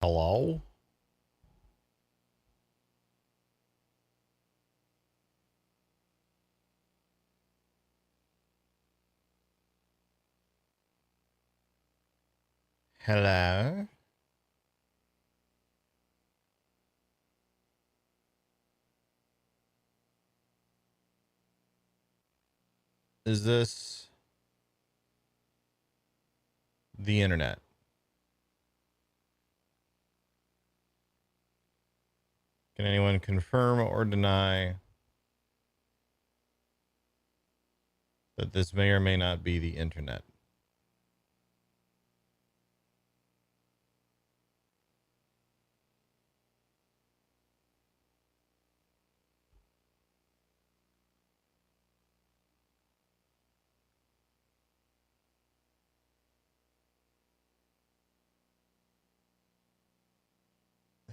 Hello? Hello? Is this the internet? Can anyone confirm or deny that this may or may not be the internet?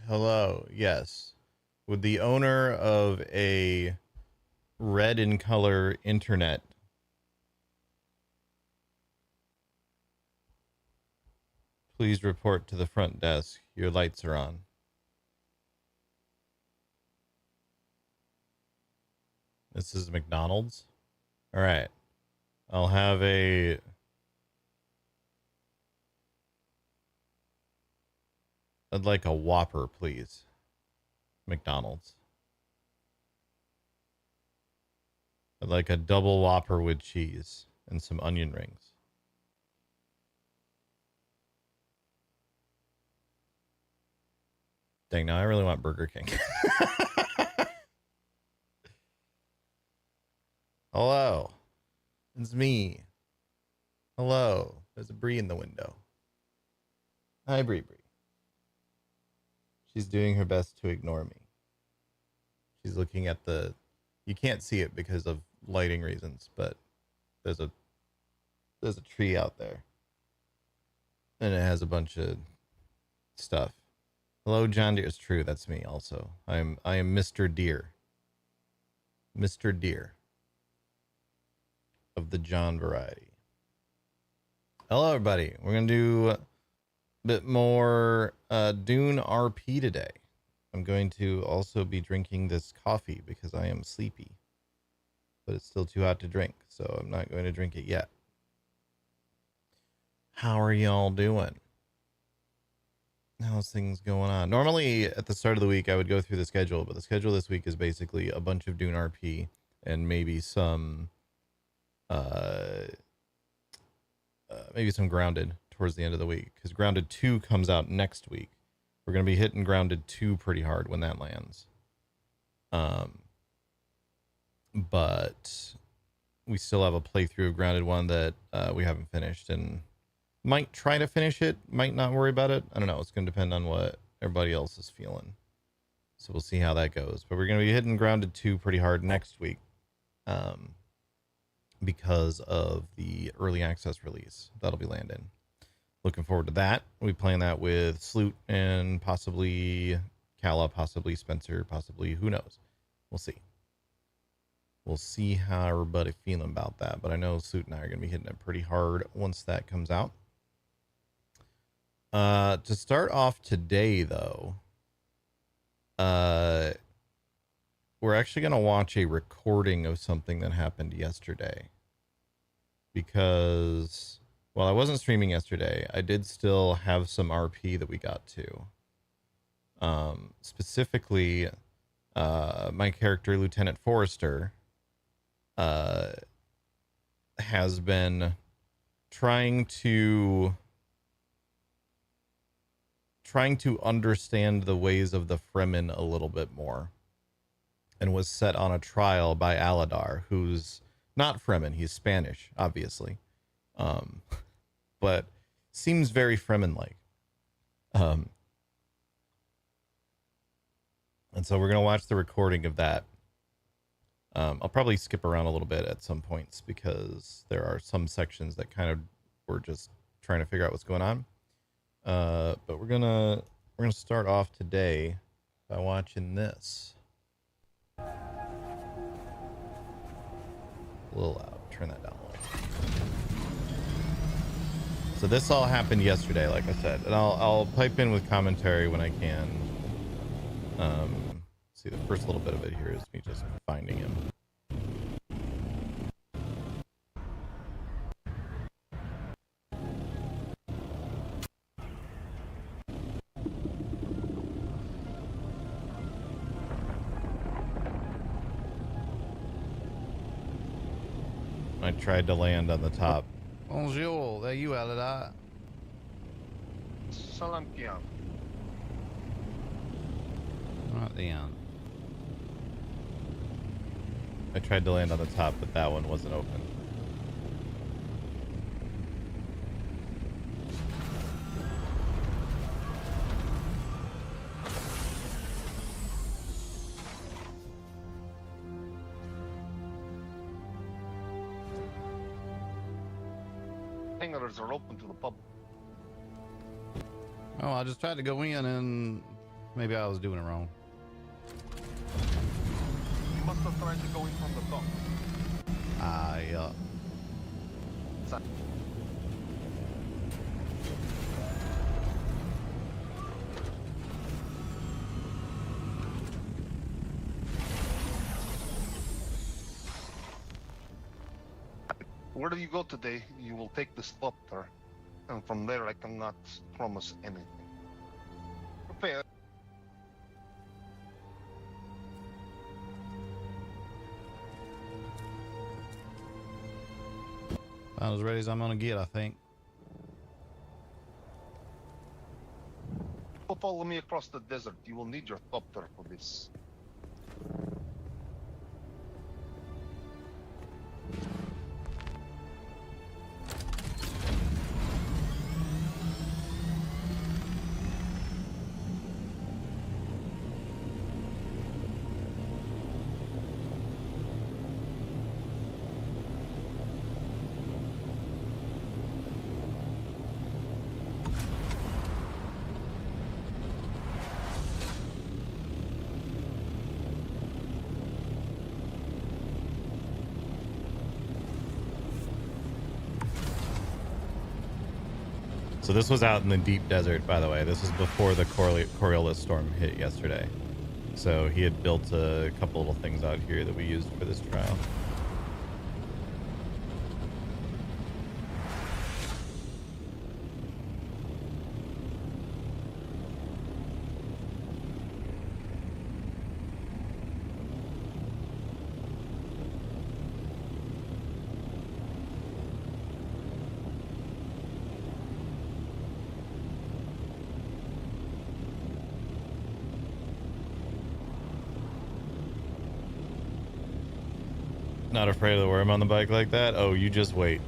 Hello, yes. Would the owner of a red in color internet please report to the front desk? Your lights are on. This is McDonald's. All right. I'll have a. I'd like a Whopper, please. McDonald's. I'd like a double Whopper with cheese and some onion rings. Dang, now I really want Burger King. Hello. It's me. Hello. There's a Bree in the window. Hi, Bree. She's doing her best to ignore me. She's looking at the... You can't see it because of lighting reasons, but there's a tree out there. And it has a bunch of stuff. Hello, John Deere. It's true. That's me also. I am Mr. Deere. Mr. Deere. Of the John variety. Hello, everybody. We're going to do a bit more Dune RP today. I'm going to also be drinking this coffee because I am sleepy. But it's still too hot to drink, so I'm not going to drink it yet. How are y'all doing? How's things going on? Normally, at the start of the week, I would go through the schedule, but the schedule this week is basically a bunch of Dune RP and maybe some Grounded towards the end of the week, because Grounded 2 comes out next week. We're going to be hitting Grounded 2 pretty hard when that lands. But we still have a playthrough of Grounded 1 that we haven't finished, and might try to finish it, might not worry about it. I don't know. It's going to depend on what everybody else is feeling. So we'll see how that goes. But we're going to be hitting Grounded 2 pretty hard next week. Because of the early access release that'll be landing. Looking forward to that. We'll be playing that with Sloot and possibly Kala, possibly Spencer, possibly who knows. We'll see. We'll see how everybody feeling about that. But I know Sloot and I are going to be hitting it pretty hard once that comes out. To start off today, though, we're actually going to watch a recording of something that happened yesterday. Because while I wasn't streaming yesterday, I did still have some RP that we got to. Specifically, my character, Lieutenant Forrester, has been trying to understand the ways of the Fremen a little bit more, and was set on a trial by Aladar, who's not Fremen. He's Spanish, obviously, but seems very Fremen-like. And so we're gonna watch the recording of that. I'll probably skip around a little bit at some points because there are some sections that kind of we're just trying to figure out what's going on. But we're gonna start off today by watching this. A little loud. Turn that down a little. So this all happened yesterday, like I said, and I'll pipe in with commentary when I can. See, the first little bit of it here is me just finding him. I tried to land on the top. Bonjour, there you are, that. Salam Kiam. Right then. I tried to land on the top, but that one wasn't open. Hangars are open to the public. Oh, I just tried to go in and maybe I was doing it wrong. You must have tried to go in from the top. Yeah. Where do you go today? You will take the sculptor, and from there I cannot promise anything. Prepare. About as ready as I'm gonna get, I think. Will follow me across the desert. You will need your sculptor for this. So this was out in the deep desert, by the way. This is before the Coriolis storm hit yesterday. So he had built a couple little things out here that we used for this trial. Not afraid of the worm on the bike like that? Oh, you just wait.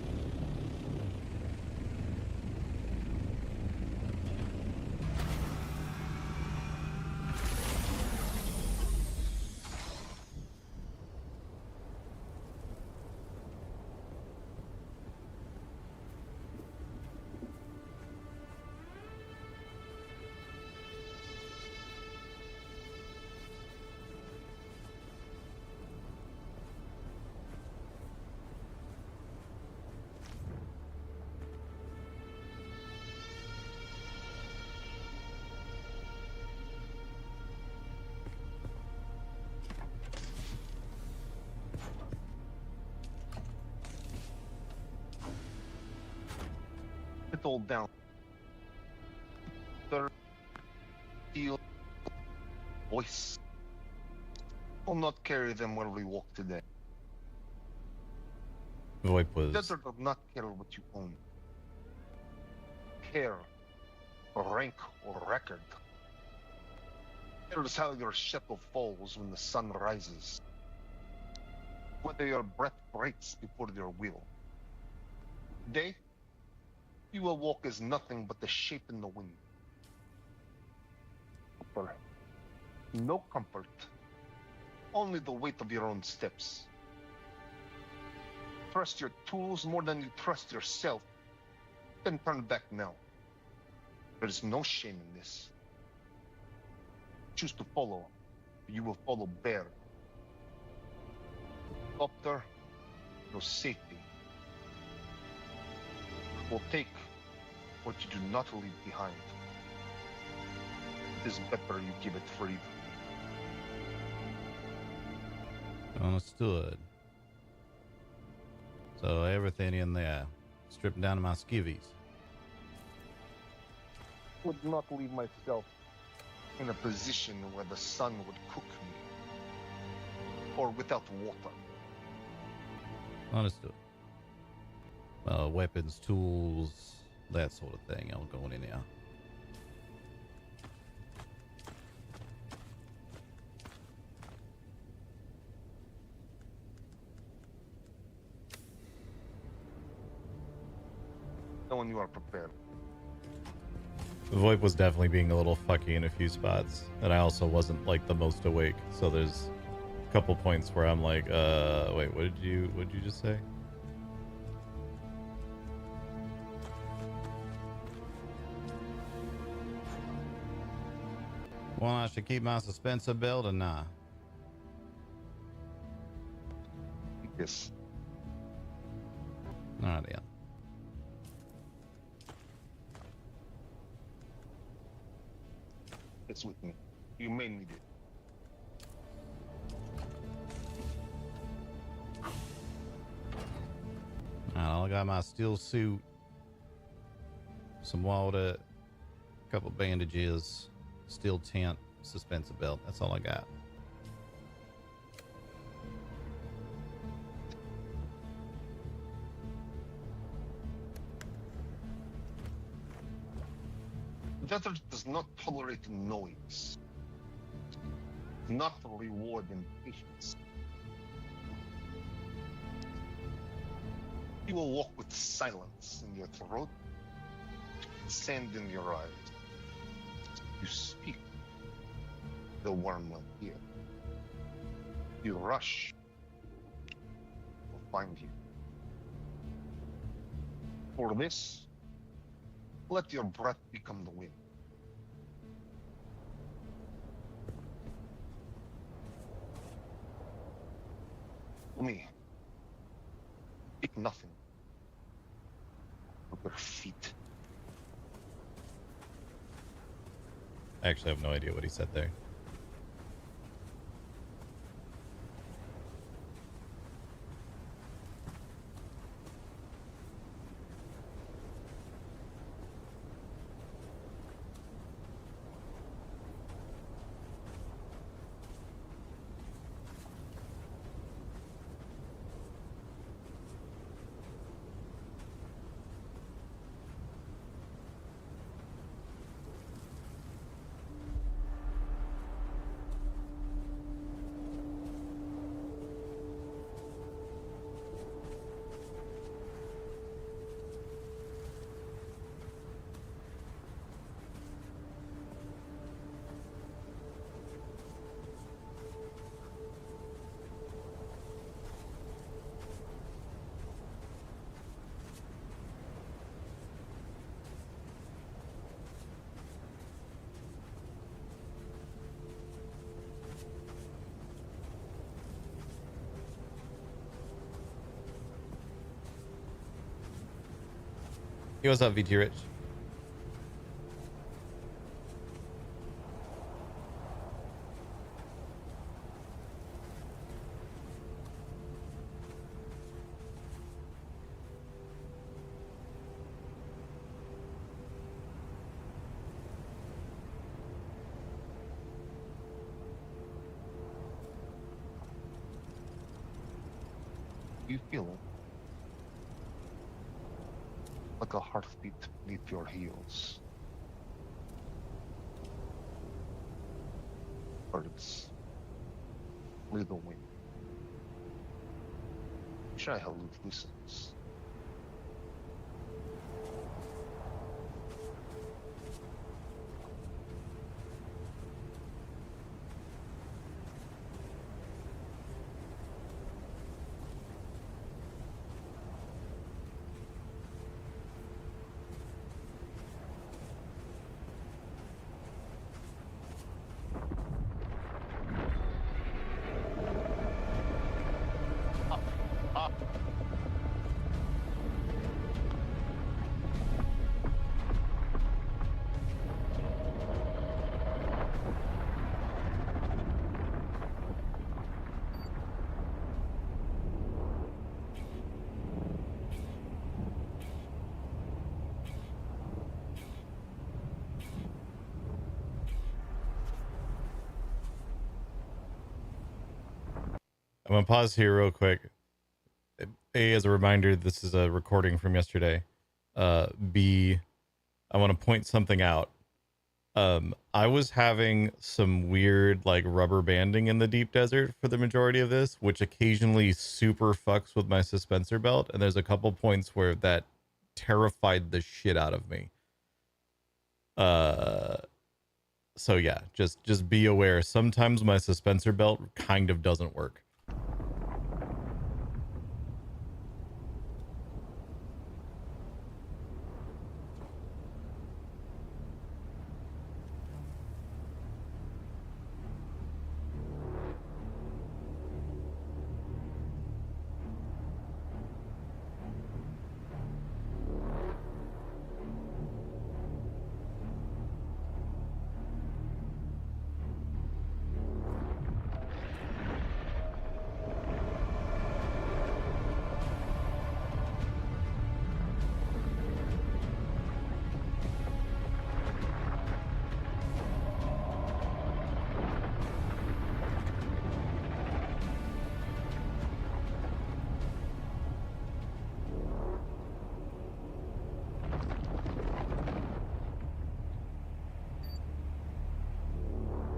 It all down. Third, steel, voice. Will not carry them where we walk today. VoIP was... Desert does not care what you own. Care, or rank, or record. Care is how your shadow falls when the sun rises. Whether your breath breaks before your will. Today, you will walk as nothing but the shape in the wind. No comfort. Only the weight of your own steps. Trust your tools more than you trust yourself. Then turn back now. There is no shame in this. Choose to follow. You will follow bare. Doctor, no safety. Will take what you do not leave behind. It is better you keep it free. Understood. So everything in there, stripping down to my skivvies. Would not leave myself in a position where the sun would cook me, or without water. Understood. Weapons, tools, that sort of thing. I'll go in there. Know when you are prepared. The VoIP was definitely being a little fucky in a few spots, and I also wasn't like the most awake. So there's a couple points where I'm like, wait, what did you just say? Well, I should keep my suspensor belt or not? Yes. Alright, yeah. It's with me. You may need it. Alright, I got my steel suit, some water, a couple bandages, steel tent, suspensor belt. That's all I got. The desert does not tolerate noise. Not reward impatience. You will walk with silence in your throat, sand in your eyes. You speak, the worm will hear. You rush, will find you. For this, let your breath become the wind. For me, speak nothing of your feet. I actually have no idea what he said there. Hey, what's up, VT Rich? You feel it? Like a heartbeat beneath your heels. Birds. Lead the wind. Try how it listens. I'm gonna pause here real quick. A, as a reminder, this is a recording from yesterday. B, I want to point something out. I was having some weird like rubber banding in the deep desert for the majority of this, which occasionally super fucks with my suspensor belt. And there's a couple points where that terrified the shit out of me. So yeah, just be aware. Sometimes my suspensor belt kind of doesn't work.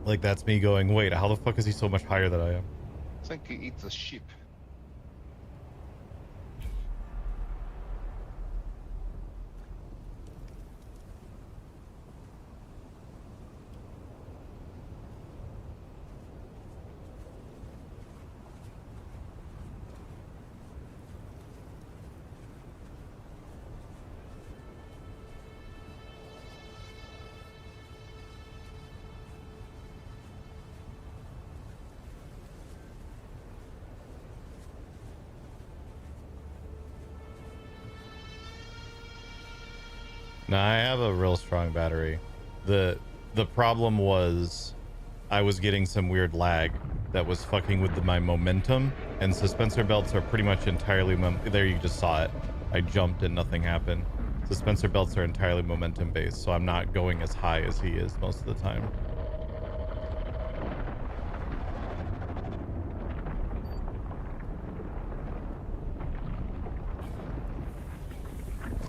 Like, that's me going, wait, how the fuck is he so much higher than I am? I think he eats a sheep. No, I have a real strong battery. The problem was I was getting some weird lag that was fucking with my momentum, and suspensor belts are pretty much entirely there. You just saw it. I jumped and nothing happened. Suspensor belts are entirely momentum based, so I'm not going as high as he is most of the time.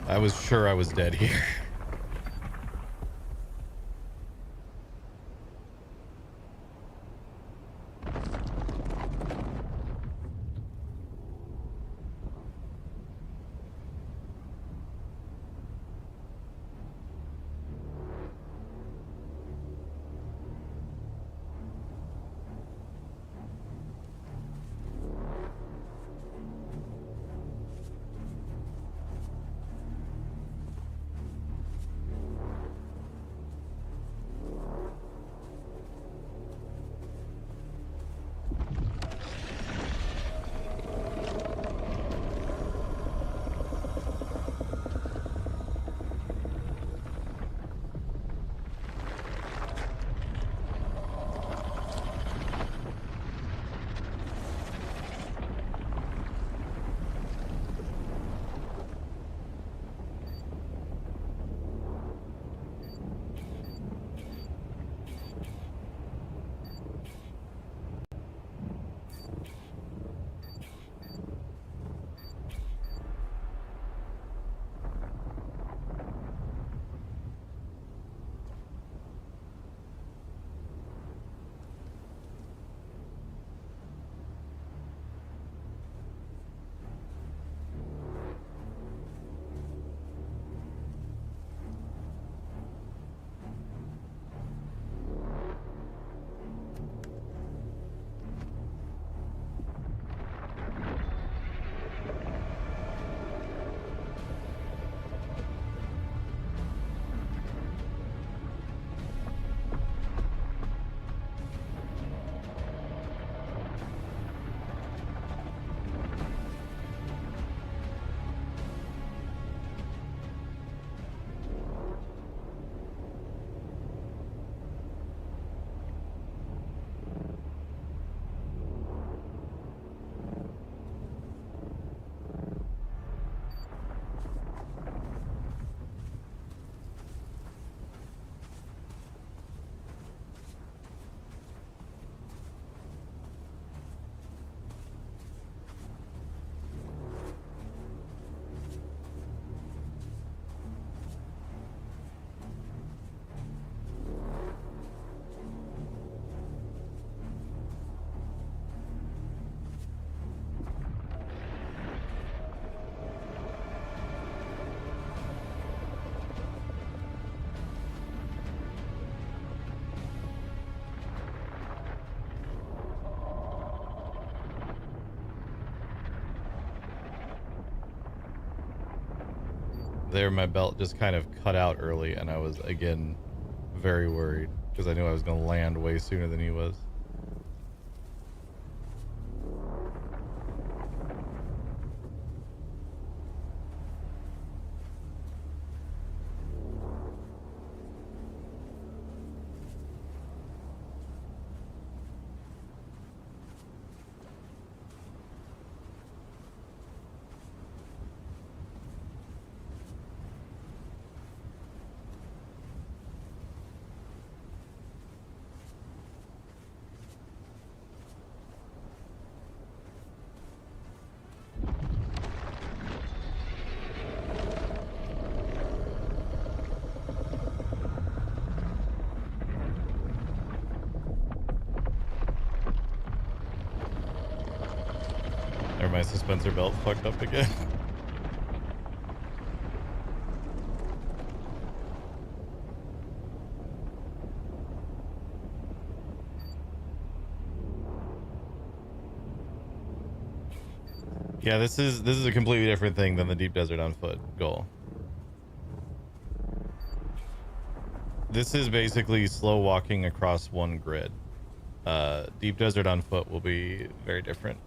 I was sure I was dead here. There, my belt just kind of cut out early, and I was, again, very worried, because I knew I was going to land way sooner than he was. Or my suspensor belt fucked up again. Yeah, this is a completely different thing than the deep desert on foot goal. This is basically slow walking across one grid. Deep desert on foot will be very different.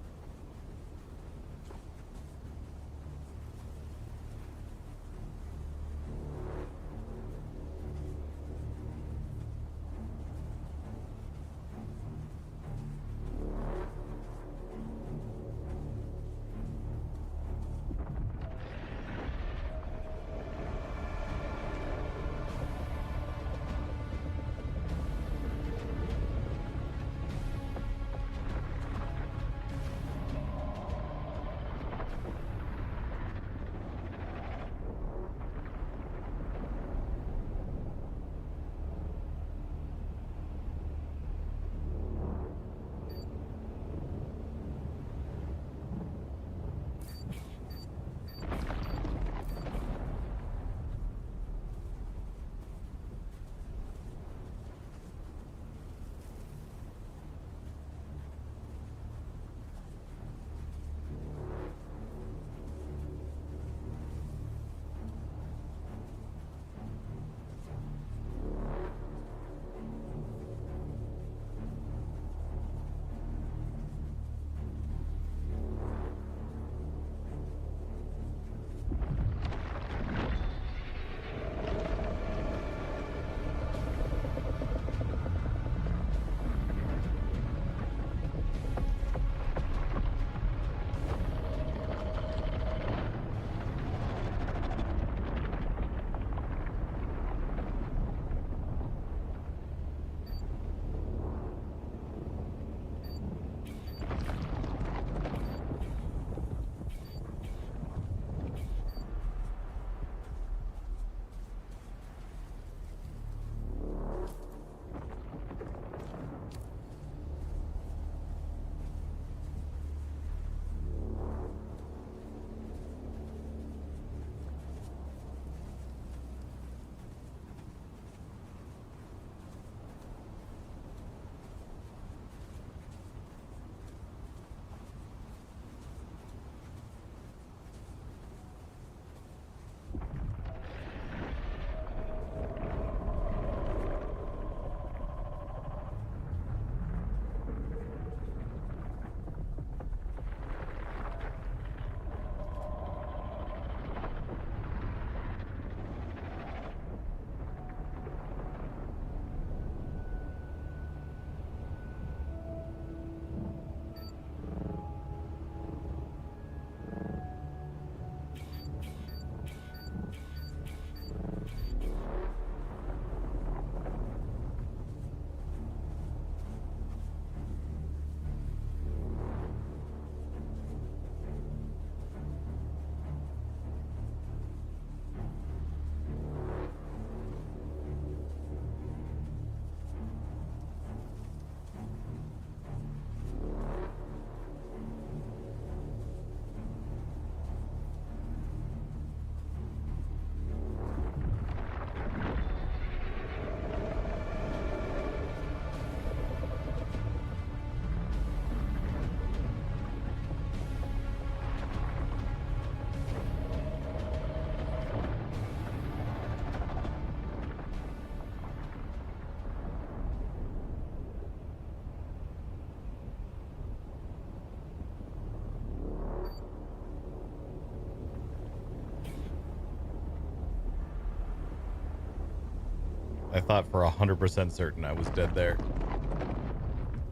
thought for 100% certain I was dead there.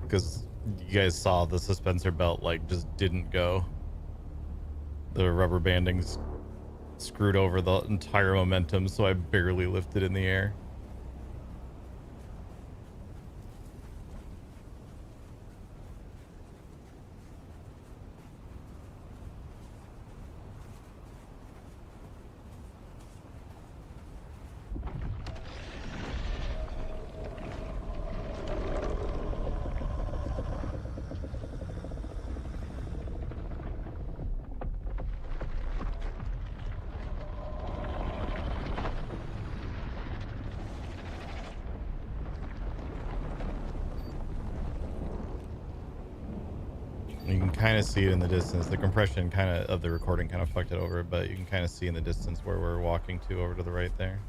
Because you guys saw the suspensor belt, like, just didn't go. The rubber bandings screwed over the entire momentum, so I barely lifted in the air. You can kind of see it in the distance. The compression of the recording kind of fucked it over, but you can kind of see in the distance where we're walking to over to the right there.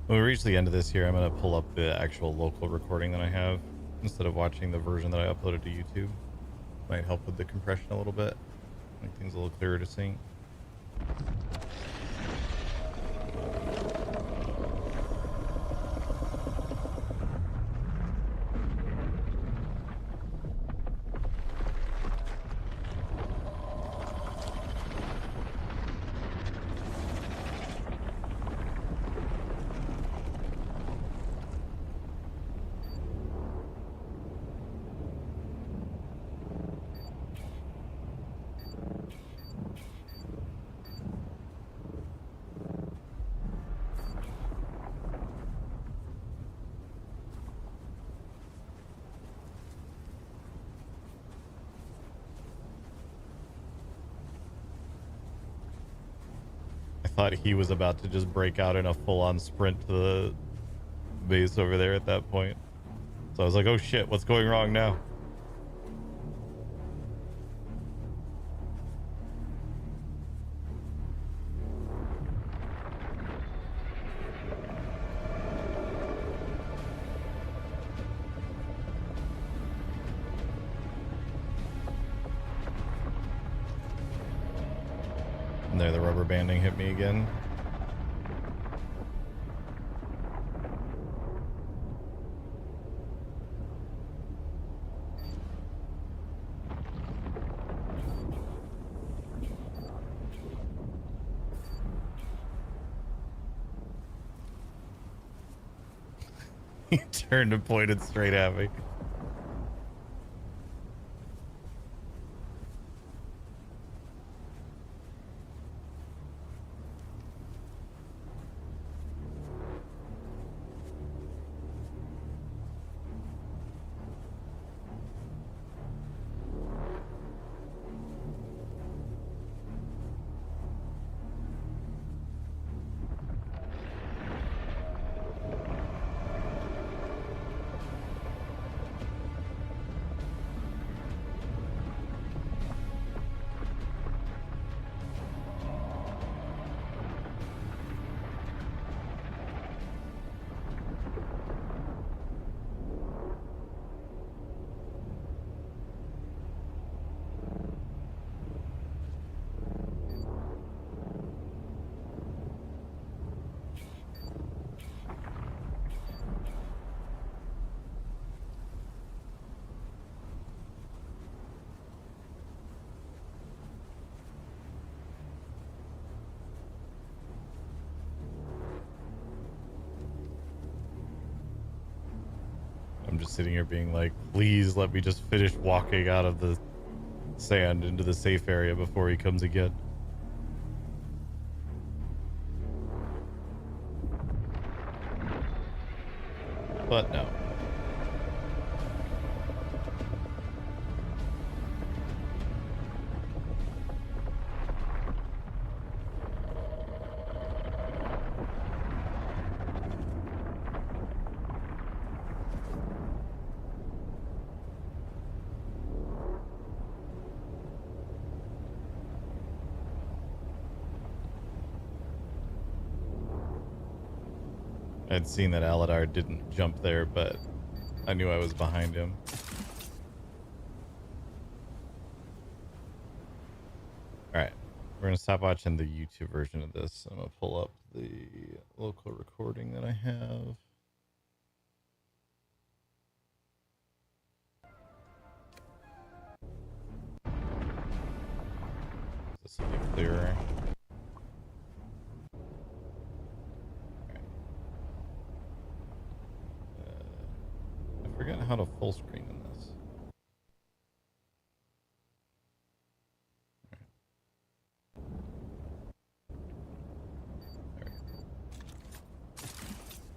When we reach the end of this here, I'm going to pull up the actual local recording that I have instead of watching the version that I uploaded to YouTube. Might help with the compression a little bit, make things a little clearer to see. Thought he was about to just break out in a full-on sprint to the base over there at that point. So I was like, oh shit, what's going wrong now? And there, the rubber banding hit me again. He turned and pointed straight at me. just sitting here being like, please let me just finish walking out of the sand into the safe area before he comes again. But no. I'd seen that Aladar didn't jump there, but I knew I was behind him. Alright, we're going to stop watching the YouTube version of this. I'm going to pull up the local recording that I have. This will be clearer. I forget how to full screen in this. There we go.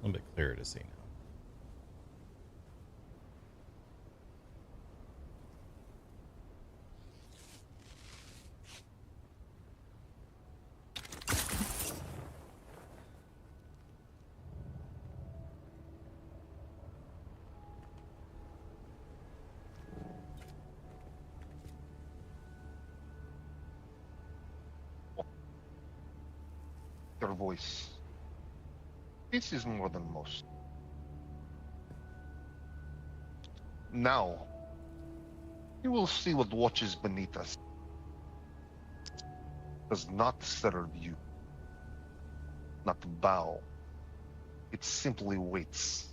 A little bit clearer to see now. Your voice. This is more than most. Now, you will see what watches beneath us. Does not serve you. Not bow. It simply waits.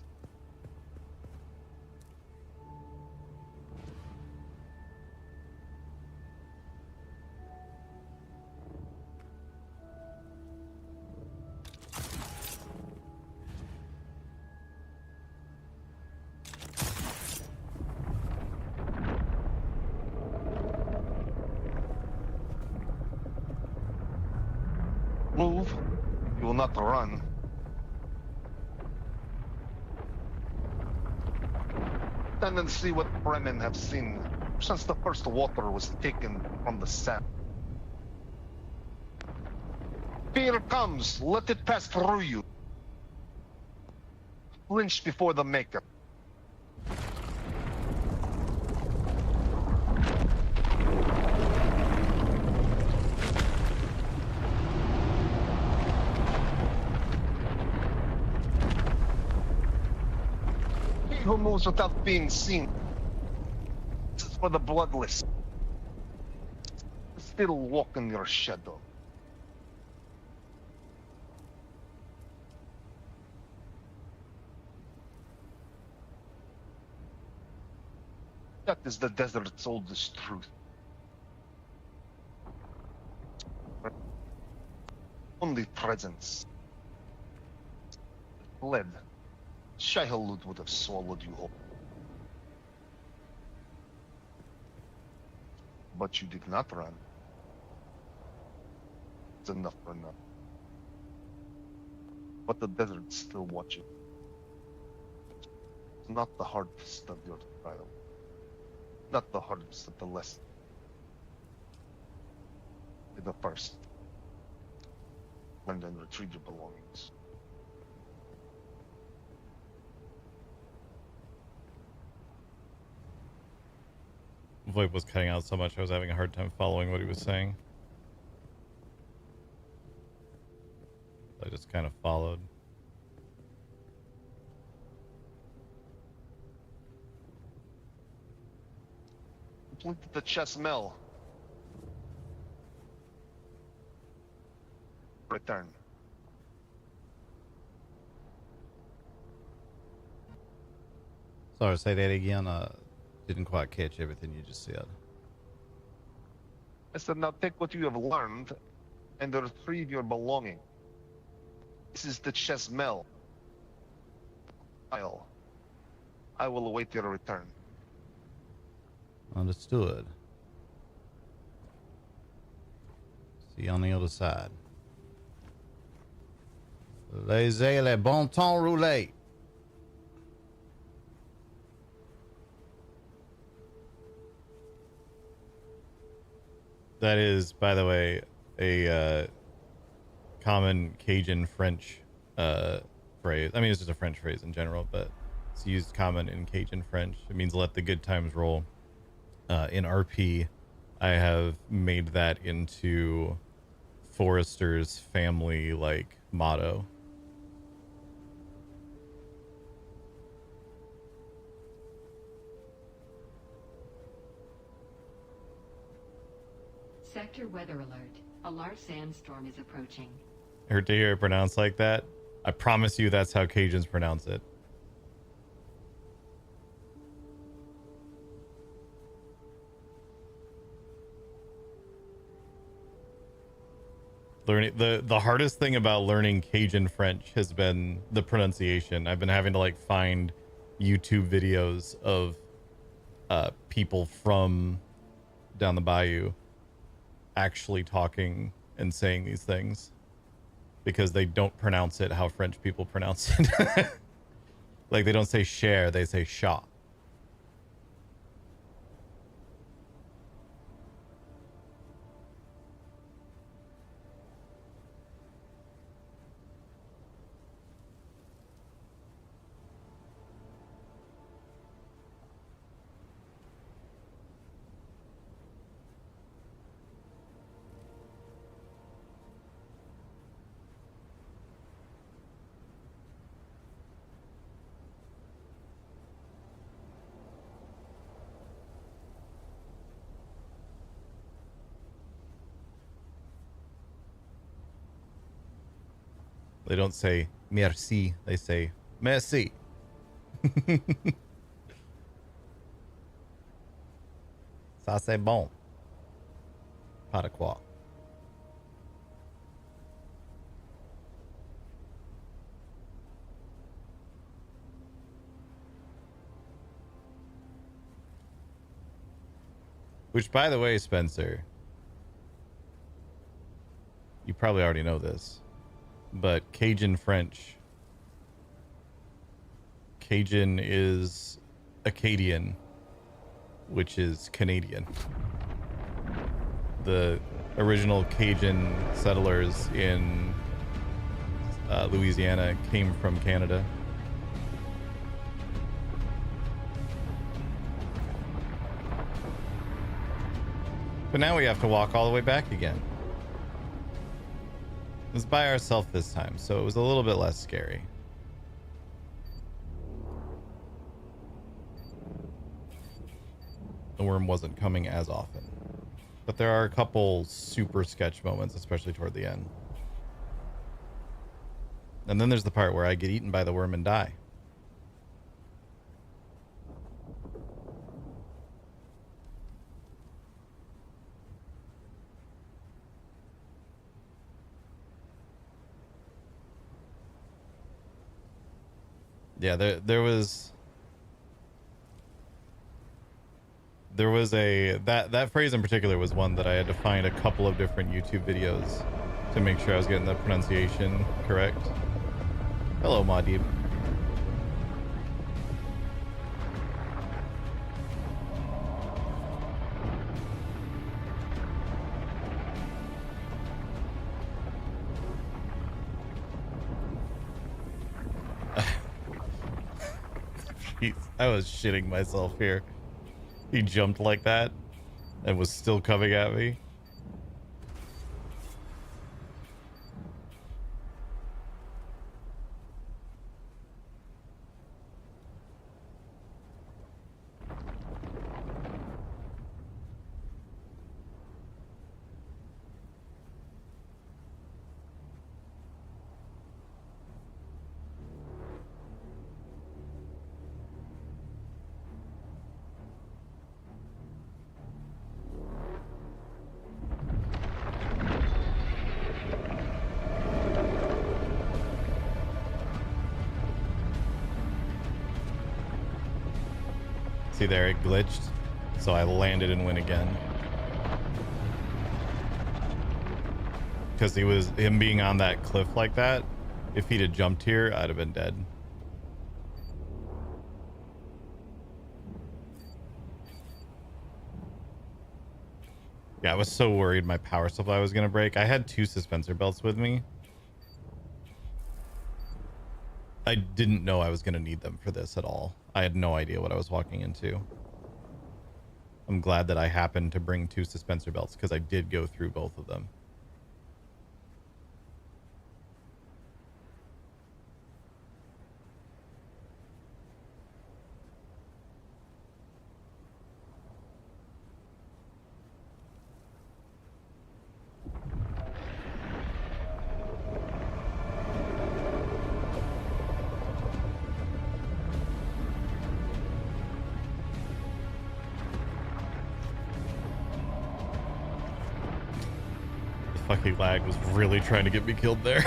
Move. You will not run. Stand and see what Fremen have seen since the first water was taken from the sand. Fear comes, let it pass through you. Flinch before the maker. Who moves without being seen. This is for the bloodless. Still walk in your shadow. That is the desert's oldest truth. Only presence. Fled. Shai-Hulud would have swallowed you whole. But you did not run. It's enough for now. But the desert's still watching. It's not the hardest of your trial. Not the hardest of the lesson. Be the first. And then retrieve your belongings. VoIP was cutting out so much I was having a hard time following what he was saying. I just kind of followed. Completed the chess mill. Return. Sorry, say that again. Didn't quite catch everything you just said. I said, now take what you have learned and retrieve your belonging. This is the chess mill. I will await your return. Understood. See you on the other side. Laissez le bon temps rouler. That is, by the way, a common Cajun French phrase. I mean, it's just a French phrase in general, but it's used common in Cajun French. It means let the good times roll. In RP, I have made that into Forrester's family like motto. Sector weather alert. A large sandstorm is approaching. Heard to hear it pronounced like that. I promise you that's how Cajuns pronounce it. Learning the hardest thing about learning Cajun French has been the pronunciation. I've been having to like find YouTube videos of people from down the bayou actually talking and saying these things because they don't pronounce it how French people pronounce it. Like they don't say share, they say shot. They don't say merci, they say merci. Ça c'est bon. Pas de quoi. Which, by the way, Spencer, you probably already know this, but Cajun French, Cajun is Acadian, which is Canadian. The original Cajun settlers in Louisiana came from Canada. But now we have to walk all the way back again. It was by ourselves this time, so it was a little bit less scary. The worm wasn't coming as often. But there are a couple super sketch moments, especially toward the end. And then there's the part where I get eaten by the worm and die. Yeah, there was a that phrase in particular was one that I had to find a couple of different YouTube videos to make sure I was getting the pronunciation correct. Hello, Madib. Jeez, I was shitting myself here. He jumped like that and was still coming at me. See there, it glitched. So I landed and went again. Because him being on that cliff like that, if he'd have jumped here, I'd have been dead. Yeah, I was so worried my power supply was going to break. I had 2 suspensor belts with me. I didn't know I was going to need them for this at all. I had no idea what I was walking into. I'm glad that I happened to bring 2 suspensor belts because I did go through both of them. Fucking lag was really trying to get me killed there.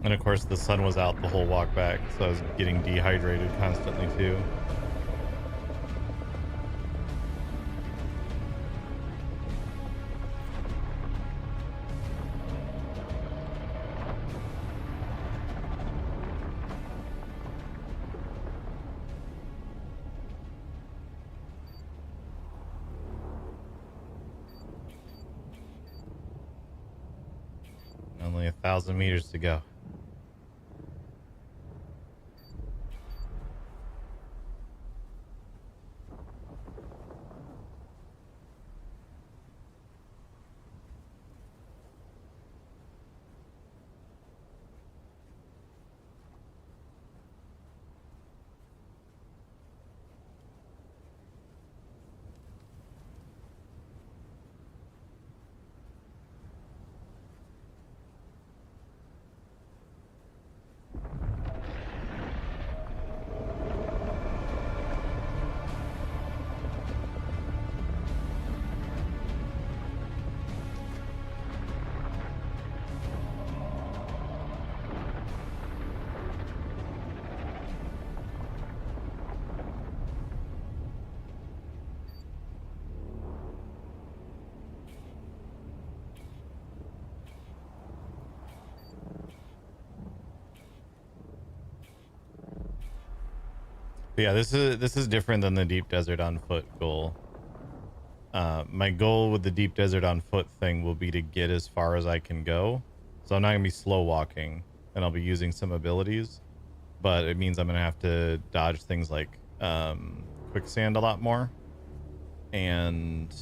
And of course the sun was out the whole walk back, so I was getting dehydrated constantly too. Only 1,000 meters to go. But yeah, this is different than the deep desert on foot goal. My goal with the deep desert on foot thing will be to get as far as I can go. So I'm not gonna be slow walking, and I'll be using some abilities, but it means I'm gonna have to dodge things like quicksand a lot more, and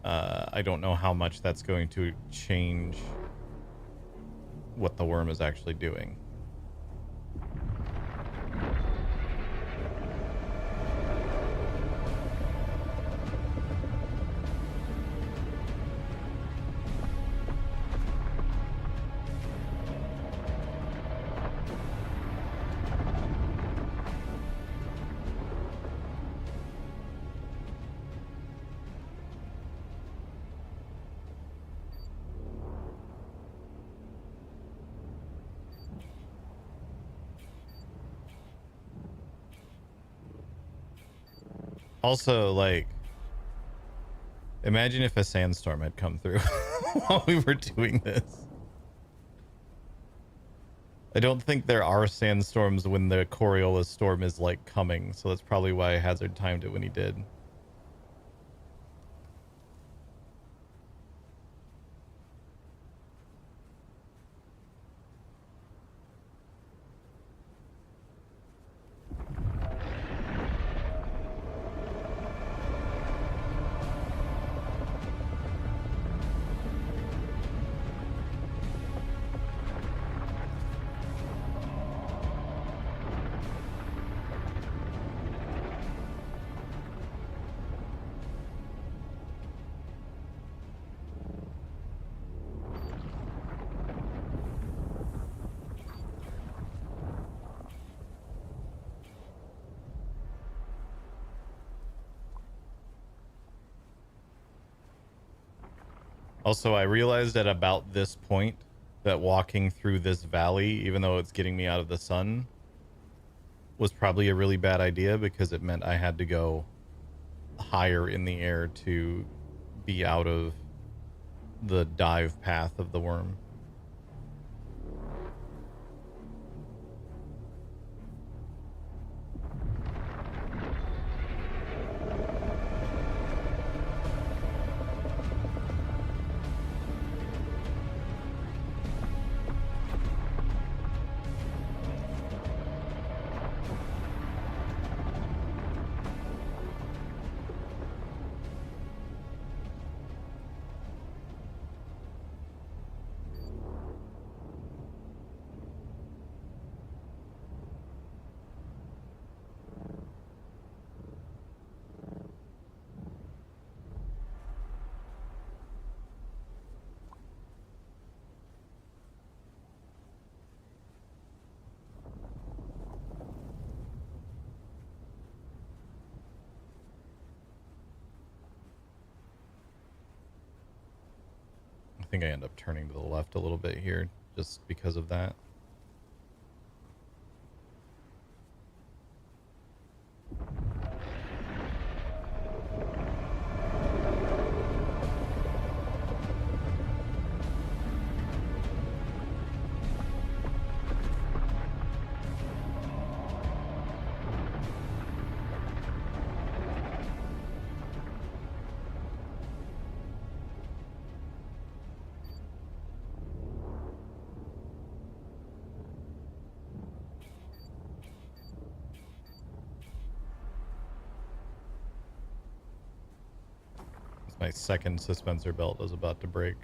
I don't know how much that's going to change what the worm is actually doing. Also, like, imagine if a sandstorm had come through while we were doing this. I don't think there are sandstorms when the Coriolis storm is, like, coming, so that's probably why Hazard timed it when he did. Also, I realized at about this point that walking through this valley, even though it's getting me out of the sun, was probably a really bad idea because it meant I had to go higher in the air to be out of the dive path of the worm. I think I end up turning to the left a little bit here just because of that. My second suspensor belt was about to break,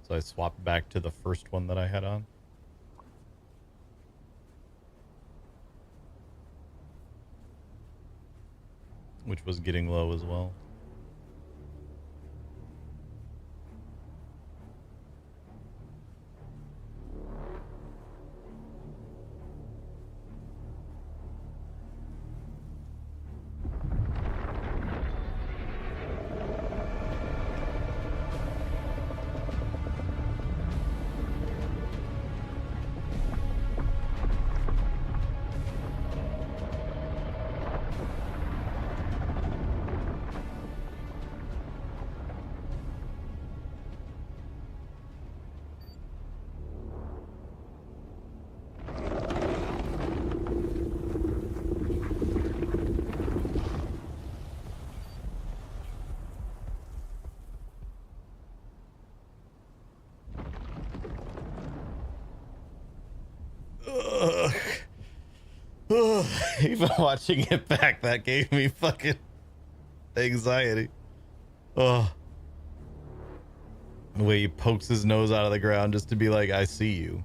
so I swapped back to the first one that I had on. Which was getting low as well. Even watching it back, that gave me fucking anxiety. Oh. The way he pokes his nose out of the ground just to be like, I see you.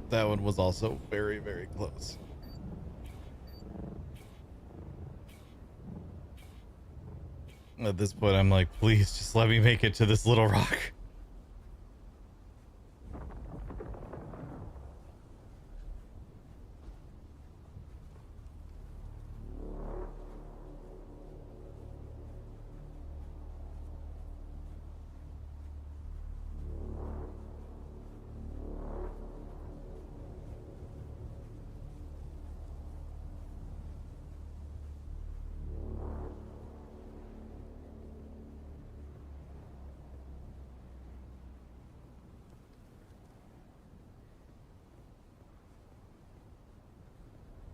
That one was also very, very close. At this point, I'm like, please just let me make it to this little rock.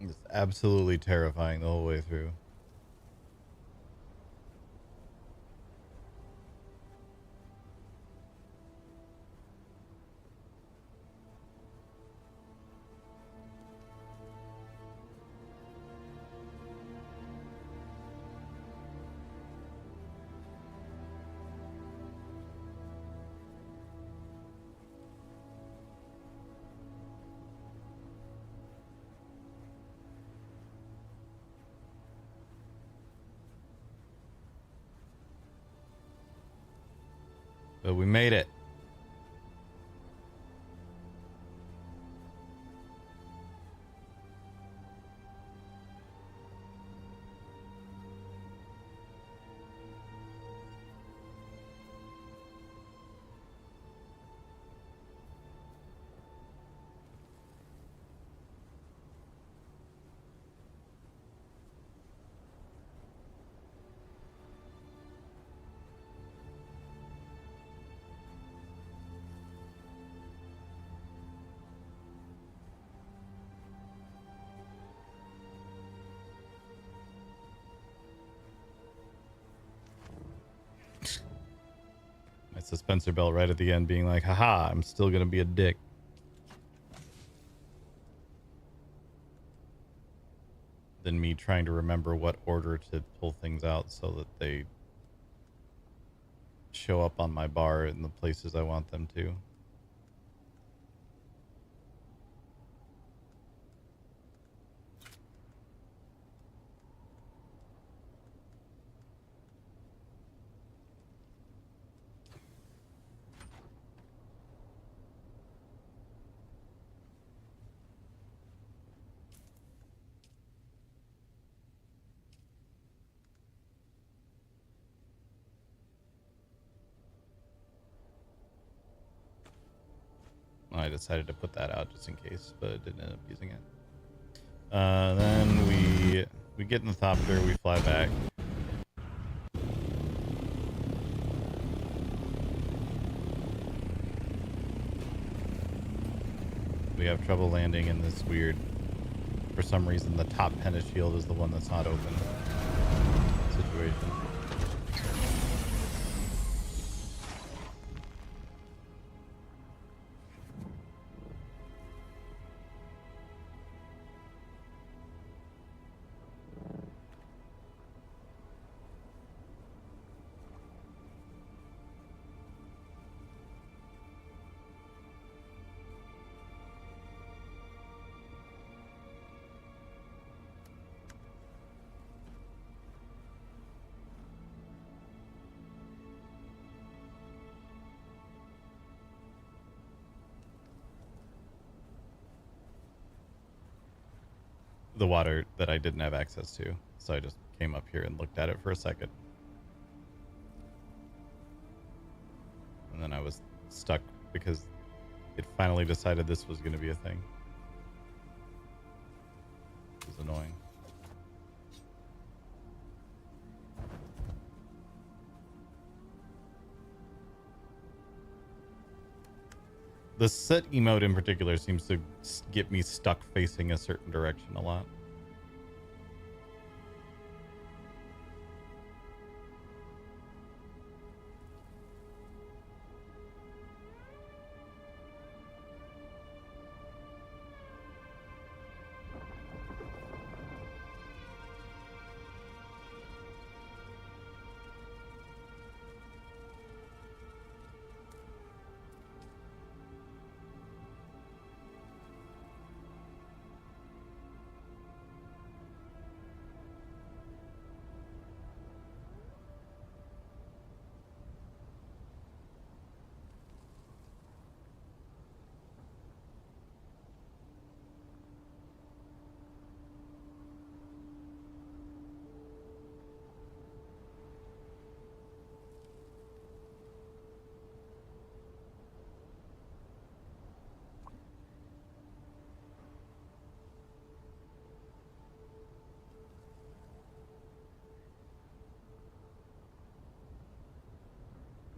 It's absolutely terrifying the whole way through. But we made it. My suspensor belt right at the end being like, haha, I'm still gonna be a dick. Than me trying to remember what order to pull things out so that they show up on my bar in the places I want them to. I decided to put that out just in case, but didn't end up using it. Then we get in the thopter, we fly back. We have trouble landing in this weird, for some reason the top penta shield is the one that's not open situation. The water that I didn't have access to. So I just came up here and looked at it for a second. And then I was stuck because it finally decided this was going to be a thing. It was annoying. The set emote in particular seems to get me stuck facing a certain direction a lot.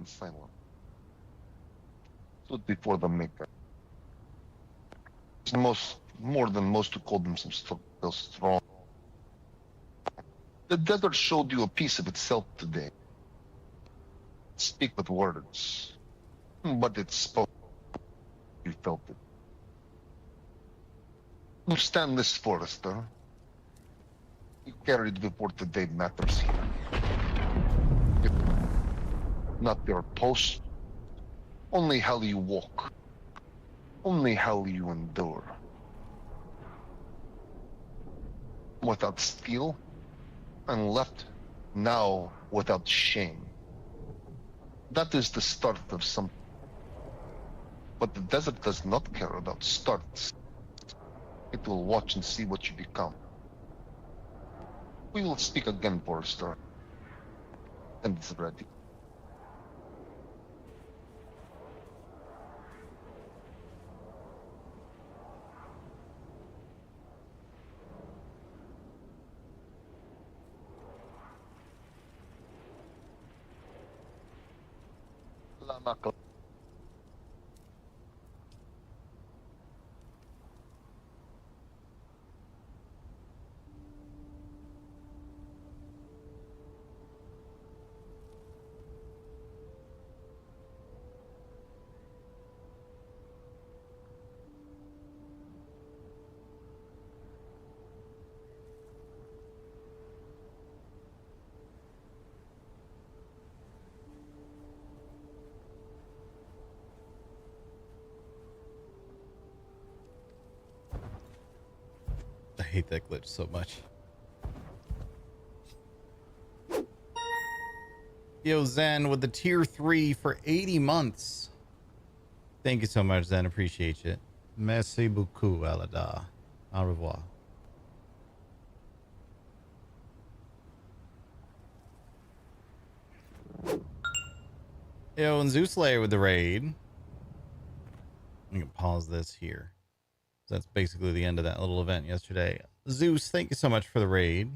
Silent. Stood before the maker. More than most who called themselves strong. The desert showed you a piece of itself today. Speak with words, but it spoke. You felt it. Understand this, Forrester. You carried before today matters here. Not your post, only how you walk, only how you endure. Without steel, and left now without shame. That is the start of some. But the desert does not care about starts. It will watch and see what you become. We will speak again, Forrester. And it's ready. Lama. I hate that glitch so much. Yo, Zen with the tier 3 for 80 months. Thank you so much, Zen. Appreciate it. Merci beaucoup, Alada. Au revoir. Yo, and Zeus Slayer with the raid. I'm going to pause this here. That's basically the end of that little event yesterday. Zeus, thank you so much for the raid.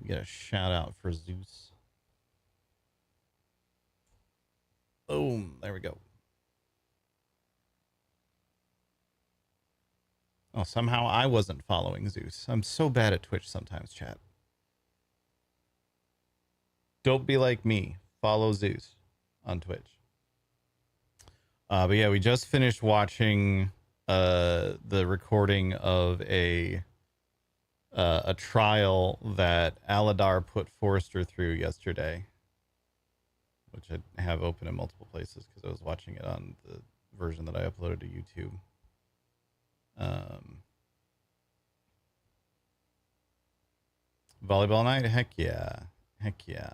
We get a shout out for Zeus. Boom. There we go. Oh, somehow I wasn't following Zeus. I'm so bad at Twitch sometimes, chat. Don't be like me. Follow Zeus on Twitch. But yeah, we just finished watching the recording of a trial that Aladar put Forrester through yesterday, which I have open in multiple places because I was watching it on the version that I uploaded to YouTube. Volleyball night? Heck yeah. Heck yeah.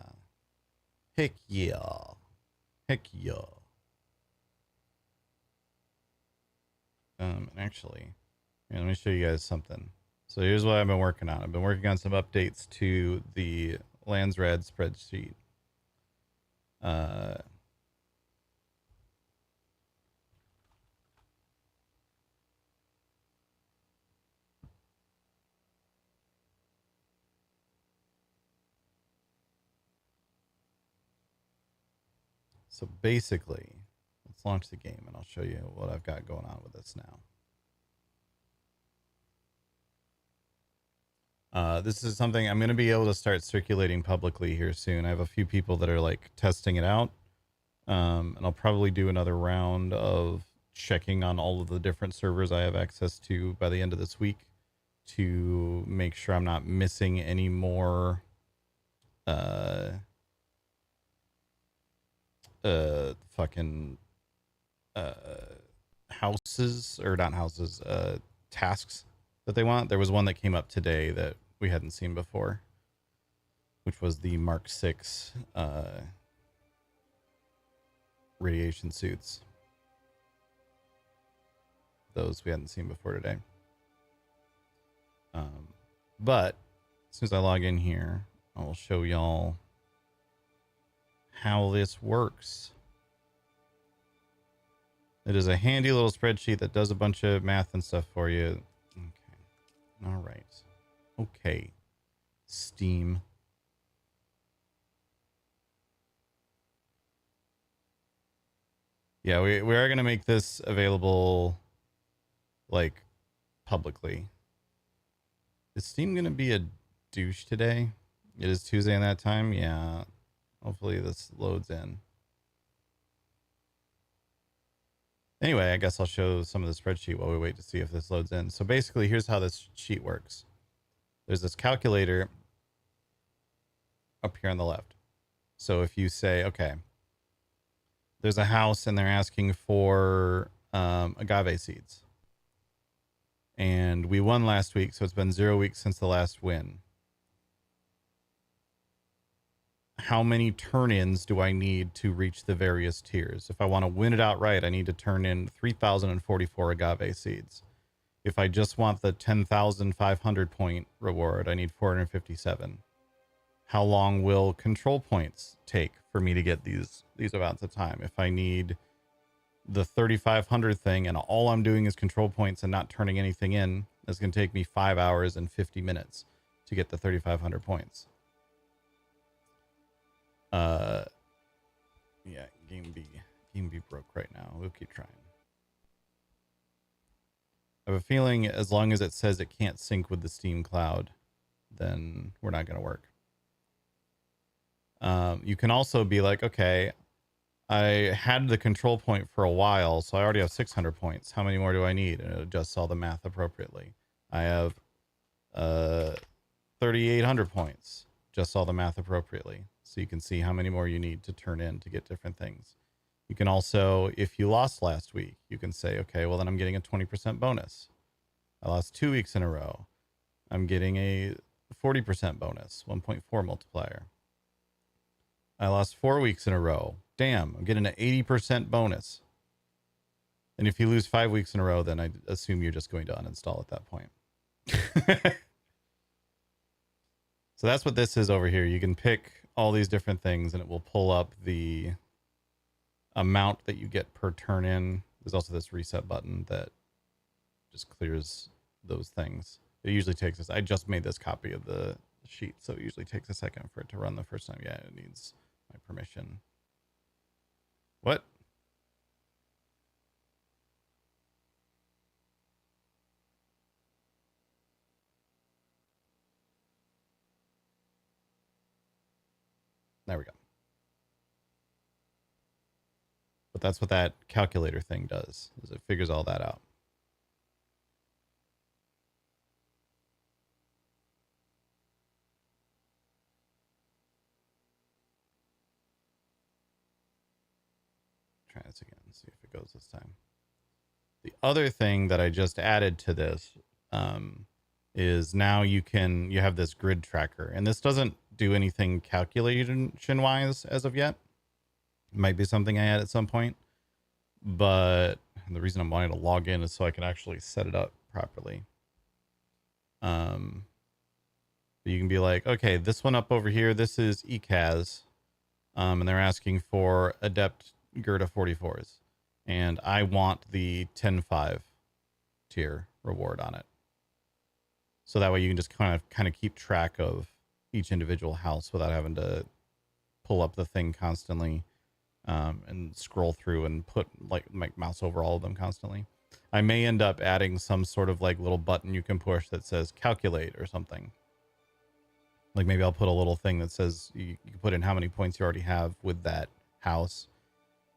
Heck yeah. Heck yeah. Actually, here, let me show you guys something. So here's what I've been working on. I've been working on some updates to the Landsrad spreadsheet. So basically, let's launch the game and I'll show you what I've got going on with this now. This is something I'm going to be able to start circulating publicly here soon. I have a few people that are like testing it out. And I'll probably do another round of checking on all of the different servers I have access to by the end of this week to make sure I'm not missing any more houses, or not houses, tasks that they want. There was one that came up today that we hadn't seen before, which was the Mark 6 radiation suits. Those we hadn't seen before today. But as soon as I log in here, I will show y'all how this works. It is a handy little spreadsheet that does a bunch of math and stuff for you. Okay. All right. Okay. Steam. Yeah, we are going to make this available, like, publicly. Is Steam going to be a douche today? It is Tuesday in that time? Yeah. Hopefully this loads in. Anyway, I guess I'll show some of the spreadsheet while we wait to see if this loads in. So basically, here's how this sheet works. There's this calculator up here on the left. So if you say, okay, there's a house and they're asking for agave seeds. And we won last week, so it's been 0 weeks since the last win. how many turn-ins do I need to reach the various tiers? If I want to win it outright, I need to turn in 3,044 agave seeds. If I just want the 10,500 point reward, I need 457. How long will control points take for me to get these amounts of time? If I need the 3,500 thing and all I'm doing is control points and not turning anything in, it's going to take me 5 hours and 50 minutes to get the 3,500 points. Yeah, game B broke right now. We'll keep trying. I have a feeling as long as it says it can't sync with the Steam cloud, then we're not going to work. You can also be like, okay, I had the control point for a while, so I already have 600 points. How many more do I need? And it adjusts all the math appropriately. I have 3,800 points. Adjusts all the math appropriately. So you can see how many more you need to turn in to get different things. You can also, if you lost last week, you can say, okay, well then I'm getting a 20% bonus. I lost 2 weeks in a row. I'm getting a 40% bonus, 1.4 multiplier. I lost 4 weeks in a row. Damn, I'm getting an 80% bonus. And if you lose 5 weeks in a row, then I assume you're just going to uninstall at that point. So that's what this is over here. You can pick all these different things and it will pull up the amount that you get per turn in. There's also this reset button that just clears those things. It usually takes us, I just made this copy of the sheet, so it usually takes a second for it to run the first time. Yeah, it needs my permission. What? There we go. But that's what that calculator thing does, is it figures all that out. Try this again, see if it goes this time. The other thing that I just added to this is now you have this grid tracker, and this doesn't do anything calculation wise as of yet. It might be something I add at some point, but the reason I'm wanting to log in is so I can actually set it up properly. But you can be like, okay, this one up over here, this is ECAS, and they're asking for Adept Gerda 44s, and I want the 10.5 tier reward on it. So that way you can just kind of keep track of each individual house without having to pull up the thing constantly and scroll through and put like mouse over all of them constantly. I may end up adding some sort of like little button you can push that says calculate or something. Like maybe I'll put a little thing that says you can put in how many points you already have with that house,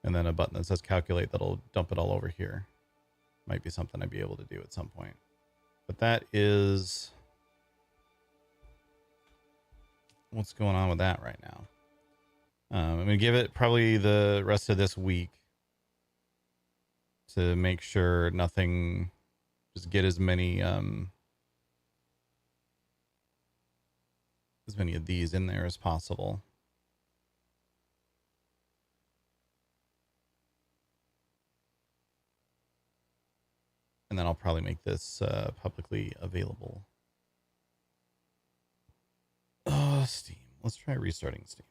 and then a button that says calculate that'll dump it all over here. Might be something I'd be able to do at some point. But that is what's going on with that right now. I'm going to give it probably the rest of this week to make sure nothing, just get as many of these in there as possible. And then I'll probably make this publicly available. Oh, Steam. Let's try restarting Steam.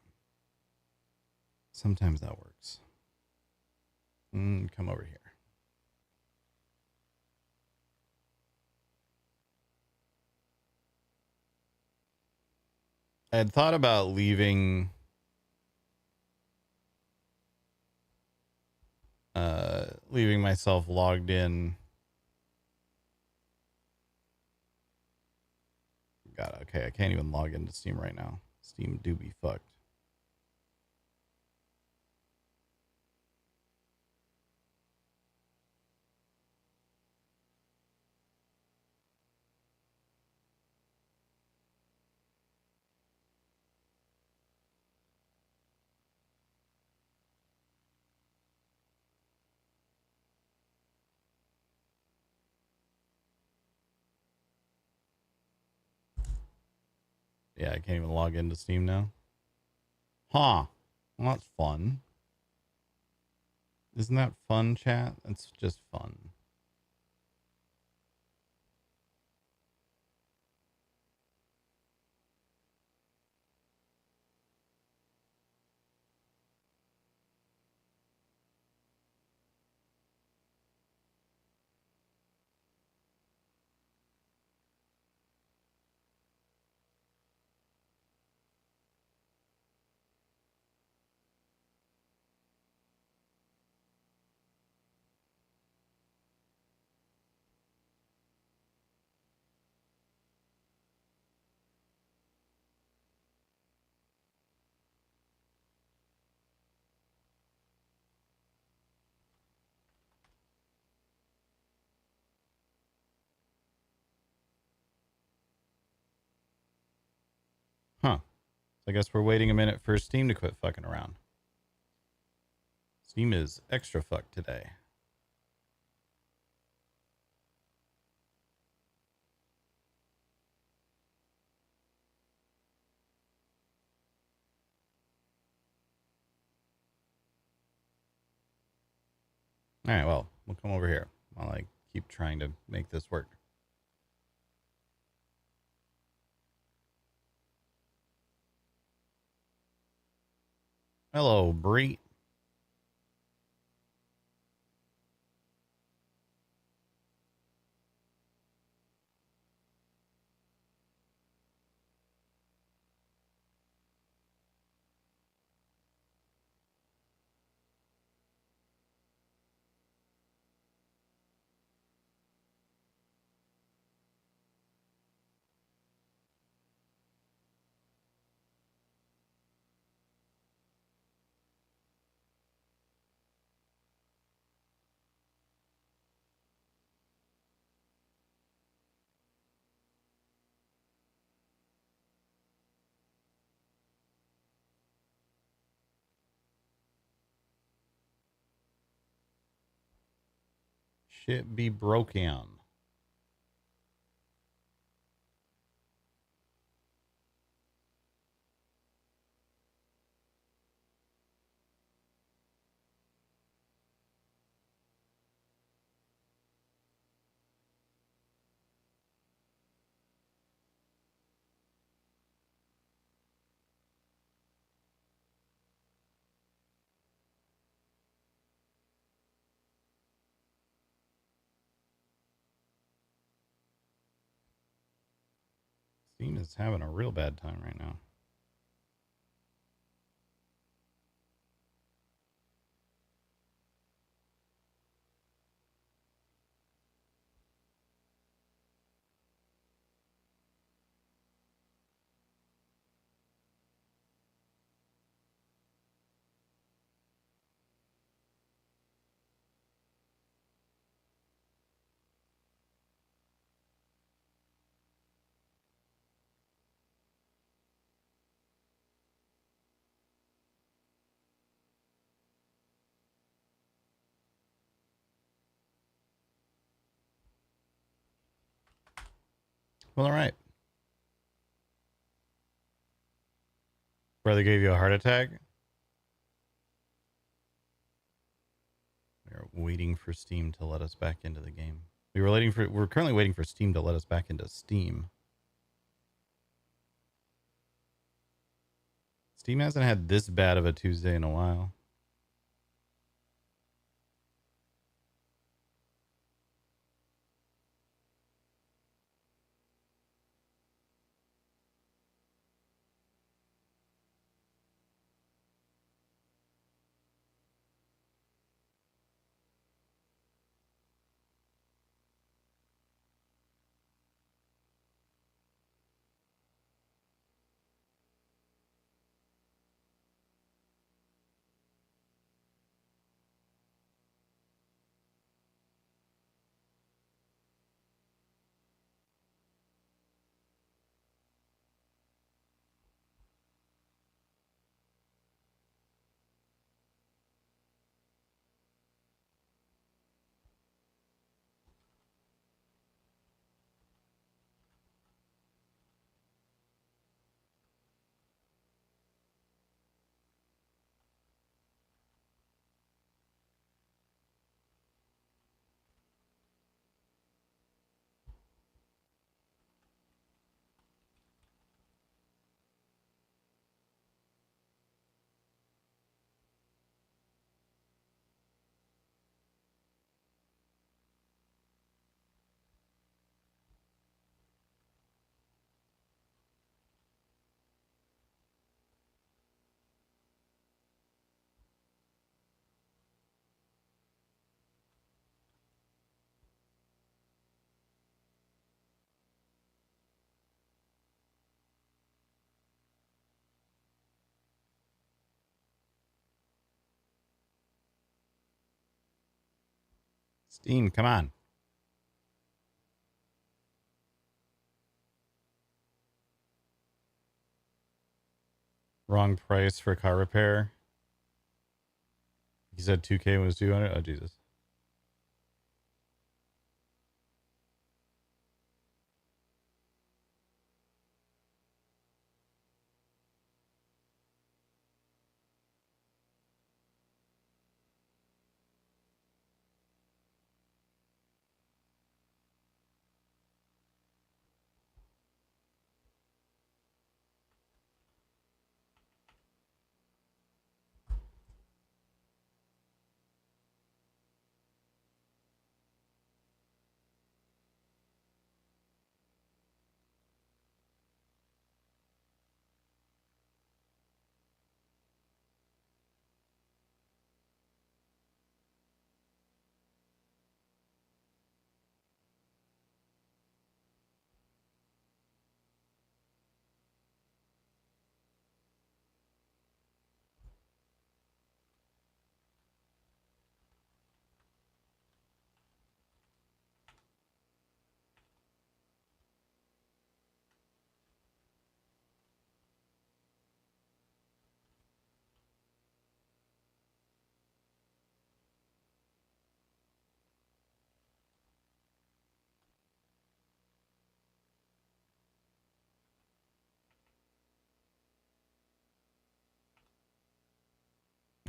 Sometimes that works. Come over here. I had thought about leaving myself logged in. God, okay, I can't even log into Steam right now. Steam do be fucked. Yeah, I can't even log into Steam now. Huh. Well, that's fun. Isn't that fun, chat? It's just fun. Huh. So I guess we're waiting a minute for Steam to quit fucking around. Steam is extra fucked today. All right, well, we'll come over here while I keep trying to make this work. Hello, Bree. Shit be broken. Steam is having a real bad time right now. Well, all right. Brother gave you a heart attack? We're waiting for Steam to let us back into the game. We're currently waiting for Steam to let us back into Steam. Steam hasn't had this bad of a Tuesday in a while. Steen, come on. Wrong price for car repair. He said 2K was 200. Oh, Jesus.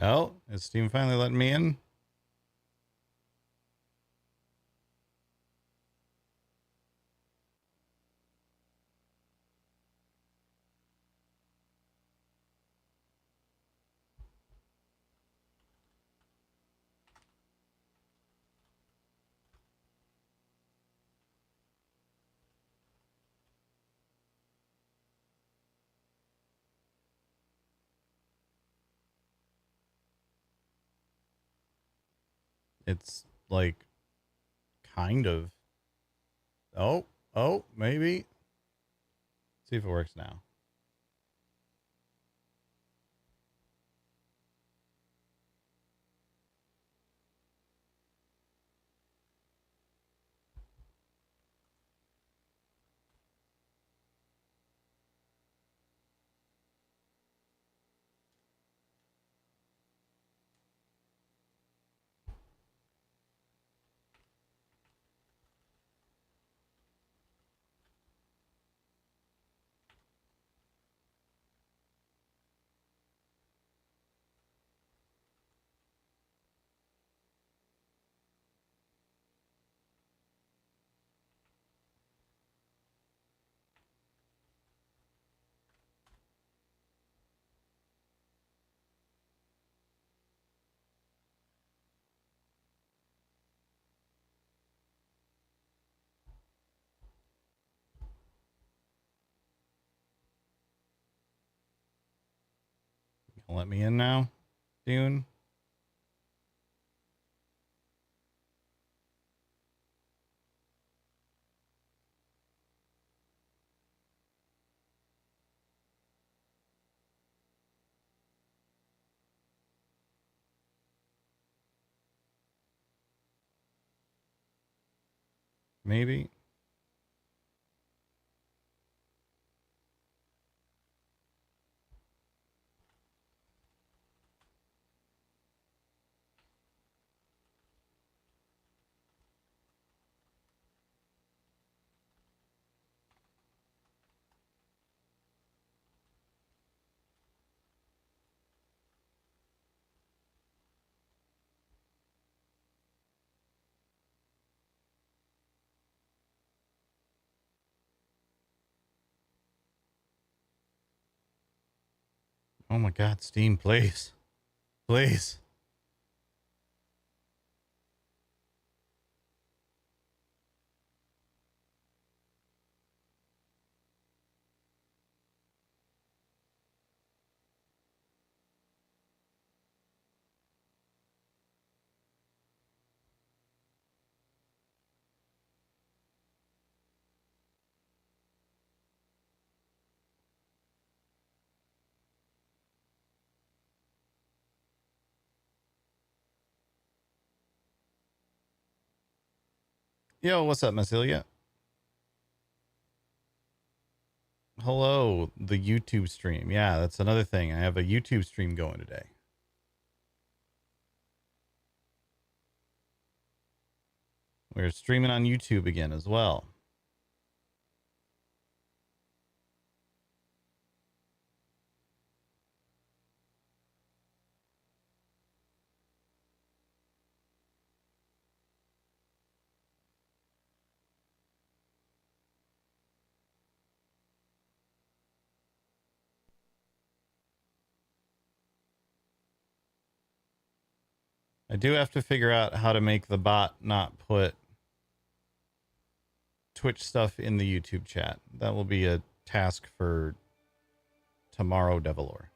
Oh, is Steam finally letting me in? It's like kind of. Oh, maybe. See if it works now. Let me in now, Dune. Maybe. Oh my God, Steam, please. Please. Yo, what's up, Massilia? Hello, the YouTube stream. Yeah, that's another thing. I have a YouTube stream going today. We're streaming on YouTube again as well. I do have to figure out how to make the bot not put Twitch stuff in the YouTube chat. That will be a task for tomorrow, Devilor.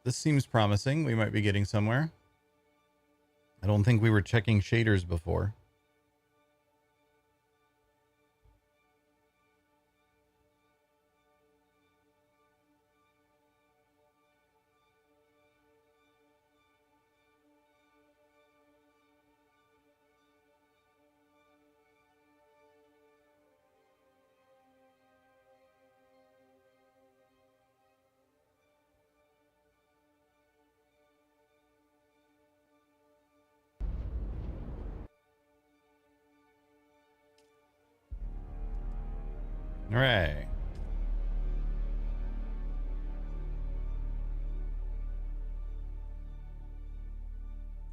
This seems promising. We might be getting somewhere. I don't think we were checking shaders before. All right.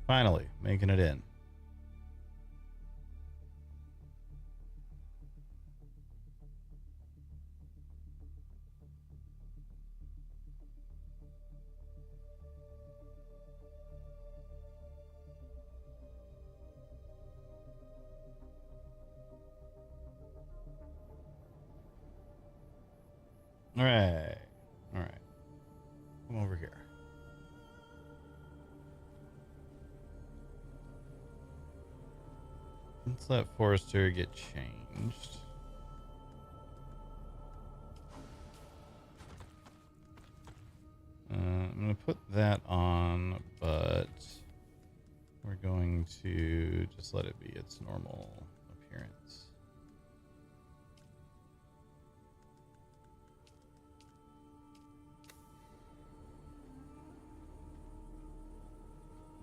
Finally, making it in. All right. All right. Come over here. Let's let Forrester get changed. I'm going to put that on, but we're going to just let it be its normal appearance.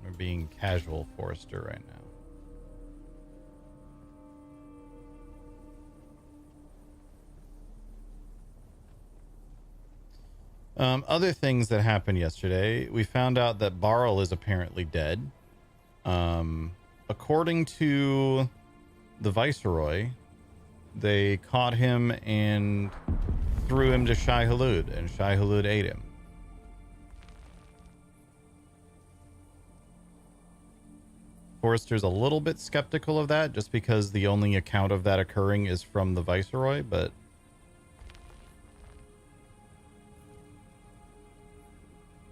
We're being casual Forrester right now. Other things that happened yesterday, we found out that Barl is apparently dead. According to the Viceroy, they caught him and threw him to Shai Hulud, and Shai Hulud ate him. Forrester's a little bit skeptical of that, just because the only account of that occurring is from the Viceroy, but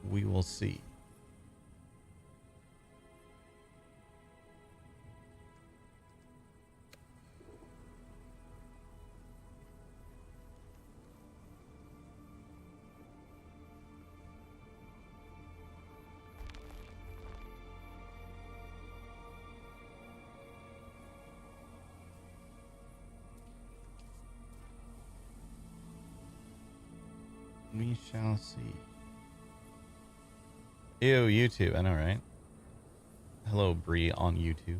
we will see. We shall see. Ew, YouTube. I know, right? Hello, Bree on YouTube.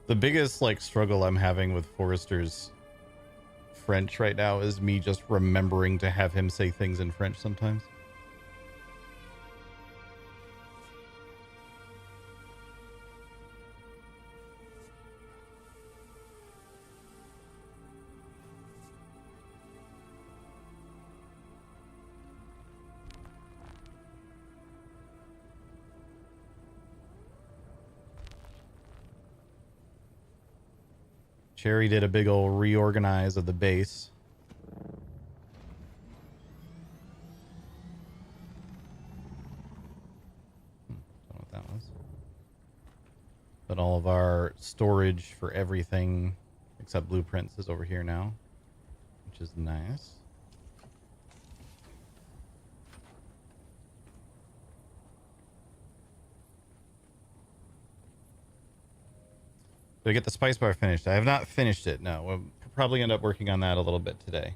The biggest like struggle I'm having with Forrester's French right now is me just remembering to have him say things in French sometimes. Cherry did a big old reorganize of the base. Don't know what that was. But all of our storage for everything except blueprints is over here now, which is nice. Did I get the spice bar finished? I have not finished it, no. We'll probably end up working on that a little bit today.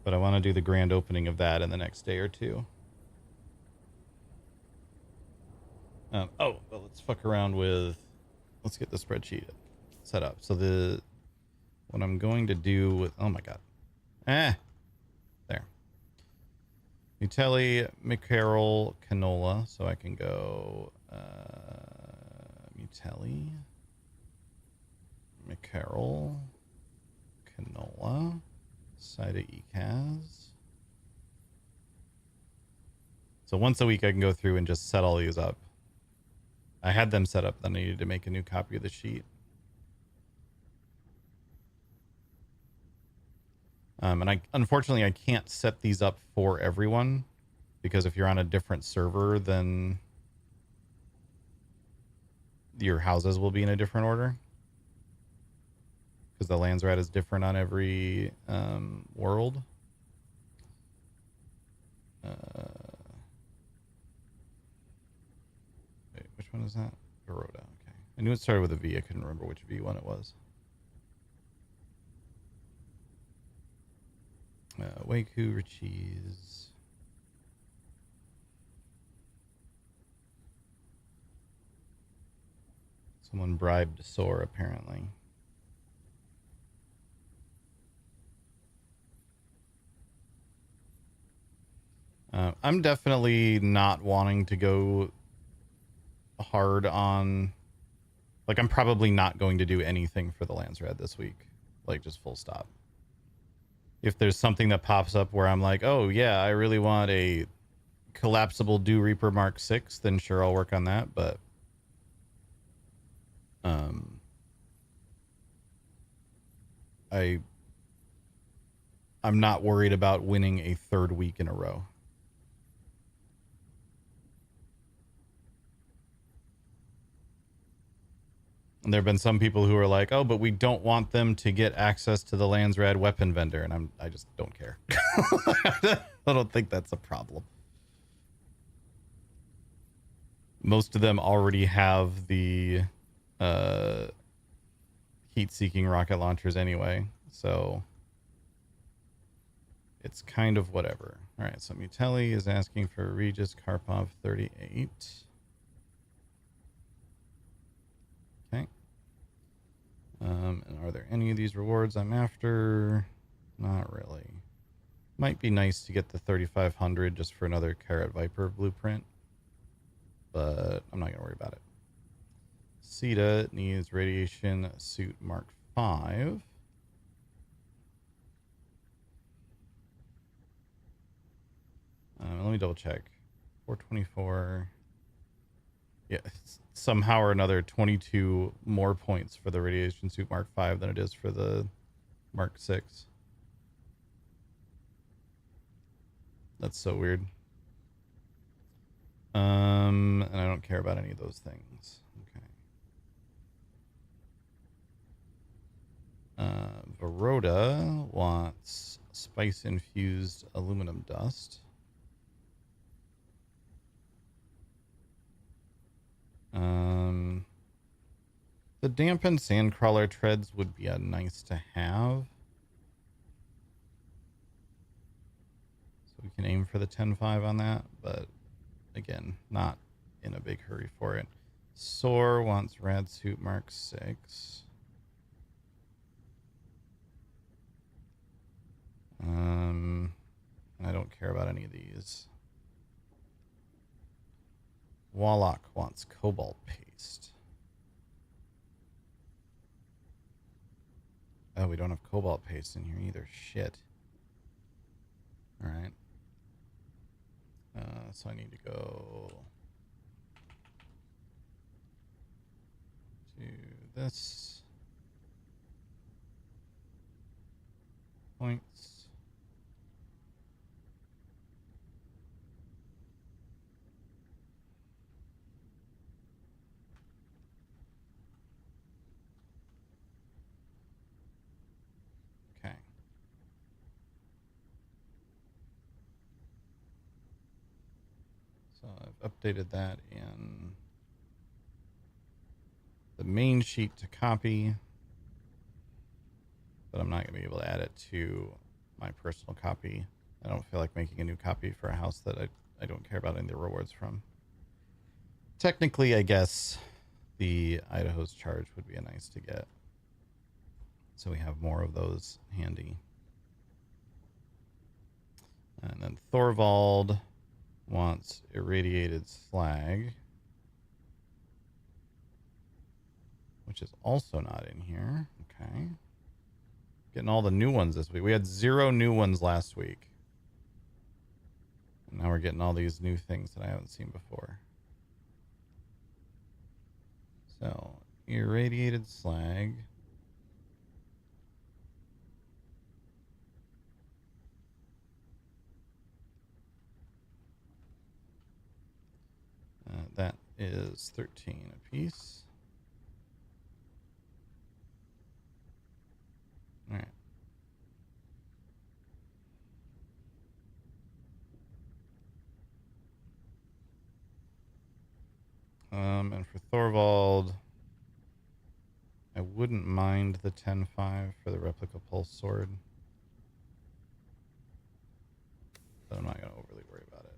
But I want to do the grand opening of that in the next day or two. Oh, well, let's fuck around with... Let's get the spreadsheet set up. So what I'm going to do with... Oh, my God. There. Mutelli, McCarroll, Canola. So I can go... Mutelli... McCarroll, Canola, Sida Ecaz. So once a week I can go through and just set all these up. I had them set up, then I needed to make a new copy of the sheet. And unfortunately I can't set these up for everyone because if you're on a different server, then your houses will be in a different order. Because the Landsrat is different on every world. Wait, which one is that? Baroda, okay. I knew it started with a V. I couldn't remember which V1 it was. Waku, Richies. Someone bribed Soar, apparently. I'm definitely not wanting to go hard on... Like, I'm probably not going to do anything for the Landsrat this week. Like, just full stop. If there's something that pops up where I'm like, oh, yeah, I really want a collapsible Dew Reaper Mark 6, then sure, I'll work on that, but... I'm not worried about winning a third week in a row. And there have been some people who are like, oh, but we don't want them to get access to the Landsrat weapon vendor. And I just don't care. I don't think that's a problem. Most of them already have the heat-seeking rocket launchers anyway. So it's kind of whatever. All right, so Mutelli is asking for Regis Karpov 38. Okay. And are there any of these rewards I'm after? Not really. Might be nice to get the 3500 just for another Carrot Viper blueprint, but I'm not going to worry about it. Sita needs Radiation Suit Mark 5. Let me double check. 424. Yeah, somehow or another, 22 more points for the Radiation Suit Mark 5 than it is for the Mark 6. That's so weird. And I don't care about any of those things. Okay. Baroda wants spice-infused aluminum dust. The dampened sandcrawler treads would be a nice to have. So we can aim for the 10-5 on that, but again, not in a big hurry for it. Soar wants Rad Suit Mark 6. I don't care about any of these. Warlock wants Cobalt Paste. Oh, we don't have Cobalt Paste in here either. Shit. Alright. So I need to go to this. points. Okay. So I've updated that in the main sheet to copy, but I'm not going to be able to add it to my personal copy. I don't feel like making a new copy for a house that I don't care about any of the rewards from. Technically, I guess the Idaho's charge would be a nice to get. So we have more of those handy. And then Thorvald wants irradiated slag, which is also not in here. Okay. Getting all the new ones this week. We had 0 new ones last week. And now we're getting all these new things that I haven't seen before. So, irradiated slag. That is 13 apiece. All right. And for Thorvald, I wouldn't mind the 10-5 for the replica pulse sword, but I'm not going to overly worry about it.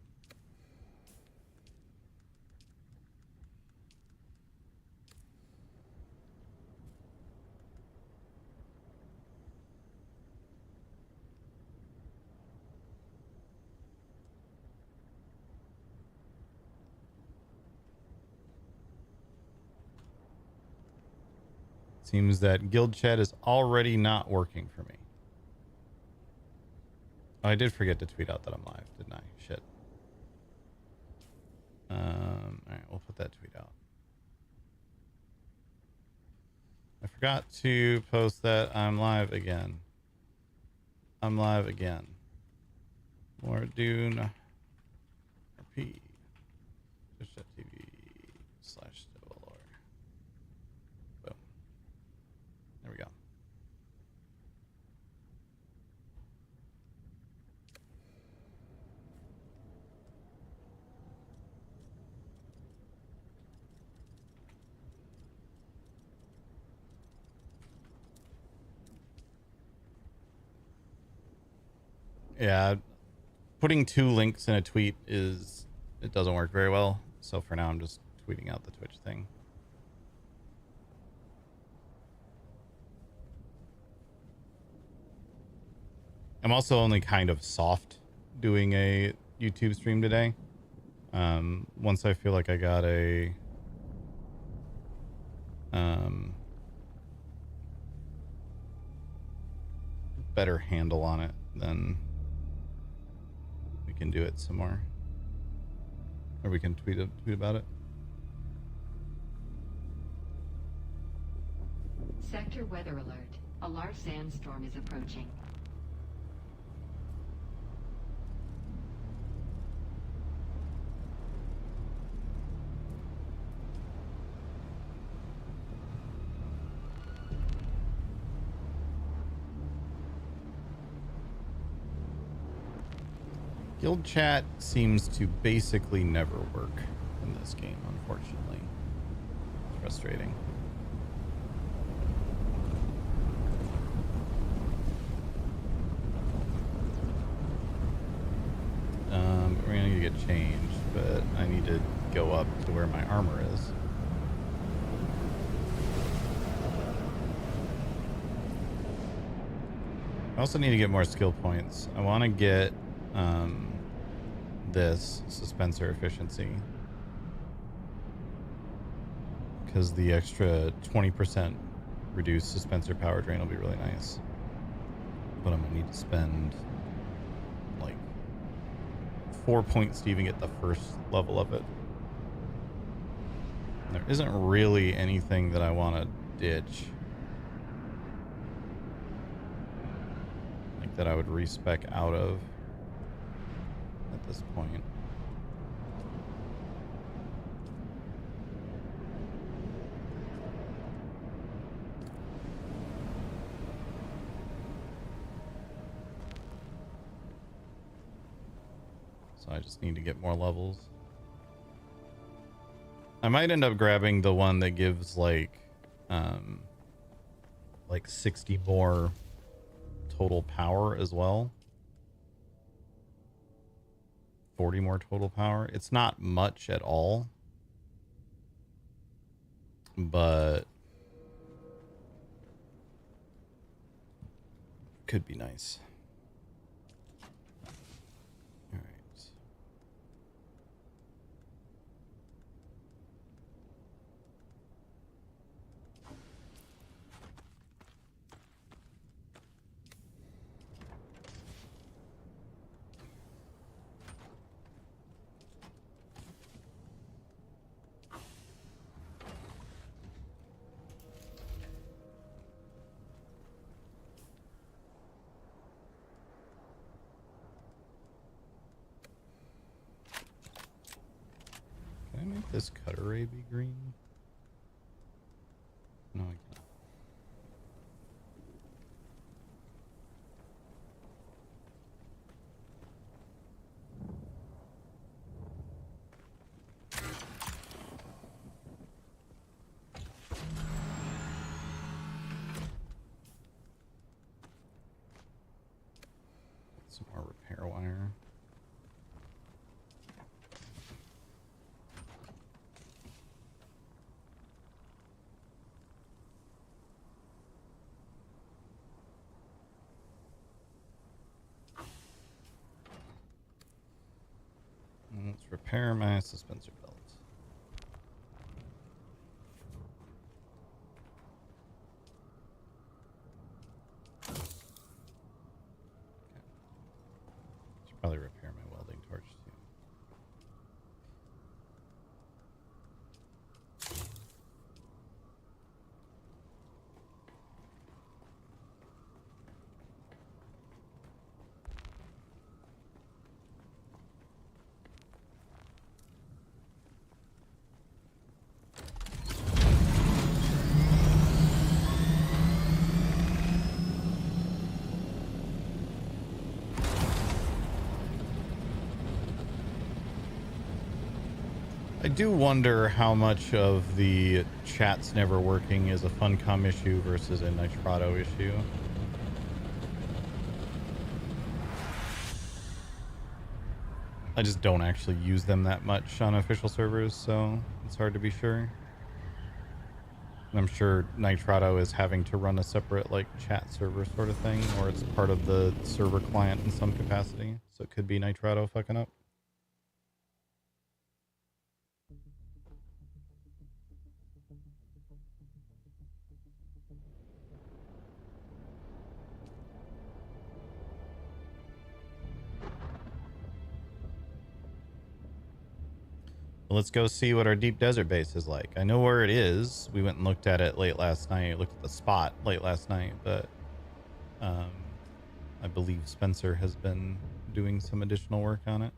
Seems that guild chat is already not working for me. Oh, I did forget to tweet out that I'm live, didn't I? Shit. All right, we'll put that tweet out. I forgot to post that I'm live again. I'm live again. More Dune RP. Twitch.tv/Devilor. Boom. There we go. Yeah, putting 2 links in a tweet it doesn't work very well. So for now, I'm just tweeting out the Twitch thing. I'm also only kind of soft doing a YouTube stream today. Once I feel like I got a better handle on it, then we can do it some more. Or we can tweet about it. Sector weather alert. A large sandstorm is approaching. Guild chat seems to basically never work in this game, unfortunately. It's frustrating. We're gonna need to get changed, but I need to go up to where my armor is. I also need to get more skill points. I want to get this dispenser efficiency, because the extra 20% reduced dispenser power drain will be really nice. But I'm gonna need to spend like 4 points to even get the first level of it. There isn't really anything that I want to ditch. Like that I would respec out of at this point. So I just need to get more levels. I might end up grabbing the one that gives like 60 more total power as well. 40 more total power. It's not much at all, but could be nice. All right. Can I make this cut array be green? No, I can't. Some more repair wire. Let's repair my suspensor belt. Should probably repair my welding torch too. I do wonder how much of the chat's never working is a Funcom issue versus a Nitrado issue. I just don't actually use them that much on official servers, so it's hard to be sure. And I'm sure Nitrado is having to run a separate like chat server sort of thing, or it's part of the server client in some capacity, so it could be Nitrado fucking up. Let's go see what our deep desert base is like. I know where it is. We went and looked at it late last night. Looked at the spot late last night, but I believe Spencer has been doing some additional work on it.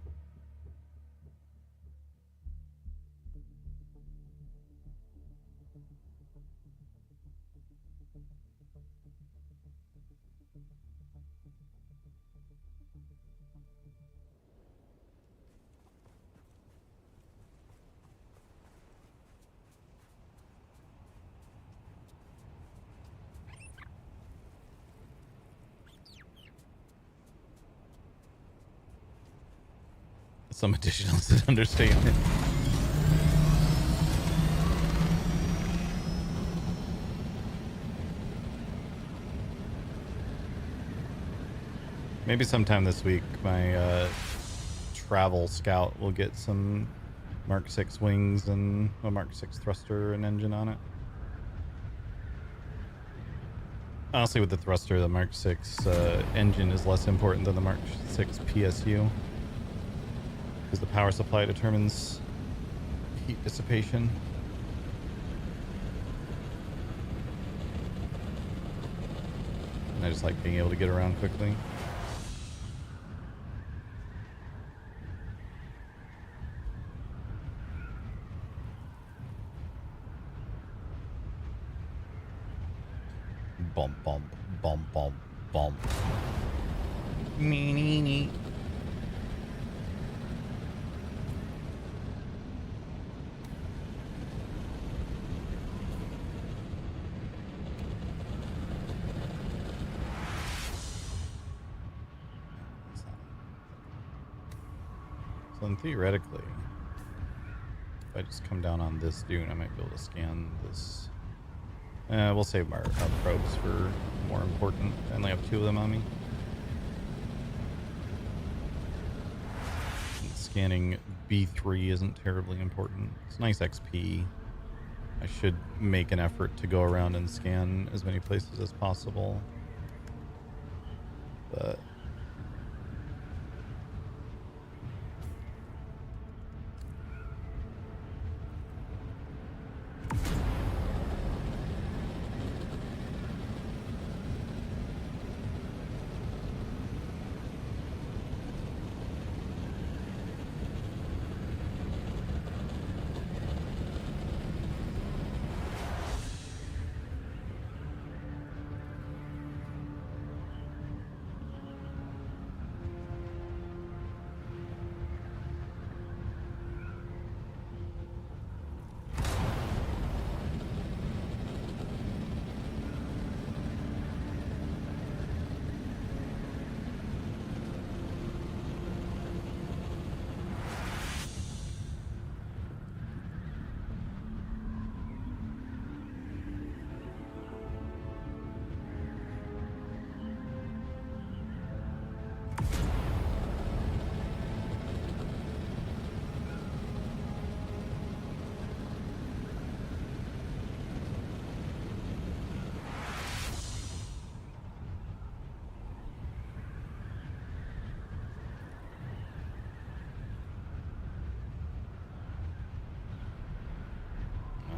Some additional is an understatement. Maybe sometime this week, my travel scout will get some Mark 6 wings and a Mark 6 thruster and engine on it. Honestly, with the thruster, the Mark 6 engine is less important than the Mark 6 PSU, because the power supply determines heat dissipation. And I just like being able to get around quickly. Bum bum bum bum bum. Me. So then theoretically, if I just come down on this dune, I might be able to scan this. We'll save our probes for more important. I only have 2 of them on me. And scanning B3 isn't terribly important. It's nice XP. I should make an effort to go around and scan as many places as possible. But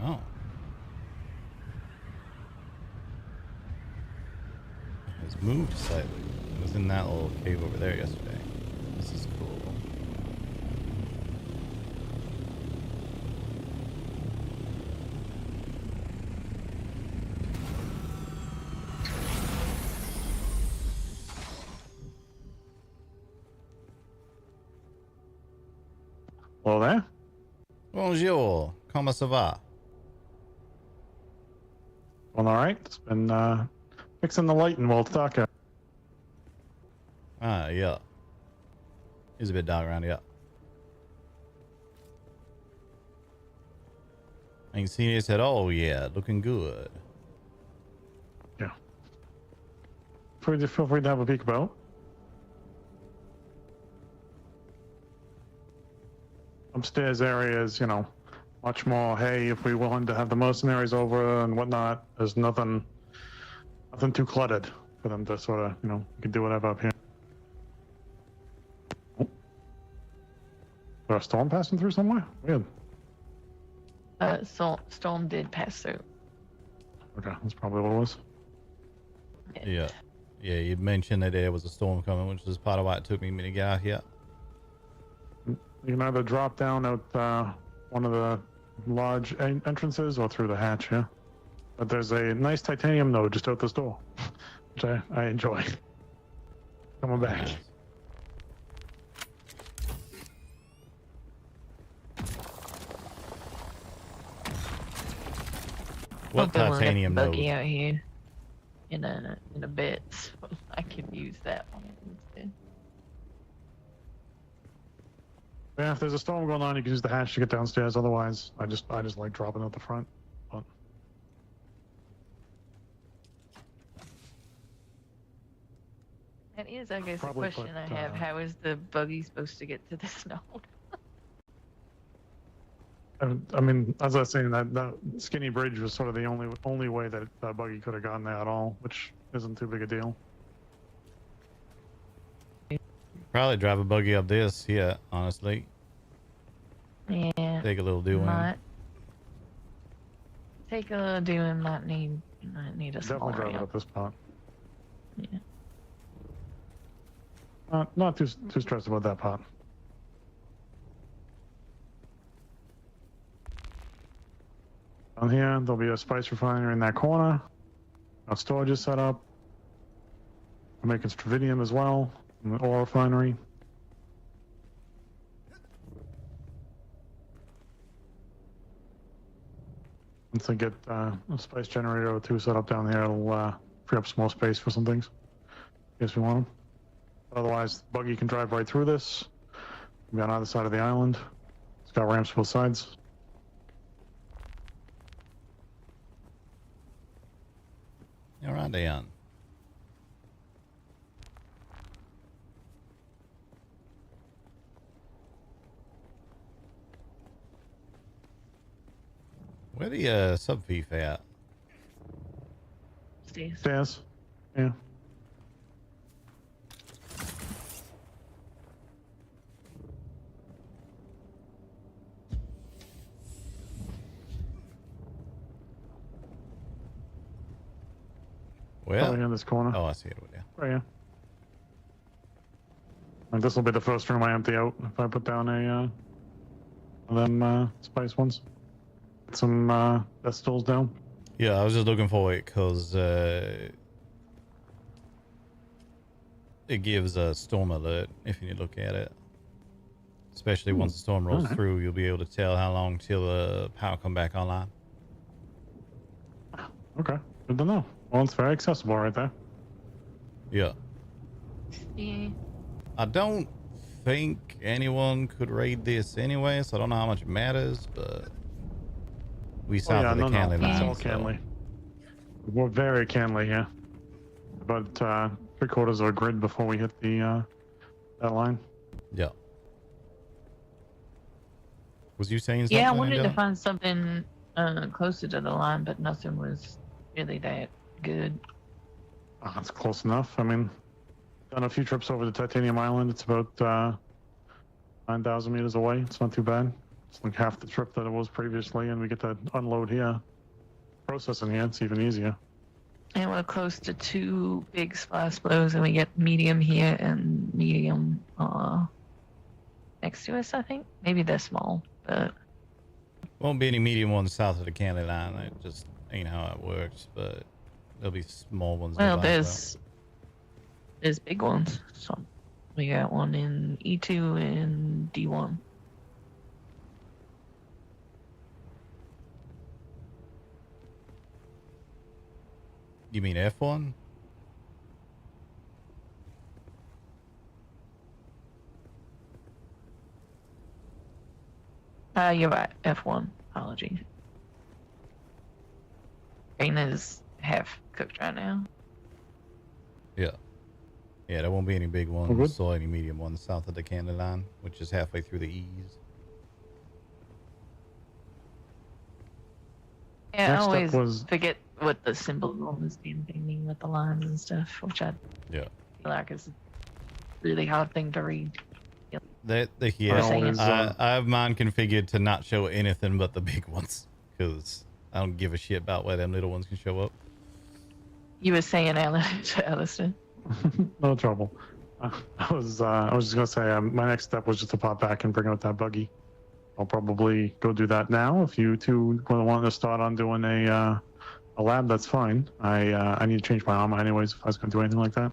oh. It has moved slightly. It was in that little cave over there yesterday. This is cool. Hello there. Bonjour. Comment ça va? Well, all right. It's been fixing the light and we'll talk. Ah, yeah. It's a bit dark around here. I can see it said, oh yeah, looking good. Yeah. Feel free to have a peek about. Upstairs areas, you know, much more. Hey, if we wanted to have the mercenaries over and whatnot, there's nothing too cluttered for them to sort of, you know, you can do whatever up here. Oh. Is there a storm passing through somewhere? Weird. Storm did pass through. Okay, that's probably what it was. Yeah. Yeah, you mentioned that there was a storm coming, which is part of why it took me a minute to get out here. You can either drop down out one of the large entrances or through the hatch, yeah. But there's a nice titanium node just out this door, which I enjoy. Coming back. Nice. What titanium node? Buggy out here in a bit, so I can use that one instead. Yeah, if there's a storm going on, you can use the hatch to get downstairs. Otherwise, I just like dropping out the front. But... That is, I guess, the Probably question put, I have. How is the buggy supposed to get to this node? I mean, as I was saying, that skinny bridge was sort of the only way that that buggy could have gotten there at all, which isn't too big a deal. Probably drive a buggy up this, yeah, honestly. Yeah. Take a little doing. Might take a little doing. Might need a small Definitely drive it ramp. up this part. Yeah. Not too stressed about that part. Down here, there'll be a spice refinery in that corner. Our storage is set up. We're making stravinium as well, in the ore refinery. Once I get a spice generator or two set up down there, it'll free up some more space for some things. If we want them. Otherwise, the buggy can drive right through this. We're on either side of the island. It's got ramps both sides. All right, Dan. Where the sub thief at? Stairs. Yeah. Where? Probably in this corner. Oh, I see it with you. Right here. And this will be the first room I empty out if I put down a of them spice ones. Get some death stools down. Yeah, I was just looking for it because it gives a storm alert if you look at it. Especially once the storm rolls through, you'll be able to tell how long till the power come back online. Okay, good to know. Well, it's very accessible right there. Yeah. Yeah. I don't think anyone could raid this anyway, so I don't know how much it matters, but we south of the Canley line. It's all so- Canley. We're very Canley, yeah. About 3/4 of a grid before we hit the that line. Yeah. Was you saying something? Yeah, I wanted to Angela? find something closer to the line, but nothing was really that good. That's close enough. I mean, done a few trips over to Titanium Island. It's about 9,000 meters away. It's not too bad. It's like half the trip that it was previously, and we get to unload here. Processing here, it's even easier. And we're close to 2 big splash blows, and we get medium here and medium next to us, I think. Maybe they're small, but... Won't be any medium ones south of the Canley line. It just ain't how it works, but there'll be small ones. Well, nearby as there's big ones. So we got one in E2 and D1. You mean F1? You're right. F1. Apologies. Green is half cooked right now. Yeah. Yeah, there won't be any big good. ones or any medium ones south of the Canley line, which is halfway through the E's. Yeah, Next I up always was- forget what the symbol on this damn thing mean with the lines and stuff, which I Yeah. feel like is a really hard thing to read. Yeah, always, I have mine configured to not show anything but the big ones because I don't give a shit about where them little ones can show up. You were saying, Alistair. No trouble. I was just gonna say my next step was just to pop back and bring out that buggy. I'll probably go do that now. If you two want to start on doing a lab, that's fine. I need to change my armor anyways if I was gonna do anything like that.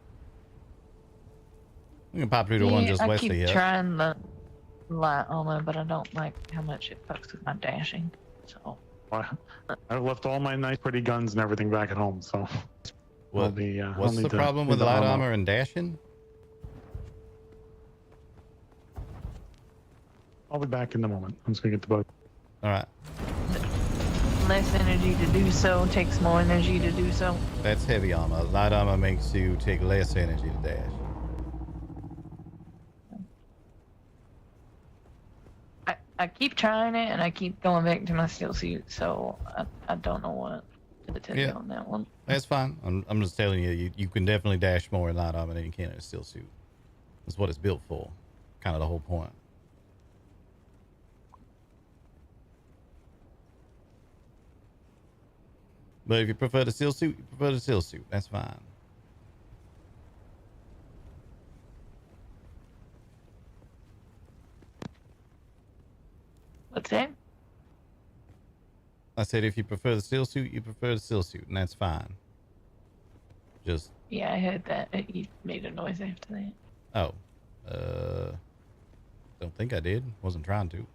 We can pop through the one just I west keep of here. trying the light armor, but I don't like how much it fucks with my dashing. So I've left all my nice pretty guns and everything back at home, so What, I'll what's need the to problem need with the light armor and dashing? I'll be back in a moment. I'm just gonna get the bug. All right. less energy to do so, takes more energy to do so. That's heavy armor. Light armor makes you take less energy to dash. I keep trying it, and I keep going back to my steel suit, so I don't know what to tell you on that one. That's fine. I'm just telling you, you can definitely dash more in light armor than you can in a steel suit. That's what it's built for. Kind of the whole point. But if you prefer the steel suit, you prefer the steel suit. That's fine. What's that? I said if you prefer the steel suit, you prefer the steel suit, and that's fine. Just, Yeah, I heard that. He made a noise after that. oh. Don't think I did. Wasn't trying to.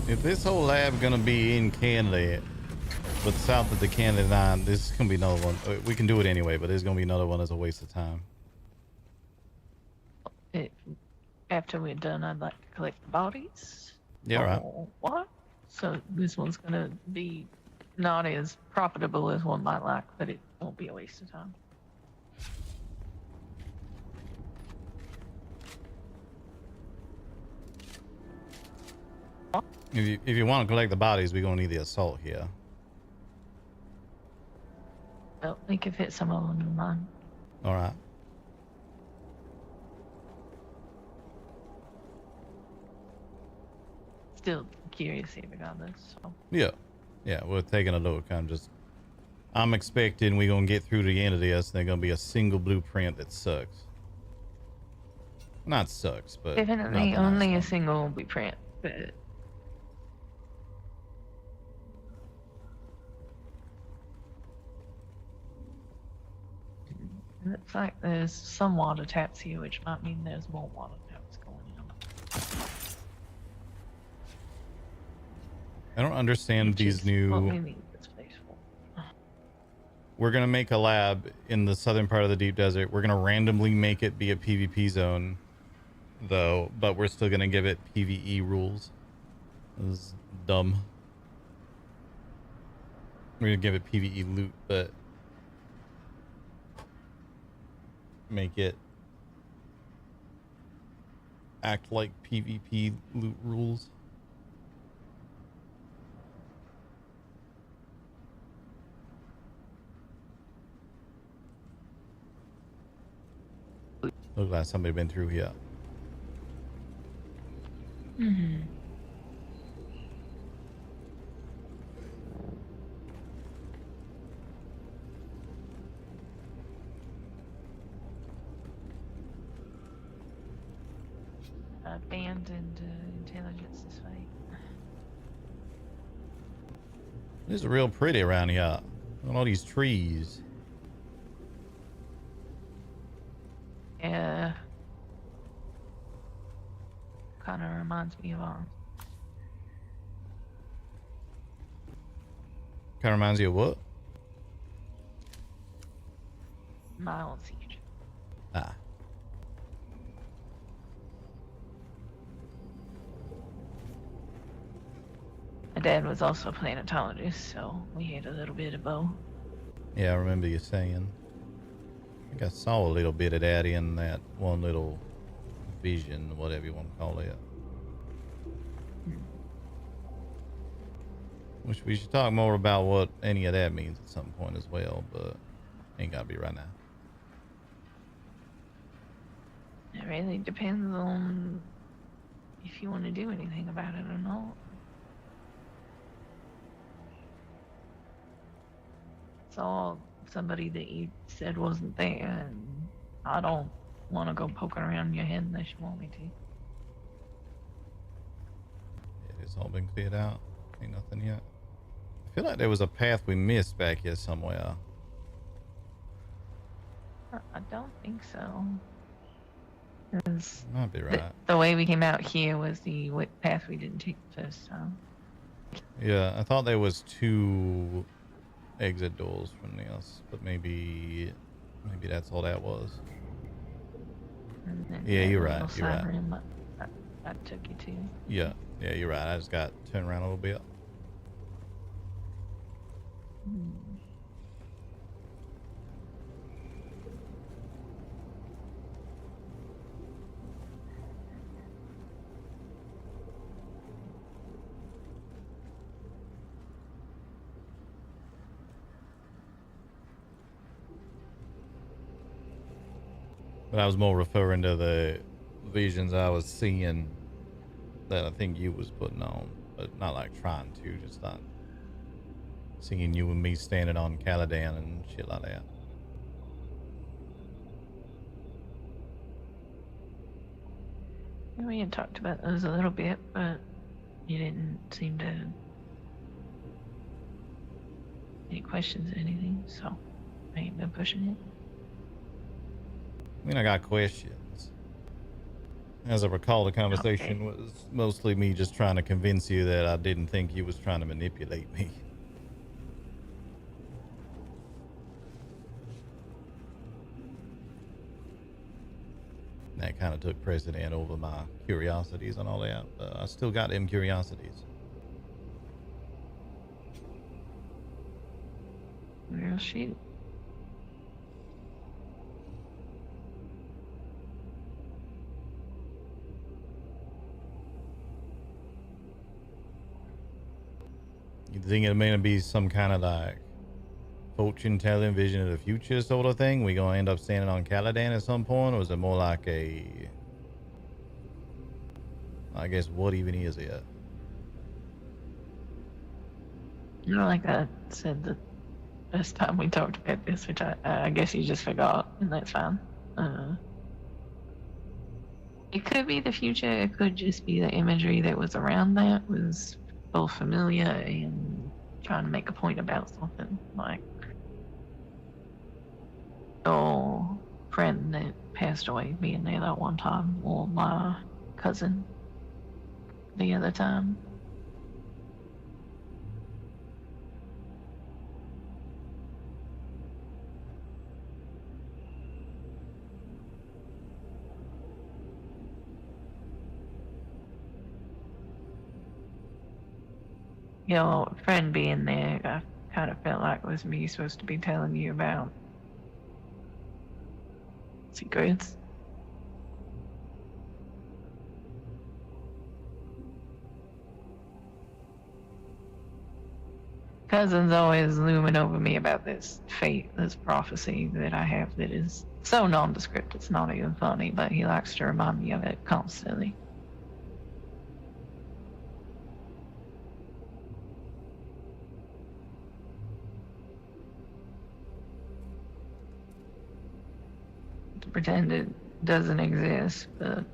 If this whole lab gonna be in Canada, but south of the Canada line, this is gonna be another one. We can do it anyway, but there's gonna be another one as a waste of time. After we're done, I'd like to collect the bodies. Yeah, right. What? So this one's gonna be not as profitable as one might like, but it won't be a waste of time. If you want to collect the bodies, we're gonna need the assault here. Well, we can fit some of them in mine. All right. Still curious here regardless. So. Yeah, we're taking a look. I'm expecting we're gonna get through to the end of this, and there's gonna be a single blueprint that sucks. Not sucks, but Definitely only a single blueprint, but. Looks like there's some water taps here, which might mean there's more water taps going on. I don't understand these new. What we need this place for. We're gonna make a lab in the southern part of the deep desert. We're gonna randomly make it be a PvP zone, though, but we're still gonna give it PvE rules. This is dumb. We're gonna give it PvE loot, but make it act like PvP loot rules. Look like somebody been through here. Mm-hmm. Abandoned intelligence this way. This is real pretty around here. Look at all these trees. Yeah. Kind of reminds me of ours. Kind of reminds you of what? My old siege. Ah. My dad was also a planetologist, so we had a little bit of both. Yeah, I remember you saying. I think I saw a little bit of that in that one little vision, whatever you want to call it. Which we should talk more about what any of that means at some point as well, but ain't gotta be right now. It really depends on if you want to do anything about it or not. Saw somebody that you said wasn't there, and I don't want to go poking around your head unless you want me to. It's all been cleared out. Ain't nothing yet. I feel like there was a path we missed back here somewhere. I don't think so. 'Cause Might be right. the way we came out here was the path we didn't take the first time. Yeah, I thought there was 2 exit doors from this, but maybe that's all that was. And then Yeah, that you're little right. You're side right. room I took you to. Yeah, you're right. I just got turned around a little bit. Hmm. But I was more referring to the visions I was seeing that I think you was putting on, but not like trying to, just not seeing you and me standing on Caladan and shit like that. We had talked about those a little bit, but you didn't seem to any questions or anything, so I ain't been pushing it. I mean, I got questions. As I recall, the conversation was mostly me just trying to convince you that I didn't think you was trying to manipulate me. That kind of took precedent over my curiosities and all that. I still got them curiosities. Well, shoot. You think it may be some kind of like fortune telling vision of the future sort of thing? We gonna end up standing on Caladan at some point, or is it more like a, I guess, what even is it? You know, like I said the first time we talked about this, which I guess you just forgot, and that's fine. It could be the future. It could just be the imagery that was around that was both familiar and trying to make a point about something. Like your friend that passed away being there that one time, or my cousin the other time. Your friend being there, I kind of felt like was me supposed to be telling you about secrets. Cousin's always looming over me about this fate, this prophecy that I have that is so nondescript it's not even funny, but he likes to remind me of it constantly. To pretend it doesn't exist, but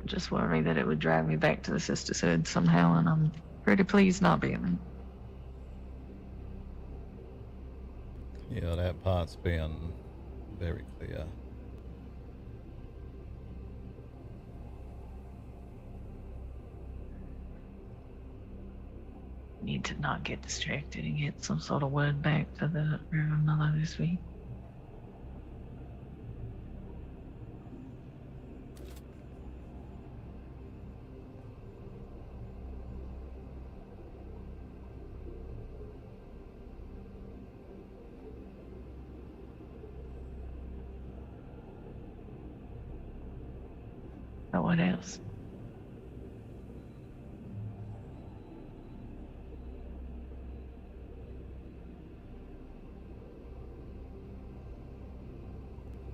just worry that it would drag me back to the sisterhood somehow, and I'm pretty pleased not being there. Yeah, that part's been very clear. Need to not get distracted and get some sort of word back to the Reverend Mother this week. But what else?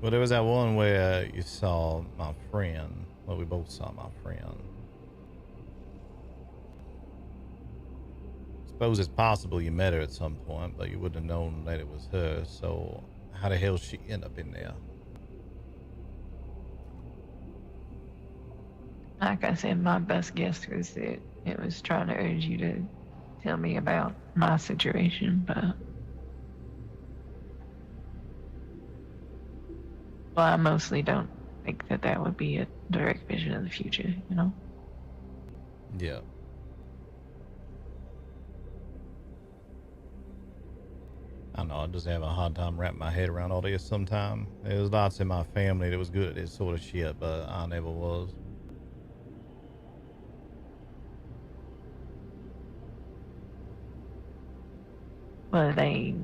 Well, there was that one where you saw my friend. Well, we both saw my friend. Suppose it's possible you met her at some point, but you wouldn't have known that it was her. So how the hell she end up in there? Like I said, my best guess was that it was trying to urge you to tell me about my situation, but well, I mostly don't think that that would be a direct vision of the future, you know? Yeah. I don't know, I just have a hard time wrapping my head around all this sometime. There's lots in my family that was good at this sort of shit, but I never was. Were they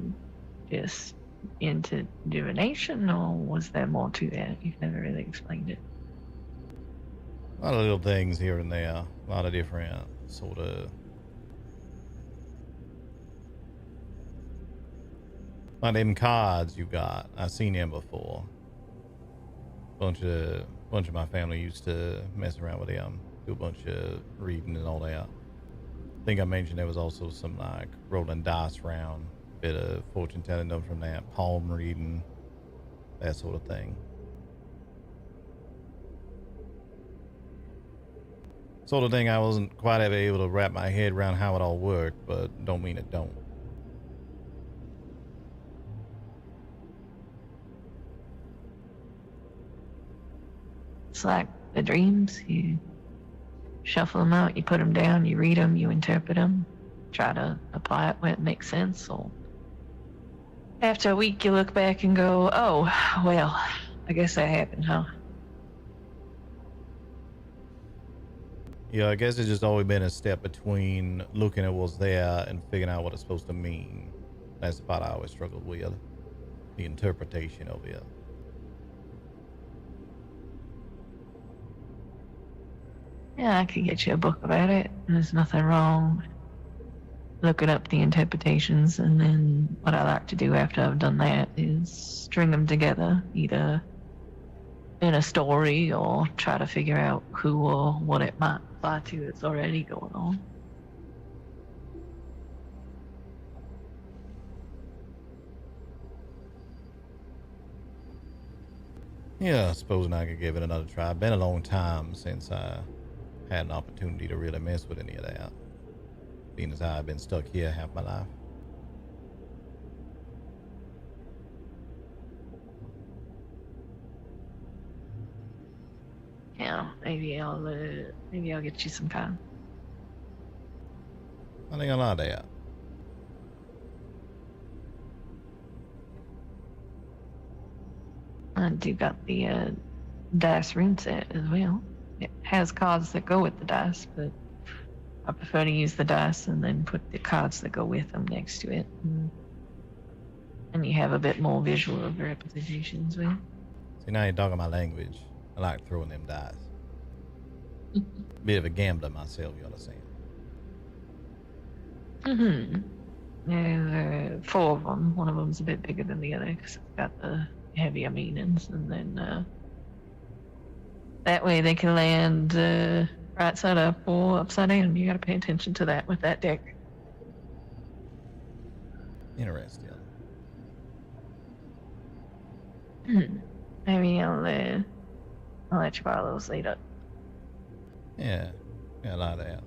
just into divination, or was there more to that? You've never really explained it. A lot of little things here and there. A lot of different sort of... Like them cards you got. I've seen them before. Bunch of my family used to mess around with them. Do a bunch of reading and all that. I think I mentioned there was also some like rolling dice round, bit of fortune telling done from that, palm reading, that sort of thing. Sort of thing I wasn't quite ever able to wrap my head around how it all worked, but don't mean it don't. It's like the dreams. You shuffle them out, you put them down, you read them, you interpret them, try to apply it where it makes sense. Or after a week, you look back and go, oh, well, I guess that happened, huh? Yeah, I guess it's just always been a step between looking at what's there and figuring out what it's supposed to mean. That's the part I always struggled with, the interpretation of it. Yeah, I could get you a book about it. There's nothing wrong looking up the interpretations, and then what I like to do after I've done that is string them together, either in a story or try to figure out who or what it might apply to that's already going on. Yeah, I suppose I could give it another try. It's been a long time since I had an opportunity to really mess with any of that, being as I've been stuck here half my life. Yeah, maybe I'll get you some time. I think I like that. I do got the dice rune set as well. It has cards that go with the dice, but I prefer to use the dice and then put the cards that go with them next to it. And you have a bit more visual of the representation as well. See, now you're talking my language. I like throwing them dice. Bit of a gambler myself, you understand? There's 4 of them. One of them's a bit bigger than the other because it's got the heavier meanings. And then that way they can land right side up or upside down. You got to pay attention to that with that deck. Interesting. Maybe I'll let you borrow those later. Yeah, I like that.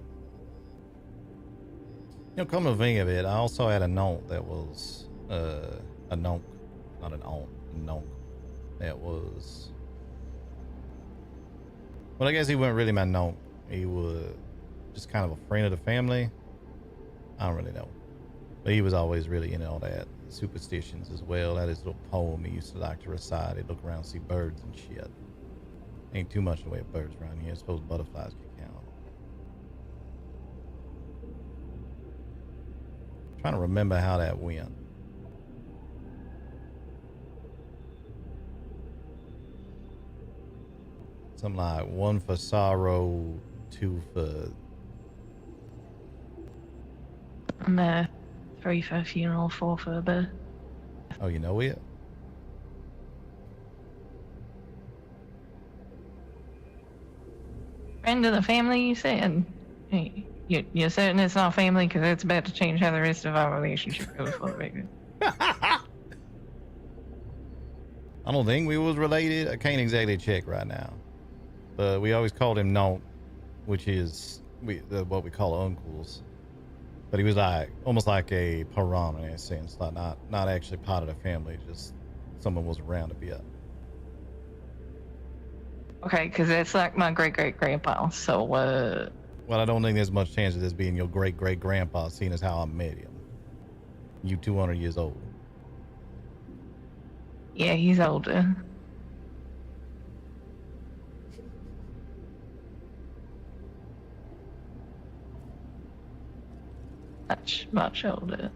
You know, come to think of it, I also had a note that was a note, not an aunt, a note that was. Well, I guess he wasn't really my note. He was just kind of a friend of the family. I don't really know, but he was always really into all that superstitions as well. That his little poem he used to like to recite. He'd look around and see birds and shit. Ain't too much in the way of birds around here. I suppose butterflies could count. Trying to remember how that went. Something like 1 for sorrow, 2 for... 3 for a funeral, 4 for a birth. Oh, you know it? Friend of the family, you said? Hey, you're certain it's not family? Because it's about to change how the rest of our relationship goes for the record. I don't think we was related. I can't exactly check right now. But we always called him Nonk, which is what we call uncles. But he was like almost like a param in a sense, like not actually part of the family, just someone was around a bit. Okay, because that's like my great-great-grandpa, so, Well, I don't think there's much chance of this being your great-great-grandpa, seeing as how I met him. You 200 years old. yeah, he's older. Much older.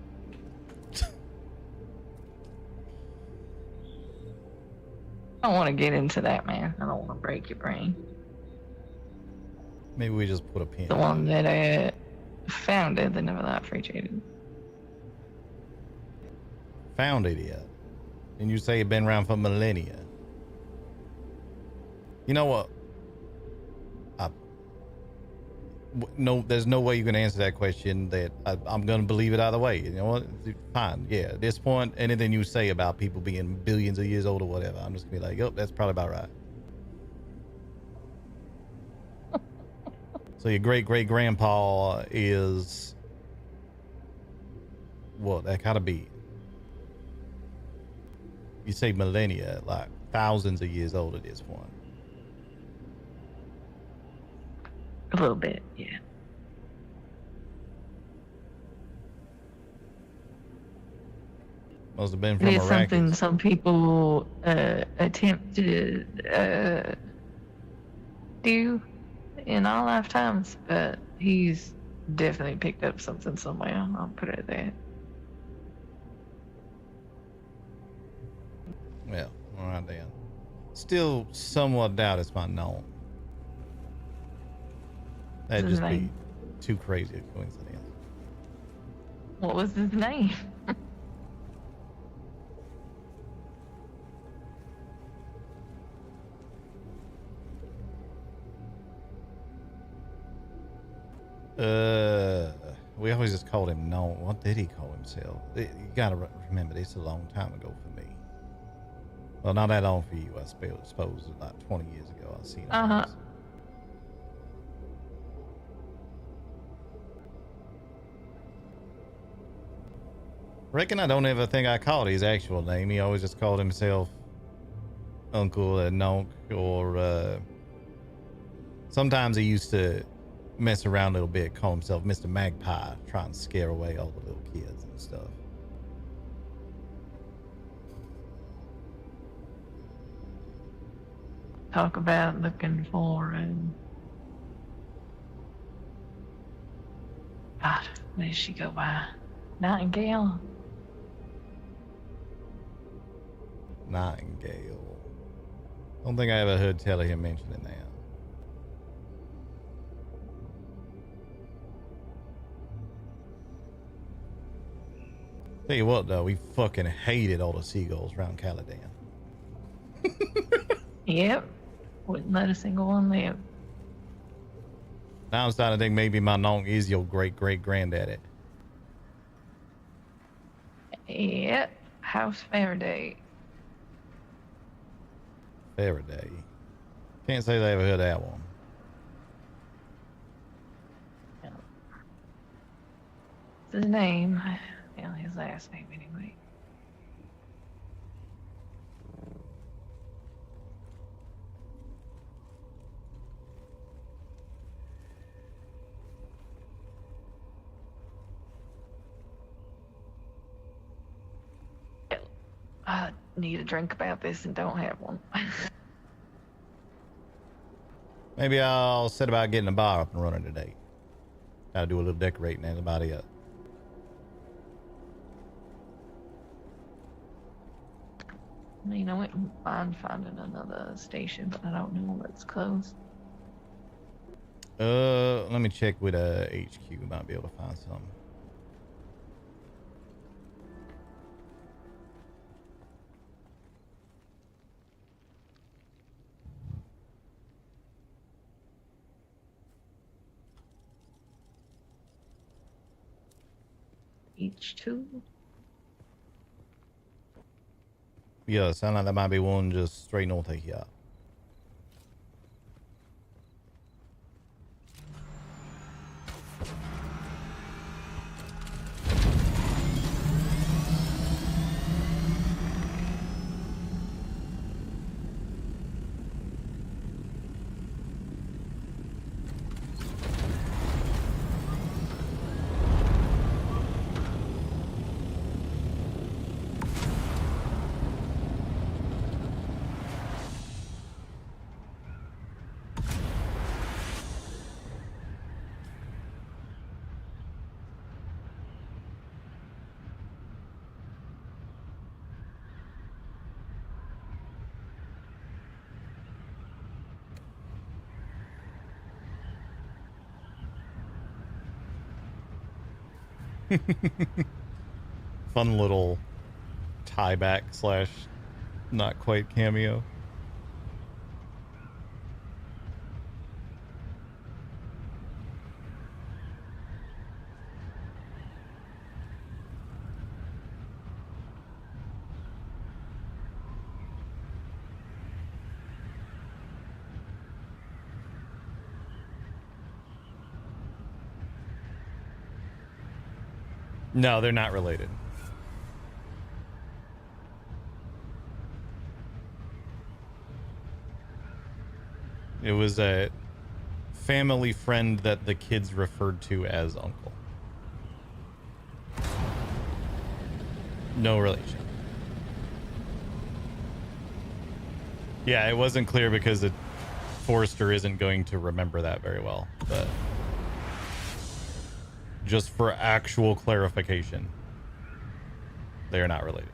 I don't want to get into that, man. I don't want to break your brain. Maybe we just put a pin The in one it. that founded the Never That Free Traded. Found it yet? And you say it been around for millennia. You know what? No, there's no way you can answer that question. That I'm gonna believe it either way. You know what? Fine. Yeah. At this point, anything you say about people being billions of years old or whatever, I'm just gonna be like, yep, that's probably about right. So your great-great-grandpa is what? That gotta be. You say millennia, like thousands of years old at this point. A little bit, yeah. Must have been It from is something Arrakis. some people attempt to do in our lifetimes, but he's definitely picked up something somewhere. I'll put it at that. Well, all right then. Still somewhat doubt it's my known. That'd What's his just be name? too crazy a coincidence. What was his name? We always just called him known. What did he call himself? You gotta remember, this is a long time ago for me. Well, not that long for you, I suppose. Like 20 years ago, I seen him. Uh-huh. once. Reckon I don't ever think I called his actual name. He always just called himself Uncle Nonk, or sometimes he used to mess around a little bit, call himself Mr. Magpie, try and scare away all the little kids and stuff. Talk about looking for God, what did she go by? Nightingale? Nightingale. Don't think I ever heard tell of him mentioning that. Tell you what, though, we fucking hated all the seagulls around Caladan. Yep. Wouldn't let a single one live. Now I'm starting to think maybe my nonk is your great-great-granddaddy. Yep. House Faraday. Faraday. Can't say they ever heard that one. What's his name? Well, his last name anyway. I need a drink about this and don't have one. Maybe I'll set about getting a bar up and running today. Gotta do a little decorating, that's about it. I mean, I wouldn't mind finding another station, but I don't know what's close. Let me check with HQ. We might be able to find something. each two. Yeah, sound like there might be one just straight north of here. Fun little tie back slash not quite cameo. No, they're not related. It was a family friend that the kids referred to as uncle. No relation. Yeah, it wasn't clear because Forrester isn't going to remember that very well, but just for actual clarification, they are not related.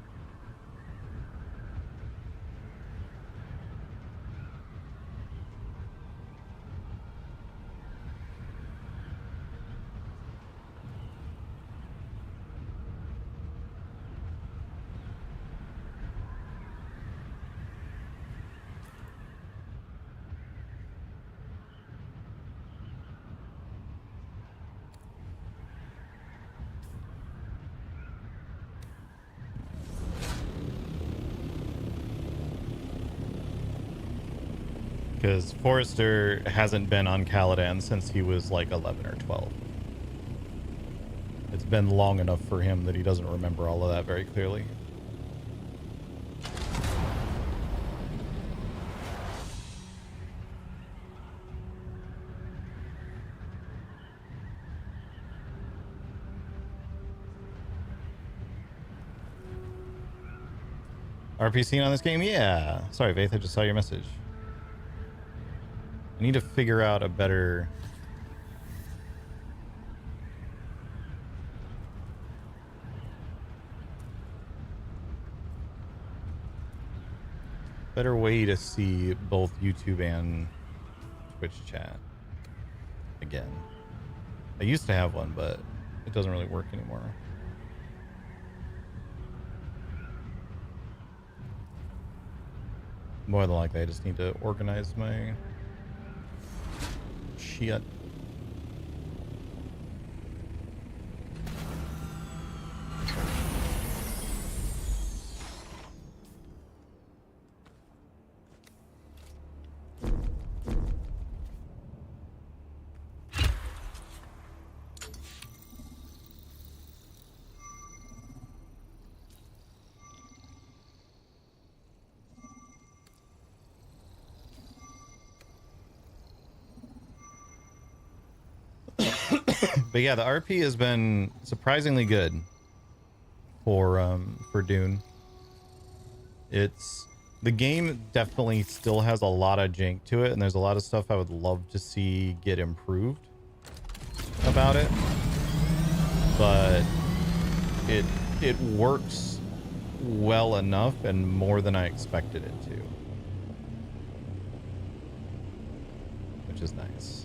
Because Forrester hasn't been on Caladan since he was like 11 or 12. It's been long enough for him that he doesn't remember all of that very clearly. RP scene on this game? Yeah. Sorry, Faith, I just saw your message. I need to figure out a better... better way to see both YouTube and Twitch chat again. I used to have one, but it doesn't really work anymore. More than likely, I just need to organize my shit. But yeah, the RP has been surprisingly good for Dune. The game definitely still has a lot of jank to it, and there's a lot of stuff I would love to see get improved about it. But it works well enough and more than I expected it to, which is nice.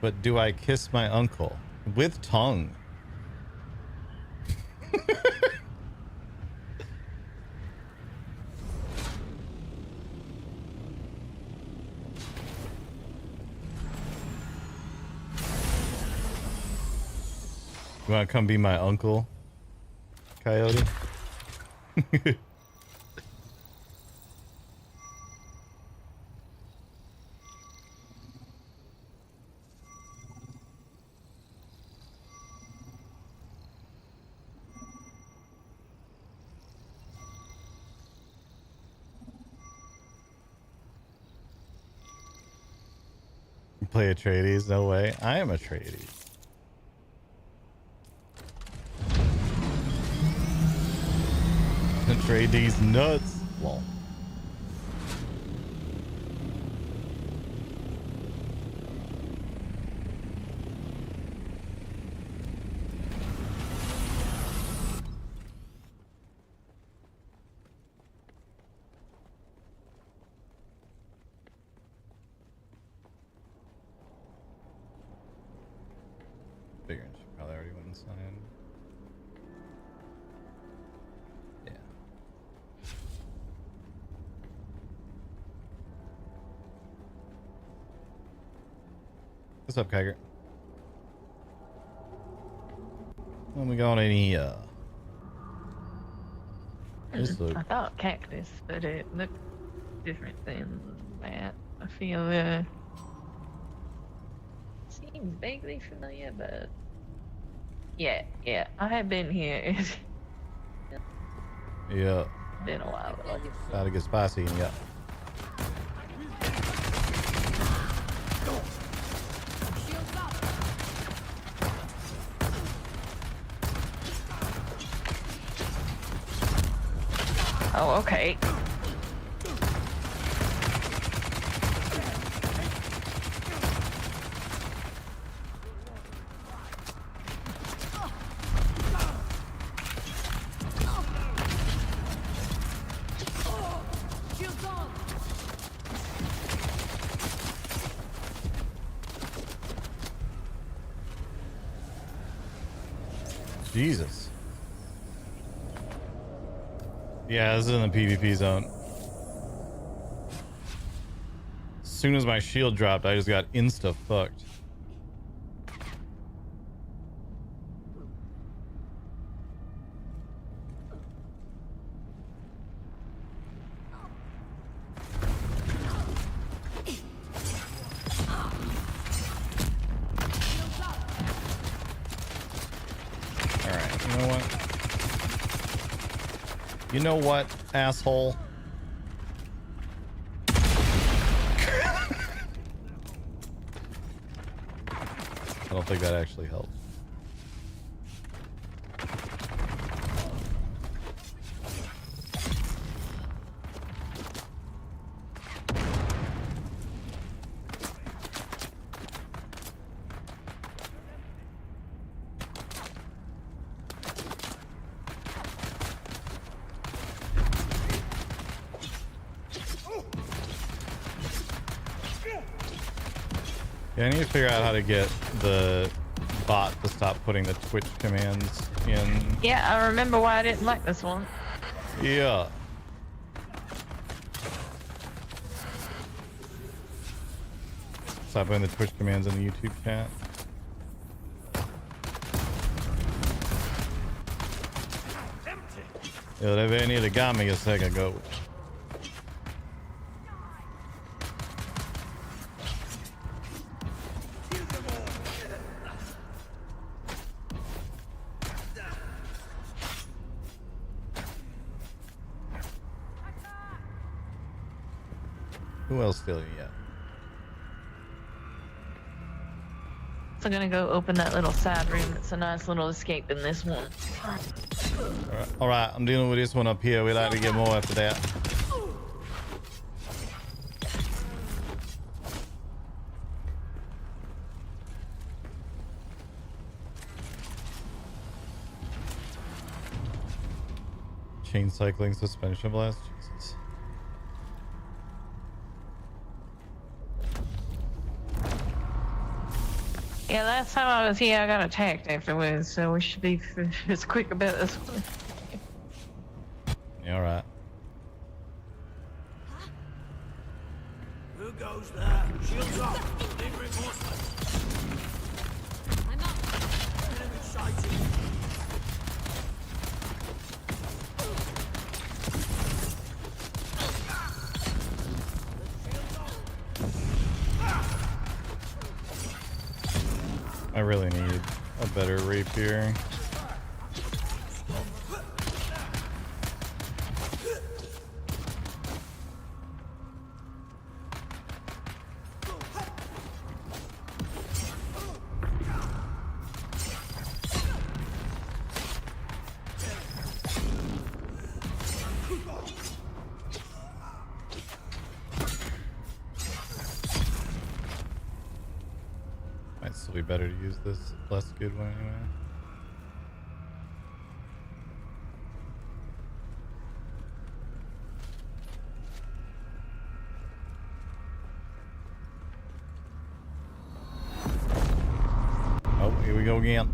But do I kiss my uncle? With tongue. You want to come be my uncle, Coyote? You play Atreides? No way. I am Atreides. Atreides nuts. Lol. Figuring she probably already went inside. Yeah. What's up, Kiger? When we got any this look. I thought cactus, but it looked different than that. I feel seems vaguely familiar, but yeah, I have been here. It's Yeah. been a while though. Gotta get spicy and yeah. Oh, okay. Jesus. Yeah, this is in the PvP zone. As soon as my shield dropped, I just got insta fucked. Alright, you know what? You know what, asshole? I don't think that actually helped. Yeah, I need to figure out how to get the bot to stop putting the Twitch commands in. Yeah, I remember why I didn't like this one. Yeah. Stop putting the Twitch commands in the YouTube chat. Yeah, they nearly got me a second ago. Who else still yet? So I'm gonna go open that little side room. It's a nice little escape in this one. All right, I'm dealing with this one up here. We like to get more after that. Chain cycling suspension blast. Jesus. Yeah, last time I was here, I got attacked afterwards, so we should be as quick about this one. You all right? Who goes there? Shields up. Need reinforcements. I'm up. Enemy sighted. I really need a better rapier. Might still be better to use this less good one anyway. Oh, here we go again.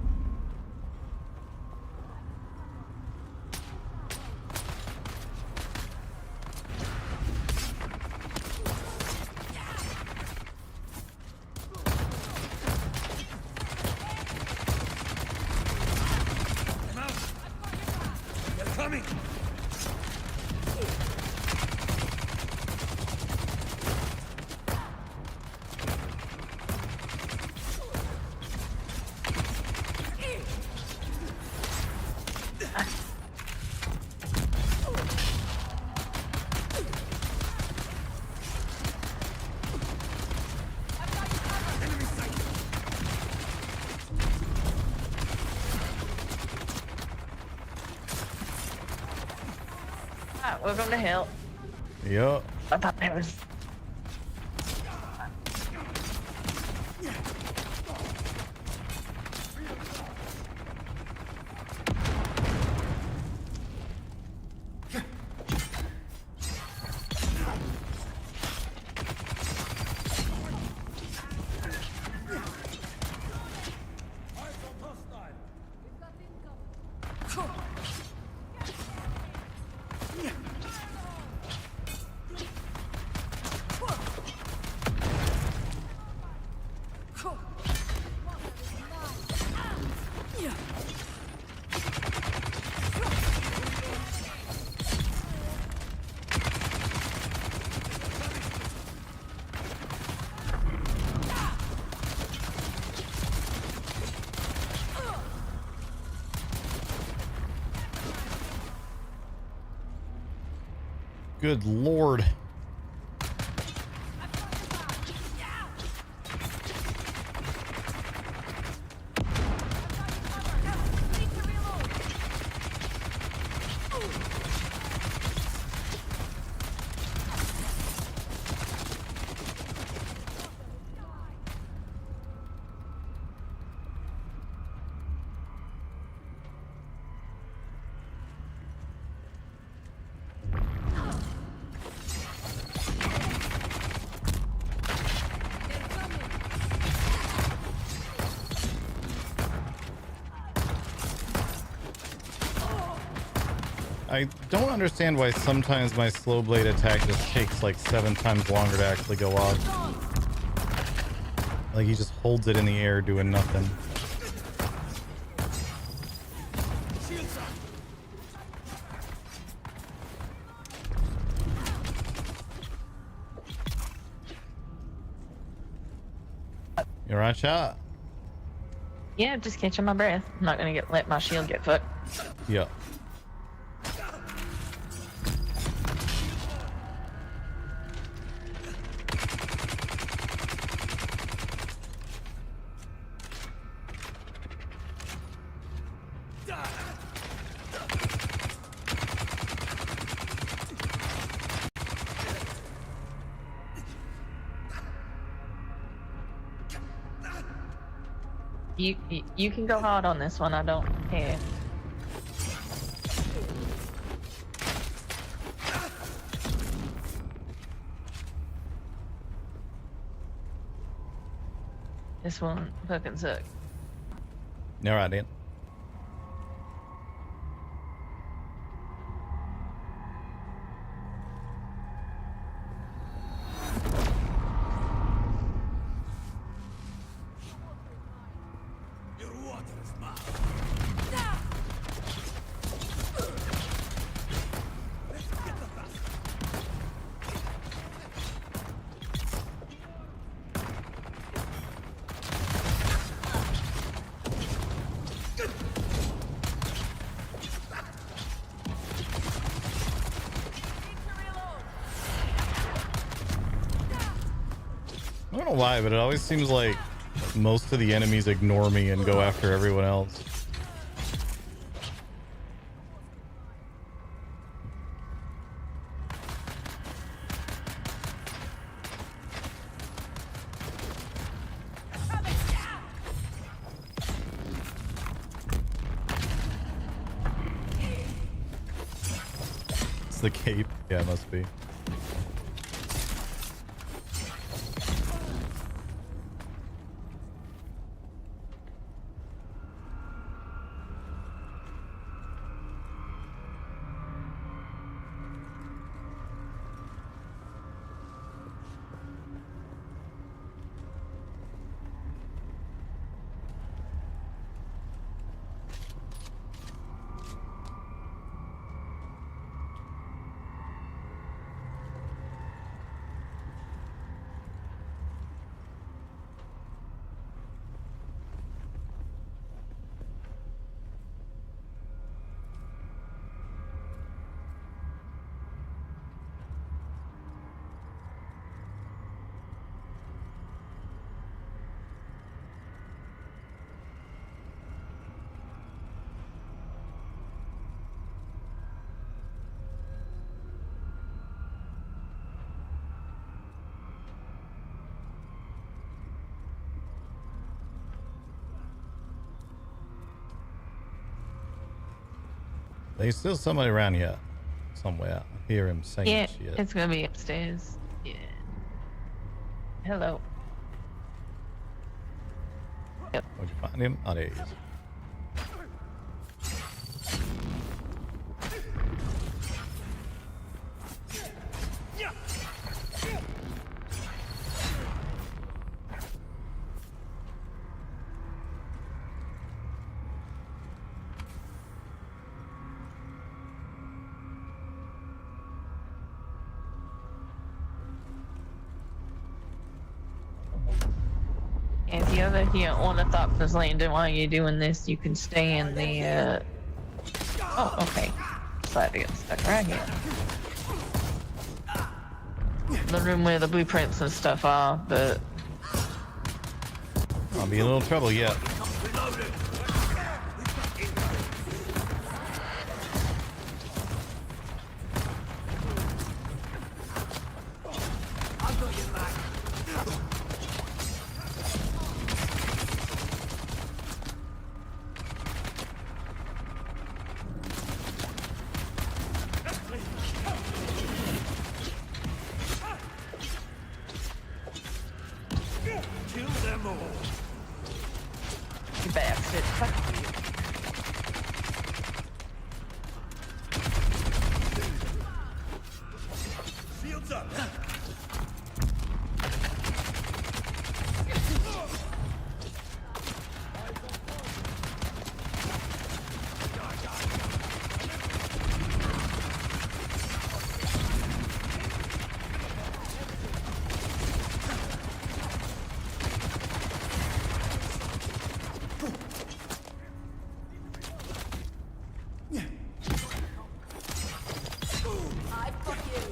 They're coming. Alright, welcome to hell. Yup. I thought that was... Good lord. I don't understand why sometimes my slow blade attack just takes like 7 times longer to actually go off. Like he just holds it in the air doing nothing. You alright, shot? Yeah, just catching my breath. I'm not gonna let my shield get fucked. Yeah. You can go hard on this one. I don't care. This one fucking sucks. All right, Dan. Your water is mine. I don't know why, but it always seems like most of the enemies ignore me and go after everyone else. It's the cape. Yeah, it must be. There's still somebody around here. Somewhere. I hear him saying Yeah, shit. it's gonna be upstairs. Yeah. Hello. Yep. Where'd you find him? Oh, there he is. If you ever hear Ornithopter's landing while you're doing this, you can stay in the, Oh, okay. Glad to get stuck right here. The room where the blueprints and stuff are, but... I'll be in a little trouble yet. Kill them all. You bastard. Fuck you. Shields up. I fuck you.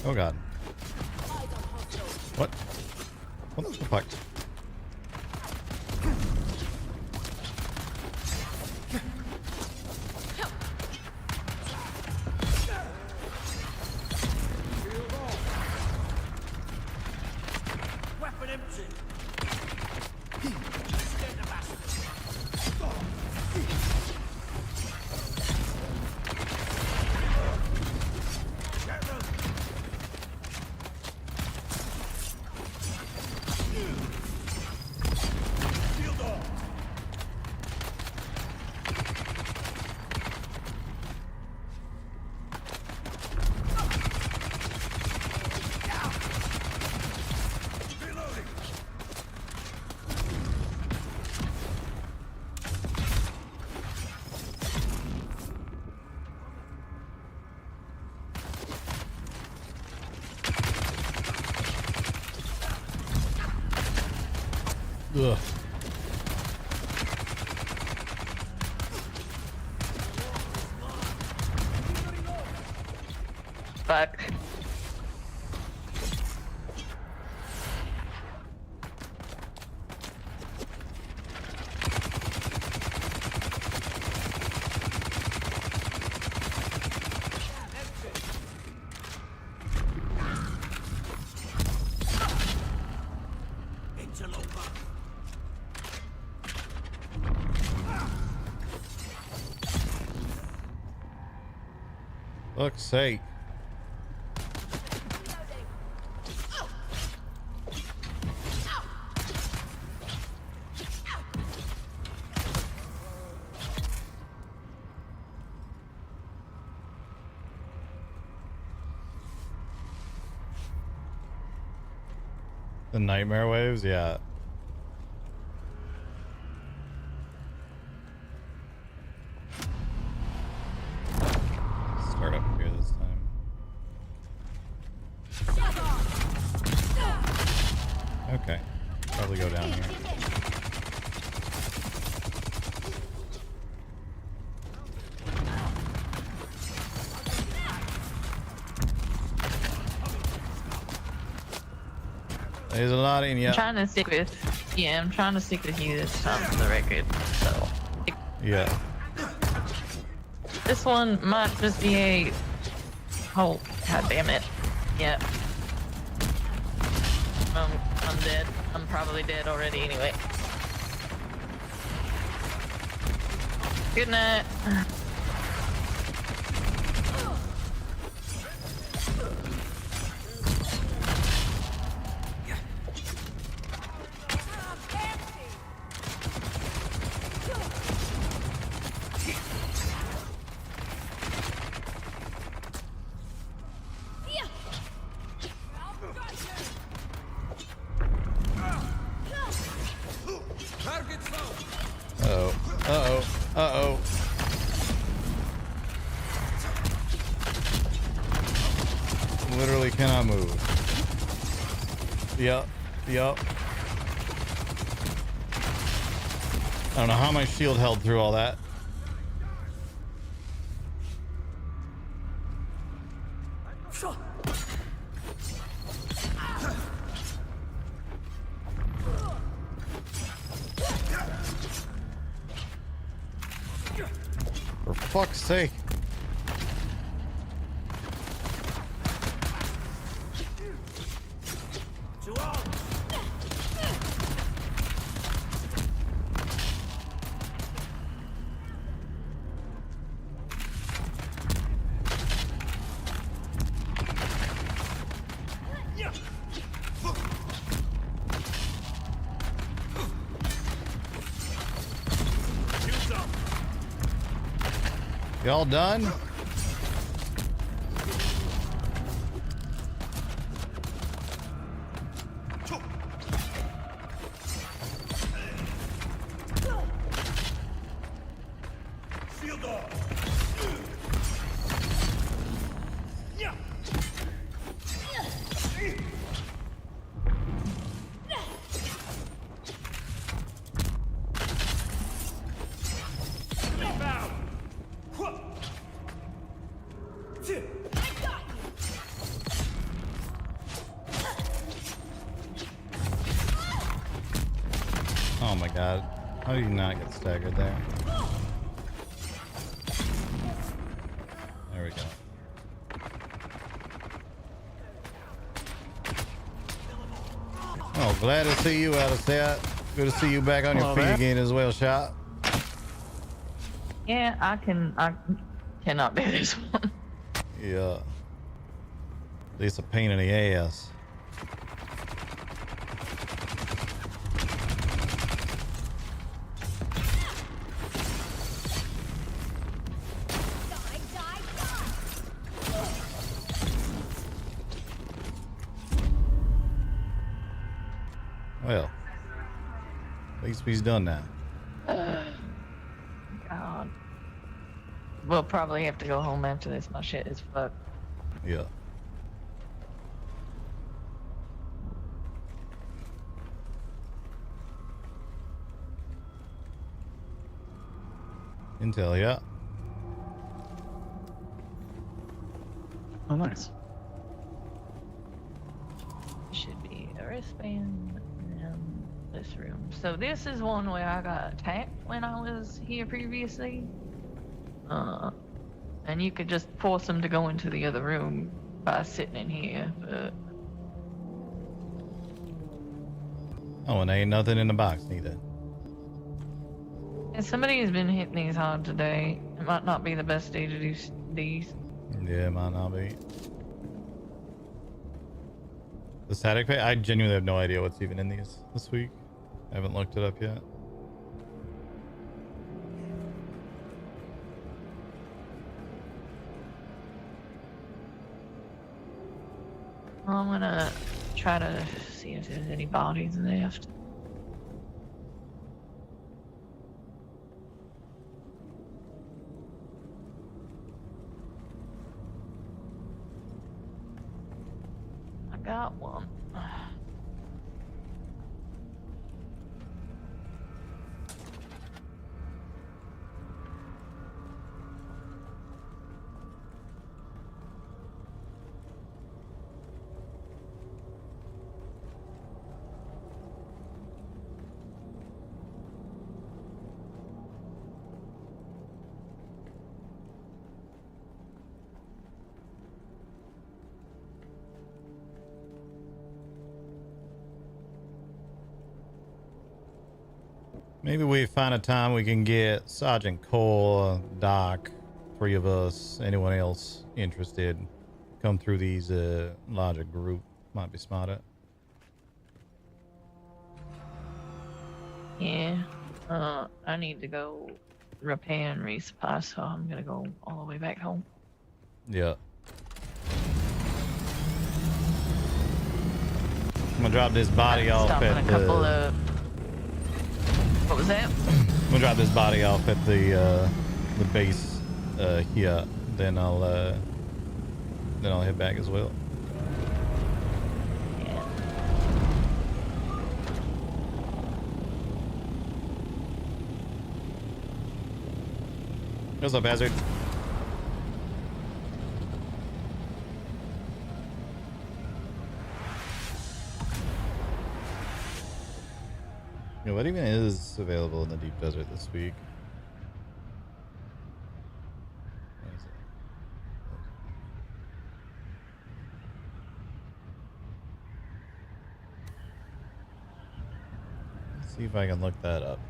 Oh god. What? What the fuck? Ugh. Fuck. Fuck's sake. The nightmare waves, yeah. Start up here this time. Okay. Probably go down here. There's a lot in you. I'm trying to stick with, I'm trying to stick with you this time for the record. So, Yeah. this one might just be a, oh, god damn it. Yep. I'm dead. I'm probably dead already anyway. Good night. Uh-oh. Uh-oh. Uh-oh. Literally cannot move. Yep. Yep. I don't know how my shield held through all that. For fuck's sake. Y'all done? Oh my god. How do you not get staggered there? There we go. Oh, glad to see you, Alistair. Good to see you back on your feet again as well, shot. Yeah, I cannot do this one. Yeah. At least a pain in the ass. Well, at least he's done that. God. We'll probably have to go home after this. My shit is fucked. Yeah. Intel, yeah. Oh, nice. Should be a wristband and this room. So this is one where I got attacked when I was here previously. And you could just force them to go into the other room by sitting in here, but Oh, and ain't nothing in the box neither. and somebody has been hitting these hard today. It might not be the best day to do these. Yeah, might not be. The static pay? I genuinely have no idea what's even in these this week. I haven't looked it up yet. I'm gonna try to see if there's any bodies left. I got one. Maybe we find a time we can get Sergeant Cole, Doc, three of us, anyone else interested, come through these larger group. Might be smarter. Yeah. I need to go repair and resupply, so I'm gonna go all the way back home. Yeah. I'm gonna drop this body off Stop at in a couple of. What was that? I'm gonna drop this body off at the base here. Then I'll head back as well. Yeah. What's up, Hazard? You know, what even is available in the deep desert this week? What is it? Let's see if I can look that up.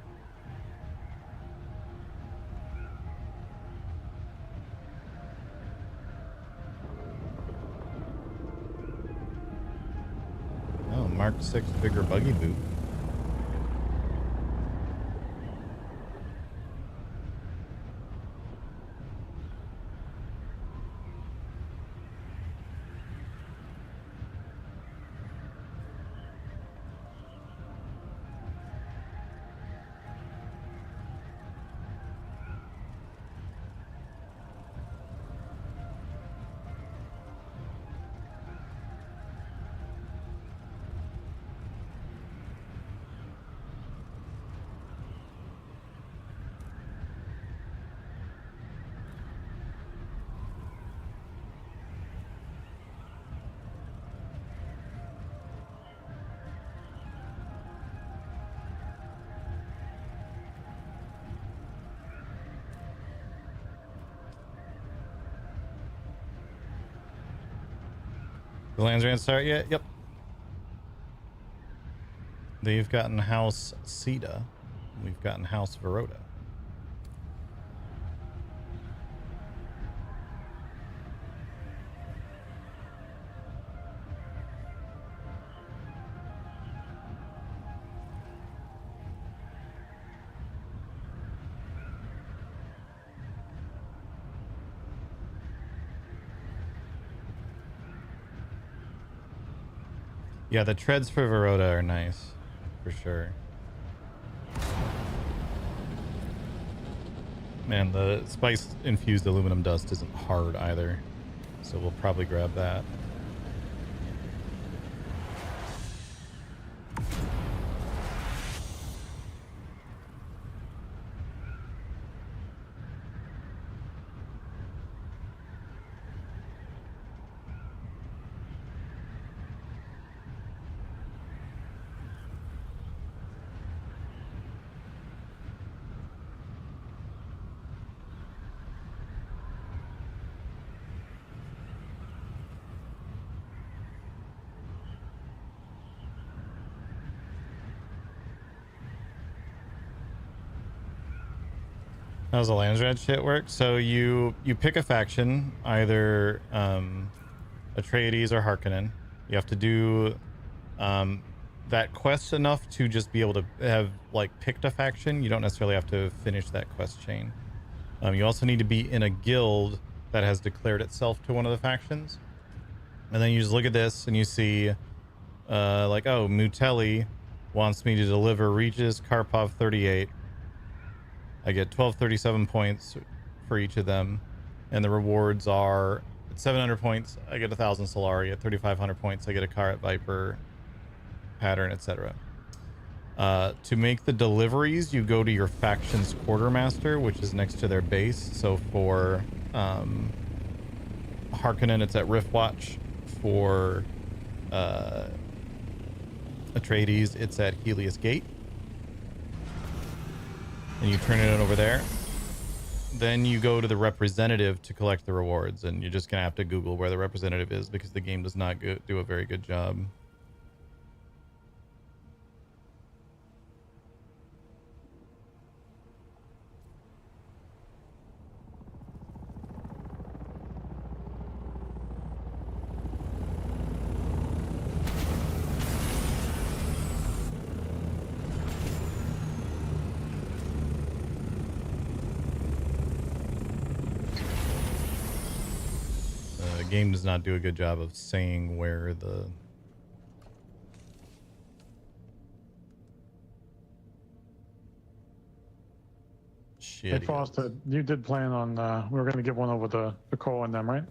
Oh, Mark 6 bigger buggy boot. The lands ran start yet? Yep. They've gotten House Sita. We've gotten House Verota. Yeah, the treads for Verota are nice, for sure. Man, the spice-infused aluminum dust isn't hard either, so we'll probably grab that. How's the Landsrat shit work? So you pick a faction, either Atreides or Harkonnen. You have to do that quest enough to just be able to have like picked a faction. You don't necessarily have to finish that quest chain. You also need to be in a guild that has declared itself to one of the factions. And then you just look at this and you see like, oh, Mutelli wants me to deliver Regis Karpov 38. I get 1237 points for each of them, and the rewards are at 700 points I get 1,000 Solari, at 3,500 points I get a Karat Viper pattern, etc. To make the deliveries, you go to your faction's quartermaster, which is next to their base. So for Harkonnen, it's at Riftwatch. For Atreides, it's at Helios Gate. And you turn it in over there. Then you go to the representative to collect the rewards, and you're just gonna have to Google where the representative is because the game does not do a very good job. The game does not do a good job of saying where the Hey, shit Foster, is. you did plan on, we were going to get one over to Nicole and them, right?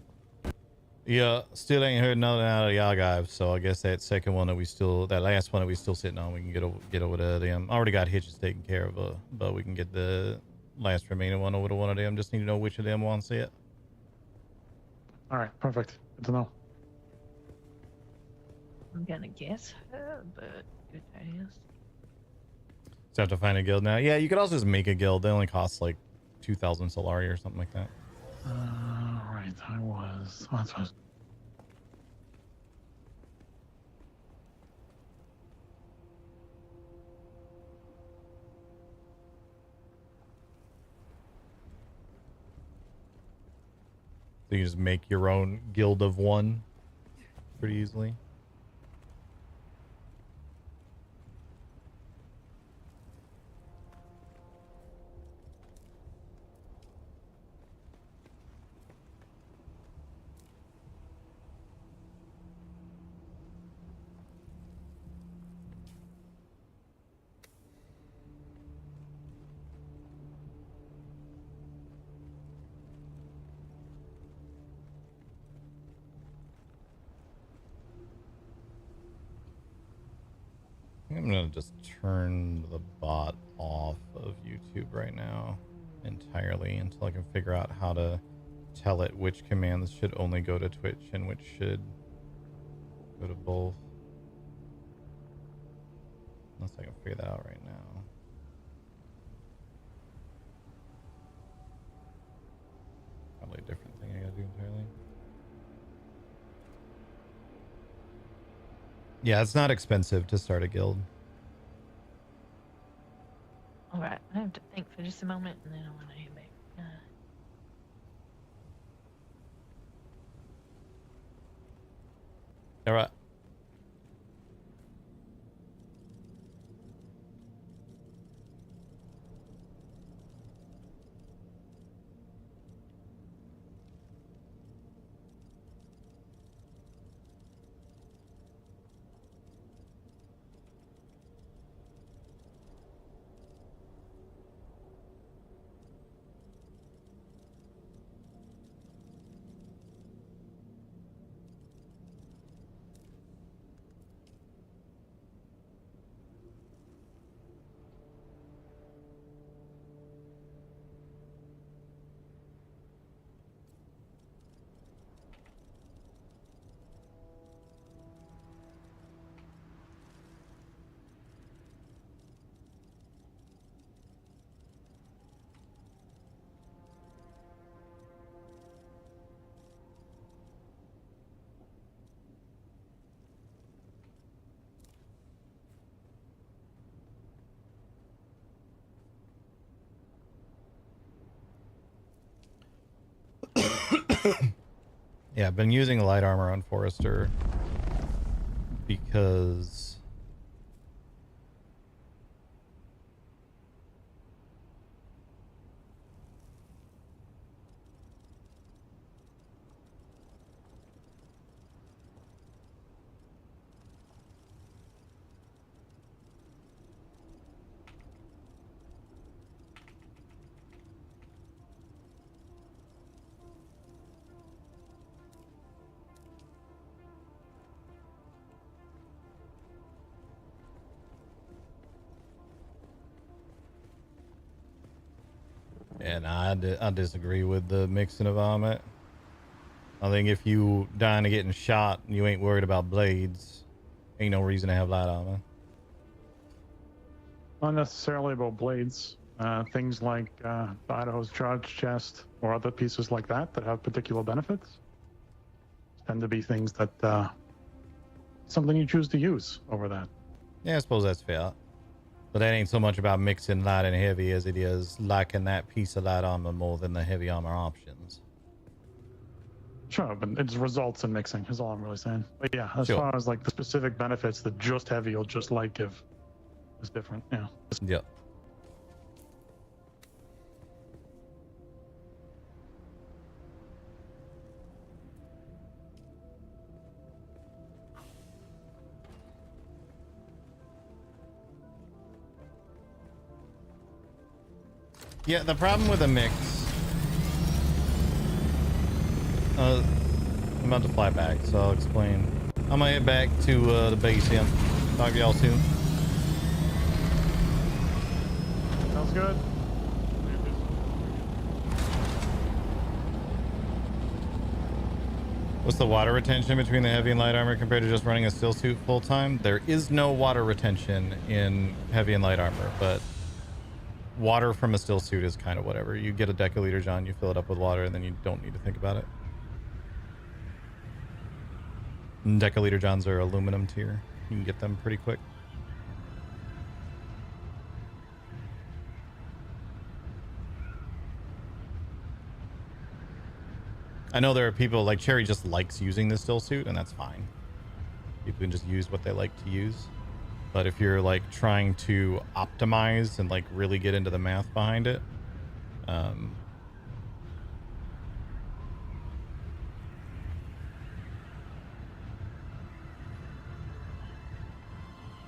Yeah, still ain't heard nothing out of y'all guys, so I guess that second one that that last one that we still sitting on, we can get over to them. Already got hitches taken care of, but we can get the last remaining one over to one of them. Just need to know which of them wants it. All right, perfect. Good to know. I'm gonna guess her, but good ideas. Just have to find a guild now. Yeah, you could also just make a guild. They only cost like 2,000 Solari or something like that. Right, I was. Oh, that's what I was. So you just make your own guild of one pretty easily. I'm gonna just turn the bot off of YouTube right now entirely until I can figure out how to tell it which commands should only go to Twitch and which should go to both. Unless I can figure that out right now. Probably a different thing I gotta do entirely. Yeah, it's not expensive to start a guild. All right, I have to think for just a moment, and then I want to head back. All right. Yeah, I've been using light armor on Forrester because and I disagree with the mixing of armor. I think if you dying to getting shot and you ain't worried about blades, ain't no reason to have light armor. Not necessarily about blades. Things like the Idaho's charge chest or other pieces like that that have particular benefits tend to be things that something you choose to use over that. Yeah, I suppose that's fair. But that ain't so much about mixing light and heavy as it is liking that piece of light armor more than the heavy armor options. Sure, but it results in mixing is all I'm really saying. But yeah, as Sure. far as like the specific benefits that just heavy or just light give is different. Yeah. Yep. Yeah, the problem with a mix. I'm about to fly back, so I'll explain. I'm gonna head back to the base here. Talk to y'all soon. Sounds good. What's the water retention between the heavy and light armor compared to just running a still suit full time? There is no water retention in heavy and light armor, but water from a still suit is kind of whatever. You get a deciliter, John, you fill it up with water, and then you don't need to think about it. Deciliter Johns are aluminum tier. You can get them pretty quick. I know there are people like Cherry just likes using the still suit, and that's fine. People can just use what they like to use. But if you're like trying to optimize and like really get into the math behind it,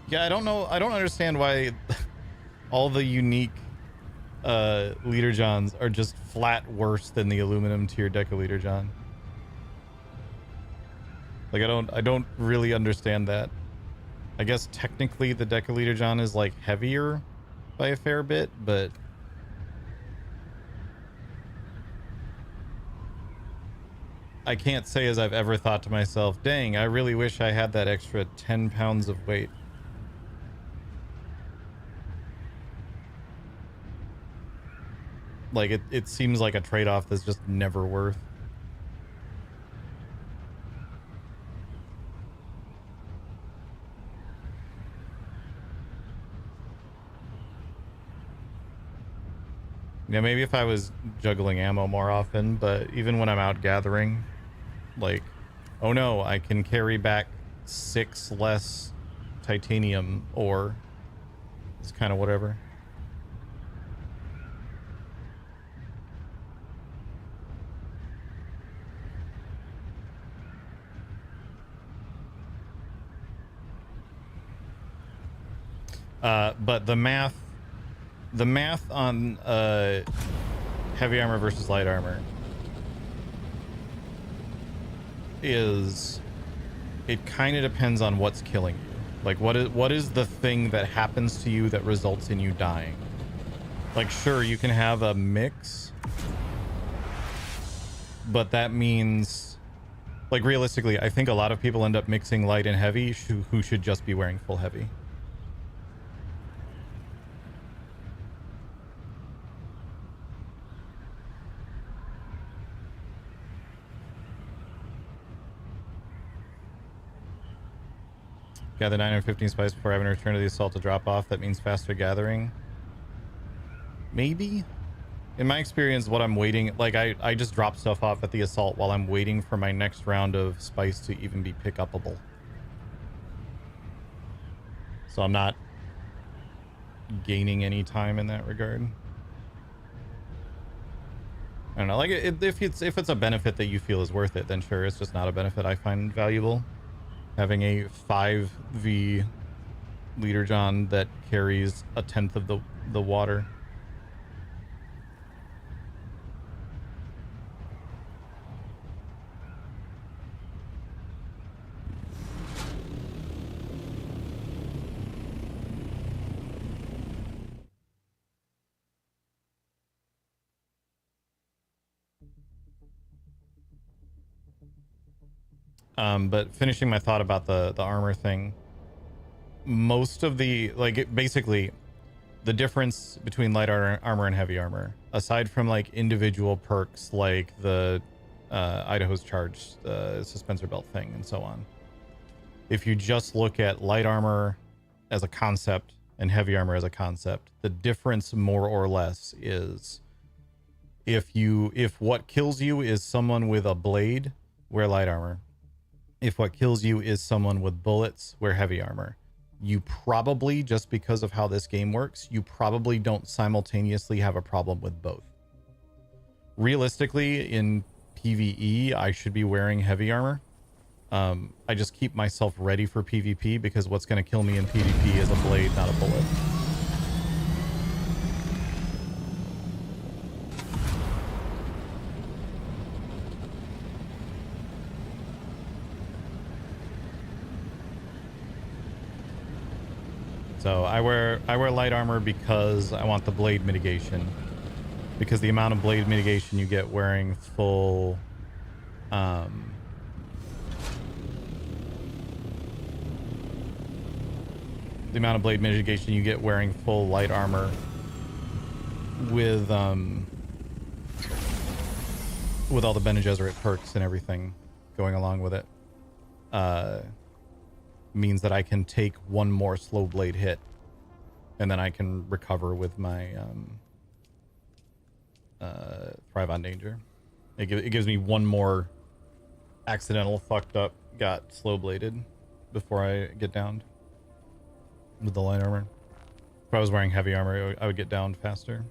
yeah, I don't know. I don't understand why all the unique leader Johns are just flat worse than the aluminum tier deciliter John. Like I don't really understand that. I guess technically the deciliter John is like heavier by a fair bit, but I can't say as I've ever thought to myself, dang, I really wish I had that extra 10 pounds of weight. Like it seems like a trade-off that's just never worth. Yeah, maybe if I was juggling ammo more often, but even when I'm out gathering, like, oh no, I can carry back 6 less titanium ore. It's kind of whatever. But the math on heavy armor versus light armor is, it kind of depends on what's killing you. Like what is the thing that happens to you that results in you dying? Like sure, you can have a mix, but that means, like realistically, I think a lot of people end up mixing light and heavy who should just be wearing full heavy. Gather 915 spice before having to return to the assault to drop off. That means faster gathering. Maybe? In my experience, what I'm waiting, like I just drop stuff off at the assault while I'm waiting for my next round of spice to even be pick upable. So I'm not gaining any time in that regard. I don't know, like if it's a benefit that you feel is worth it, then sure. It's just not a benefit I find valuable. Having a 5v leader John that carries a tenth of the water. But finishing my thought about the armor thing, most of the, like, basically the difference between light armor and heavy armor, aside from like individual perks like the Idaho's charge, the suspensor belt thing, and so on. If you just look at light armor as a concept and heavy armor as a concept, the difference more or less is if what kills you is someone with a blade, wear light armor. If what kills you is someone with bullets, wear heavy armor. You probably, just because of how this game works, you probably don't simultaneously have a problem with both. Realistically, in PvE, I should be wearing heavy armor. I just keep myself ready for PvP because what's going to kill me in PvP is a blade, not a bullet. So I wear light armor because I want the blade mitigation. Because the amount of blade mitigation you get wearing full the amount of blade mitigation you get wearing full light armor with all the Bene Gesserit perks and everything going along with it, means that I can take one more slow blade hit and then I can recover with my Thrive on Danger. It gives me one more accidental fucked up got slow bladed before I get downed with the light armor. If I was wearing heavy armor, I would get downed faster.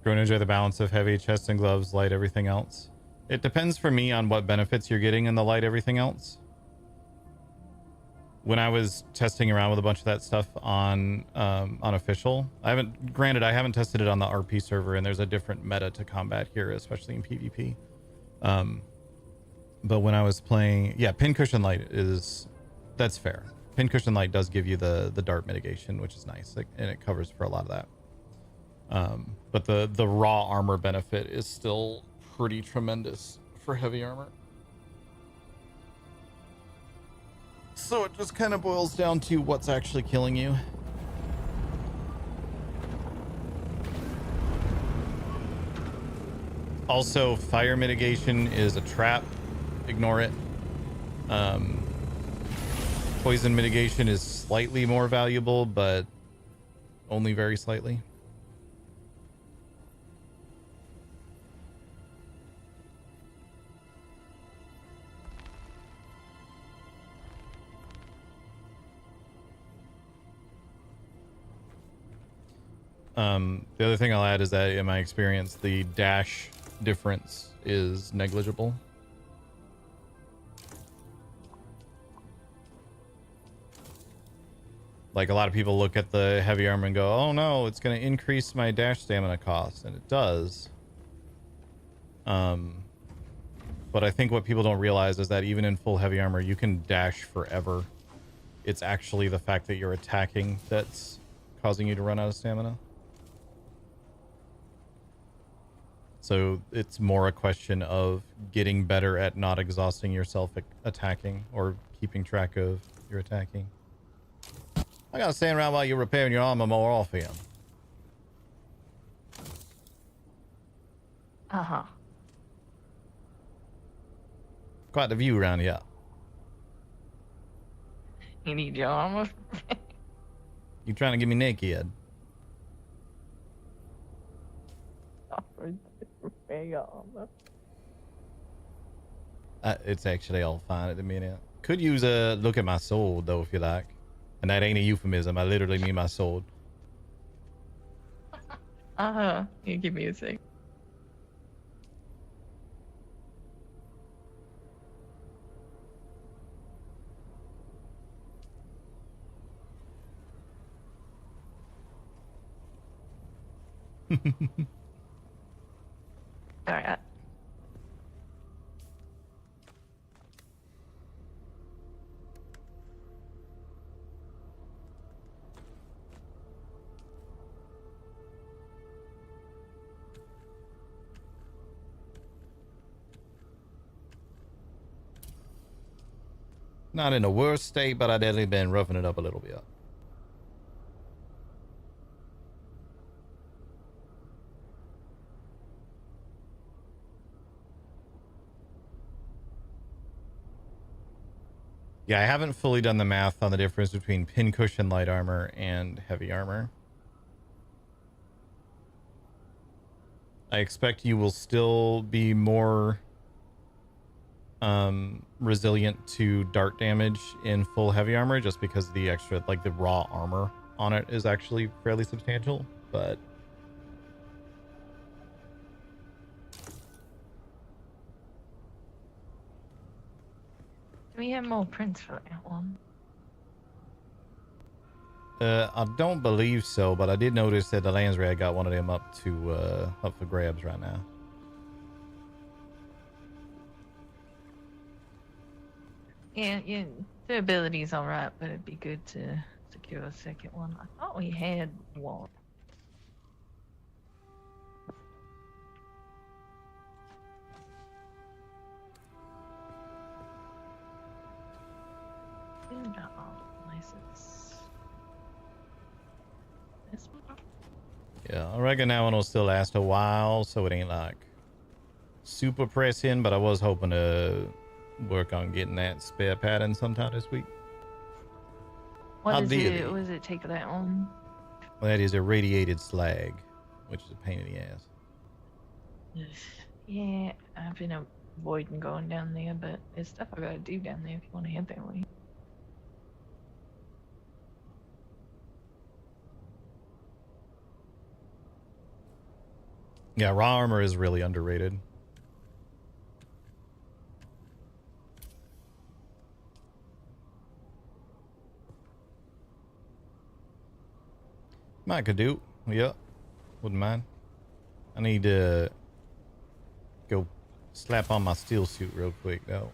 Going to enjoy the balance of heavy chest and gloves, light everything else. It depends for me on what benefits you're getting in the light everything else. When I was testing around with a bunch of that stuff on official, I haven't tested it on the RP server, and there's a different meta to combat here, especially in PvP. But when I was playing, yeah, pincushion light that's fair. Pincushion light does give you the dart mitigation, which is nice, and it covers for a lot of that. But the raw armor benefit is still pretty tremendous for heavy armor. So it just kind of boils down to what's actually killing you. Also, fire mitigation is a trap. Ignore it. Poison mitigation is slightly more valuable, but only very slightly. The other thing I'll add is that in my experience, the dash difference is negligible. Like, a lot of people look at the heavy armor and go, oh no, it's going to increase my dash stamina cost, and it does. But I think what people don't realize is that even in full heavy armor, you can dash forever. It's actually the fact that you're attacking that's causing you to run out of stamina. So it's more a question of getting better at not exhausting yourself attacking or keeping track of your attacking. I gotta stand around while you're repairing your armor more often. Uh-huh. Quite the view around here. You need your armor? You trying to get me naked? Repair your armor. It's actually all fine at the minute. Could use a look at my sword though, if you like. And that ain't a euphemism. I literally mean my sword. Uh-huh. You give me a sec. Alright. Not in the worst state, but I definitely been roughing it up a little bit. Yeah, I haven't fully done the math on the difference between pincushion light armor and heavy armor. I expect you will still be more resilient to dart damage in full heavy armor, just because the extra, like the raw armor on it is actually fairly substantial, but Do we have more prints for that one? I don't believe so, but I did notice that the Lansrad got one of them up for grabs right now. Yeah, the ability's alright, but it'd be good to secure a second one. I thought we had one. License. This one? Yeah, I reckon that one will still last a while, so it ain't like super pressing, but I was hoping to work on getting that spare pattern sometime this week. What is Ideally. it? What does it take that one? Well, that is irradiated slag, which is a pain in the ass. Yeah, I've been avoiding going down there, but there's stuff I gotta do down there if you want to head that way. Yeah, raw armor is really underrated. Might could do. Yep. Wouldn't mind. I need to go slap on my steel suit real quick though.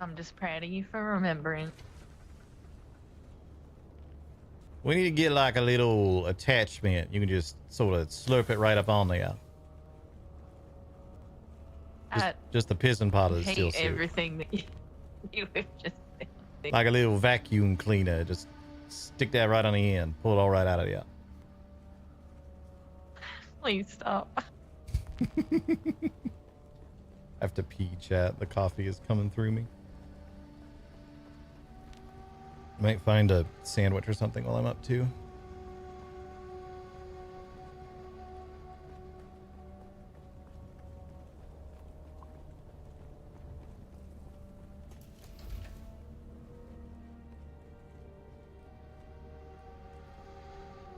I'm just proud of you for remembering. We need to get like a little attachment. You can just sort of slurp it right up on there. Just the piston part of the steel hate suit. everything that you have just said. Like a little vacuum cleaner. Just stick that right on the end. Pull it all right out of there. Please stop. I have to pee, chat. The coffee is coming through me. I might find a sandwich or something while I'm up too.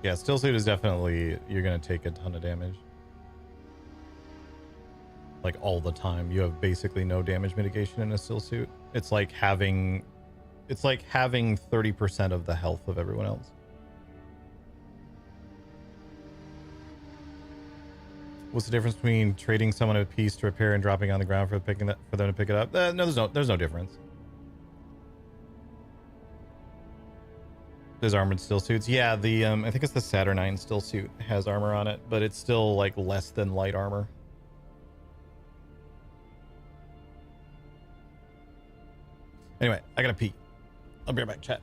Yeah, still suit is definitely, you're going to take a ton of damage. Like all the time. You have basically no damage mitigation in a still suit. It's like having 30% of the health of everyone else. What's the difference between trading someone a piece to repair and dropping on the ground for them to pick it up? No, there's no difference. There's armored still suits. Yeah, the I think it's the Saturnine still suit has armor on it, but it's still like less than light armor. Anyway, I gotta pee. I'll be right back, chat.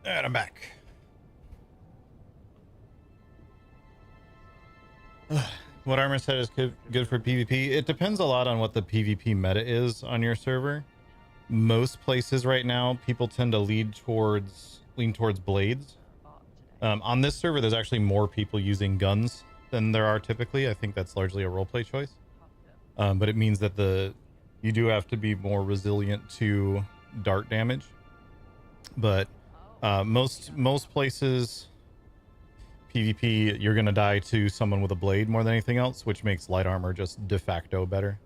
And I'm back. What armor set is good for PvP? It depends a lot on what the PvP meta is on your server. Most places right now, people tend to lean towards blades. On this server, there's actually more people using guns than there are typically. I think that's largely a roleplay choice. But it means that you do have to be more resilient to dart damage. But most places, PvP, you're gonna die to someone with a blade more than anything else, which makes light armor just de facto better.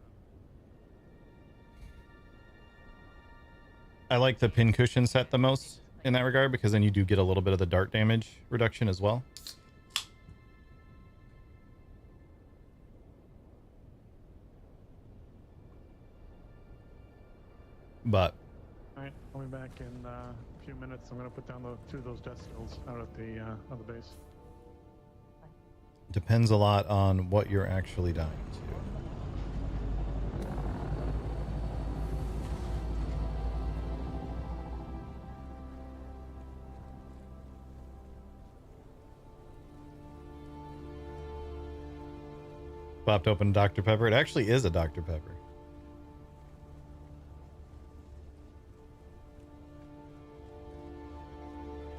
I like the pincushion set the most in that regard, because then you do get a little bit of the dart damage reduction as well. But All right, I'll be back in a few minutes. I'm gonna put down two of those death skills out at the base. depends a lot on what you're actually dying to. Popped open Dr. Pepper. It actually is a Dr. Pepper.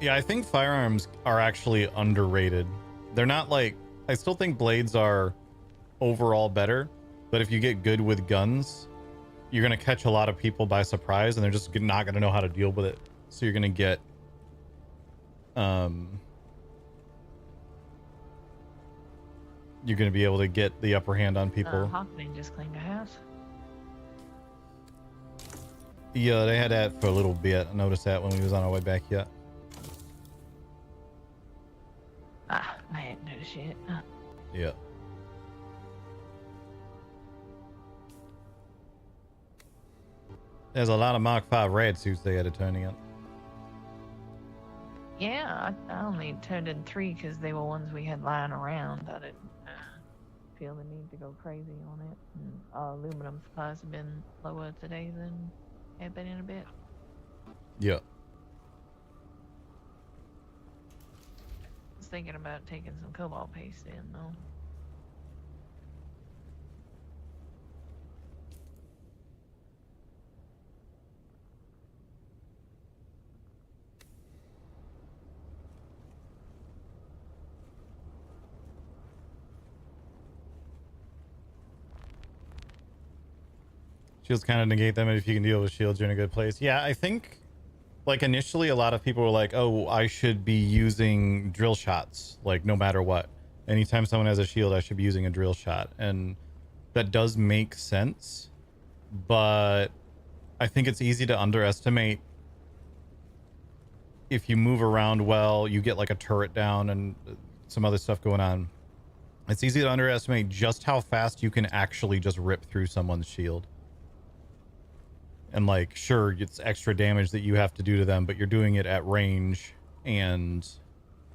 Yeah, I think firearms are actually underrated. They're not like... I still think blades are overall better, but if you get good with guns, you're going to catch a lot of people by surprise, and they're just not going to know how to deal with it. So you're going to get... you're going to be able to get the upper hand on people. Hawkman just cleaned the house. Yeah, they had that for a little bit. I noticed that when we was on our way back yet. Ah, I hadn't noticed yet. Yeah. There's a lot of Mark 5 red suits they had to turn in. Yeah, I only turned in 3 because they were ones we had lying around. I didn't feel the need to go crazy on it. And, aluminum supplies have been lower today than have been in a bit. Yeah. I was thinking about taking some cobalt paste in, though. Shields kind of negate them, and if you can deal with shields, you're in a good place. Yeah, I think, like, initially a lot of people were like, oh, I should be using drill shots, like, no matter what. Anytime someone has a shield, I should be using a drill shot. And that does make sense, but I think it's easy to underestimate. If you move around well, you get, like, a turret down and some other stuff going on. It's easy to underestimate just how fast you can actually just rip through someone's shield. And, like, sure, it's extra damage that you have to do to them, but you're doing it at range, and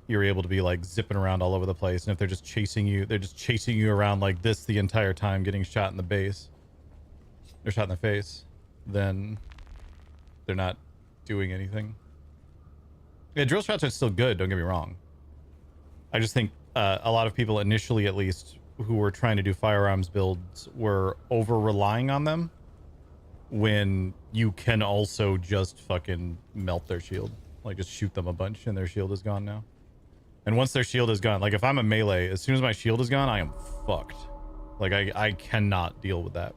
you're able to be, like, zipping around all over the place. And if they're just chasing you around like this the entire time, getting shot in the base, or shot in the face, then they're not doing anything. Yeah, drill shots are still good, don't get me wrong. I just think a lot of people, initially at least, who were trying to do firearms builds were over-relying on them, when you can also just fucking melt their shield. Like, just shoot them a bunch and their shield is gone now. And once their shield is gone, like, if I'm a melee, as soon as my shield is gone, I am fucked. Like, I cannot deal with that.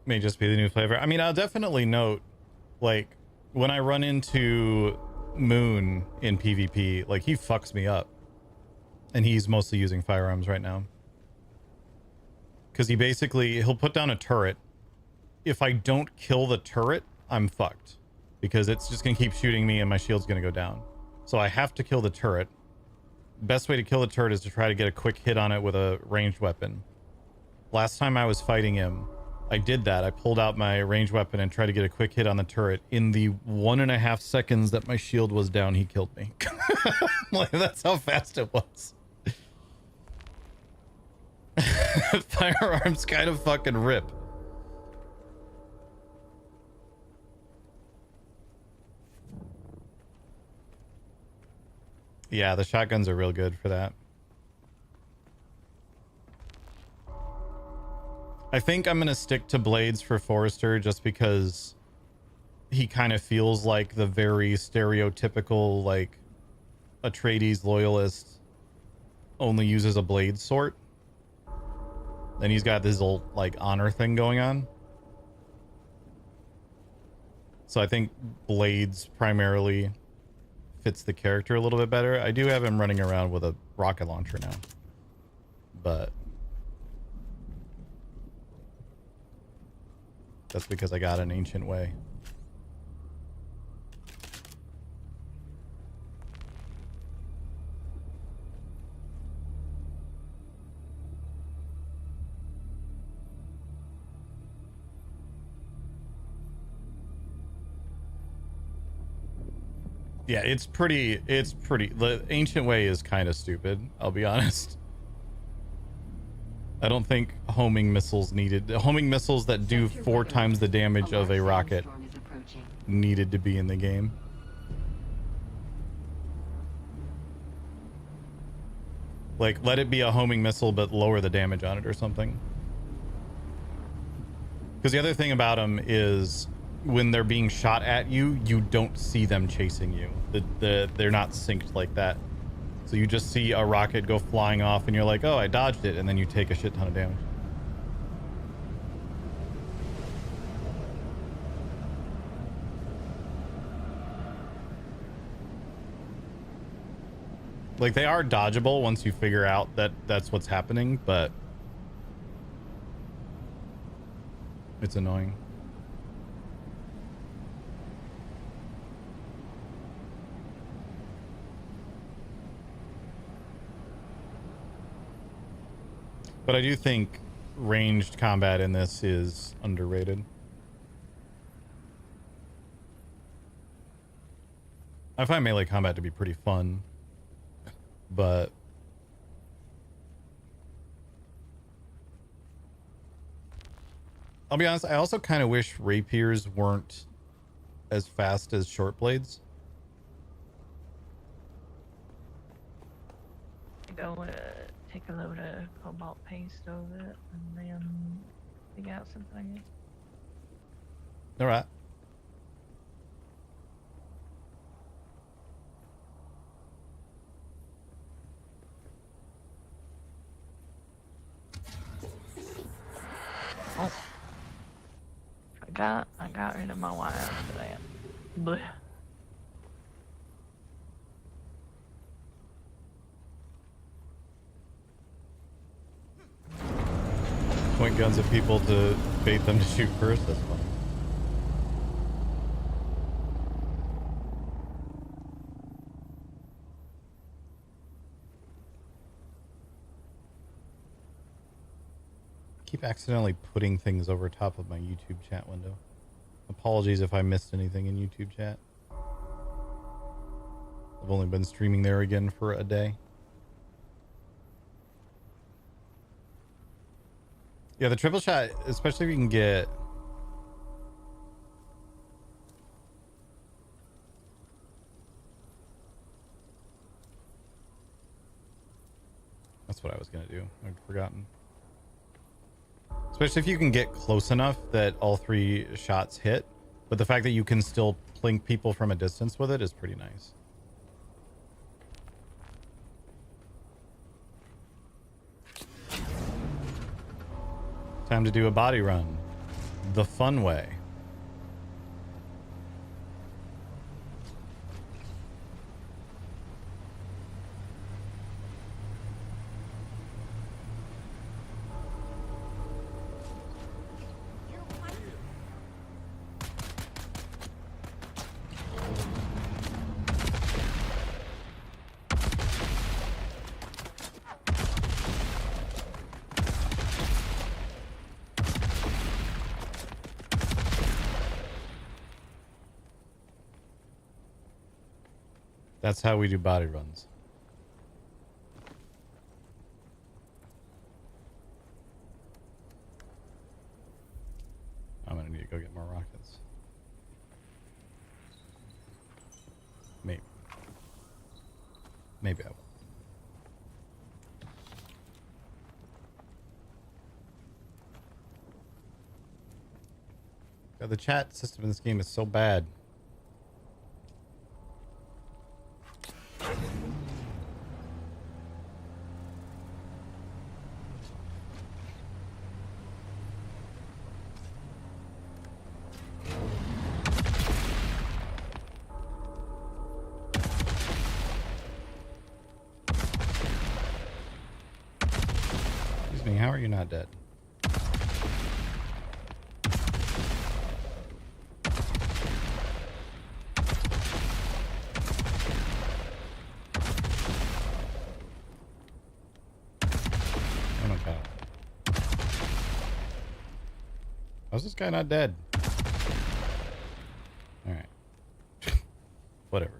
May just be the new flavor. I mean, I'll definitely note, like, when I run into Moon in PvP, like he fucks me up. And he's mostly using firearms right now. Because he'll put down a turret. If I don't kill the turret, I'm fucked. Because it's just going to keep shooting me and my shield's going to go down. So I have to kill the turret. Best way to kill the turret is to try to get a quick hit on it with a ranged weapon. Last time I was fighting him, I did that. I pulled out my ranged weapon and tried to get a quick hit on the turret. In the 1.5 seconds that my shield was down, he killed me. Like, that's how fast it was. Firearms kind of fucking rip. Yeah, the shotguns are real good for that. I think I'm going to stick to blades for Forrester just because he kind of feels like the very stereotypical, like, Atreides loyalist only uses a blade sort. And he's got this old, like, honor thing going on. So I think blades primarily fits the character a little bit better. I do have him running around with a rocket launcher now. But that's because I got an ancient way. Yeah, it's pretty, the ancient way is kind of stupid, I'll be honest. I don't think homing missiles that do 4 times the damage of a rocket needed to be in the game. Like, let it be a homing missile, but lower the damage on it or something. Because the other thing about them is when they're being shot at you, you don't see them chasing you. They're not synced like that. So you just see a rocket go flying off and you're like, oh, I dodged it. And then you take a shit ton of damage. Like, they are dodgeable once you figure out that that's what's happening, but it's annoying. But I do think ranged combat in this is underrated. I find melee combat to be pretty fun, but I'll be honest, I also kind of wish rapiers weren't as fast as short blades. Go take a load of cobalt paste over it and then dig out something. All right. Oh. I got rid of my wires for that. Blech. Point guns at people to bait them to shoot first. That's fun. I keep accidentally putting things over top of my YouTube chat window. Apologies if I missed anything in YouTube chat. I've only been streaming there again for a day. Yeah, the triple shot, especially if you can get... That's what I was going to do. I'd forgotten. Especially if you can get close enough that all 3 shots hit. But the fact that you can still plink people from a distance with it is pretty nice. Time to do a body run. The fun way. That's how we do body runs. I'm gonna need to go get more rockets. Maybe. Maybe I will. God, the chat system in this game is so bad. Excuse me, how are you not dead? Oh my god. How's this guy not dead? Alright. Whatever.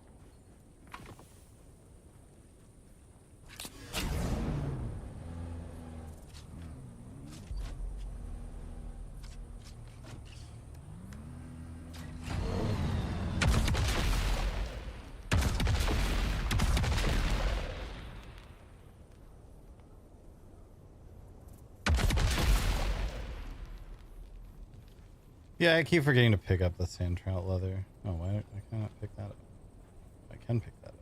Yeah, I keep forgetting to pick up the sand trout leather. Oh, why I cannot pick that up? I can pick that up.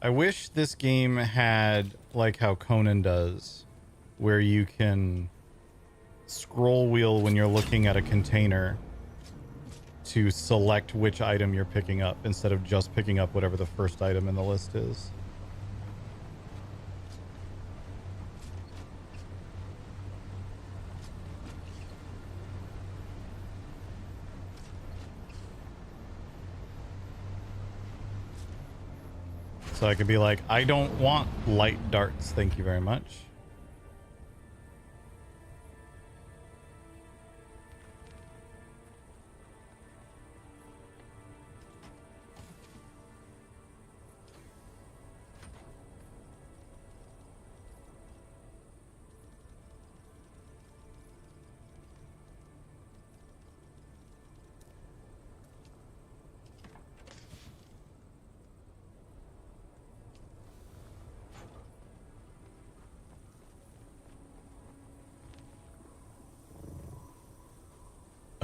I wish this game had, like how Conan does, where you can scroll wheel when you're looking at a container to select which item you're picking up instead of just picking up whatever the first item in the list is. So I could be like, I don't want light darts, thank you very much.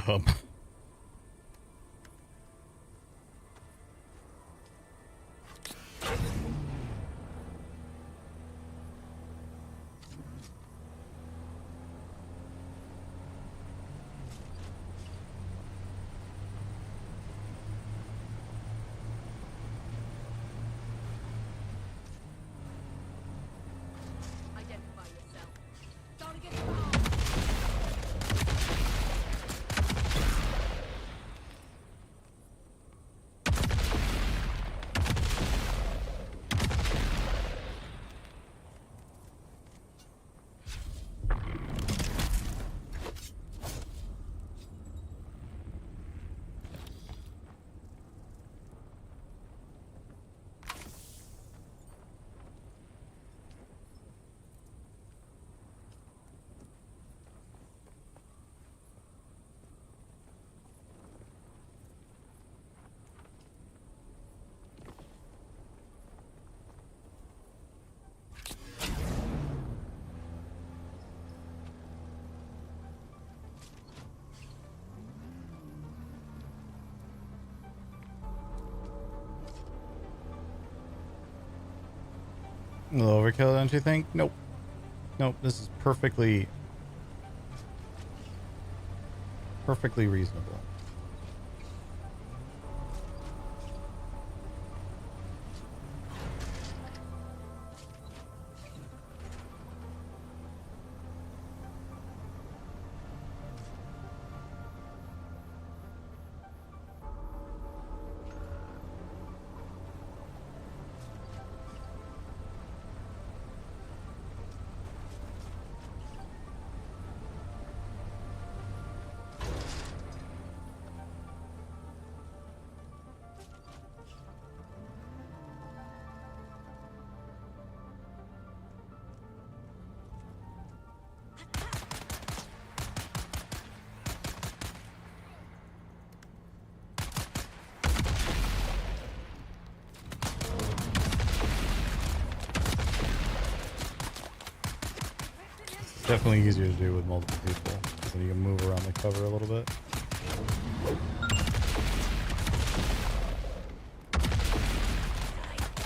Um. Identify yourself. Don't get involved. A little overkill, don't you think? Nope. Nope, this is perfectly reasonable. Definitely easier to do with multiple people, because then you can move around the cover a little bit.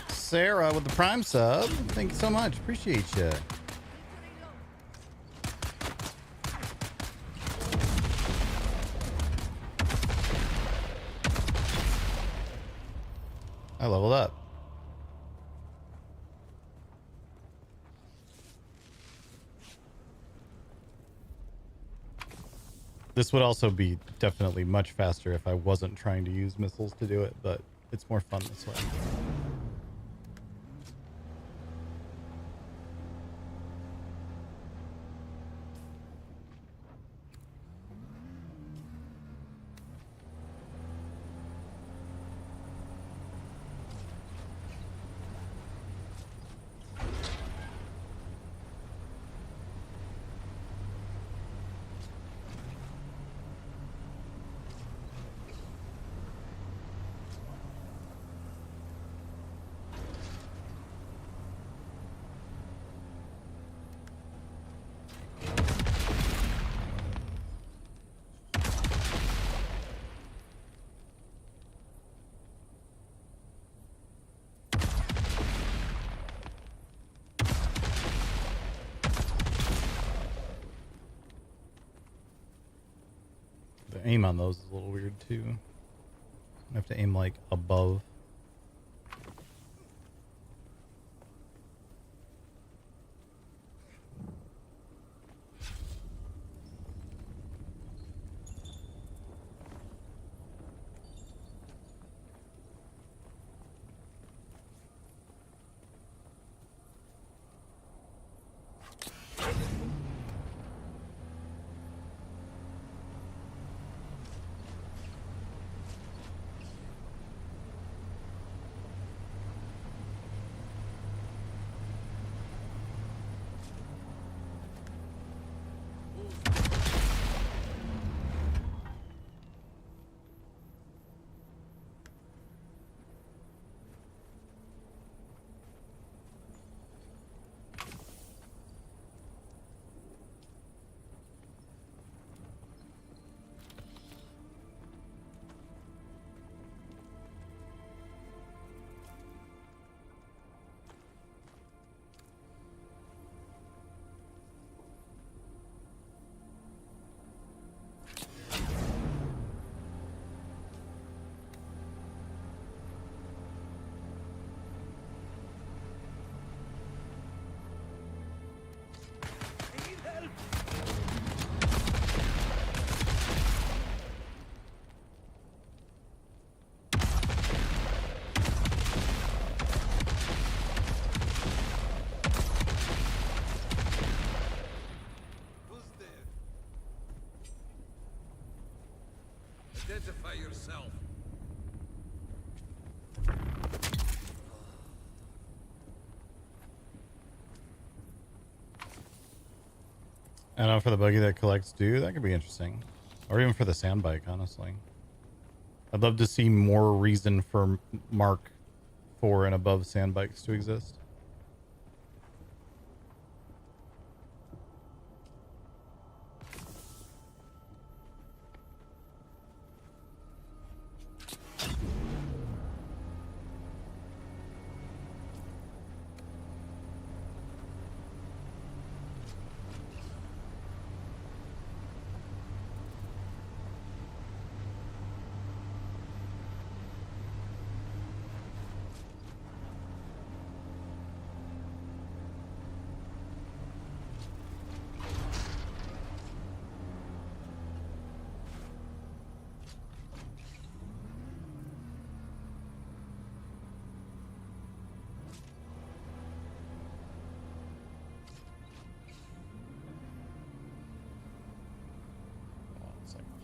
Sarah with the Prime sub. Thank you so much. Appreciate you. I leveled up. This would also be definitely much faster if I wasn't trying to use missiles to do it, but it's more fun this way. The aim on those is a little weird too. I have to aim like above. Identify yourself. I don't know, for the buggy that collects dew, that could be interesting. Or even for the sand bike, honestly. I'd love to see more reason for Mark 4 and above sand bikes to exist.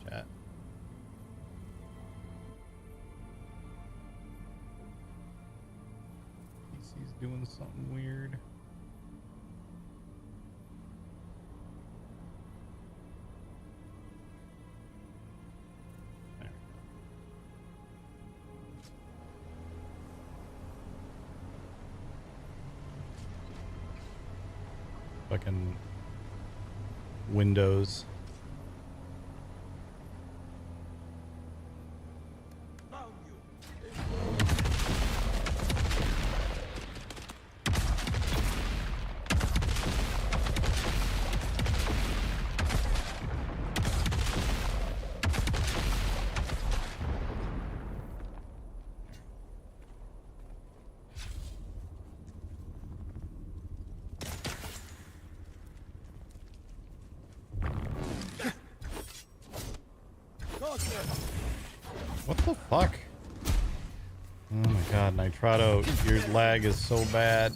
Chat. PC's doing something weird. There. Fucking windows. What the fuck? Oh my god, Nitrado, your lag is so bad.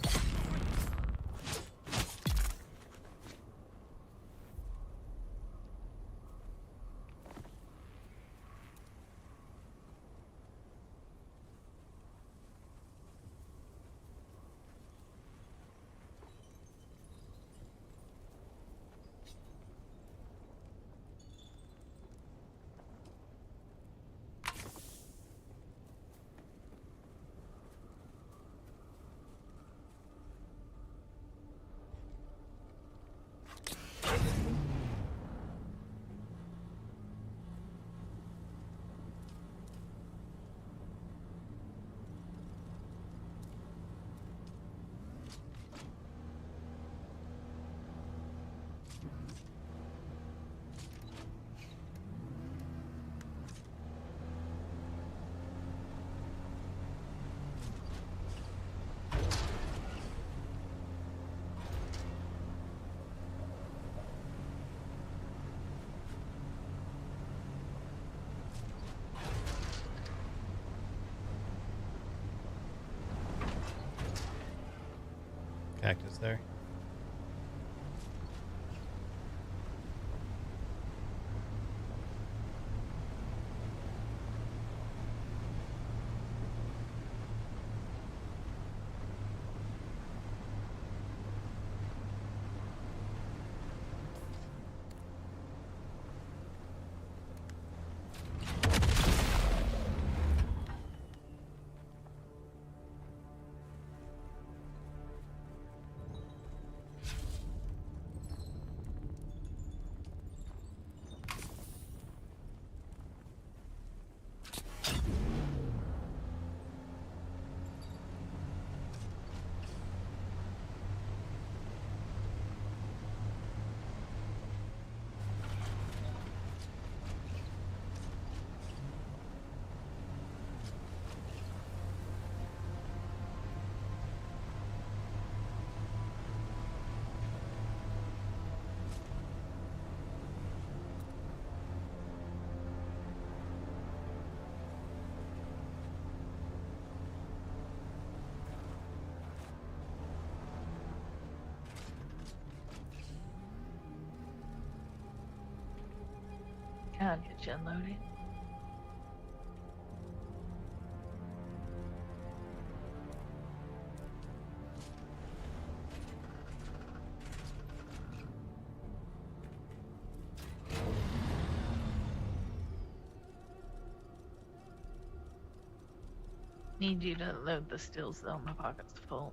Cactus there. Can't get you unloaded. Need you to load the stills though, my pocket's full.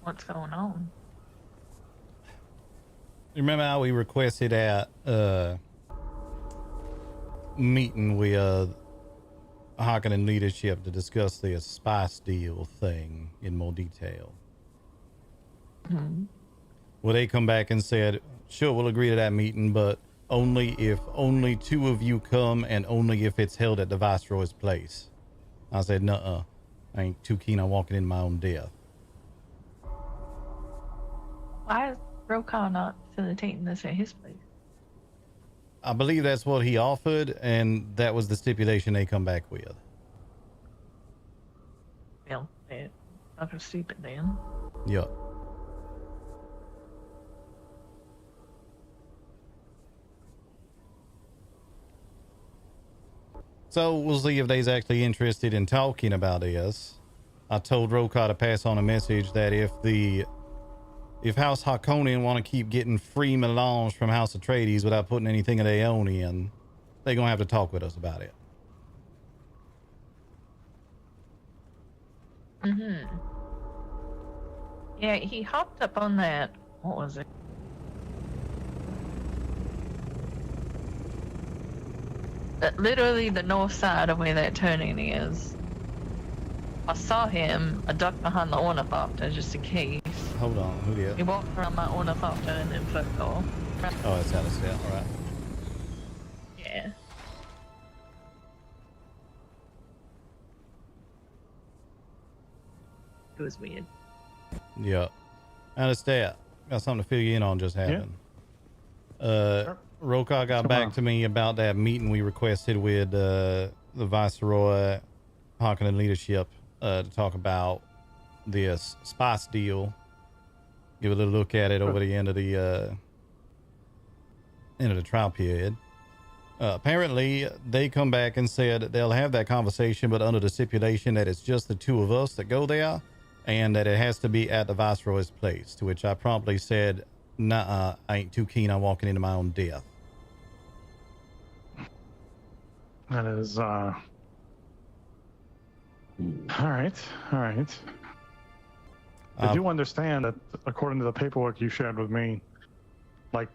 What's going on? You remember how we requested that meeting with Hawken and leadership to discuss the spice deal thing in more detail? Hmm. Well, they come back and said, sure, we'll agree to that meeting, but only if only 2 of you come and only if it's held at the Viceroy's place. I said, nuh-uh. I ain't too keen on walking in my own death. Why is Rokar not facilitating this at his place? I believe that's what he offered, and that was the stipulation they come back with. Well, they're not gonna stupid then. Yup. So we'll see if they's actually interested in talking about this. I told Rokar to pass on a message that if House Harkonnen want to keep getting free melange from House Atreides without putting anything of their own in, they're gonna have to talk with us about it. Mm-hmm. Yeah, he hopped up on that. What was it? Literally the north side of where that turning is. I saw him. I ducked behind the ornithopter just in case. Hold on, who did? He walked around my ornithopter and then flipped off. Oh, it's out of step, all right. Yeah. It was weird. Yep. Out of step. Got something to fill you in on just happened. Rokar got back to me about that meeting we requested with the Viceroy, Harkonnen leadership, to talk about this spice deal. Give a little look at it over the end of the trial period. Apparently, they come back and said they'll have that conversation, but under the stipulation that it's just the 2 of us that go there, and that it has to be at the Viceroy's place. To which I promptly said, "Nuh-uh, I ain't too keen on walking into my own death." That is, all right. I do understand that according to the paperwork you shared with me, like,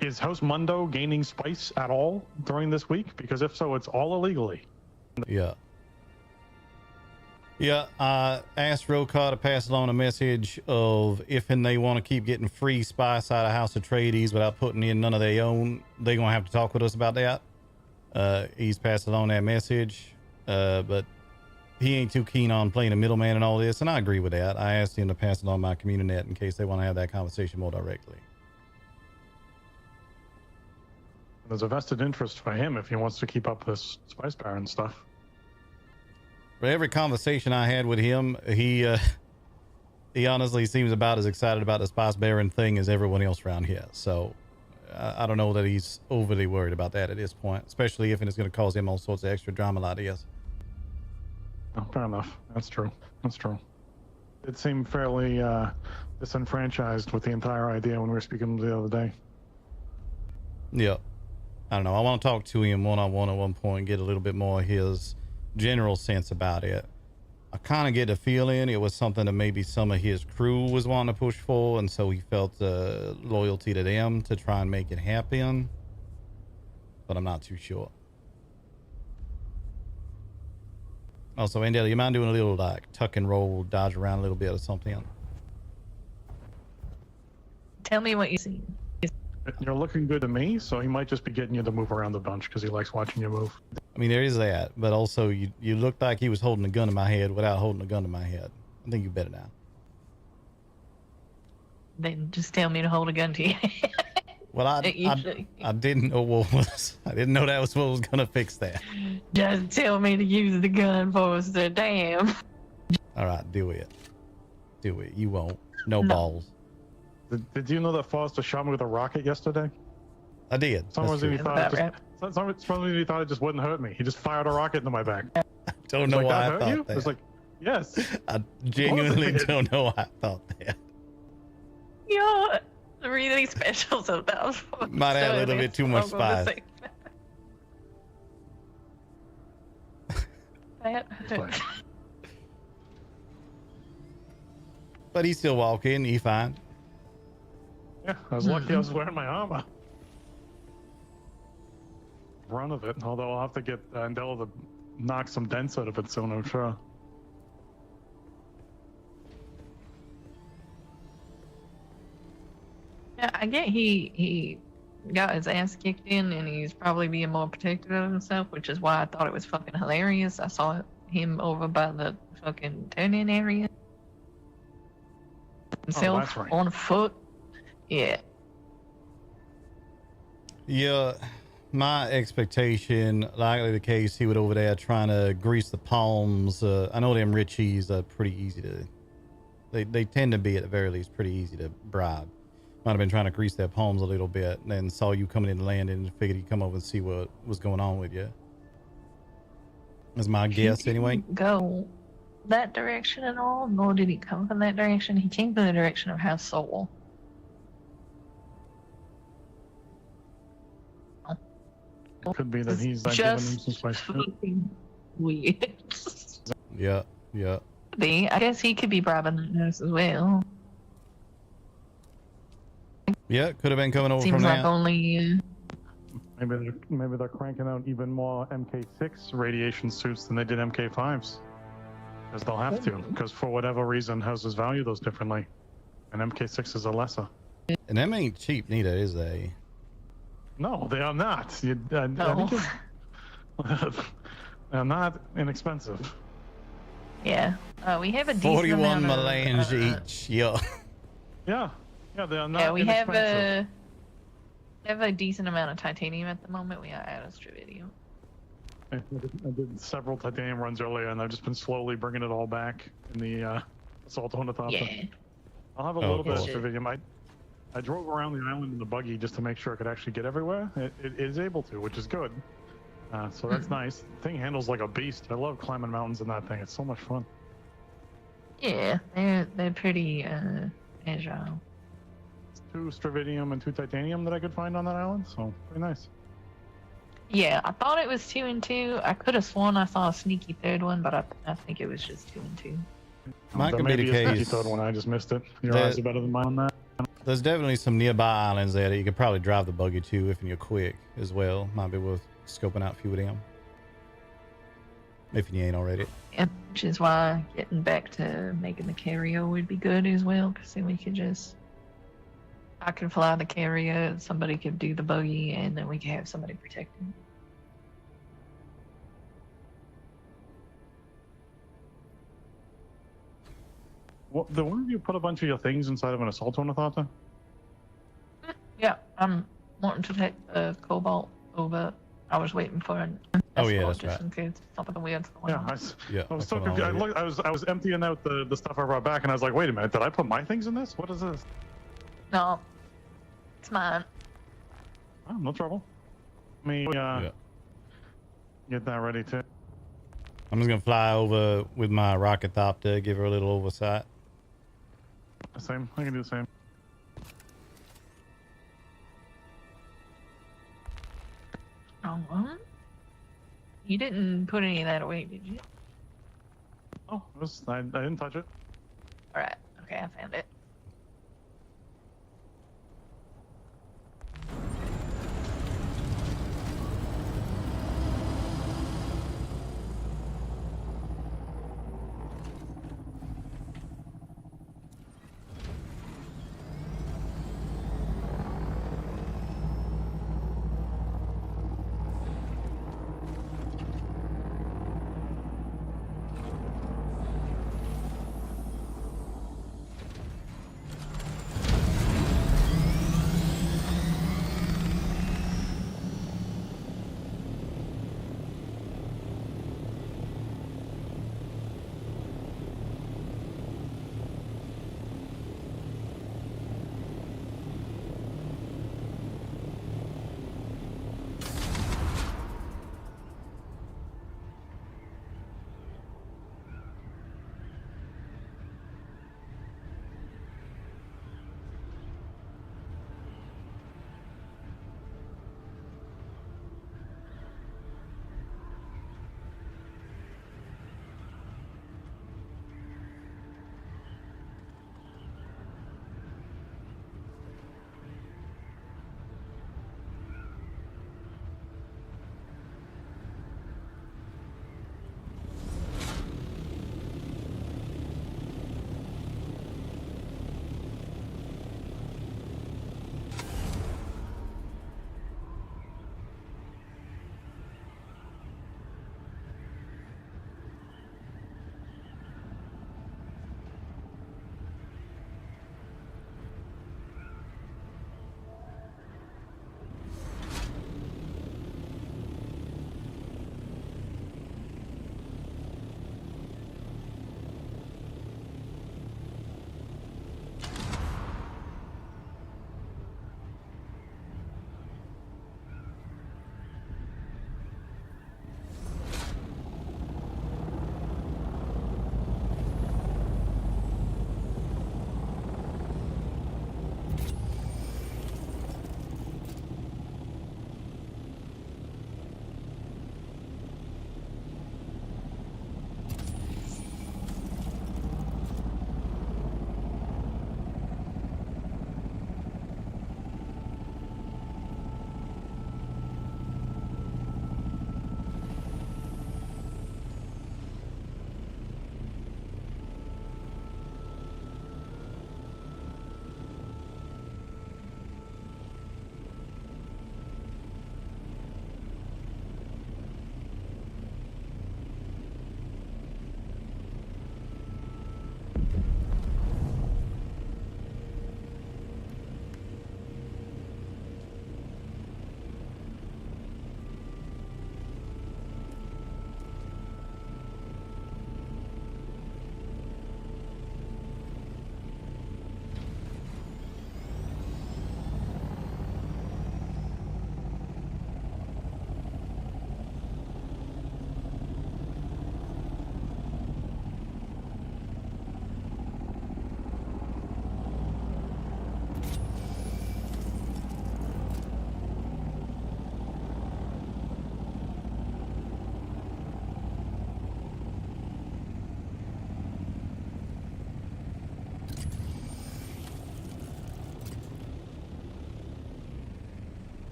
is House Mundo gaining spice at all during this week? Because if so, it's all illegally. Yeah. Yeah, I asked Rokar to pass along a message of if and they want to keep getting free spice out of House Atreides without putting in none of their own, they're going to have to talk with us about that. He's passed along that message, but he ain't too keen on playing a middleman and all this, and I agree with that. I asked him to pass it on my community in case they want to have that conversation more directly. There's a vested interest for him if he wants to keep up this spice baron stuff. For every conversation I had with him, he honestly seems about as excited about the spice baron thing as everyone else around here. So I don't know that he's overly worried about that at this point, especially if it's going to cause him all sorts of extra drama like this. Oh, fair enough. That's true. It seemed fairly disenfranchised with the entire idea when we were speaking the other day. Yeah. I don't know. I want to talk to him one-on-one at one point and get a little bit more of his general sense about it. I kind of get the feeling it was something that maybe some of his crew was wanting to push for, and so he felt loyalty to them to try and make it happen. But I'm not too sure. Also, Andel, you mind doing a little like tuck and roll, dodge around a little bit or something? Tell me what you see. You're looking good to me, so he might just be getting you to move around a bunch because he likes watching you move. I mean, there is that, but also you looked like he was holding a gun to my head without holding a gun to my head. I think you better now. Then just tell me to hold a gun to you. Well, I didn't know I didn't know that was what was gonna fix that. Just tell me to use the gun, Forrester. Damn. All right, do it. You won't. No balls. Did you know that Forrester shot me with a rocket yesterday? I did. Some reason he thought it just wouldn't hurt me. He just fired a rocket into my back. I don't know why I thought you? that. It's like, yes. I genuinely don't know why I thought that. You're really special sometimes. Might have a little bit too much spice. That hurts. But he's still walking. He fine. Yeah, I was lucky I was wearing my armor. Run of it, although I'll have to get Andela to knock some dents out of it soon, I'm sure. Yeah, I get he got his ass kicked in, and he's probably being more protective of himself, which is why I thought it was fucking hilarious. I saw him over by the fucking turn-in area. Himself that's right. on foot. Yeah. Yeah, my expectation, likely the case, he would over there trying to grease the palms. I know them Richies are pretty easy to, they tend to be at the very least pretty easy to bribe. Might have been trying to grease their palms a little bit, and then saw you coming in and landing and figured he'd come over and see what was going on with you. That's my guess anyway. Go that direction at all, nor did he come from that direction. He came from the direction of House Soul. It could be that he's giving him some spice. Fucking weird. Yeah, yeah. I guess he could be bribing the nurse as well. Yeah, could have been coming over Seems from like that. only. Maybe they're cranking out even more MK6 radiation suits than they did MK5s. Because they'll have to, because for whatever reason, houses value those differently. And MK6s are lesser. And them ain't cheap neither, is they? No, they are not. No. They're not inexpensive. Yeah. We have a decent 41 amount melange of, each. Yeah. Yeah, they are not Yeah, we inexpensive. have a decent amount of titanium at the moment. We are out of Stravidium. I did several titanium runs earlier, and I've just been slowly bringing it all back in the Assault on the Top. Yeah. I'll have a Oh, little bit of cool. Stravidium. I drove around the island in the buggy just to make sure I could actually get everywhere. It is able to, which is good. So that's nice. The thing handles like a beast. I love climbing mountains in that thing. It's so much fun. Yeah, they're pretty agile. It's 2 Stravidium and 2 titanium that I could find on that island, so pretty nice. Yeah, I thought it was 2 and 2. I could have sworn I saw a sneaky third one, but I think it was just 2 and 2. Might There could may be be the a sneaky case. third one. I just missed it. Your That- eyes are better than mine on that. There's definitely some nearby islands there that you could probably drive the buggy to if you're quick as well. Might be worth scoping out a few of them. If you ain't already. Yeah, which is why getting back to making the carrier would be good as well, because then we could just. I could fly the carrier, somebody could do the buggy, and then we could have somebody protecting. Well, the one of you put a bunch of your things inside of an Assault Ornithopter? Yeah, I'm wanting to take the Cobalt over. I was waiting for an Oh, yeah, escort that's just right. in case something weird's going Yeah, on. Yeah. I was that's so what I'll confused. do. I was emptying out the stuff I brought back, and I was like, wait a minute, did I put my things in this? What is this? No, it's mine. Oh, no trouble. Let me Yeah. get that ready too. I'm just gonna fly over with my rocket thopter, give her a little oversight. Same. I can do the same. Wrong one. You didn't put any of that away, did you? Oh, I didn't touch it. All right. Okay, I found it.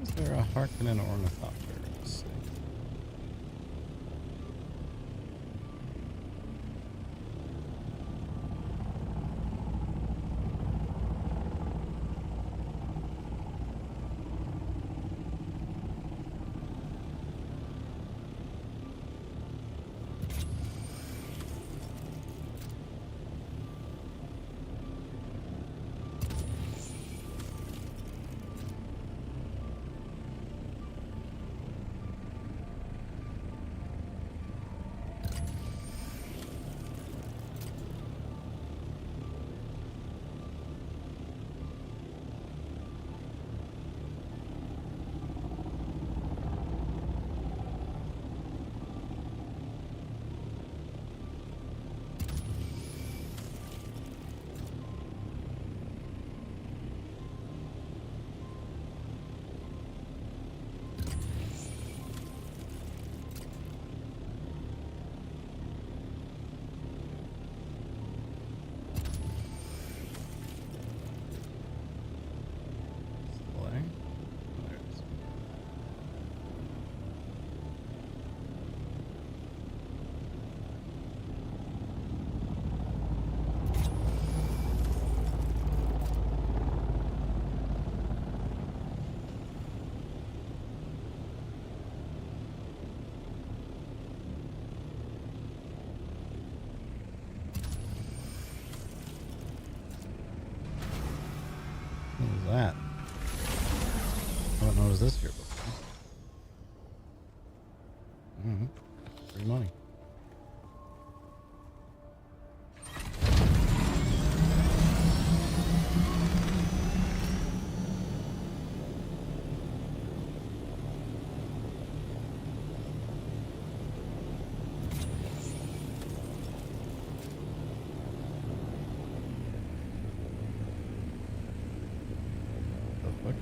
is there a Harkonnen ornithopter? Let's see. Display. There it is. What was that? I haven't noticed this here before. Free money. The fuck?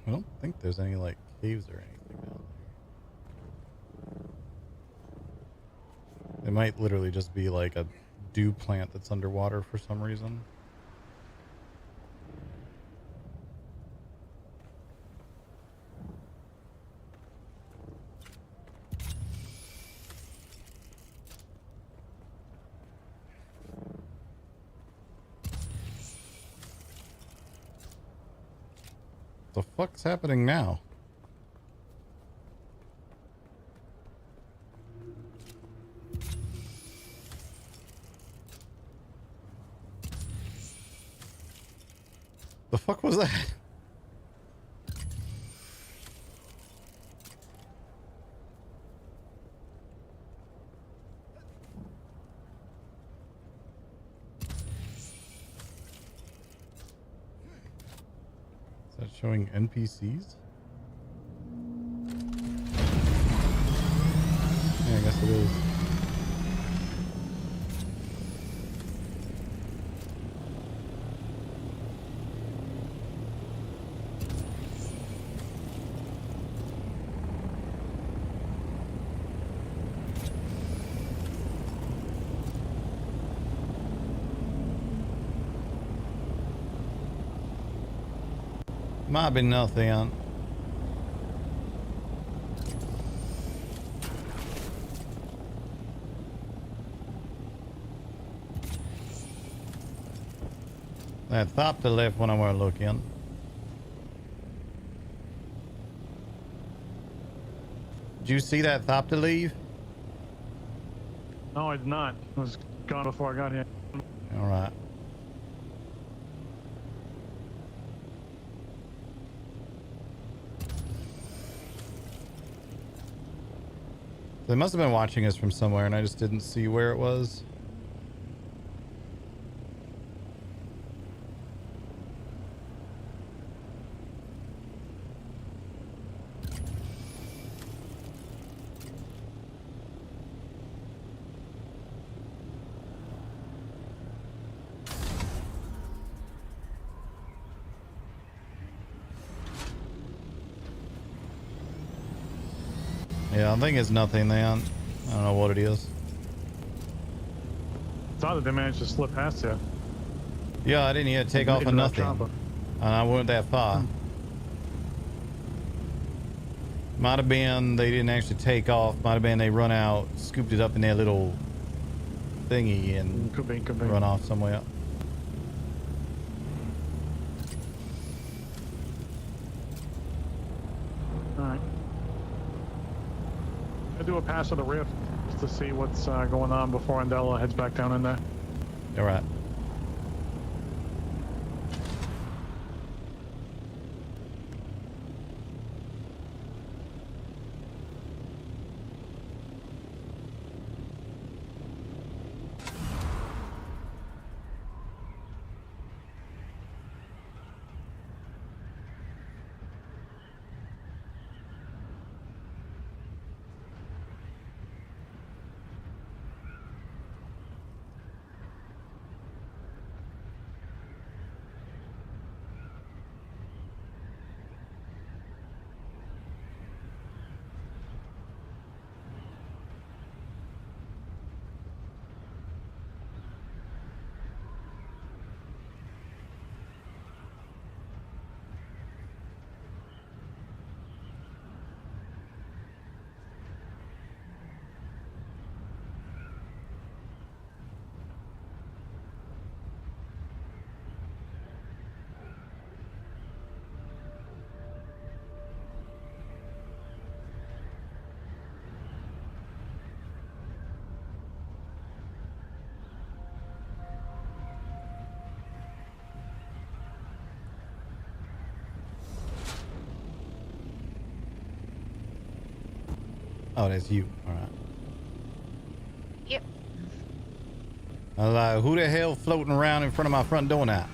I don't think there's any like caves or anything down there. It might literally just be like a dew plant that's underwater for some reason. The fuck's happening now? The fuck was that? Showing NPCs? Yeah, I guess it is. Might be nothing. That thought to left when I were looking. Did you see that thought to leave? No, I did not. It was gone before I got here. All right. They must have been watching us from somewhere and I just didn't see where it was. Yeah, I think it's nothing then. I don't know what it is. Thought that they managed to slip past you. Yeah, I didn't even take off Into on that nothing. chopper. And I wasn't that far. Might have been they didn't actually take off. Might have been they run out, scooped it up in their little thingy and Could be. run off somewhere. Alright. I do a pass of the rift just to see what's going on before Andela heads back down in there. All right. Oh, that's you. All right. Yep. I was like, who the hell floating around in front of my front door now?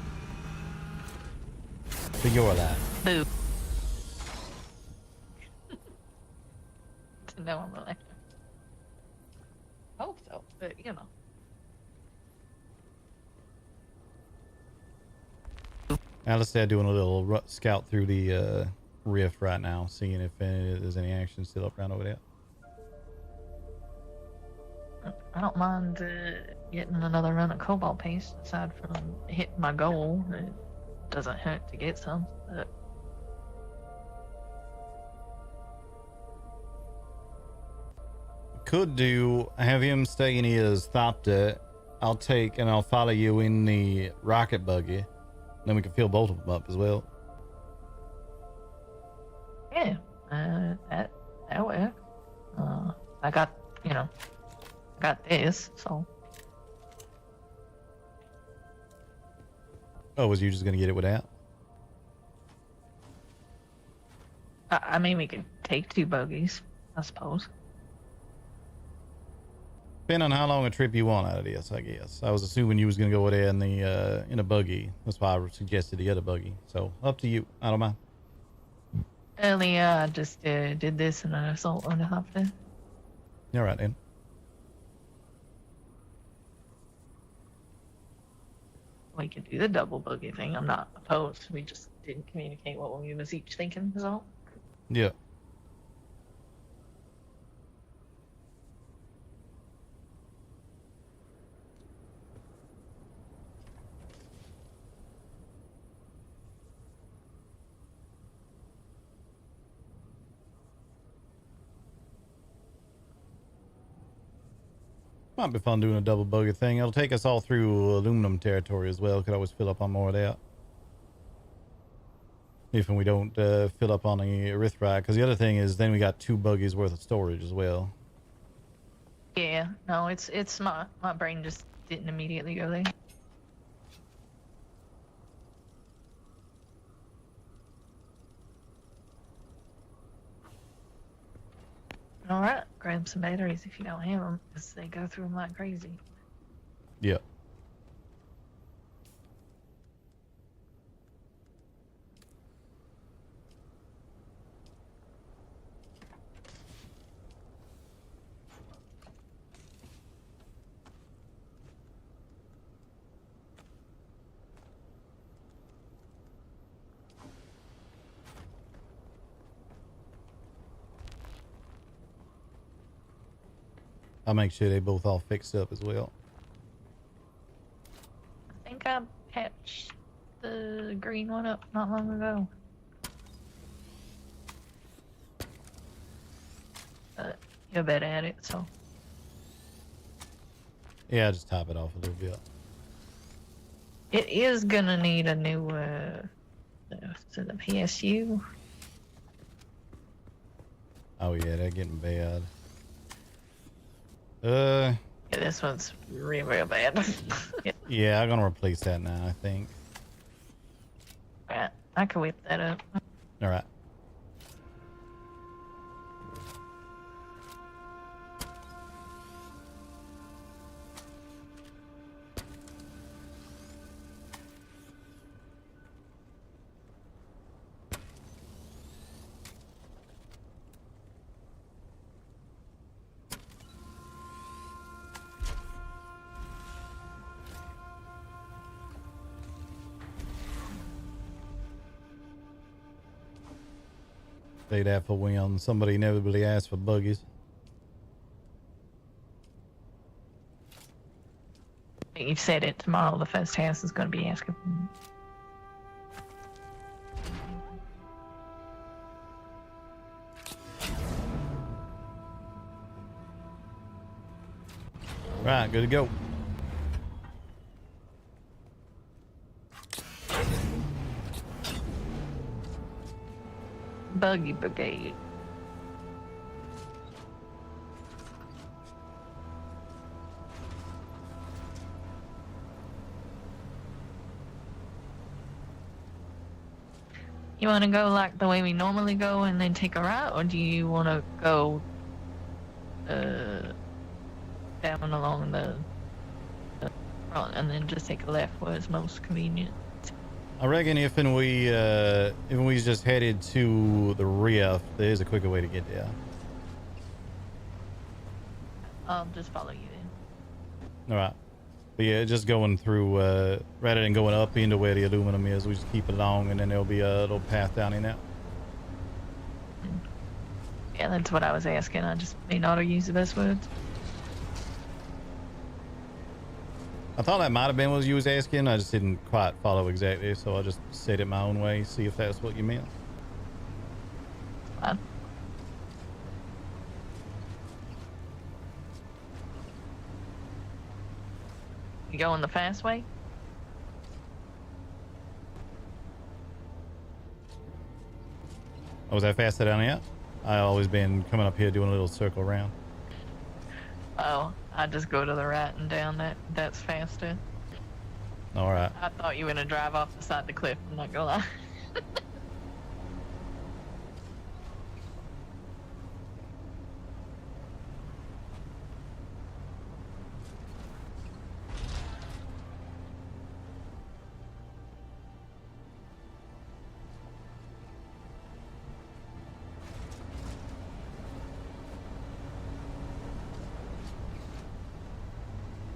So you're that. Boo. No, I'm really. Hope so, but you know. Alistair doing a little scout through the rift right now, seeing if there's any action still up around over there. I don't mind getting another run at Cobalt Paste, aside from hitting my goal. It doesn't hurt to get some, but Could do have him stay in his Thopter. I'll take and I'll follow you in the rocket buggy. Then we can fill both of them up as well. yeah, that works. I got, I got this, so Oh, was you just gonna get it without? I mean we could take two buggies, I suppose. Depending on how long a trip you want out of this, I guess. I was assuming you was gonna go there in the in a buggy. That's why I suggested the other buggy. So up to you. I don't mind. Earlier, I just did this in an assault on a helicopter. All right, then. We could do the double buggy thing. I'm not opposed. We just didn't communicate what we was each thinking, is all. Yeah. Might be fun doing a double buggy thing. It'll take us all through aluminum territory as well. Could always fill up on more of that. If we don't fill up on the erythrite. Because the other thing is then we got 2 buggies worth of storage as well. Yeah, no, it's my brain just didn't immediately go there. All right, grab some batteries if you don't have them, because they go through them like crazy. Yeah. I'll make sure they both all fixed up as well. I think I patched the green one up not long ago. But you're better at it, so. Yeah, just top it off a little bit. It is gonna need a new, to the PSU. Oh yeah, they're getting bad. Yeah, this one's real bad. Yeah, Yeah, I'm gonna replace that now, I think. right. I can whip that up. All right. They'd have for when somebody inevitably asks for buggies. You've said it tomorrow. The first house is going to be asking. Right, good to go. Buggy Brigade. You want to go like the way we normally go and then take a right, or do you want to go down along the front and then just take a left where it's most convenient? I reckon if we just headed to the reef, there is a quicker way to get there. I'll just follow you then. All right. But yeah, just going through, rather than going up into where the aluminum is, we just keep it along and then there'll be a little path down in there. Yeah, that's what I was asking. I just may not have used the best words. I thought that might have been what you was asking. I just didn't quite follow exactly, so I just said it my own way, see if that's what you meant. Fine. You going the fast way? Oh, was that faster down here? I always been coming up here doing a little circle around. Oh, I just go to the right and down. That's faster. All right. I thought you were gonna drive off the side of the cliff. I'm not gonna lie.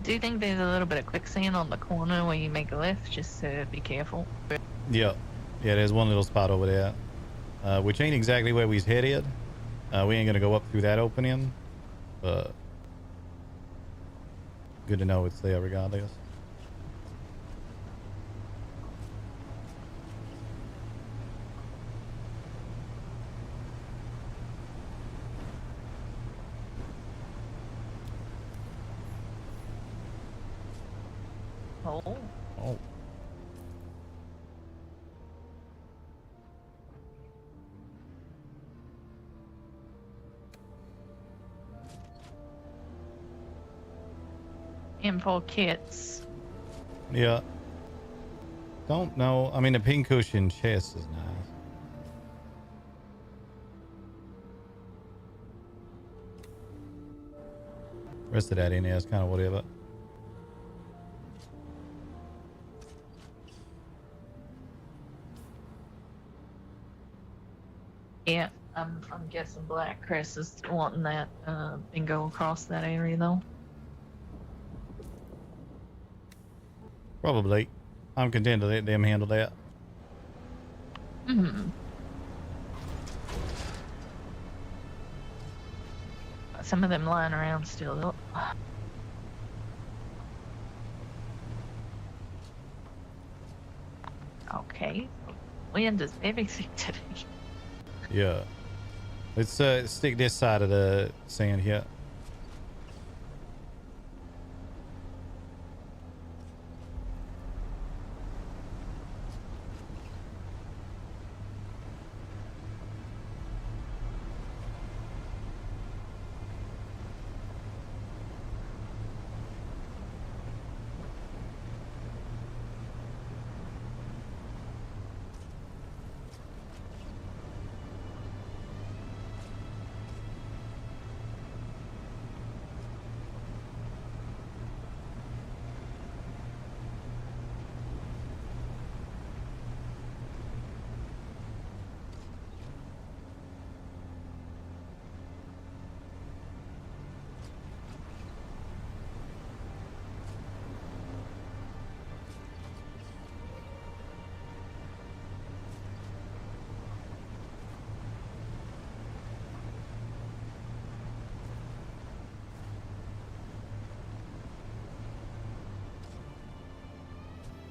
do think there's a little bit of quicksand on the corner where you make a left, just to be careful. Yeah. Yeah, there's one little spot over there, which ain't exactly where we's headed. We ain't gonna go up through that opening, but good to know it's there regardless. Oh. Oh. Info kits. Yeah. Don't know. I mean, the pincushion chest is nice. Rest of that in there is kind of whatever. Yeah, I'm guessing Black Chris is wanting that bingo across that area though. Probably. I'm content to let them handle that. Hmm. Some of them lying around still. Okay. Wind does everything today. Yeah. Let's stick this side of the sand here.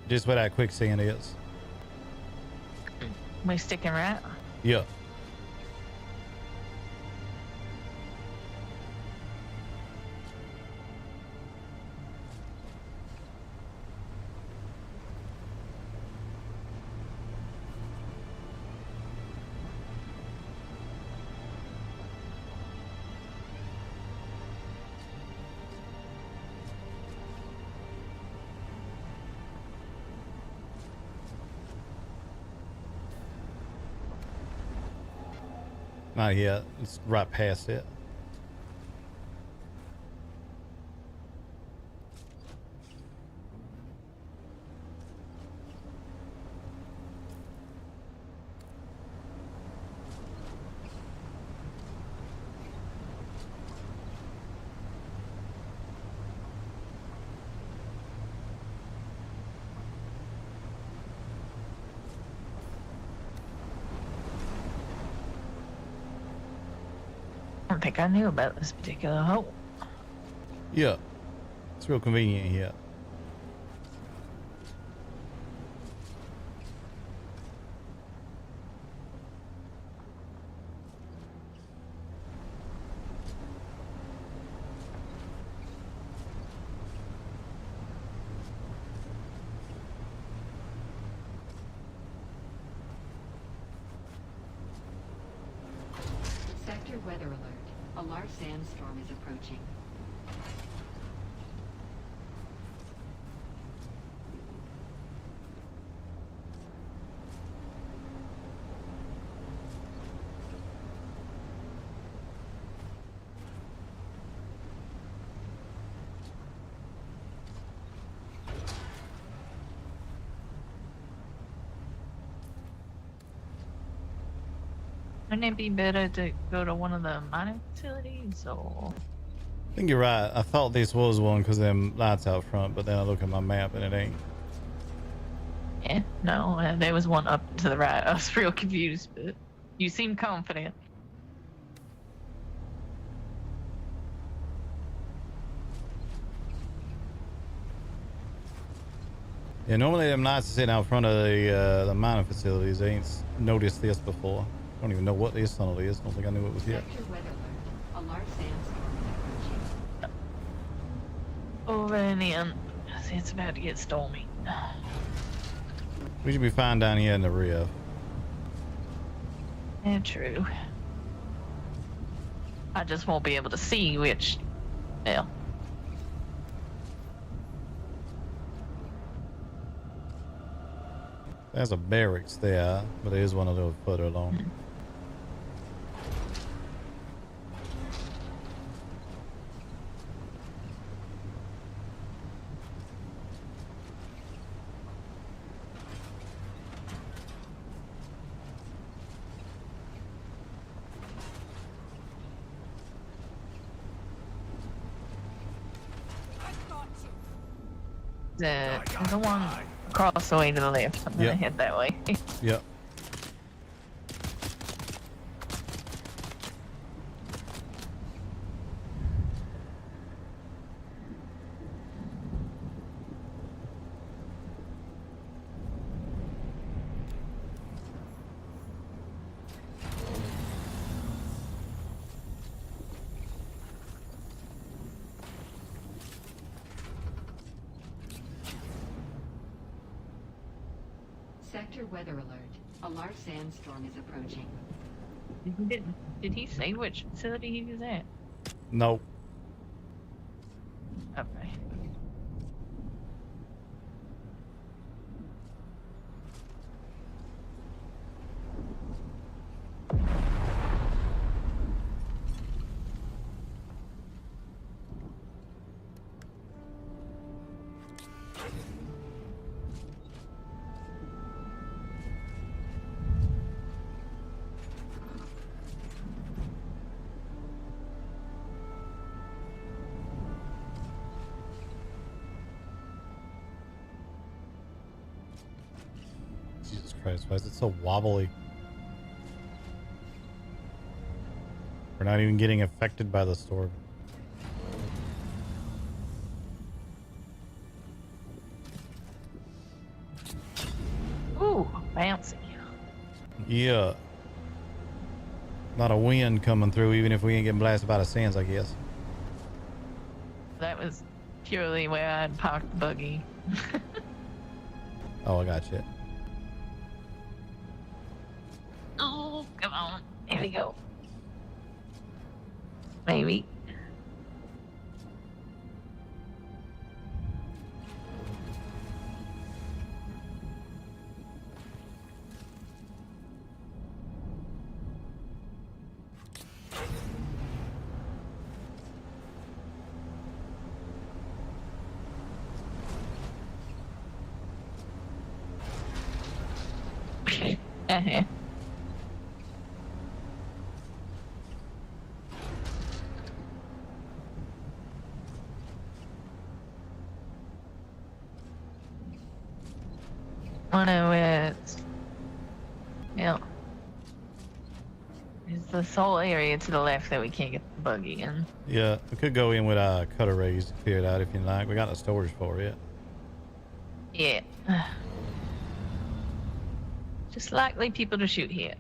Just where that quicksand is. We sticking right? Yeah. Not yet. It's right past it. I don't think I knew about this particular hole. Yeah. It's real convenient here. Sector weather alert. A large sandstorm is approaching. Wouldn't it be better to go to one of the mining facilities or? think you're right. I thought this was one because them lights out front, but then I look at my map and it ain't. Yeah, no, there was one up to the right. I was real confused, but you seem confident. Yeah, normally them lights are sitting out front of the mining facilities. I ain't noticed this before. I don't even know what this tunnel is. Don't think I knew it was yet. Sector weather alert. A large sandstorm is approaching. Over and in. It's about to get stormy. We should be fine down here in the rear. Yeah, true. I just won't be able to see which. Well, There's a barracks there, but there is one a little further along. the one across the way to the left. I'm gonna head that way. Yep. Sector weather alert. A large sandstorm is approaching. Did he say which facility he was at? Nope. Okay. Jesus Christ, why is it so wobbly? We're not even getting affected by the storm. Ooh, bouncy. Yeah. Not a wind coming through, even if we ain't getting blasted by the sands, I guess. That was purely where I'd parked the buggy. Oh, I got you. Oh, come on. Here we go. Maybe. Uh-huh. Oh no, it's... Yeah. It's the sole area to the left that we can't get the buggy in. Yeah, we could go in with cutter rays to clear it out if you like. We got no storage for it. Yeah. Just likely people to shoot here.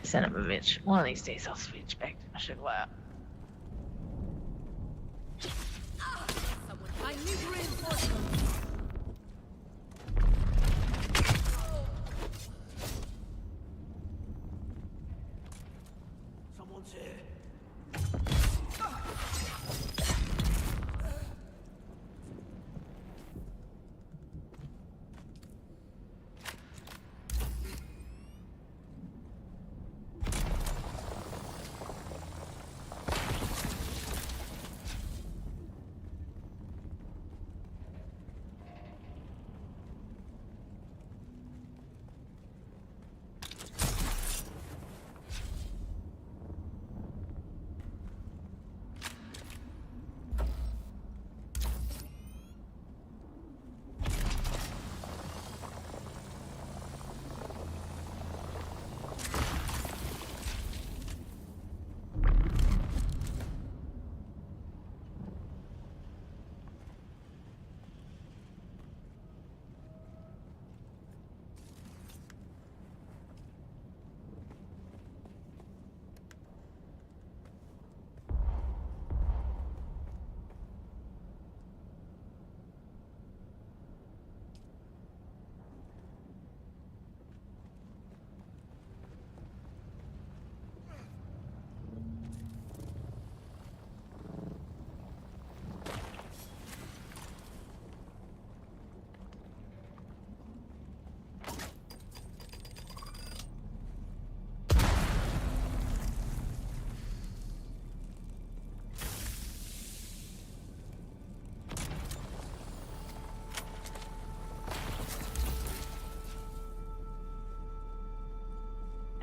Son of a bitch. One of these days I'll switch back to my sugar wild. I need reinforcements. Someone's here.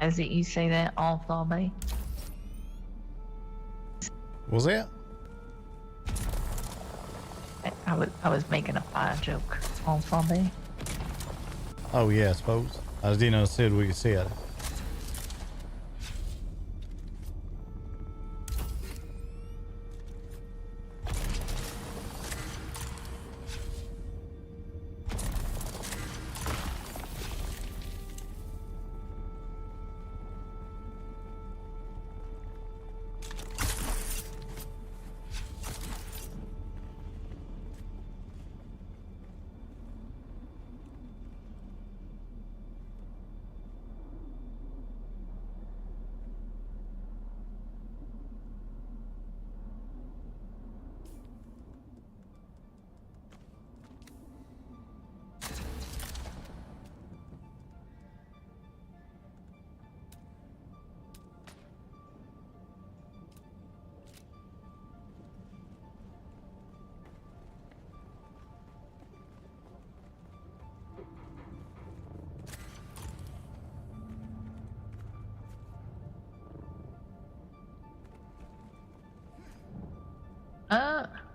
As it you say that all Bay? Was that? I was making a fire joke. All Bay. Oh yeah, I suppose. I just didn't understand what you said.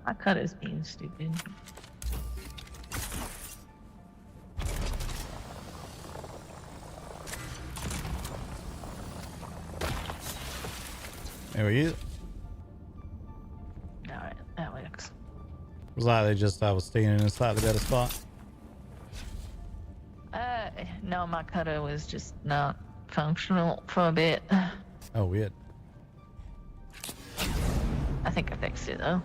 My cutter's being stupid. There we go. Alright, that works. It was like I was staying in a slightly better spot. No, my cutter was just not functional for a bit. Oh, weird. I think I fixed it though.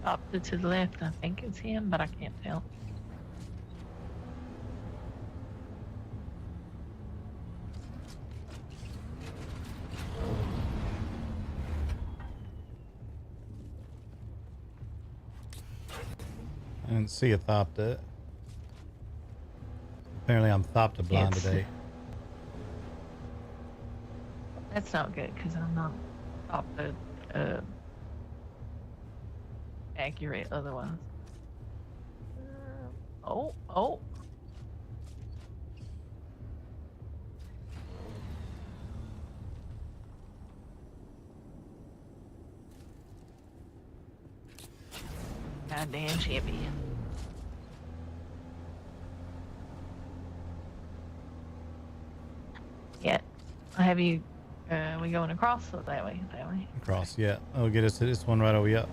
Opted to the left, I think it's him, but I can't tell. I didn't see a Thopter. Apparently I'm Thopter blind today. That's not good because I'm not opted accurate otherwise. Oh. Goddamn champion. Yeah. Have you we going across or that way? That way. Across, yeah. I'll get us to this one right over here.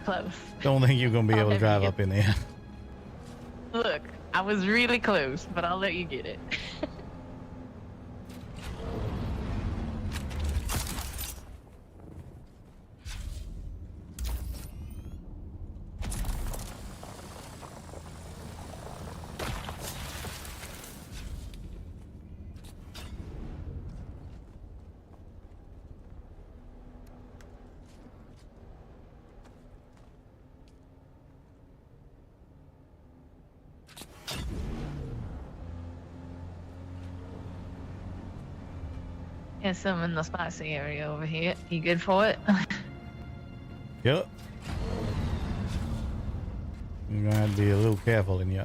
close. Don't think you're gonna be I'll able to let drive you up in there. Look, I was really close, but I'll let you get it. There's some in the spicy area over here. You good for it? Yep. You're gonna have to be a little careful in here.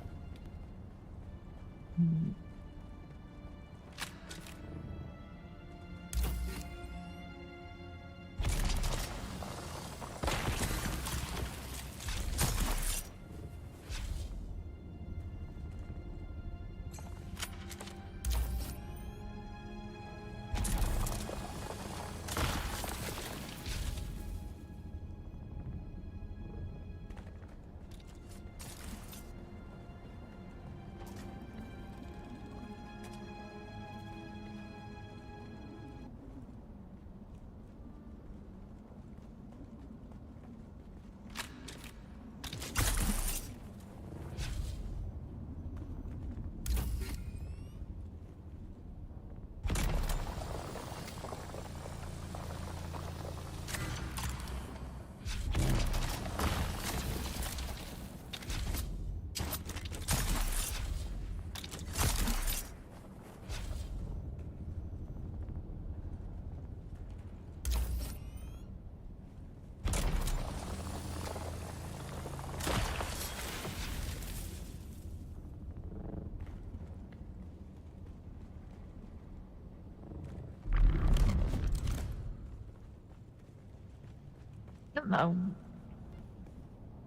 Don't know.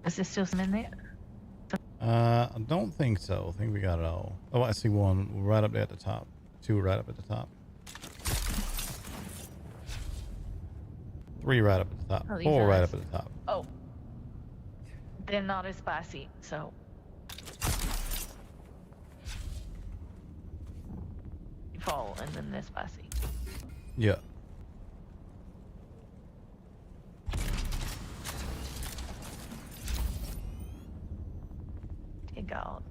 Is there still some in there? I don't think so. I think we got it all. Oh, I see one right up there at the top. Two right up at the top. Three right up at the top. Oh, these Four right eyes. up at the top. Oh. They're not as spicy, so. You fall and then they're spicy. Yeah. Dear God.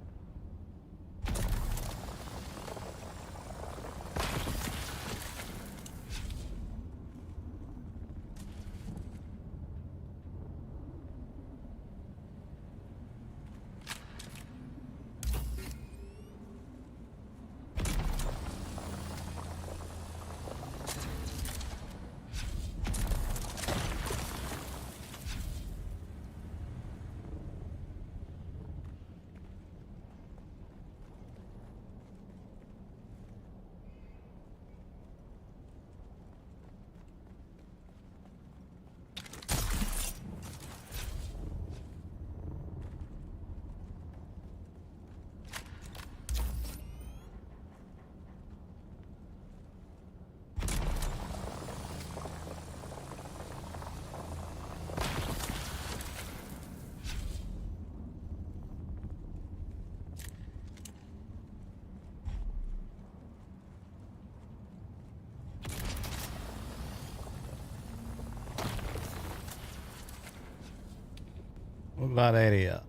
What about that area?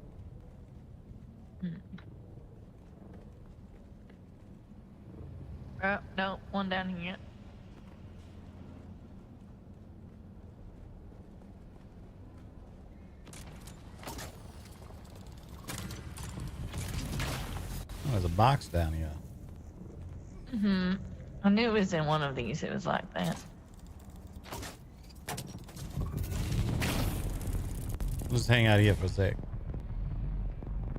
Oh, no, one down here. Oh, there's a box down here. I knew it was in one of these. It was like that. Just hang out here for a sec.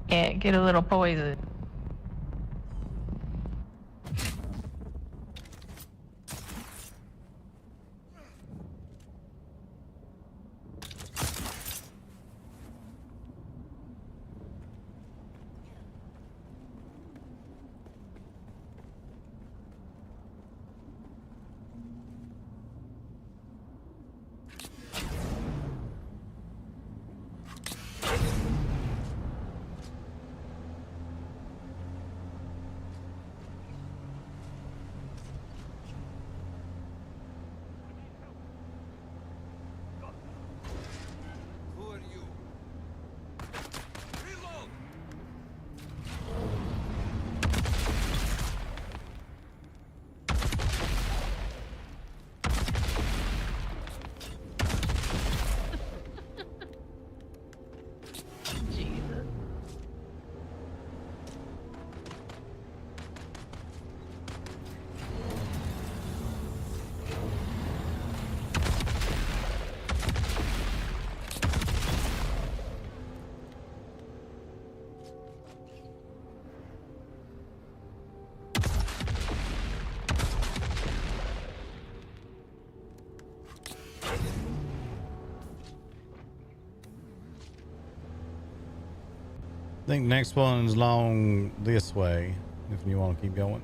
Yeah, get a little poison. think next one's along this way, if you want to keep going.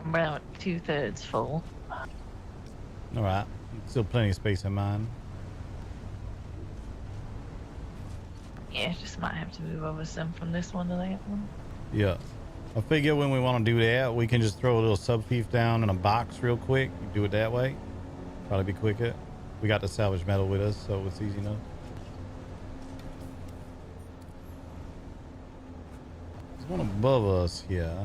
About 2/3 full. All right. Still plenty of space in mine. Yeah, just might have to move over some from this one to that one. Yeah. I figure when we want to do that, we can just throw a little subfief down in a box real quick. Do it that way. Probably be quicker. We got the salvage metal with us, so it's easy enough. There's one above us here.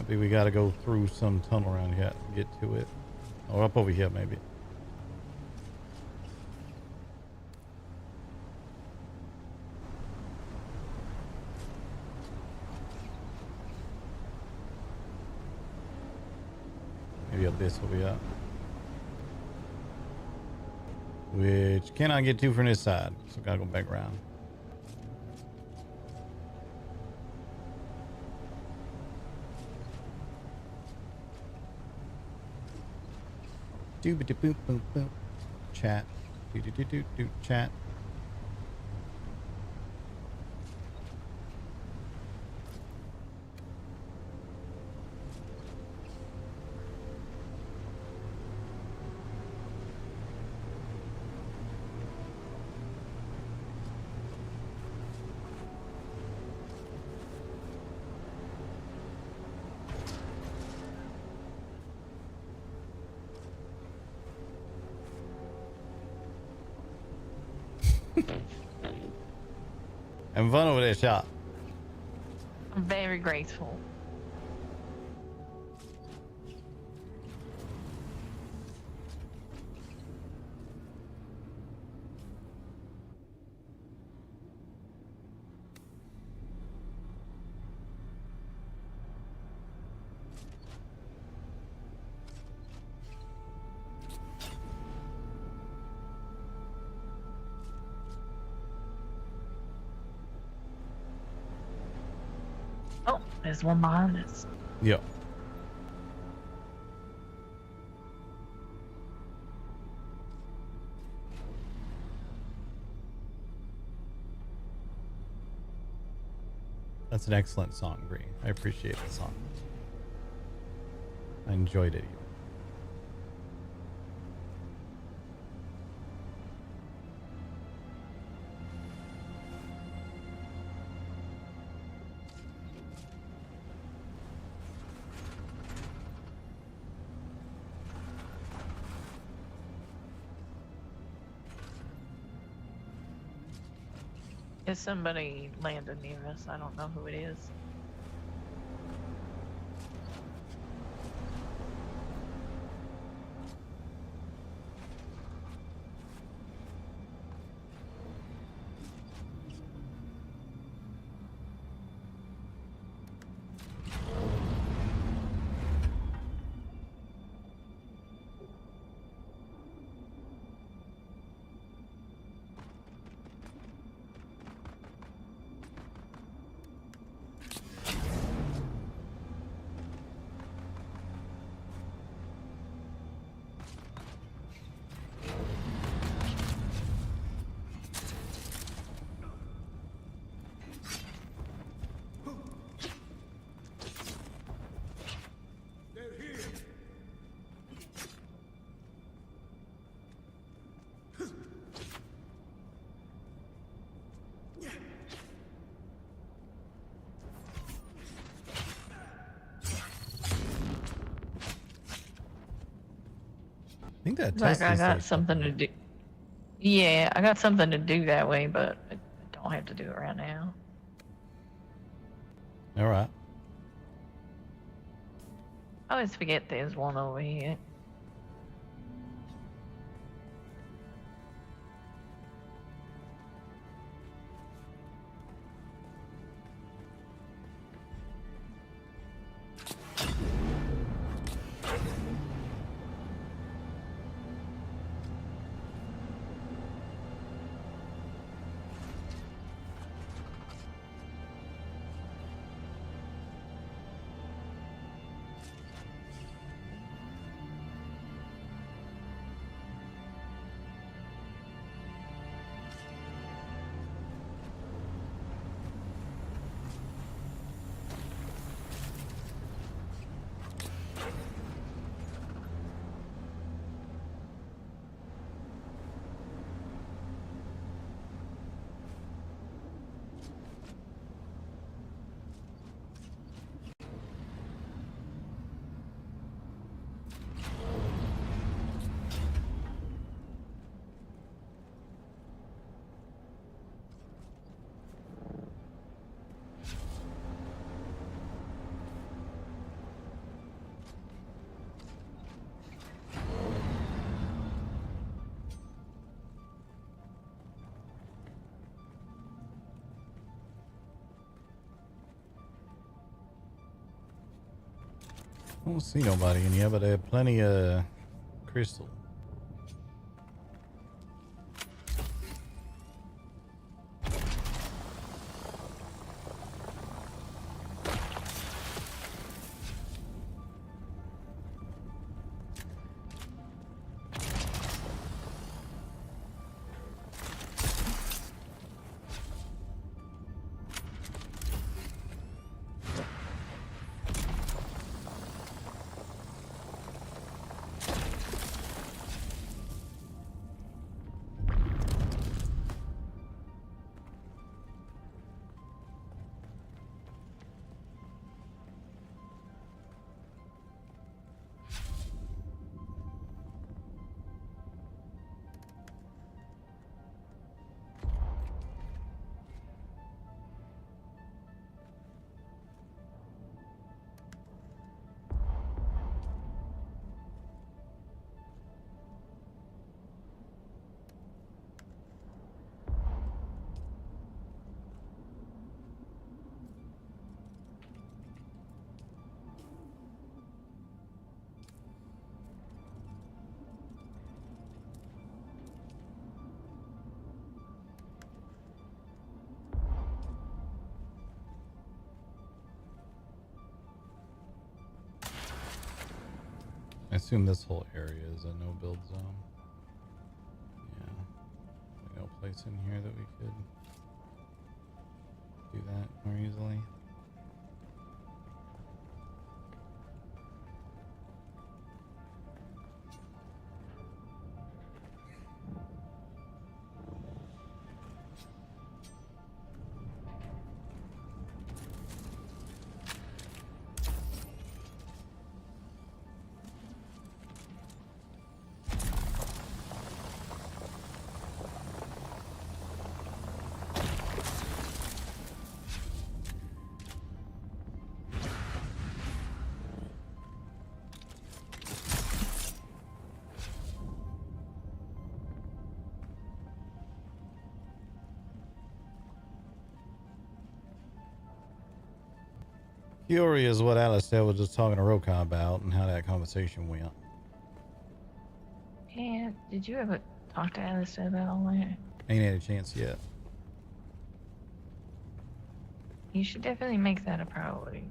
Maybe we gotta go through some tunnel around here to get to it. Or up over here, maybe. Maybe up this over here. Which cannot get to from this side, so gotta go back around. Boop boop boop. Chat. Do chat. Having fun over there, shot. I'm very grateful. Oh, there's one behind us. Yep. That's an excellent song, Bree. I appreciate the song. I enjoyed it. Is somebody landed near us? I don't know who it is. I think that Like test I got something to do. Yeah, I got something to do that way, but I don't have to do it right now. All right. I always forget there's one over here. I don't see nobody in here, but I have plenty of crystal. I assume this whole area is a no-build zone. Yeah. No place in here that we could do that more easily. Curious what Alistair was just talking to Roka about and how that conversation went. Yeah, did you ever talk to Alistair about all that? Ain't had a chance yet. You should definitely make that a priority.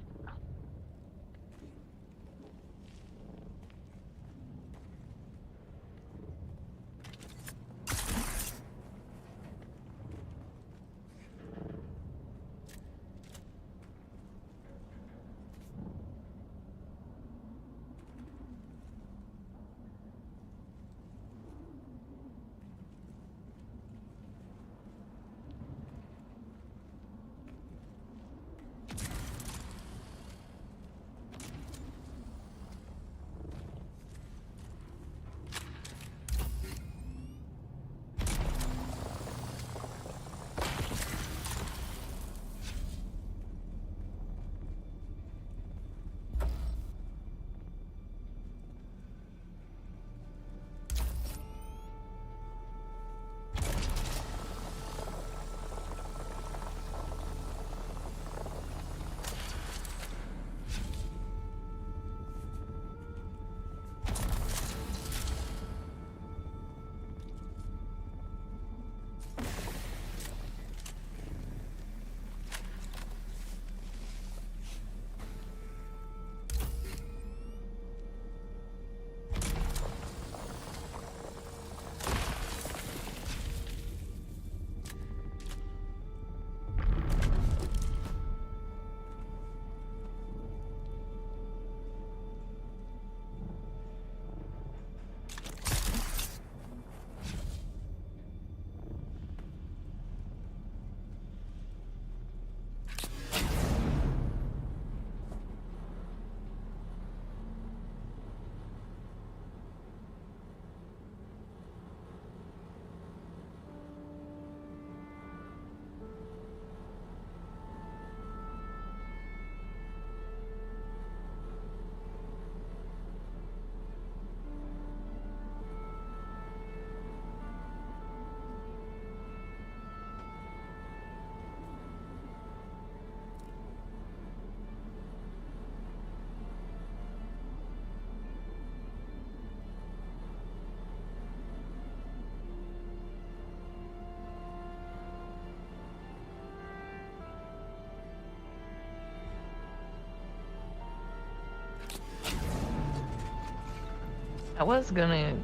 I was gonna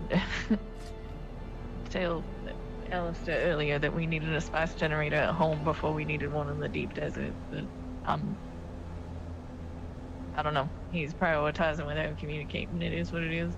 tell Alistair earlier that we needed a spice generator at home before we needed one in the deep desert, but I don't know. He's prioritizing without communicating. It is what it is.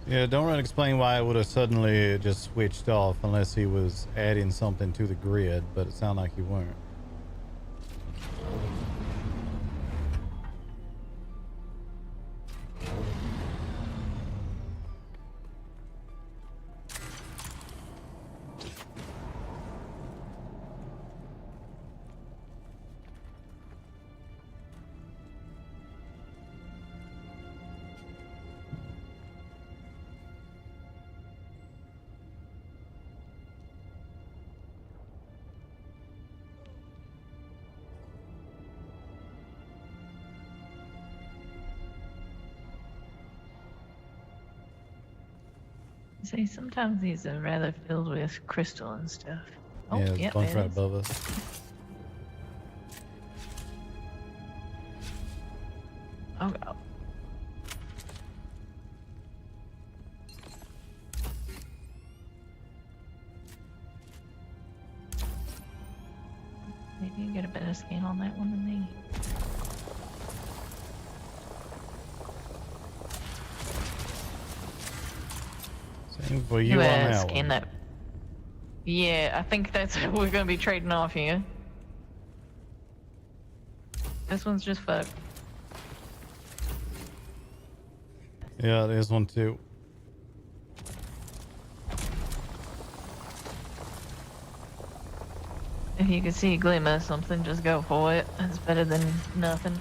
Yeah, don't explain why it would have suddenly just switched off unless he was adding something to the grid, but it sounded like he weren't. See, sometimes these are rather filled with crystal and stuff. Oh, Yeah, there's yep, a bunch there right it is. above us. Oh, oh. Maybe you get a better scan on that one than me. Same for you on that scan one. that. Yeah, I think that's what we're gonna be trading off here. This one's just fucked. Yeah, there's one too. If you can see a glimmer of something, just go for it. It's better than nothing.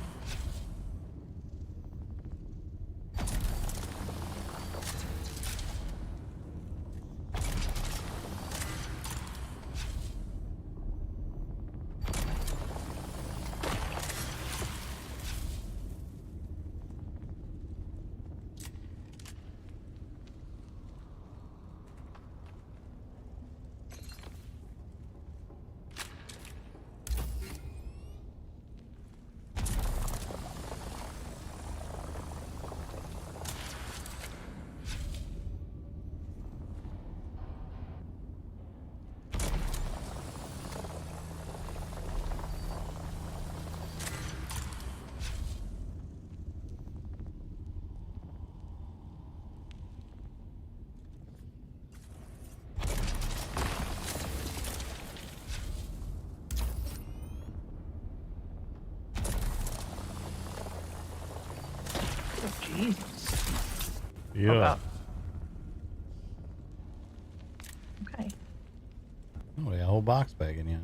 Oh, Jesus. Yeah. Okay. Oh, yeah, a whole box bag in here.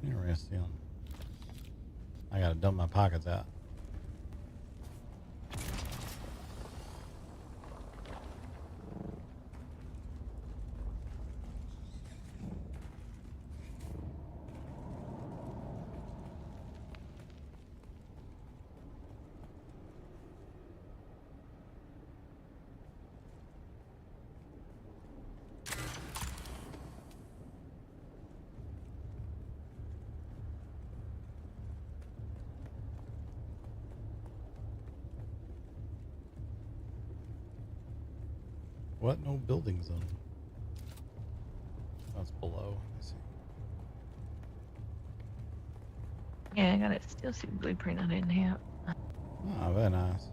Interesting. I gotta dump my pockets out. What? No buildings on. That's below. Let's see. Yeah, I got it. Still see the blueprint I didn't have. Oh, very nice.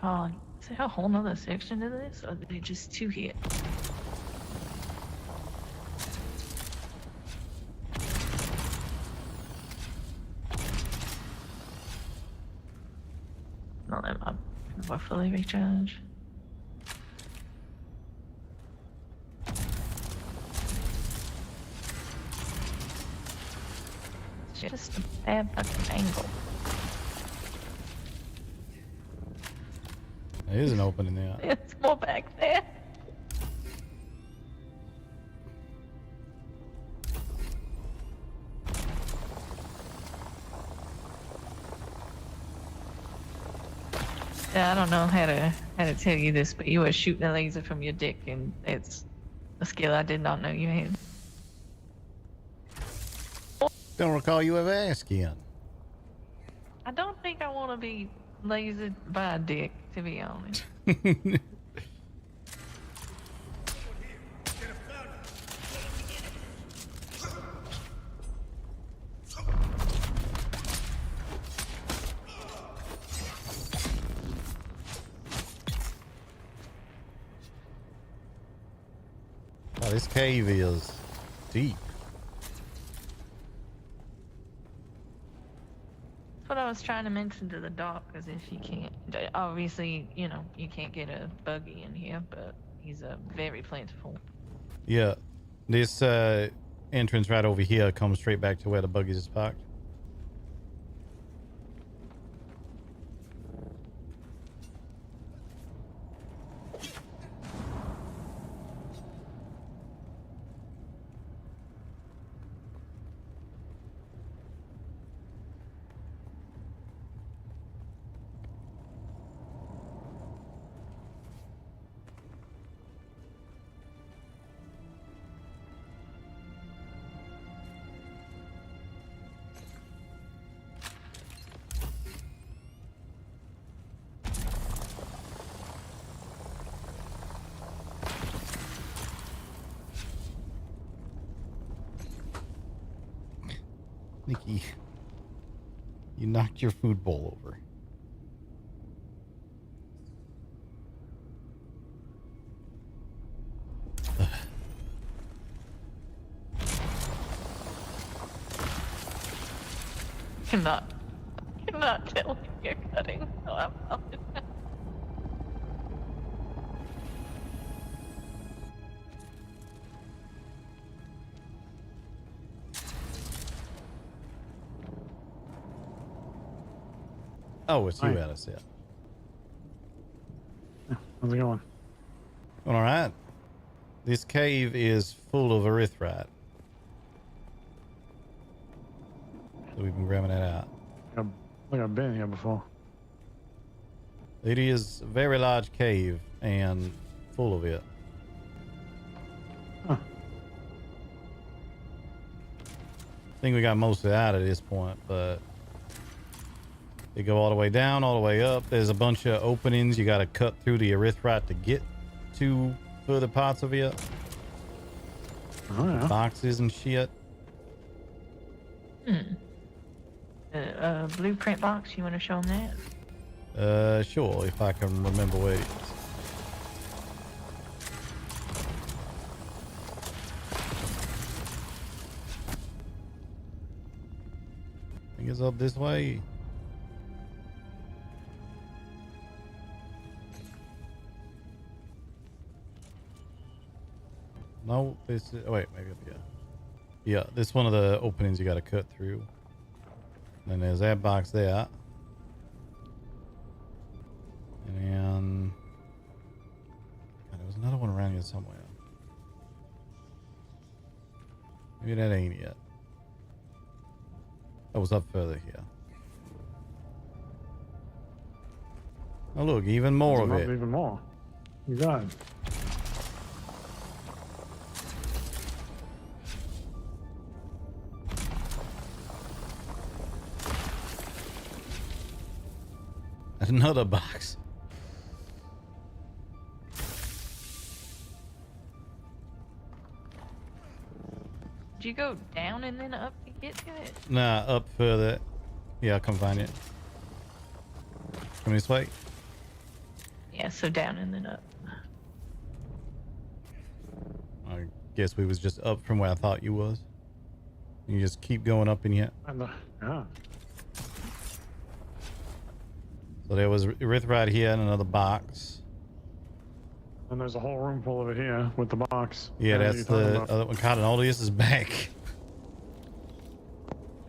recall, is there a whole nother section to this, or are they just two here? Not let my fully recharge. It's just a bad fucking angle. There is an opening there. It's more back there. Yeah, I don't know how to tell you this, but you were shooting a laser from your dick, and it's a skill I did not know you had. Don't recall you ever asking. I don't think I want to be lasered by a dick, to be honest. Oh, this cave is deep. That's what I was trying to mention to the doc, because if you can't, obviously, you know, you can't get a buggy in here, but he's very plentiful. Yeah, this entrance right over here comes straight back to where the buggies is parked. Nikki, you knocked your food bowl over. Cannot tell when you're cutting. So I apologize. Oh, it's you, Hi. Alice, yeah. How's it going? All right. This cave is full of erythrite. So we've been grabbing that out. I think I've been here before. It is a very large cave and full of it. Huh. I think we got most of it out at this point, but they go all the way down, all the way up. There's a bunch of openings. You got to cut through the erythrite to get to further parts of it. Oh, yeah. Boxes and shit. Blueprint box, you want to show them that? Sure, if I can remember where it is. I think it's up this way. No, this is, oh wait, maybe up here. Yeah, this is one of the openings you got to cut through. And then there's that box there. And then God, there was another one around here somewhere. Maybe that ain't yet. That was up further here. Oh look, even more of it. Even more. You got it. Another box. Did you go down and then up to get to it? Nah, up further. Yeah, I'll come find it. Come this way. Yeah, so down and then up. I guess we was just up from where I thought you was. You just keep going up and yet. And yeah. So there was erythrite here and another box. And there's a whole room full of it here with the box. Yeah, that that's you're talking the about. other one. God, and all this is back.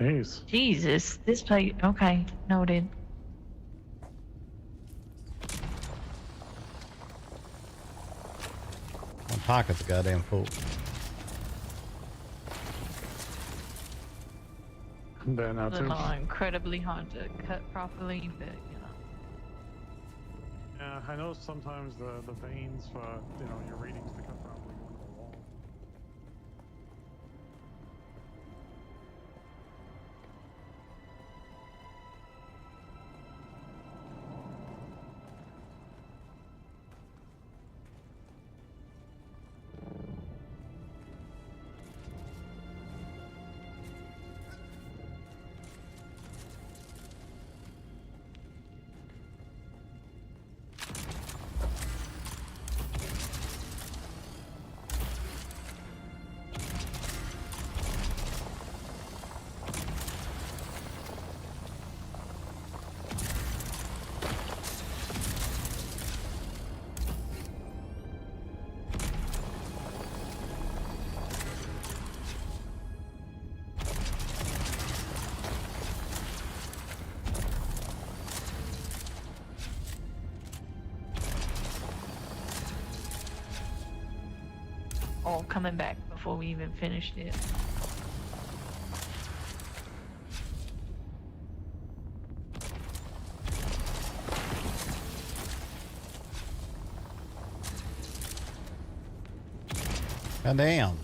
Jeez. Jesus, this place. Okay, noted. My pocket's goddamn full. And then now They're too. not incredibly hard to cut properly, but you know. Yeah, I know sometimes the veins for your readings to cut properly go into the wall. All coming back before we even finished it. God damn.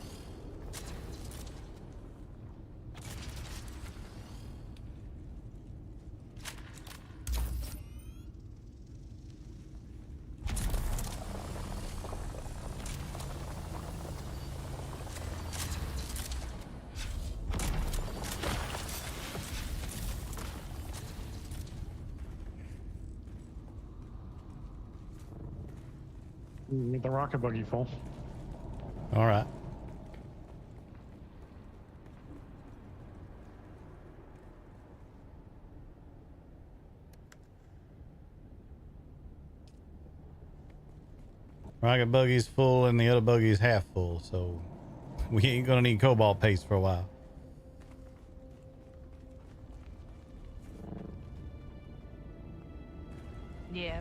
Get the rocket buggy full. All right. Rocket buggy's full and the other buggy's half full, so we ain't gonna need cobalt paste for a while. Yeah.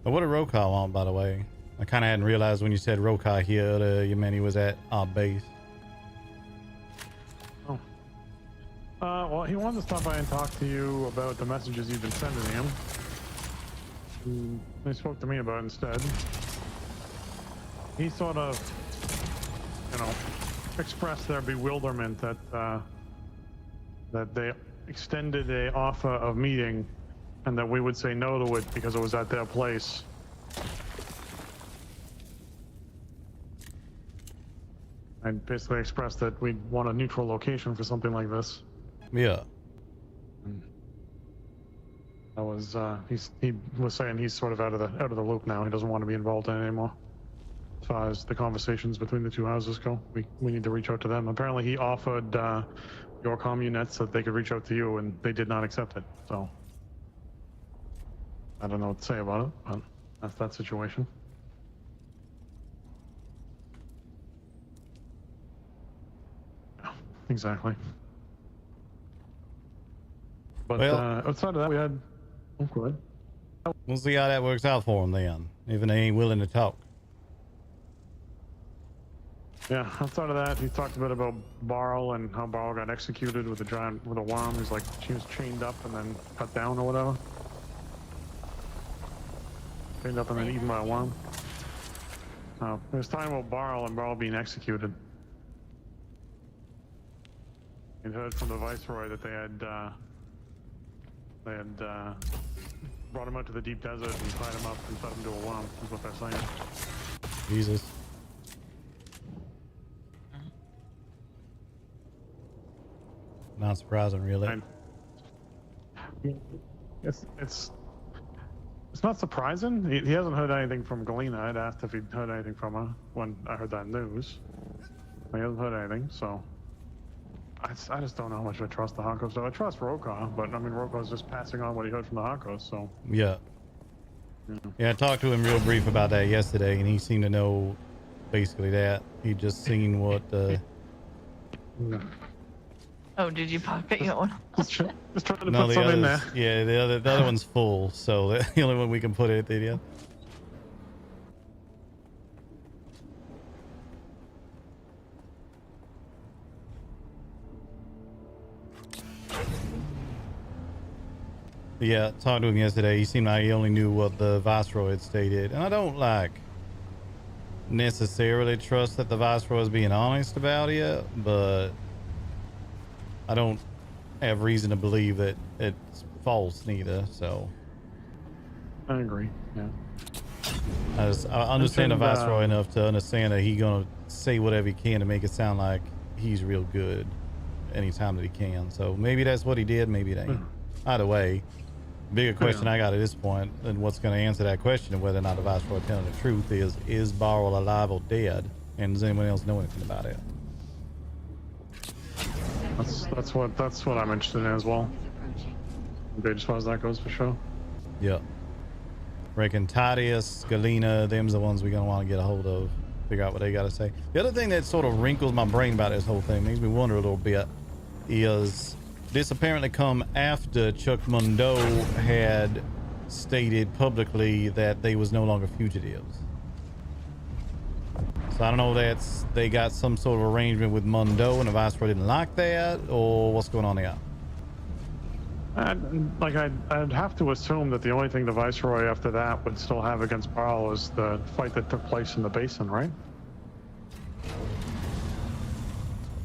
But what did Rokai want, by the way? I kind of hadn't realized when you said Rokai here that you meant he was at our base. Oh. Well, he wanted to stop by and talk to you about the messages you've been sending him. He spoke to me about it instead. He sort of, expressed their bewilderment that that they extended a offer of meeting, and that we would say no to it because it was at their place. I basically expressed that we'd want a neutral location for something like this. Yeah. That was he was saying he's sort of out of the loop now. He doesn't want to be involved in it anymore. As far as the conversations between the two houses go, we need to reach out to them. Apparently, he offered your communets so that they could reach out to you, and they did not accept it. So I don't know what to say about it, but that's that situation. Yeah, exactly. But Well- outside of that, we had. Oh, go ahead. We'll see how that works out for him then, even they ain't willing to talk. Yeah, outside of that, he talked a bit about Barl and how Barl got executed with a worm. He's like, she was chained up and then cut down or whatever. Chained up and then eaten by a worm. It was talking about Barl and Barl being executed. He'd heard from the Viceroy that they had brought him out to the deep desert and tied him up and set him to a worm, is what they're saying. Jesus. Not surprising, really. It's not surprising. He hasn't heard anything from Galena. I'd asked if he'd heard anything from her when I heard that news. He hasn't heard anything, so I just don't know how much I trust the Hakos. So I trust Rokar, but I mean Rokar's just passing on what he heard from the Hakos. So Yeah. Yeah, I talked to him real brief about that yesterday, and he seemed to know basically that. He just seen what. Oh, did you pocket your one? just trying to No, put the some others, in there. yeah, the other one's full, so the only one we can put it in. Yeah, talked to him yesterday. He seemed like he only knew what the Viceroy had stated, and I don't necessarily trust that the Viceroy is being honest about it, but I don't have reason to believe that it's false neither. So I agree. Yeah. I understand the Viceroy enough to understand that he's gonna say whatever he can to make it sound like he's real good anytime that he can. So maybe that's what he did, maybe it ain't. Either way, bigger question I got at this point, and what's going to answer that question of whether or not the Viceroy telling the truth is Barrel alive or dead, and does anyone else know anything about it? That's what I'm interested in as well. Big as far as that goes, for sure. Yeah. Reckon Titus, Galena, them's the ones we're going to want to get a hold of, figure out what they got to say. The other thing that sort of wrinkles my brain about this whole thing, makes me wonder a little bit, is this apparently come after Chuck Mundoe had stated publicly that they was no longer fugitives. So I don't know if they got some sort of arrangement with Mundoe and the Viceroy didn't like that, or what's going on there. I'd have to assume that the only thing the Viceroy after that would still have against Barl is the fight that took place in the basin, right?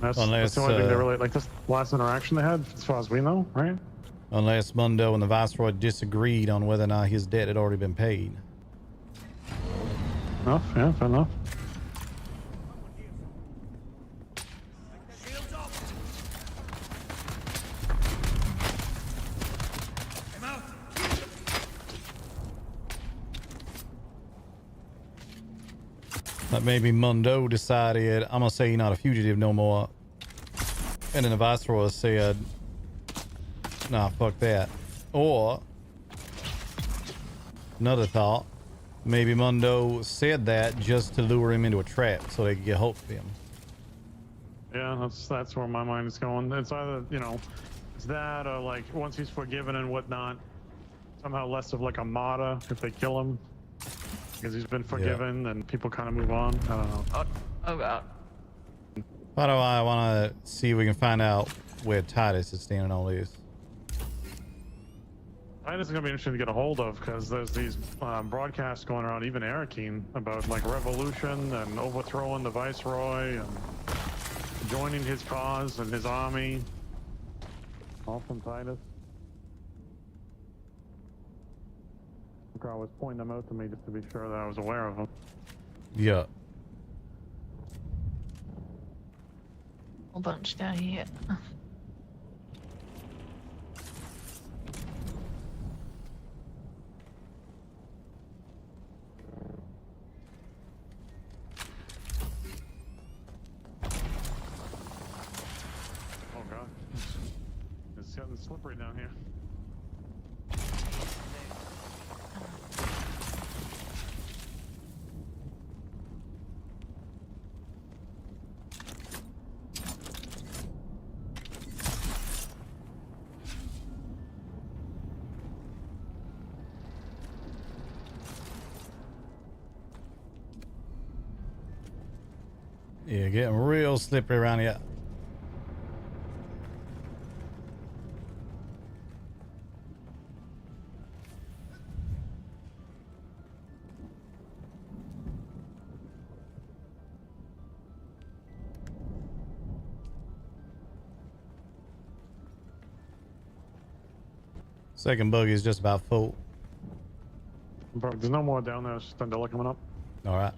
That's the only thing they really, like, this last interaction they had, as far as we know, right? Unless Mundoe and the Viceroy disagreed on whether or not his debt had already been paid. Enough, yeah, fair enough. Shields up! I'm out! But maybe Mundoe decided, I'm gonna say you're not a fugitive no more. And then the Viceroy said, nah, fuck that. Or, another thought, maybe Mundoe said that just to lure him into a trap so they could get hold of him. Yeah, that's where my mind is going. It's either, it's that or, like, once he's forgiven and whatnot, somehow less of like a martyr if they kill him. Because he's been forgiven and people kind of move on. I don't know. Oh god. Why do I want to see if we can find out where Titus is standing on this? Titus is going to be interesting to get a hold of because there's these broadcasts going around, even Arakeen, about like revolution and overthrowing the Viceroy and joining his cause and his army. All from Titus. I was pointing them out to me just to be sure that I was aware of them. Yeah. Whole bunch down here. Oh god. It's getting slippery down here. Yeah, getting real slippery around here. Second buggy is just about full. Bro, there's no more down there. It's just Andela coming up. All right.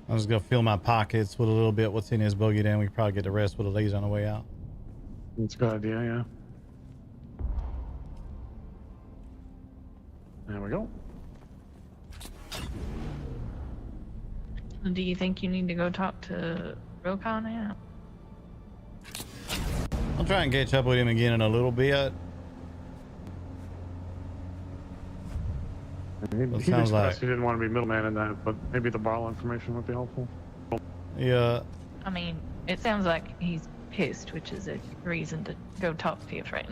I'm just gonna fill my pockets with a little bit what's in his buggy, then we can probably get the rest with the laser on the way out. That's a good idea, yeah. There we go. Do you think you need to go talk to Rokon now? I'll try and catch up with him again in a little bit. He sounds like- he didn't want to be middleman in that, but maybe the Barlow information would be helpful. Yeah. I mean, it sounds like he's pissed, which is a reason to go talk to your friend.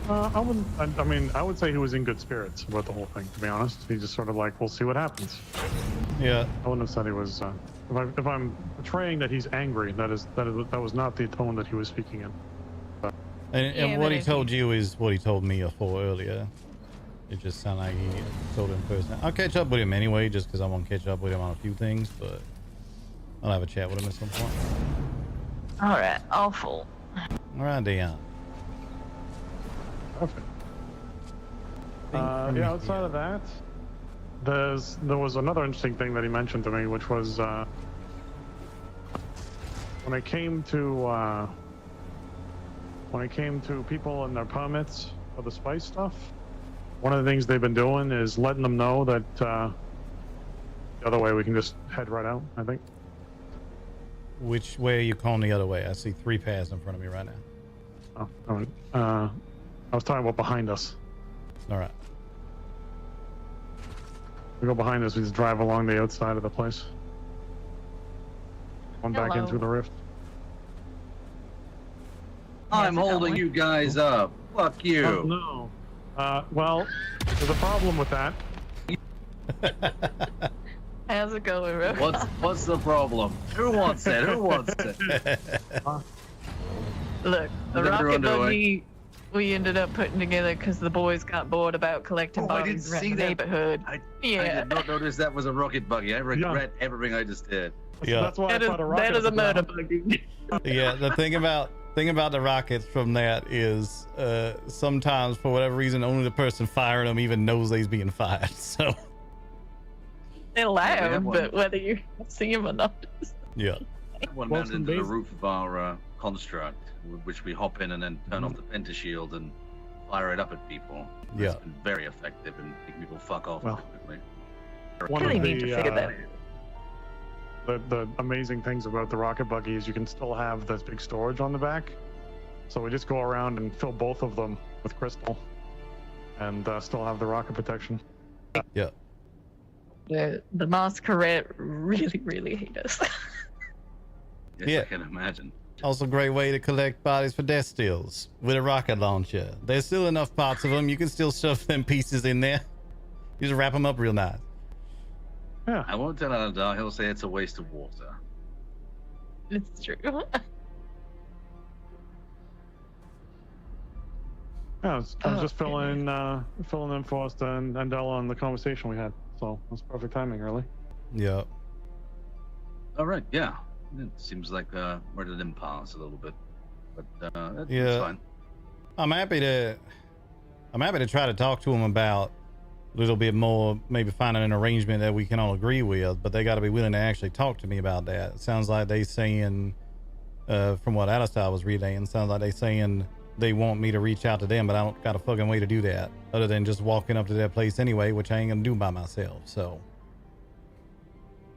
I wouldn't. I mean, I would say he was in good spirits about the whole thing. To be honest, he just sort of like, we'll see what happens. Yeah. I wouldn't have said he was. If I'm portraying that he's angry, that was not the tone that he was speaking in. And Yeah, what but he if told you is what he told me before earlier. It just sounded like he told him personally. I'll catch up with him anyway, just because I want to catch up with him on a few things, but I'll have a chat with him at some point. All right, awful. All right, Dan. Perfect. Yeah. Outside of that, there was another interesting thing that he mentioned to me, which was when it came to people and their permits for the spice stuff. One of the things they've been doing is letting them know that the other way we can just head right out. I think. Which way are you calling the other way? I see 3 paths in front of me right now. Oh, all right. I was talking about behind us. All right. We go behind us. We just drive along the outside of the place. Going back in Hello. through the rift. I'm How's it holding going? you guys up. Fuck you. Oh, no. Well, there's a problem with that. How's it going, Rokon? What's the problem? Who wants it? Who wants it? Look, the Whatever rocket you're doing. buggy we ended up putting together because the boys got bored about collecting Oh, I bodies didn't around see the that. neighborhood. I Yeah, did not notice that was a rocket buggy. I regret everything I just did. Yeah. That's why that I is, thought a rocket that is a at the murder ground. buggy. Yeah, the thing about the rockets from that is sometimes for whatever reason only the person firing them even knows they's being fired. So They're we have loud, one. but whether you see them or not. yeah. One Well, mounted some into the basic- roof of our construct, which we hop in and then turn off the pentashield and fire it up at people. Yeah. It's been very effective in making people fuck off Well, quickly. One Really of need to figure that out. the amazing things about the rocket buggy is you can still have this big storage on the back. So we just go around and fill both of them with crystal and still have the rocket protection. Yeah. The Masquerade really hate us. Yes, Yeah. I can imagine. Also a great way to collect bodies for death steals with a rocket launcher. There's still enough parts of them. You can still shove them pieces in there. You just wrap them up real nice. Yeah. I won't tell Aladar. He'll say it's a waste of water. It's true. Yeah, I was Oh, just filling in Forrester and Andela on the conversation we had. So it was perfect timing, really. Yeah. All right, yeah. It seems like we're at an impasse a little bit, but that's Yeah. fine. I'm happy to try to talk to them about a little bit more, maybe finding an arrangement that we can all agree with, but they got to be willing to actually talk to me about that. It sounds like they saying, from what Alistair was relaying, sounds like they saying they want me to reach out to them, but I don't got a fucking way to do that other than just walking up to their place anyway, which I ain't gonna do by myself. So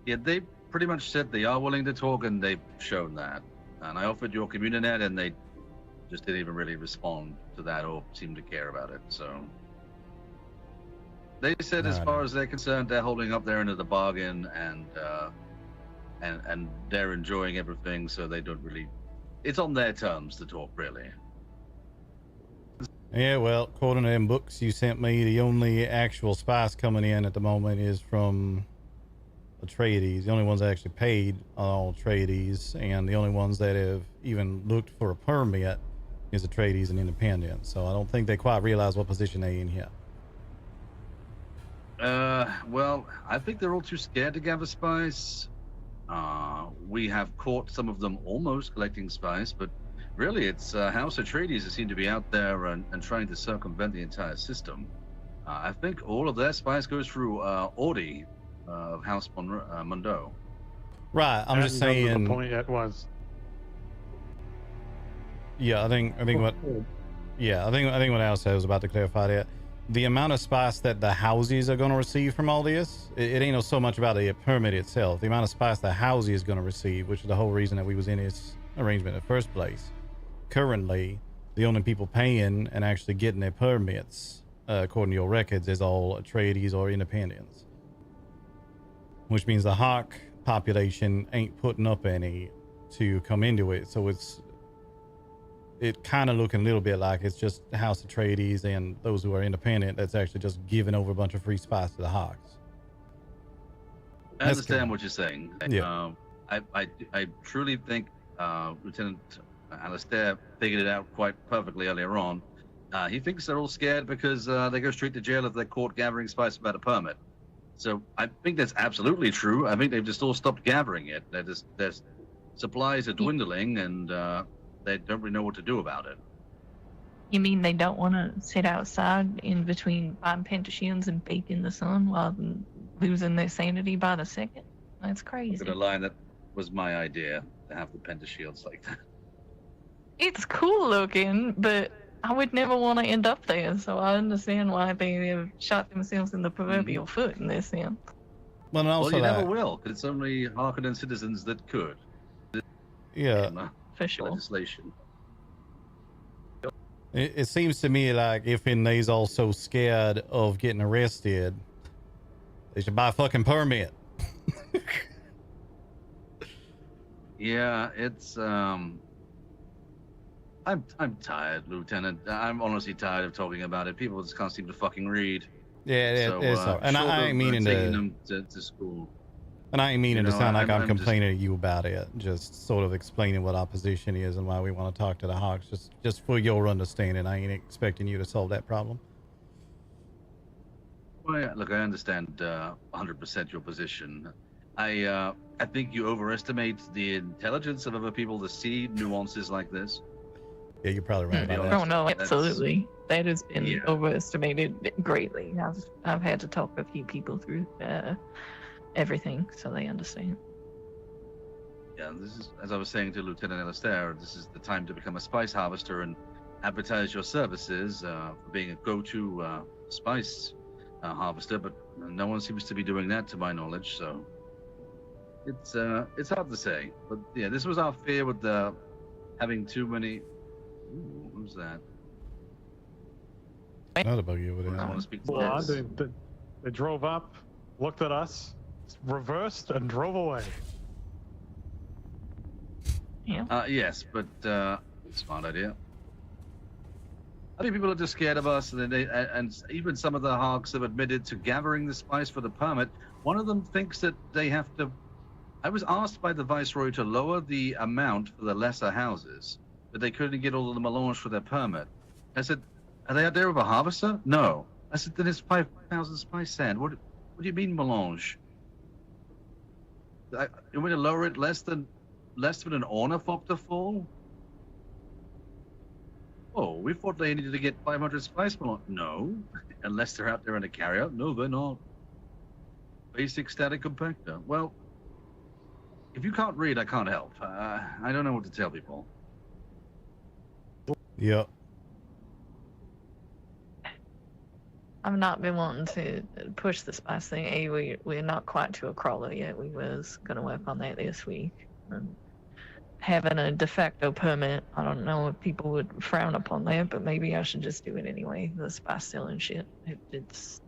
Yeah, they pretty much said they are willing to talk, and they've shown that. And I offered your communinet, and they just didn't even really respond to that or seem to care about it. So they said, as No, far no. as they're concerned, they're holding up their end of the bargain, and they're enjoying everything. So they don't really. It's on their terms to talk, really. yeah, well, according to them books you sent me, the only actual spice coming in at the moment is from Atreides. The only ones that actually paid are all Atreides, and the only ones that have even looked for a permit is Atreides and Independent. So I don't think they quite realize what position they in here. Well, I think they're all too scared to gather spice. We have caught some of them almost collecting spice, but really it's House Atreides that seem to be out there and trying to circumvent the entire system. I think all of their spice goes through Audi of House Mundo. Right. I'm just Hadn't gotten to saying. the point yet was. Yeah, I think what. Yeah, I think what Al said was about to clarify that. The amount of spice that the houses are going to receive from all this, it ain't so much about the permit itself. The amount of spice the houses is going to receive, which is the whole reason that we was in this arrangement in the first place. Currently, the only people paying and actually getting their permits, according to your records, is all Atreides or independents. Which means the Hawk population ain't putting up any to come into it. So it kind of looking a little bit like it's just House Atreides and those who are independent that's actually just giving over a bunch of free spice to the Hawks. I understand what you're saying. Yeah. I truly think Lieutenant Alastair figured it out quite perfectly earlier on. He thinks they're all scared because they go straight to jail if they're caught gathering spice without a permit. So I think that's absolutely true. I think they've just all stopped gathering it. Their supplies are dwindling, and they don't really know what to do about it. You mean they don't want to sit outside in between 5 pentashields and bake in the sun while losing their sanity by the second? That's crazy. Look at a line that was my idea, to have the pentashields like that. It's cool looking, but I would never want to end up there, so I understand why they have shot themselves in the proverbial foot in this sense. Well, and also Well, you never will, because it's only Harkonnen citizens that could. yeah, For sure. Legislation. it seems to me like if they's all so scared of getting arrested, they should buy a fucking permit. Yeah, it's I'm tired, Lieutenant. I'm honestly tired of talking about it. People just can't seem to fucking read. Yeah, So, it's all. And short I of, ain't meaning taking to. them to school. And I ain't meaning to You know, sound like I'm I'm complaining to you about it. Just sort of explaining what our position is and why we want to talk to the Hawks. Just for your understanding. I ain't expecting you to solve that problem. Well, yeah, look, I understand 100% your position. I think you overestimate the intelligence of other people to see nuances like this. Yeah, you're probably right about Yeah. that. Oh no, That's- absolutely. That has been Yeah. overestimated greatly. I've had to talk a few people through everything, so they understand. Yeah, this is, as I was saying to Lieutenant Alastair, this is the time to become a spice harvester and advertise your services for being a go-to spice harvester, but no one seems to be doing that to my knowledge, so it's hard to say. But yeah, this was our fear with having too many... Ooh, who's that? Another buggy over I there. want to speak to Well, this. they drove up, looked at us, reversed, and drove away. Yeah. Yes, but smart idea. I think people are just scared of us, and even some of the Hawks have admitted to gathering the spice for the permit. One of them thinks that they have to. I was asked by the Viceroy to lower the amount for the lesser houses, but they couldn't get all of the melange for their permit. I said, "Are they out there with a harvester?" No. I said, "Then it's 5,000 spice sand. What do you mean melange? You want to lower it less than an ornithop to fall? Oh, we thought they needed to get 500 spice melange. No, unless they're out there in a carryout. No, they're not. Basic static compactor. Well, if you can't read, I can't help. I don't know what to tell people. Yep. I've not been wanting to push the spice thing. We're not quite to a crawler yet. We was going to work on that this week. And having a de facto permit, I don't know if people would frown upon that, but maybe I should just do it anyway. The spice selling shit. It's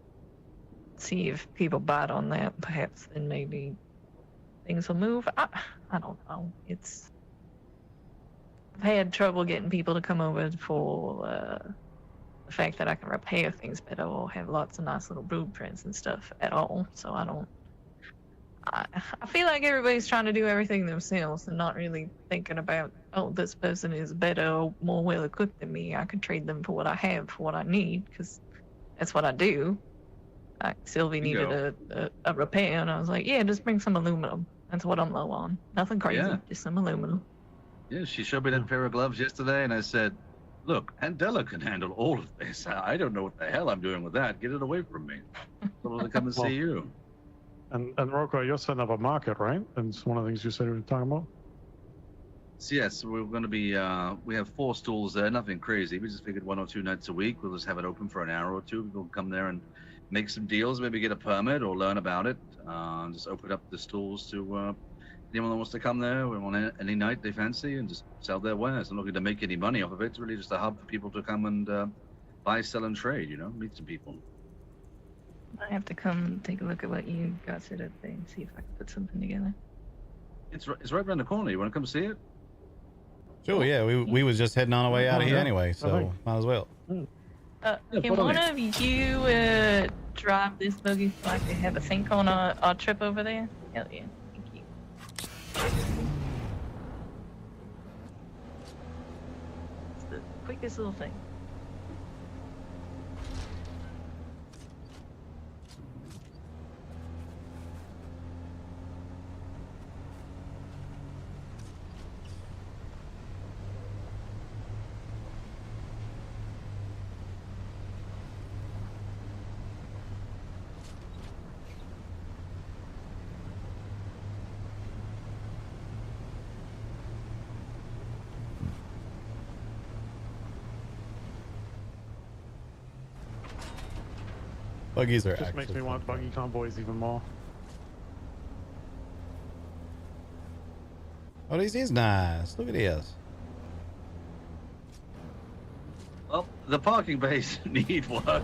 see if people bite on that. Perhaps then maybe things will move. I don't know. I've had trouble getting people to come over for the fact that I can repair things better or have lots of nice little blueprints and stuff at all. So I feel like everybody's trying to do everything themselves and not really thinking about, oh, this person is better or more well equipped than me. I could trade them for what I have, for what I need, because that's what I do. Like Sylvie needed a repair, and I was like, yeah, just bring some aluminum. That's what I'm low on. Nothing crazy, Yeah. just some aluminum. Yeah, she showed me that pair of gloves yesterday, and I said, look, Andella can handle all of this. I don't know what the hell I'm doing with that. Get it away from me. So I'll come and see you. And Rocco, you're setting up a market, right? And it's one of the things you said you were talking about. So yes, we're going to be, we have 4 stalls there, nothing crazy. We just figured 1 or 2 nights a week, we'll just have it open for an hour or two. People can come there and make some deals, maybe get a permit or learn about it. Just open up the stalls to anyone that wants to come there on any night they fancy and just sell their wares. I'm not looking to make any money off of it. It's really just a hub for people to come and buy, sell, and trade, you know, meet some people. I have to come take a look at what you got set up there and see if I can put something together. It's right around the corner. You want to come see it? Sure, yeah. We was just heading on our way out of here anyway, so might as well. Can one of you drive this buggy so I can have a sync on our trip over there? Hell yeah. Thank you. It's the quickest little thing. Buggies are Just makes me want buggy convoys even more. Oh, this is nice. Look at this. Well, the parking bays need work. I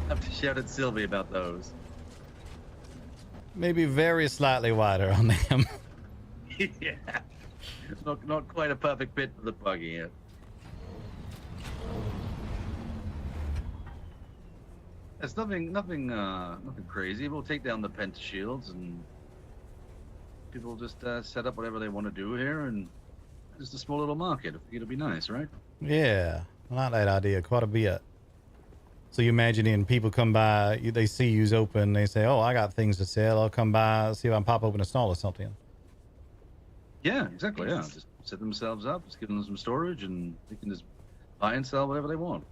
have to shout at Sylvie about those. Maybe very slightly wider on them. Yeah. It's not quite a perfect fit for the buggy yet. It's nothing crazy. We'll take down the penta shields and people just set up whatever they want to do here, and just a small little market. I think it'll be nice, right? Yeah, I like that idea quite a bit. So you imagining people come by, they see you's open, they say, "Oh, I got things to sell. I'll come by, see if I can pop open a stall or something." Yeah, exactly. Yeah, just set themselves up, just give them some storage, and they can just buy and sell whatever they want.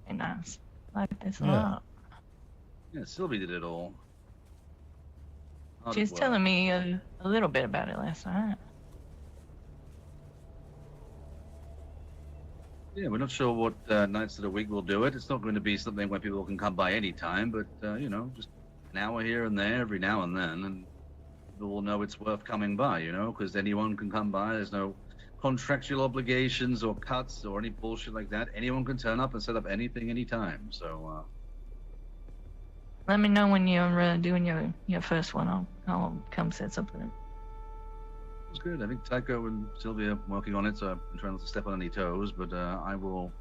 Very nice. Like this a Yeah. lot. Yeah, Sylvie did it all. She was telling me a little bit about it last night. Yeah, we're not sure what nights of the week we'll do it. It's not going to be something where people can come by any time, but you know, just an hour here and there every now and then, and people will know it's worth coming by, you know, because anyone can come by. There's no contractual obligations or cuts or any bullshit like that. Anyone can turn up and set up anything anytime. So Let me know when you're doing your first one. I'll come set something up. it's good. I think Tycho and Sylvia are working on it, so I'm trying not to step on any toes, but I will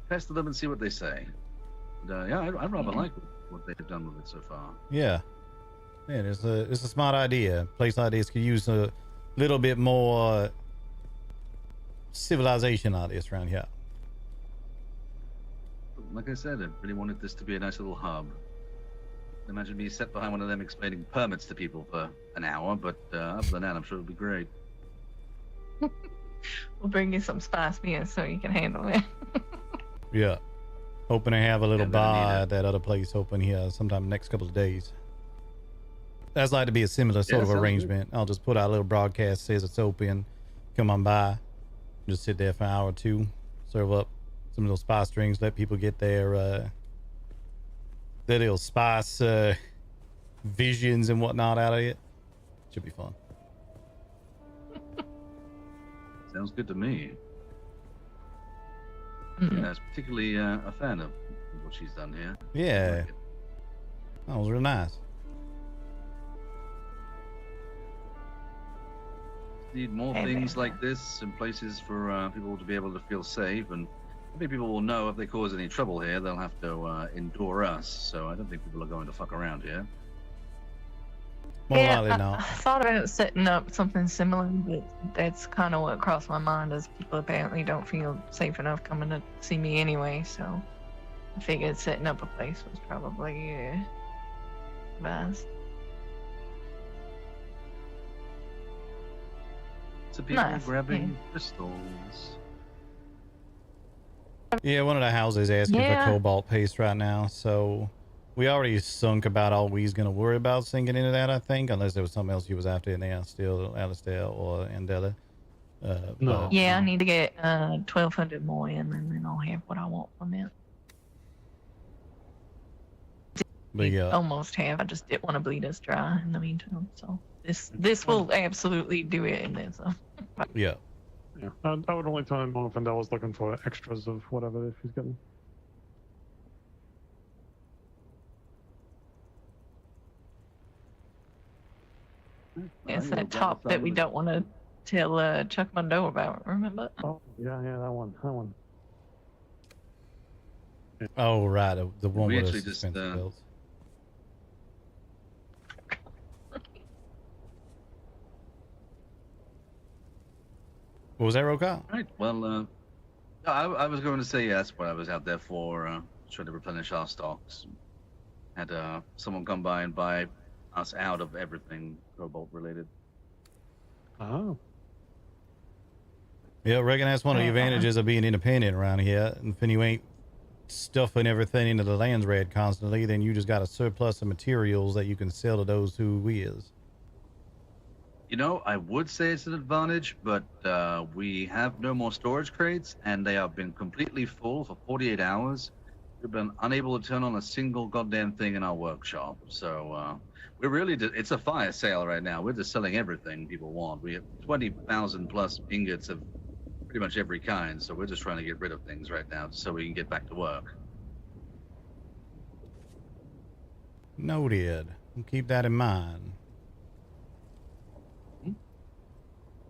pester them and see what they say. And, yeah, I rather like what they've done with it so far. Yeah, it's a smart idea. Place like this could use a little bit more civilization like this around here. Like I said, I really wanted this to be a nice little hub. Imagine me set behind one of them explaining permits to people for an hour, but other than that, I'm sure it'll be great. We'll bring you some spice beer so you can handle it. Yeah, hoping to have a little Yeah, I'm gonna need bar it. at that other place open here sometime next couple of days. That's like to be a similar sort of sounds good. arrangement. I'll just put out a little broadcast, says it's open, come on by, just sit there for an hour or two, serve up some little spice drinks, let people get their little spice visions and whatnot out of it. Should be fun. Sounds good to me. Mhm. Yeah, I was particularly a fan of what she's done here. Yeah, Like it. that was real nice. Need more Hey, things man. like this in places for people to be able to feel safe, and maybe people will know if they cause any trouble here, they'll have to endure us. So I don't think people are going to fuck around here. More yeah, likely I not. thought about setting up something similar, but that's kind of what crossed my mind. Is people apparently don't feel safe enough coming to see me anyway. So I figured setting up a place was probably advised. So people Nice, grabbing crystals. Yeah, one of the houses asking Yeah. for cobalt paste right now, so we already sunk about all we's gonna worry about sinking into that, I think, unless there was something else you was after in there still, Alistair or Andela. No. Yeah, I need to get 1,200 more in, and then I'll have what I want from it. But yeah, Almost have. I just didn't want to bleed us dry in the meantime. So this will absolutely do it in this. yeah. Yeah, I would only tell him if Vendel was looking for extras of whatever if he's getting. It's that top that we don't want to tell Chuck Mondo about. Remember? Oh, yeah, that one. Oh right, the one We with actually the just, suspension belts. What was that, Roka? Right. Well, I was going to say yes, but I was out there for trying to replenish our stocks. Had someone come by and buy us out of everything cobalt related. Oh. Yeah, I reckon that's one of the advantages of being independent around here. And if you ain't stuffing everything into the lands red constantly, then you just got a surplus of materials that you can sell to those who is. You know, I would say it's an advantage, but we have no more storage crates, and they have been completely full for 48 hours. We've been unable to turn on a single goddamn thing in our workshop. So we're really, it's a fire sale right now. We're just selling everything people want. We have 20,000 plus ingots of pretty much every kind, so we're just trying to get rid of things right now so we can get back to work. Noted. Keep that in mind.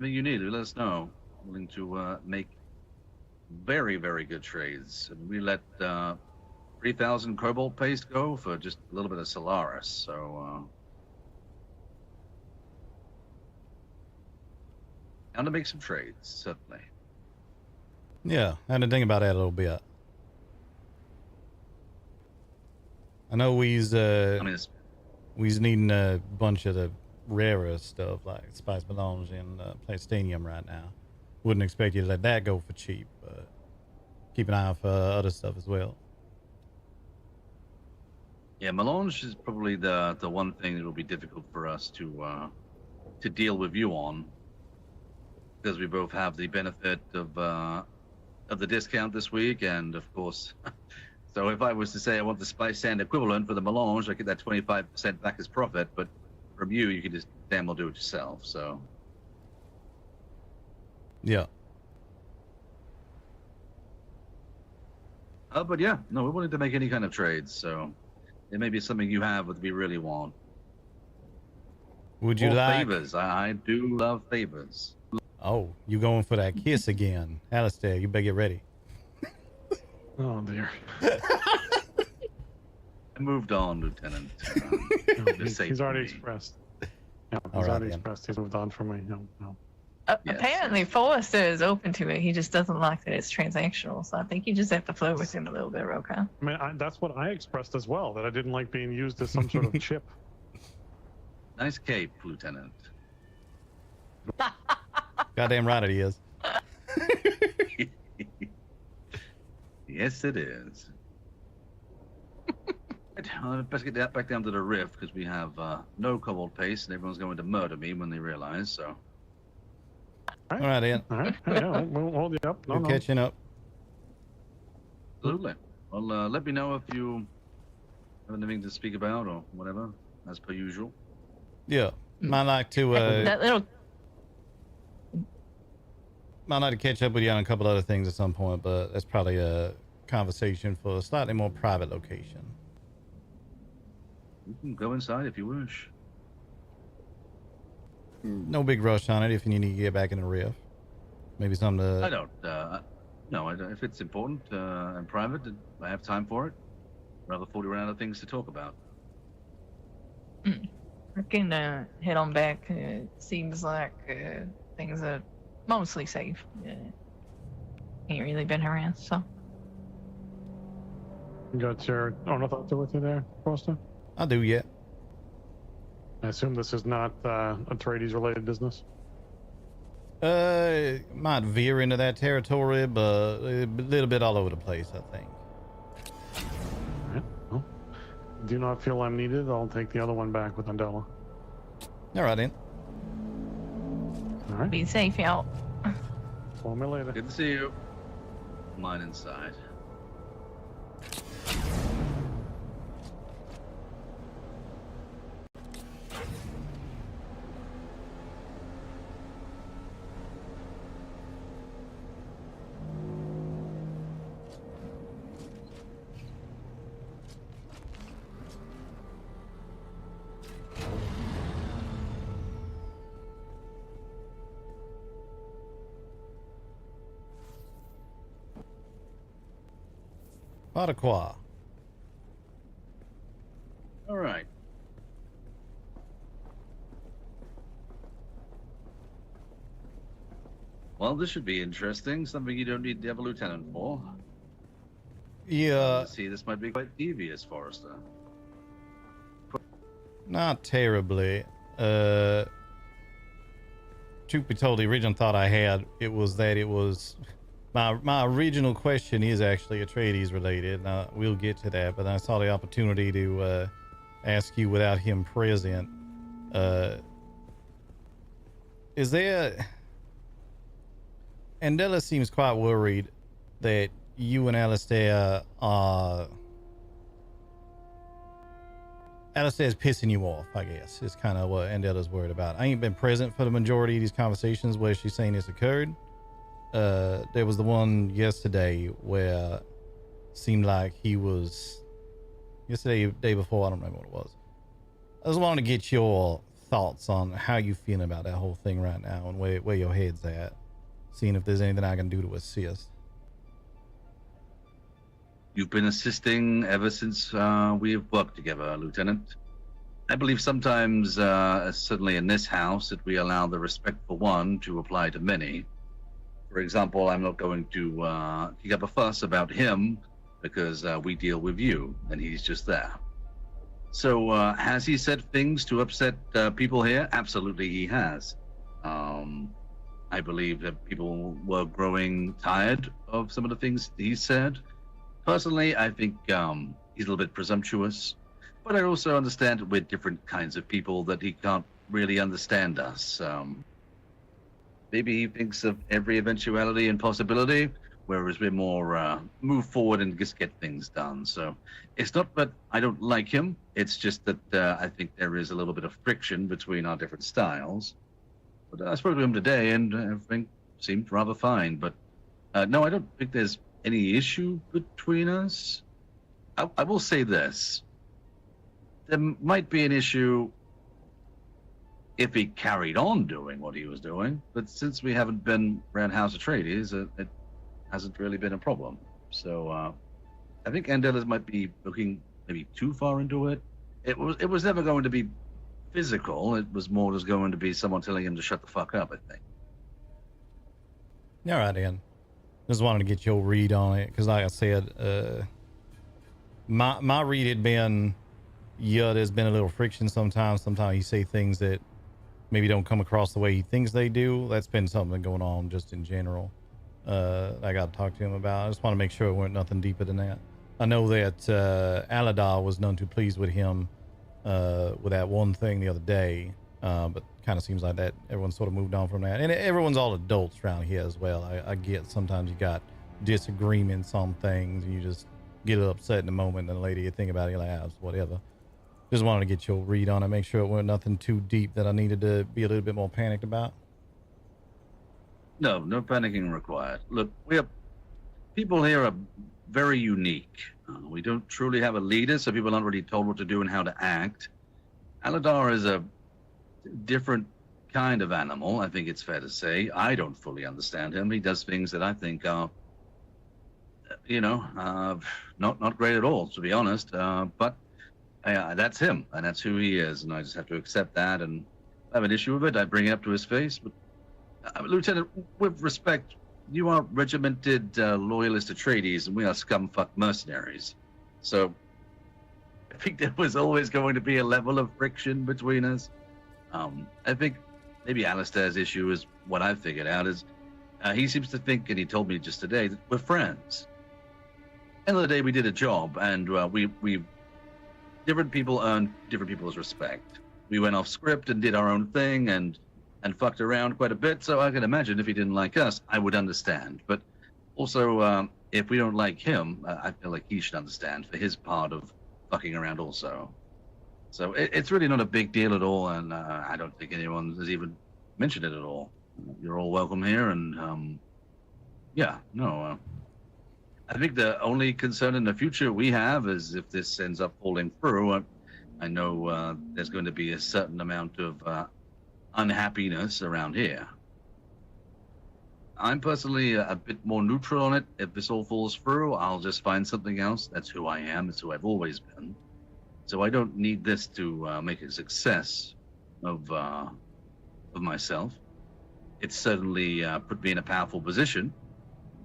Anything you need, let us know. I'm willing to make very, very good trades. And we let 3,000 cobalt paste go for just a little bit of Solaris. So, down to make some trades, certainly. Yeah, I had to think about that a little bit. I know we's needing a bunch of the rarer stuff like Spice Melange and Plastinium right now. Wouldn't expect you to let that go for cheap, but keep an eye out for other stuff as well. Yeah, Melange is probably the one thing that will be difficult for us to deal with you on, because we both have the benefit of the discount this week, and of course, so if I was to say I want the Spice Sand equivalent for the Melange, I get that 25% back as profit, but from you, you can just damn well do it yourself. So, yeah. But yeah, no, we're willing to make any kind of trades. So, it may be something you have that we really want. Would you Or like favors? I do love favors. Oh, you going for that kiss again. Alistair, you better get ready. Oh dear. I moved on, Lieutenant. He's already expressed. Yeah, he's already expressed. He's moved on from me. No. Yes, Apparently, Forrester is open to it. He just doesn't like that it's transactional. So I think you just have to flow with him a little bit, Roka. I mean, that's what I expressed as well. That I didn't like being used as some sort of chip. Nice cape, Lieutenant. Goddamn right it is. Yes, it is. Best get that back down to the rift because we have no cobalt paste and everyone's going to murder me when they realize. So. All right, Ian. All right. Yeah, we'll hold you up. We're catching up. Absolutely. Well, let me know if you have anything to speak about or whatever, as per usual. Yeah, might like to catch up with you on a couple other things at some point, but that's probably a conversation for a slightly more private location. You can go inside if you wish. No big rush on it if you need to get back in the riff. Maybe something to... I don't. No, I don't. If it's important and private, I have time for it. Rather 40 around of things to talk about. I can head on back. It seems like things are mostly safe. Ain't really been harassed, so. You got your ornithopter with you there, Forrester? I do, yeah. I assume this is not Atreides related business. Might veer into that territory, but a little bit all over the place, I think. All right. Well, do not feel I'm needed. I'll take the other one back with Andela. All right, then. All right. Be safe out. Call me later. Good to see you. Mine inside. Padaqua. All right. Well, this should be interesting. Something you don't need the other lieutenant for. Yeah, See, this might be quite devious, Forrester. not terribly. Truth be told, the original thought I had, it was my original question is actually Atreides related. We'll get to that, but I saw the opportunity to ask you without him present. Is there... Andela seems quite worried that you and Alistair are... Alistair's pissing you off, I guess, is kind of what Andela's worried about. I ain't been present for the majority of these conversations where she's saying this occurred. There was the one yesterday where it seemed like he was... Yesterday, day before, I don't remember what it was. I just wanted to get your thoughts on how you feel about that whole thing right now and where your head's at. Seeing if there's anything I can do to assist. You've been assisting ever since we've worked together, Lieutenant. I believe sometimes, certainly in this house, that we allow the respect for one to apply to many. For example, I'm not going to kick up a fuss about him because we deal with you, and he's just there. So, has he said things to upset people here? Absolutely, he has. I believe that people were growing tired of some of the things he said. Personally, I think he's a little bit presumptuous, but I also understand that we're different kinds of people, that he can't really understand us. Maybe he thinks of every eventuality and possibility, whereas we're more move forward and just get things done. So it's not that I don't like him, it's just that I think there is a little bit of friction between our different styles. But I spoke to him today, and everything seemed rather fine. But no, I don't think there's any issue between us. I will say this. There might be an issue if he carried on doing what he was doing. But since we haven't been around House Atreides, it hasn't really been a problem. So I think Andela's might be looking maybe too far into it. It was never going to be physical. It was more just going to be someone telling him to shut the fuck up, I think. All right, Ian. Just wanted to get your read on it, because like I said, my read had been, yeah, there's been a little friction sometimes. Sometimes you say things that maybe don't come across the way he thinks they do. That's been something going on just in general. I got to talk to him about. I just want to make sure it weren't nothing deeper than that. I know that Aladar was none too pleased with him with that one thing the other day, but kind of seems like that everyone's sort of moved on from that, and everyone's all adults around here as well. I get sometimes you got disagreements on things and you just get upset in the moment, and later you think about it, you're like, whatever. Just wanted to get your read on it, make sure it wasn't nothing too deep that I needed to be a little bit more panicked about. No panicking required. Look, people here are very unique. We don't truly have a leader, so people aren't really told what to do and how to act. Aladar is a different kind of animal, I think it's fair to say. I don't fully understand him. He does things that I think are, not great at all, to be honest. But that's him, and that's who he is, and I just have to accept that. And I have an issue with it. I bring it up to his face. But Lieutenant, with respect, you are regimented loyalist Atreides, and we are scumfuck mercenaries. So I think there was always going to be a level of friction between us. I think maybe Alistair's issue is what I've figured out is he seems to think, and he told me just today, that we're friends. End of the day, we did a job, and we different people earn different people's respect. We went off script and did our own thing and fucked around quite a bit. So I can imagine if he didn't like us, I would understand. But also, if we don't like him, I feel like he should understand for his part of fucking around also. So it's really not a big deal at all, and I don't think anyone has even mentioned it at all. You're all welcome here, and I think the only concern in the future we have is if this ends up falling through. I know there's going to be a certain amount of unhappiness around here. I'm personally a bit more neutral on it. If this all falls through, I'll just find something else. That's who I am. It's who I've always been. So I don't need this to make a success of myself. It's certainly put me in a powerful position,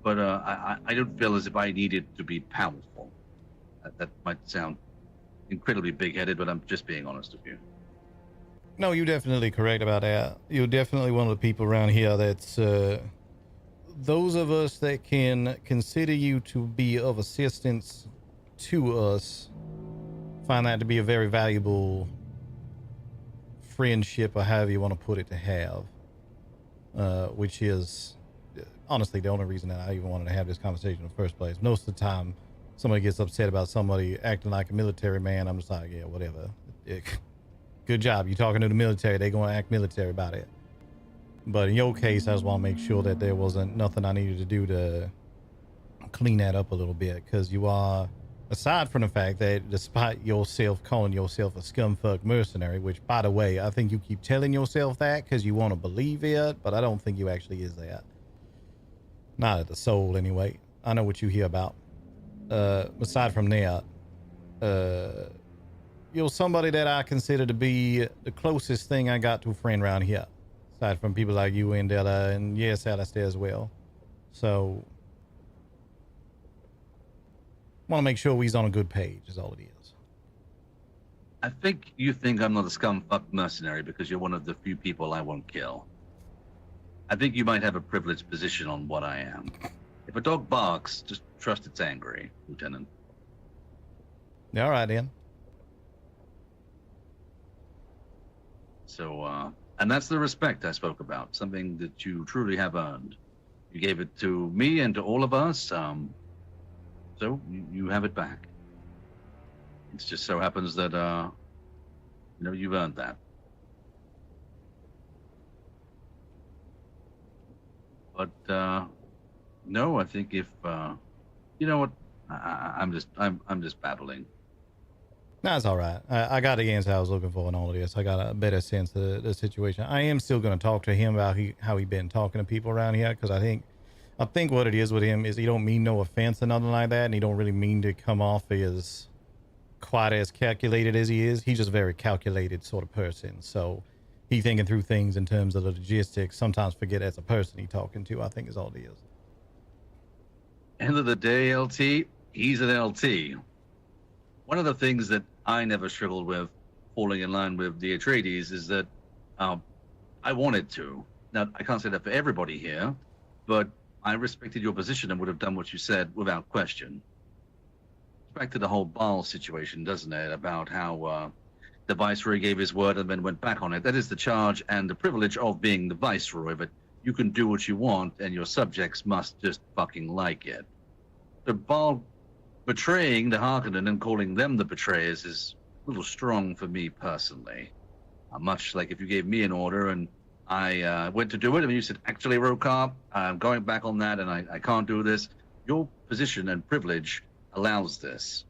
but I don't feel as if I need it to be powerful. That might sound incredibly big-headed, but I'm just being honest with you. No, you're definitely correct about that. You're definitely one of the people around here that's those of us that can consider you to be of assistance to us find that to be a very valuable friendship, or however you want to put it, to have, which is honestly the only reason that I even wanted to have this conversation in the first place. Most of the time somebody gets upset about somebody acting like a military man, I'm just like, yeah, whatever. Good job. You're talking to the military. They're going to act military about it. But in your case, I just want to make sure that there wasn't nothing I needed to do to clean that up a little bit. Because you are, aside from the fact that despite yourself calling yourself a scumfuck mercenary, which, by the way, I think you keep telling yourself that because you want to believe it, but I don't think you actually is that. Not at the soul, anyway. I know what you hear about. Aside from that, you're somebody that I consider to be the closest thing I got to a friend around here. Aside from people like you and Della, and yes, Alistair as well. So, want to make sure we's on a good page, is all it is. I think you think I'm not a scumfuck mercenary because you're one of the few people I won't kill. I think you might have a privileged position on what I am. If a dog barks, just trust it's angry, Lieutenant. Yeah, all right, then. So, and that's the respect I spoke about, something that you truly have earned. You gave it to me and to all of us, so you have it back. It just so happens that, you've earned that. But, no, I think if, you know what, I'm just babbling. That's all right. I got the answer I was looking for in all of this. I got a better sense of the situation. I am still going to talk to him about how he been talking to people around here, because I think what it is with him is he don't mean no offense or nothing like that, and he don't really mean to come off as quite as calculated as he is. He's just a very calculated sort of person. So he thinking through things in terms of the logistics, sometimes forget as a person he talking to, I think is all it is. End of the day, LT, he's an LT. One of the things that I never struggled with falling in line with the Atreides is that I wanted to. Now, I can't say that for everybody here, but I respected your position and would have done what you said without question. Back to the whole Baal situation, doesn't it? About how the Viceroy gave his word and then went back on it. That is the charge and the privilege of being the Viceroy, but you can do what you want and your subjects must just fucking like it. The Baal betraying the Harkonnen and calling them the betrayers is a little strong for me personally. Much like if you gave me an order and I went to do it and you said, actually, Rokar, I'm going back on that and I can't do this. Your position and privilege allows this.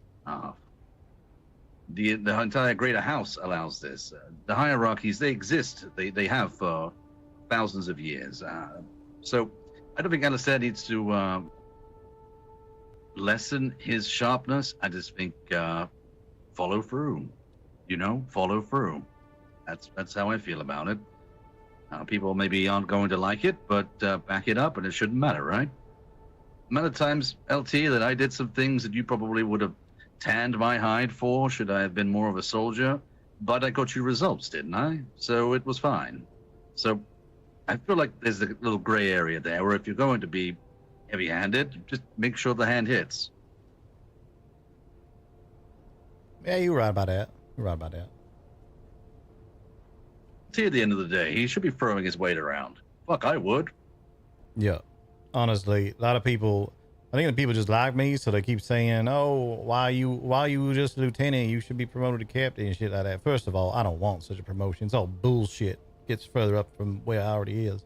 The entire Greater House allows this. The hierarchies, they exist. They have for thousands of years. So I don't think Alistair needs to lessen his sharpness. I just think follow through. Follow through. That's how I feel about it. People maybe aren't going to like it, but back it up and it shouldn't matter, right? Amount of times, LT, that I did some things that you probably would have tanned my hide for should I have been more of a soldier, but I got you results, didn't I? So it was fine. So I feel like there's a little gray area there where if you're going to be heavy-handed, just make sure the hand hits. Yeah, you're right about that. You're right about that. See, at the end of the day, he should be throwing his weight around. Fuck, I would. Yeah. Honestly, a lot of people, I think the people just like me, so they keep saying, oh, why you just lieutenant? You should be promoted to captain and shit like that. First of all, I don't want such a promotion. It's all bullshit. Gets further up from where I already is.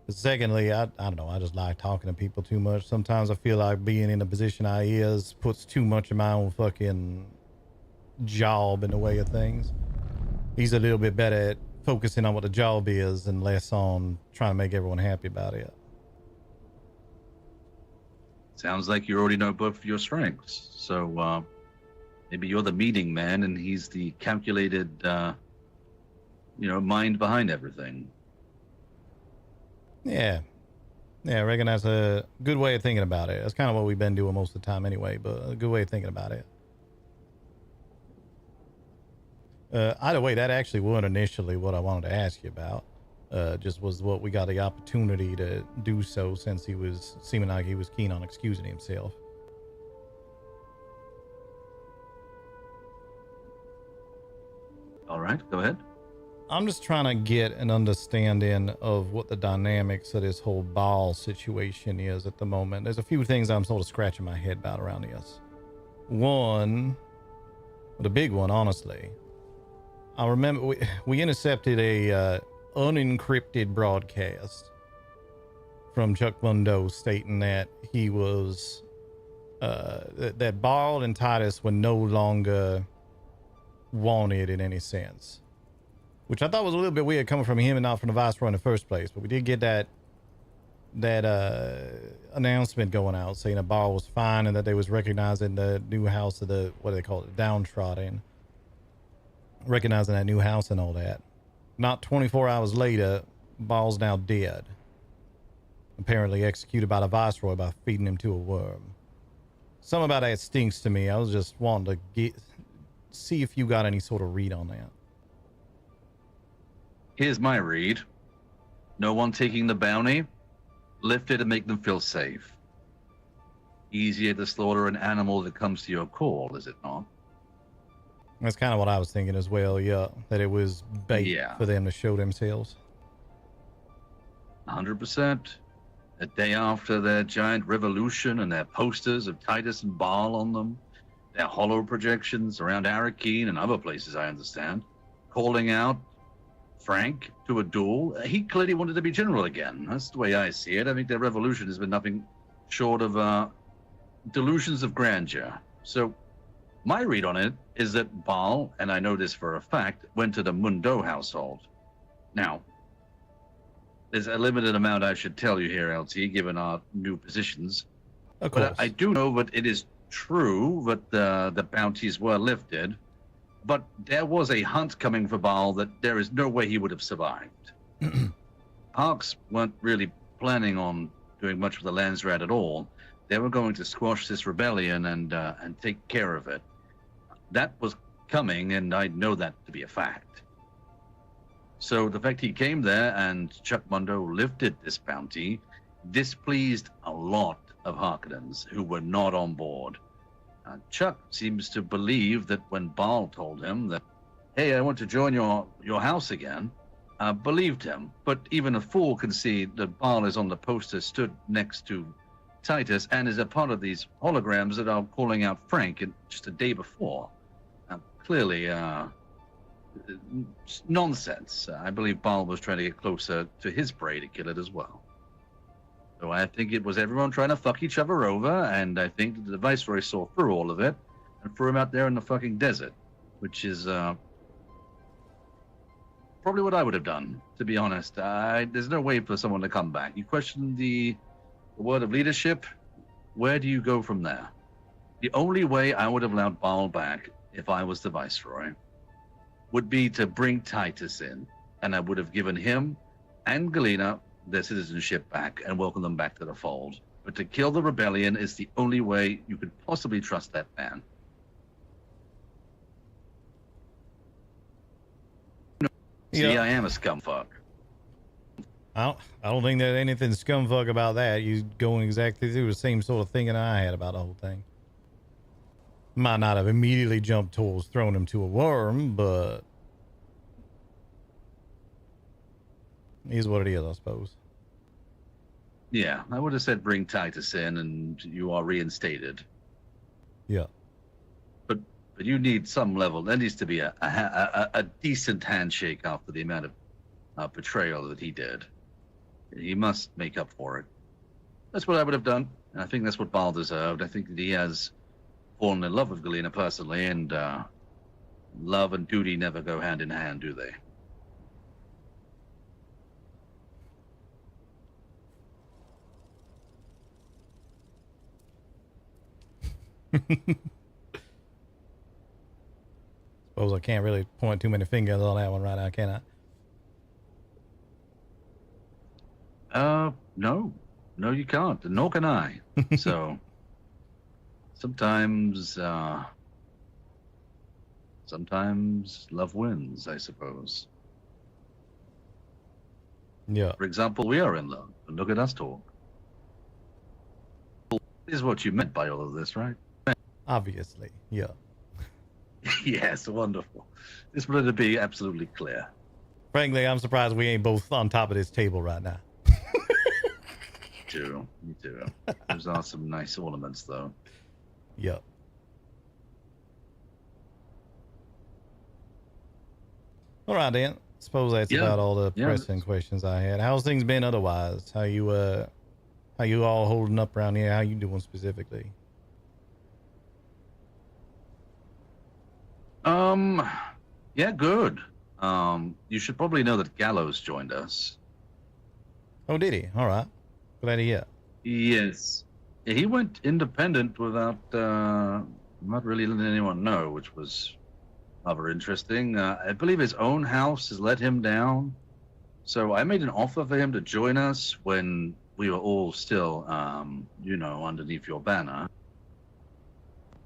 But secondly, I don't know. I just like talking to people too much. Sometimes I feel like being in the position I is puts too much of my own fucking job in the way of things. He's a little bit better at focusing on what the job is and less on trying to make everyone happy about it. Sounds like you already know both of your strengths. So maybe you're the meeting man and he's the calculated, mind behind everything. Yeah. Yeah, I reckon that's a good way of thinking about it. That's kind of what we've been doing most of the time anyway, but a good way of thinking about it. Either way, that actually wasn't initially what I wanted to ask you about. Just was what we got the opportunity to do so since he was seeming like he was keen on excusing himself. All right, go ahead. I'm just trying to get an understanding of what the dynamics of this whole ball situation is at the moment. There's a few things I'm sort of scratching my head about around this. One, the big one, honestly. I remember we intercepted a unencrypted broadcast from Chuck Mundo stating that he was that Ball and Titus were no longer wanted in any sense, which I thought was a little bit weird coming from him and not from the Viceroy in the first place. But we did get that announcement going out saying that Ball was fine and that they was recognizing the new house of the, what do they call it, downtrodden, recognizing that new house and all that. Not 24 hours later, Ball's now dead. Apparently executed by the Viceroy by feeding him to a worm. Something about that stinks to me. I was just wanting to see if you got any sort of read on that. Here's my read. No one taking the bounty. Lift it and make them feel safe. Easier to slaughter an animal that comes to your call, is it not? That's kind of what I was thinking as well, yeah. That it was bait for them to show themselves. 100%. A day after their giant revolution and their posters of Titus and Baal on them, their hollow projections around Arakeen and other places, I understand, calling out Frank to a duel. He clearly wanted to be general again. That's the way I see it. I think their revolution has been nothing short of delusions of grandeur. So my read on it is that Baal, and I know this for a fact, went to the Mundo household. Now, there's a limited amount I should tell you here, LT, given our new positions. Of course. But I do know that it is true that the bounties were lifted, but there was a hunt coming for Baal that there is no way he would have survived. Parks weren't really planning on doing much with the Landsrat at all. They were going to squash this rebellion and take care of it. That was coming, and I know that to be a fact. So the fact he came there and Chuck Mundo lifted this bounty displeased a lot of Harkonnens who were not on board. Chuck seems to believe that when Baal told him that, hey, I want to join your house again, believed him. But even a fool can see that Baal is on the poster stood next to Titus and is a part of these holograms that are calling out Frank just a day before. Clearly, nonsense. I believe Baal was trying to get closer to his prey to kill it as well. So I think it was everyone trying to fuck each other over, and I think the Viceroy saw through all of it and threw him out there in the fucking desert, which is probably what I would have done, to be honest. There's no way for someone to come back. You question the word of leadership, where do you go from there? The only way I would have allowed Baal back, if I was the Viceroy, would be to bring Titus in, and I would have given him and Galena their citizenship back and welcome them back to the fold. But to kill the rebellion is the only way you could possibly trust that man. See, Yeah. I am a scumfuck. I don't think there's anything scumfuck about that. You going exactly through the same sort of thinking I had about the whole thing. Might not have immediately jumped towards throwing him to a worm, but is what it is, I suppose. Yeah, I would have said bring Titus in and you are reinstated. Yeah. But you need some level. There needs to be a decent handshake after the amount of betrayal that he did. He must make up for it. That's what I would have done. And I think that's what Baal deserved. I think that he has fallen in love with Galena personally, and love and duty never go hand in hand, do they? Suppose I can't really point too many fingers on that one right now, can I? No, you can't. Nor can I. So sometimes love wins, I suppose. Yeah. For example, we are in love, and look at us talk. This is what you meant by all of this, right? Obviously, yeah. Yes, wonderful. Just wanted to be absolutely clear. Frankly, I'm surprised we ain't both on top of this table right now. Me too. Those are some nice ornaments, though. Yep. All right, Dan. Suppose that's about all the pressing questions I had. How's things been otherwise? How you all holding up around here? How you doing specifically? Yeah, good. You should probably know that Gallows joined us. Oh, did he? All right. Glad to hear. Yes. Yeah, he went independent without not really letting anyone know, which was rather interesting. I believe his own house has let him down. So I made an offer for him to join us when we were all still, underneath your banner.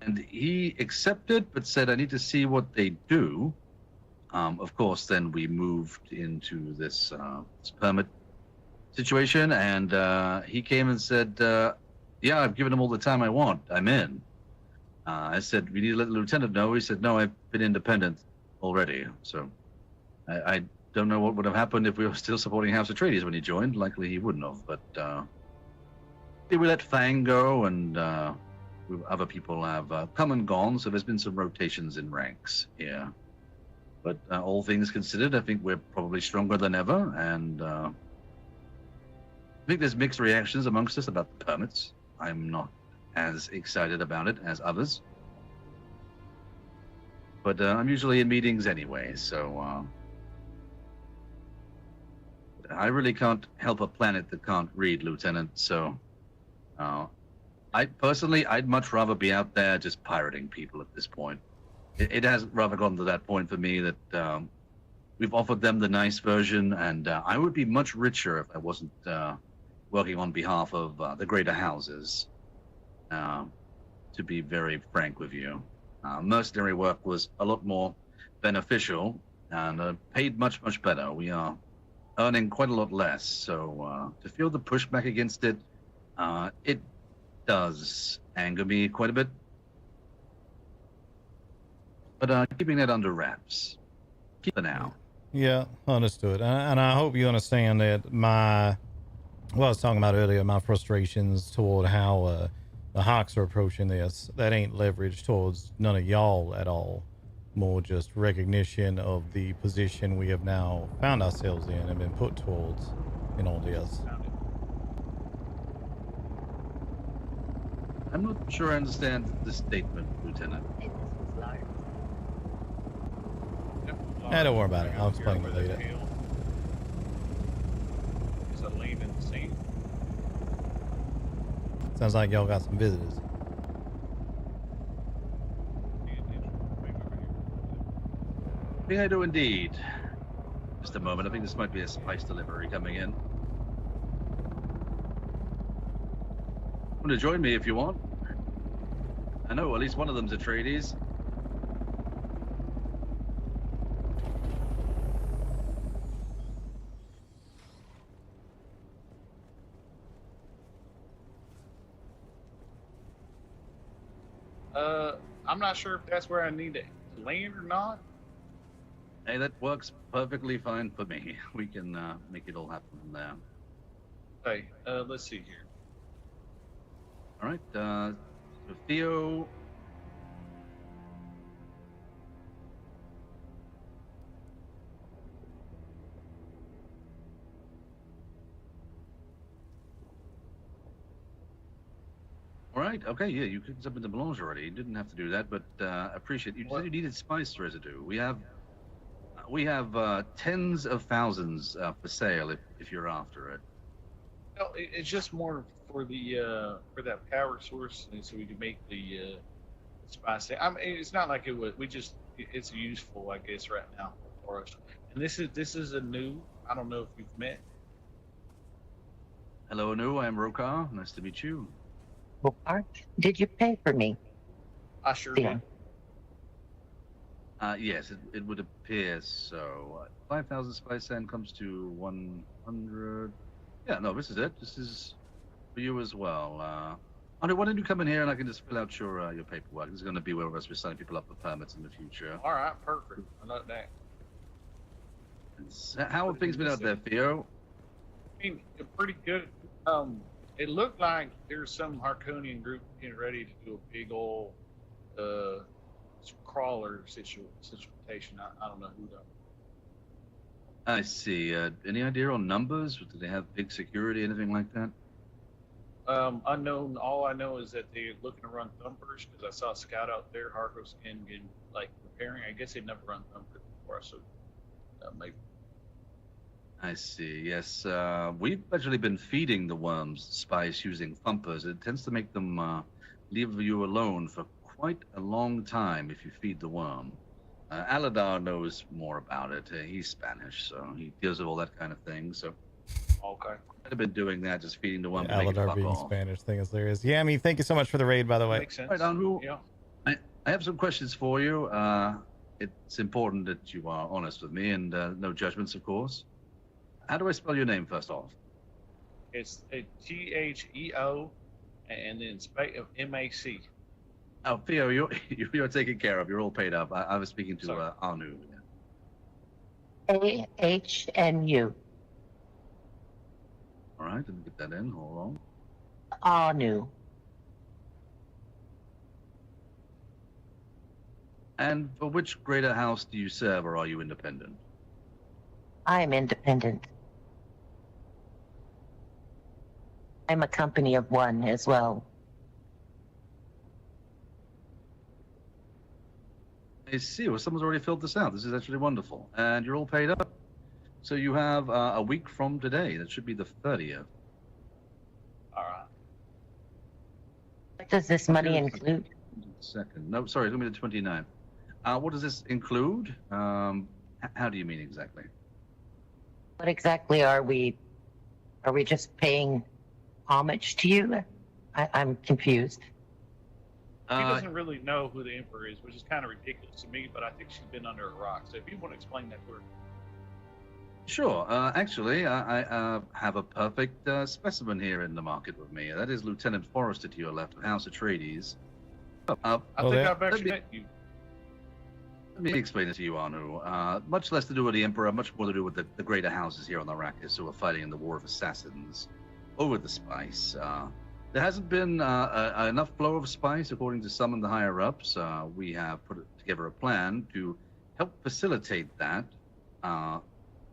And he accepted, but said, I need to see what they do. Of course, then we moved into this permit situation, and he came and said, yeah, I've given him all the time I want. I'm in. I said, we need to let the lieutenant know. He said, no, I've been independent already. So I don't know what would have happened if we were still supporting House Atreides when he joined. Likely he wouldn't have, but we let Fang go, and other people have come and gone, so there's been some rotations in ranks here. But all things considered, I think we're probably stronger than ever, and I think there's mixed reactions amongst us about the permits. I'm not as excited about it as others. But I'm usually in meetings anyway, so I really can't help a planet that can't read, Lieutenant, so I'd much rather be out there just pirating people at this point. It has rather gone to that point for me that we've offered them the nice version, and I would be much richer if I wasn't working on behalf of the greater houses, to be very frank with you. Mercenary work was a lot more beneficial and paid much, much better. We are earning quite a lot less, so to feel the pushback against it, it does anger me quite a bit. But keeping that under wraps. Keep it now. Yeah, understood. And I hope you understand that what I was talking about earlier, my frustrations toward how the Hawks are approaching this, that ain't leverage towards none of y'all at all. More just recognition of the position we have now found ourselves in and been put towards in all this. I'm not sure I understand this statement, Lieutenant. Don't worry about it. I'll explain it later. Is a lane in the sea. Sounds like y'all got some visitors. I think I do indeed. Just a moment. I think this might be a spice delivery coming in. Want to join me if you want? I know at least one of them's Atreides. I'm not sure if that's where I need to land or not. Hey, that works perfectly fine for me. We can make it all happen from there. Okay, let's see here. All right, so Theo. All right, okay, yeah, you cooked up in the melange already. You didn't have to do that, but appreciate it. You said you needed spice residue. We have tens of thousands for sale if you're after it. Well, it's just more for the for that power source, and so we can make the spice. I mean, it's not like it would. It's useful, I guess, right now for us. And this is a new. I don't know if you've met. Hello, Anu. I'm Rokar. Nice to meet you. Bogart, did you pay for me? I sure Yeah. did. Yes, it would appear so. 5,000 spice sand comes to 100. Yeah, no, this is it. This is for you as well. Anu, why don't you come in here and I can just fill out your paperwork. This is going to be where we're signing people up for permits in the future. All right, perfect. I like that. How have things been out there, Theo? I mean, pretty good. It looked like there's some Harkonian group getting ready to do a big old crawler situation. I don't know who though. I see. Any idea on numbers? Do they have big security, anything like that? Unknown. All I know is that they're looking to run thumpers because I saw a scout out there, Harko skin, getting like repairing. I guess they'd never run thumpers before, so maybe. I see. Yes, we've actually been feeding the worms spice using thumpers. It tends to make them leave you alone for quite a long time if you feed the worm. Aladar knows more about it. He's Spanish, so he deals with all that kind of thing. So, Okay. I've been doing that, just feeding the worm. Yeah, Aladar being Spanish thing is hilarious. Yami, thank you so much for the raid, by the way. Makes sense. Right, Anu, Yeah. I have some questions for you. It's important that you are honest with me and no judgments, of course. How do I spell your name first off? It's THEO and then MAC. Oh, Theo, you're taken care of. You're all paid up. I was speaking Sorry. to Anu. AHNU. All right, let me get that in. Hold on. Anu. And for which greater house do you serve, or are you independent? I am independent. I'm a company of one as well. I see. Well, someone's already filled this out. This is actually wonderful. And you're all paid up. So you have a week from today. That should be the 30th. All right. What does this money include? Second. No, sorry, it's going to be the 29th. What does this include? How do you mean exactly? What exactly are we? Are we just paying homage to you? I'm confused. He doesn't really know who the Emperor is, which is kind of ridiculous to me, but I think she's been under a rock. So if you want to explain that to her. Sure. Actually, I have a perfect specimen here in the market with me. That is Lieutenant Forrester to your left of House Atreides. I think I've actually met you. Let me explain it to you, Anu. Much less to do with the Emperor, much more to do with the greater houses here on Arrakis who are fighting in the War of Assassins over the spice. There hasn't been enough flow of spice, according to some in the higher-ups. We have put together a plan to help facilitate that.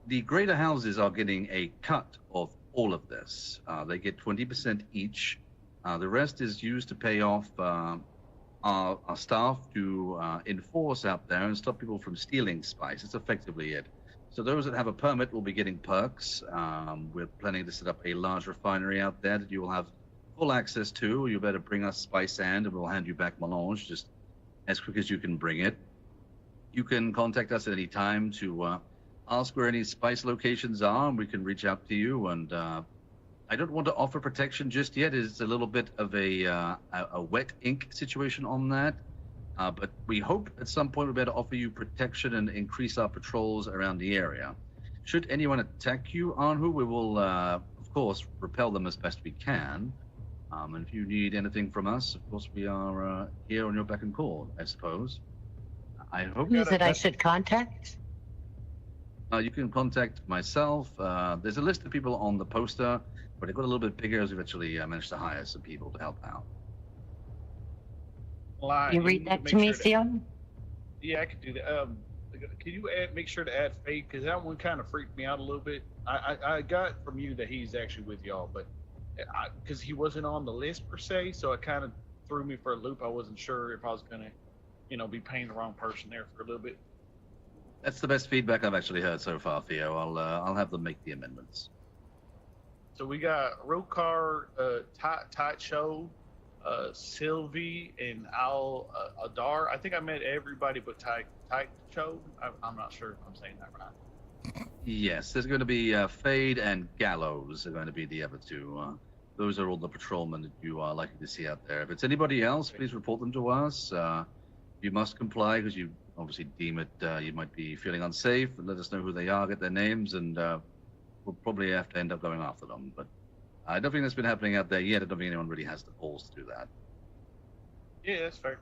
The greater houses are getting a cut of all of this. They get 20% each. The rest is used to pay off our staff to enforce out there and stop people from stealing spice. It's effectively it. So those that have a permit will be getting perks. We're planning to set up a large refinery out there that you will have full access to. You better bring us spice sand and we'll hand you back melange just as quick as you can bring it. You can contact us at any time to ask where any spice locations are, and we can reach out to you. And I don't want to offer protection just yet. It's a little bit of a wet ink situation on that. But we hope at some point we'll be able to offer you protection and increase our patrols around the area. Should anyone attack you, Anhu, we will, of course, repel them as best we can. And if you need anything from us, of course, we are here on your beck and call, I suppose. I hope Who is it I should contact? you can contact myself. There's a list of people on the poster, but it got a little bit bigger as we've actually managed to hire some people to help out. Can you read that to me, Sion? Yeah, I could do that. Can you make sure to add Fate, because that one kind of freaked me out a little bit. I got from you that he's actually with y'all, but because he wasn't on the list per se, so it kind of threw me for a loop. I wasn't sure if I was gonna, be paying the wrong person there for a little bit. That's the best feedback I've actually heard so far, Theo. I'll have them make the amendments. So we got Rokar, Tight Show, Sylvie, and Al Adar. I think I met everybody but Tight Show. I'm not sure if I'm saying that right. Yes, there's going to be Fade and Gallows are going to be the other two. Those are all the patrolmen that you are likely to see out there. If it's anybody else, please report them to us. You must comply because you obviously deem it you might be feeling unsafe. Let us know who they are, get their names, and we'll probably have to end up going after them. But I don't think that's been happening out there yet. I don't think anyone really has the balls to do that. Yeah, that's fair.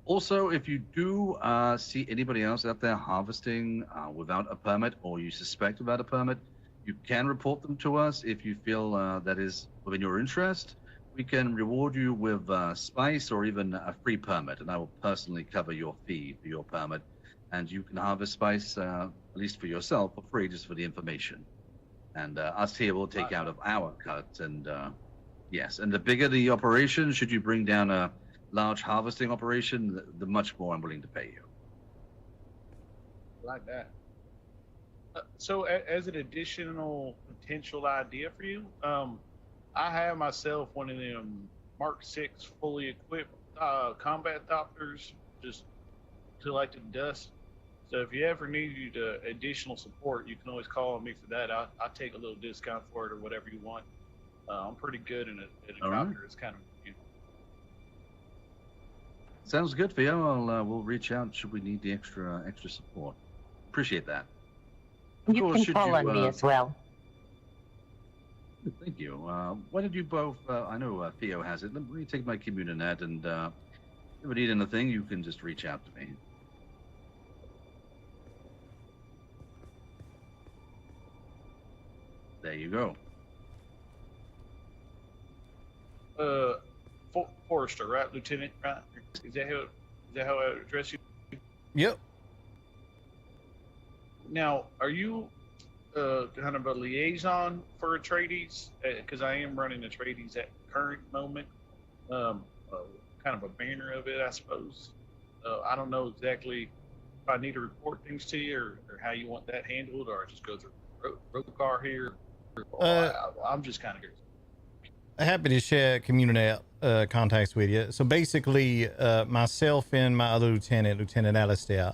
Also, if you do see anybody else out there harvesting without a permit, or you suspect without a permit, you can report them to us if you feel that is within your interest. We can reward you with spice or even a free permit, and I will personally cover your fee for your permit. And you can harvest spice, at least for yourself, for free, just for the information. And us here will take out of our cut. And yes, and the bigger the operation, should you bring down a large harvesting operation, the much more I'm willing to pay you. Like that. So as an additional potential idea for you, I have myself one of them Mark 6 fully equipped combat doctors just collect dust. So if you ever need additional support, you can always call on me for that. I'll take a little discount for it or whatever you want. I'm pretty good in a copter. Right. It's kind of Sounds good, Theo. We'll reach out should we need the extra support. Appreciate that. You course, can should call you, on me as well. Thank you. Why did you both? I know Theo has it. Let me take my Communinet, and if you need anything, you can just reach out to me. There you go. Forrester, right, Lieutenant? Right? Is that how I address you? Yep. Now, are you kind of a liaison for Atreides? Because I am running Atreides at the current moment. Kind of a banner of it, I suppose. I don't know exactly if I need to report things to you or how you want that handled, or just go through Rokar here. I'm just kind of curious. Happy to share community contacts with you. So basically, myself and my other Lieutenant Alistair,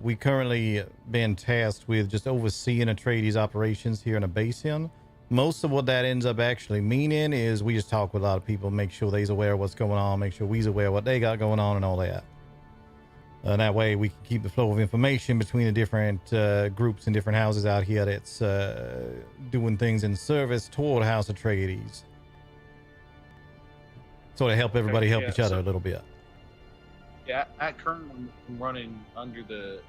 we currently been tasked with just overseeing Atreides operations here in a base here. Most of what that ends up actually meaning is we just talk with a lot of people, make sure they's aware of what's going on, make sure we's aware of what they got going on and all that. That way we can keep the flow of information between the different groups and different houses out here that's doing things in service toward House Atreides. Sort of help everybody help each other a little bit. Yeah, at currently I'm running under the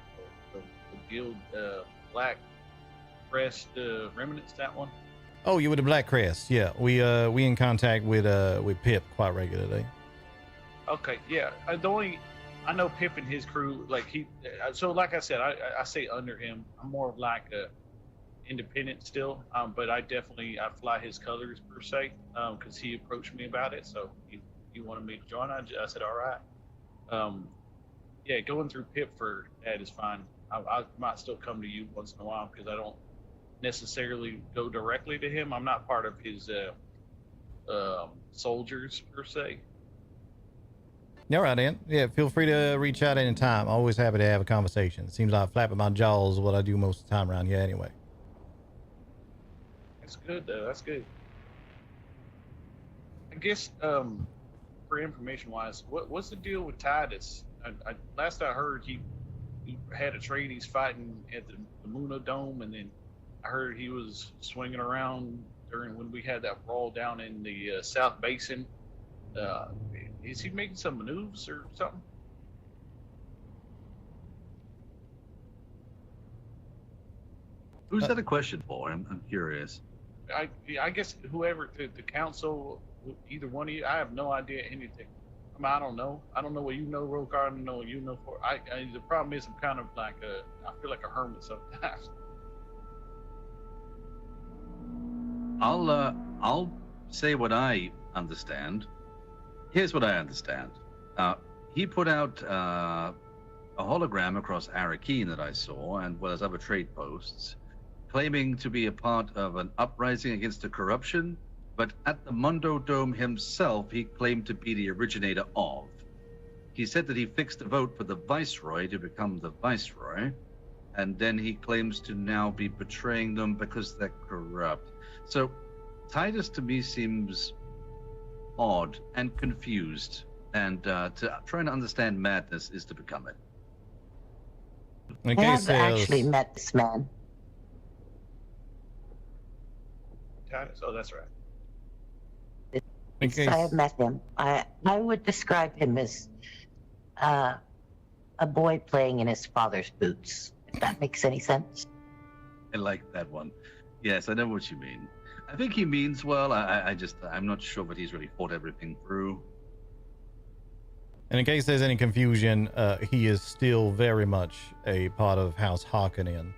guild Black Crest Remnants, that one. Oh, you with the Black Crest? Yeah, we in contact with Pip quite regularly. Okay, yeah. I know Pip and his crew, so like I said, I say under him. I'm more of like a independent still, but I fly his colors per se, because he approached me about it, so he wanted me to join. I said all right. Yeah, going through Pip for that is fine. I might still come to you once in a while because I don't necessarily go directly to him. I'm not part of his soldiers per se. All right, then. Yeah, feel free to reach out anytime. Always happy to have a conversation. Seems like flapping my jaws is what I do most of the time around here anyway. That's good, though. That's good. I guess, for information-wise, what's the deal with Titus? Last I heard, he had Atreides fighting at the Muno Dome, and then I heard he was swinging around during when we had that brawl down in the South Basin. Is he making some maneuvers or something? Who's that a question for? I'm curious. I guess whoever the council, either one of you. I have no idea anything. I mean, I don't know. I don't know what you know, Rokar. I don't know what you know. For the problem is I'm kind of like I feel like a hermit sometimes. I'll say what I understand. Here's what I understand. He put out a hologram across Arakeen that I saw, and well as other trade posts, claiming to be a part of an uprising against the corruption, but at the Mundo Dome himself, he claimed to be the originator of. He said that he fixed a vote for the Viceroy to become the Viceroy, and then he claims to now be betraying them because they're corrupt. So Titus to me seems odd and confused, and to trying to understand madness is to become it. I have actually met this man. Oh, that's right. I have met him. I would describe him as a boy playing in his father's boots, if that makes any sense. I like that one. Yes, I know what you mean. I think he means well. I'm not sure that he's really thought everything through. And in case there's any confusion, he is still very much a part of House Harkonnen.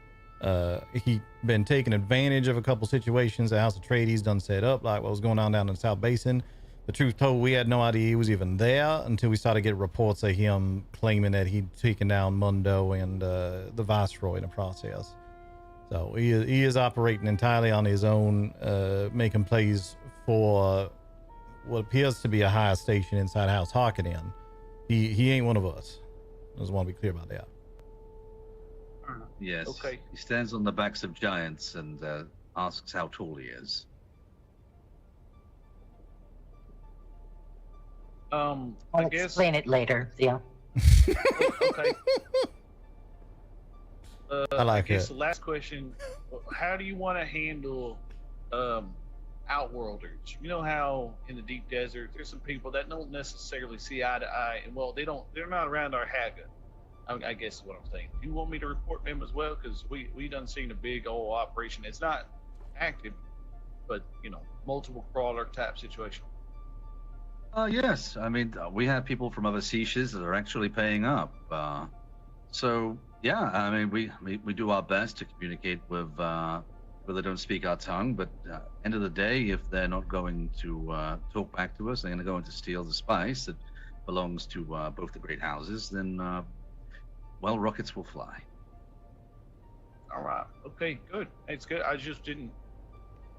He been taking advantage of a couple situations that House Atreides done set up, like what was going on down in the South Basin. The truth told, we had no idea he was even there until we started getting reports of him claiming that he'd taken down Mundo and the Viceroy in the process. So he is operating entirely on his own, making plays for what appears to be a higher station inside House Harkonnen. He ain't one of us. I just want to be clear about that. Yes. Okay. He stands on the backs of giants and asks how tall he is. I'll I guess. explain it later. Yeah. Okay. I guess it. the last question: how do you want to handle outworlders? You know how in the deep desert there's some people that don't necessarily see eye to eye, and well, they're not around our Haga. I guess is what I'm saying. Do you want me to report them as well? Because we done seen a big old operation. It's not active, but multiple crawler type situation. Yes. I mean, we have people from other species that are actually paying up. So yeah, I mean, we do our best to communicate with where they don't speak our tongue. But end of the day, if they're not going to talk back to us, they're going to go in to steal the spice that belongs to both the great houses. Then well, rockets will fly. All right. Okay. Good. It's good. I didn't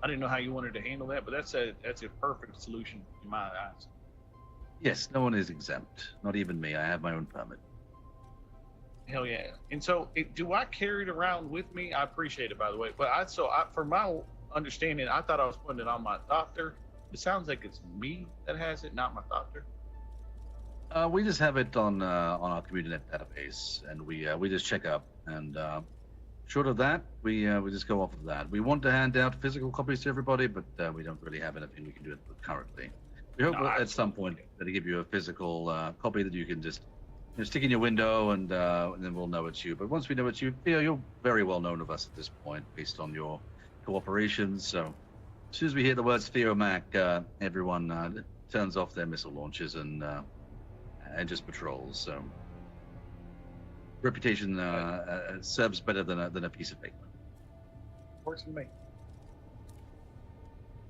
know how you wanted to handle that, but that's a perfect solution in my eyes. Yes, no one is exempt. Not even me. I have my own permit. Hell yeah. And so, do I carry it around with me? I appreciate it, by the way. But for my understanding, I thought I was putting it on my doctor. It sounds like it's me that has it, not my doctor. We just have it on our community database, and we just check up. And short of that, we just go off of that. We want to hand out physical copies to everybody, but we don't really have anything we can do it currently. We hope at some point that they give you a physical copy that you can just stick in your window, and then we'll know it's you. But once we know it's you, you're very well known of us at this point, based on your cooperation. So as soon as we hear the words Theomac, everyone turns off their missile launches and just patrols. So reputation serves better than a piece of paper. Works for me.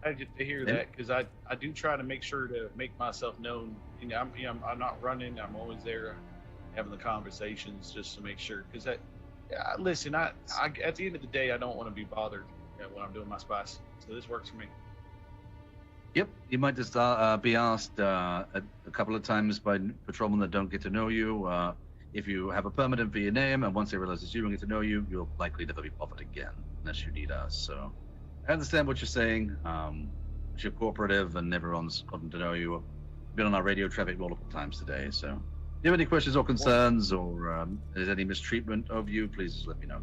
I get to hear that because I do try to make sure to make myself known. I'm not running. I'm always there, having the conversations just to make sure. Because listen, I at the end of the day, I don't want to be bothered when I'm doing my spice. So this works for me. Yep, you might just be asked a couple of times by patrolmen that don't get to know you if you have a permit in for your name, and once they realize it's you and get to know you, you'll likely never be bothered again unless you need us. So I understand what you're saying. You're cooperative, and everyone's gotten to know you. You've been on our radio traffic multiple times today. So if you have any questions or concerns, or there's any mistreatment of you, please just let me know.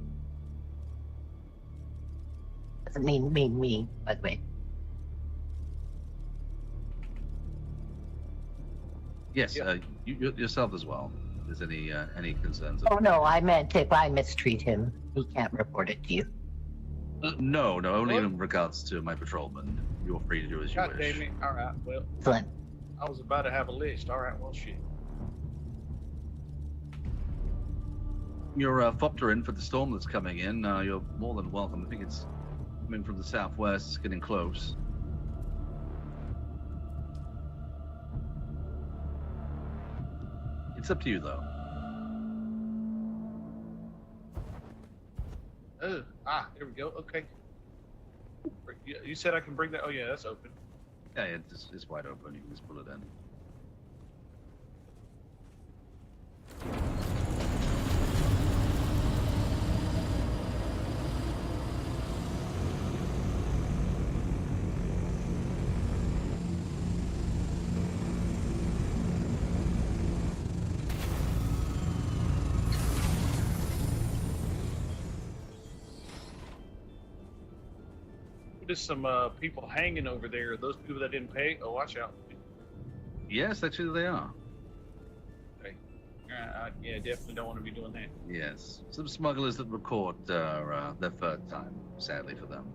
Doesn't mean me, by the way. Yes, Yep. yourself as well. If there's any concerns? Oh no, I meant if I mistreat him, he can't report it to you. No, only What? in regards to my patrolman. You're free to do as you God wish. damn it. All right. Well, Excellent. I was about to have a list. All right. Well, shit. You're Fopter in for the storm that's coming in. You're more than welcome. I think it's coming from the southwest. It's getting close. It's up to you, though. Oh, there we go. Okay. You said I can bring that. Oh yeah, that's open. Yeah, it's wide open. You can just pull it in. There's some people hanging over there. Those people that didn't pay. Oh, watch out. Yes, actually they are. Okay. Yeah, definitely don't want to be doing that. Yes, some smugglers that were caught their third time, sadly for them.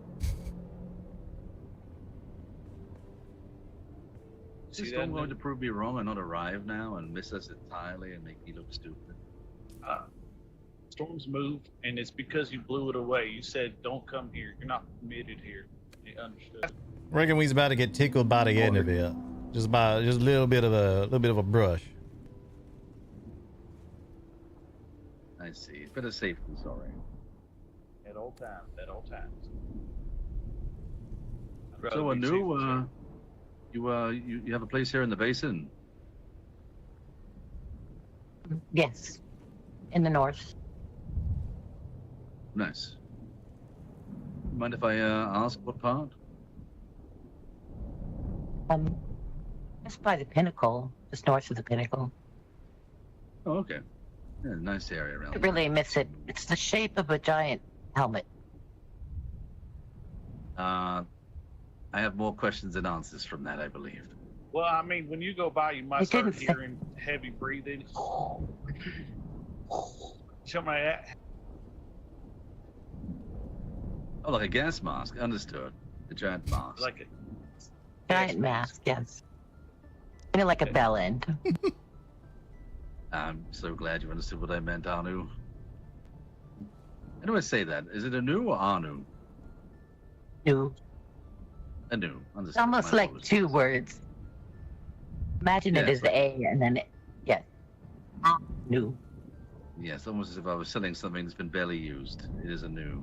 Is See this that storm going new- to prove me wrong and not arrive now and miss us entirely and make me look stupid? Storms move, and it's because you blew it away. You said, "Don't come here. You're not permitted here." They understood. Reckon we's about to get tickled by the end of it. Just a little bit of a brush. I see. Better safe than sorry. At all times. At all times. So Anu, you have a place here in the basin? Yes. In the north. Nice. Mind if I ask what part? Just by the pinnacle, just north of the pinnacle. Oh, okay. Yeah, nice area around I there. really miss it. It's the shape of a giant helmet. I have more questions than answers from that, I believe. Well, I mean, when you go by, you might I start didn't say- hearing heavy breathing. Something like that. Oh, like a gas mask. Understood. A giant mask. Like it. Giant mask, yes. Kind of like a bell end. I'm so glad you understood what I meant, Anu. How do I say that? Is it Anu or Anu? New. Anu. Understood. It's almost My like apologies. two words. Imagine it Yes, as A and then, yes. New. Yes, almost as if I was selling something that's been barely used. It is Anu.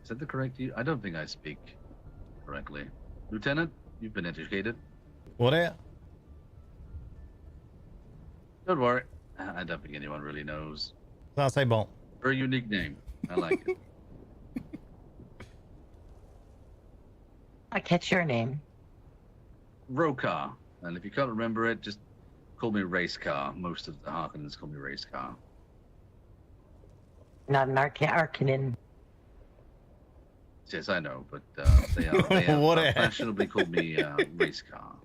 Is that the correct? I don't think I speak correctly. Lieutenant, you've been educated. What at? Don't worry. I don't think anyone really knows. Ça c'est bon. Very unique name. I like it. I catch your name. Rokar. And if you can't remember it, just call me Race Car. Most of the Harkonnens call me Race Car. Not an Arcanin. Yes, I know, but they have What a- fashionably called me Race Car.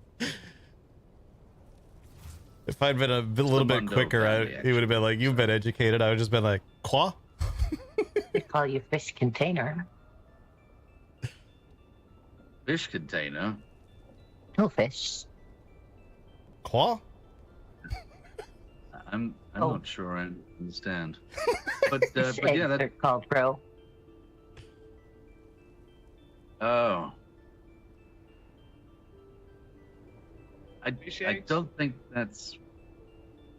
If I'd been a little bit Mundo quicker, family, he would have been like, "You've been educated." I would just been like, "Quoi?" They call you fish container. Fish container. No fish. Quoi? I'm Oh. not sure I understand. But Fish but yeah, eggs that are called, bro. oh. Fish I eggs? don't think that's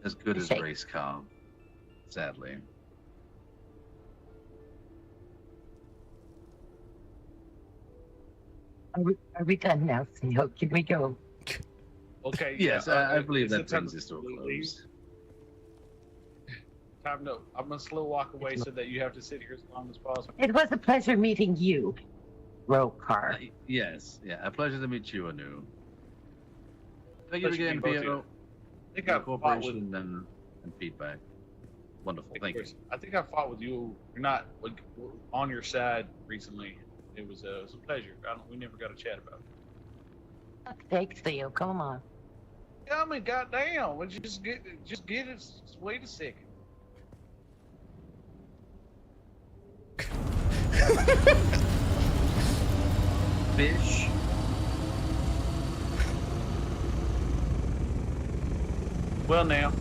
as good Fish as eggs. Race Car, sadly. Are we done now, Theo? Can we go? Okay. Yes, yeah, I believe it's the that time brings us to a leave. close. Time no. I'm gonna slow walk away so that you have to sit here as long as possible. It was a pleasure meeting you, Rokar. Yes, yeah, a pleasure to meet you, Anu. Thank you Pleasure again meeting for both of your you. I think I fought with. cooperation and feedback. Wonderful, thank you. I think I fought with you. You're not like, on your side recently. It was a pleasure. We never got a chat about it. Thanks, Theo. Come on. I mean, goddamn. Would you just get it? Just wait a second. Fish. Well, now.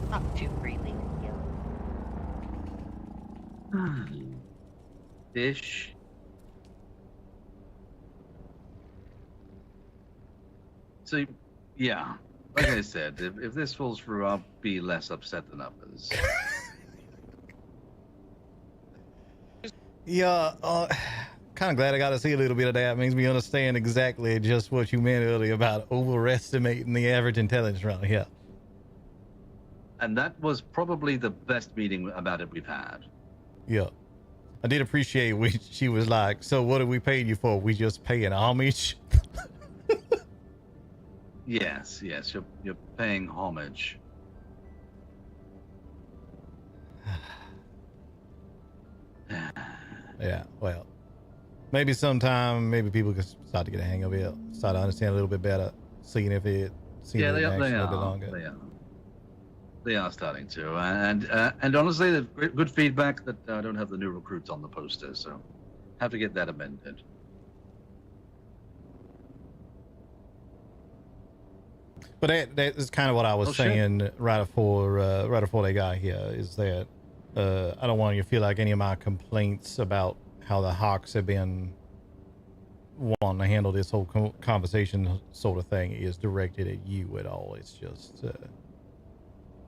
Not too freely. Fish. So, yeah, like I said, if this falls through, I'll be less upset than others. Yeah, kind of glad I got to see a little bit of that. It makes me understand exactly just what you meant earlier about overestimating the average intelligence around here. And that was probably the best meeting about it we've had. Yeah. I did appreciate she was like, so what are we paying you for? We just paying homage? Yes, you're paying homage. Yeah, well, maybe sometime, maybe people can start to get a hang of it, start to understand a little bit better, seeing if it seems Yeah, like they a little bit are. longer. They are starting to, and honestly, there's good feedback that I don't have the new recruits on the poster, so have to get that amended. But that is kind of what I was saying right before they got here, is that I don't want you to feel like any of my complaints about how the Hawks have been wanting to handle this whole conversation sort of thing is directed at you at all. It's just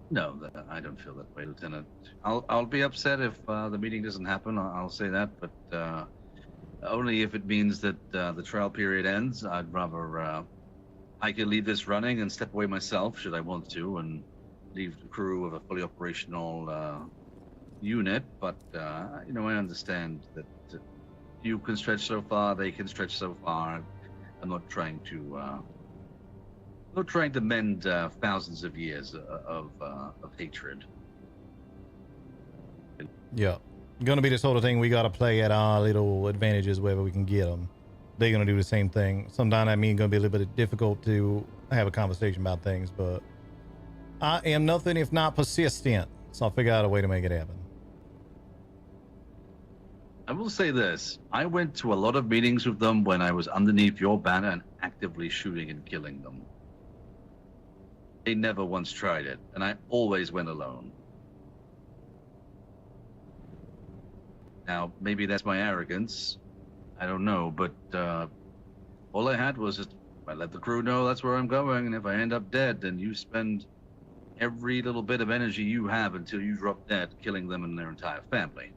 No, I don't feel that way, Lieutenant. I'll be upset if the meeting doesn't happen. I'll say that, but only if it means that the trial period ends. I'd rather I could leave this running and step away myself, should I want to, and leave the crew of a fully operational unit. But I understand that you can stretch so far, they can stretch so far. I'm not trying to mend thousands of years of hatred. Yeah, gonna be the sort of thing we gotta play at our little advantages wherever we can get them. They're gonna do the same thing. Sometimes I mean, gonna be a little bit difficult to have a conversation about things, but I am nothing if not persistent, so I'll figure out a way to make it happen. I will say this: I went to a lot of meetings with them when I was underneath your banner and actively shooting and killing them. They never once tried it, and I always went alone. Now, maybe that's my arrogance. I don't know, but all I had was just, I let the crew know that's where I'm going, and if I end up dead, then you spend every little bit of energy you have until you drop dead, killing them and their entire family.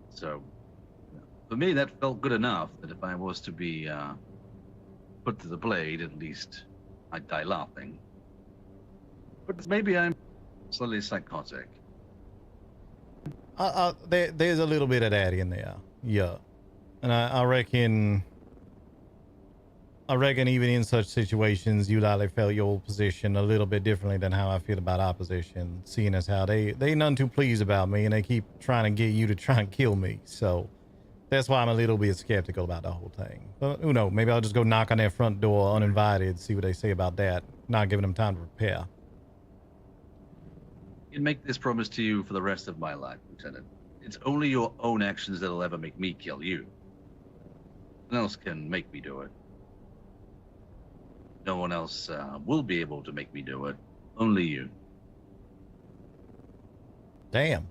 So, for me, that felt good enough that if I was to be put to the blade, at least I'd die laughing. But maybe I'm slightly psychotic. There's a little bit of that in there, yeah. And I reckon even in such situations, you likely felt your position a little bit differently than how I feel about our position, seeing as how they none too pleased about me, and they keep trying to get you to try and kill me. So that's why I'm a little bit skeptical about the whole thing. But who knows? Maybe I'll just go knock on their front door uninvited, see what they say about that, not giving them time to prepare. I can make this promise to you for the rest of my life, Lieutenant. It's only your own actions that'll ever make me kill you. No one else can make me do it. No one else will be able to make me do it. Only you. Damn.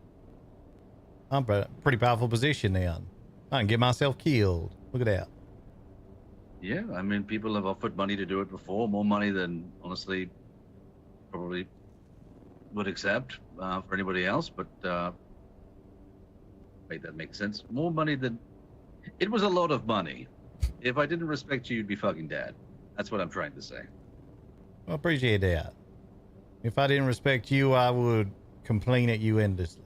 I'm a pretty powerful position then. I can get myself killed. Look at that. Yeah, I mean, people have offered money to do it before. More money than, honestly, probably would accept for anybody else. But wait, that makes sense. More money than... It was a lot of money. If I didn't respect you, you'd be fucking dead. That's what I'm trying to say. I appreciate that. If I didn't respect you, I would complain at you endlessly.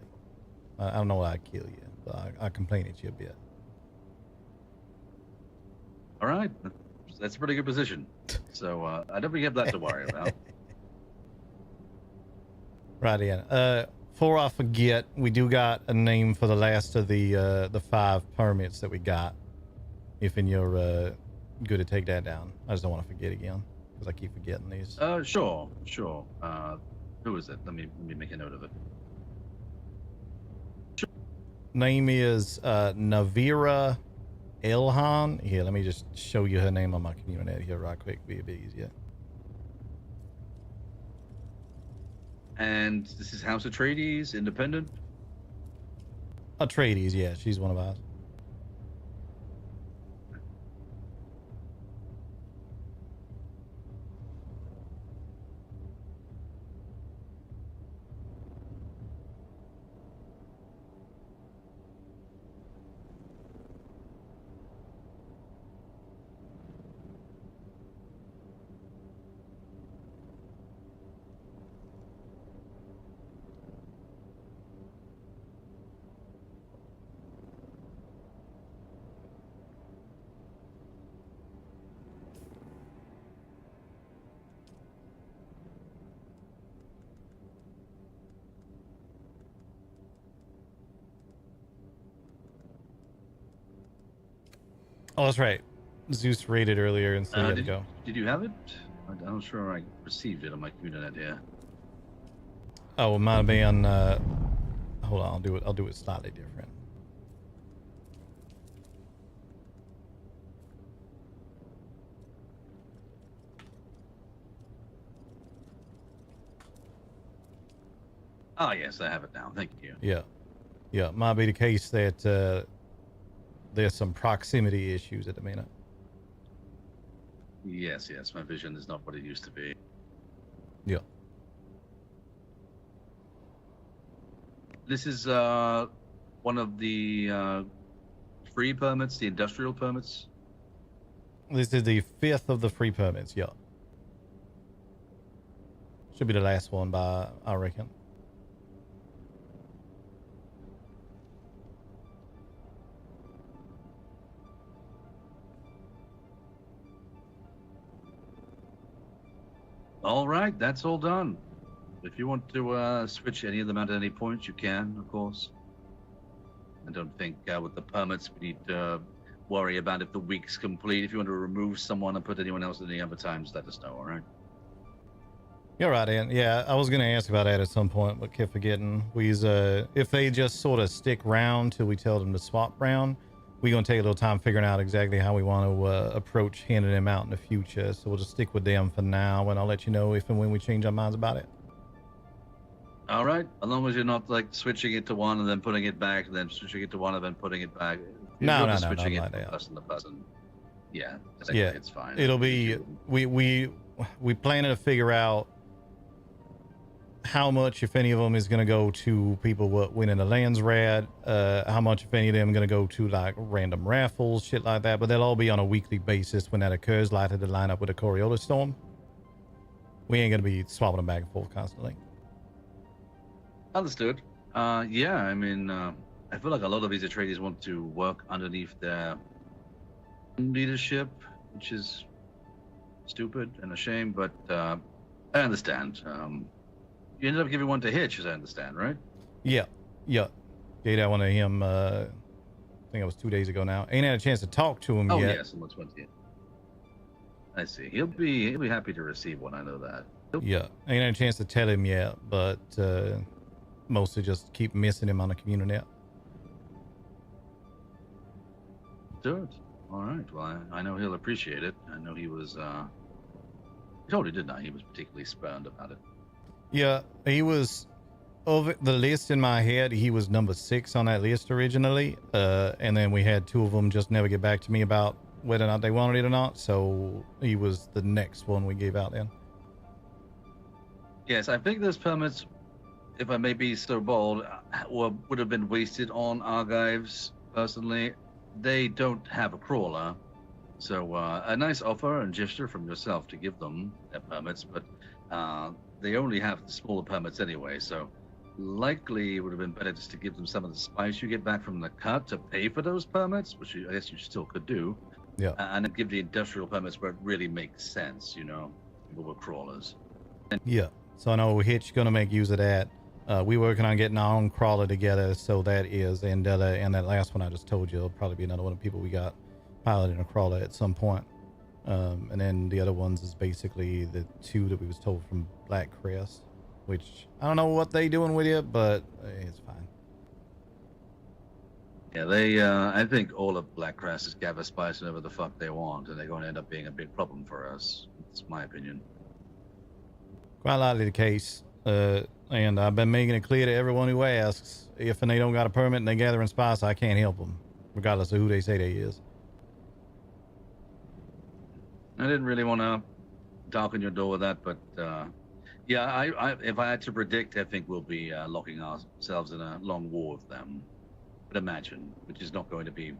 I don't know why I'd kill you, but I complain at you a bit. All right. That's a pretty good position. So I don't think you have that to worry about. Right, Ian. before I forget, we do got a name for the last of the 5 permits that we got. If you're good to take that down. I just don't want to forget again because I keep forgetting these. Sure. Who is it? Let me make a note of it. Name is Navira Elhan. Here, let me just show you her name on my community here right quick. Be a bit easier. And this is House Atreides, independent? Atreides, yeah, she's one of ours. Oh, that's right. Zeus raided earlier and so he had to go. Did you have it? I'm not sure I received it on my community here. Oh, it might have been. Hold on, I'll do it slightly different. Oh yes, I have it now. Thank you. Yeah, might be the case that there's some proximity issues at the minute. Yes, my vision is not what it used to be. Yeah. This is one of the free permits, the industrial permits. This is the 5th of the free permits, yeah. Should be the last one by, I reckon. All right, that's all done. If you want to switch any of them out at any point, you can, of course. I don't think with the permits we need to worry about if the week's complete. If you want to remove someone and put anyone else at any other times, let us know, all right? You're right, Ian. Yeah, I was going to ask about that at some point, but kept forgetting. If they just sort of stick around till we tell them to swap round, we're going to take a little time figuring out exactly how we want to approach handing them out in the future. So we'll just stick with them for now, and I'll let you know if and when we change our minds about it. All right, as long as you're not like switching it to one and then putting it back, and then switching it to one and then putting it back. No, switching it like from that. person to person. Yeah, Yeah, it's fine. It'll be we planning to figure out how much, if any of them, is going to go to people winning the lands rad, how much, if any of them, going to go to like random raffles, shit like that. But they'll all be on a weekly basis when that occurs, likely to line up with a Coriolis storm. We ain't going to be swapping them back and forth constantly. Understood. Yeah, I mean, I feel like a lot of these Atreides want to work underneath their leadership, which is stupid and a shame, but I understand. You ended up giving one to Hitch, as I understand, right? Yeah. Gave that one to him, I think it was 2 days ago now. Ain't had a chance to talk to him yet. Oh, yes, on the 20th. I see. He'll be happy to receive one, I know that. Yeah, ain't had a chance to tell him yet, but mostly just keep missing him on the community net. Good. All right. Well, I know he'll appreciate it. I know he was, he told you, didn't I? He was particularly spurned about it. Yeah, he was, of the list in my head, he was number 6 on that list originally. And then we had 2 of them just never get back to me about whether or not they wanted it or not. So he was the next one we gave out then. Yes, I think those permits, if I may be so bold, would have been wasted on Argives, personally. They don't have a crawler. So a nice offer and gesture from yourself to give them their permits, but they only have the smaller permits anyway, so likely it would have been better just to give them some of the spice you get back from the cut to pay for those permits, which I guess you still could do. Yeah. And then give the industrial permits where it really makes sense, you know, people with crawlers. Yeah. So I know Hitch gonna make use of that. We working on getting our own crawler together, so that is, and that last one I just told you will probably be another one of people we got piloting a crawler at some point. And then the other ones is basically the two that we was told from Black Crest, which I don't know what they doing with it, but it's fine. Yeah, they. I think all of Black Crest is gather spice whatever the fuck they want, and they're going to end up being a big problem for us. That's my opinion. Quite likely the case. And I've been making it clear to everyone who asks, if and they don't got a permit and they gathering spice, I can't help them, regardless of who they say they is. I didn't really want to darken your door with that, but yeah, I if I had to predict, I think we'll be locking ourselves in a long war with them. But imagine, which is not going to be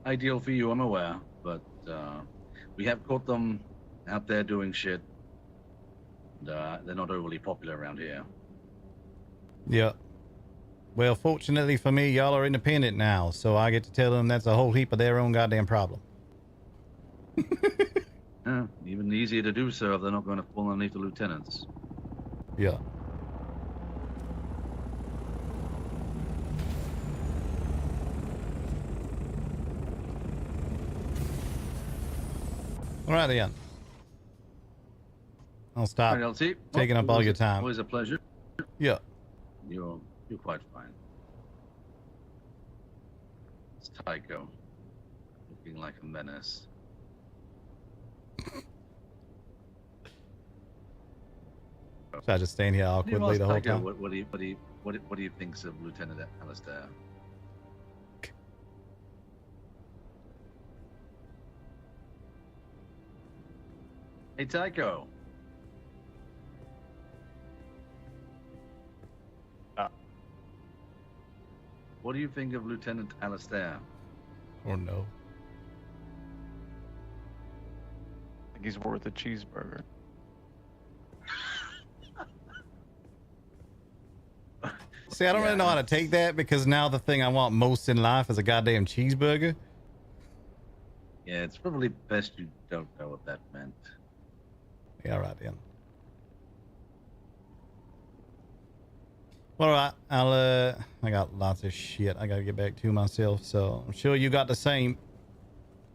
ideal for you, I'm aware, but we have caught them out there doing shit. And, they're not overly popular around here. Yeah. Well, fortunately for me, y'all are independent now, so I get to tell them that's a whole heap of their own goddamn problem. Even easier to do so if they're not going to fall underneath the lieutenants. Yeah. All right, then. I'll stop taking up all your time. Always a pleasure. Yeah. You're quite fine. It's Tycho, looking like a menace. Should I just stand here awkwardly the whole Tycho, time? what do you think of Lieutenant Alistair? Hey, Tycho. What do you think of Lieutenant Alistair? Or no? I think he's worth a cheeseburger. See, I don't really know how to take that, because now the thing I want most in life is a goddamn cheeseburger. Yeah, it's probably best you don't know what that meant. Yeah, all right, then. All right, I got lots of shit I gotta get back to myself, so I'm sure you got the same.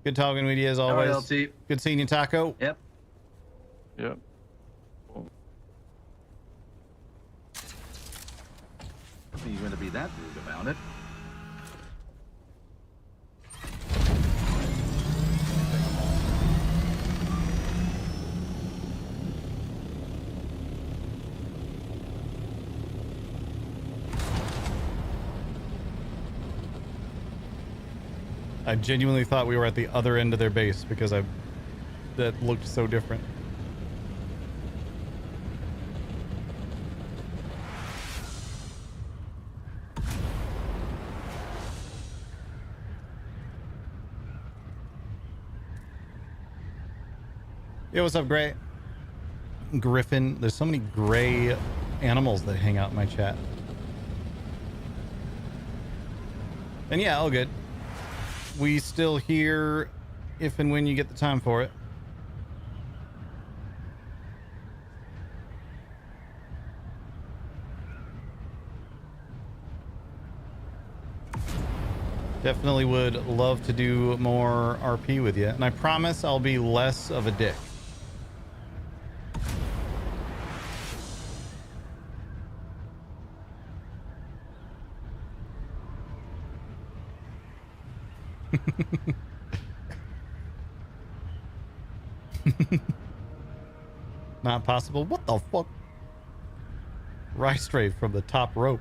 Good talking with you as always. All right, LT. Good seeing you, Taco. Yep. Yep. Are you going to be that rude about it? I genuinely thought we were at the other end of their base because that looked so different. Yo, what's up, Gray? Griffin. There's so many gray animals that hang out in my chat. And yeah, all good. We still here if and when you get the time for it. Definitely would love to do more RP with you. And I promise I'll be less of a dick. Not possible. What the fuck? Rice strafe from the top rope.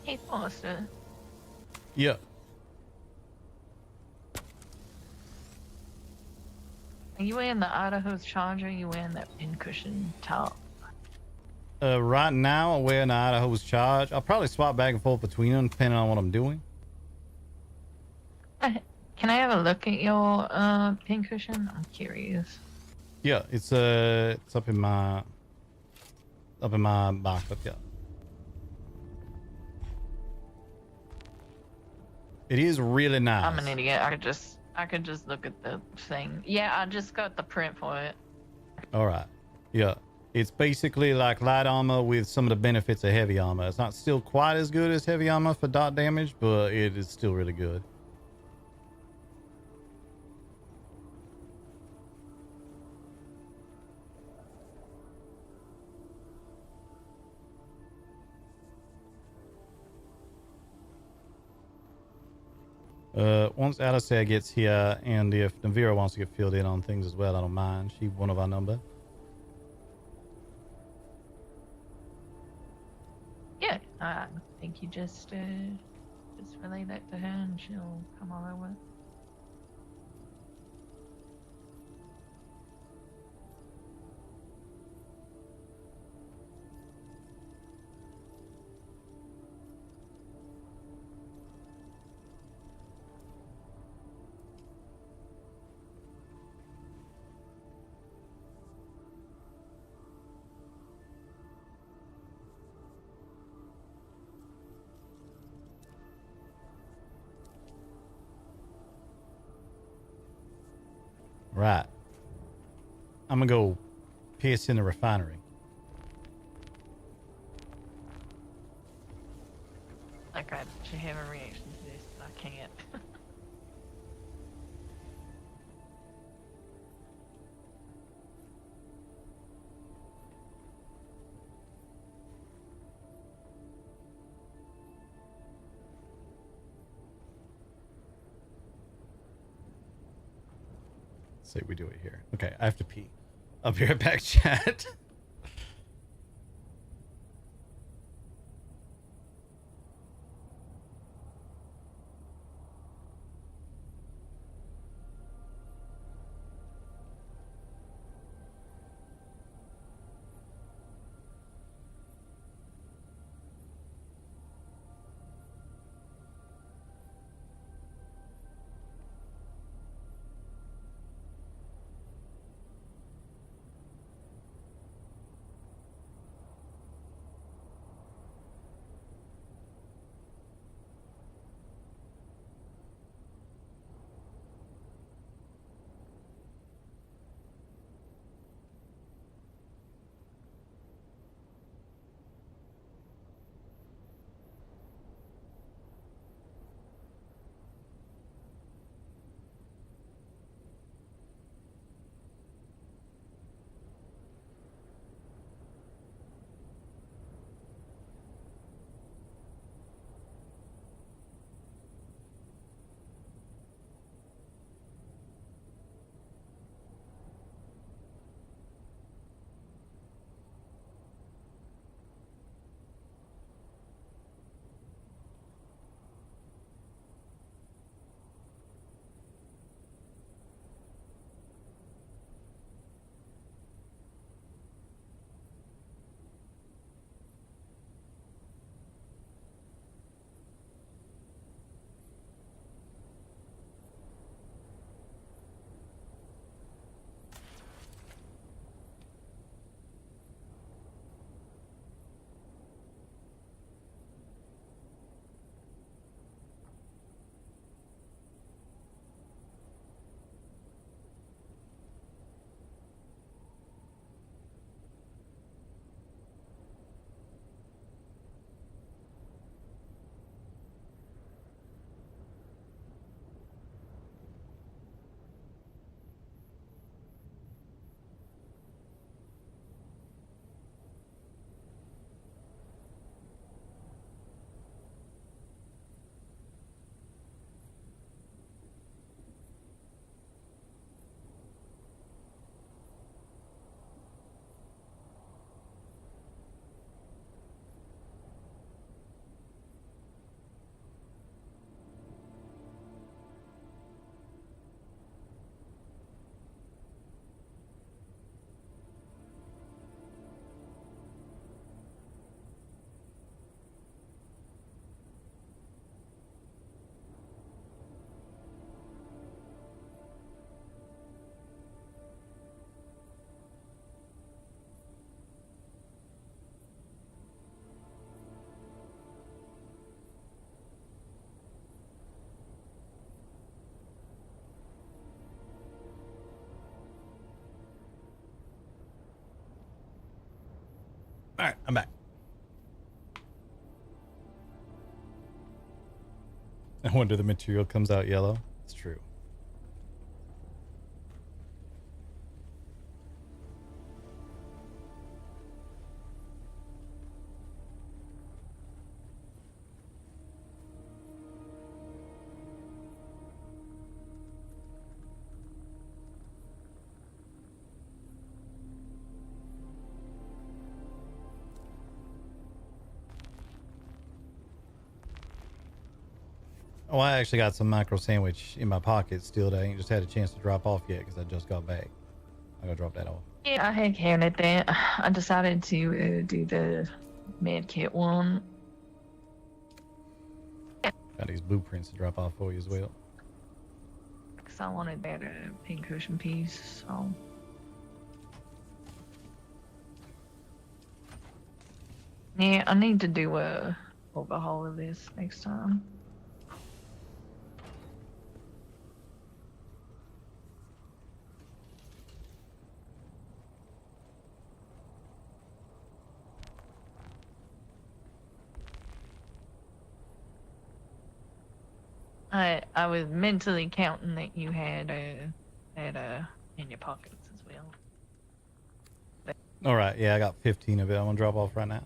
Hey, Forrester. Yeah. Are you wearing the Idaho's Charger? Or are you wearing that pincushion top? Right now, I'm wearing the Idaho's Charge. I'll probably swap back and forth between them depending on what I'm doing. Can I have a look at your pincushion? I'm curious. Yeah, it's up in my backpack. Yeah. It is really nice. I'm an idiot. I could just look at the thing. Yeah, I just got the print for it. All right. Yeah. It's basically like light armor with some of the benefits of heavy armor. It's not still quite as good as heavy armor for dot damage, but it is still really good. Once Alistair gets here, and if Navira wants to get filled in on things as well, I don't mind. She's one of our number. Yeah, I think you just relay that to her and she'll come all over. Right. I'm gonna go piss in the refinery. Like I should have a reaction to this, but I can't. Say we do it here. Okay, I have to pee. I'll be right back, chat. All right, I'm back. I wonder the material comes out yellow. It's true. Oh, I actually got some micro sandwich in my pocket still that I ain't just had a chance to drop off yet because I just got back. I gotta drop that off. Yeah, I had counted that. I decided to do the med kit one. Got these blueprints to drop off for you as well. Because I wanted that pink cushion piece, so. Yeah, I need to do a overhaul of this next time. I was mentally counting that you had that in your pockets as well. All right, yeah, I got 15 of it. I'm gonna drop off right now.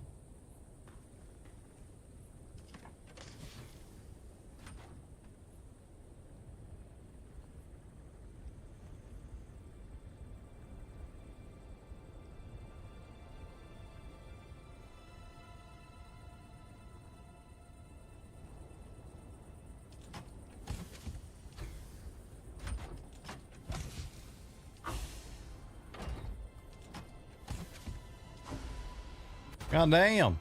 God damn.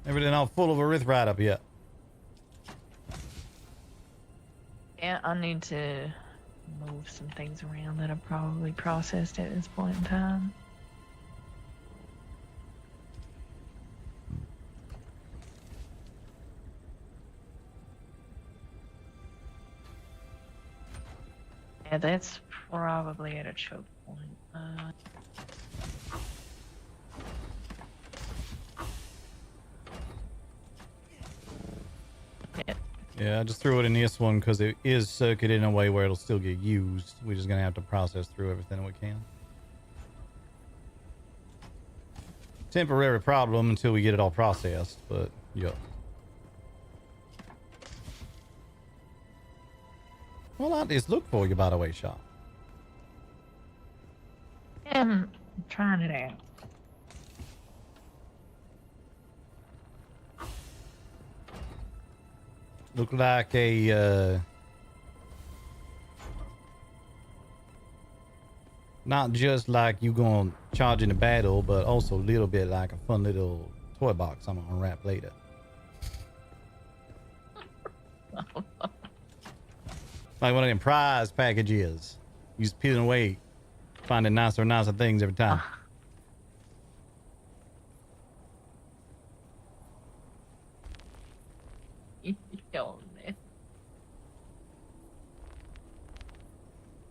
Everything all full of erythrite up here. Yeah, I need to move some things around that I've probably processed at this point in time. Yeah, that's probably at a choke point. Yeah, I just threw it in this one because it is circuited in a way where it'll still get used. We're just gonna have to process through everything we can. Temporary problem until we get it all processed, but yeah. Well, I just look for you, by the way, Shaw. Yeah, I'm trying it out. Look like a not just like you gonna charge in a battle, but also a little bit like a fun little toy box I'm gonna unwrap later. Like one of them prize packages. You just peeling away, finding nicer and nicer things every time.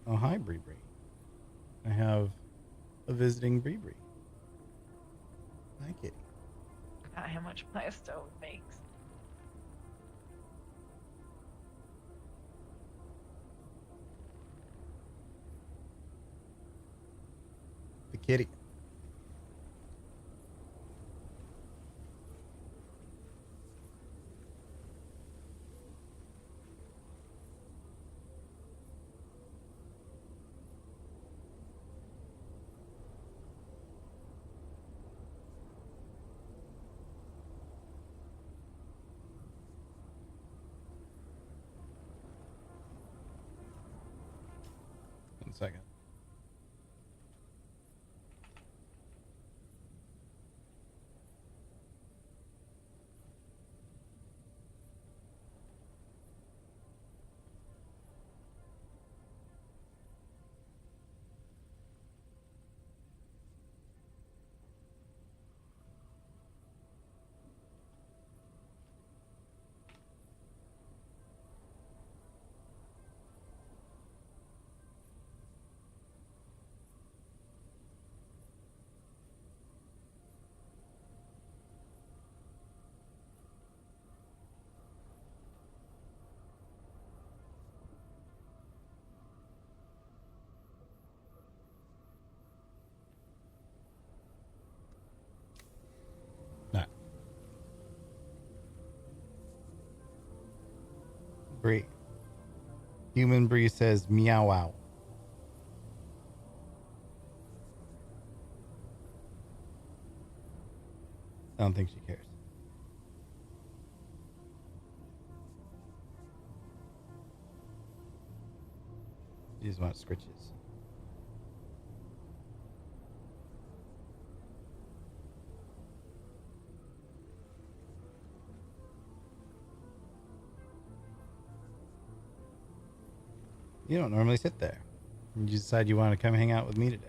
Oh, hi, Bree Bree. I have a visiting Bree Bree. Hi, kitty. Forgot how much plasto it makes. The kitty. One second. Great. Human Bree says meow wow. I don't think she cares. She just wants scritches. You don't normally sit there. You decide you want to come hang out with me today.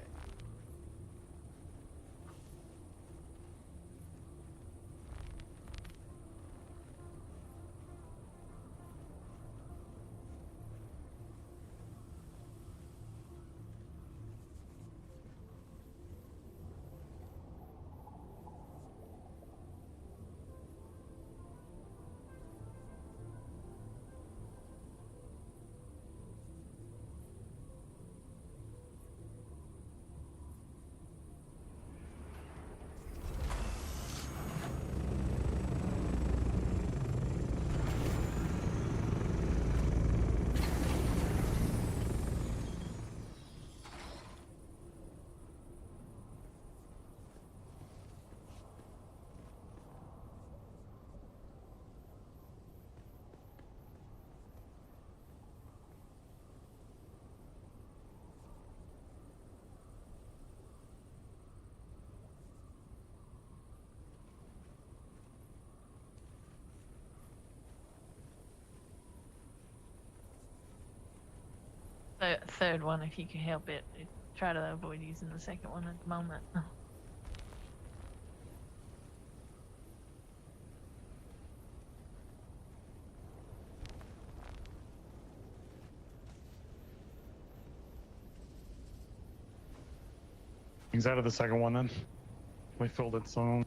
Third one, if you can help it. Try to avoid using the second one at the moment. He's out of the second one then. We filled it so.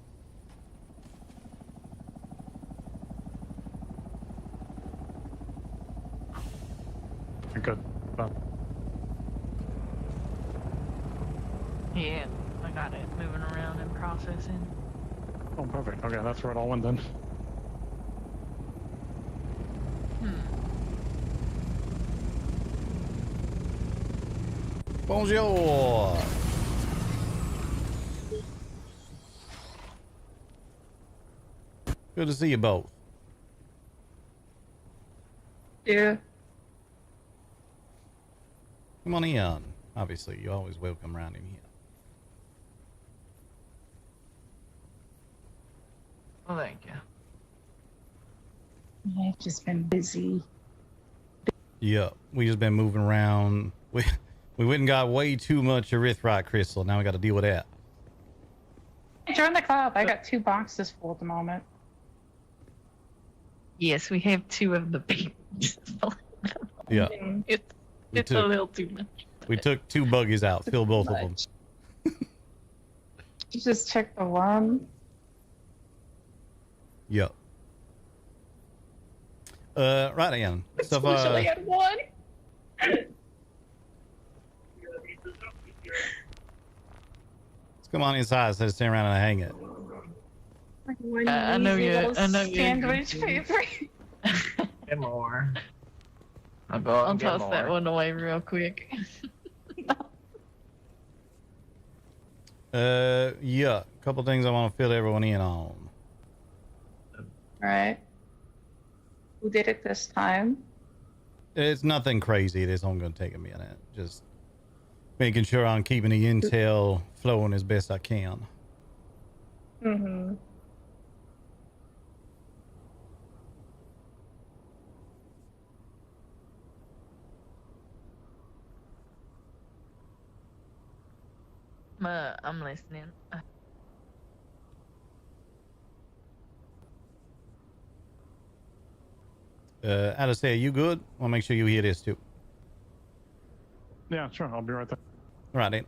Good. Yeah, I got it moving around and processing. Oh, perfect. Okay, that's where it all went then. Bonjour. Good to see you both. Yeah. Come on in. Obviously, you're always welcome around in here. Well, thank you. I've just been busy. Yeah, we just been moving around. We went and got way too much erythrite crystal. Now we got to deal with that. Join the club. I got 2 boxes full at the moment. Yes, we have 2 of the big. Yeah. It's a little too much. We took 2 buggies out. Fill both of them. You just check the one. Yep. Right again. Stuff. Usually had 1. Let's come on inside instead of standing around and hang it. I know you. I know you. Sandwich paper. Get more. I'll toss that one away real quick. Yeah. A couple things I want to fill everyone in on. Alright. Who did it this time? It's nothing crazy. It is only going to take a minute. Just making sure I'm keeping the intel flowing as best I can. Mm-hmm. I'm listening. Alistair, you good? I'll make sure you hear this too. Yeah, sure. I'll be right there. All right, then.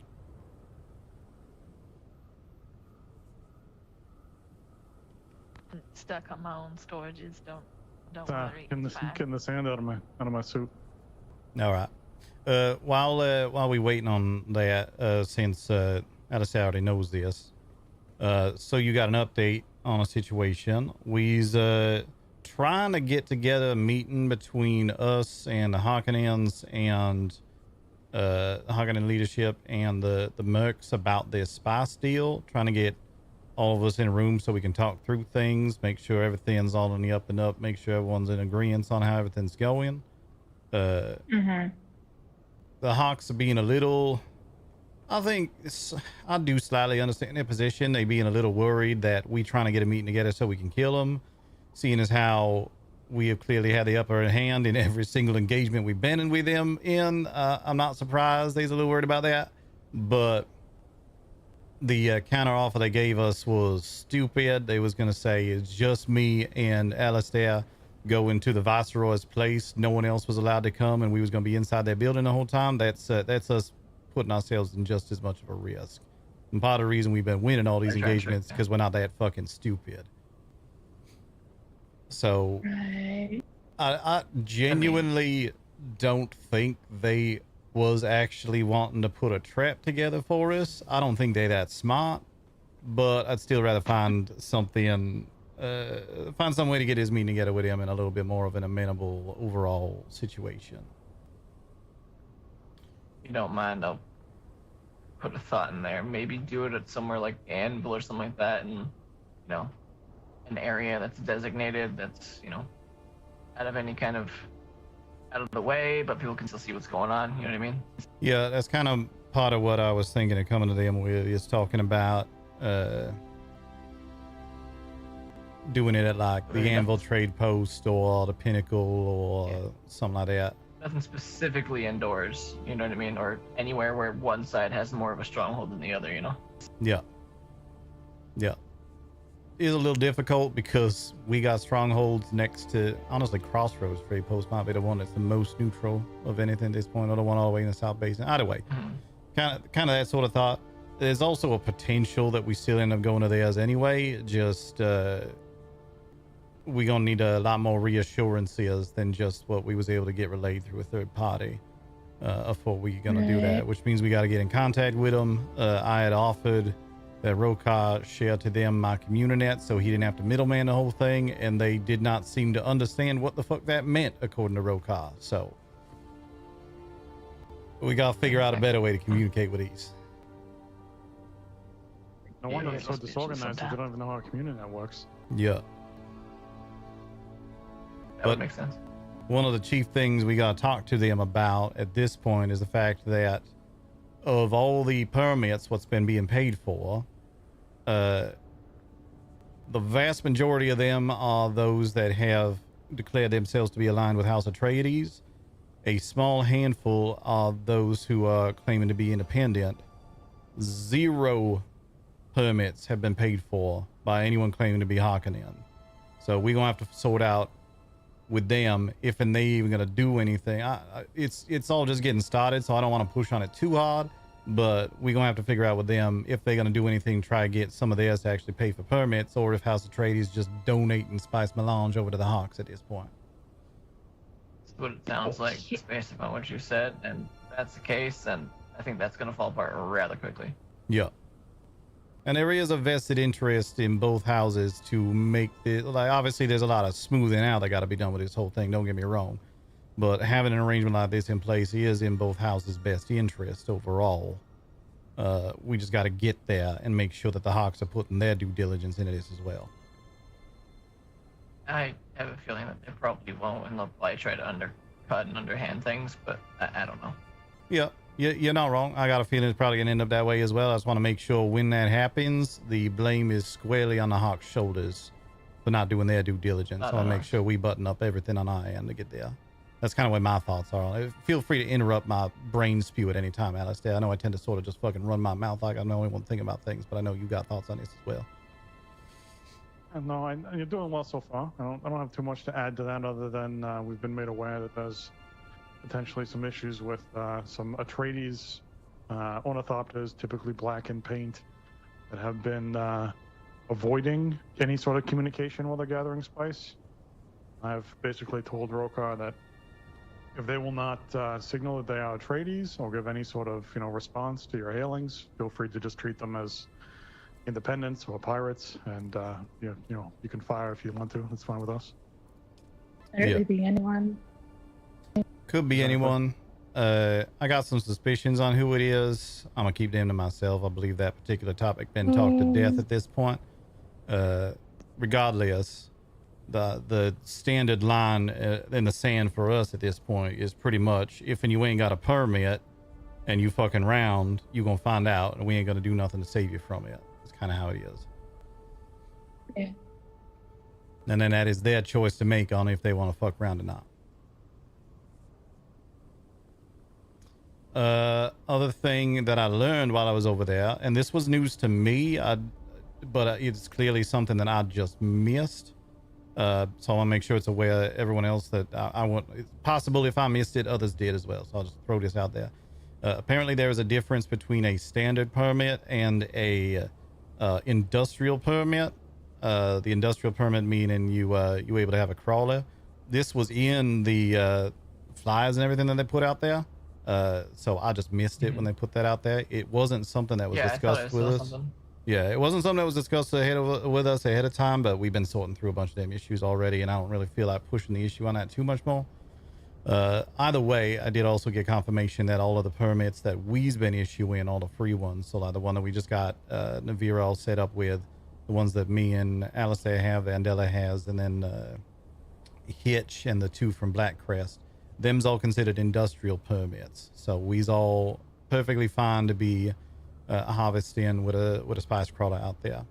Stuck on my own storages. Don't worry. Getting the sand out of my suit. All right. While we waiting on that, since Alistair already knows this, so you got an update on a situation. We's trying to get together a meeting between us and the Harkonnens and Harkonnen leadership and the Mercs about this spice deal, trying to get all of us in a room so we can talk through things, make sure everything's all on the up and up, make sure everyone's in agreement on how everything's going. The Hawks are being a little, I think I do slightly understand their position. They being a little worried that we trying to get a meeting together so we can kill them, seeing as how we have clearly had the upper hand in every single engagement we've been in with them in. I'm not surprised they's a little worried about that, but the counter offer they gave us was stupid. They was going to say it's just me and Alistair going to the Viceroy's place. No one else was allowed to come, and we was going to be inside their building the whole time. That's us putting ourselves in just as much of a risk. And part of the reason we've been winning all these engagements because we're not that fucking stupid. So I genuinely don't think they was actually wanting to put a trap together for us. I don't think they're that smart, but I'd still rather find something, find some way to get his meeting together with him in a little bit more of an amenable overall situation. You don't mind, I'll put a thought in there. Maybe do it at somewhere like Anvil or something like that, and, you know, an area that's designated, that's, you know, out of any kind of out of the way, but people can still see what's going on. You know what I mean? Yeah, that's kind of part of what I was thinking of coming to them with, is talking about doing it at like the Anvil Trade Post or the Pinnacle or something like that. Nothing specifically indoors, you know what I mean? Or anywhere where one side has more of a stronghold than the other, you know? Yeah. Yeah. Is a little difficult because we got strongholds next to, honestly, Crossroads Trade Post might be the one that's the most neutral of anything at this point, or the one all the way in the South Basin. Either way, kind of that sort of thought. There's also a potential that we still end up going to theirs anyway. Just we gonna need a lot more reassurances than just what we was able to get relayed through a third party before we gonna do that. Which means we got to get in contact with them. I had offered that Rokar share to them my communinet so he didn't have to middleman the whole thing, and they did not seem to understand what the fuck that meant according to Rokar. So we gotta figure out a better way to communicate with these. No wonder they're so disorganized that they don't even know how a communinet works. Yeah. That would make sense. One of the chief things we gotta talk to them about at this point is the fact that of all the permits what's been being paid for, the vast majority of them are those that have declared themselves to be aligned with House Atreides. A small handful are those who are claiming to be independent. 0 permits have been paid for by anyone claiming to be Harkonnen. So we're gonna have to sort out with them if and they even gonna do anything. It's all just getting started, so I don't want to push on it too hard, but we're gonna have to figure out with them if they're gonna do anything, try to get some of theirs to actually pay for permits, or if House Atreides just donating Spice Melange over to the Hawks at this point. That's what it sounds like, just based upon what you said, and if that's the case, then I think that's gonna fall apart rather quickly. Yeah. And there is a vested interest in both houses to make it, like, obviously there's a lot of smoothing out that got to be done with this whole thing, don't get me wrong, but having an arrangement like this in place is in both houses' best interest overall. We just got to get there and make sure that the Hawks are putting their due diligence into this as well. I have a feeling that they probably won't, and they'll probably try to undercut and underhand things, but I don't know. Yeah. You're not wrong. I got a feeling it's probably gonna end up that way as well. I just want to make sure when that happens, the blame is squarely on the Hawks' shoulders for not doing their due diligence. I want to make sure we button up everything on our end to get there. That's kind of what my thoughts are. Feel free to interrupt my brain spew at any time, Alistair. I know I tend to sort of just fucking run my mouth like I'm the only one thinking about things, but I know you got thoughts on this as well. No, you're doing well so far. I don't have too much to add to that other than we've been made aware that there's potentially some issues with some Atreides ornithopters, typically black in paint, that have been avoiding any sort of communication while they're gathering spice. I've basically told Rokar that if they will not signal that they are Atreides or give any sort of response to your hailings, feel free to just treat them as independents or pirates, and you can fire if you want to. That's fine with us. Literally be anyone. Could be anyone. I got some suspicions on who it is. I'm gonna keep them to myself. I believe that particular topic been talked to death at this point. Regardless, the standard line in the sand for us at this point is pretty much if and you ain't got a permit and you fucking round, you gonna find out, and we ain't gonna do nothing to save you from it. That's kind of how it is. Yeah. And then that is their choice to make on if they want to fuck around or not. Other thing that I learned while I was over there, and this was news to me, but it's clearly something that I just missed. So I want to make sure it's aware everyone else that I want. It's possible if I missed it, others did as well. So I'll just throw this out there. Apparently there is a difference between a standard permit and a industrial permit. The industrial permit meaning you able to have a crawler. This was in the flyers and everything that they put out there. So I just missed it when they put that out there. It wasn't something that was discussed with us. Yeah, it wasn't something that was discussed with us ahead of time, but we've been sorting through a bunch of them issues already, and I don't really feel like pushing the issue on that too much more. Either way, I did also get confirmation that all of the permits that we've been issuing, all the free ones, so like the one that we just got Navira all set up with, the ones that me and Alistair have, Andela has, and then Hitch and the 2 from Black Crest, them's all considered industrial permits. So we's all perfectly fine to be harvesting with a spice crawler out there.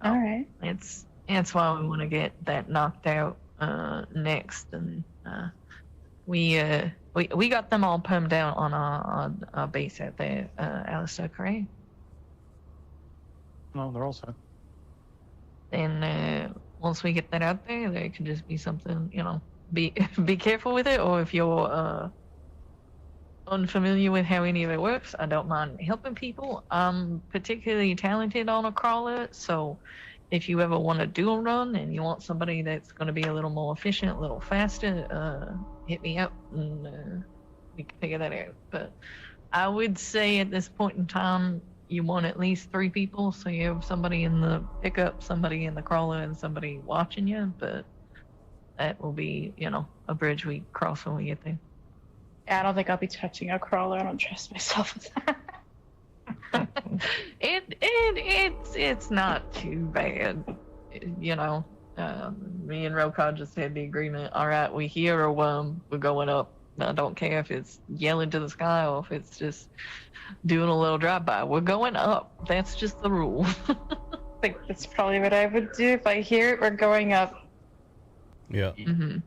All right. It's why we want to get that knocked out next, and we got them all permed out on our base out there, Alistair, correct? No, they're all set. And once we get that out there, there can just be something, be careful with it, or if you're unfamiliar with how any of it works, I don't mind helping people. I'm particularly talented on a crawler, so if you ever want to do a run and you want somebody that's going to be a little more efficient, a little faster, hit me up and we can figure that out. But I would say at this point in time, you want at least 3 people, so you have somebody in the pickup, somebody in the crawler, and somebody watching you. But that will be, a bridge we cross when we get there. Yeah, I don't think I'll be touching a crawler. I don't trust myself with that. It's not too bad, me and Rokar just had the agreement. All right, we hear a worm, we're going up. I don't care if it's yelling to the sky or if it's just doing a little drive-by. We're going up. That's just the rule. I think that's probably what I would do if I hear it. We're going up. Yeah. Mm-hmm.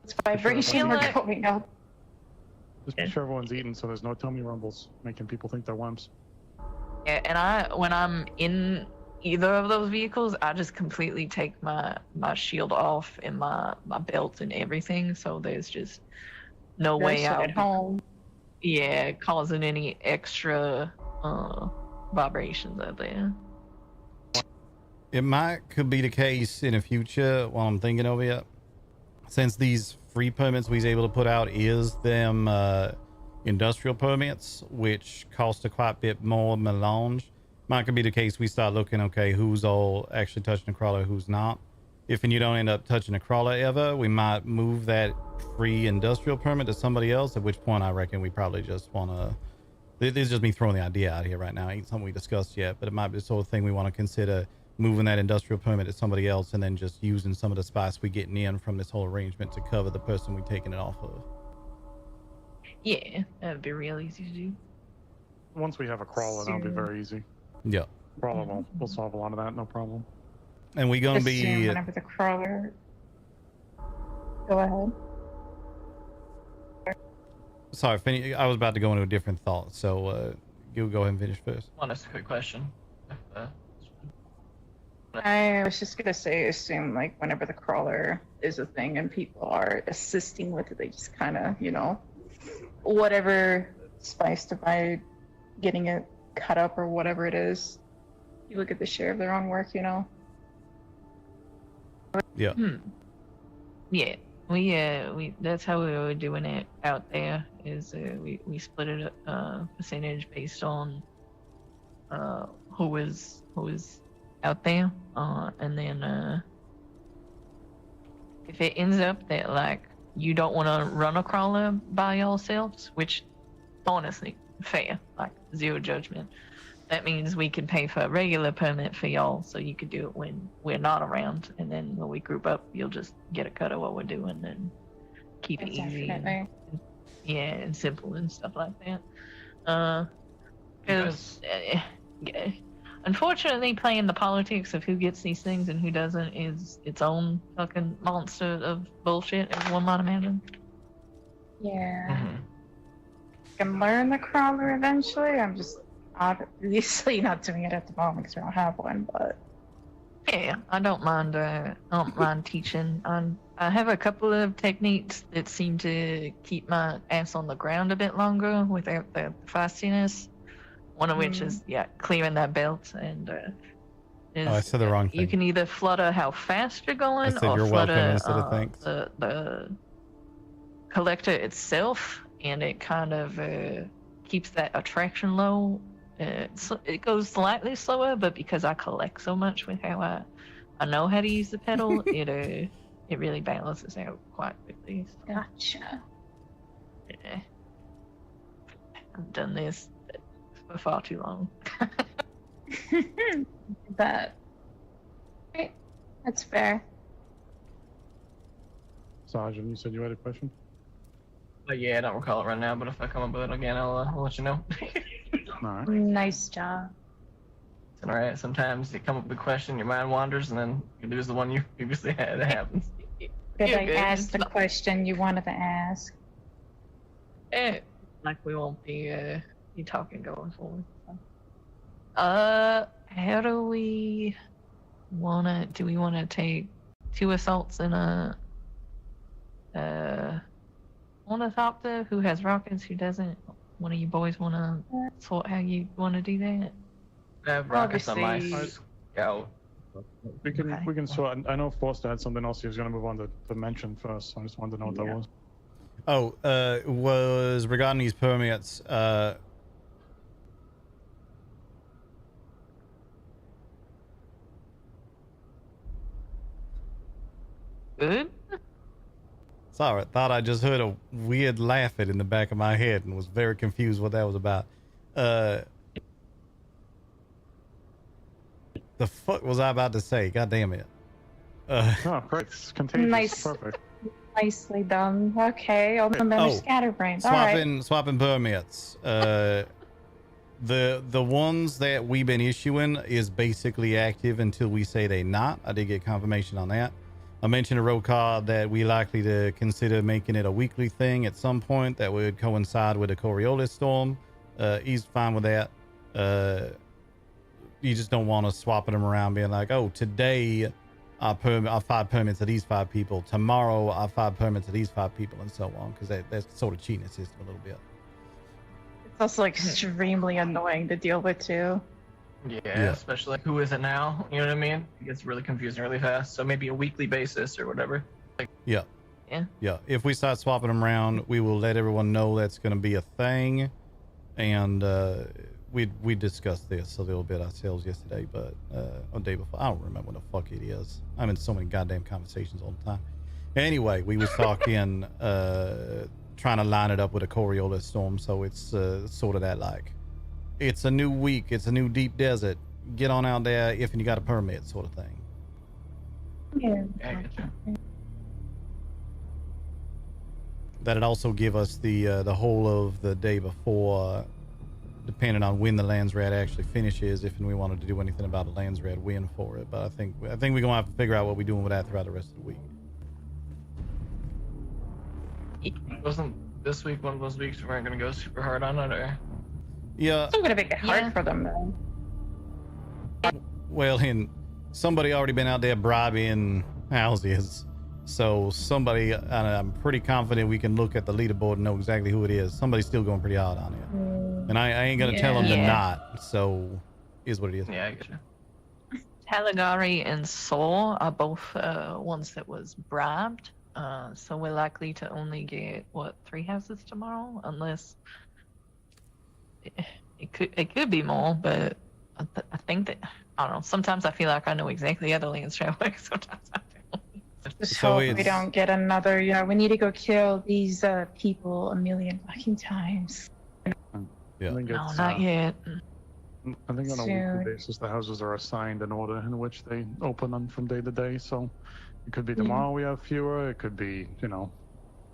It's vibration. We're going up. Just be sure everyone's eating so there's no tummy rumbles, making people think they're worms. Yeah, and when I'm in either of those vehicles, I just completely take my shield off and my belt and everything, so there's just no way out out. At home. Yeah, causing any extra vibrations out there. It could be the case in the future while I'm thinking of it. Since these free permits we's able to put out is them industrial permits, which cost a quite bit more melange. Might could be the case we start looking, okay, who's all actually touching a crawler, who's not. If and you don't end up touching a crawler ever, we might move that free industrial permit to somebody else, at which point I reckon we probably just want to... This is just me throwing the idea out here right now. It ain't something we discussed yet, but it might be the sort of thing we want to consider, moving that industrial permit to somebody else and then just using some of the spice we getting in from this whole arrangement to cover the person we taking it off of. Yeah, that'd be real easy to do. Once we have a crawler, that'll be very easy. Yeah. Crawler we'll solve a lot of that, no problem. And we gonna Assume be... whenever the crawler... Go ahead. Sorry, I was about to go into a different thought, so you go ahead and finish first. One last quick question. I was just gonna say, assume like whenever the crawler is a thing and people are assisting with it, they just kind of, whatever spice to buy, getting it cut up or whatever it is, you look at the share of their own work, Yeah. Yeah, we that's how we were doing it out there. Is we split it percentage based on who is out there, and then if it ends up that like you don't want to run a crawler by yourselves, which honestly fair, like zero judgment, that means we could pay for a regular permit for y'all, so you could do it when we're not around, and then when we group up, you'll just get a cut of what we're doing and keep it easy and, and simple and stuff like that. Because unfortunately, playing the politics of who gets these things and who doesn't is its own fucking monster of bullshit, as one might imagine. Yeah. I can learn the crawler eventually. I'm just obviously not doing it at the moment because I don't have one, but yeah, I don't mind teaching. I have a couple of techniques that seem to keep my ass on the ground a bit longer without the feistiness. One of which is clearing that belt, and I said the wrong thing. You can either flutter how fast you're going, I said or you're flutter welcome instead of thanks. the collector itself, and it kind of keeps that attraction low. It goes slightly slower, but because I collect so much with how I know how to use the pedal, it really balances out quite quickly. So. Gotcha. Yeah. I've done this for far too long. But right, that's fair. Sergeant, you said you had a question? Yeah, I don't recall it right now, but if I come up with it again, I'll let you know. All right. Nice job. It's all right. Sometimes you come up with a question, your mind wanders, and then you lose the one you previously had. It happens. Did I ask the question you wanted to ask? Like we won't be talking going forward. So. How do we do we wanna take 2 assaults in a ornithopter? Who has rockets, who doesn't? One of you boys wanna sort how you wanna do that? I have rockets on my Obviously- scout. We can Okay. we can sort. I know Forrester had something else he was going to move on to mention first. So I just wanted to know what that was. Oh, was regarding these permits. Good. Sorry, thought I just heard a weird laugh in the back of my head and was very confused what that was about. The fuck was I about to say? God damn it. Oh, great. It's contagious. Nice. Perfect. Nicely done. Okay, all the men are scatterbrained. All right. Swapping permits. The ones that we've been issuing is basically active until we say they not. I did get confirmation on that. I mentioned a road car that we likely to consider making it a weekly thing at some point that would coincide with the Coriolis storm. He's fine with that. You just don't want to swapping them around, being like, oh, today I 5 permits to these 5 people. Tomorrow I 5 permits to these 5 people, and so on, because that's sort of cheating the system a little bit. It's also like extremely annoying to deal with too. Yeah, especially like, who is it now? You know what I mean? It gets really confusing really fast. So maybe a weekly basis or whatever. Like, Yeah. If we start swapping them around, we will let everyone know that's going to be a thing. And we discussed this a little bit ourselves yesterday, but or the day before. I don't remember when the fuck it is. I'm in so many goddamn conversations all the time. Anyway, we was talking, trying to line it up with a Coriolis storm, so it's sort of that like, it's a new week, it's a new deep desert. Get on out there if you got a permit, sort of thing. Yeah. I get you. That'd also give us the whole of the day before, depending on when the Landsrat actually finishes, if we wanted to do anything about the Landsrat win for it. But I think we're gonna have to figure out what we're doing with that throughout the rest of the week. Wasn't this week one of those weeks we weren't gonna go super hard on it, or? Yeah. I'm gonna make it hard for them though. Well, and somebody already been out there bribing houses. So somebody, and I'm pretty confident we can look at the leaderboard and know exactly who it is. Somebody's still going pretty hard on it. And I ain't going to tell them to not. So, is what it is. Yeah, I get you. Caligari and Saw are both ones that was bribed. So we're likely to only get, 3 houses tomorrow? Unless... It could be more, but I think that I don't know. Sometimes I feel like I know exactly how the land's traveling. Sometimes I don't. Just So hope we it's- don't get another. Yeah, we need to go kill these people a million fucking times. Yeah. I think No, it's, not yet. I think on a Soon. weekly basis, the houses are assigned an order in which they open them from day to day. So it could be Yeah. tomorrow we have fewer. It could be,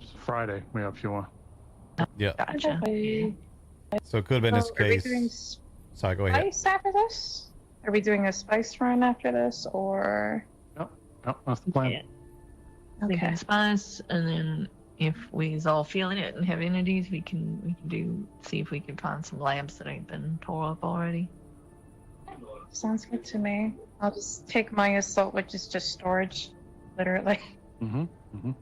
just Friday we have fewer. Yeah. Gotcha. Okay. So it could have been this So are we doing case. Sorry, go ahead. spice after this? Are we doing a spice run after this, or? Yep, that's the plan. Yeah. We Okay. can spice, and then if we's all feeling it and have energies, we can see if we can find some labs that ain't been tore up already. Sounds good to me. I'll just take my assault, which is just storage, literally.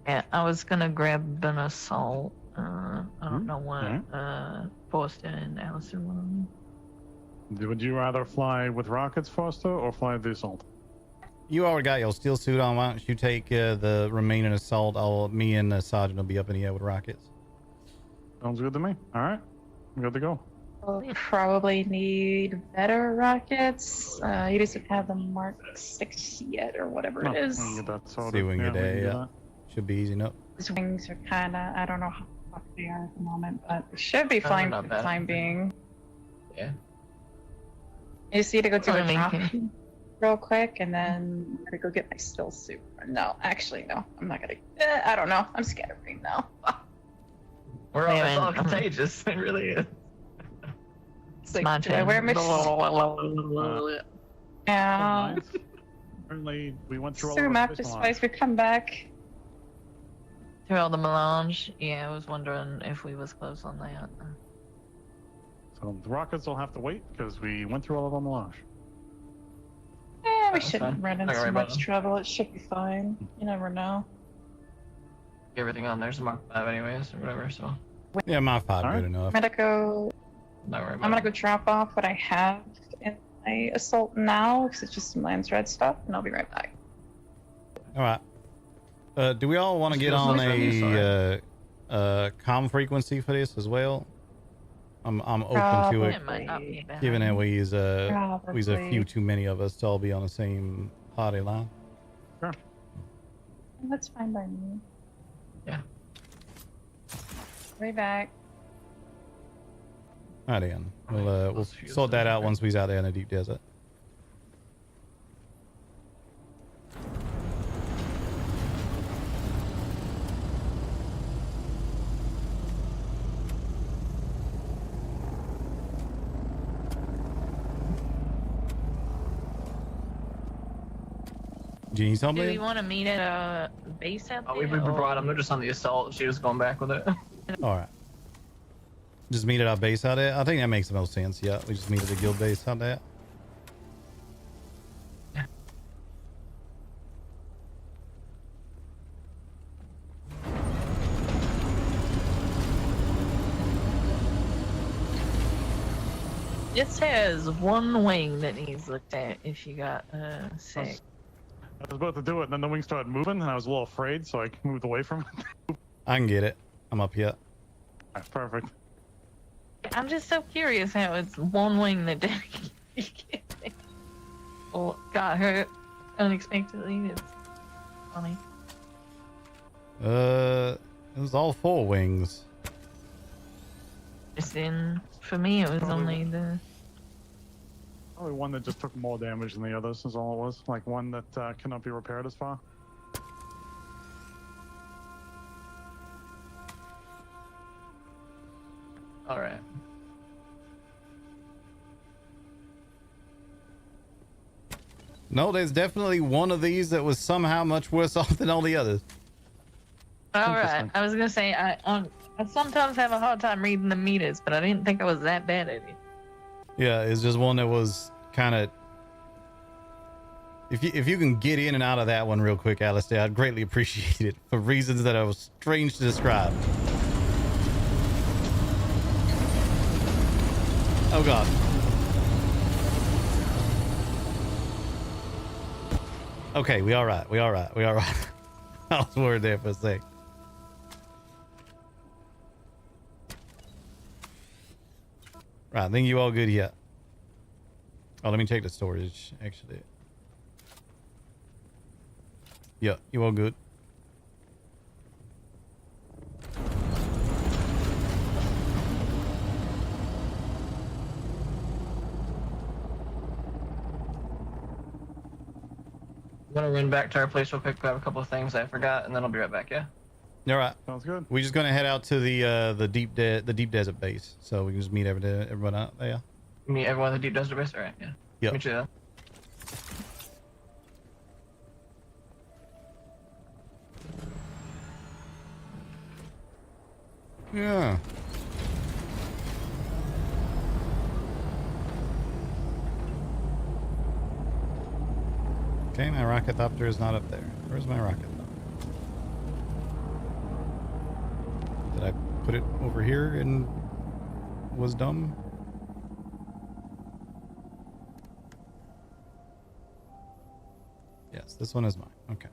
Yeah, I was gonna grab an assault. I don't know what Forrester and Allison want on me. Would you rather fly with rockets, Forrester, or fly the assault? You already got your steel suit on. Why don't you take the remaining assault? Me and the sergeant will be up in the air with rockets. Sounds good to me. All right, I'm good to go. We'll probably need better rockets. You just don't have the Mark 6 yet, or whatever it is. We can get that sorted. See if we can get we there. can do Yeah, that. should be easy enough. His wings are kind of, I don't know how fuck they are at the moment, but it should be fine not for the bad. time being. Yeah. I just need to go do a Only drop can- real quick, and then I'm gonna go get my still suit. No, actually, no. I'm not gonna. I don't know. I'm scattering now. We're all, Yeah, it's all man. contagious. It really is. It's like, My do I turn. wear my? Yeah. Nice. Apparently, we went through all Soon of our after space spice, we come back. Through all the melange, yeah, I was wondering if we was close on that. So the rockets will have to wait because we went through all of our melange. Yeah, we That's shouldn't fine. run Don't into worry about much it. trouble. It should be fine. You never know. Everything on there's Mark 5 anyways, or whatever, so Yeah, my 5 All good right. enough. I'm gonna go. not worry about I'm gonna it. go drop off what I have in my assault now, because it's just some Lance Red stuff, and I'll be right back. All right. Do we all want to get Feels on like a comm frequency for this as well? I'm open to it, It might not be bad. given that we's a Probably. few too many of us to all be on the same party line. That's fine by me. Yeah. Way back. All right, then. We'll Those few sort that still out okay. once we's out there in the deep desert. Do you need Do something? we want to meet at a base out Oh, there? we or- brought him. They're just on the assault. She was going back with it. All right. Just meet at our base out there. I think that makes the most sense. Yeah, we just meet at the guild base out there. This has one wing that needs looked at if you got sick. I was about to do it, and then the wing started moving, and I was a little afraid, so I moved away from it. I can get it. I'm up here. Alright, perfect. I'm just so curious how it's one wing that well, got hurt unexpectedly. It's funny. It was all 4 wings. Just in, for me, it was only the. Probably one that just took more damage than the others, is all it was. Like one that cannot be repaired as far. All right. No, there's definitely one of these that was somehow much worse off than all the others. All right, Interesting. I was gonna say I sometimes have a hard time reading the meters, but I didn't think I was that bad at it. Yeah, it's just one that was kind of. If you can get in and out of that one real quick, Alistair, I'd greatly appreciate it for reasons that are strange to describe. Oh God. Okay, we all right. We all right. We all right. I was worried there for a sec. Right, I think you all good here. Oh, let me check the storage, actually. Yeah, you all good. I'm gonna run back to our place real quick, grab a couple of things I forgot, and then I'll be right back. Yeah. All right. Sounds good. We're just gonna head out to the deep desert base, so we can just meet everyone out there. Meet everyone at the deep desert base. All right. Yeah. Yep. Meet you there. Yeah. Okay, my rocket thopter is not up there. Where's my rocket thopter? Did I put it over here and was dumb? Yes, this one is mine. Okay.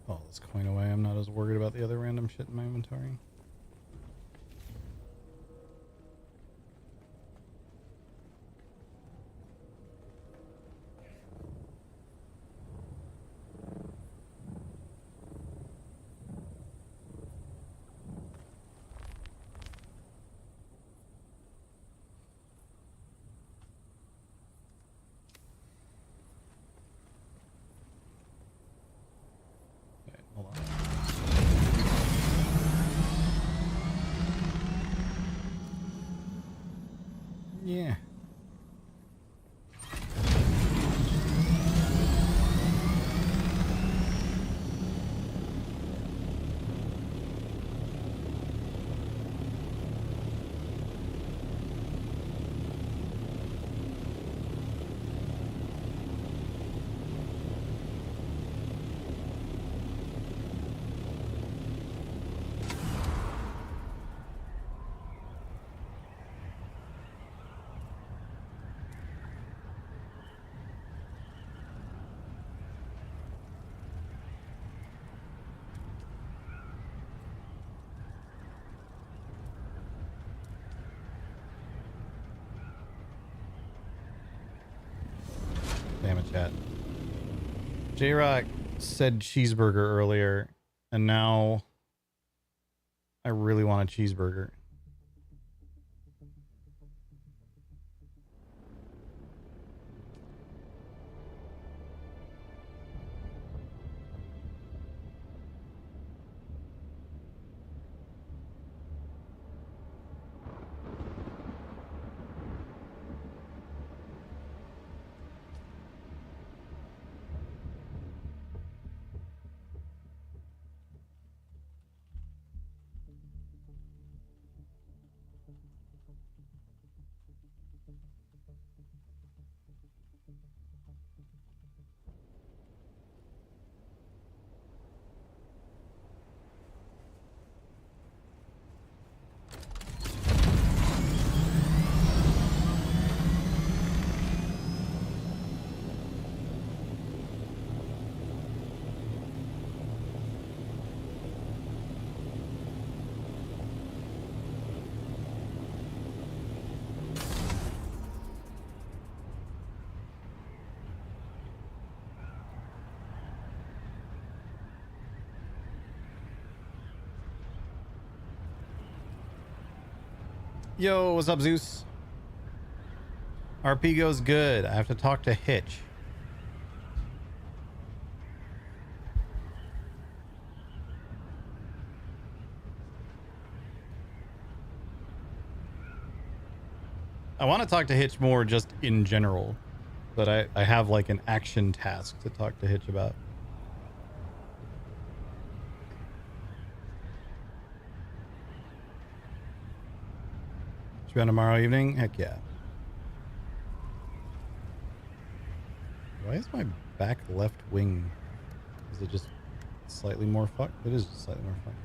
All this coin away. I'm not as worried about the other random shit in my inventory. Okay, hold on. Yeah. Damn it, chat. J-Rock said cheeseburger earlier, and now I really want a cheeseburger. Yo, what's up, Zeus? RP goes good. I have to talk to Hitch. I want to talk to Hitch more just in general, but I have like an action task to talk to Hitch about. Should be on tomorrow evening? Heck yeah. Why is my back left wing? Is it just slightly more fucked? It is just slightly more fucked.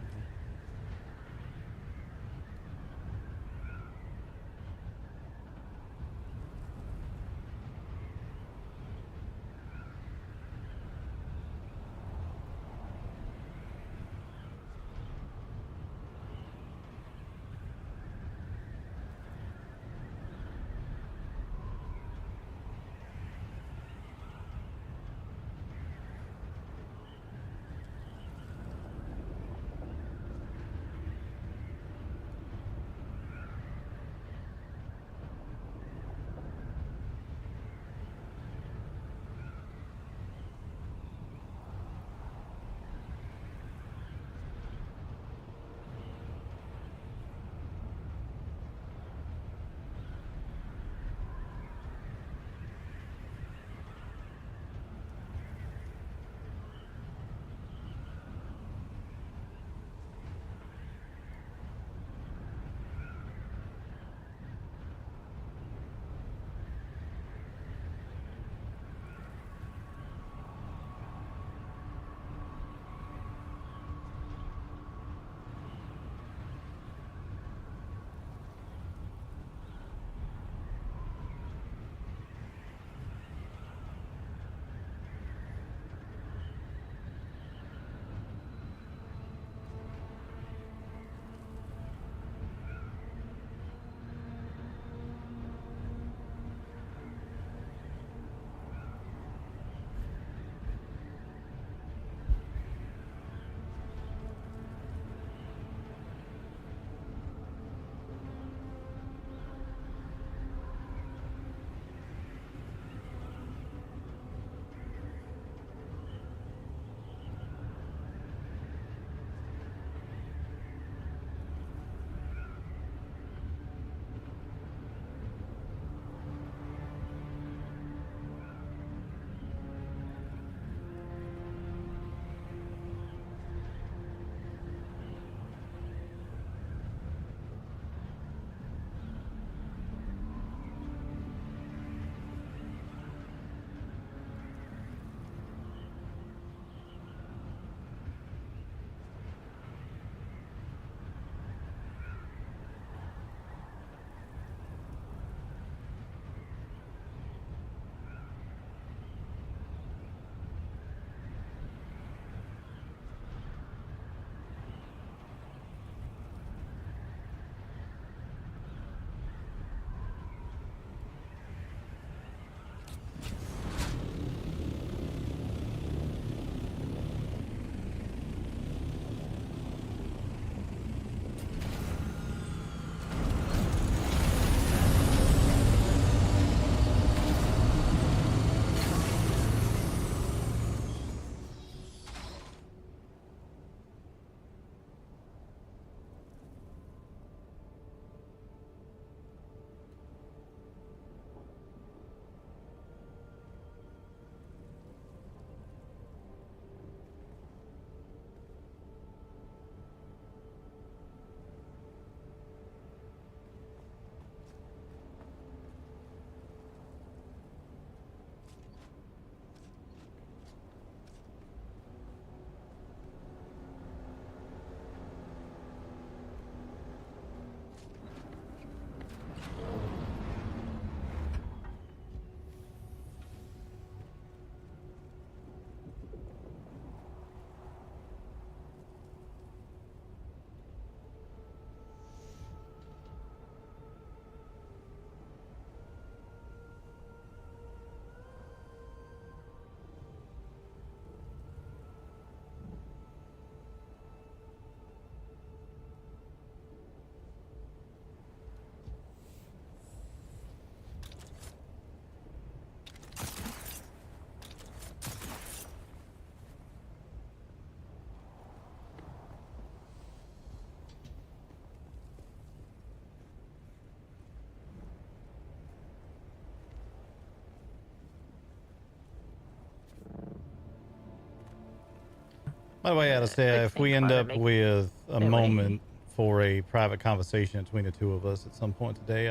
By the way, Alistair, if we end up with a that way. moment for a private conversation between the two of us at some point today,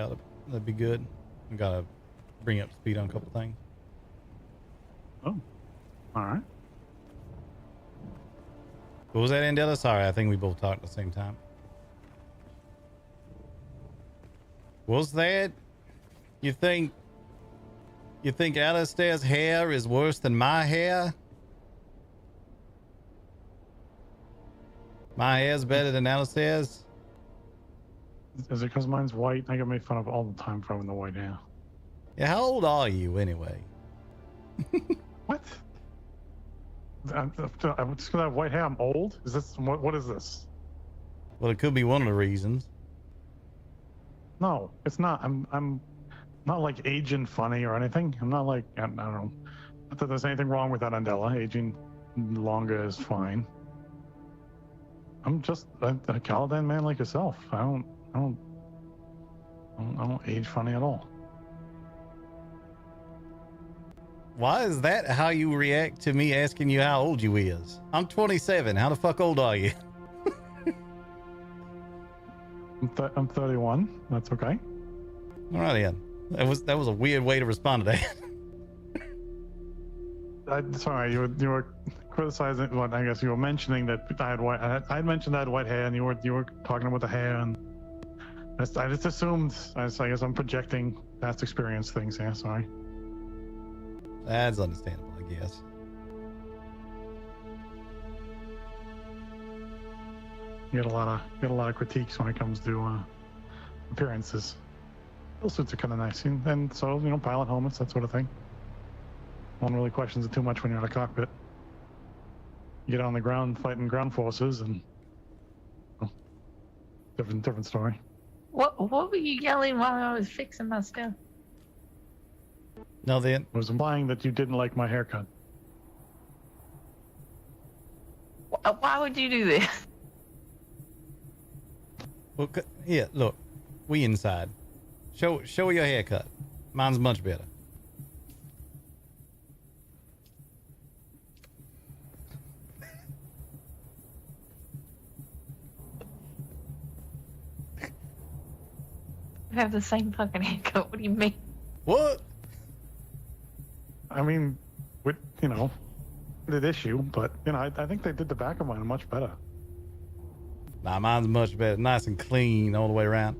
that'd be good. We gotta bring up speed on a couple things. Oh, all right. What was that, Andela? Sorry, I think we both talked at the same time. Was that? You think Alistair's hair is worse than my hair? My hair's better than Alistair's? Is it because mine's white? I get made fun of all the time for having the white hair. Yeah, how old are you anyway? What? Just because I have white hair, I'm old? Is this what is this? Well, it could be one of the reasons. No, it's not. I'm not like aging funny or anything. I'm not like I don't know. Not that there's anything wrong with that, Andela. Aging longer is fine. I'm just a Caladan man like yourself. I don't age funny at all. Why is that how you react to me asking you how old you is? I'm 27. How the fuck old are you? I'm 31. That's okay. All right, then. That was a weird way to respond to that. Sorry, you were criticizing. Well, I guess you were mentioning that I had white. I mentioned I had white hair, and you were talking about the hair, and I just assumed. I guess I'm projecting past experience things here. Sorry. That's understandable, I guess. You get a lot of critiques when it comes to appearances. Those suits are kind of nice, and so pilot helmets, that sort of thing. No one really questions it too much when you're in a cockpit. You get on the ground fighting ground forces, and different story. What were you yelling while I was fixing my stuff? No, then I was implying that you didn't like my haircut. Why would you do this? Well, here, look, we inside. Show your haircut. Mine's much better. You have the same fucking haircut. What do you mean? What? I mean, with the issue, but I think they did the back of mine much better. Nah, mine's much better. Nice and clean all the way around.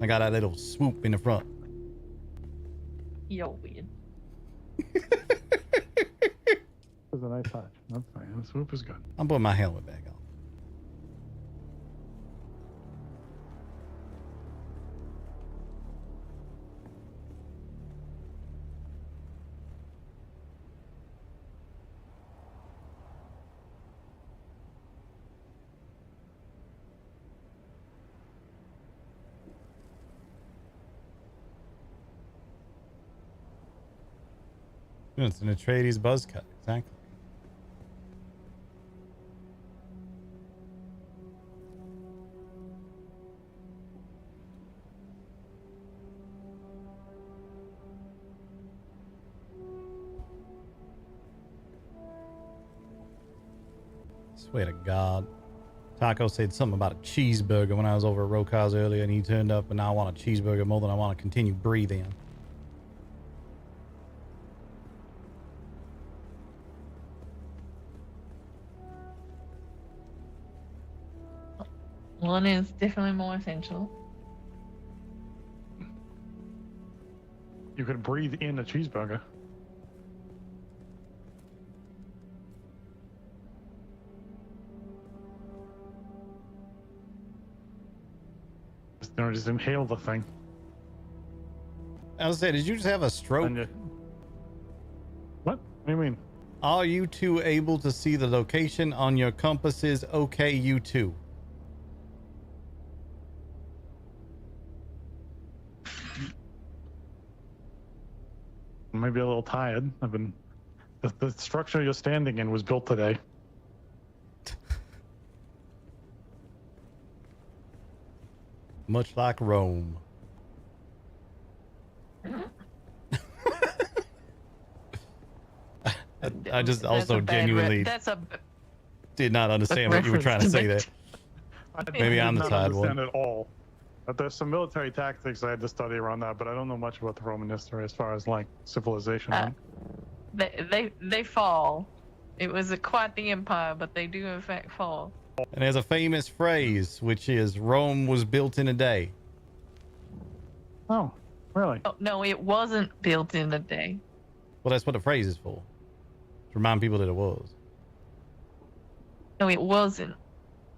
I got that little swoop in the front. You're weird. It was a nice touch. That's fine. The swoop is good. I'm putting my helmet back on. It's an Atreides buzz cut, exactly. Swear to God. Taco said something about a cheeseburger when I was over at Rokar's earlier, and he turned up, and now I want a cheeseburger more than I want to continue breathing. One is definitely more essential. You could breathe in a cheeseburger. Just inhale the thing. I was saying, did you just have a stroke? What? What do you mean? Are you two able to see the location on your compasses? Okay, you two. Maybe a little tired. The structure you're standing in was built today. Much like Rome. I just That's also a bad genuinely that's a did not understand what you were trying to say there. Maybe I'm the did not tired understand one. at all. But there's some military tactics I had to study around that, but I don't know much about the Roman history as far as like civilization. they fall. It was quite the empire, but they do in fact fall. And there's a famous phrase, which is Rome was built in a day. Oh, really? Oh, no, it wasn't built in a day. Well, that's what the phrase is for. To remind people that it was. No, it wasn't.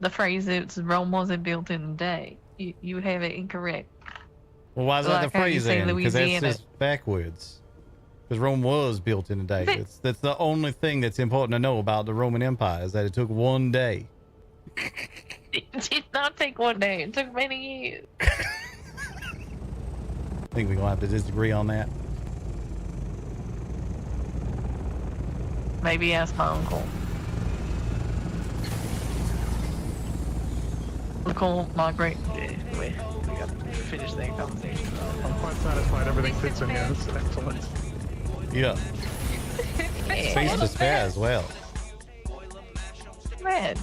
The phrase is Rome wasn't built in a day. You have it incorrect. Well, why is that Like the how you phrase say then? Because that's Louisiana. just backwards. Because Rome was built in a day. That's the only thing that's important to know about the Roman Empire is that it took one day. It did not take one day. It took many years. I think we're going to have to disagree on that. Maybe ask my uncle. Uncle, my great. Wait, we got to finish that conversation. I'm quite satisfied everything fits in here. It's excellent. Yeah. Space to spare as well. Man,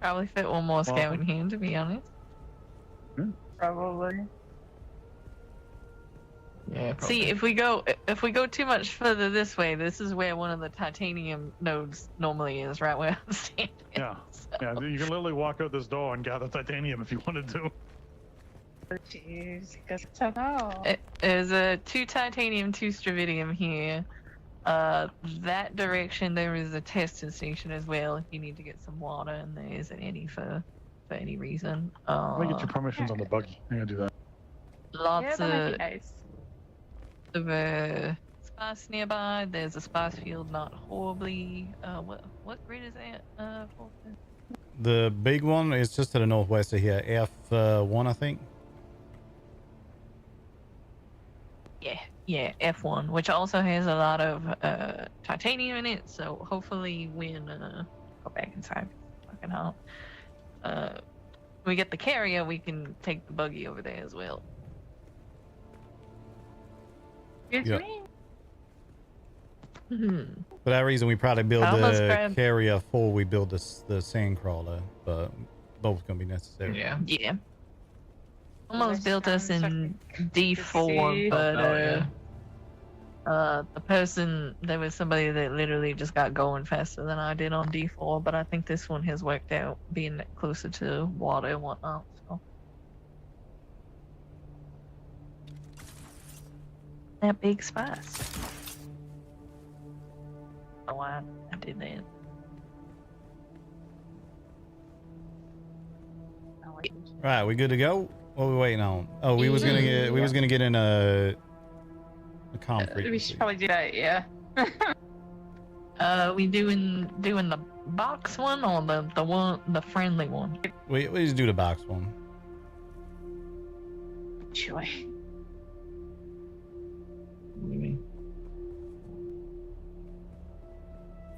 probably fit one more scout in here, to be honest. Probably. Yeah. See, if we go too much further this way, this is where one of the titanium nodes normally is, right where I'm standing. Yeah. Yeah, you can literally walk out this door and gather titanium if you wanted to. Oh, jeez. Guess I know. There's a 2 titanium, 2 stravidium here. That direction there is a testing station as well if you need to get some water, and there isn't any for any reason. Let me get your permissions on the buggy. I'm gonna do that. Lots that might of be nice. spice nearby. There's a spice field not horribly. What grid is that? Forrester? The big one is just to the northwest of here. F1, I think. Yeah, F1, which also has a lot of titanium in it. So hopefully, when go back inside, fucking hell. We get the carrier, we can take the buggy over there as well. Yes, Yeah. ma'am. For that reason, we probably build I almost the grabbed- carrier before we build the sand crawler, but both gonna be necessary. Yeah. Yeah. Almost built us in see. D4, but Oh, yeah. the person, there was somebody that literally just got going faster than I did on D4, but I think this one has worked out being closer to water and whatnot. So. That big spice. Oh, I did that. Right, we good to go? What are we waiting on? Oh, we was gonna get in a comm We frequency. should probably do that, yeah. We doing the box one or the friendly one? We just do the box one. Sure.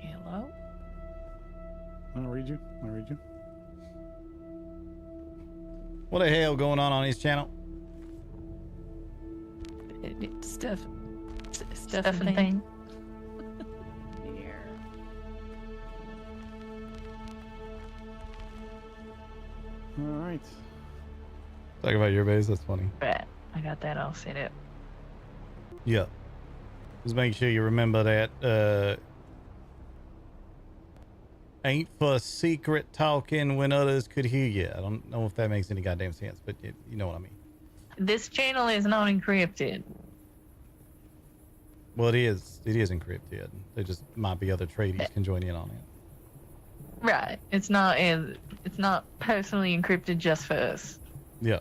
Hello? I'll read you. What the hell going on his channel? Stuff and thing. All right. Talk about your base. That's funny. Right. I got that all set up. Yeah. Just make sure you remember that ain't for secret talking when others could hear you. I don't know if that makes any goddamn sense, but you know what I mean. This channel is not encrypted. Well, it is. It is encrypted. There just might be other tradies can join in on it. Right. It's not personally encrypted just for us. Yeah.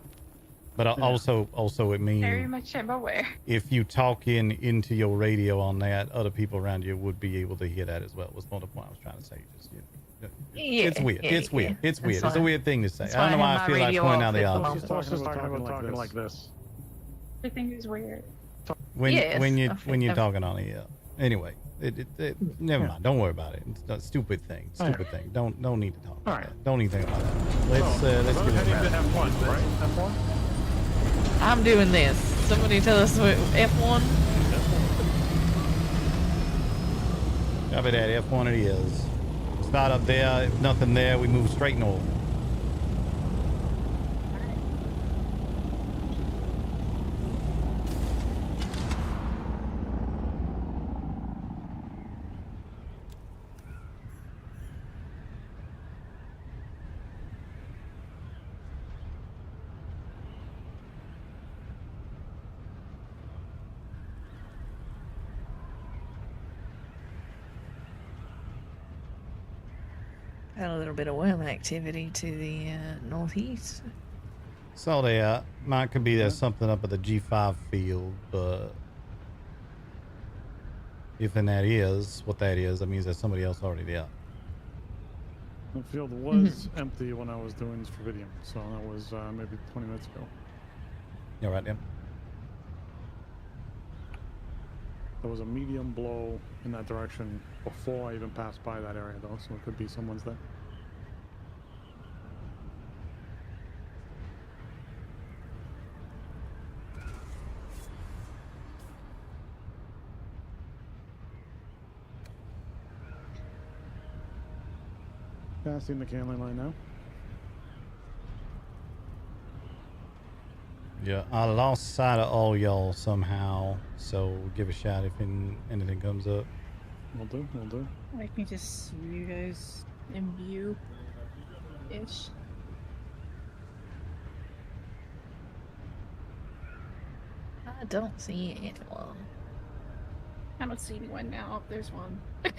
But also it Very means much am aware. if you talk into your radio on that, other people around you would be able to hear that as well. Was one of the point I was trying to say. Just, it's weird. It's weird. It's weird. It's a weird thing to say. I don't know why I feel like pointing out the obvious. She's talking about like this. Everything is weird. When you're I've- talking on it, yeah. Anyway, never mind. Don't worry about it. It's a stupid thing. Don't need to talk about that. Don't even think about that. Let's get it Heading to right. F1, right? F1? I'm doing this. Somebody tell us what F1. Copy that. F1 it is. Start up there. If nothing there, we move straight north. Had a little bit of well activity to the northeast. So there might could be there's something up at the G5 field, but if and that is what that is, that means there's somebody else already there. The field was empty when I was doing Stravidium, so that was maybe 20 minutes ago. Yeah, right there. There was a medium blow in that direction before I even passed by that area, though, so it could be someone's there. Passing the Canley line now. Yeah, I lost sight of all y'all somehow, so give a shout if anything comes up. Will do, will do. I can just see you guys in view ish. I don't see anyone. I don't see anyone now. There's one. I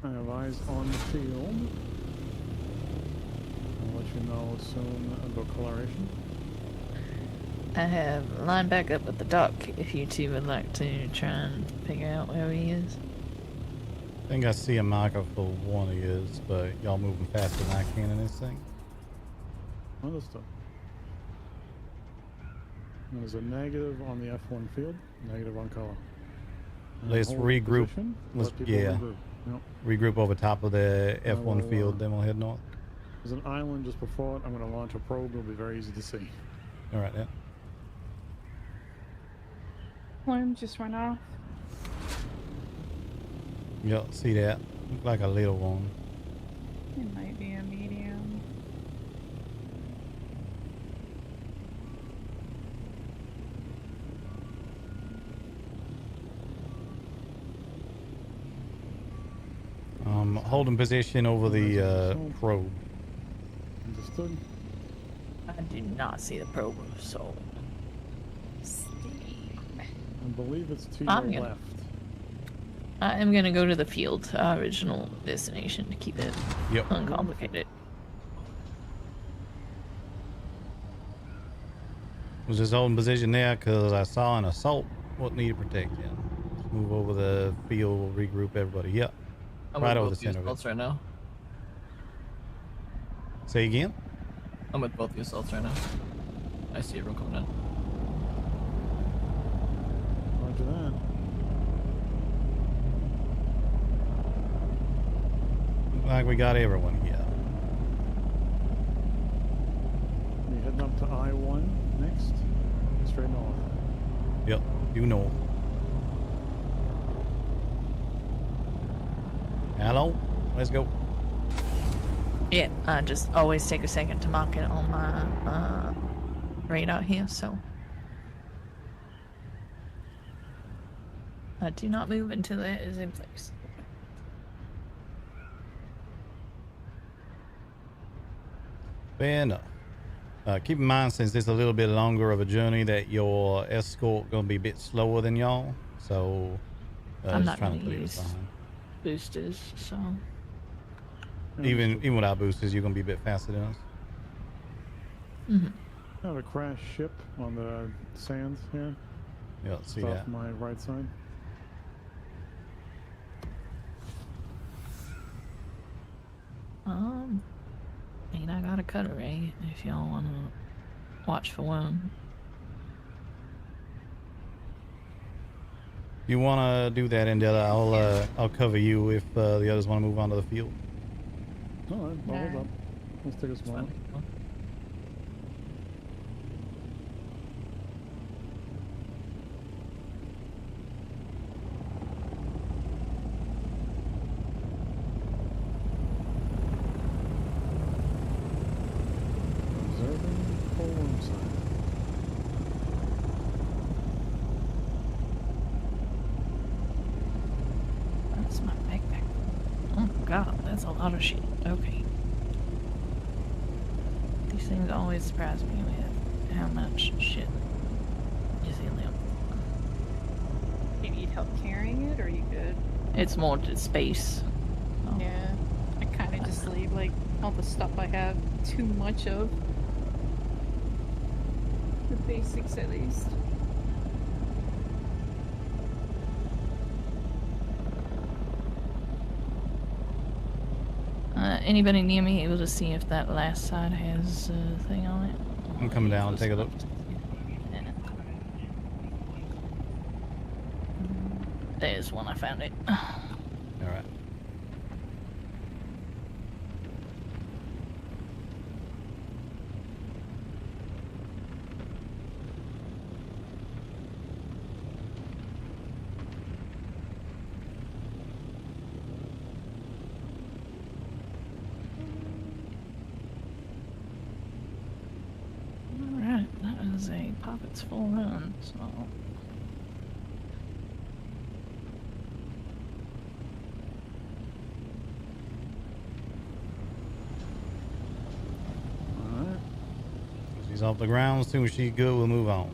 have eyes on the field. I'll let you know soon about coloration. I have lined back up at the dock if you two would like to try and figure out where he is. I think I see a marker for one of yours, but y'all moving faster than I can in this thing. Understood. There's a negative on the F1 field, negative on color. Let's regroup. Position, Let's regroup. Yep. Regroup over top of the F1 field, then we'll head north. There's an island just before it. I'm going to launch a probe. It'll be very easy to see. All right, yeah. One just went off. Yep, see that? Look like a little one. It might be a medium. Holding position over the probe. Understood. I do not see the probe, so. I believe it's to your left. I am gonna go to the field, original destination, to keep it uncomplicated. Was just holding position there because I saw an assault what needed protection. Let's move over the field, we'll regroup everybody. Yep. I'm Right with over the both the center of it. assaults right now. Say again? I'm with both the assaults right now. I see everyone coming in. Roger that. Look like we got everyone here. We're heading up to I-1 next. Straight north. Yep, you know. Hello? Let's go. Yeah, I just always take a second to mark it on my radar here, so. Do not move until it is in place. Fair enough. Keep in mind, since it's a little bit longer of a journey, that your escort going to be a bit slower than y'all. So, I'm just not trying going to to put it use behind. boosters, so. Even without boosters, you're going to be a bit faster than us. I have a crashed ship on the sands here. Yeah, see It's that. off my right side. I mean, I got a cutaway if y'all want to watch for one. You want to do that, Andela? I'll cover you if the others want to move on to the field. All right, I'll hold up. Let's take a small. God, that's a lot of shit. Okay. These things always surprise me with how much shit is in them. Do you need help carrying it, or are you good? It's more just space. So. Yeah. I kind of just leave, like, all the stuff I have too much of. The basics, at least. Anybody near me able to see if that last side has a thing on it? I'm coming down and take a look. There's one, I found it. Alright. Alright, that is a pockets full run, so... Alright. She's off the ground. As soon as she's good, we'll move on.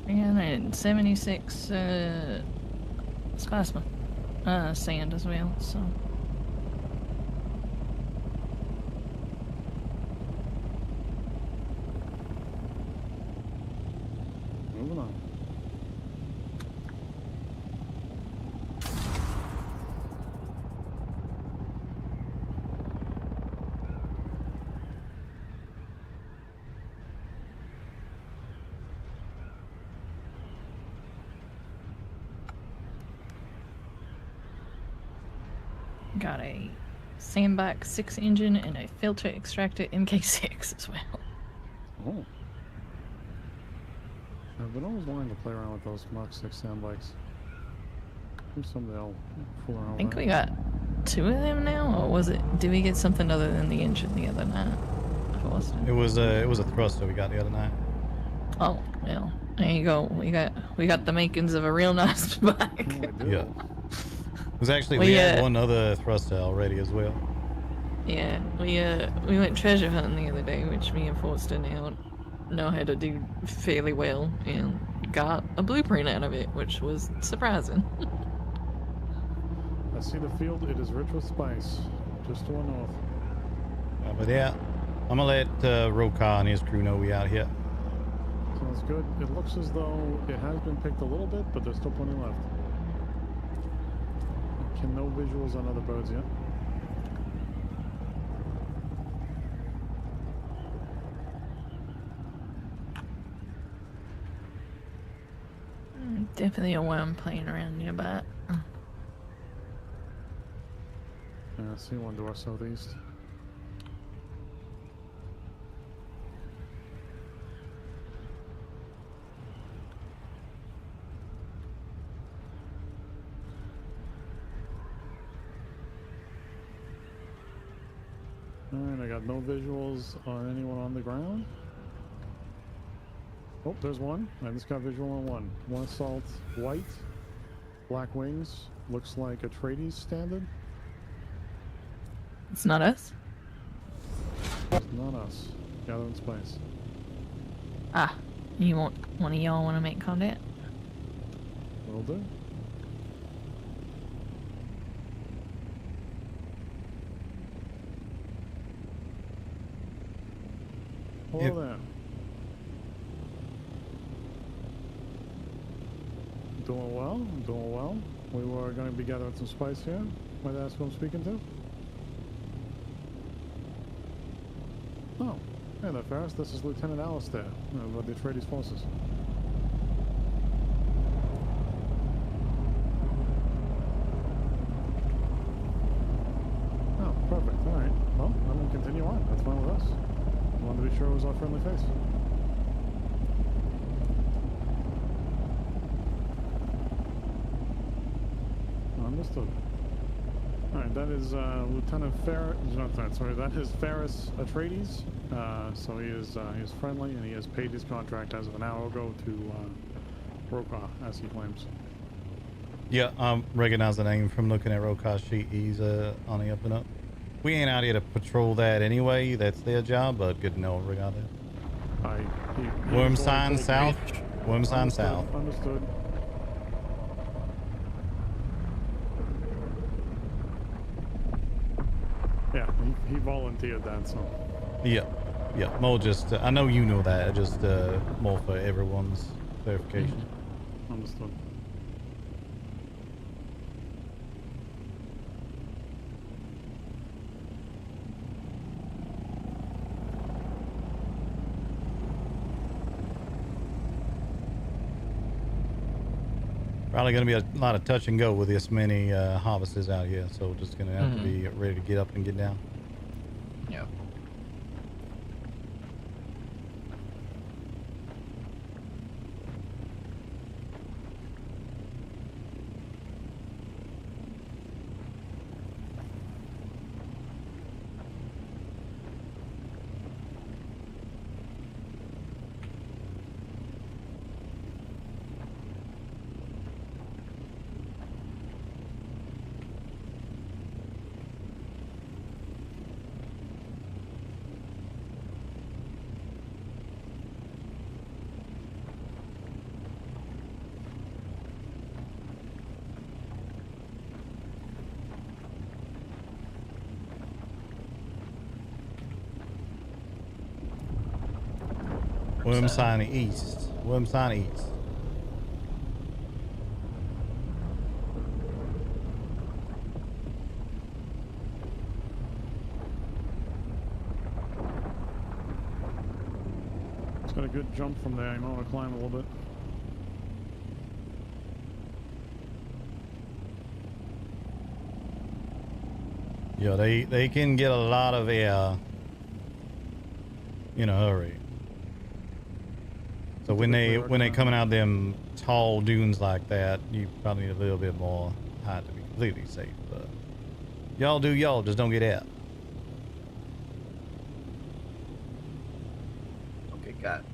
376 specimen. Sand as well, so... Moving on. Got a Sandbox 6 engine and a filter extractor MK6 as well. Oh. I've been always wanting to play around with those Mach 6 sound bikes. Maybe someday I'll fool around I think with we got 2 of them now, or was it? Did we get something other than the engine the other night? It was a thruster we got the other night. Oh well, there you go. We got the makings of a real nice bike. Yeah. It was actually we had one other thruster already as well. Yeah, we went treasure hunting the other day, which me and Forrester now know how to do fairly well, and got a blueprint out of it, which was surprising. I see the field. It is rich with spice. Just to our north. But yeah, I'm gonna let Roka and his crew know we out here. Sounds good. It looks as though it has been picked a little bit, but there's still plenty left. Can no visuals on other birds yet. Definitely a worm playing around nearby. Yeah, I see one to our southeast. Alright, I got no visuals on anyone on the ground. Oh, there's one. I just got visual on one. One assault, white, black wings. Looks like Atreides standard. It's not us? It's not us. Gather in space. Ah, you want one of y'all want to make contact? Will do. Hello there. Doing well, doing well. We were going to be gathering some spice here. Might I ask who I'm speaking to? Oh, hey there, Ferris. This is Lieutenant Alistair of the Atreides forces. Oh, perfect. All right. Well, I'm going to continue on. That's fine with us. I wanted to be sure it was our friendly face. Understood. Alright, that is Lieutenant Ferris. Sorry, that is Ferris Atreides. So he is friendly, and he has paid his contract as of an hour ago to Roka, as he claims. Yeah, I recognize the name from looking at Roka's sheet. He's on the up and up. We ain't out here to patrol that anyway. That's their job, but good to know regardless. Worm sign south. Worm sign south. Understood. Yeah, he volunteered that, so. Yeah, yeah. More just, I know you know that. Just more for everyone's clarification. Understood. Probably going to be a lot of touch and go with this many harvests out here, so just going to have to be ready to get up and get down. Yep. Worm sign east. Worm sign east. It's got a good jump from there. You might want to climb a little bit. Yeah, they can get a lot of air in a hurry. So when they coming out them tall dunes like that, you probably need a little bit more height to be completely safe. But y'all do y'all, just don't get out. Okay, got it.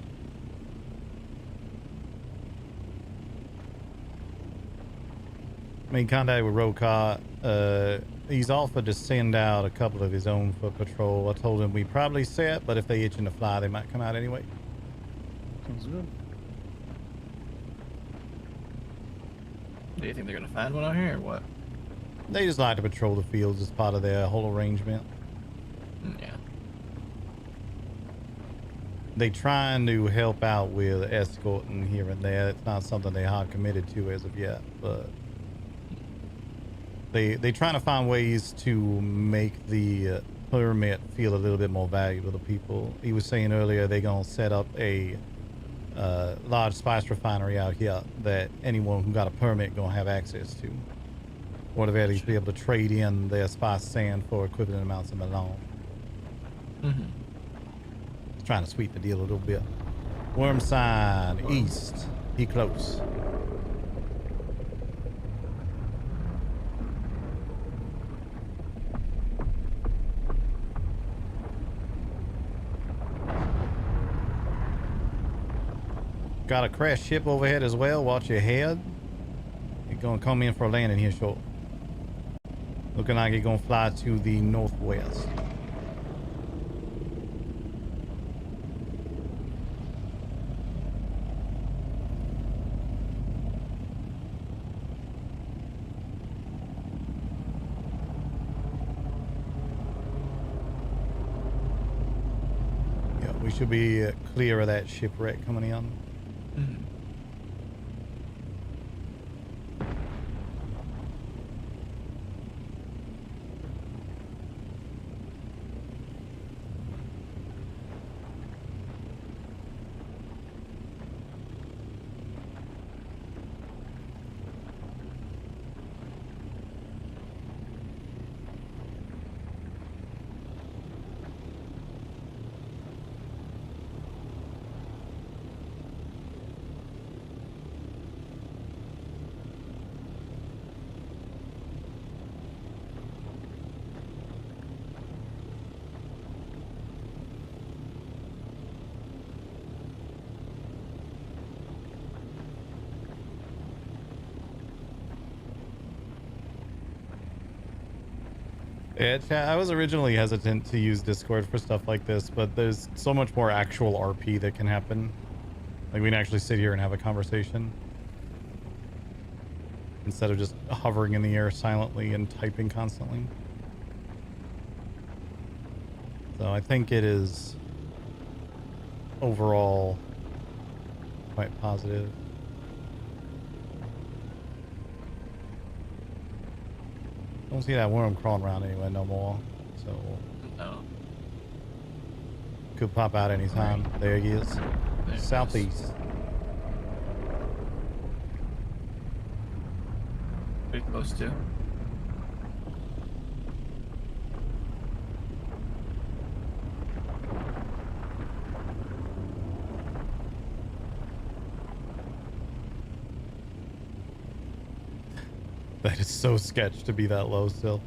Made contact with Roka. He's offered to send out a couple of his own foot patrol. I told him we probably set, but if they itching to fly, they might come out anyway. Sounds good. Do you think they're gonna find one out here or what? They just like to patrol the fields as part of their whole arrangement. Yeah. They trying to help out with escorting here and there. It's not something they hard committed to as of yet, but they trying to find ways to make the permit feel a little bit more valuable to people. He was saying earlier they're gonna set up a large spice refinery out here that anyone who got a permit gonna have access to, or at least be able to trade in their spice sand for equivalent amounts of Malone. Trying to sweeten the deal a little bit. Worm sign east. He close. Got a crashed ship overhead as well. Watch your head. He's gonna come in for a landing here short. Looking like he's gonna fly to the northwest. Yeah, we should be clear of that shipwreck coming in. Yeah, chat, I was originally hesitant to use Discord for stuff like this, but there's so much more actual RP that can happen. Like, we can actually sit here and have a conversation instead of just hovering in the air silently and typing constantly. So I think it is overall quite positive. Don't see that worm crawling around anyway no more, so No. could pop out anytime. Right. There he is. There Southeast. Pretty close to. That is so sketch to be that low still.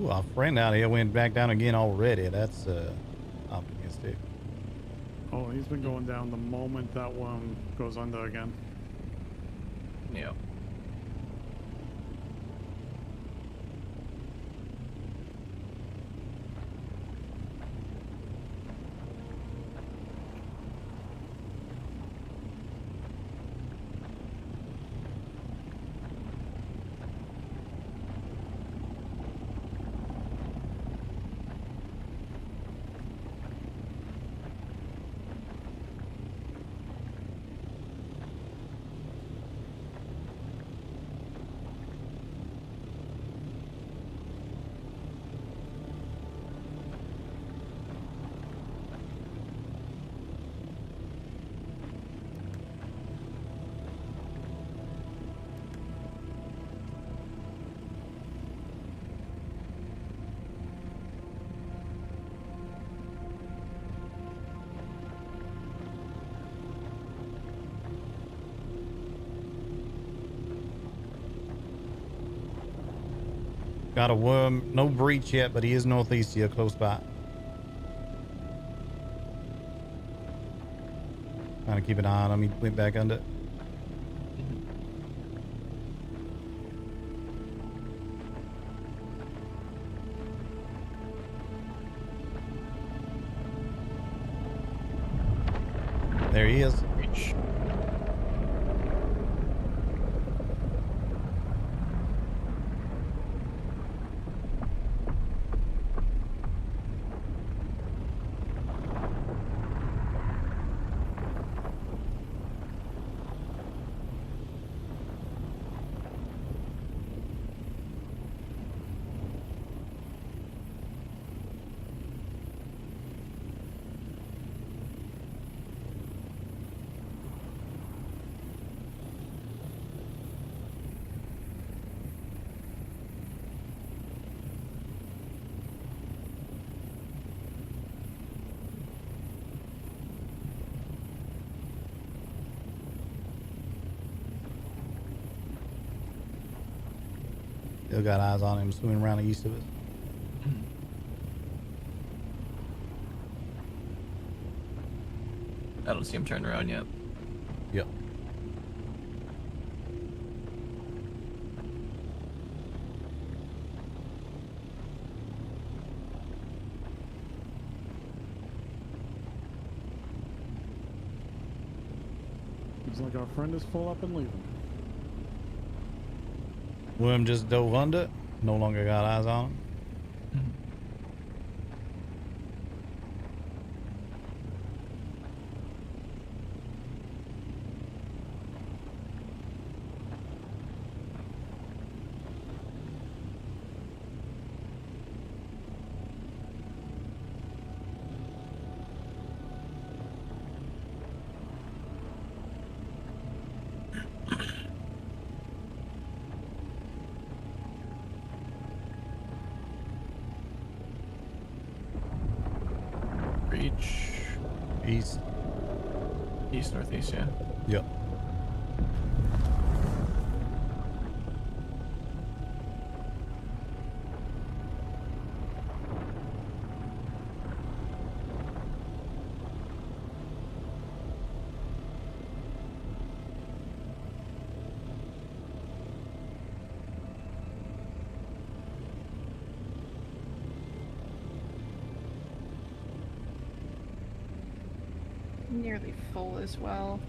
Ooh, our friend out here went back down again already. That's optimistic. Oh, he's been going down the moment that one goes under again. Yep. Got a worm, no breach yet, but he is northeast here, close by. Trying to keep an eye on him. He went back under. There he is. Breach. Still got eyes on him swimming around the east of us. I don't see him turn around yet. Yep. Looks like our friend is full up and leaving. Worm just dove under. No longer got eyes on him. Breach. East. East, northeast, yeah. Yep. nearly full as well.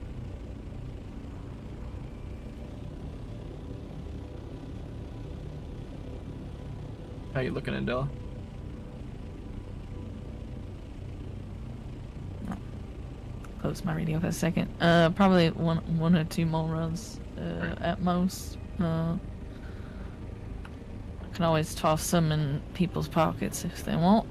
How you looking, Adela? Close my radio for a second. Probably one or two more runs at most. I can always toss some in people's pockets if they want.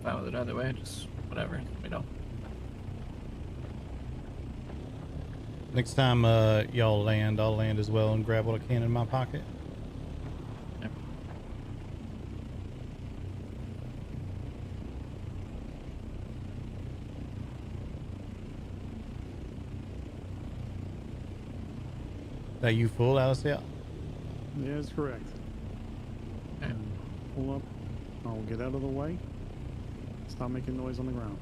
Fine with it either way, just whatever, let me know. Next time y'all land, I'll land as well and grab what I can in my pocket. Yep. Are you full, Alicia? Yeah, that's correct. Okay. Pull up. I'll get out of the way. Stop making noise on the ground.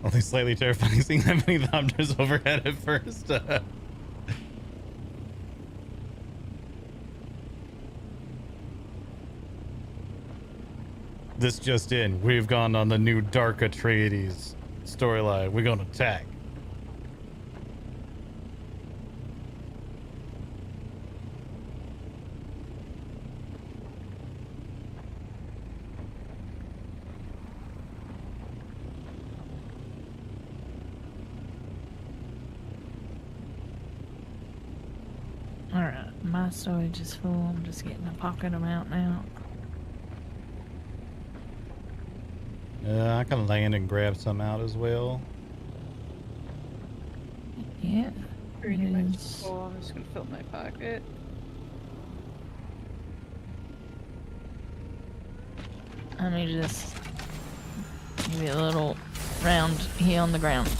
Only slightly terrifying seeing that many thopters overhead at first. This just in. We've gone on the new Dark Atreides storyline. We're gonna attack. Alright, my storage is full. I'm just getting a pocket amount now. I can land and grab some out as well. Yeah. Pretty it much is. full. I'm just gonna fill my pocket. Let me just give you a little round here on the ground.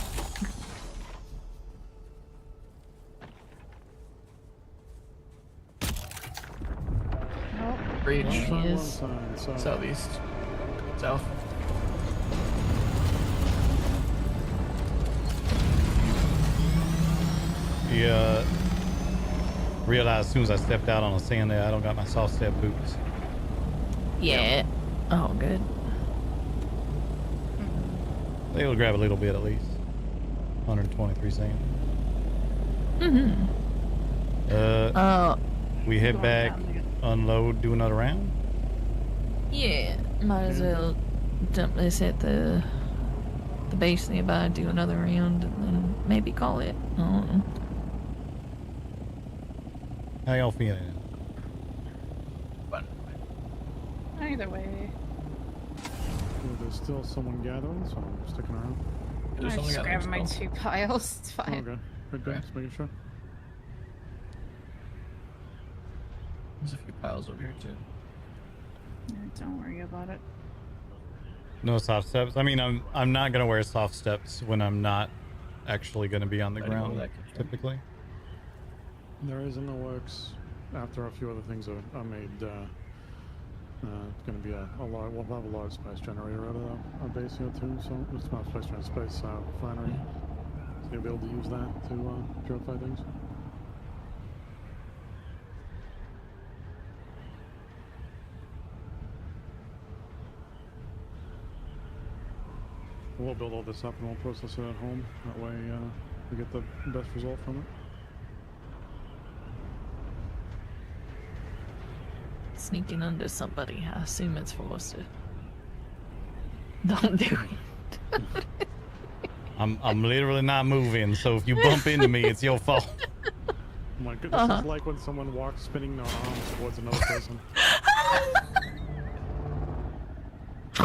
Bridge. There he is. Southeast. South. Yeah. Realized as soon as I stepped out on the sand there, I don't got my soft step boots. Yeah. Oh, good. They will grab a little bit at least. 123 sand. We head back, unload, do another round. Yeah, might as well dump this at the base nearby, do another round, and then maybe call it. I don't know. How y'all feeling? Either way. Well, there's still someone gathering, so I'm sticking around. I'm just grabbing my 2 piles. It's fine. Okay, good. Just making sure. There's a few piles over here too. Yeah, don't worry about it. No soft steps. I mean, I'm not gonna wear soft steps when I'm not actually gonna be on the ground. Typically. There is in the works. After a few other things are made, it's going to be we'll have a large spice generator out of our base here too. So it's not spice generator, space refinery. So you'll be able to use that to purify things. We'll build all this up and we'll process it at home. That way we get the best result from it. Sneaking under somebody. I assume it's Forrester. Don't do it. I'm literally not moving, so if you bump into me, it's your fault. Oh my goodness, it's like when someone walks spinning their arms towards another person.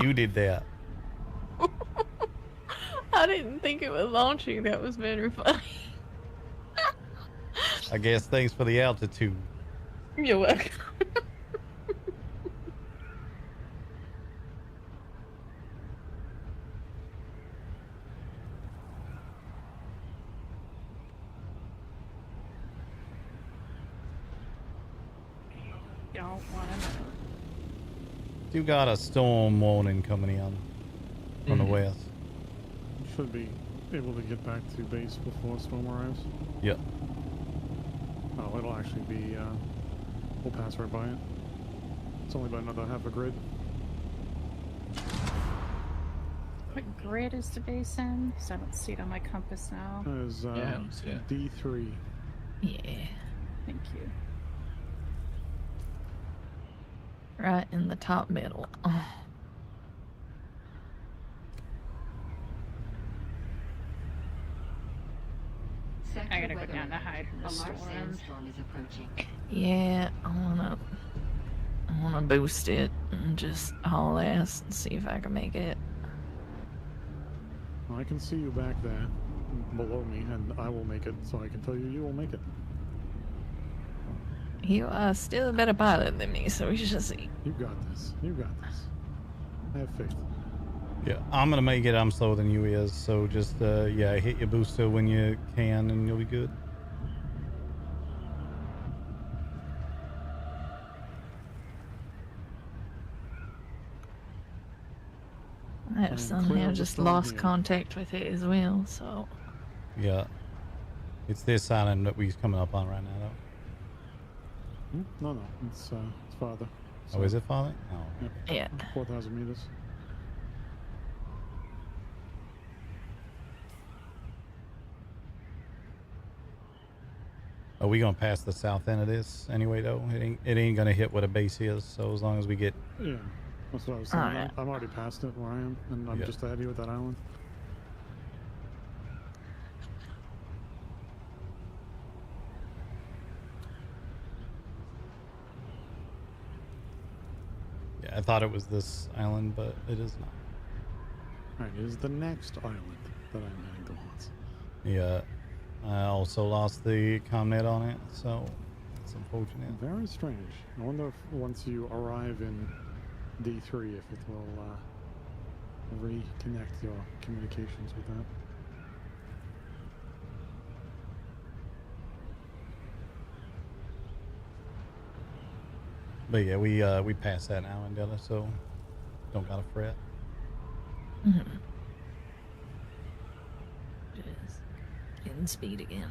You did that. I didn't think it was launching. That was very funny. I guess thanks for the altitude. You're welcome. don't want to know. You got a storm warning coming in from the west. Should be able to get back to base before storm arrives. Yep. Oh, it'll actually be, we'll pass right by it. It's only about another half a grid. What grid is the base in? Because I don't see it on my compass now. There's, D3. Yeah. Thank you. Right in the top middle. I gotta go down to hide from the storm. Sandstorm is approaching. Yeah, I wanna boost it and just haul ass and see if I can make it. Well, I can see you back there below me, and I will make it, so I can tell you you will make it. You are still a better pilot than me, so we shall see. You got this. You got this. I have faith. Yeah, I'm gonna make it. I'm slower than you is, so just yeah, hit your booster when you can, and you'll be good. I have somehow just lost contact with it as well, so. Yeah, it's this island that we're coming up on right now, though. No, it's farther. So, oh, is it farther? Oh. Yeah. 4,000 meters. Are we gonna pass the south end of this anyway, though? It ain't gonna hit what a base is. So as long as we get. Yeah, that's what I was saying. Right. I'm already past it where I am, and I'm just ahead of you with that island. Yeah, I thought it was this island, but it is not. Alright, it is the next island that I'm heading towards. Yeah, I also lost the comnet on it, so it's unfortunate. Very strange. I wonder if once you arrive in D3, if it will reconnect your communications with that. But yeah, we passed that now in Della, so don't gotta fret. Mm-hmm. Just getting speed again.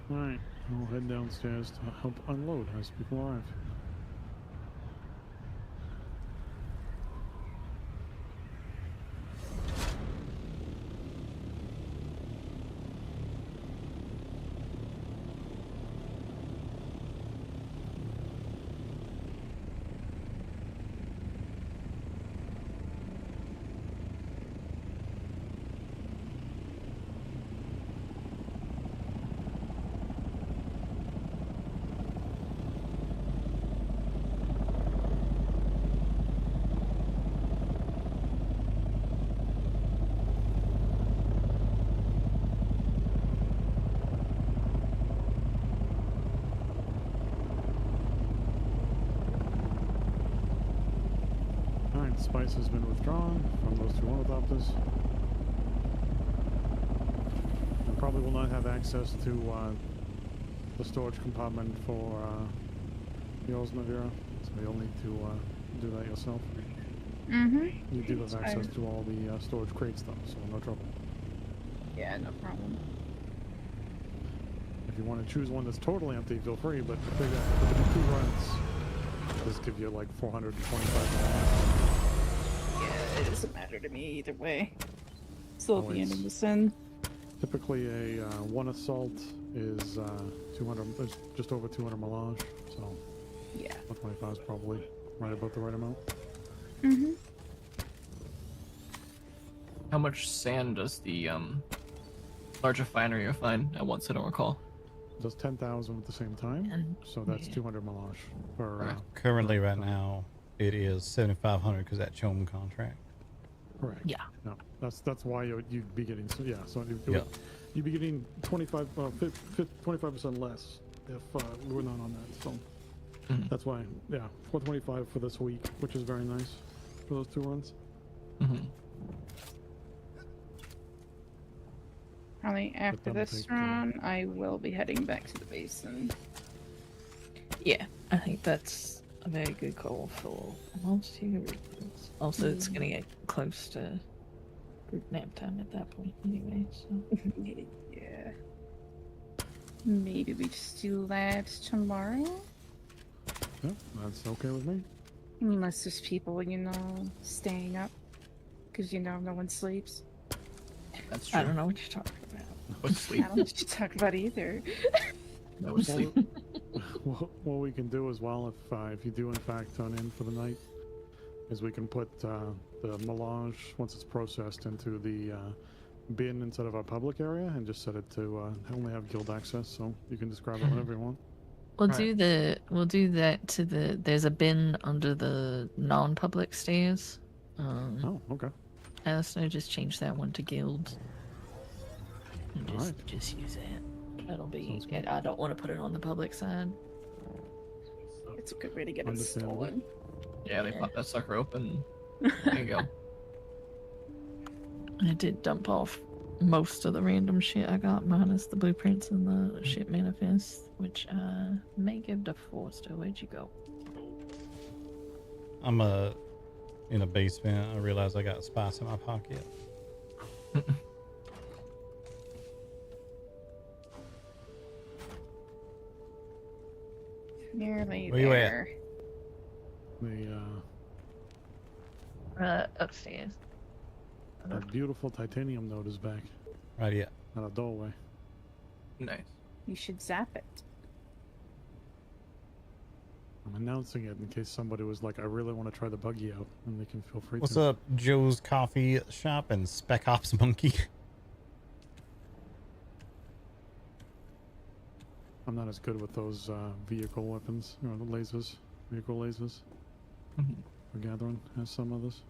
Alright, I'll head downstairs to help unload as people arrive. Spice has been withdrawn from those two ornithopters. And probably will not have access to the storage compartment for yours, Navira. So you'll need to do that yourself. Mm-hmm. You do have access to all the storage crates though, so no trouble. Yeah, no problem. If you want to choose one that's totally empty, feel free, but figure if you do 2 runs, just give you like 425. It doesn't matter to me either way. Still at the end of the sin. Typically, a one assault is 200, just over 200 millage. So Yeah. 425 is probably right about the right amount. Mm-hmm. How much sand does the large refinery refine at once? I don't recall. Does 10,000 at the same time, so that's 200 melange per. Currently, right now, it is 7,500 because that Chom contract. Correct. Yeah. No, that's why you'd be getting. So yeah, so you'd be getting 25% less if we were not on that. So that's why, yeah, 425 for this week, which is very nice for those 2 runs. Probably after this run, I will be heading back to the basin. Yeah, I think that's a very good call for most reasons. Also, it's going to get close to group nap time at that point anyway, so. Yeah. Maybe we just do that tomorrow? Yeah, that's okay with me. Unless there's people, staying up. Because, no one sleeps. That's true. I don't know what you're talking about. No sleep. I don't know what you're talking about either. No sleep. What we can do as well, if you do in fact turn in for the night, is we can put the melange, once it's processed, into the bin instead of our public area and just set it to only have guild access, so you can just grab it whenever you want. We'll do that to there's a bin under the non-public stairs. Oh, okay. So just change that one to guild. And All right. Just use it. That'll be. I don't want to put it on the public side. It's a good way to get it stolen. Yeah, they pop that sucker open. There you go. I did dump off most of the random shit I got, minus the blueprints and the ship manifest, which I may give to Forrester. Where'd you go? I'm in a basement. I realized I got spice in my pocket. Nearly Where you at? there. Upstairs. That beautiful titanium node is back. Right, yeah. At a doorway. Nice. You should zap it. I'm announcing it in case somebody was like, I really want to try the buggy out, and they can feel free What's to. up, Joe's Coffee Shop and Spec Ops Monkey? I'm not as good with those vehicle weapons, the lasers, vehicle lasers. For gathering as some others.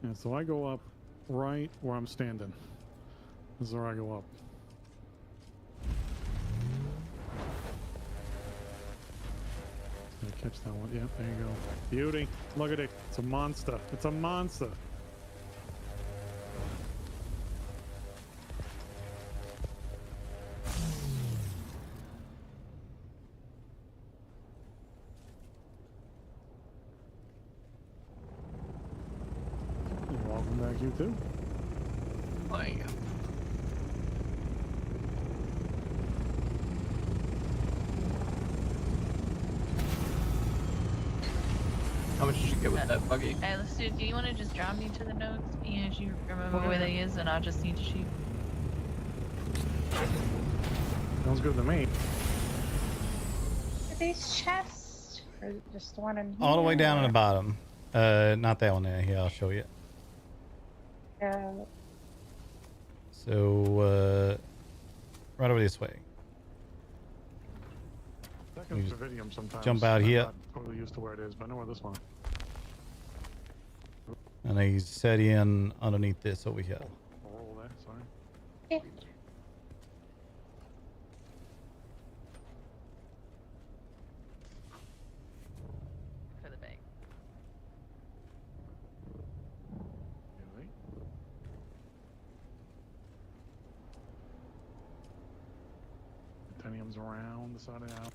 Yeah, so I go up right where I'm standing. This is where I go up. Gonna catch that one. Yep, there you go. Beauty. Look at it. It's a monster. It's a monster. Welcome back, you too. There you go. How much did you get with that buggy? Hey, let's do you want to just drop me to the notes? As you remember where they is, and I'll just need to shoot. Sounds good to me. Are these chests? Or just the one in here? All the way down on the bottom. Not that one there. Here, I'll show you. So, right over this way. Second Davidium sometimes. Jump out I'm here. not totally used to where it is, but I know where this one. And he's set in underneath this over here. Roll there, sorry. Yeah. For the bag. Really? Titanium's around the side of the house.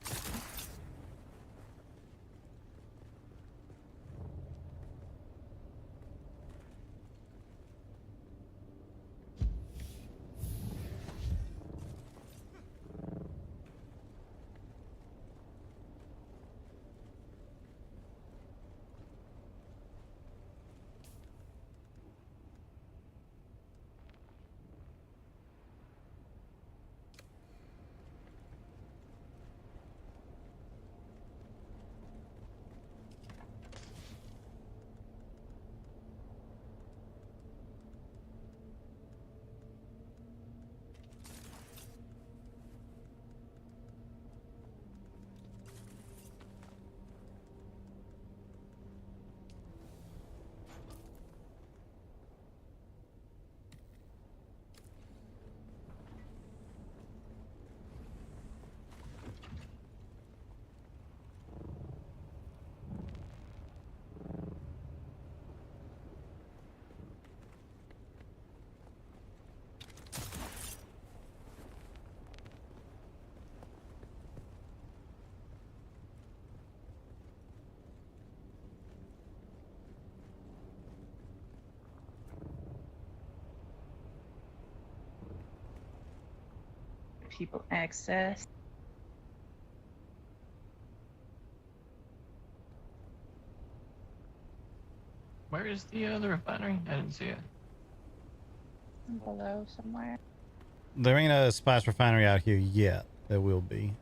people access. Where is the refinery? I didn't see it. Below somewhere. There ain't a spice refinery out here yet. There will be.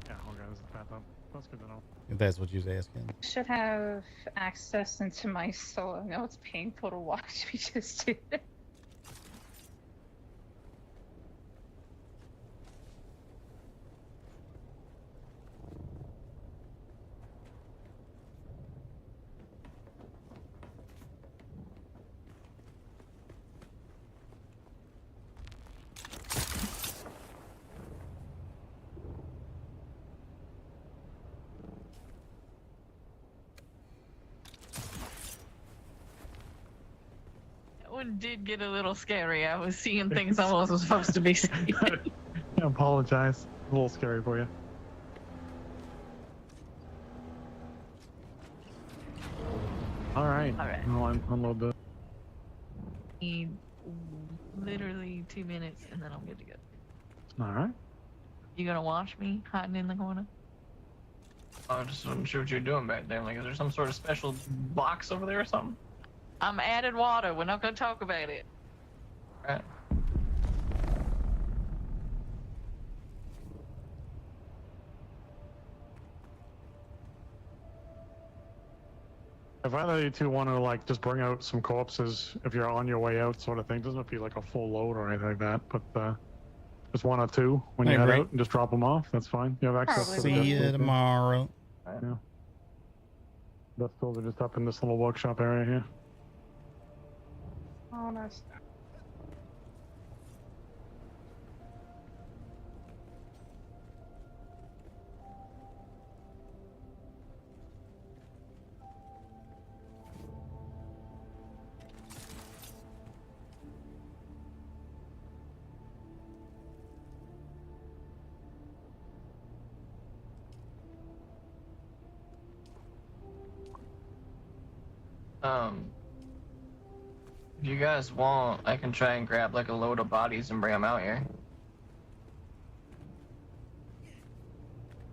Yeah, okay, there's the path up. That's good to know. If that's what you was asking. Should have access into my soul. I know it's painful to watch me just do it. That one did get a little scary. I was seeing things I wasn't supposed to be seeing. I apologize. A little scary for you. All right. All right. I'll unload the. Need literally 2 minutes and then I'm good to go. All right. You gonna watch me hiding in the corner? I just wasn't sure what you're doing back there. Like, is there some sort of special box over there or something? I'm adding water. We're not gonna talk about it. Right. If either of you two want to like just bring out some corpses if you're on your way out, sort of thing, doesn't have to be like a full load or anything like that, but just one or two when you Hey, head Ray. out and just drop them off. That's fine. You have access to the See dust you tools, yeah. tomorrow. Yeah. Dust tools are just up in this little workshop area here. Oh, nice. If you guys want, I can try and grab like a load of bodies and bring them out here.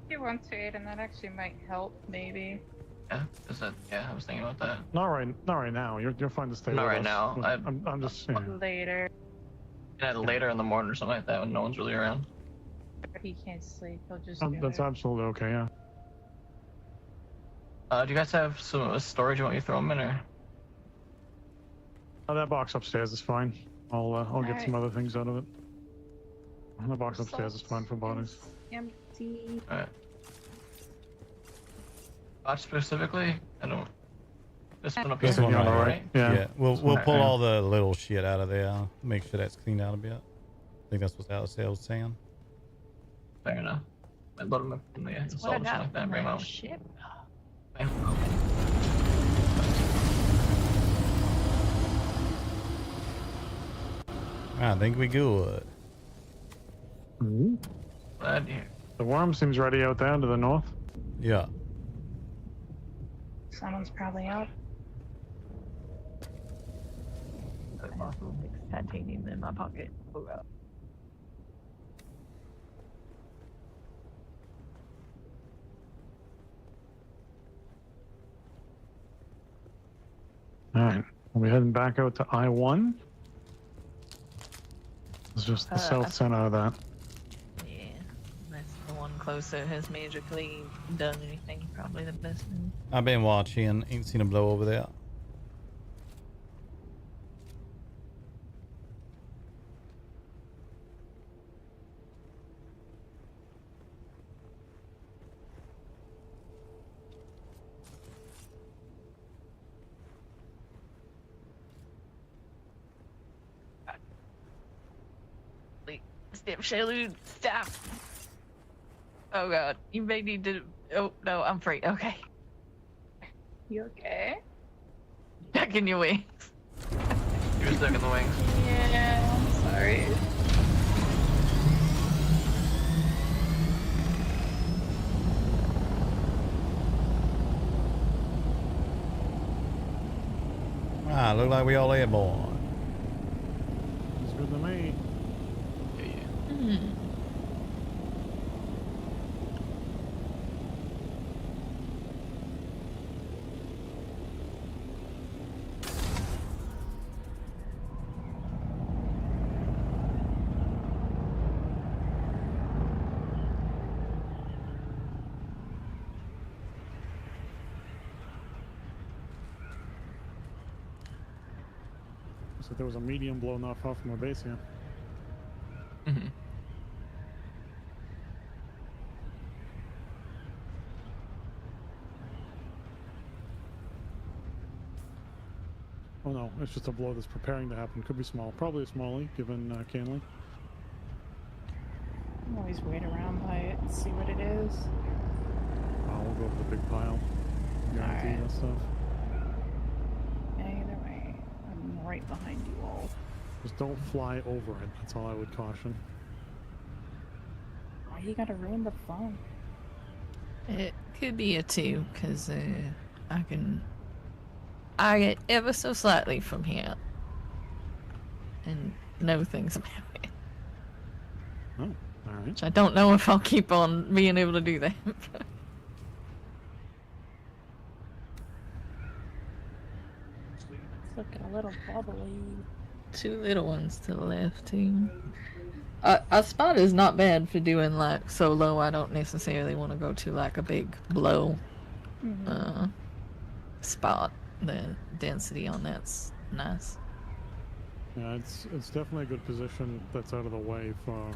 If you want to, and that actually might help, maybe. Yeah, is that? Yeah, I was thinking about that. Not right now. You're fine to stay. Not with right us. now. I'm just. Yeah. Later. Yeah, later in the morning or something like that when no one's really around. He can't sleep. He'll just. That's absolutely okay. Yeah. Do you guys have some storage you want me to throw them in, or? Oh, that box upstairs is fine. I'll get some other things out of it. The box upstairs is fine for bodies. Empty. Alright. Box specifically? I don't. This one up here. This one right, right? Yeah. We'll pull all the little shit out of there. Make sure that's cleaned out a bit. I think that's what Alice was saying. Fair enough. I load them up in the What I something got like that. from Bring them that out. ship. Bam. I think we good. Glad to hear. The worm seems ready out there to the north. Yeah. Someone's probably out. Titanium in my pocket. Oh, God. All right. We'll be heading back out to I-1. It's just the south center of that. Yeah, that's the one closer has magically done anything. Probably the best move. I've been watching. Ain't seen a blow over there. Step Shalu, stop. Oh God, you may need to. Oh no, I'm free. Okay. You okay? Stuck in your wings. You're stuck in the wings. Yeah, I'm sorry. Ah, look like we all airborne. It's good to me. Looks like there was a medium blown off from our base here. Mm-hmm. Oh no, it's just a blow that's preparing to happen. Could be small. Probably a smallie, given Canley. I'm always wait around by it and see what it is. We'll go over the big pile. Guaranteed Alright. that stuff. Either way, I'm right behind you all. Just don't fly over it. That's all I would caution. Why you gotta ruin the fun? It could be a 2, because I get ever so slightly from here and know things about it. Oh, alright. Which I don't know if I'll keep on being able to do that. It's looking a little bubbly. 2 little ones to the left, too. A spot is not bad for doing like solo. I don't necessarily want to go to like a big blow spot. The density on that's nice. Yeah, it's definitely a good position that's out of the way for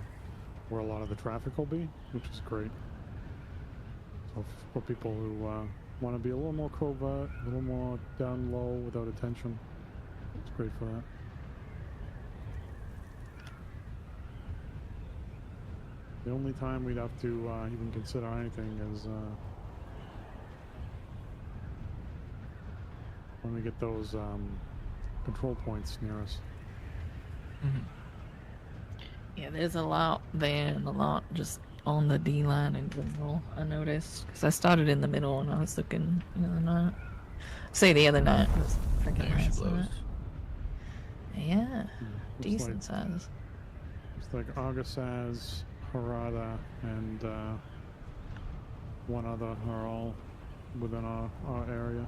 where a lot of the traffic will be, which is great. So for people who want to be a little more covert, a little more down low without attention, it's great for that. The only time we'd have to even consider anything is when we get those control points near us. Mm-hmm. Yeah, there's a lot there and a lot just on the D line in general. I noticed because I started in the middle and I was looking the other night. The other night it was freaking There she last blows. night. Yeah, Looks decent size. It's like Agasaz, Harada, and one other are all within our area.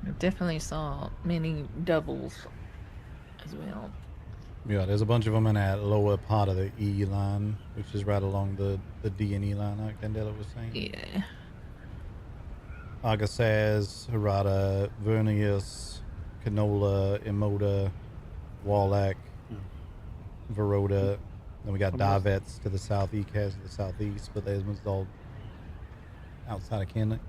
I definitely saw many doubles as well. Yeah, there's a bunch of them in that lower part of the E line, which is right along the D and E line, like Candela was saying. Yeah. Agasaz, Harada, Vernius, Canola, Emoda, Wallach, Verota. Then we got Davets to the south, Ekaz to the southeast, but those ones all outside of Kenlick.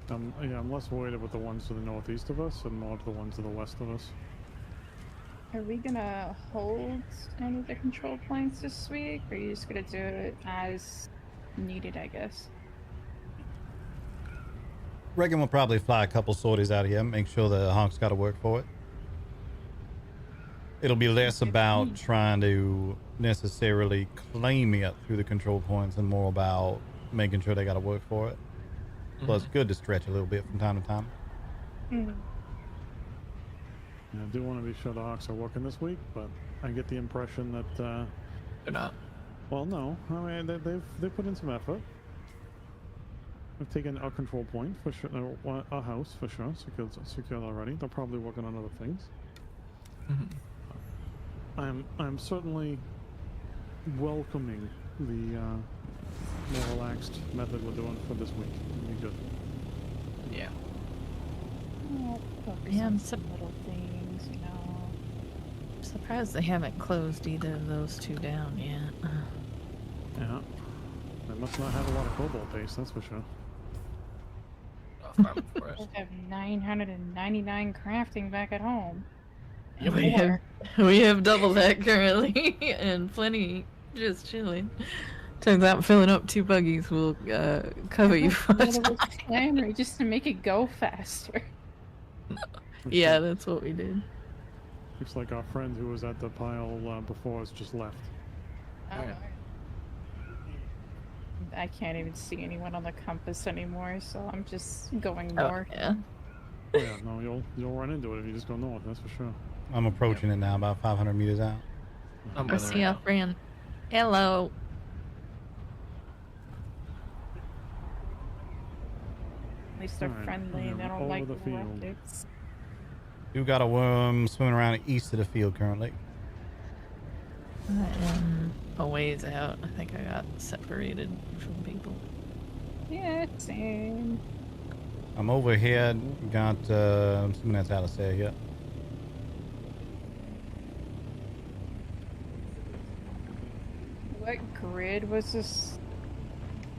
Yeah, I'm less worried about the ones to the northeast of us and more to the ones to the west of us. Are we gonna hold any of the control points this week, or are you just gonna do it as needed, I guess? Reckon we'll probably fly a couple sorties out here, make sure the Hawks got to work for it. It'll be less about trying to necessarily claim it through the control points and more about making sure they got to work for it. Well, it's good to stretch a little bit from time to time. Yeah, I do want to be sure the Hawks are working this week, but I get the impression that They're not. well, no, I mean they've put in some effort. We've taken a control point for sure, a house for sure, secured already. They're probably working on other things. I'm certainly welcoming the more relaxed method we're doing for this week. It'll be good. Yeah. Oh, focus Yeah, on I'm some little things, you know. I'm surprised they haven't closed either of those 2 down yet. Yeah, they must not have a lot of cobalt base, that's for sure. We have 999 crafting back at home. And We more. have double that currently and plenty just chilling. Turns out filling up 2 buggies will cover you for That time. was planned just to make it go faster. Yeah, that's what we did. Looks like our friend who was at the pile before us just left. I can't even see anyone on the compass anymore, so I'm just going Oh, north. yeah. Oh, yeah, no, you'll run into it if you just go north, that's for sure. I'm approaching it now, about 500 meters out. I see our friend. Hello. At least they're Alright, friendly and they don't over like the field. rockets. You got a worm swimming around east of the field currently. I am a ways out. I think I got separated from people. Yeah, same. I'm overhead, got something that's out of there yet. grid was this?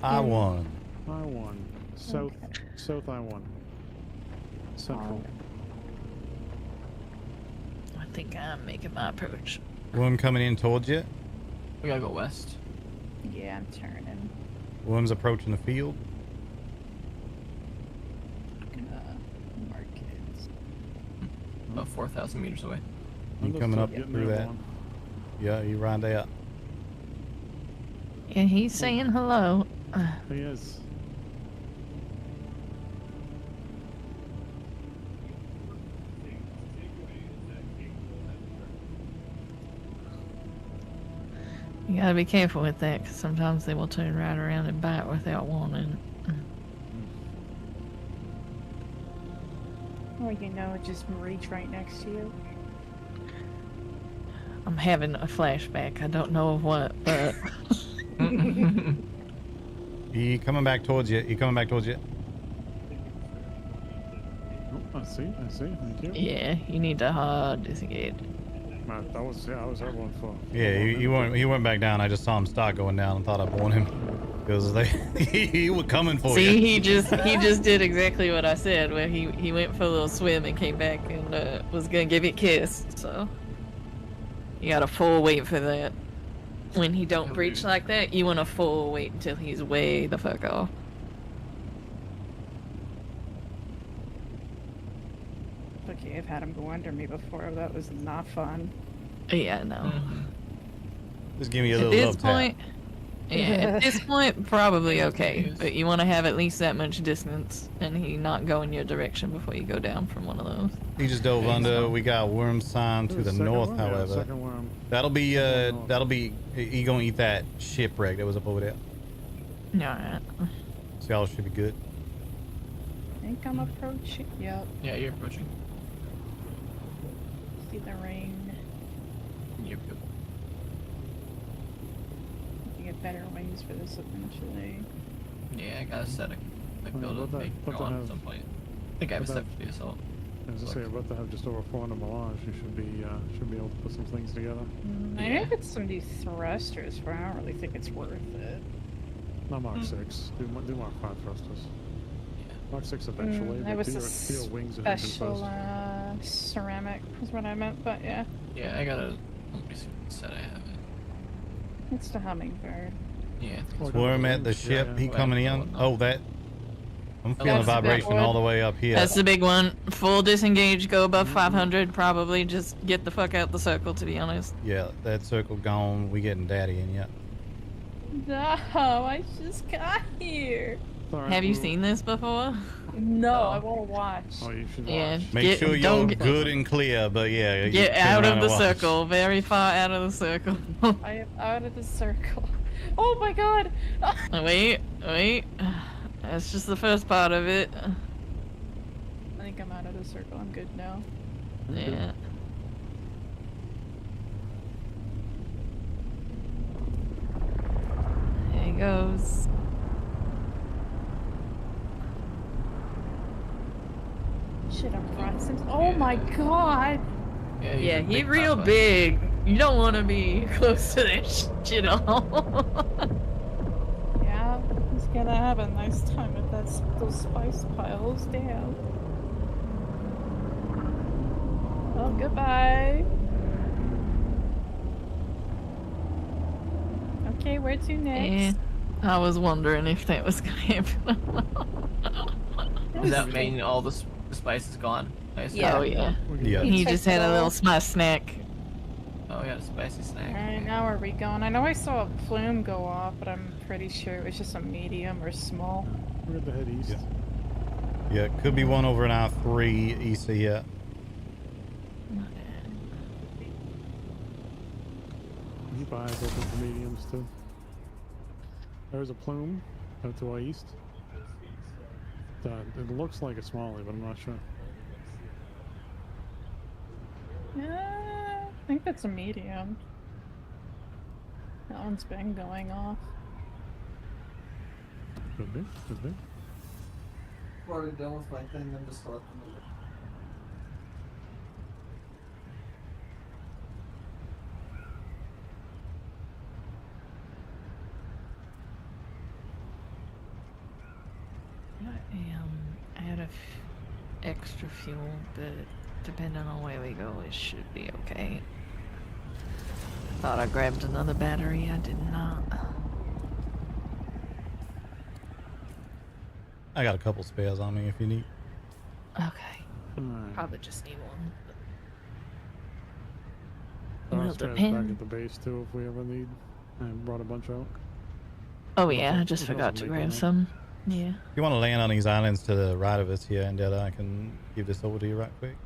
I-1. I-1. South, South I-1. Central. I think I'm making my approach. Worm coming in towards you. We gotta go west. Yeah, I'm turning. Worm's approaching the field. I'm gonna mark it. About 4,000 meters away. You coming up Getting through there, that? Vaughn. Yeah, you right there. And he's saying hello. He is. You gotta be careful with that, because sometimes they will turn right around and bite without warning. Or you know, just reach right next to you. I'm having a flashback. I don't know of what, but... He coming back towards you. He coming back towards you. Oh, I see. Thank you. Yeah, you need to disengage. That was, I was everyone for. Yeah, he went back down. I just saw him start going down and thought I'd warn him. Because he was coming for you. See, he just did exactly what I said, where he went for a little swim and came back and was gonna give you a kiss, so... You gotta full wait for that. When he don't breach like that, you wanna full wait until he's way the fuck off. Okay, I've had him go under me before. That was not fun. Yeah, no. Just give me a At little this love point, tap. yeah, at this point, probably okay. But you want to have at least that much distance, and he not go in your direction before you go down from one of those. He just dove under. We got worm sign to the north, worm? Yeah, however. second worm. That'll be he gonna eat that shipwreck that was up over there. Alright. So y'all should be good. I think I'm approaching. Yep. Yeah, you're approaching. See the rain. Yep. You get better wings for this eventually. Yeah, I got a set. I build but up that- make but go that on have- at some point. I think I have a but set that- for the assault. As I say, about to have just over 400 Mirage, you should be able to put some things together. I know get some of these thrusters, but I don't really think it's worth it. Not Mark 6. Do Mark 5 thrusters. Mark 6 eventually, That but was do a your wings and engine special first. ceramic is what I meant, but yeah. Yeah, I got a. Let me see what set I have. It's the hummingbird. Yeah. Worm at the ship. He coming in. Oh, that. I'm feeling That's the big vibration all the way up here. That's the big one. Full disengage, go above 500, probably. Just get the fuck out the circle, to be honest. Yeah, that circle gone. We getting daddy in yet. No, I just got here. Have you seen this before? No, I won't watch. Oh, you should Yeah. Make sure don't you're get- good and clear, but yeah. Get turn out around of the and watch. circle. Very far out of the circle. I am out of the circle. Oh my god! Wait. That's just the first part of it. I think I'm out of the circle. I'm good now. Yeah. There he goes. Shit, I'm front. Oh my god! Yeah, he real big. You don't want to be close to that shit at all. Yeah, he's gonna have a nice time with those spice piles. Damn. Well, goodbye. Okay, where to next? I was wondering if that was gonna happen. Does that mean all the spice is gone? I assume? Yeah. Oh, yeah. Yeah. He just had a little spice snack. Oh, yeah, a spicy snack. Alright, now where are we going? I know I saw a plume go off, but I'm pretty sure it was just a medium or small. We're at the head east. Yeah, could be one over an I-3 east of here. Keep eyes open for mediums too. There's a plume out to our east. It looks like a smallie, but I'm not sure. Yeah, I think that's a medium. That one's been going off. Could be. Already done with my thing, then just let them move. I am out of extra fuel, but depending on where we go, it should be okay. I thought I grabbed another battery. I did not. I got a couple spares on me if you need. Okay. Probably just need one. There are Will spares back depend. at the base too if we ever need. I brought a bunch out. Oh We yeah, also- I just we also forgot to make grab one. some. Yeah. If you want to land on these islands to the right of us here, and I can give this over to you right quick.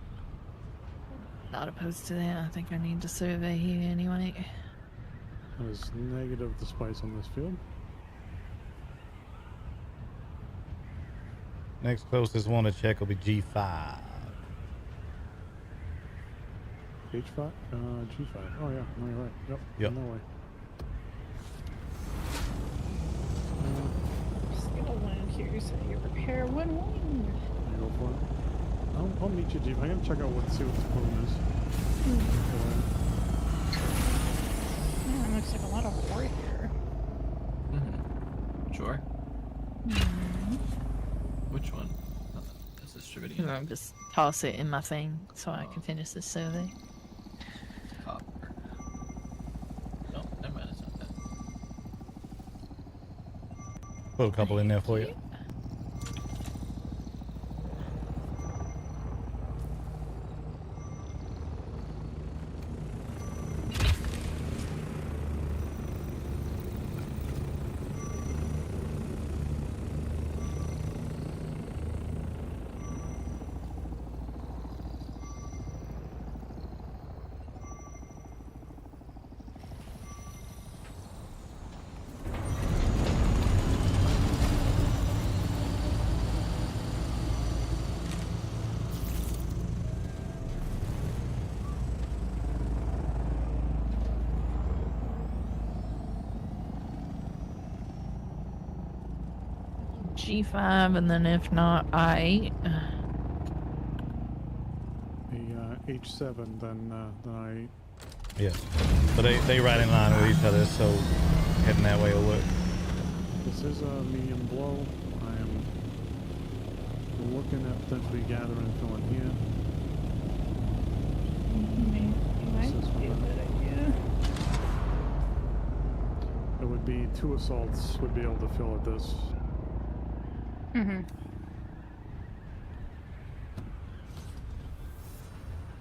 Not opposed to that. I think I need to survey here anyway. There's negative the spice on this field. Next closest one to check will be G5. H5? G5. Oh yeah, no, you're right. Yep. No way. Skill one here, so you repair one wing. You go for it. I'll meet you, Jeep. I gotta check out what suit plume is. Yeah, it looks like a lot of war here. Sure. Which one? This is distributing. No, just toss it in my thing so I can finish this survey. Copper. No, never mind. It's not that. Put a couple in there for you. G5, and then if not, I8. The H7, then I. Yeah. But they right in line with each other, so heading that way will work. This is a medium blow. I am looking at potentially gathering filling here. Might be a good idea. It would be 2 assaults would be able to fill at this.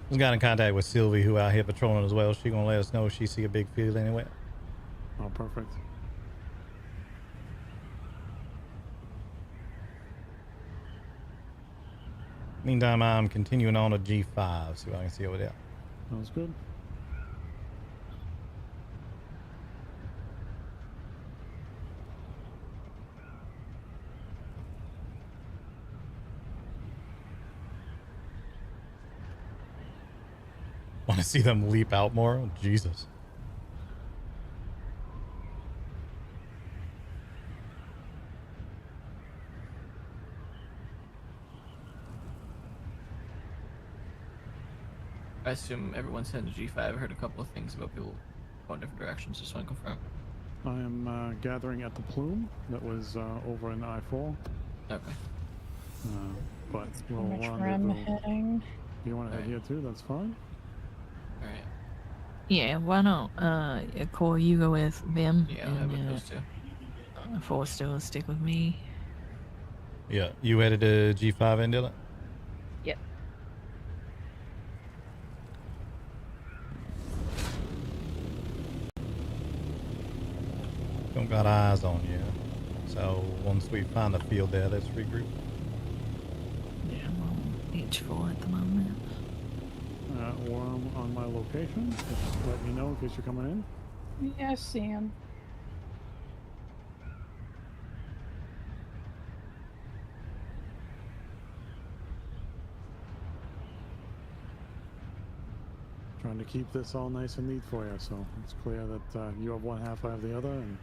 Just got in contact with Sylvie, who out here patrolling as well. She gonna let us know if she see a big field anywhere. Oh, perfect. Meantime, I'm continuing on to G5, see what I can see over there. Sounds good. Want to see them leap out more? Oh, Jesus. I assume everyone's heading to G5. I heard a couple of things about people going different directions. Just want to confirm. I am gathering at the plume that was over in I-4. Okay. But we'll How much where I'm heading. If you want to head here too, that's fine. Alright. Yeah, why not? Core, you go with them. Yeah, I'll head with those two. Forrester will stick with me. Yeah, you headed to G5 and Dylan? Yep. Don't got eyes on you. So once we find the field there, let's regroup. Yeah, I'm on H4 at the moment. Worm on my location. Just let me know in case you're coming in. Yeah, I see him. Trying to keep this all nice and neat for you, so it's clear that you have one half, I have the other, and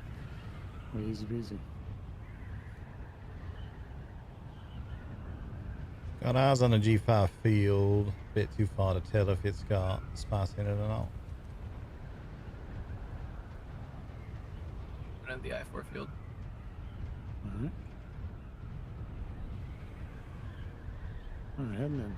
we're easy peasy. Got eyes on the G5 field. Bit too far to tell if it's got spice in it or not. And the I-4 field. Alright. All right, heading in.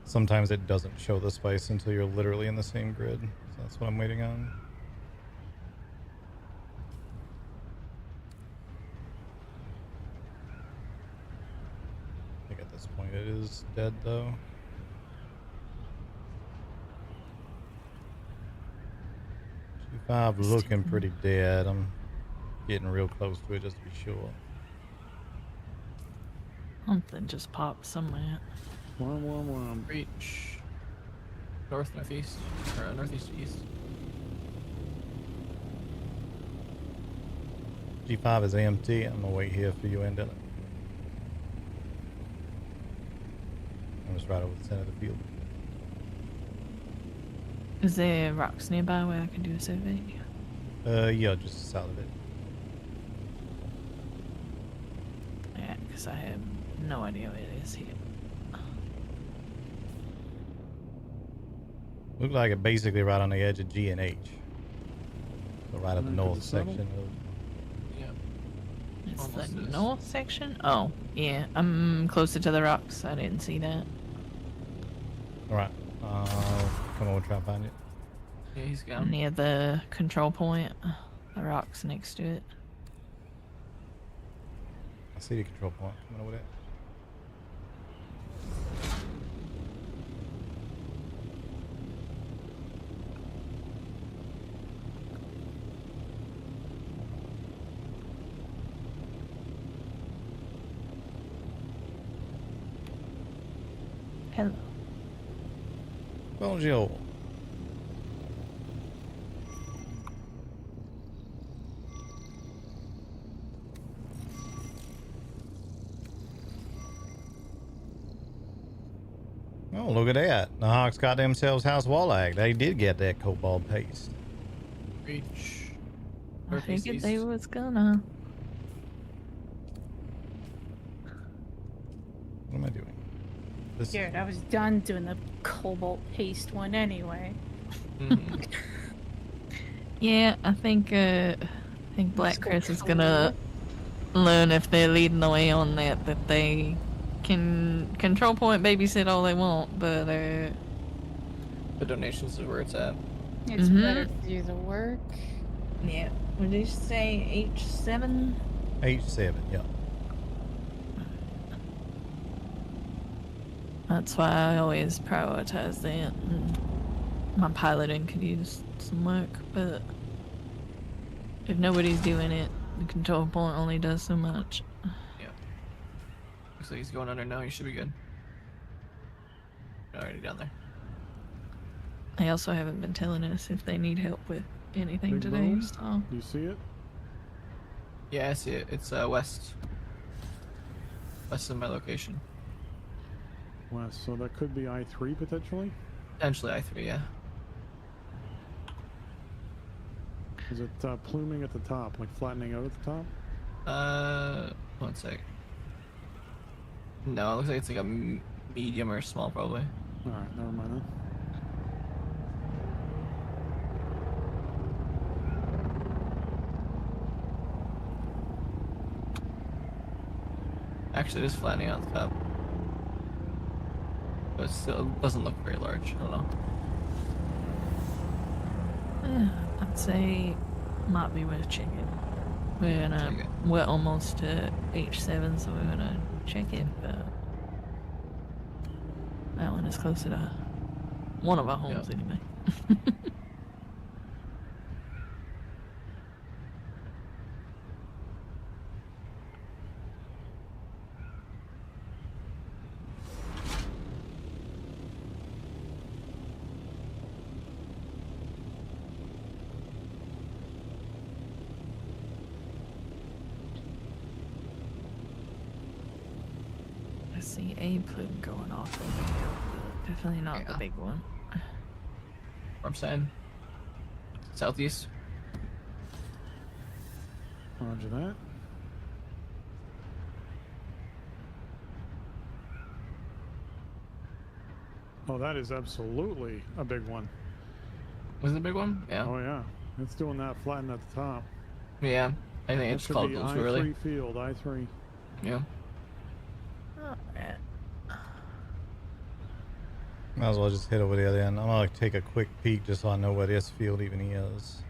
Sometimes it doesn't show the spice until you're literally in the same grid. So that's what I'm waiting on. I think at this point it is dead though. G5 looking pretty dead. I'm getting real close to it just to be sure. Something just popped somewhere. Worm. Reach. North, northeast. Or northeast to east. G5 is empty. I'm gonna wait here for you, Dylan. I'm just right over the center of the field. Is there rocks nearby where I can do a survey? Yeah, just south of it. Yeah, because I have no idea where it is here. Looks like it basically right on the edge of G and H. So right at the north section of... It's the north section? Oh, yeah. I'm closer to the rocks. I didn't see that. Alright. Come on, we'll try and find it. Yeah, he's gone. Near the control point. The rocks next to it. I see the control point. Coming over there. Hello. Bonjour. Oh, look at that. The Hawks got themselves House Wallach. They did get that cobalt paste. Reach. I figured they was gonna. What am I doing? This... Jared, I was done doing the cobalt paste one anyway. Yeah, I think Black Chris is gonna learn if they're leading the way on that they can control point babysit all they want, but the donations is where it's at. It's better to do the work. Yeah. What did you say? H7? H7, yeah. That's why I always prioritize that. My piloting could use some work, but if nobody's doing it, the control point only does so much. Yeah. Looks like he's going under now. He should be good. Already down there. They also haven't been telling us if they need help with anything Big today, boom? so... Do you see it? Yeah, I see it. It's west. West of my location. West, so that could be I3 potentially? Potentially I3, yeah. Is it pluming at the top, like flattening out at the top? One sec. No, it looks like it's like a medium or small, probably. Alright, never mind then. Actually, it is flattening out the top. But it still doesn't look very large. I don't know. Yeah, I'd say might be worth checking. We're almost to H7, so we're gonna check it, but that one is closer to one of our homes anyway. I see a plume going off over here, but definitely not the big one. I'm saying. Southeast. Roger that. Oh, that is absolutely a big one. Was it a big one? Yeah. Oh yeah, it's doing that flatten at the top. Yeah, I think That it's should called be those I3 really. field, I3. Yeah. Might as well just head over the other end. I'm gonna take a quick peek just so I know where this field even is.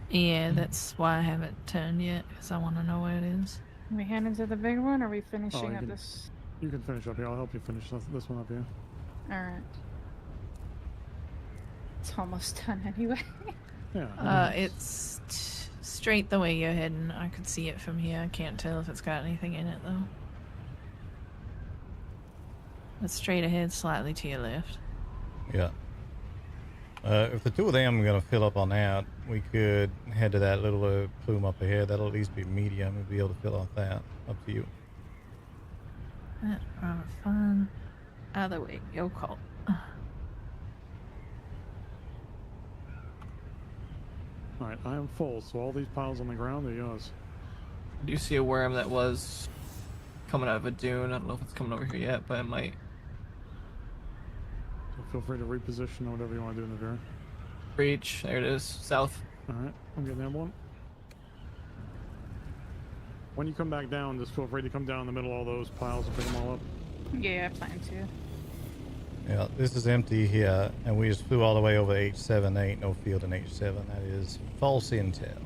Yeah, that's why I haven't turned yet, because I want to know where it is. Are we heading to the big one, or are we finishing you up can- this? You can finish up here. I'll help you finish this one up here. Alright. It's almost done anyway. Yeah. It's straight the way you're heading. I could see it from here. I can't tell if it's got anything in it, though. It's straight ahead, slightly to your left. Yeah. If the two of them are gonna fill up on that, we could head to that little plume up ahead. That'll at least be medium. We'll be able to fill off that. Up to you. Fine. Either way, your call. Alright, I am full, so all these piles on the ground are yours. Do you see a worm that was coming out of a dune? I don't know if it's coming over here yet, but it might. So feel free to reposition or whatever you want to do in the rear. Breach. There it is. South. Alright, I'm getting that one. When you come back down, just feel free to come down in the middle of all those piles and pick them all up. Yeah, I plan to. Yeah, this is empty here, and we just flew all the way over H7. There ain't no field in H7. That is false intel.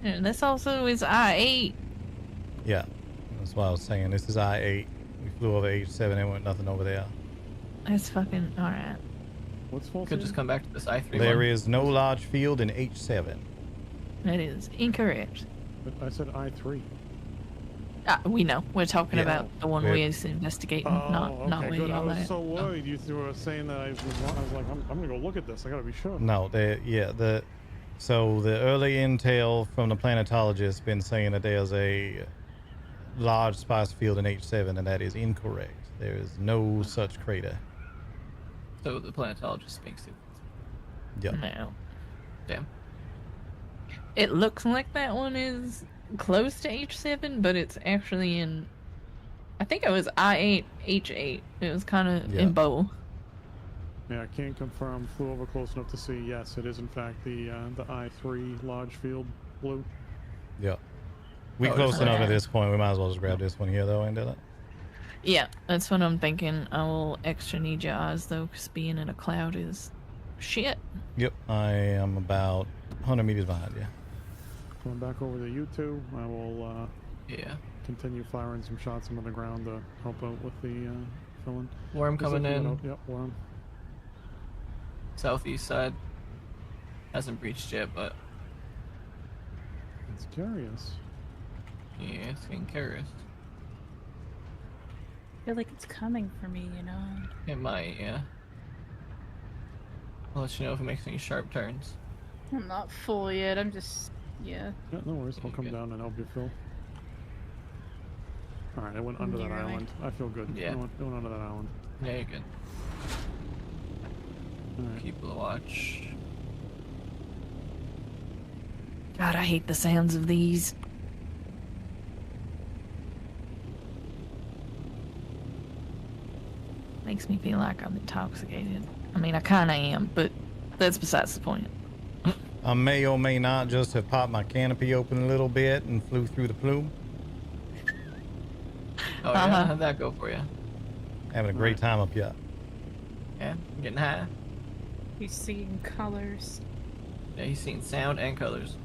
And this also is I-8. Yeah, that's why I was saying this is I-8. We flew over H7. There went nothing over there. That's fucking alright. What's false? Could just come back to this I3 There one. is no large field in H7. That is incorrect. But I said I3. We know. We're talking Yeah. about the one we're investigating, not okay, where good. I y'all was at. so worried you were saying that I was like, I'm gonna go look at this. I gotta be sure. No, so the early intel from the planetologist been saying that there's a large spice field in H7, and that is incorrect. There is no such crater. So the planetologist speaks to. Yeah. No. Damn. It looks like that one is close to H7, but it's actually in. I think it was I8, H8. It was kind of in both. Yeah, I can't confirm. Flew over close enough to see. Yes, it is in fact the I3 large field blue. Yeah. We close enough at this point. We might as well just grab this one here, though, ain't it? Yeah, that's what I'm thinking. I will extra need your eyes, though, because being in a cloud is shit. Yep. I am about 100 meters behind you. Going back over to you two, I will continue firing some shots into the ground to help out with the filling. Worm coming in. Yep, worm. Southeast side. Hasn't breached yet, but. It's curious. Yeah, it's getting curious. I feel like it's coming for me, you know? It might, yeah. I'll let you know if it makes any sharp turns. I'm not full yet, I'm just. Yeah. Yeah, no worries. I'll come down and help you fill. Alright, I went under that You're island. I feel good. Yeah. I went under that island. Yeah, you're good. Alright. Keep a watch. God, I hate the sounds of these. Makes me feel like I'm intoxicated. I mean, I kind of am, but that's besides the point. I may or may not just have popped my canopy open a little bit and flew through the plume. Oh, yeah? How'd that go for you? Having a great time up here. Yeah, getting high. He's seeing colors. Yeah, he's seeing sound and colors.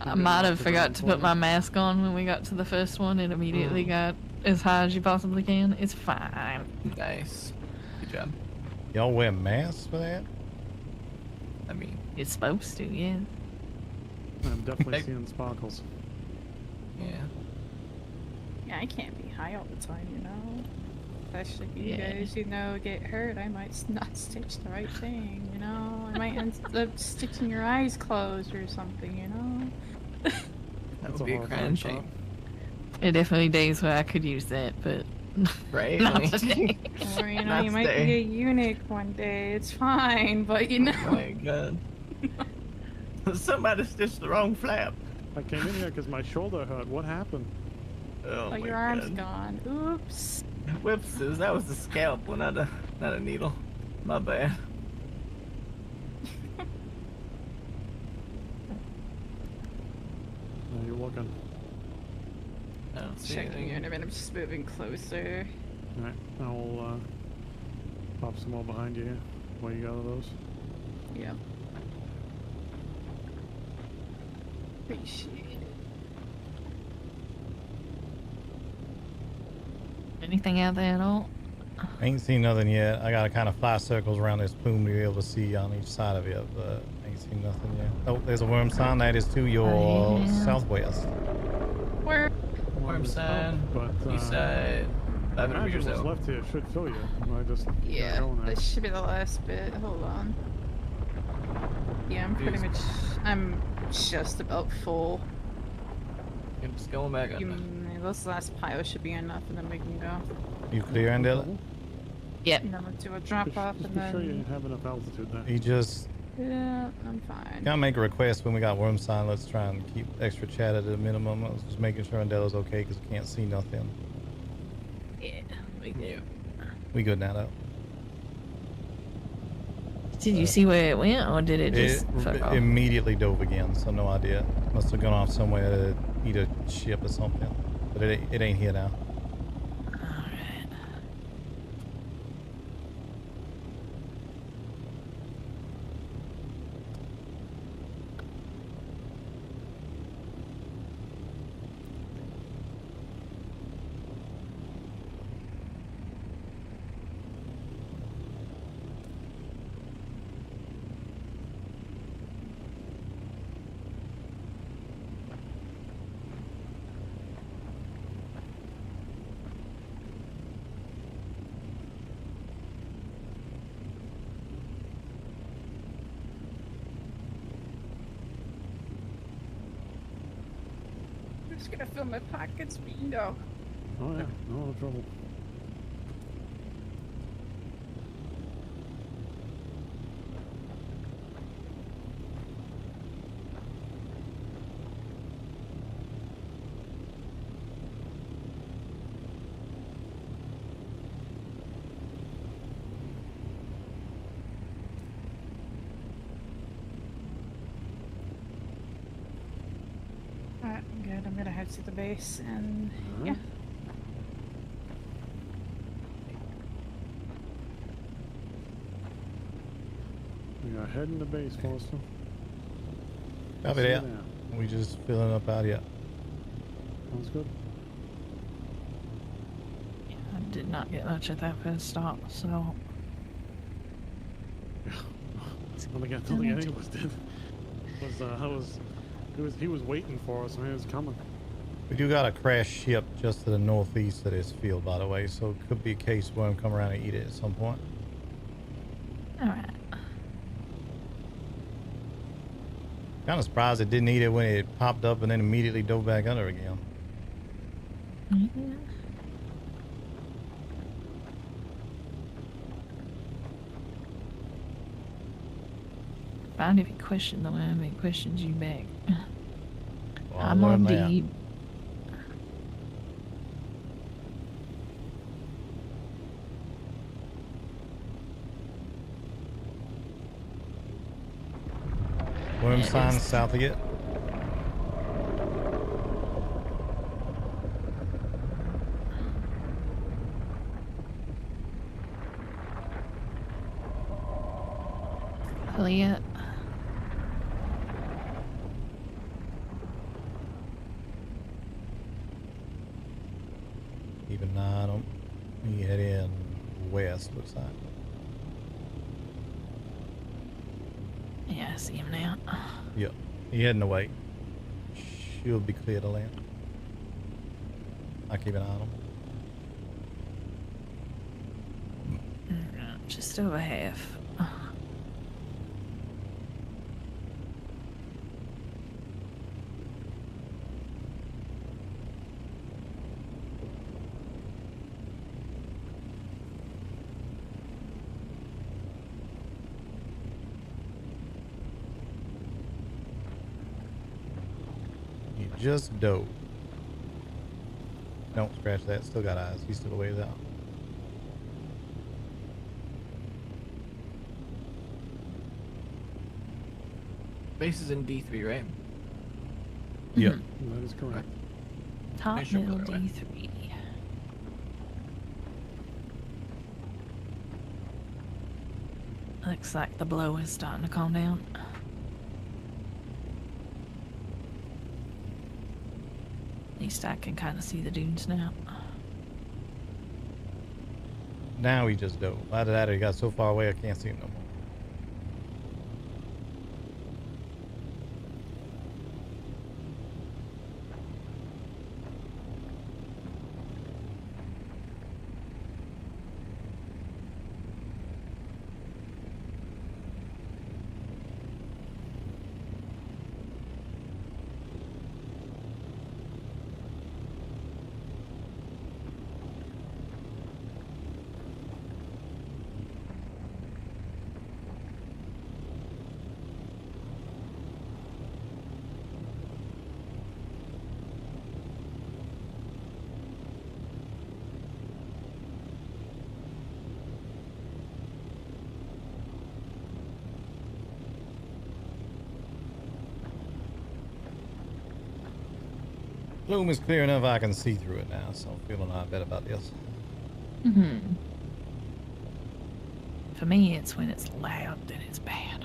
I might have forgot to put my mask on when we got to the first one and immediately got as high as you possibly can. It's fine. Nice. Good job. Y'all wear masks for that? I mean, it's supposed to, yeah. I'm definitely seeing sparkles. Yeah. Yeah, I can't be high all the time, you know? Especially if you Yeah. guys, get hurt. I might not stitch the right thing, you know? I might end up stitching your eyes closed or something, you know? That would be a crying shame. It definitely days where I could use that, but Right? not today. Or, you know, Not you might today. be a eunuch one day. It's fine, but you know. Oh my god. Somebody stitched the wrong flap. I came in here because my shoulder hurt. What happened? Oh, Oh, my your arm's god. gone. Oops. Whoopsies, that was the scalp one of the. Not a needle. My bad. Now you're looking. I don't see Checking anything. your instrument. I'm just moving closer. Alright, I'll pop some more behind you here. What you got of those? Yep. Appreciate it. Anything out there at all? I ain't seen nothing yet. I gotta kind of fly circles around this plume to be able to see on each side of it, but I ain't seen nothing yet. Oh, there's a worm sign. That is to your southwest. Where? Worm sign. But East side. 500 meters what's out. left here should fill you. I just got Yeah, going there. this should be the last bit. Hold on. Yeah, I'm pretty much. I'm just about full. I'm just going back up. This last pile should be enough, and then we can go. You clear, Andela? Yep. And then we'll do a drop off, Just and be sure you then. have enough altitude there. You just Yeah, I'm fine. gotta make a request when we got worm sign. Let's try and keep extra chat at a minimum. I was just making sure Andela's okay because we can't see nothing. Yeah, we do. We good now though. Did you see where it went, or did it just fuck off? Immediately dove again, so no idea. Must have gone off somewhere to eat a ship or something. But it ain't here now. I'm just gonna fill my pockets, but you know. Oh yeah, no trouble. Alright, I'm good. I'm gonna head to the base, and yeah. We are heading to base, Forrester. Copy See you that. there. We just filling up out here. Sounds good. I did not get much at that first stop, so. I don't think any of us did. He was waiting for us. I mean, he was coming. We do got a crashed ship just to the northeast of this field, by the way, so it could be a case where I'm come around and eat it at some point. Alright. Kind of surprised it didn't eat it when it popped up and then immediately dove back under again. Yeah. Fine if you question the worm, it questions you back. Well, I I'm on learned that. deep. Worm Yeah, sign it's- south of it. Elliot. Keep an eye on them. We head in west, looks like. Yeah, I see him now. Yep. He heading away. Should be clear to land. I keep an eye on him. Just over half. He just dove. Don't scratch that. Still got eyes. He's still a ways out. Base is in D3, right? Yep. That is correct. Top Make sure middle we're right. D3. Looks like the blow is starting to calm down. At least I can kind of see the dunes now. Now he just dove. Either that or he got so far away I can't see him no more. Plume is clear enough I can see through it now, so I'm feeling a lot better about this. For me, it's when it's loud that it's bad.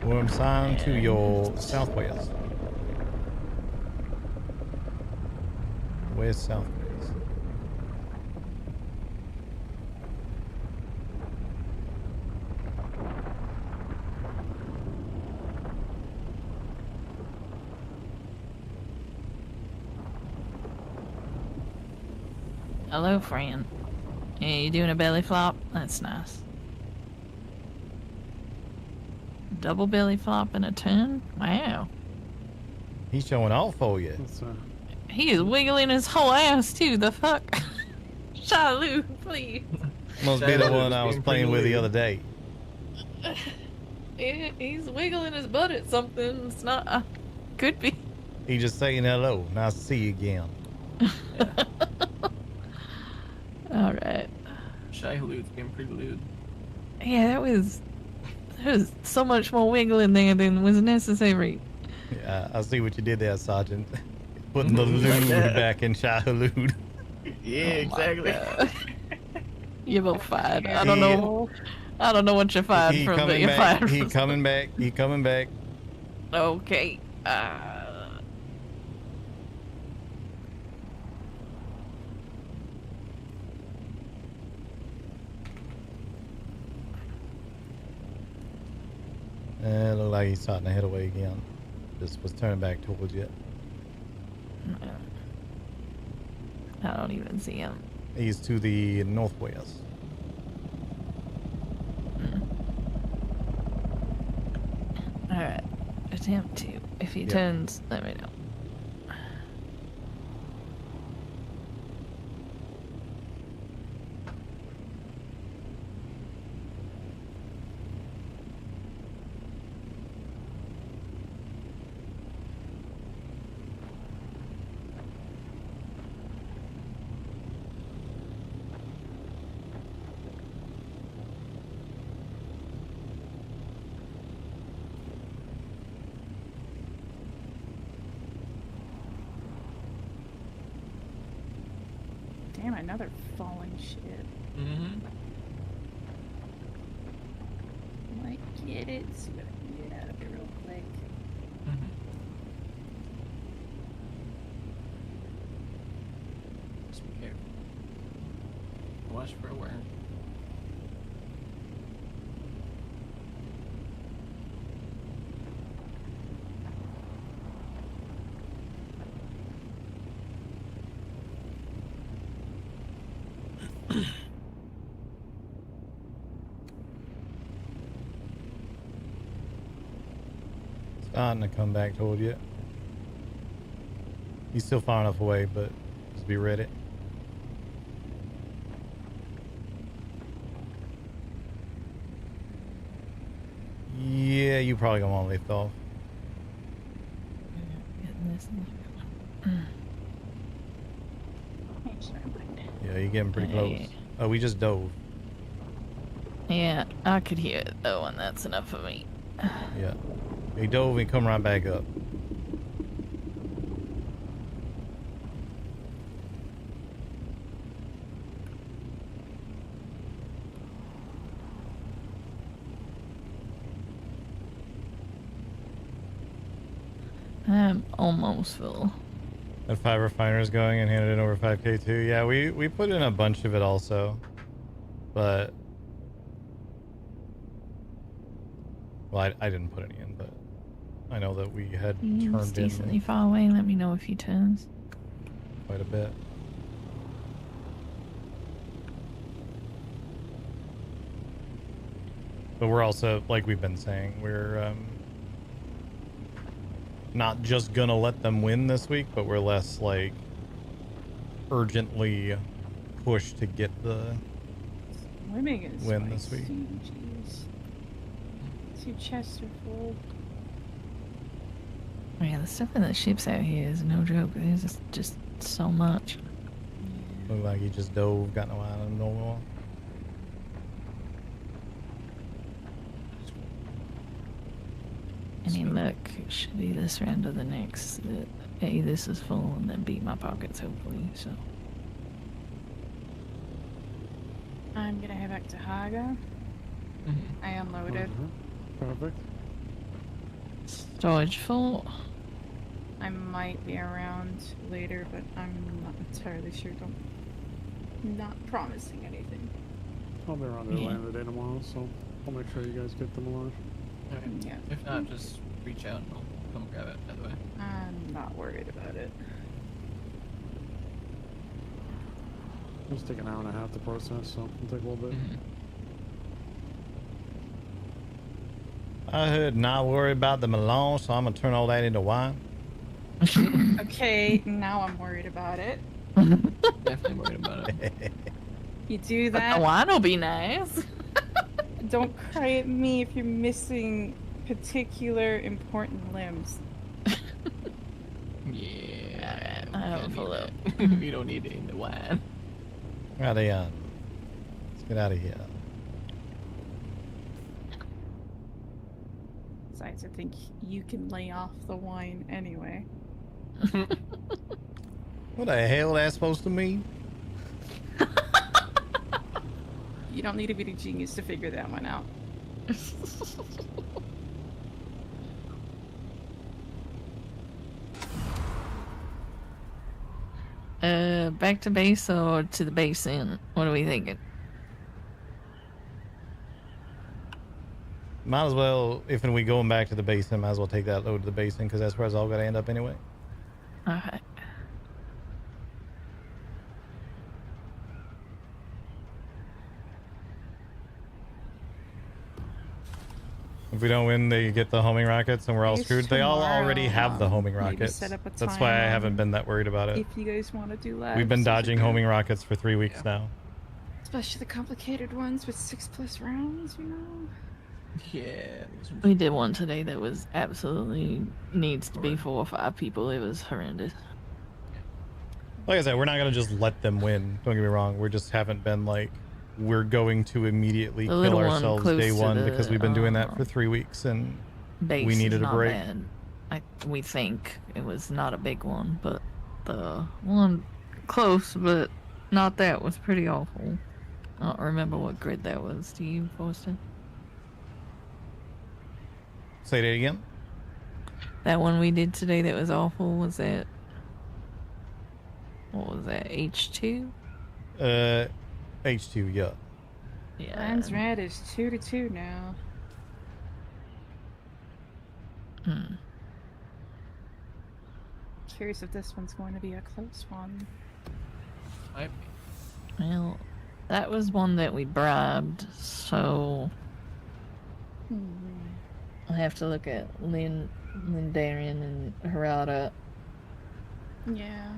Worm sign to your southwest. West southwest. Hello, friend. Yeah, you doing a belly flop? That's nice. Double belly flop and a 10? Wow. He's showing off for you. He is wiggling his whole ass too, the fuck? Shalu, please. Must be the one I was playing with the other day. He's wiggling his butt at something. It's not. Could be. He just saying hello. Nice to see you again. Alright. Shy Halud's being pretty lewd. Yeah, there was so much more wiggling there than was necessary. Yeah, I see what you did there, Sergeant. Putting the lewd back in Shahalood. Yeah, exactly. You're both fired. I don't know. I don't know what you're fired He from, but coming you're back. fired He from. coming back. He coming back. Okay. Look like he's starting to head away again. Just was turning back towards you. I don't even see him. He's to the northwest. Alright. Attempt to. If he Yep. turns, let me know. Damn, another falling ship. Mm-hmm. Might get it. See if I can get out of here real quick. Just be careful. Watch for a worm. Starting to come back toward you. He's still far enough away, but just be ready. Yeah, you probably gonna want to lift off. Yeah, you're getting pretty close. Hey. Oh, we just dove. Yeah, I could hear it though, and that's enough for me. Yeah. He dove and come right back up. I'm almost full. That 5 refiners going and handed in over 5K too. Yeah, we put in a bunch of it also. But well, I didn't put any in, but I know that we had He's turned decently in far away. Let me know if he turns. quite a bit. But we're also, like we've been saying, we're not just gonna let them win this week, but we're less like urgently pushed to get the Swimming is win this week. Jeez. 2 chests are full. Yeah, the stuff in the ships out here is no joke. There's just so much. Look like he just dove, got no island no more. Any luck, it should be this round or the next. A, this is full, and then B, my pockets, hopefully, so. I'm gonna head back to Haga. I unloaded. Perfect. Storage full. I might be around later, but I'm not entirely sure. Not promising anything. I'll be around there later in the day tomorrow, so I'll make sure you guys get them alive. Alright. Yeah. If not, just reach out and I'll come grab it, by the way. I'm not worried about it. It'll take an hour and a half to process, so it'll take a little bit. I heard not worry about the melange, so I'm gonna turn all that into wine. Okay, now I'm worried about it. Definitely worried about it. You do But that. the wine will be nice. Don't cry at me if you're missing particular important limbs. Yeah, I have a full up. We don't need it in the wine. Righty on. Let's get out of here. Besides, I think you can lay off the wine anyway. What the hell that's supposed to mean? You don't need to be a genius to figure that one out. Back to base or to the basin? What are we thinking? Might as well, if we going back to the basin, might as well take that load to the basin because that's where it's all gonna end up anyway. Alright. If we don't win, they get the homing rockets and we're all Maybe screwed. They all already have the homing maybe rockets. set up a That's why I time haven't been that worried about it. If you guys want to do labs. We've been we should dodging do- homing rockets for 3 weeks now. Especially the complicated ones with 6+ rounds, you know? Yeah. We did one today that was absolutely needs to be 4 or 5 people. It was horrendous. Like I said, we're not gonna just let them win. Don't get me wrong. We just haven't been like, we're going to immediately The kill little one ourselves close day to one the, because we've been doing that for 3 weeks and Base we needed is a not break. bad. We think it was not a big one, but the one close, but not that, was pretty awful. I don't remember what grid that was. Do you, Forrester? Say that again. That one we did today that was awful, was that... What was that, H2? H2, yeah. Yeah. Mine's red is 2-2 now. Hmm. Curious if this one's going to be a close one. Might be. Well, that was one that we bribed, so... I'll have to look at Lindarian and Harada. Yeah.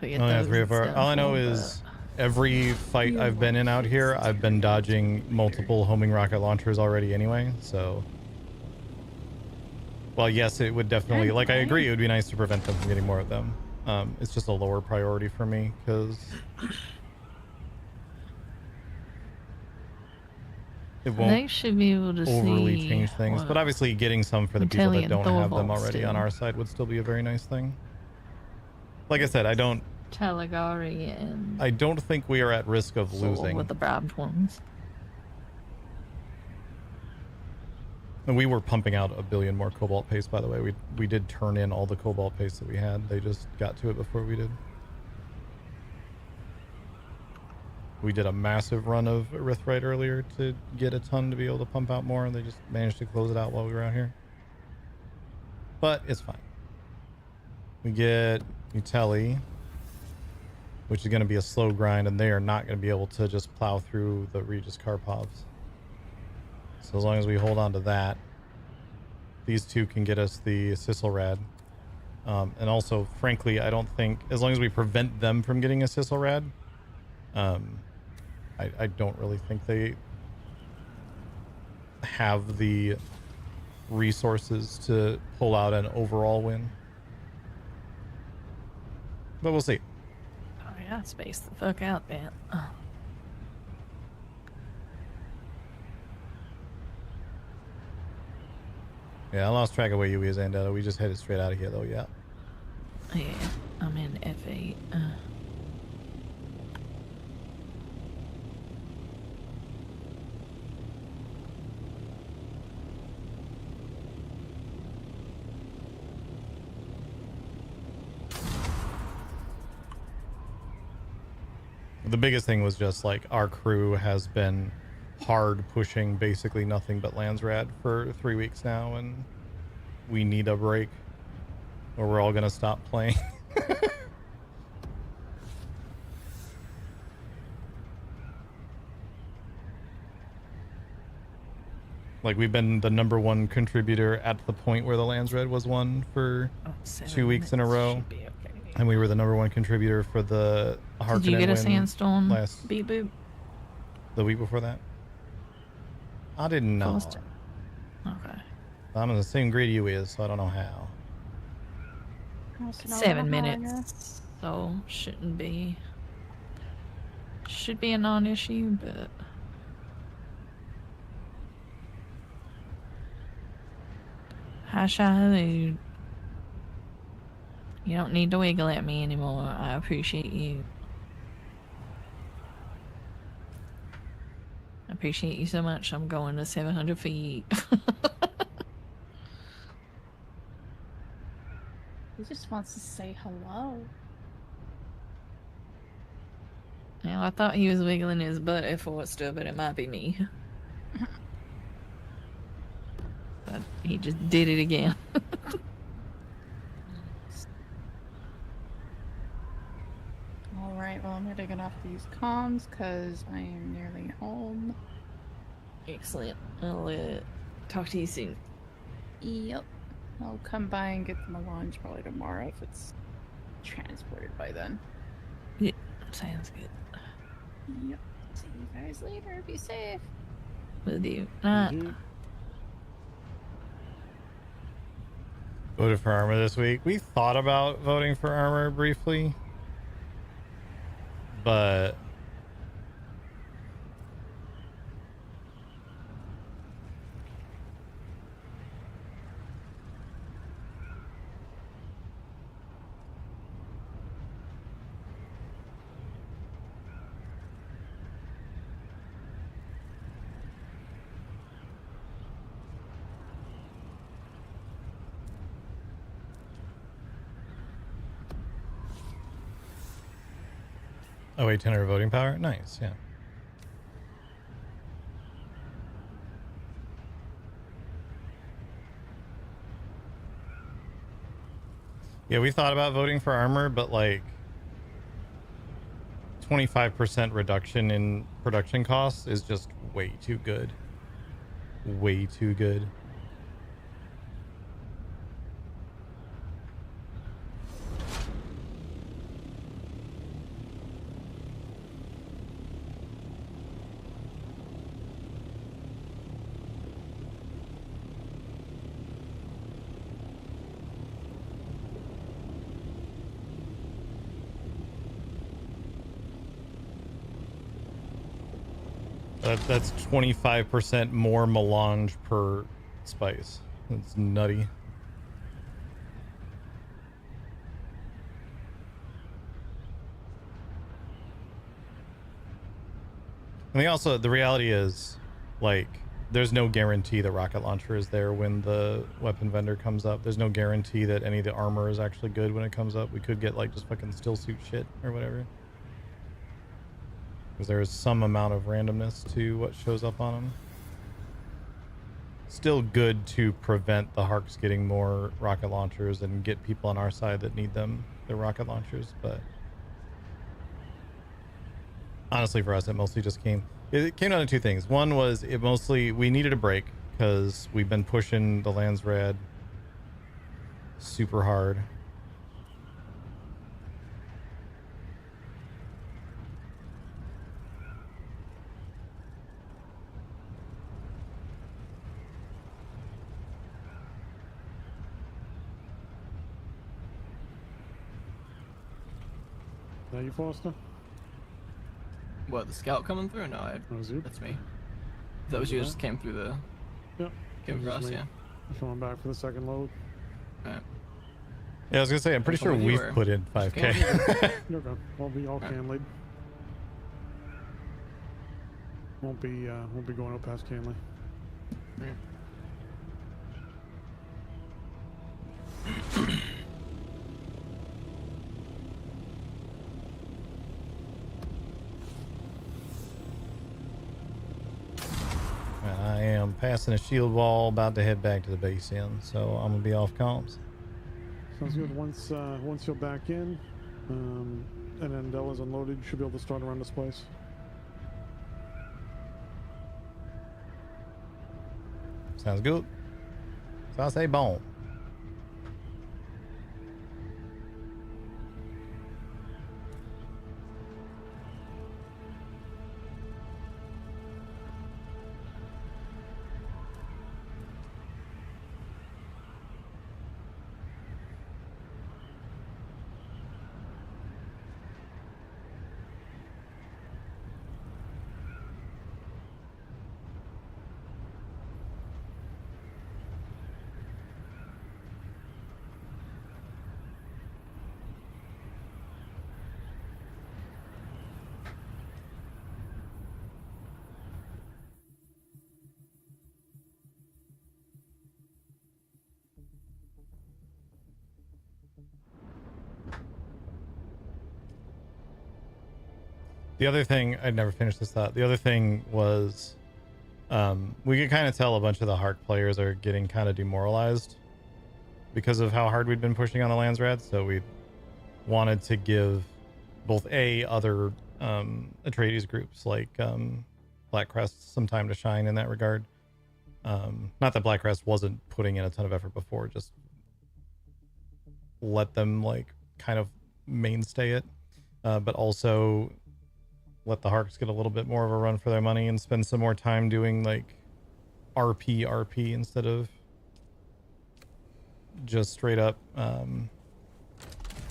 But Only have those 3 or and 4. stuff, All I know but- is every fight I've been in out here, I've been dodging multiple homing rocket launchers already anyway, so Well, yes, it would definitely, like, I Okay. agree, it would be nice to prevent them from getting more of them. It's just a lower priority for me, because it won't They should be able to overly see change things. what But obviously, getting some for the people that Intelli and don't have them Thorvald already on still. our side would still be a very nice thing. Like I said, I don't Teligari and think we are at risk of Soul losing. with the bribed ones. And we were pumping out a billion more cobalt paste, by the way. We did turn in all the cobalt paste that we had. They just got to it before we did. We did a massive run of erythrite earlier to get a ton to be able to pump out more, and they just managed to close it out while we were out here. But it's fine. We get Utelli, which is going to be a slow grind, and they are not going to be able to just plow through the Regis Karpovs. So as long as we hold on to that, these two can get us the Sisselrad. And also, frankly, I don't think, as long as we prevent them from getting a Sisselrad, I don't really think they have the resources to pull out an overall win. But we'll see. Oh yeah, space the fuck out, man. Oh. Yeah, I lost track of where you is, Andetta. We just headed straight out of here, though, yeah. Yeah, I'm in F8. The biggest thing was just like our crew has been hard pushing basically nothing but Landsrad for 3 weeks now, and we need a break or we're all gonna stop playing. Like, we've been the #1 contributor at the point where the Landsred was won for 2 weeks in a row. And we were the #1 contributor for the Harkonnen Did you get a win sandstorm? last Beep boop. the week before that. I didn't know. Forrester. Okay. I'm in the same grade you is, so I don't know how. 7 minutes, so should be a non-issue, but hi Shiloh. You don't need to wiggle at me anymore. I appreciate you. I appreciate you so much. I'm going to 700 feet. He just wants to say hello. Now, I thought he was wiggling his butt at Forrester, but it might be me. But he just did it again. Alright, well, I'm gonna get off these comms because I am nearly home. Excellent. I'll talk to you soon. Yep. I'll come by and get my lunch probably tomorrow if it's transported by then. Yeah, sounds good. Yep. See you guys later. Be safe. Will do. Voted for armor this week. We thought about voting for armor briefly, but oh wait, 10 voting power? Nice, yeah. Yeah, we thought about voting for armor, but like 25% reduction in production costs is just way too good. Way too good. That's 25% more melange per spice. That's nutty. I mean, also, the reality is, like, there's no guarantee the rocket launcher is there when the weapon vendor comes up. There's no guarantee that any of the armor is actually good when it comes up. We could get, like, just fucking still suit shit or whatever. Because there is some amount of randomness to what shows up on them. Still good to prevent the Harks getting more rocket launchers and get people on our side that need them, the rocket launchers, but honestly for us it mostly just came down to two things. One was we needed a break because we've been pushing the Landsrad super hard. Is that you, Forrester? What, the scout coming through? No, that's me. That was you just came through the... Yep. Came across, yeah. Coming back for the second load. Alright. Yeah, I was gonna say, I'm pretty sure we've put in 5k. You're good. We'll be all Canley. Won't be going up past Canley. I am passing a shield wall, about to head back to the base end, so I'm gonna be off comms. Sounds good. Once you're back in, and then Della's unloaded, you should be able to start around this place. Sounds good. So I say bon. The other thing, I'd never finished this thought. The other thing was, we could kind of tell a bunch of the Hark players are getting kind of demoralized because of how hard we'd been pushing on the Landsrad. So we wanted to give both other Atreides groups like Blackcrest some time to shine in that regard. Not that Blackcrest wasn't putting in a ton of effort before, just let them like kind of mainstay it, but also let the Harks get a little bit more of a run for their money and spend some more time doing like RP instead of just straight up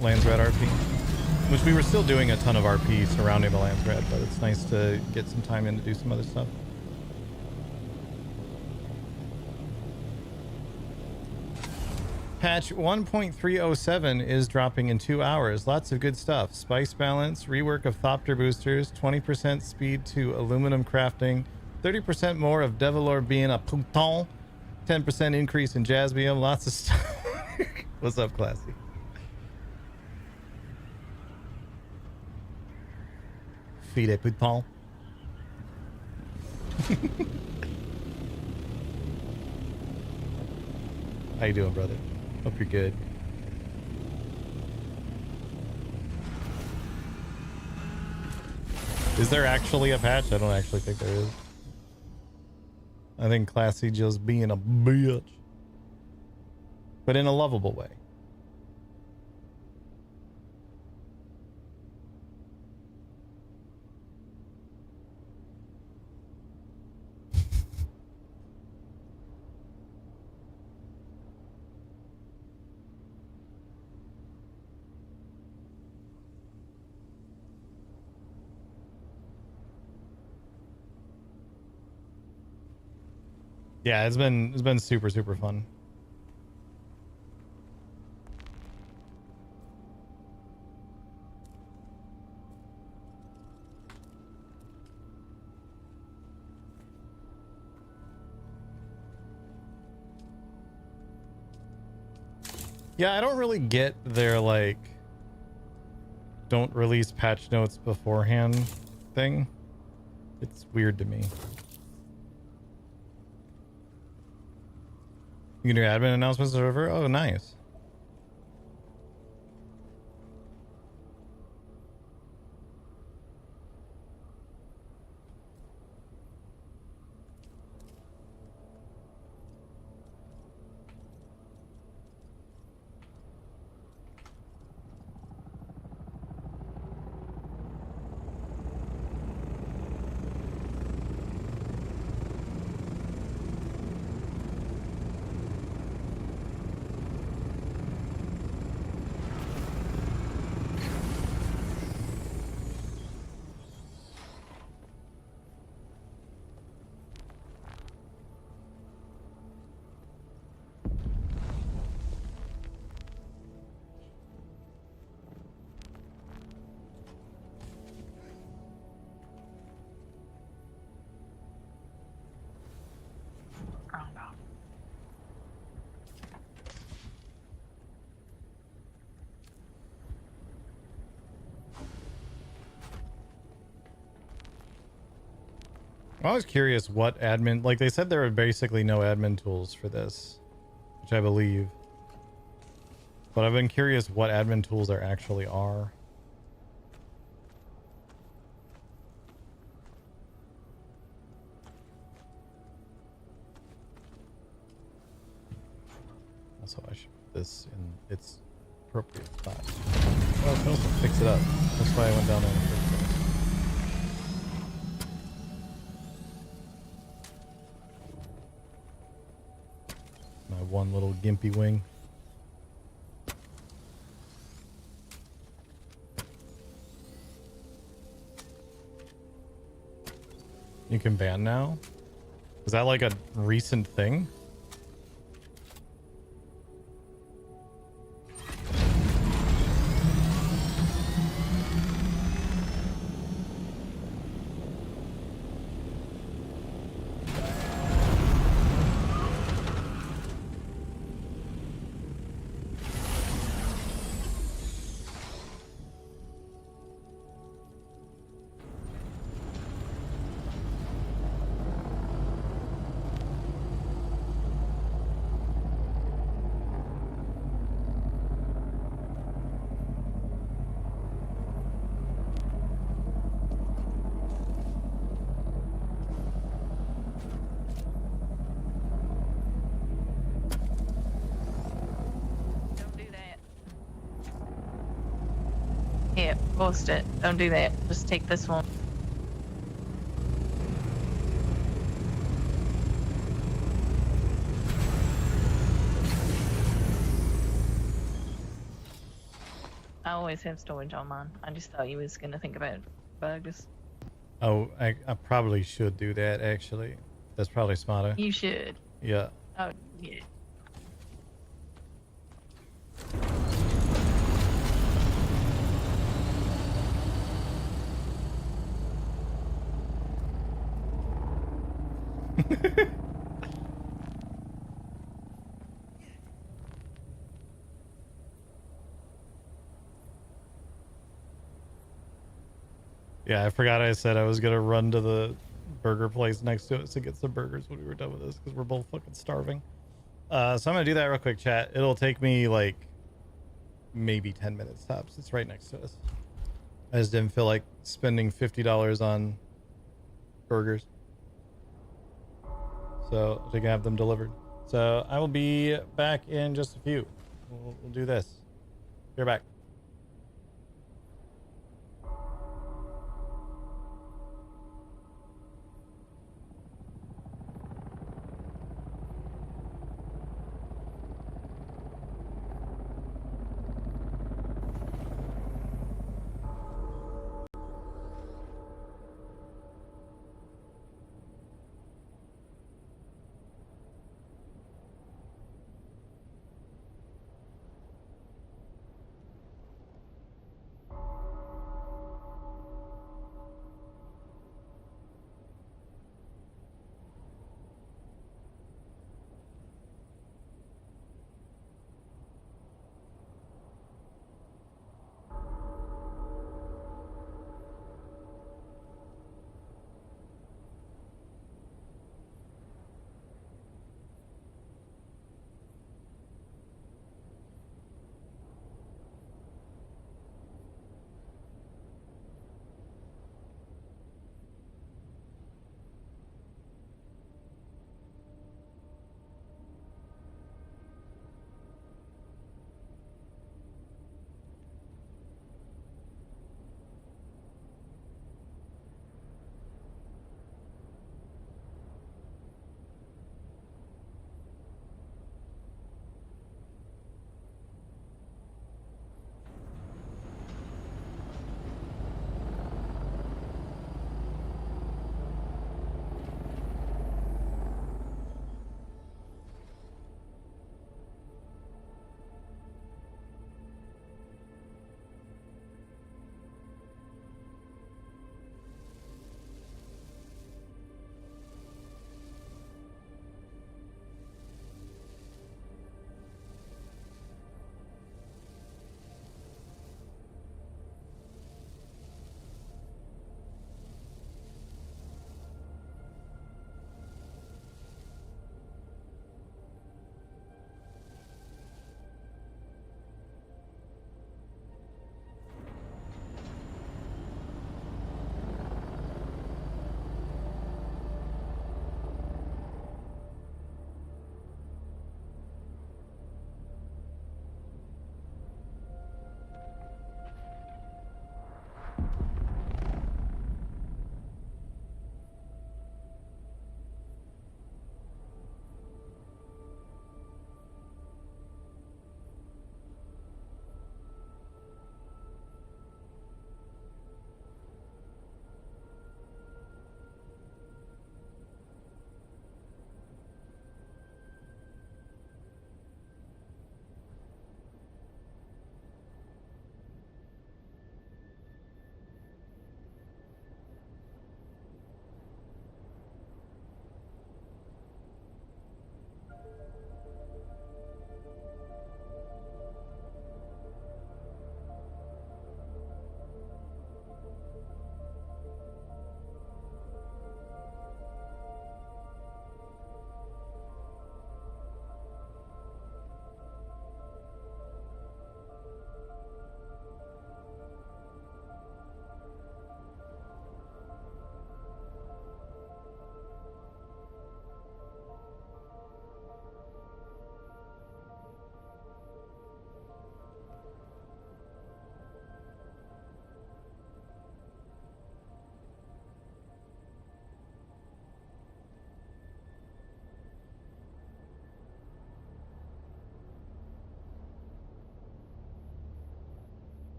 Landsrad RP, which we were still doing a ton of RP surrounding the Landsrad, but it's nice to get some time in to do some other stuff. Patch 1.307 is dropping in 2 hours. Lots of good stuff. Spice balance, rework of Thopter boosters, 20% speed to aluminum crafting, 30% more of Devilor being a Pouton, 10% increase in Jasmium, lots of stuff. What's up, Classy? Filet Pouton. How you doing, brother? Hope you're good. Is there actually a patch? I don't actually think there is. I think Classy just being a bitch. But in a lovable way. Yeah, it's been super fun. Yeah, I don't really get their like don't release patch notes beforehand thing. It's weird to me. You can do admin announcements over? Oh, nice. I was curious what admin, like they said there are basically no admin tools for this, which I believe. But I've been curious what admin tools there actually are. Also, I should put this in its appropriate spot. Oh, I can also fix it up. That's why I went down there in the first place. My one little gimpy wing. You can ban now? Is that like a recent thing? Yeah, post it. Don't do that. Just take this one. I always have storage on mine. I just thought you was gonna think about bugs. Oh, I probably should do that actually. That's probably smarter. You should. Yeah. Oh, yeah. Yeah, I forgot I said I was gonna run to the burger place next to it to get some burgers when we were done with this because we're both fucking starving. So I'm gonna do that real quick, chat. It'll take me like maybe 10 minutes tops. It's right next to us. I just didn't feel like spending $50 on burgers, so they can have them delivered. So I will be back in just a few. We'll do this. You're back.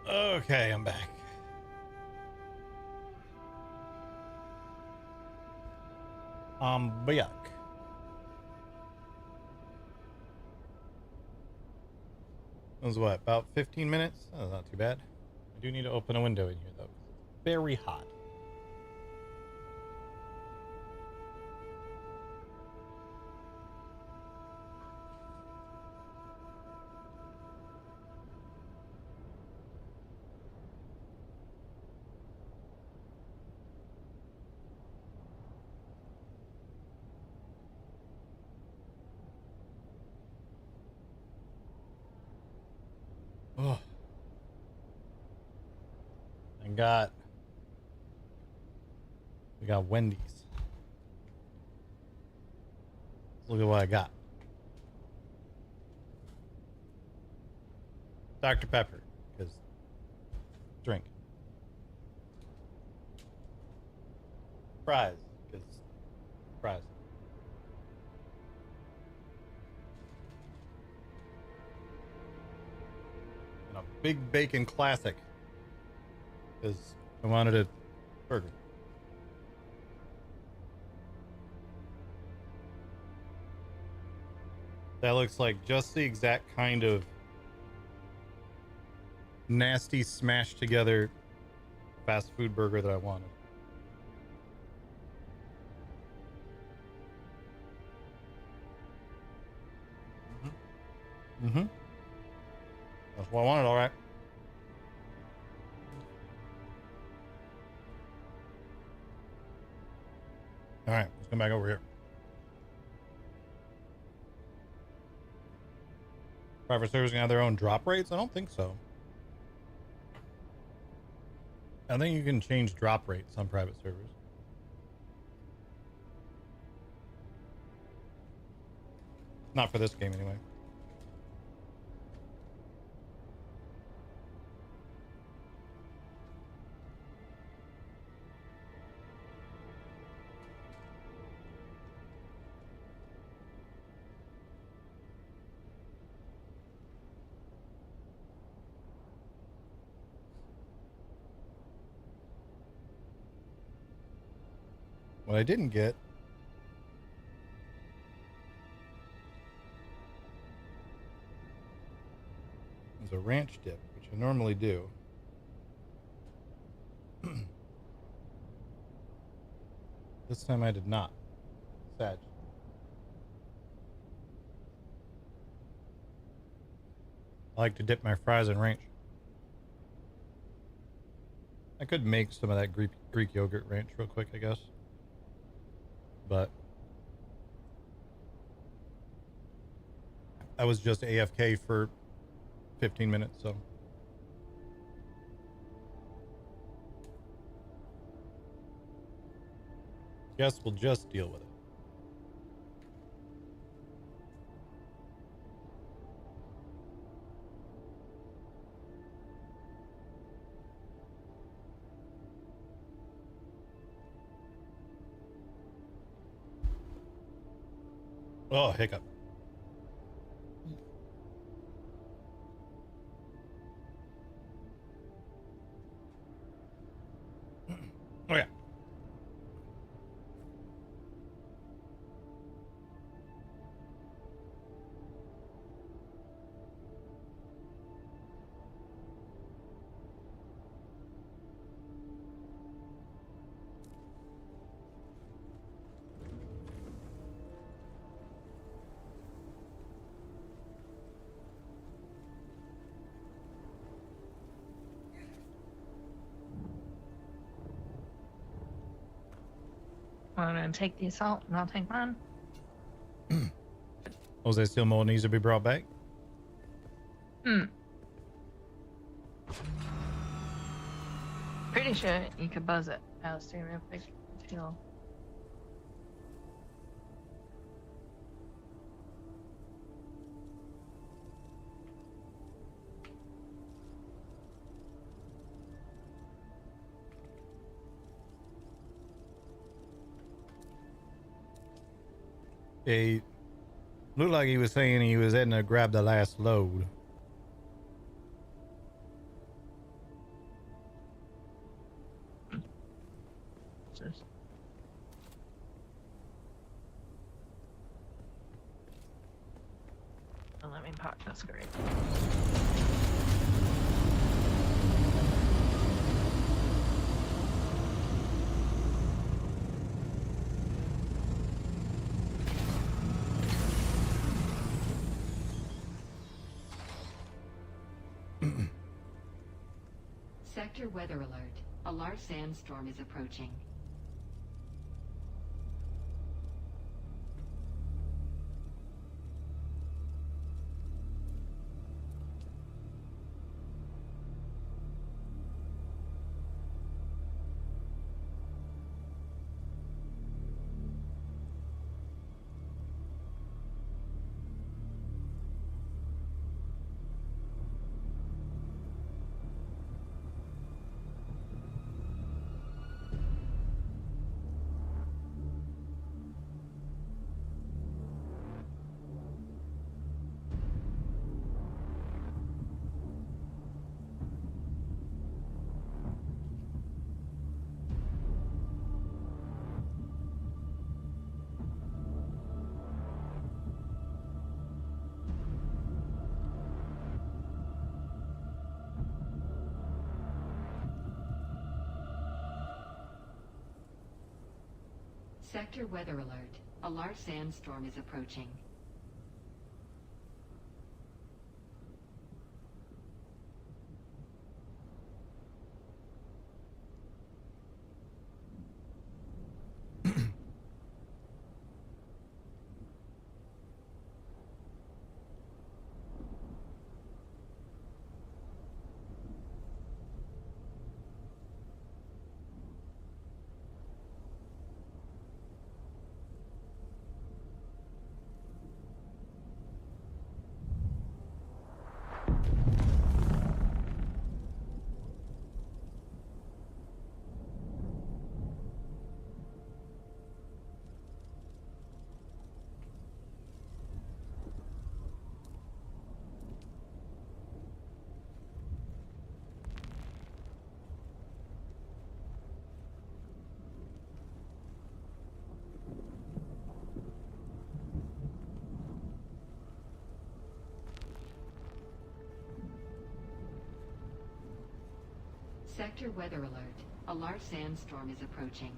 Okay, I'm back. Back. That was what, about 15 minutes? Oh, not too bad. I do need to open a window in here, though. It's very hot. Oh. We got Wendy's. Look at what I got. Dr. Pepper, because drink. Fries, because fries. And a big bacon classic, because I wanted a burger. That looks like just the exact kind of nasty, smashed together fast food burger that I wanted. Mm-hmm. That's what I wanted, all right. All right, let's come back over here. Private servers gonna have their own drop rates? I don't think so. I think you can change drop rates on private servers. Not for this game, anyway. What I didn't get is a ranch dip, which I normally do. This time I did not. Sad. I like to dip my fries in ranch. I could make some of that Greek yogurt ranch real quick, I guess. But I was just AFK for 15 minutes, so. Guess we'll just deal with it. Oh, hiccup. Oh, yeah. I'm gonna take the assault and I'll take mine. Was there still more needs to be brought back? Pretty sure you could buzz it. Alistair, real quick. Feel. It looked like he was saying he was heading to grab the last load. impact. That's great. Sector weather alert. A large sandstorm is approaching. Sector weather alert. A large sandstorm is approaching. Sector weather alert. A large sandstorm is approaching.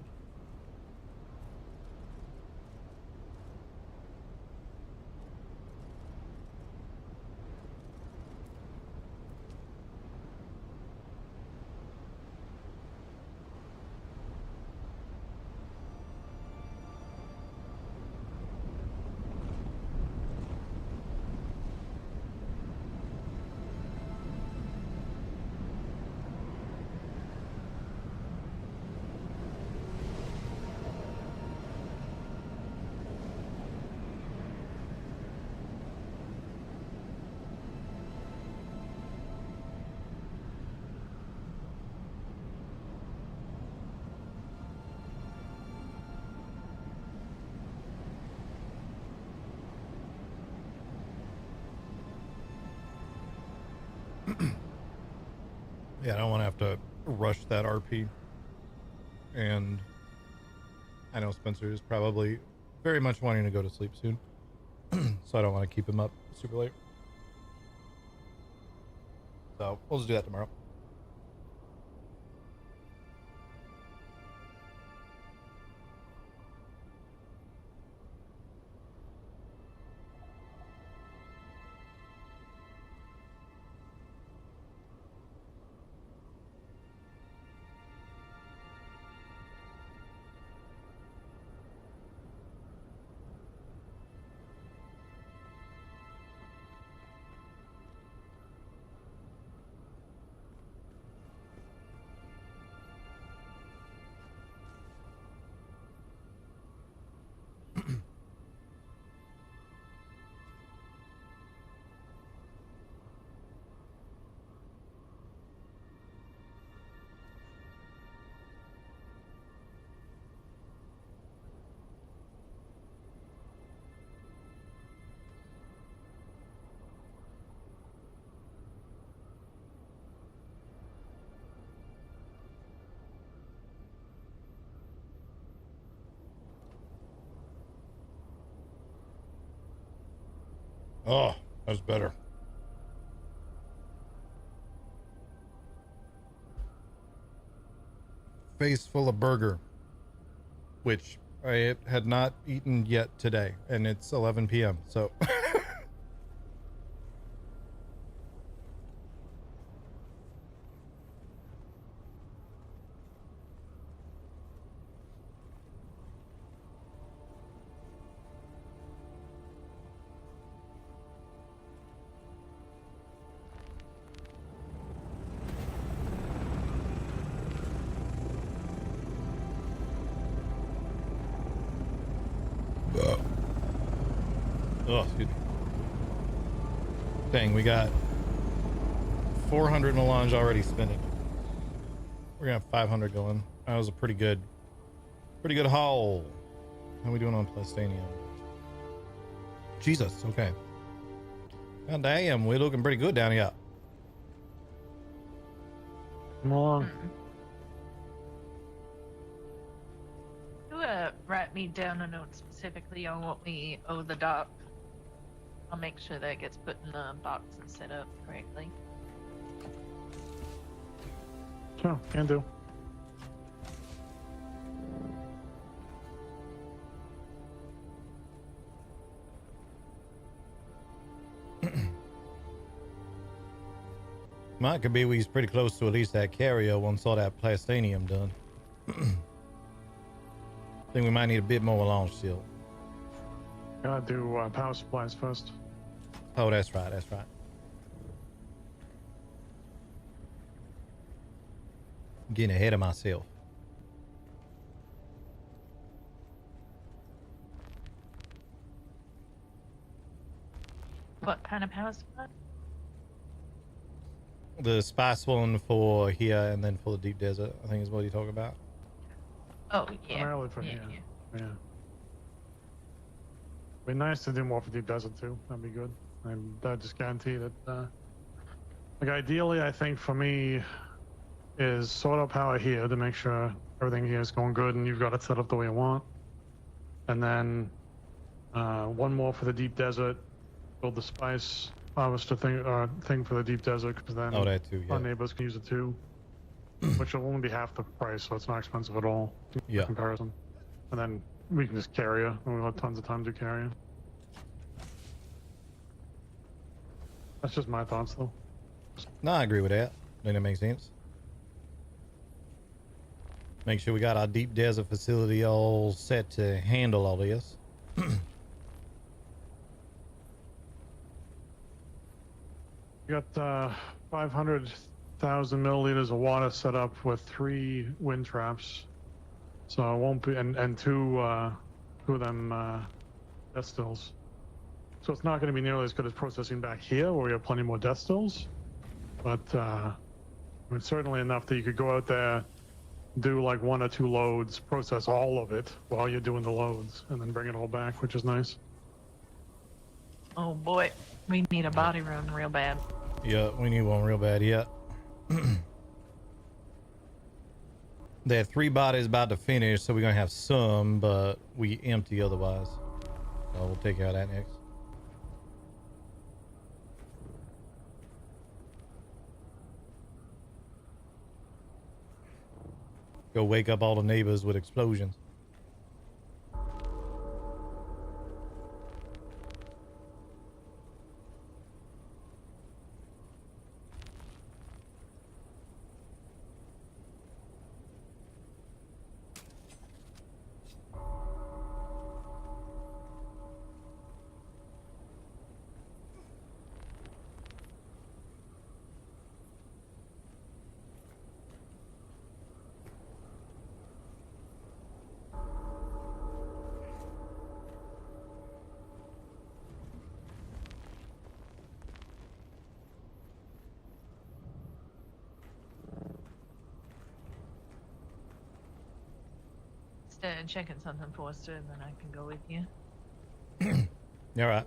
Yeah, I don't want to have to rush that RP. And I know Spencer is probably very much wanting to go to sleep soon. So I don't want to keep him up super late. So we'll just do that tomorrow. Oh, That's better. Face full of burger, which I had not eaten yet today, and it's 11 p.m. So oh, excuse me. Dang, we got 400 melange already spending. We're gonna have 500 going. That was a pretty good haul. How we doing on Plastanium? Jesus, okay. God damn, we're looking pretty good down here. Come along. You write me down a note specifically on what we owe the doc. I'll make sure that gets put in the box and set up correctly. Sure, can do. Might could be we's pretty close to at least that carrier once all that plastanium done. Think we might need a bit more launch still. Gotta do power supplies first. Oh, that's right, that's right. Getting ahead of myself. What kind of power supply? The spice one for here and then for the deep desert, I think is what you talk about. Oh, yeah. Primarily for here. Yeah. Be nice to do more for deep desert too. That'd be good. And I just guarantee that, like ideally, I think for me is sort out power here to make sure everything here is going good and you've got it set up the way you want. And then one more for the deep desert, build the spice harvester thing for the deep desert, because then that too, yeah. our neighbors can use it too, which will only be half the price, so it's not expensive at all in comparison. And then we can just carry it, and we'll have tons of time to carry it. That's just my thoughts, though. No, I agree with that. I think that makes sense. Make sure we got our deep desert facility all set to handle all this. We got 500,000 milliliters of water set up with 3 wind traps, so it won't be, and two of them death stills. So it's not going to be nearly as good as processing back here, where we have plenty more death stills. But I mean, certainly enough that you could go out there, do like 1 or 2 loads, process all of it while you're doing the loads, and then bring it all back, which is nice. Oh boy, we need a body run real bad. Yeah, we need one real bad, yeah. They have 3 bodies about to finish, so we're gonna have some, but we empty otherwise. So we'll take care of that next. Go wake up all the neighbors with explosions. Checking something, Forrester, and then I can go with you. All right.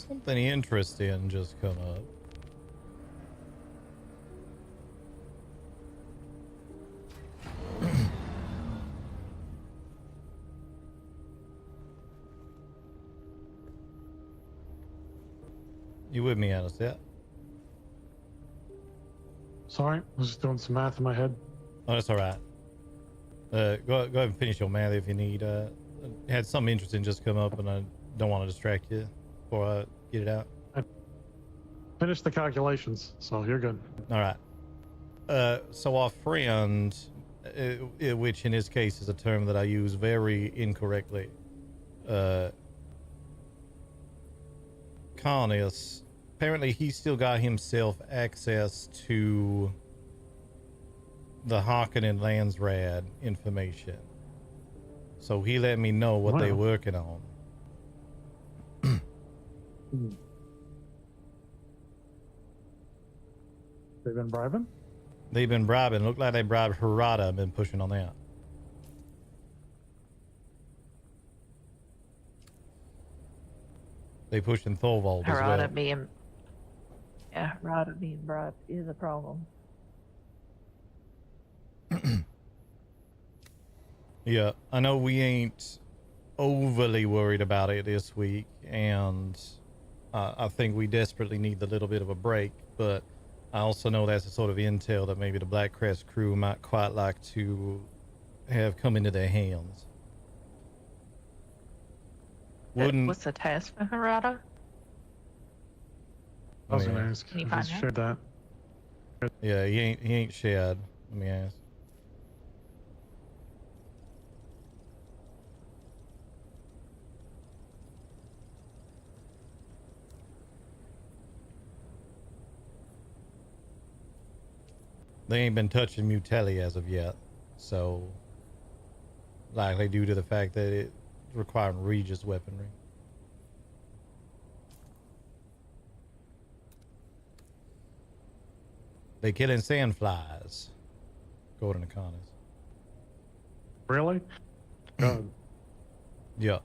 Something interesting just come up. You with me, Alice? Yeah. Sorry, I was just doing some math in my head. Oh, that's all right. Go ahead and finish your math if you need. I had something interesting just come up, and I don't want to distract you before I get it out. I finished the calculations, so you're good. All right. So our friend, which in his case is a term that I use very incorrectly, Carnius, apparently he still got himself access to the Harkin and Landsrad information. So he let me know what they're working on. They've been bribing? They've been bribing. Look like they bribed Harada and been pushing on that. They pushing Thorvald as well. Harada being bribed is a problem. Yeah, I know we ain't overly worried about it this week, and I think we desperately need a little bit of a break, but I also know that's the sort of intel that maybe the Black Crest crew might quite like to have come into their hands. What's the task for Harada? I was gonna ask. Can you if find he's out? shared that. Yeah, he ain't shared. Let me ask. They ain't been touching Mutelli as of yet, so likely due to the fact that it's requiring Regis weaponry. They killing sandflies, according to Connors. Really? God. Yeah.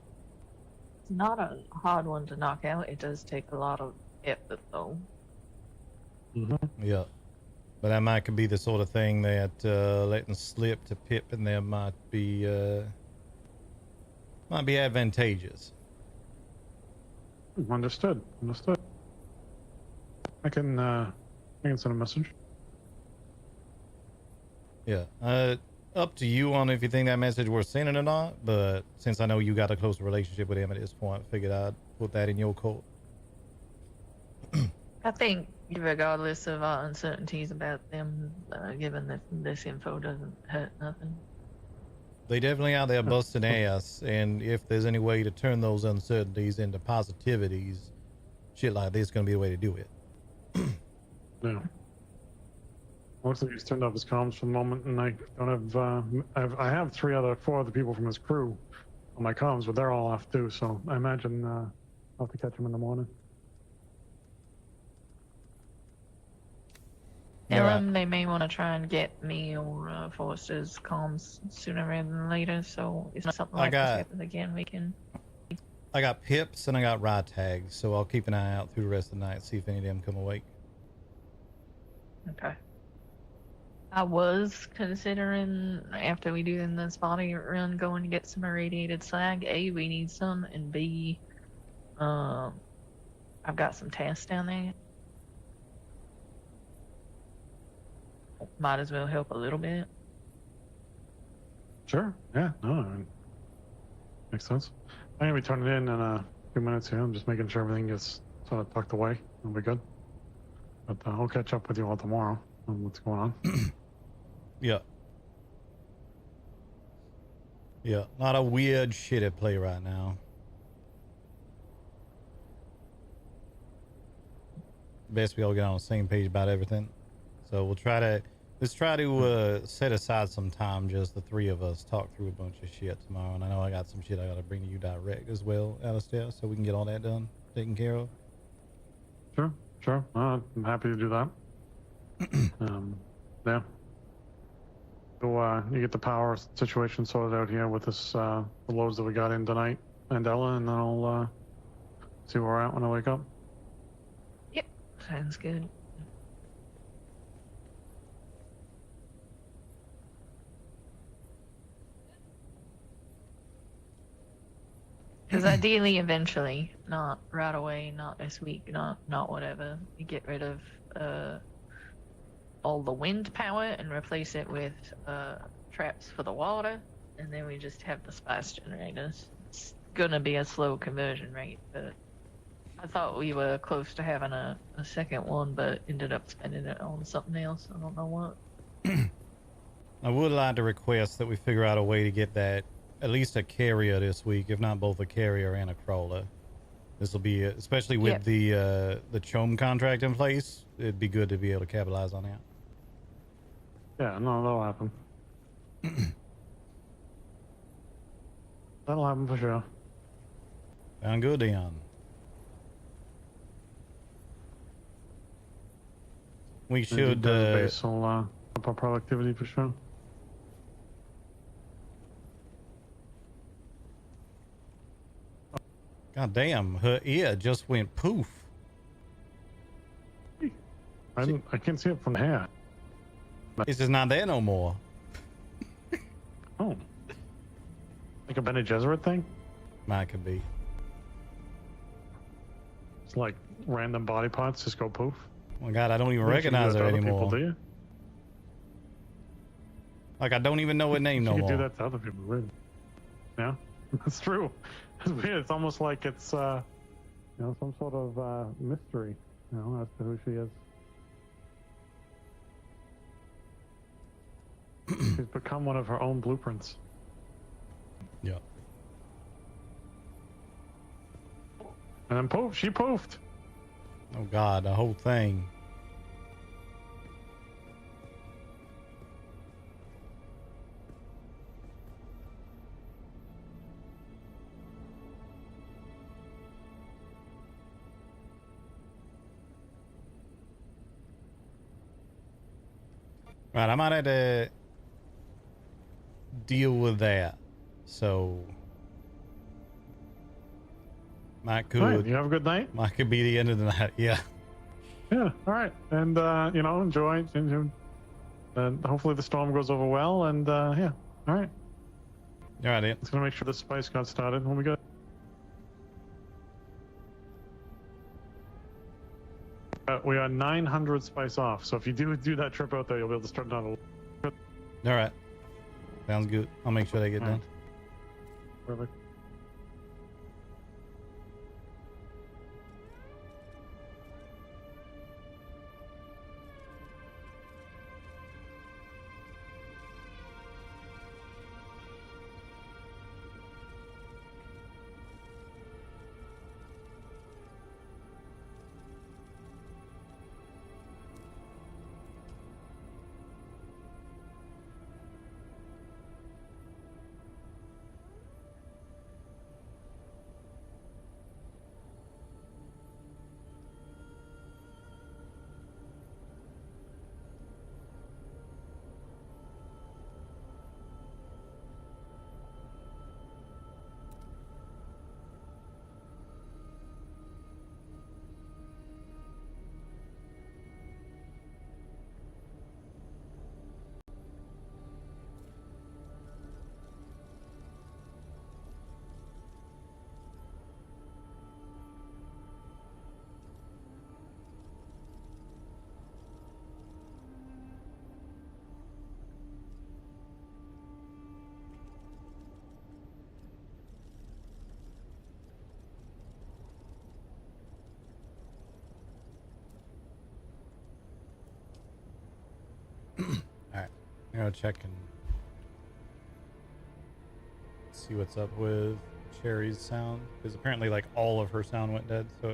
It's not a hard one to knock out. It does take a lot of effort, though. Yeah. But that might could be the sort of thing that letting slip to Pip and them might be advantageous. Understood. I can send a message. Yeah. Up to you on if you think that message worth sending or not, but since I know you got a close relationship with him at this point, I figured I'd put that in your court. I think, regardless of our uncertainties about them, given that this info doesn't hurt nothing. They definitely out there busting ass, and if there's any way to turn those uncertainties into positivities, shit like this is gonna be the way to do it. Yeah. Looks like he's turned off his comms for the moment, and I don't have. I have 4 other people from his crew on my comms, but they're all off too. So I imagine I'll have to catch them in the morning. Ellen, they may want to try and get me or Forrester's comms sooner rather than later, so if something like this happens again, we can... I got Pips and I got ride tags, so I'll keep an eye out through the rest of the night, see if any of them come awake. Okay. I was considering, after we do the spotty run, going to get some irradiated slag. A, we need some, and B, I've got some tasks down there. Might as well help a little bit. Sure. Yeah. No. I mean, makes sense. I'm gonna be turning in a few minutes here. I'm just making sure everything gets sort of tucked away. It'll be good. But I'll catch up with you all tomorrow on what's going on. Yeah. Yeah. A lot of weird shit at play right now. Best we all get on the same page about everything. So let's try to set aside some time, just the 3 of us, talk through a bunch of shit tomorrow. And I know I got some shit I got to bring to you direct as well, Alistair, so we can get all that done, taken care of. Sure. I'm happy to do that. Yeah. So you get the power situation sorted out here with this the loads that we got in tonight, and Ella, and then I'll see where we're at when I wake up. Sounds good. Because ideally, eventually, not right away, not this week, not whatever, we get rid of all the wind power and replace it with traps for the water, and then we just have the spice generators. It's gonna be a slow conversion rate, but I thought we were close to having a second one, but ended up spending it on something else. I don't know what. I would like to request that we figure out a way to get that at least a carrier this week, if not both a carrier and a crawler. This will be, especially with the Chom contract in place, it'd be good to be able to capitalize on that. Yeah, no, that'll happen. That'll happen for sure. Sound good, Dion. We should base will up our productivity for sure. God damn, her ear just went poof. I can't see it from here. It's just not there no more. Oh. Like a Bene Gesserit thing? Might could be. It's like random body parts just go poof. Oh my God, I don't even recognize her anymore. People, do you? Like, I don't even know her name no you more. You could do that to other people, really. Yeah, that's true. It's weird. It's almost like it's, some sort of mystery, as to who she is. She's become one of her own blueprints. Yeah. And then poof, she poofed. Oh God, the whole thing. Right, I might have to deal with that. So might could. Right, you have a good night. Might could be the end of the night. Yeah. Yeah. All right, and enjoy, and hopefully the storm goes over well. And yeah. All right. All right, Ian. Let's gonna make sure the spice got started when we go. We are 900 spice off, so if you do that trip out there, you'll be able to start down a. All right. Sounds good. I'll make sure they get done. Perfect. Alright, I'm gonna check and see what's up with Cherry's sound, because apparently like all of her sound went dead, so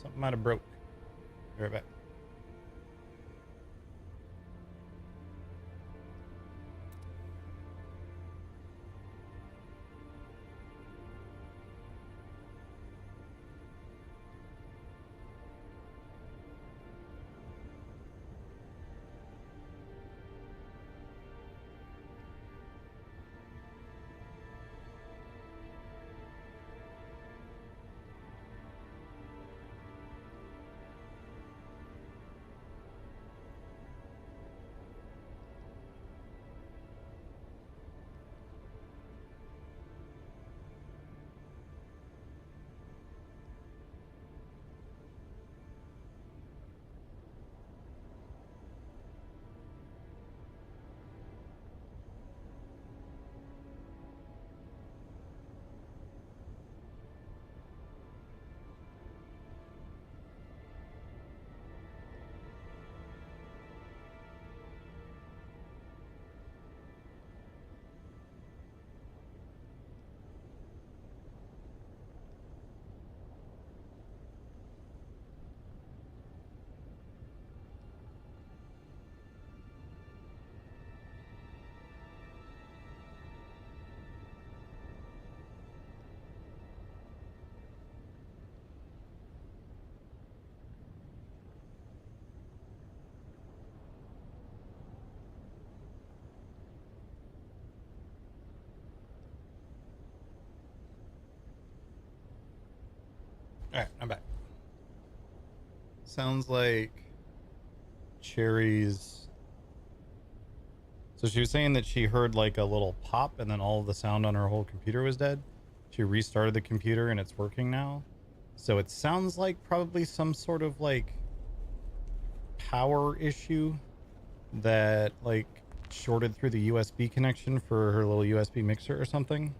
something might have broke. Be right back. All right, I'm back. Sounds like Cherry's. So she was saying that she heard like a little pop and then all of the sound on her whole computer was dead. She restarted the computer and it's working now. So it sounds like probably some sort of like power issue that like shorted through the USB connection for her little USB mixer or something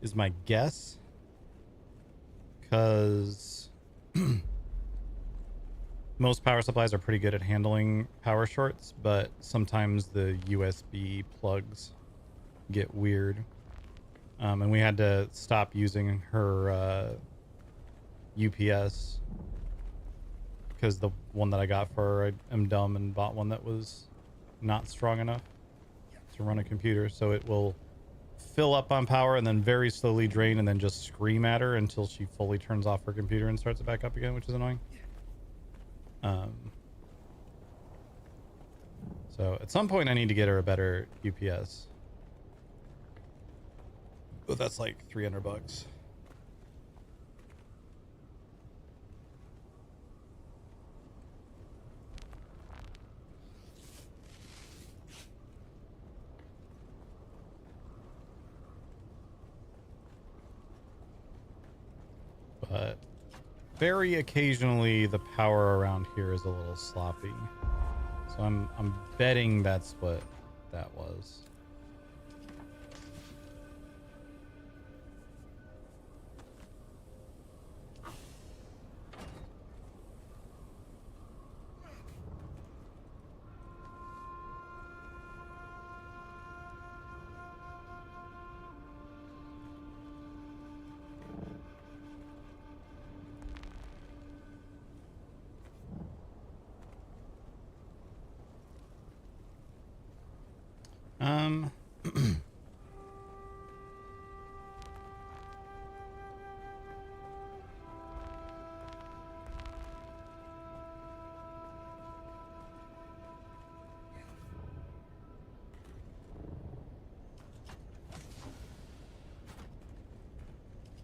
is my guess. Because most power supplies are pretty good at handling power shorts, but sometimes the USB plugs get weird. And we had to stop using her UPS because the one that I got for her, I am dumb and bought one that was not strong enough to run a computer. So it will fill up on power and then very slowly drain and then just scream at her until she fully turns off her computer and starts it back up again, which is annoying. So at some point I need to get her a better UPS. But that's like $300. But very occasionally the power around here is a little sloppy. So I'm betting that's what that was.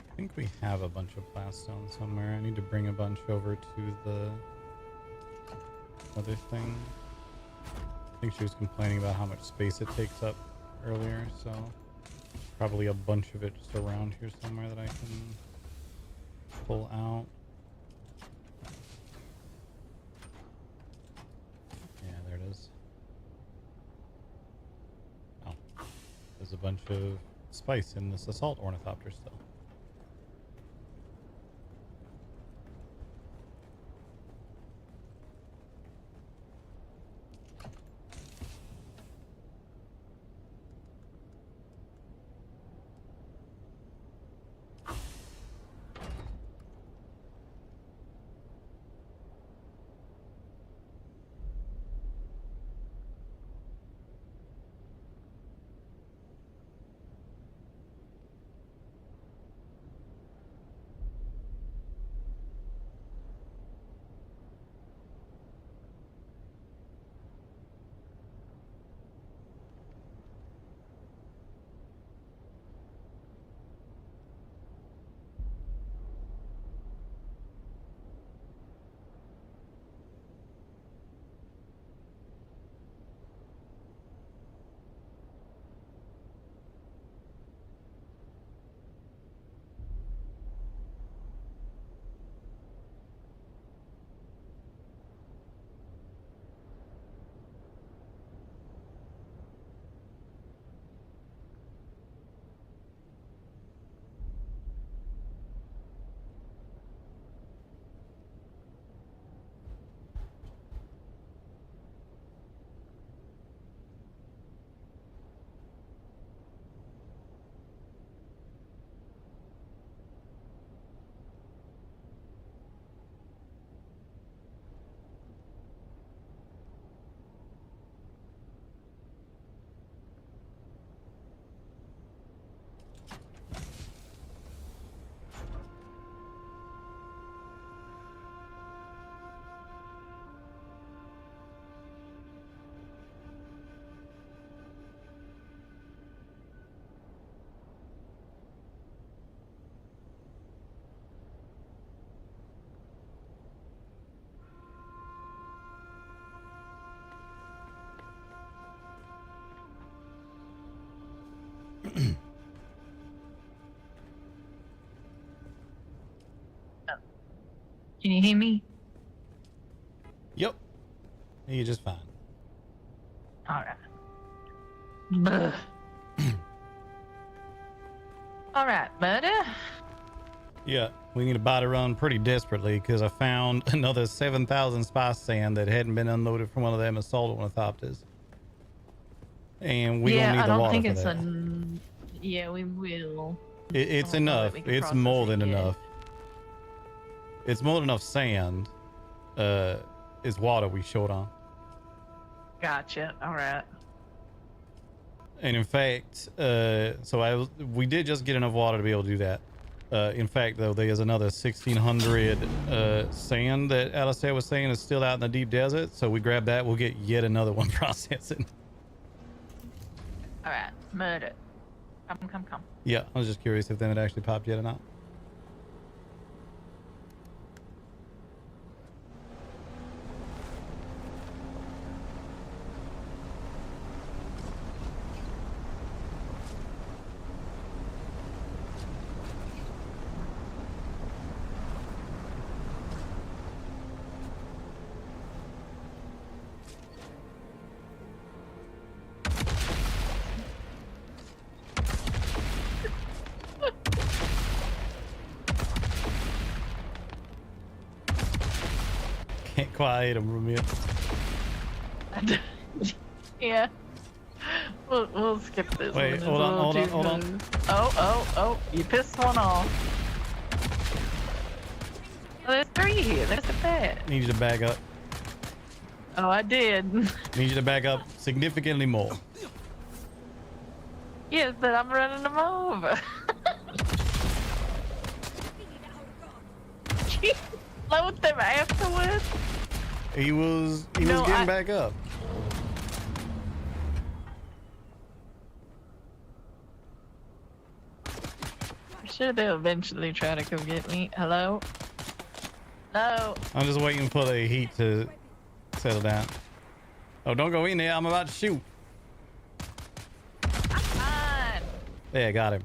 I think we have a bunch of plastone somewhere. I need to bring a bunch over to the other thing. I think she was complaining about how much space it takes up earlier, so probably a bunch of it just around here somewhere that I can pull out. Yeah, there it is. Oh, there's a bunch of spice in this assault ornithopter still. Can you hear me? Yep. You're just fine. All right. All right, buddy. Yeah, we need a body run pretty desperately because I found another 7,000 spice sand that hadn't been unloaded from one of them assault ornithopters. And we don't need the water for that. Yeah, we will. It's enough. It's more than enough. It's more than enough sand. It's water we short on. Gotcha. All right. And in fact, we did just get enough water to be able to do that. In fact, though, there's another 1,600 sand that Alistair was saying is still out in the deep desert. So we grab that. We'll get yet another one processing. All right. Murder. Come. Yeah, I was just curious if them had actually popped yet or not. Can't quite hit him from here. Yeah. We'll skip this. Wait, hold on. Oh, you pissed one off. Oh, there's 3 here. There's a bed. Need you to back up. Oh, I did. Need you to back up significantly more. Yes, but I'm running them over. Load them afterwards. He was getting back up. I'm sure they'll eventually try to come get me. Hello? No. I'm just waiting for the heat to settle down. Oh, don't go in there. I'm about to shoot. I'm fine. There, got him.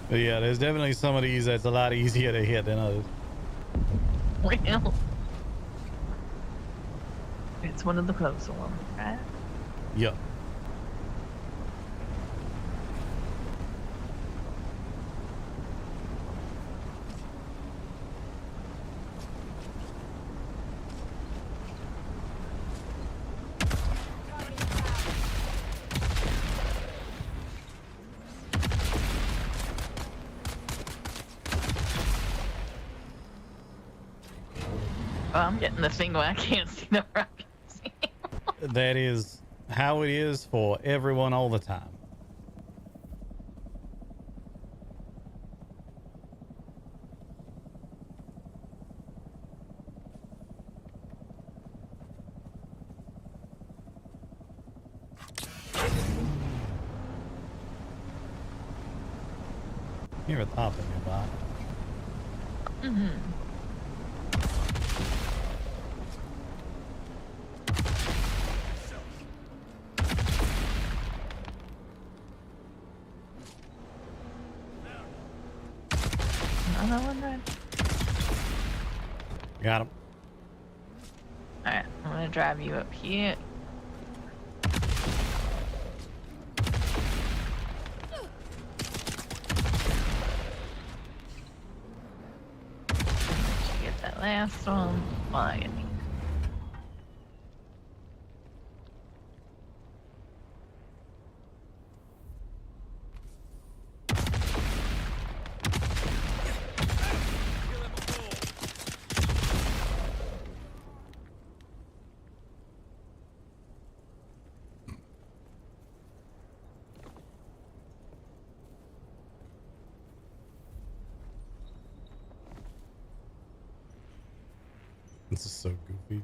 But yeah, there's definitely some of these that's a lot easier to hit than others. Well, it's one of the closer ones, right? Yep. Oh, I'm getting the thing where I can't see the rockets. That is how it is for everyone all the time. You're at the top of your bot. Mm-hmm. Another one then? Got him. Alright, I'm gonna drive you up here. Get that last one while I get me. This is so goofy.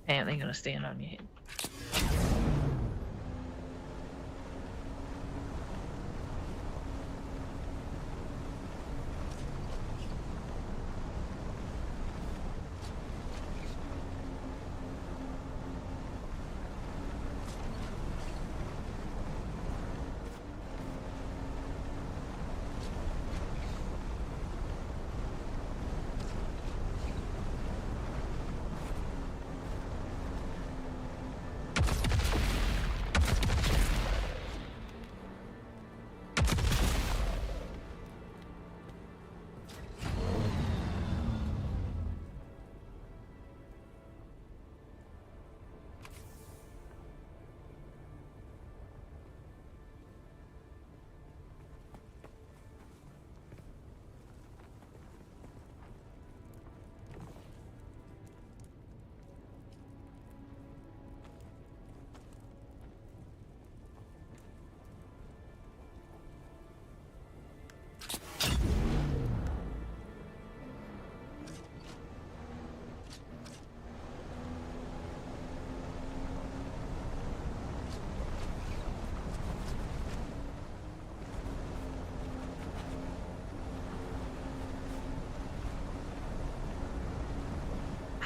And they're gonna stand on your head.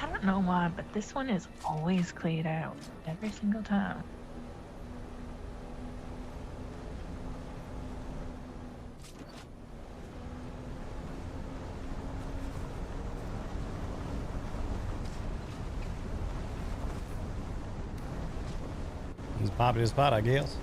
I don't know why, but this one is always cleared out every single time. It's poppy spot, I guess.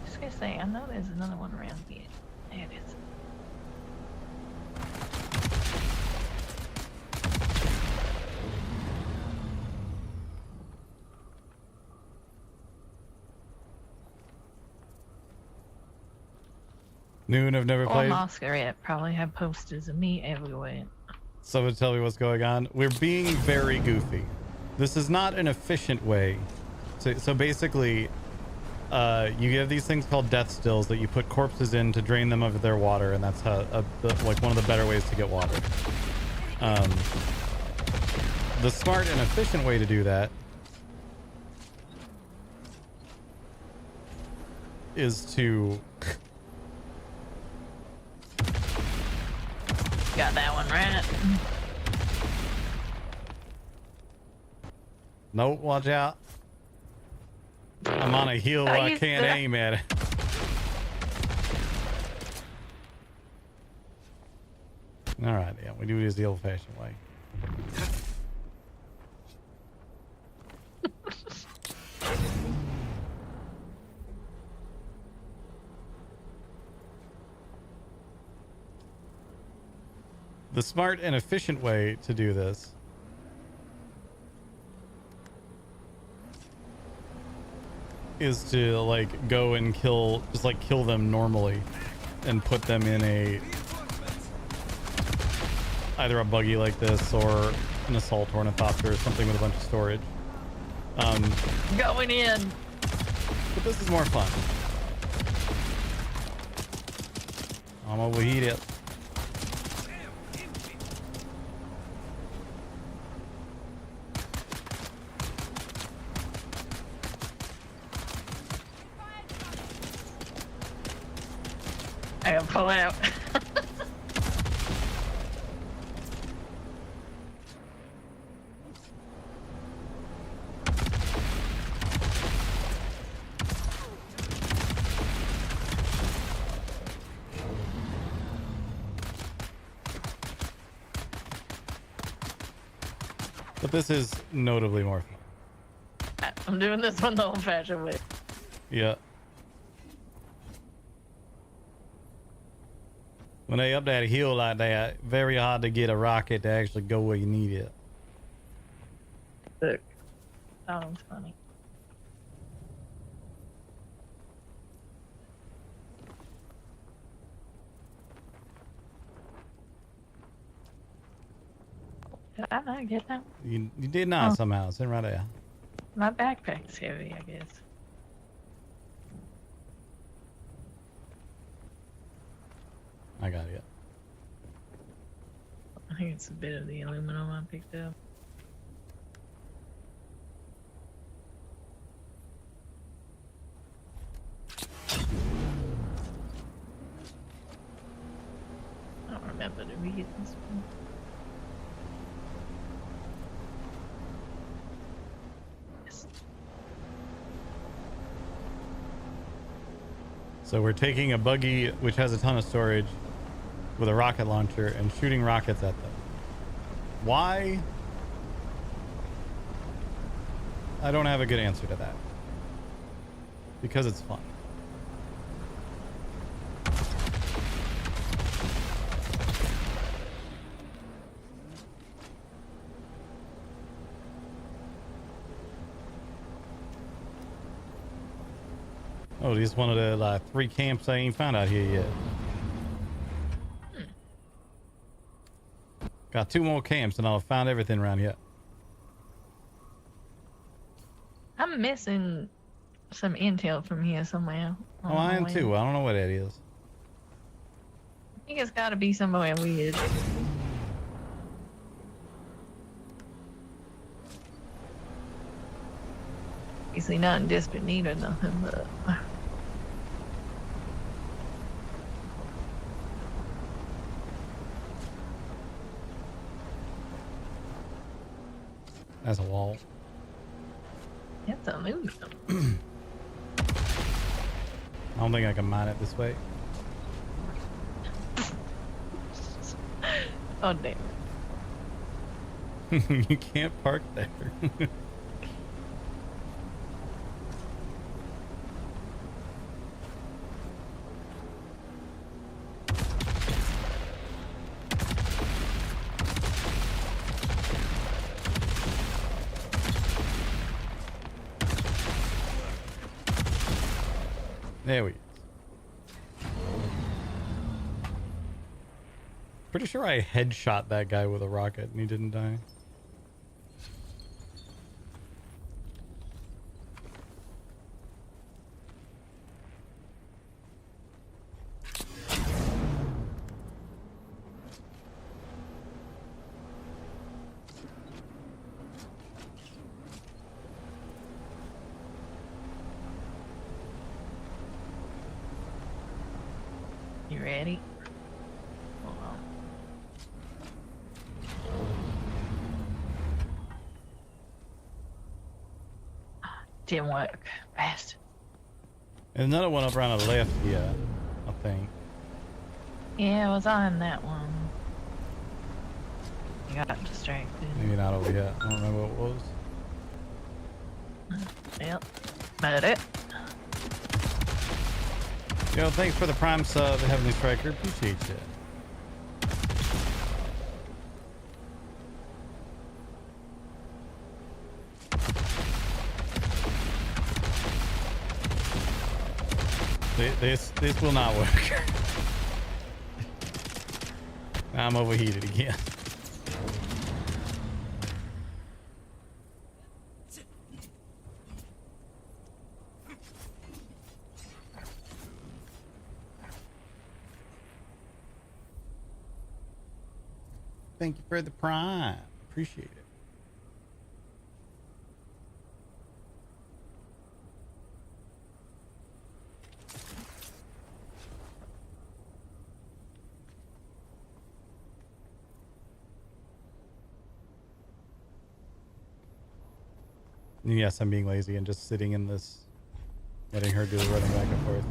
Just gonna say, I know there's another one around here. There it is. Noon, I've never Or played. Masquerade probably have posters of me everywhere. Someone tell me what's going on. We're being very goofy. This is not an efficient way. So basically, you have these things called death stills that you put corpses in to drain them of their water, and that's how like one of the better ways to get water. The smart and efficient way to do that is to Got that one right. nope, watch out. I'm on a hill where I can't aim at it. All right, yeah, we do it the old-fashioned way. The smart and efficient way to do this is to like go and kill them normally and put them in either a buggy like this or an assault ornithopter or something with a bunch of storage. Going in. But this is more fun. I'm overheat it. I gotta pull out. But this is notably more fun. I'm doing this one the old-fashioned way. Yeah. When they up that hill like that, very hard to get a rocket to actually go where you need it. Look. That one's funny. Did I not get that? You did not Oh. somehow. It's in right there. My backpack's heavy, I guess. I got it. I think it's a bit of the aluminum I picked up. I don't remember to read this one. Yes. So we're taking a buggy which has a ton of storage with a rocket launcher and shooting rockets at them. Why? I don't have a good answer to that. Because it's fun. Oh, these one of the like 3 camps I ain't found out here yet. Got 2 more camps and I'll have found everything around here. I'm missing some intel from here somewhere. Oh, I am too. I don't know what that is. I think it's gotta be somewhere weird. Obviously not in desperate need or nothing, but... That's a wall. That's aluminum. I don't think I can mine it this way. Oh, damn it. You can't park there. There we go. Pretty sure I headshot that guy with a rocket and he didn't die. You ready? Hold on. Didn't work. Fast. There's another one up around the left here, I think. Yeah, I was on that one. I got distracted. Maybe not over here. I don't remember what it was. Yep. Made it. Yo, thanks for the prime sub, Heavenly Striker. Appreciate you. This will not work. I'm overheated again. Thank you for the prime. Appreciate it. Yes, I'm being lazy and just sitting in this, letting her do the running back and forth.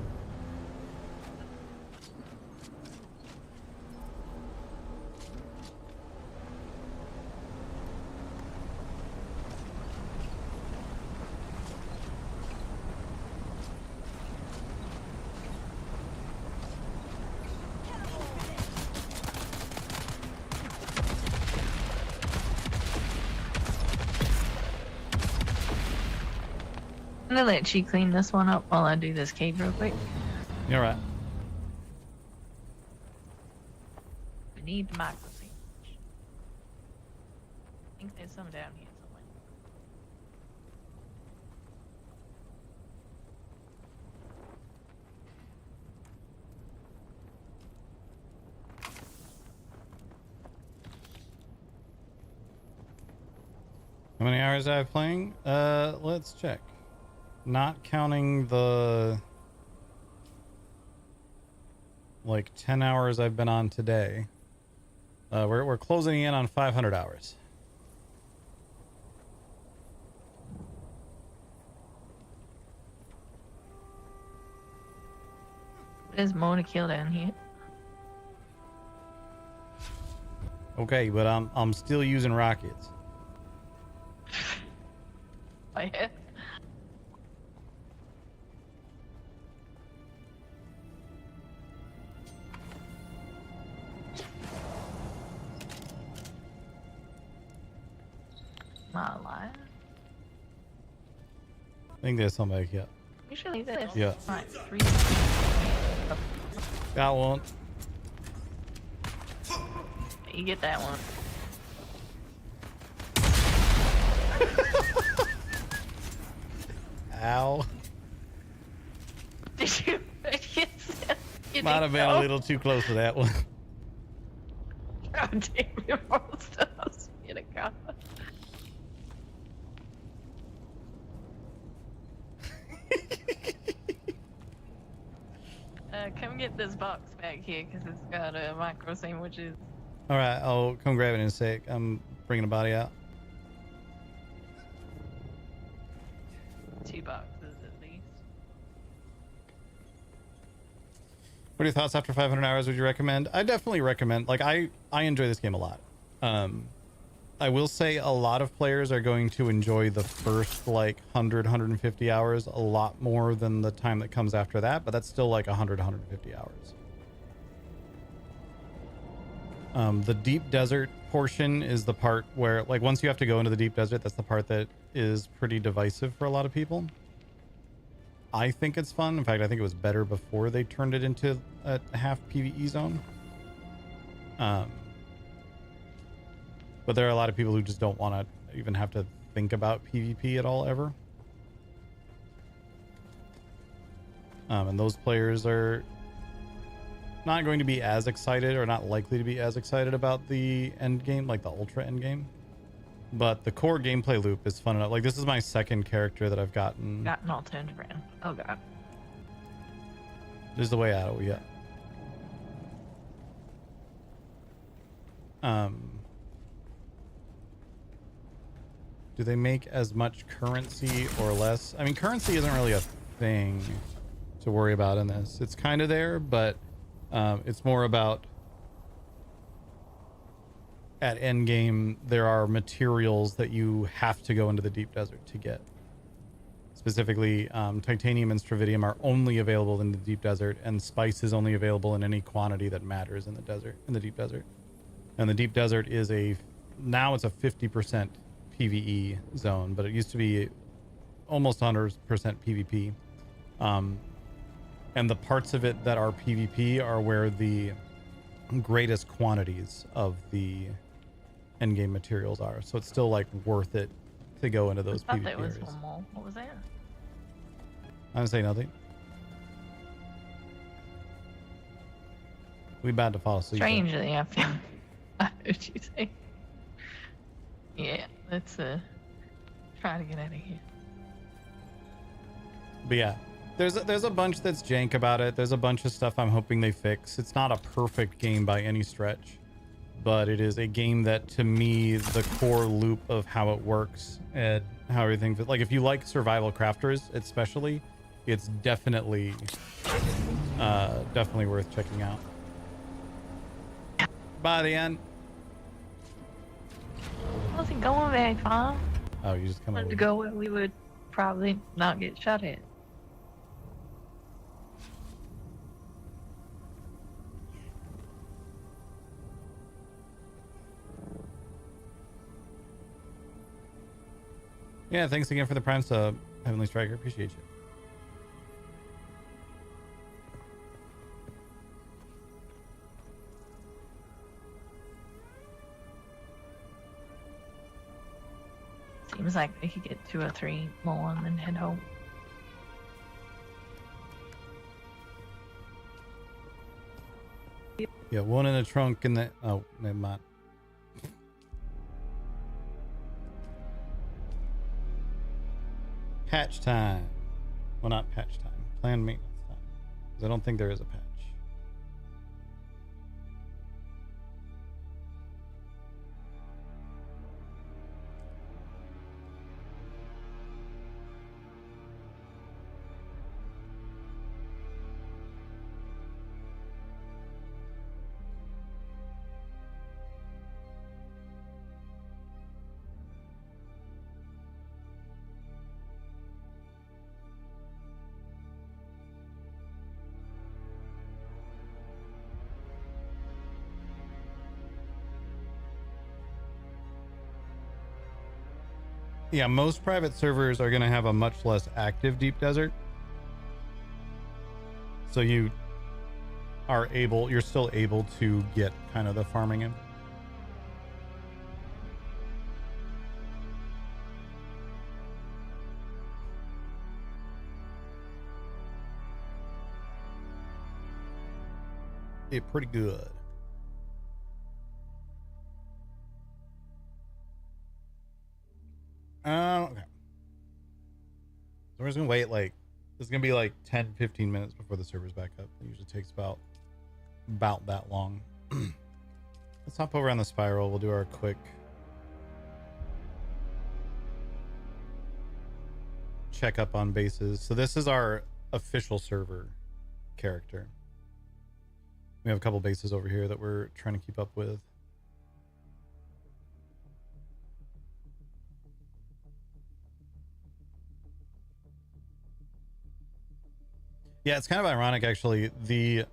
I'm gonna let you clean this one up while I do this cave real quick. You're right. We need democracy. think there's some down here somewhere. How many hours I have playing? Let's check. Not counting the like 10 hours I've been on today. We're closing in on 500 hours. There's more to kill down here. Okay, but I'm still using rockets. Oh, yeah. Not alive. I think there's some back here. Usually this. Yeah. Like 3. Got one. You get that one. Ow. Did you? You Might have been a little too close for that one. God damn it, Forrester. I was gonna go. Come get this box back here because it's got micro sandwiches. All right, I'll come grab it in a sec. I'm bringing the body out. 2 boxes at least. What are your thoughts after 500 hours? Would you recommend? I definitely recommend. Like, I enjoy this game a lot. I will say a lot of players are going to enjoy the first like 100, 150 hours a lot more than the time that comes after that, but that's still like 100, 150 hours. The deep desert portion is the part where, like, once you have to go into the deep desert, that's the part that is pretty divisive for a lot of people. I think it's fun. In fact, I think it was better before they turned it into a half PvE zone. But there are a lot of people who just don't want to even have to think about PvP at all ever. And those players are not going to be as excited, or not likely to be as excited about the end game, like the ultra end game. But the core gameplay loop is fun enough. Like, this is my second character that I've gotten. Gotten all turned around. Oh god. This is the way out. Yeah. Do they make as much currency or less? I mean, currency isn't really a thing to worry about in this. It's kind of there, but it's more about at end game, there are materials that you have to go into the deep desert to get. Specifically, titanium and stravidium are only available in the deep desert, and spice is only available in any quantity that matters in the desert, in the deep desert. And the deep desert is now it's a 50% PvE zone, but it used to be almost 100% PvP. And the parts of it that are PvP are where the greatest quantities of the endgame materials are. So it's still like worth it to go into those I thought PvP there was areas. one more. What was that? I didn't say nothing. We about to fall asleep. Strangely, I feel. I heard you say. Yeah, let's try to get out of here. But yeah, there's a bunch that's jank about it. There's a bunch of stuff I'm hoping they fix. It's not a perfect game by any stretch, but it is a game that, to me, the core loop of how it works and how everything, like, if you like survival crafters especially, it's definitely worth checking out. By the end. Wasn't going very far. Oh, you just come Wanted over. to go where we would probably not get shot at. Yeah, thanks again for the Prime sub, Heavenly Striker. Appreciate you. Seems like we could get 2 or 3 more and then head home. Yeah, one in the trunk and the... Oh, never mind. Patch time. Well, not patch time. Planned maintenance time. Because I don't think there is a patch. Yeah, most private servers are going to have a much less active deep desert. So you're still able to get kind of the farming in. It's pretty good. Okay. So we're just gonna wait like this is gonna be like 10-15 minutes before the server's back up. It usually takes about that long. Let's hop over on the spiral. We'll do our quick check up on bases. So this is our official server character. We have a couple bases over here that we're trying to keep up with. Yeah, it's kind of ironic, actually. The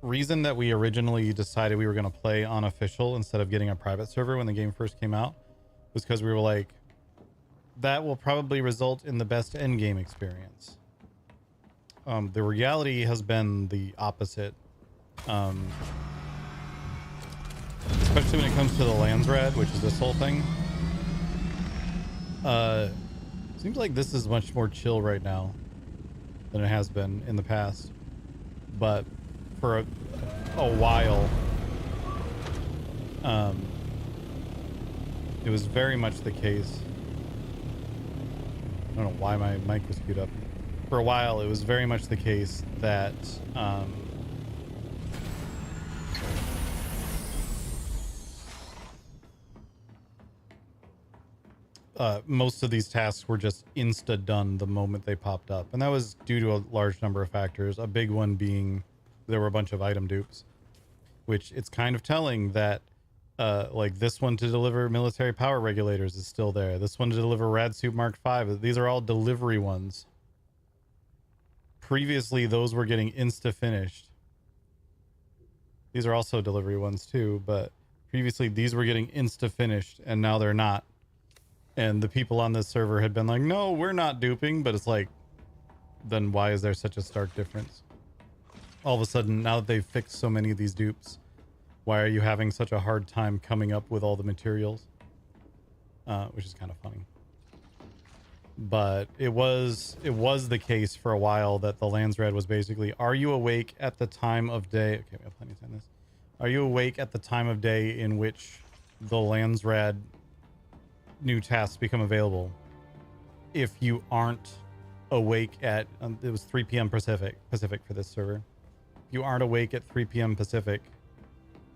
reason that we originally decided we were going to play on official instead of getting a private server when the game first came out was because we were like, that will probably result in the best end game experience. The reality has been the opposite. Especially when it comes to the Landsrad, which is this whole thing. Seems like this is much more chill right now than it has been in the past, but for a while it was very much the case. I don't know why my mic was queued up. For a while it was very much the case that most of these tasks were just insta done the moment they popped up. And that was due to a large number of factors. A big one being there were a bunch of item dupes, which it's kind of telling that like this one to deliver military power regulators is still there. This one to deliver Rad Suit Mark V. These are all delivery ones. Previously, those were getting insta finished. These are also delivery ones too, but previously these were getting insta finished and now they're not. And the people on this server had been like, no, we're not duping. But it's like, then why is there such a stark difference? All of a sudden, now that they've fixed so many of these dupes, why are you having such a hard time coming up with all the materials? Which is kind of funny. But it was the case for a while that the Landsrad was basically, are you awake at the time of day? Okay, we have plenty of time this. Are you awake at the time of day in which the Landsrad new tasks become available? If you aren't awake at it was 3 p.m. Pacific for this server. If you aren't awake at 3 p.m. Pacific,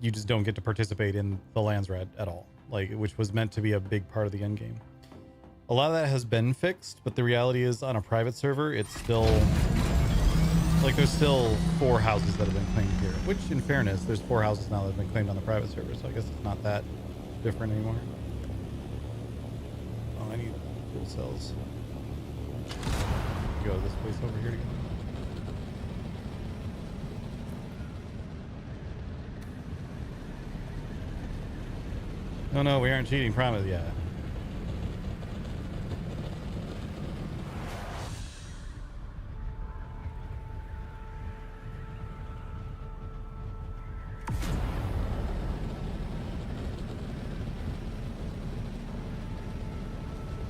you just don't get to participate in the Landsrad at all, like, which was meant to be a big part of the end game. A lot of that has been fixed, but the reality is on a private server it's still like there's still 4 houses that have been claimed here, which in fairness there's 4 houses now that have been claimed on the private server, so I guess it's not that different anymore. I need fuel cells. Go to this place over here to get them. No, we aren't cheating. Promise. Yeah.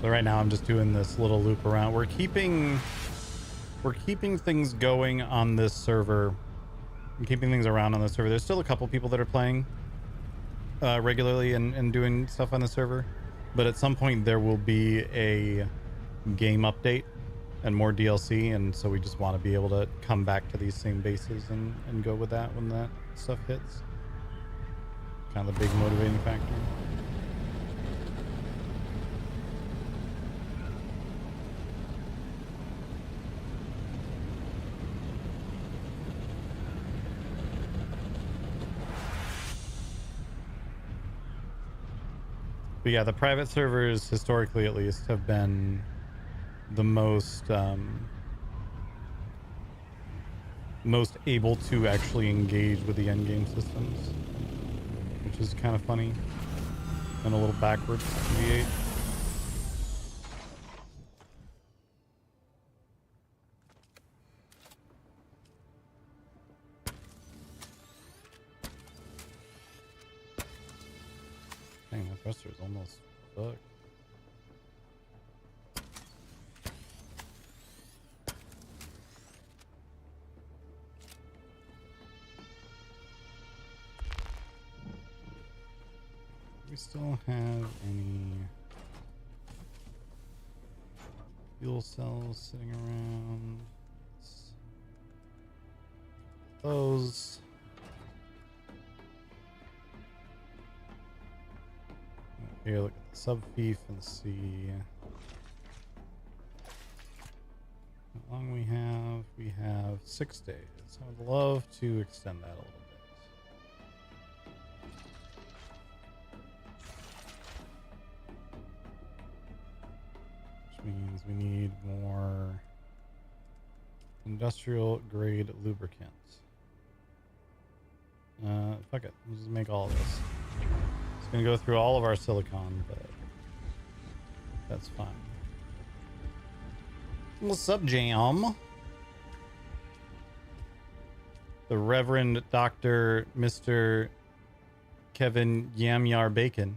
So right now I'm just doing this little loop around. We're keeping things going on this server. I'm keeping things around on the server. There's still a couple people that are playing regularly and doing stuff on the server, but at some point there will be a game update and more DLC, and so we just want to be able to come back to these same bases and go with that when that stuff hits. Kind of the big motivating factor. But yeah, the private servers, historically at least, have been the most most able to actually engage with the endgame systems, which is kind of funny and a little backwards to V8. Dang, that thruster is almost fucked. Do we still have any fuel cells sitting around? Those. Here, look at the sub-fief and see how long we have. We have 6 days. I would love to extend that a little bit. Which means we need more industrial grade lubricant. Fuck it. We'll just make all of this. It's gonna go through all of our silicon, but that's fine. What's up, Jam? The Reverend Dr. Mr. Kevin Yamyar Bacon.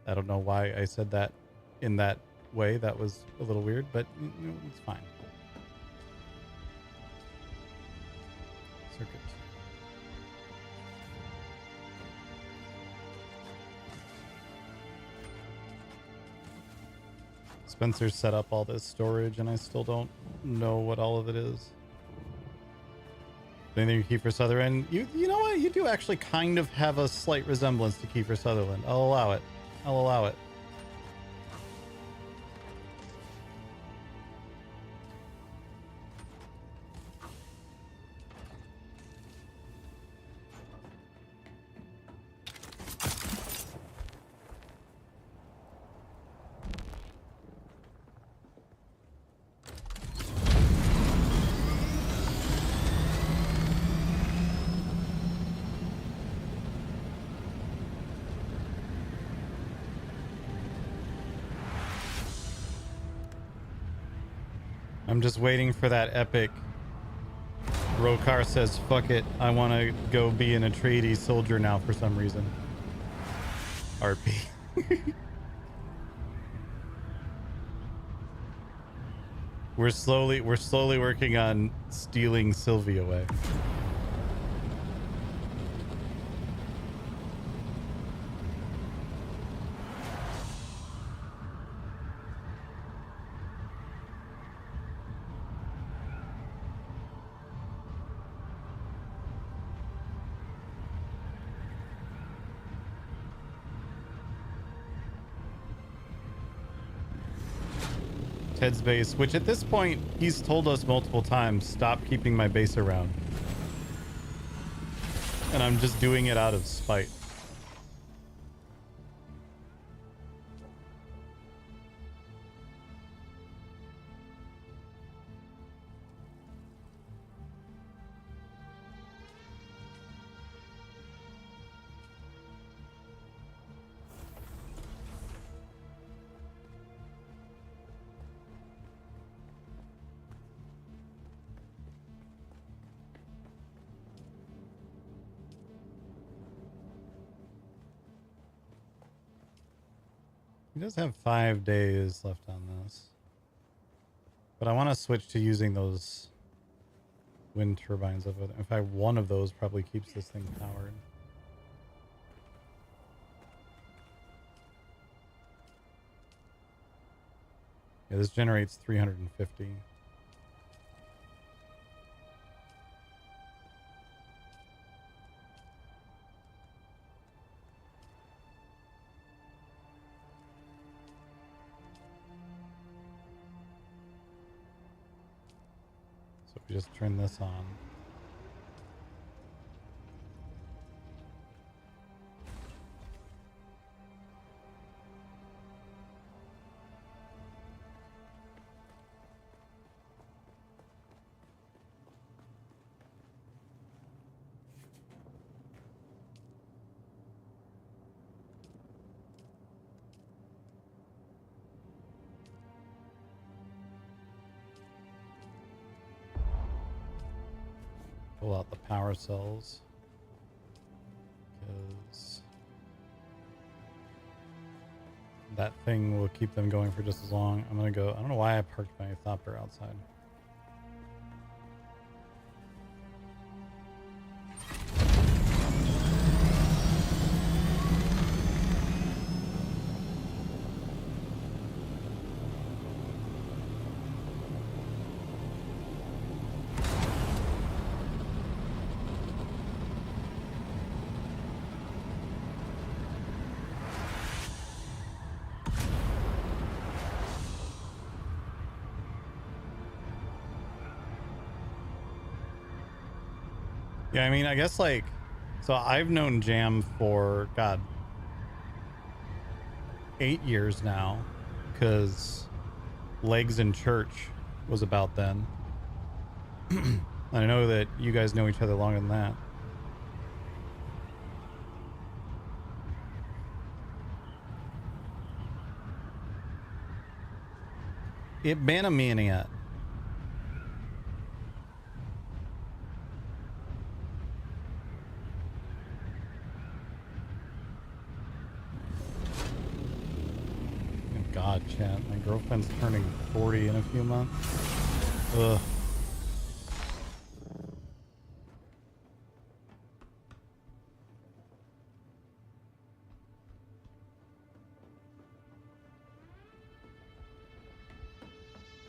I don't know why I said that in that way. That was a little weird, but it's fine. Circuit. Spencer set up all this storage, and I still don't know what all of it is. Anything Kiefer Sutherland? You know what? You do actually kind of have a slight resemblance to Kiefer Sutherland. I'll allow it. I'll allow it. I'm just waiting for that epic. Rokar says, fuck it, I want to go be an Atreides soldier now for some reason. RP. We're slowly working on stealing Sylvie away. Ted's base, which at this point he's told us multiple times, stop keeping my base around, and I'm just doing it out of spite. He does have 5 days left on this. But I want to switch to using those wind turbines of it. In fact, one of those probably keeps this thing powered. Yeah, this generates 350. So we just turn this on. Pull out the power cells. Because that thing will keep them going for just as long. I'm gonna go, I don't know why I parked my thopter outside. Yeah, I mean, I guess like, so I've known Jam for, God, 8 years now, because Legs in Church was about then. I know that you guys know each other longer than that. It Banamania. God, chat. My girlfriend's turning 40 in a few months. Ugh.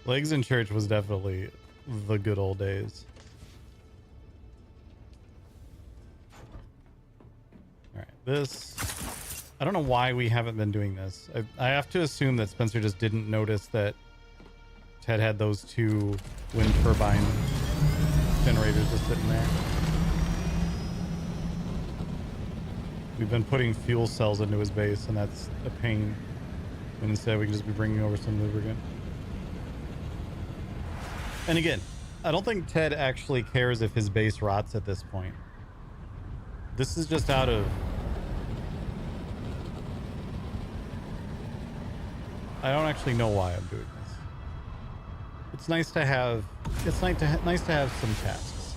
Legs in Church was definitely the good old days. All right, this... I don't know why we haven't been doing this. I have to assume that Spencer just didn't notice that Ted had those 2 wind turbine generators just sitting there. We've been putting fuel cells into his base, and that's a pain. And instead, we can just be bringing over some lubricant. And again, I don't think Ted actually cares if his base rots at this point. This is just out of... I don't actually know why I'm doing this. It's nice to have. It's nice to have some tasks.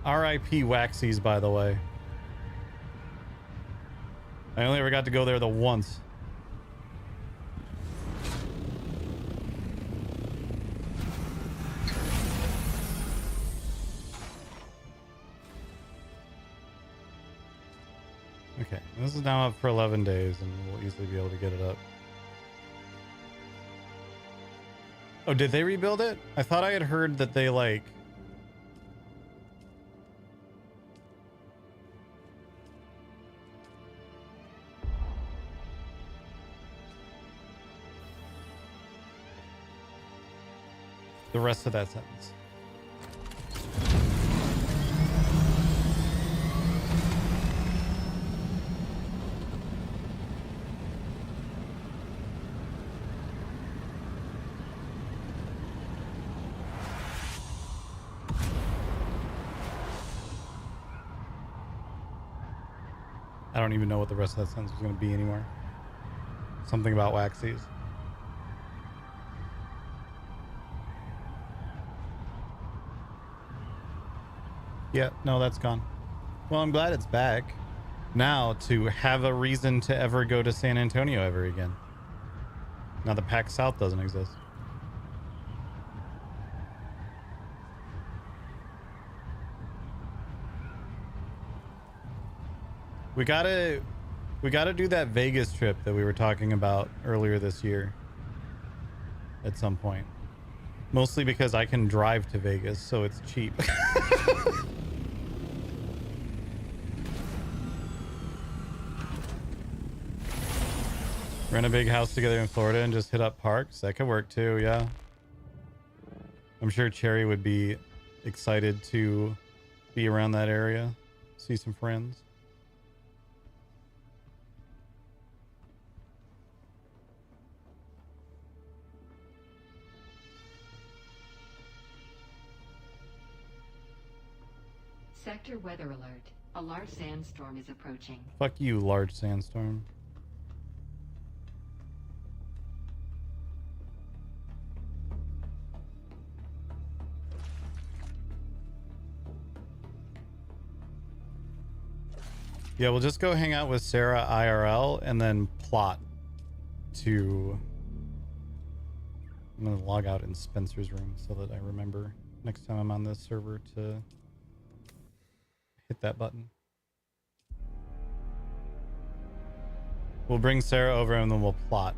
R.I.P. Waxies, by the way. I only ever got to go there the once. Okay, this is now up for 11 days, and we'll easily be able to get it up. Oh, did they rebuild it? I thought I had heard that they, like... the rest of that sentence. I don't even know what the rest of that sentence was going to be anymore. Something about Waxies. Yeah, no, that's gone. Well, I'm glad it's back. Now to have a reason to ever go to San Antonio ever again. Now the PAX South doesn't exist. We gotta do that Vegas trip that we were talking about earlier this year. At some point. Mostly because I can drive to Vegas, so it's cheap. Rent a big house together in Florida and just hit up parks. That could work too, yeah. I'm sure Cherry would be excited to be around that area, see some friends. Sector weather alert. A large sandstorm is approaching. Fuck you, large sandstorm. Yeah, we'll just go hang out with Sarah IRL and then plot to... I'm gonna log out in Spencer's room so that I remember next time I'm on this server to hit that button. We'll bring Sarah over and then we'll plot.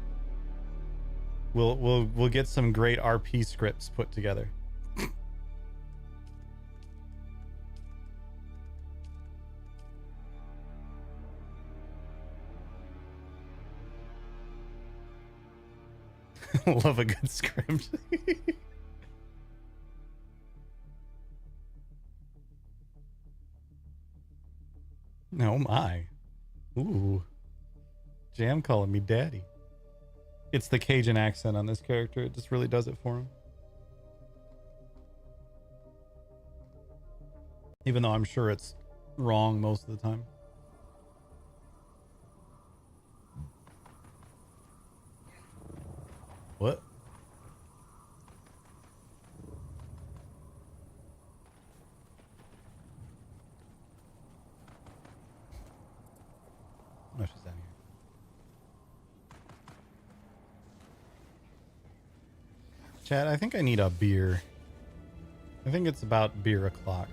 We'll get some great RP scripts put together. Love a good script. Oh my. Ooh. Jam calling me daddy. It's the Cajun accent on this character. It just really does it for him. Even though I'm sure it's wrong most of the time. What? Oh, she's down here. Chad, I think I need a beer. I think it's about beer o'clock.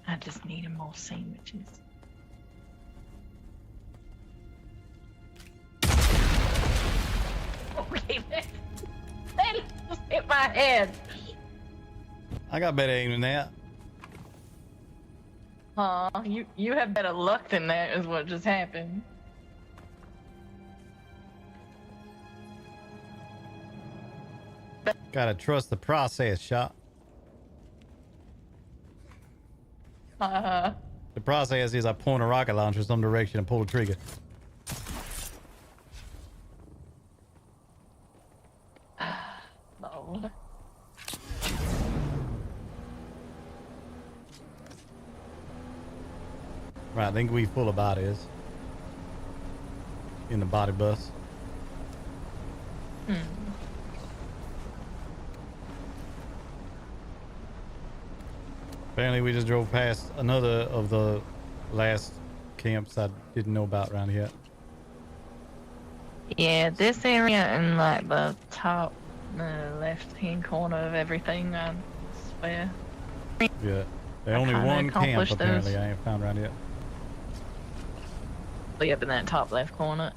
I just need more sandwiches. Okay, that just hit my head. I got better aim than that. You have better luck than that is what just happened. Gotta trust the process, shot. The process is I point a rocket launcher some direction and pull the trigger. No. Right, I think we full of bodies. In the body bus. Apparently we just drove past another of the last camps I didn't know about around here. Yeah, this area in like the top left-hand corner of everything, I swear. Yeah. There's only one camp apparently I ain't found around yet. Way up in that top left corner.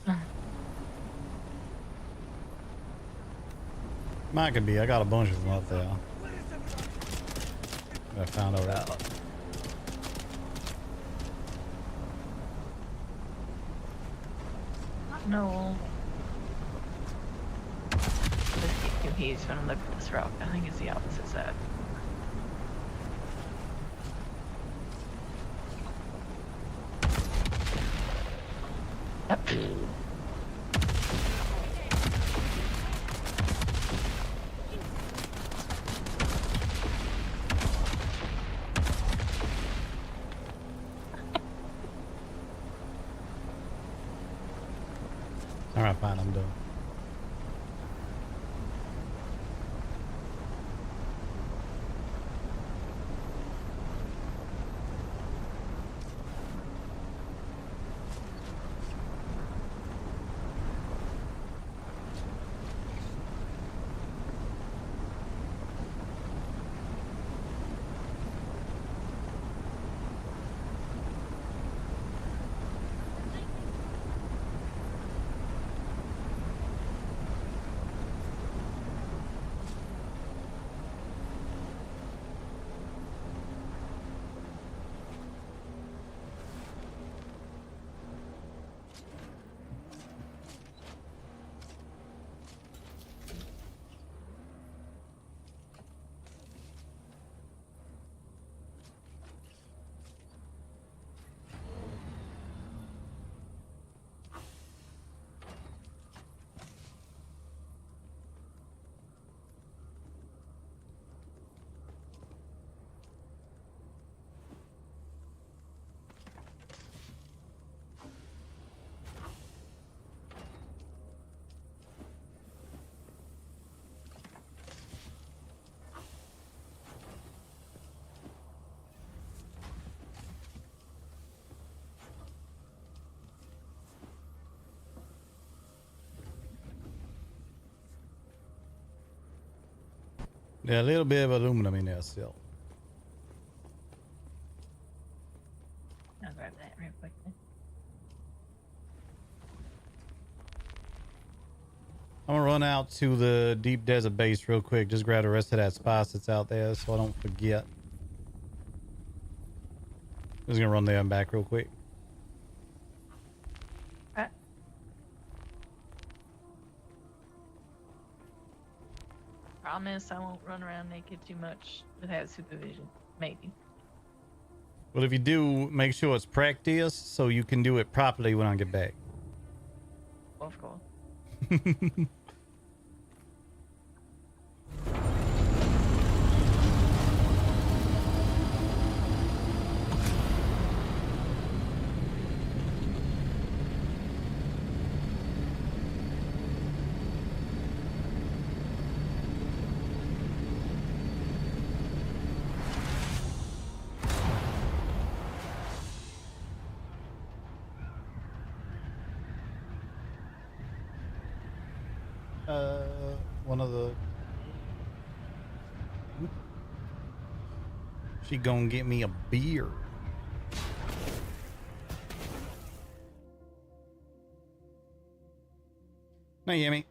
Might could be. I got a bunch of them up there. I found out. No. Let's get confused when I look at this rock. I think it's the opposite side. All right, fine, I'm done. Yeah, a little bit of aluminum in there still. I'll grab that real quick then. I'm gonna run out to the deep desert base real quick. Just grab the rest of that spice that's out there so I don't forget. Just gonna run there and back real quick. Promise I won't run around naked too much without supervision. Maybe. Well, if you do, make sure it's practice so you can do it properly when I get back. Of course. One of the... She gonna get me a beer. Now you hear me?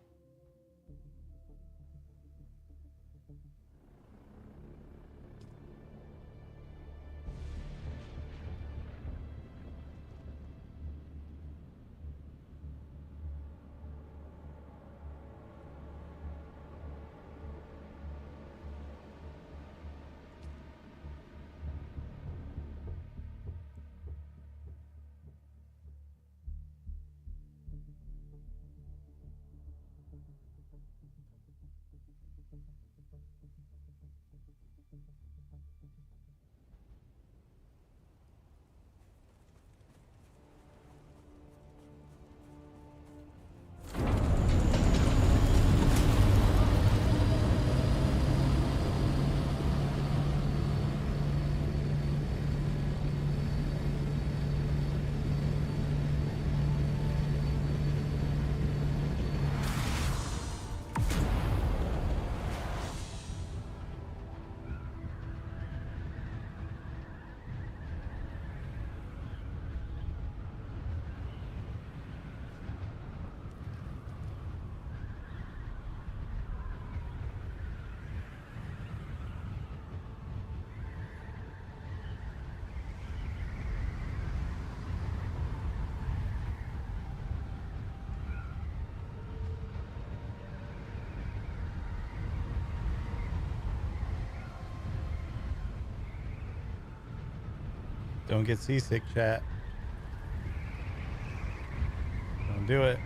Don't get seasick, chat. Don't do it.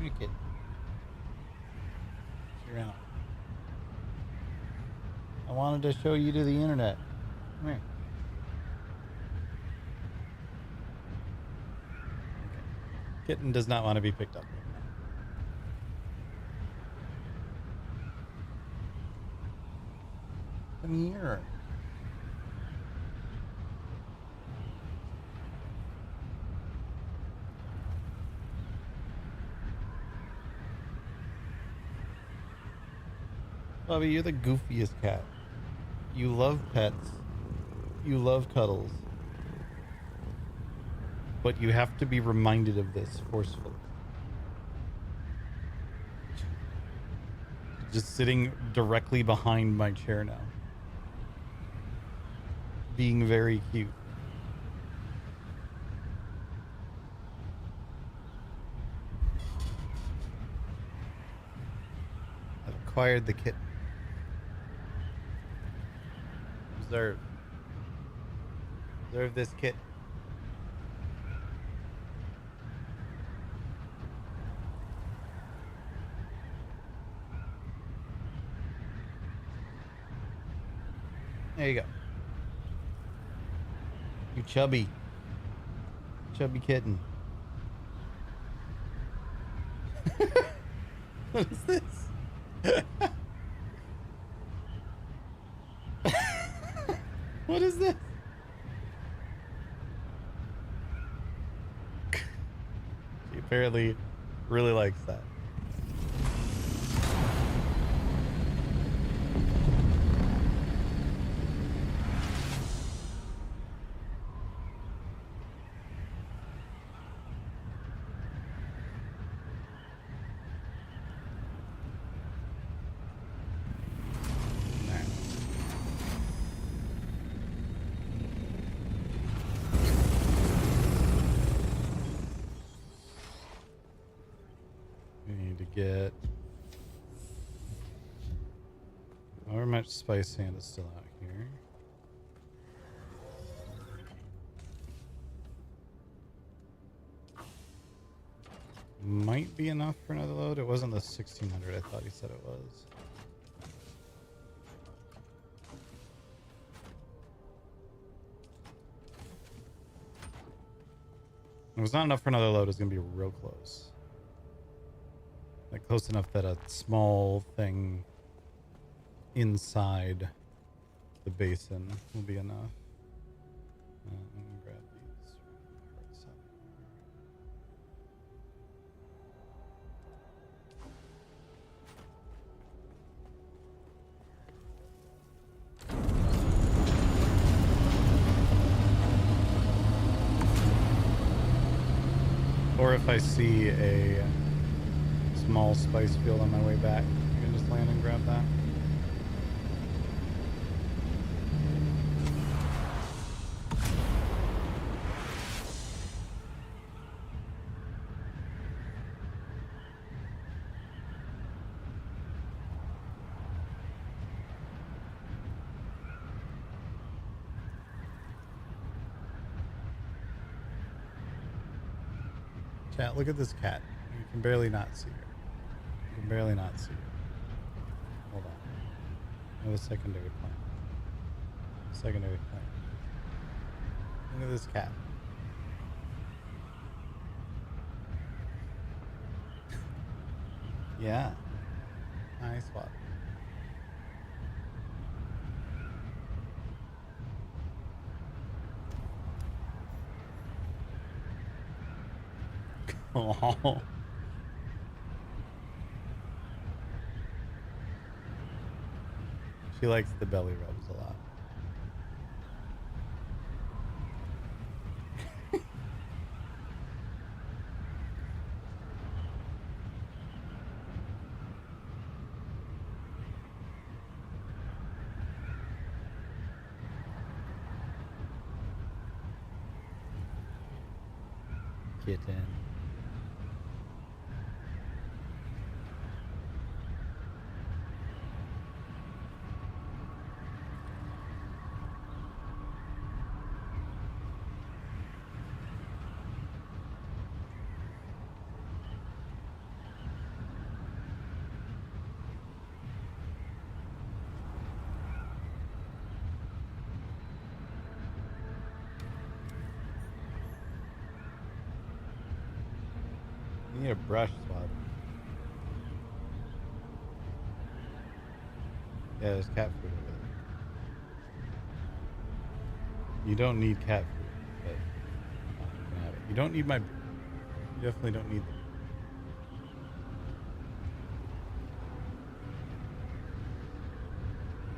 Wicked. You're out. I wanted to show you to the internet. Come here. Okay. Kitten does not want to be picked up. Come here. Bobby, you're the goofiest cat. You love pets. You love cuddles. But you have to be reminded of this forcefully. Just sitting directly behind my chair now. Being very cute. I've acquired the kitten. Observe. Observe this kit. There you go. You chubby. Chubby kitten. What is this? What is this? She apparently really likes that. Get however much spice sand is still out here. Might be enough for another load. It wasn't the 1600 I thought he said it was. If it was not enough for another load, it's gonna be real close. Like close enough that a small thing inside the basin will be enough. Let me grab these. Or if I see a small spice field on my way back, you can just land and grab that. Chat, look at this cat. You can barely not see her. You can barely not see her. Hold on. I have a secondary plan. Secondary plan. Look at this cat. Yeah. Nice one. Oh. She likes the belly rubs a lot. kitten. You need a brush swab. Yeah, there's cat food over there. You don't need cat food, but you can have it. You don't need my. You definitely don't need them.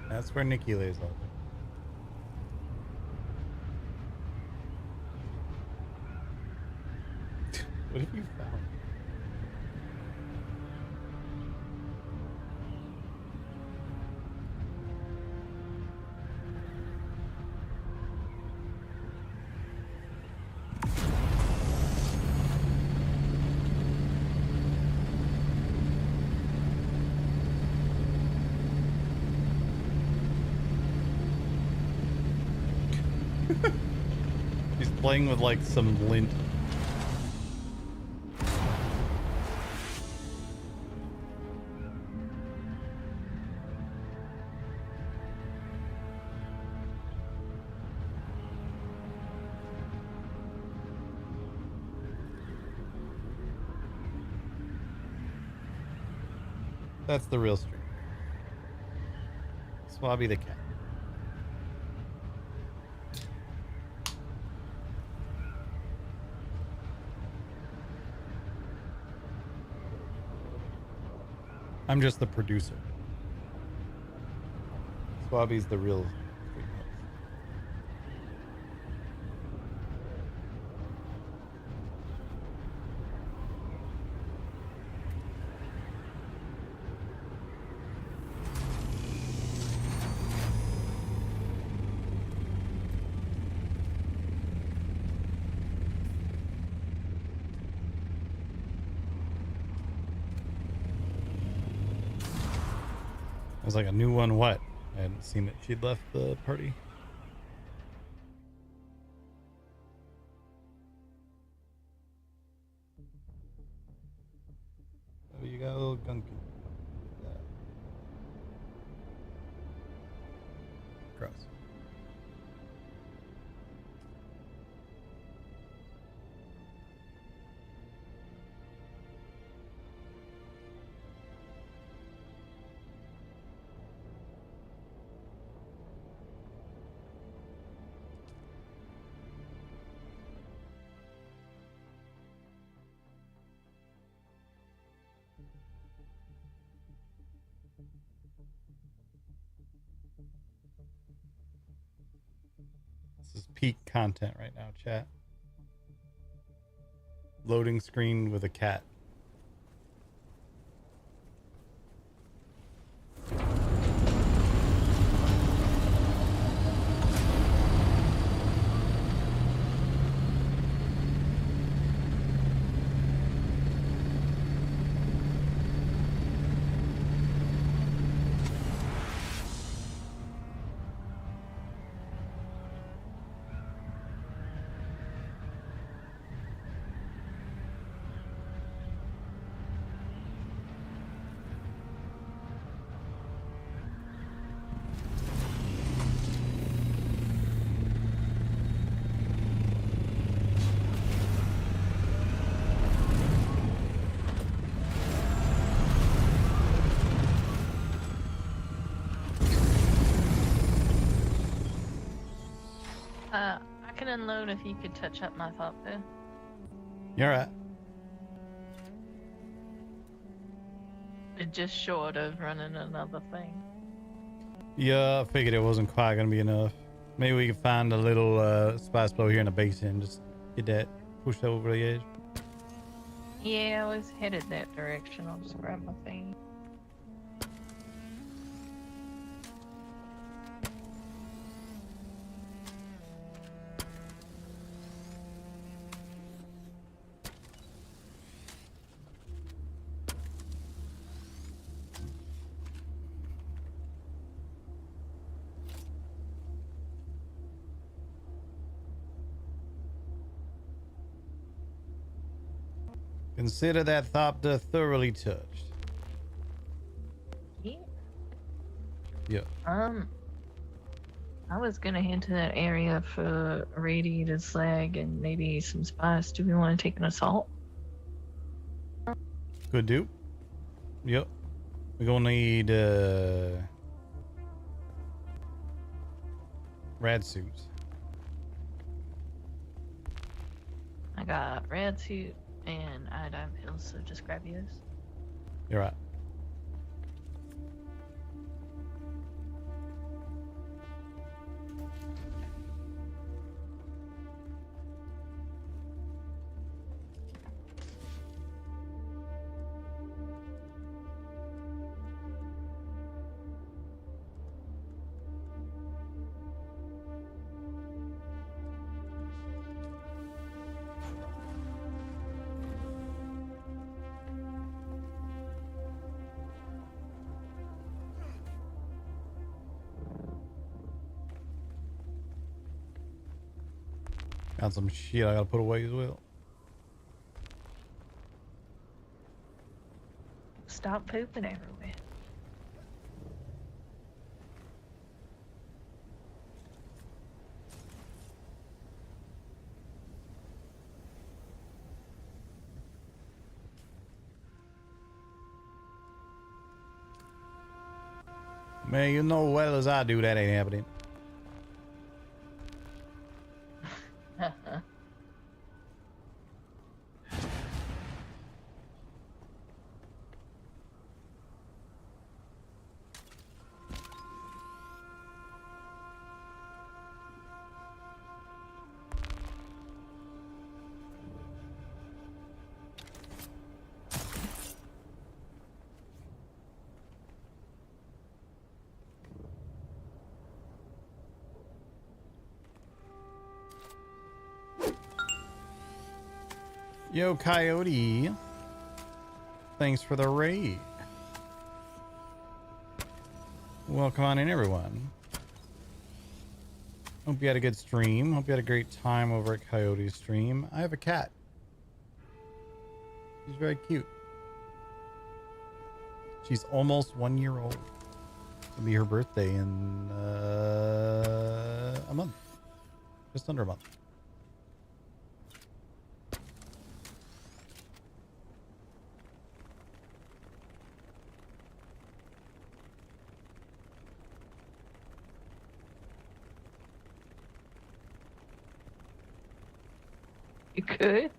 That's where Nikki lays all day. What have you found? He's playing with like some lint. That's the real stream. Swabby the cat. I'm just the producer. Swabby's the real stream host. I was like, a new one what? I hadn't seen that she'd left the party. Oh, you got a little gunky. Cross. This is peak content right now, chat. Loading screen with a cat. I can unload if you could touch up my thought there. You're right. It's just short of running another thing. Yeah, I figured it wasn't quite gonna be enough. Maybe we could find a little spice blow here in the basin. Just get that pushed over the edge. Yeah, I was headed that direction. I'll just grab my thing. Consider that thopter thoroughly touched. Yeah. Yeah. I was gonna head to that area for a radiated slag and maybe some spice. Do we want to take an assault? Could do. Yep. We're gonna need rad suits. I got red suit and iodine pills, so just grab yours. You're right. Got some shit I gotta put away as well. Stop pooping everywhere. Man, you know well as I do that ain't happening. Yo, Coyote. Thanks for the raid. Welcome on in, everyone. Hope you had a good stream. Hope you had a great time over at Coyote's stream. I have a cat. She's very cute. She's almost 1 year old. It'll be her birthday in a month. Just under a month. You could.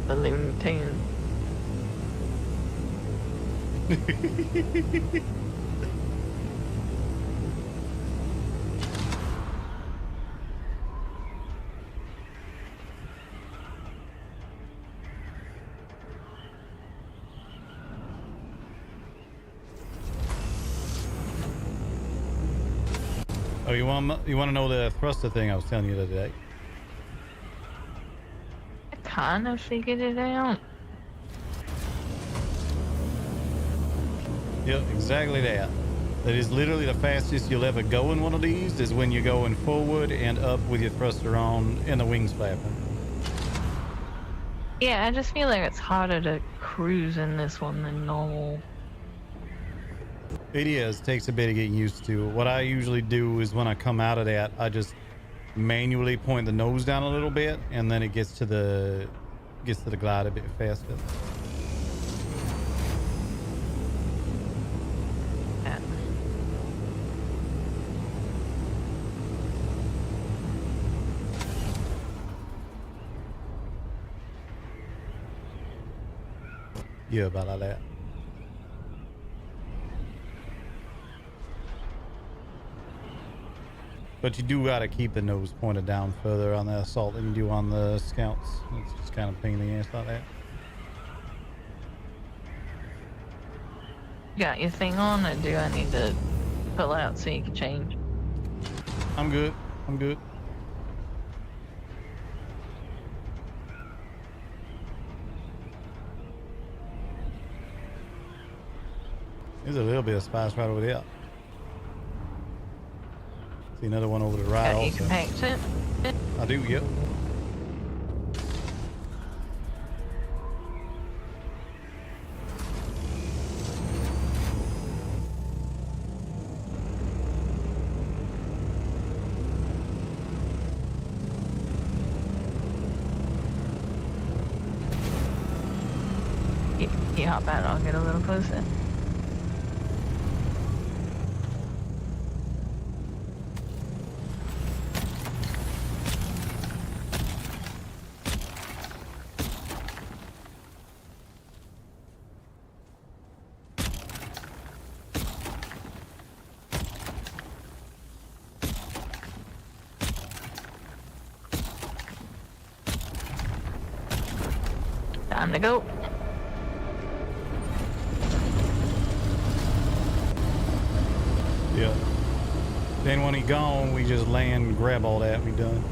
Balloon tan. Oh, you want to know the thruster thing I was telling you the other day? I kind of figured it out. Yep, exactly that. That is literally the fastest you'll ever go in one of these is when you're going forward and up with your thruster on and the wings flapping. Yeah, I just feel like it's harder to cruise in this one than normal. It is. Takes a bit of getting used to. What I usually do is when I come out of that, I just manually point the nose down a little bit, and then it gets to the glide a bit faster. Yeah, about like that. But you do gotta keep the nose pointed down further on the assault than you do on the scouts. It's just kind of pain in the ass like that. Got your thing on, or do I need to pull out so you can change? I'm good. I'm good. There's a little bit of spice right over there. See another one over to the right Got you also. compact it. I do, yep. You hop out, I'll get a little closer. Time to go. Yeah. Then when he gone, we just land, grab all that, we done.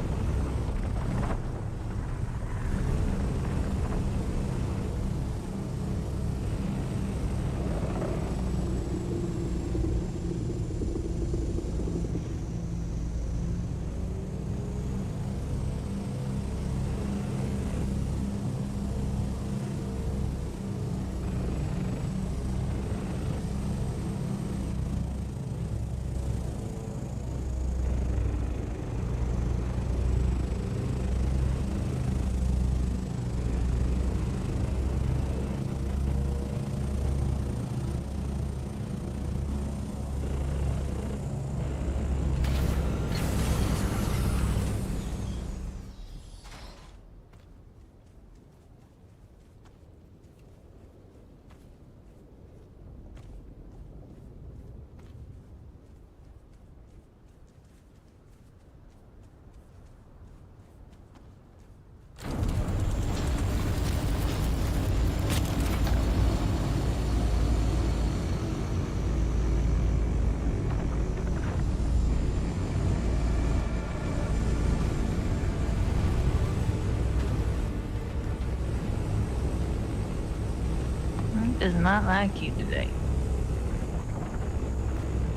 Does not like you today.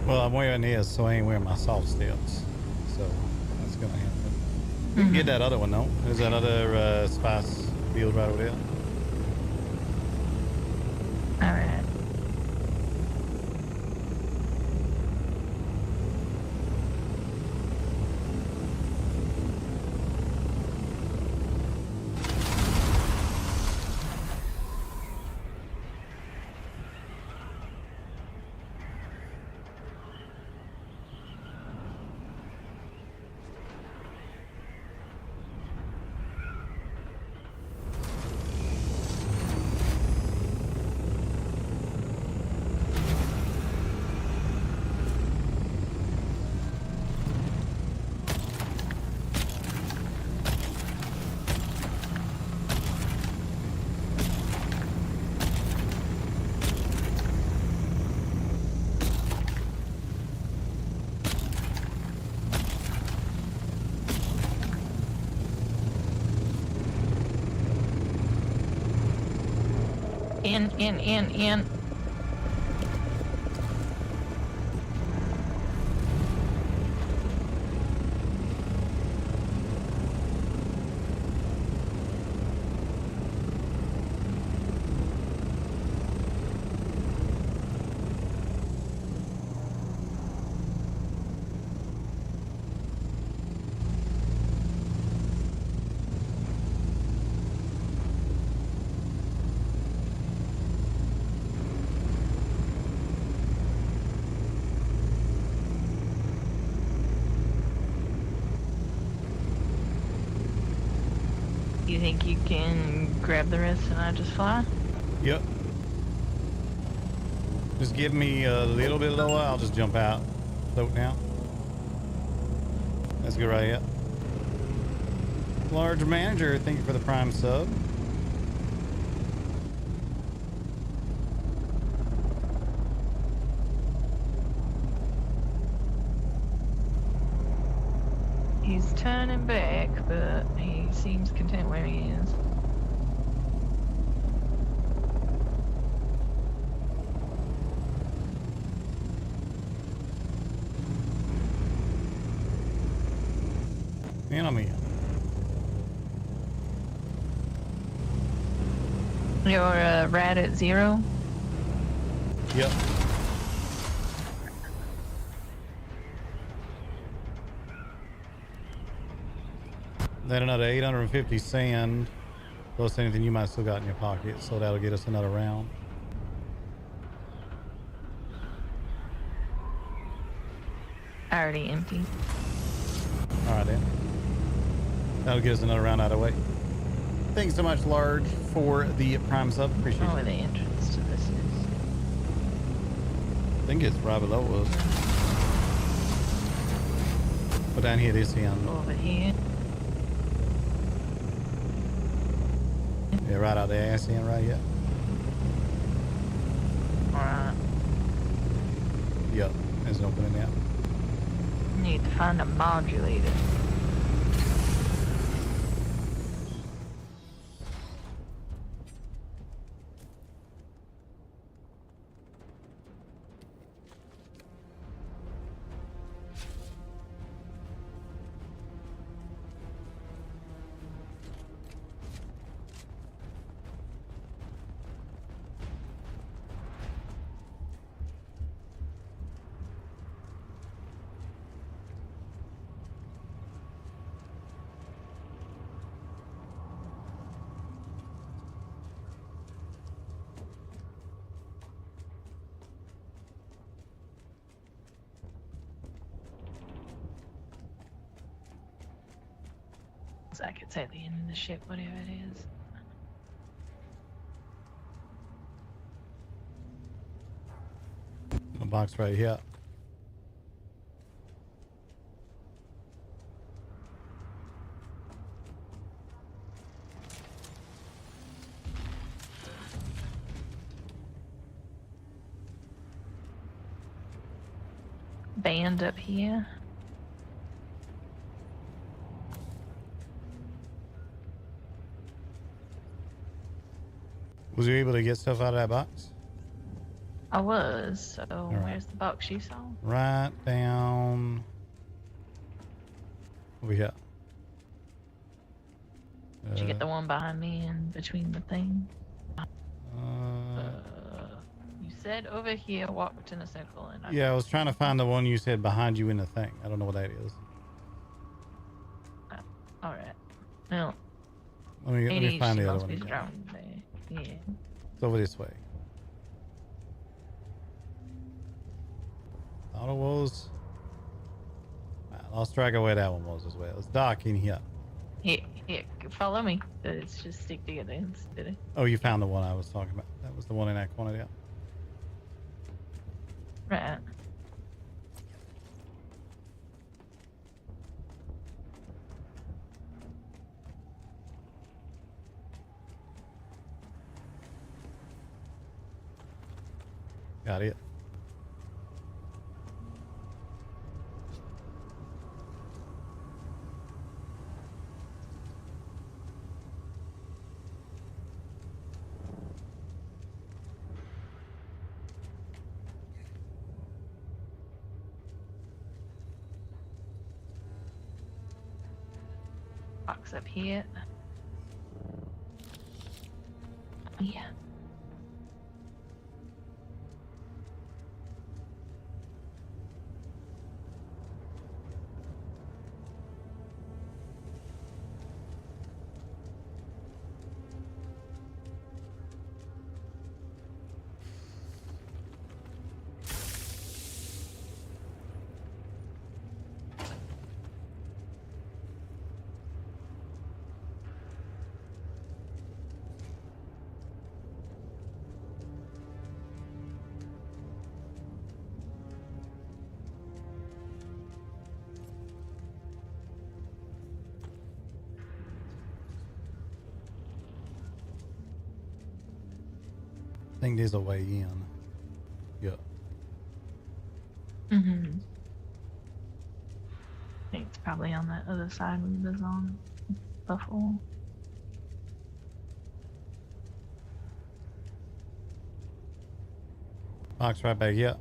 Well, I'm wearing this, so I ain't wearing my soft steps. So that's gonna happen. We can get that other one though. There's that other spice field right over there. All right. In. You think you can grab the rest and I just fly? Yep. Just give me a little bit lower. I'll just jump out. Float now. That's good right here. Large manager, thank you for the prime sub. He's turning back, but he seems content where he is. Man, I'm in. You're right at 0? Yep. Then another 850 sand, plus anything you might still got in your pocket, so that'll get us another round. Already empty. Alright then. That'll get us another round out of the way. Thanks so much, Large, for the prime sub. Appreciate it. Where the entrance to this is. I think it's right below us. But down here, this end. Over here. Yeah, right out there, ass end right here. Alright. Yep, there's an opening there. Need to find a modulator. Like it's at the end of the ship, whatever it is. A box right here. Band up here. Was you able to get stuff out of that box? I was, so right. Where's the box you saw? Right down over here. Did you get the one behind me and between the thing? You said over here, walked in a circle, and yeah, I was trying to find the one you said behind you in the thing. I don't know what that is. All right. Well, Let me find the other must be one. strong there. Yeah. It's over this way. Thought it was. I lost track of where that one was as well. It's dark in here. Here, follow me. Let's just stick together instead of... Oh, you found the one I was talking about. That was the one in that corner there. Right. Got it. Box up here. Yeah. I think there's a way in. Yeah. Mm-hmm. I think it's probably on that other side we was on before. Box right back, yeah.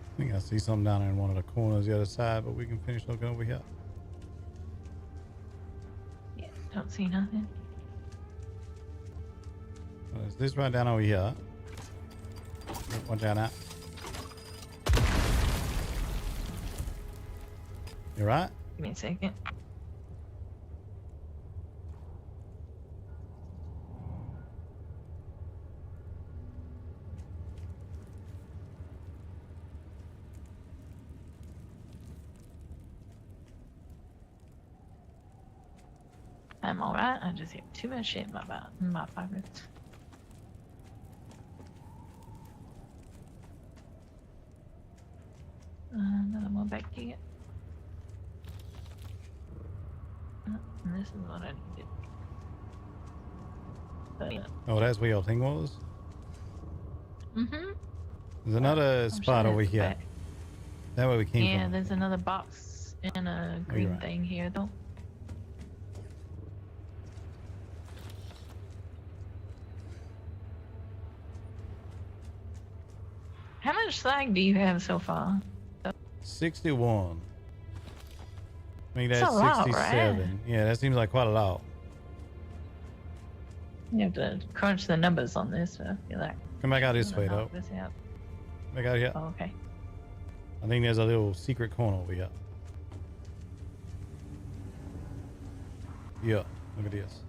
I think I see something down there in one of the corners the other side, but we can finish looking over here. Yeah, don't see nothing. Is this right down over here? Watch out now. You right? Give me a second. I'm alright. I just have too much shit in my pockets. Another one back here. And this is what I needed. But, Oh, that's where your thing was? mm-hmm. There's another I'm spot sure over it's here. back. That way we came Yeah, from. there's another box and a Oh, green you're right. thing here, though. How much slag do you have so far? 61. I think that's That's a lot, 67. right? Yeah, that seems like quite a lot. You have to crunch the numbers on this, so I feel like. Come back out this I'm gonna way, though. knock this out. Back out here. Oh, okay. I think there's a little secret corner over here. Yeah, look at this.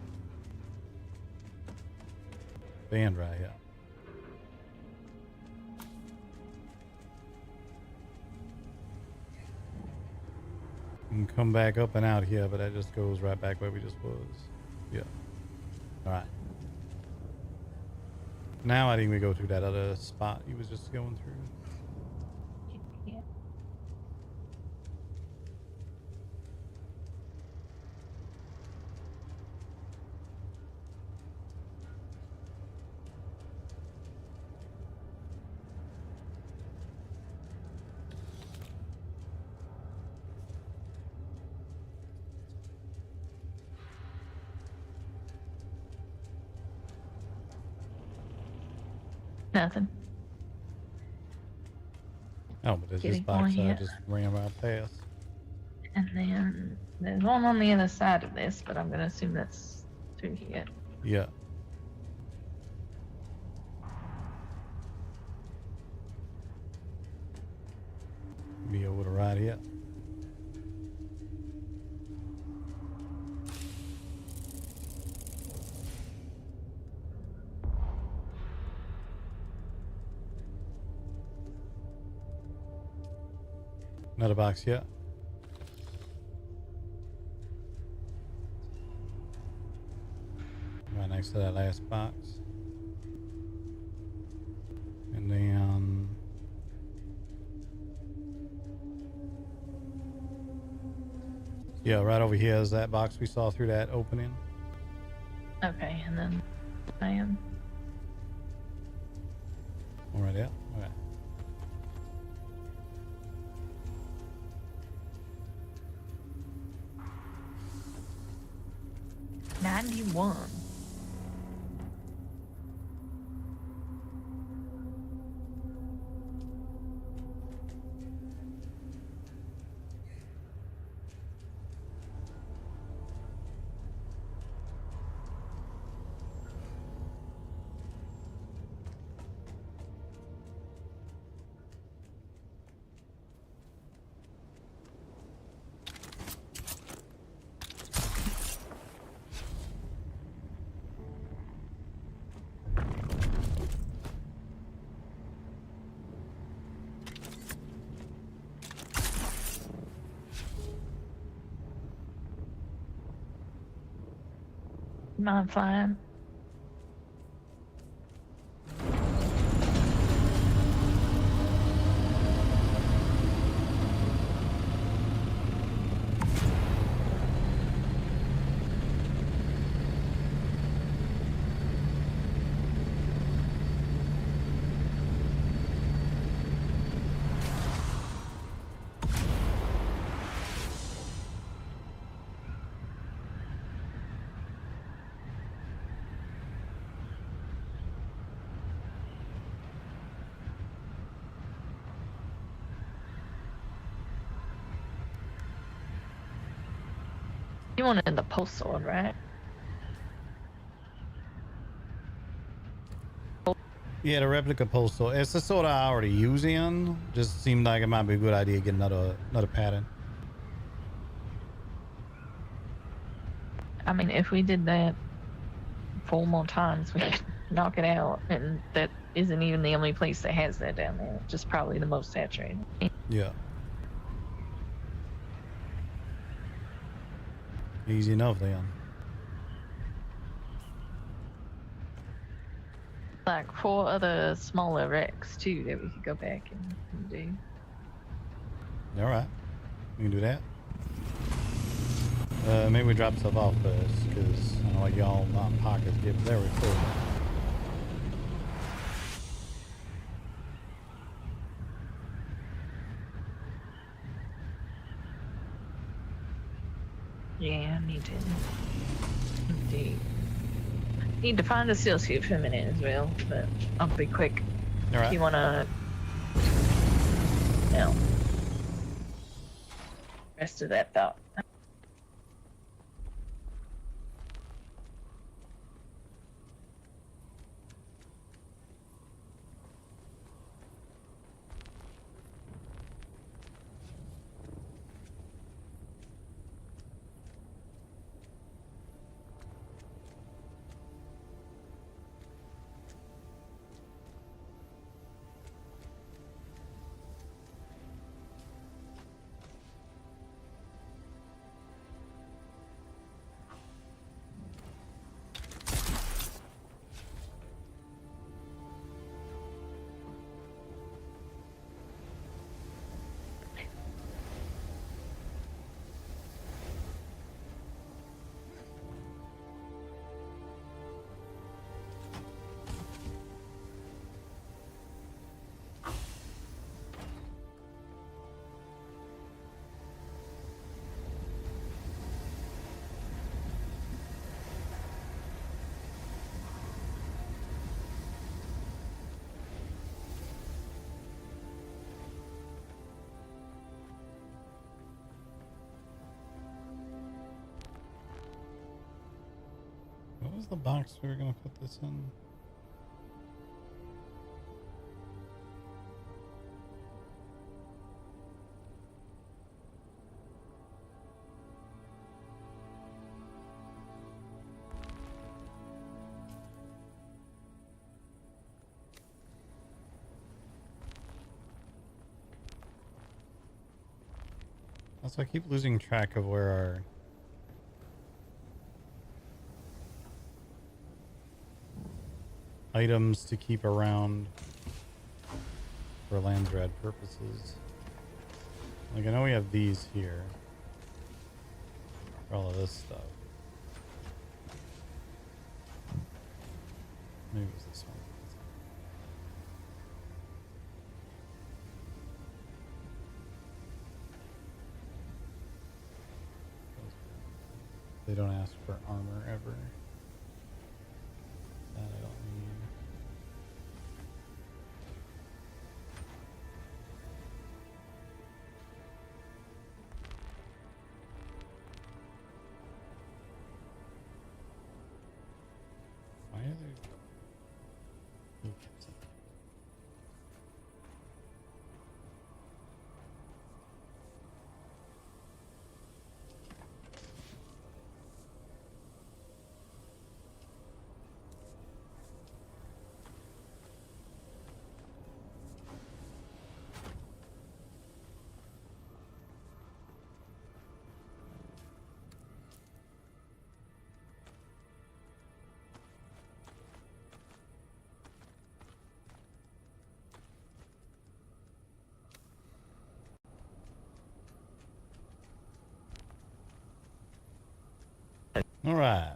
Band right here. You can come back up and out here, but that just goes right back where we just was. Yeah. Alright. Now I think we go through that other spot he was just going through. Yeah. Nothing. Oh, but there's this Getting box one I here. just ran right past. And then there's one on the other side of this, but I'm gonna assume that's through here. Yeah. Be over to right here. Another box here. Right next to that last box. And then yeah, right over here is that box we saw through that opening. Okay, and then I am. All right, yeah. Okay. $91. Mind flying? You wanted the pulse sword, right? Yeah, the replica pulse sword. It's the sword I already use in. Just seemed like it might be a good idea to get another pattern. I mean, if we did that 4 more times, we could knock it out, and that isn't even the only place that has that down there. Just probably the most saturated. Yeah. Easy enough then. Like 4 other smaller wrecks too that we could go back and do. All right, we can do that. Maybe we drop stuff off first, because I know y'all not pockets get very full. Yeah, I need to. Need to find a seal suit for a minute as well, but I'll be quick. All right. If you wanna, no. Rest of that thought. What was the box we were gonna put this in? Also, I keep losing track of where our items to keep around for Landsrad purposes. Like, I know we have these here for all of this stuff. Maybe it was this one. They don't ask for armor ever. That I don't need. Why are they? All right.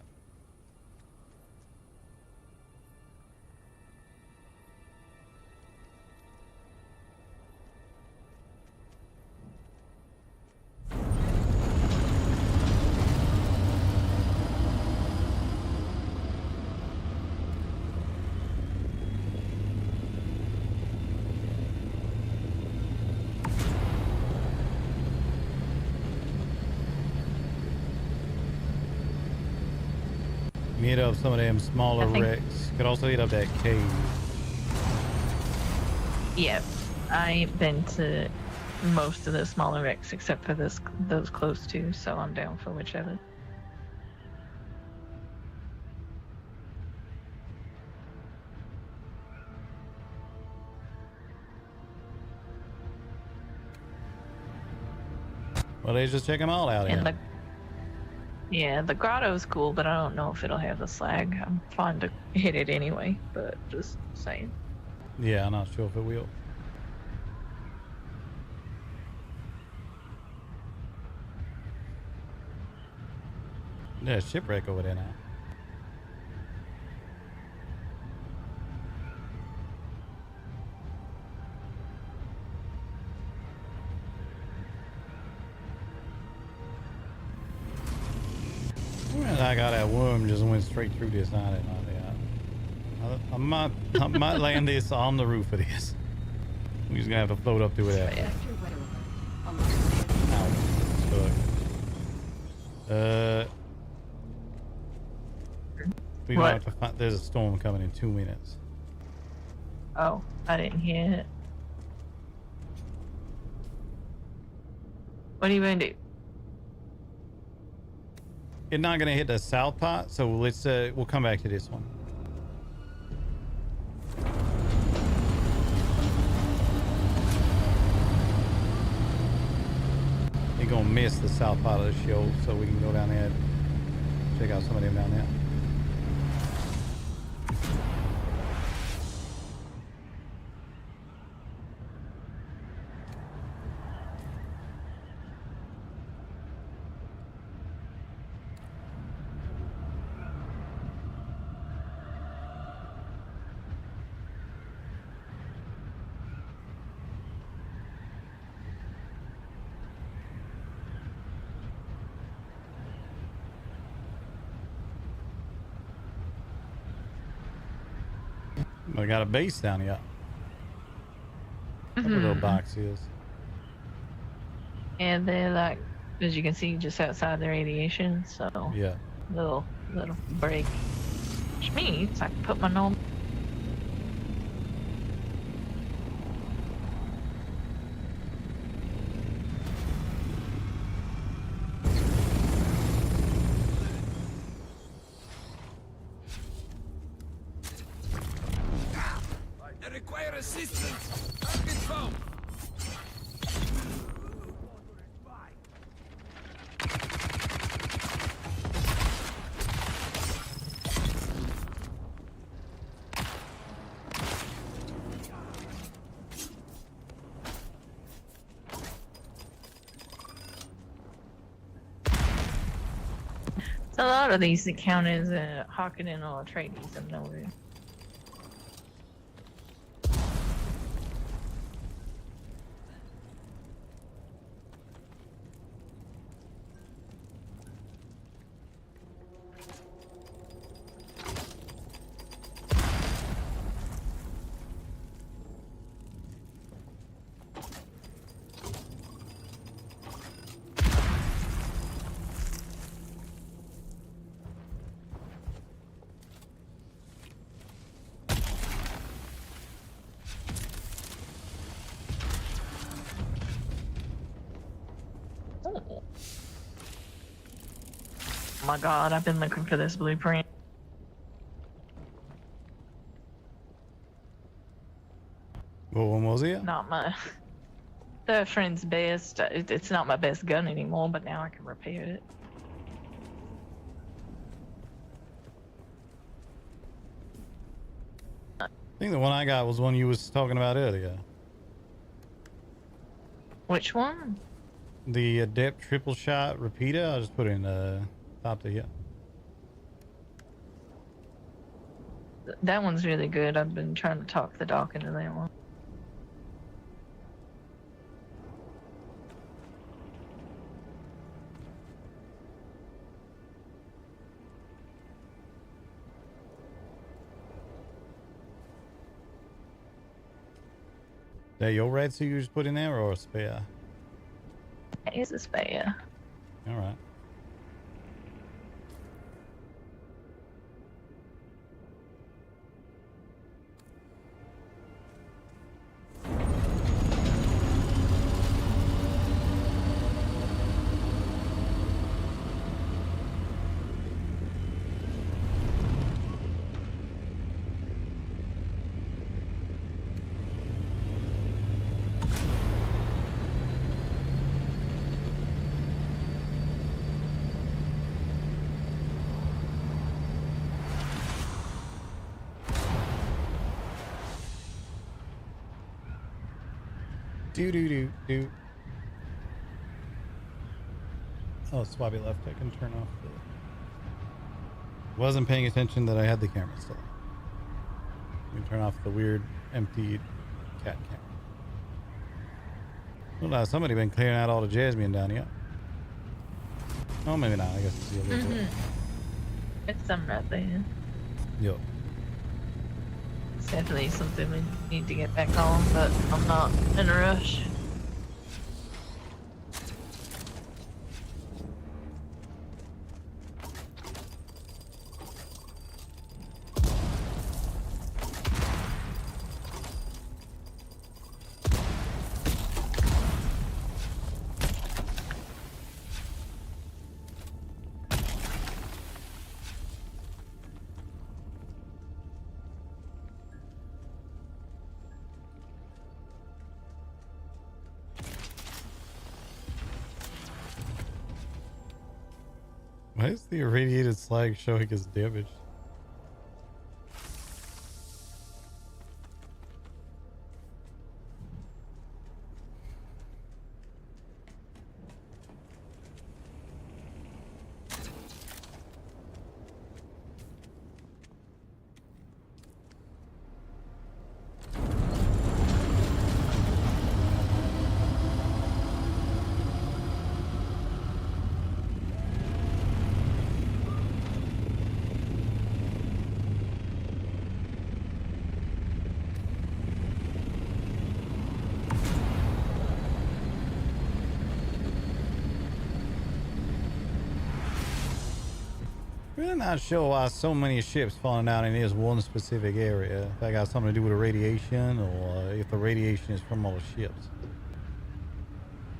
Hit up some of them smaller wrecks. Could also hit up that cave. Yep. I ain't been to most of the smaller wrecks except for those close to, so I'm down for whichever. Well, they just check them all out. Yeah, the grotto's cool, but I don't know if it'll have the slag. I'm fine to hit it anyway, but just saying. Yeah, I'm not sure if it will. There's a shipwreck over there now. Well, I got that worm just went straight through this. I didn't know that. I might land this on the roof of this. We're just gonna have to float up to it. We might have to find, there's a storm coming in 2 minutes. Oh, I didn't hear it. What are you gonna do? It's not gonna hit the south part, so let's we'll come back to this one. They're gonna miss the south part of the show, so we can go down there and check out some of them down there. I got a base down here. Where the little box is. And they're like, as you can see, just outside the radiation. So yeah, little break, which means I can put my normal. I require assistance. Target found. So a lot of these that count as Harkonnen or Atreides, I'm nowhere. Oh my god, I've been looking for this blueprint. What one was it? Not my... The friend's best. It's not my best gun anymore, but now I can repair it. I think the one I got was one you was talking about earlier. Which one? The Adept triple shot repeater. I'll just put it in top to here. That one's really good. I've been trying to talk the doc into that one. That your red suit you just put in there or a spare? It is a spare. All right. Do. Oh, Swabby left. I can turn off the... Wasn't paying attention that I had the camera still. You can turn off the weird empty cat camera. Well, now somebody been clearing out all the jasmine down here. Oh, maybe not. I guess it's the other way. It's some right there. Yo. It's definitely something we need to get back on, but I'm not in a rush. Why is the irradiated slag showing as damaged? Really not sure why so many ships falling down in this one specific area. If that got something to do with the radiation, or if the radiation is from all the ships.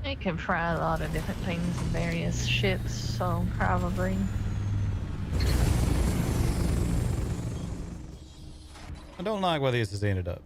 It can fry a lot of different things in various ships, so probably. I don't like where this has ended up.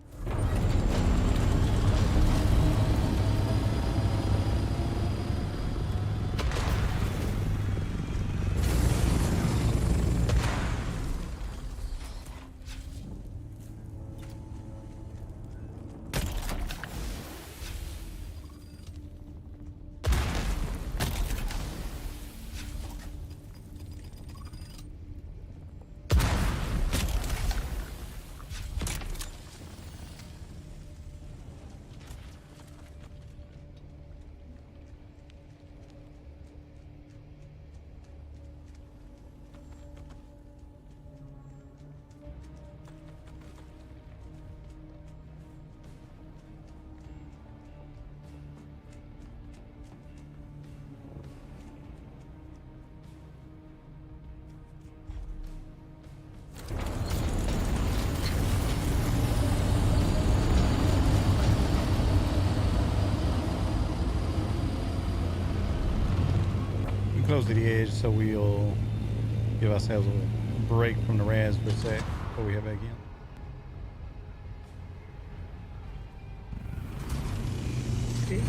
Close to the edge, so we'll give ourselves a break from the raz per se before we head back in. Okay.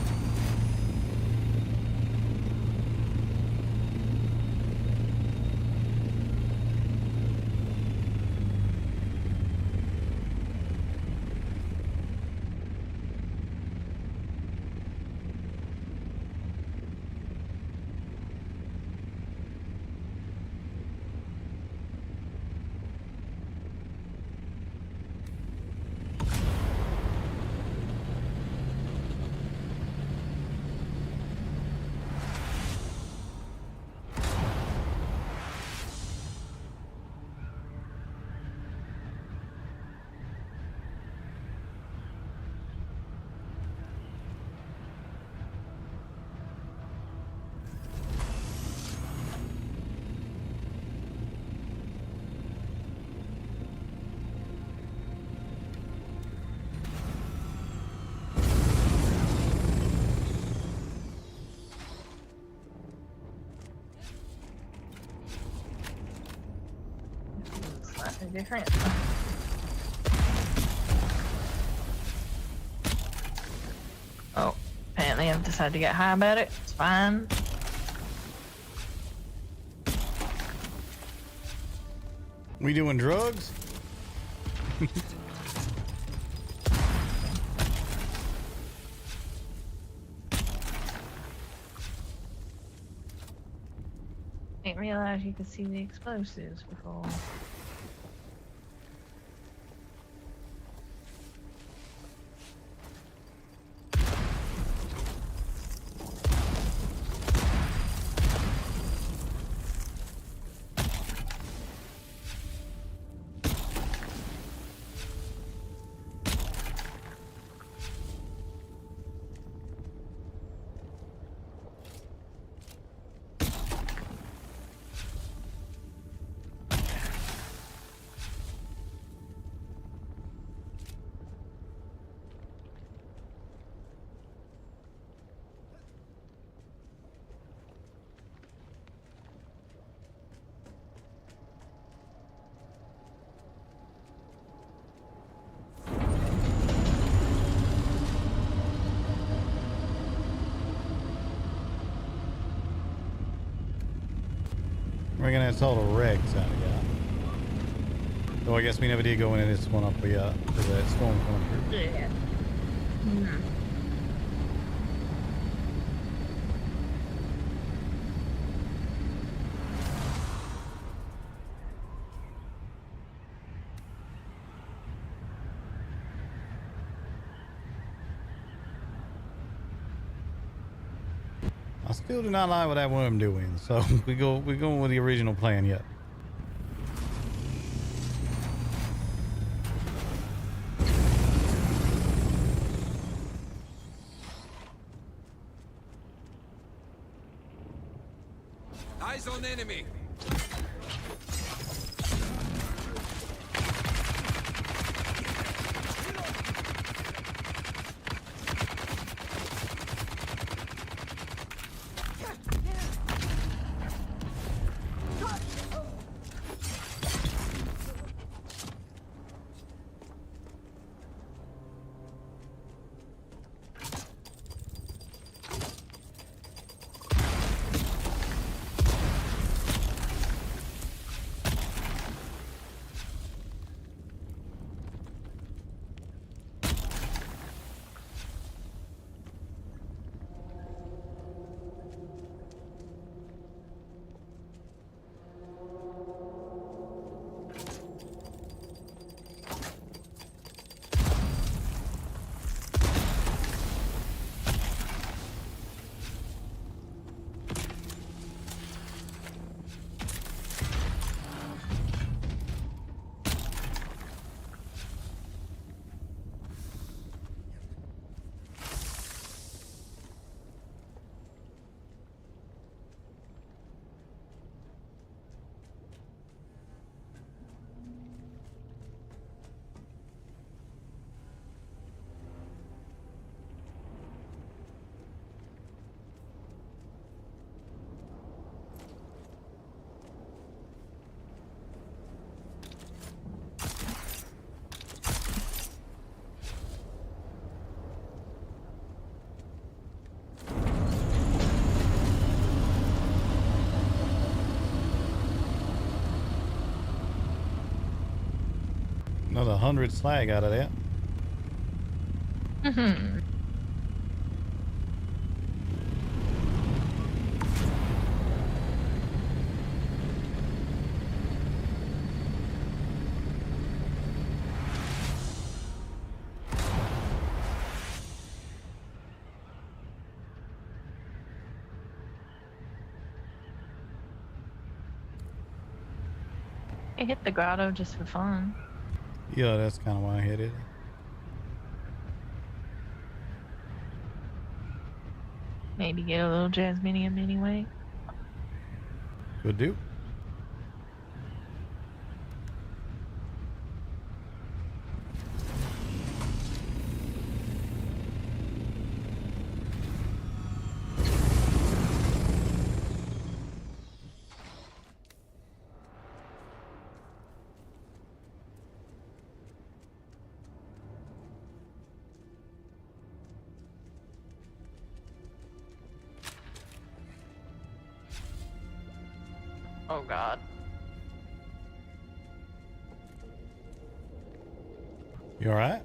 They're different. Oh, apparently I've decided to get high about it. It's fine. We doing drugs? Didn't realize you could see the explosives before. We're gonna have all the wrecks out of here. So I guess we never did go into this one up yet because of that storm coming through. Yeah. Mm-hmm. I still do not like what that worm doing, so we're going with the original plan yet. Eyes on enemy. Another 100 slag out of that. Mm-hmm. I hit the grotto just for fun. Yeah, that's kind of why I hit it. Maybe get a little jasminium anyway. Could do. Oh God. You alright?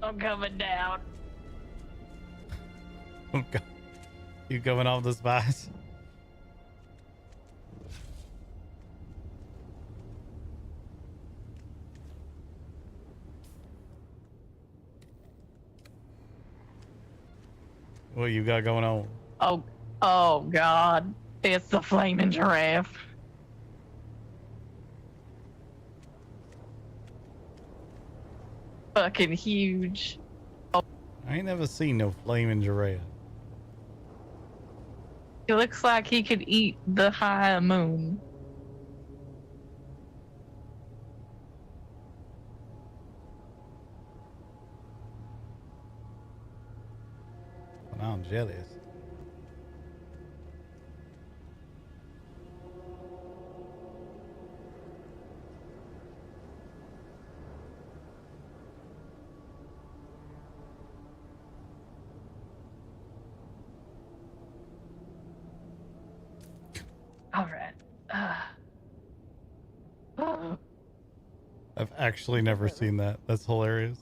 I'm coming down. Oh God. You going off the spice? What you got going on? Oh God. It's the flaming giraffe. Fucking huge. I ain't never seen no flaming giraffe. He looks like he could eat the high moon. Well, now I'm jealous. All right. I've actually never seen that. That's hilarious.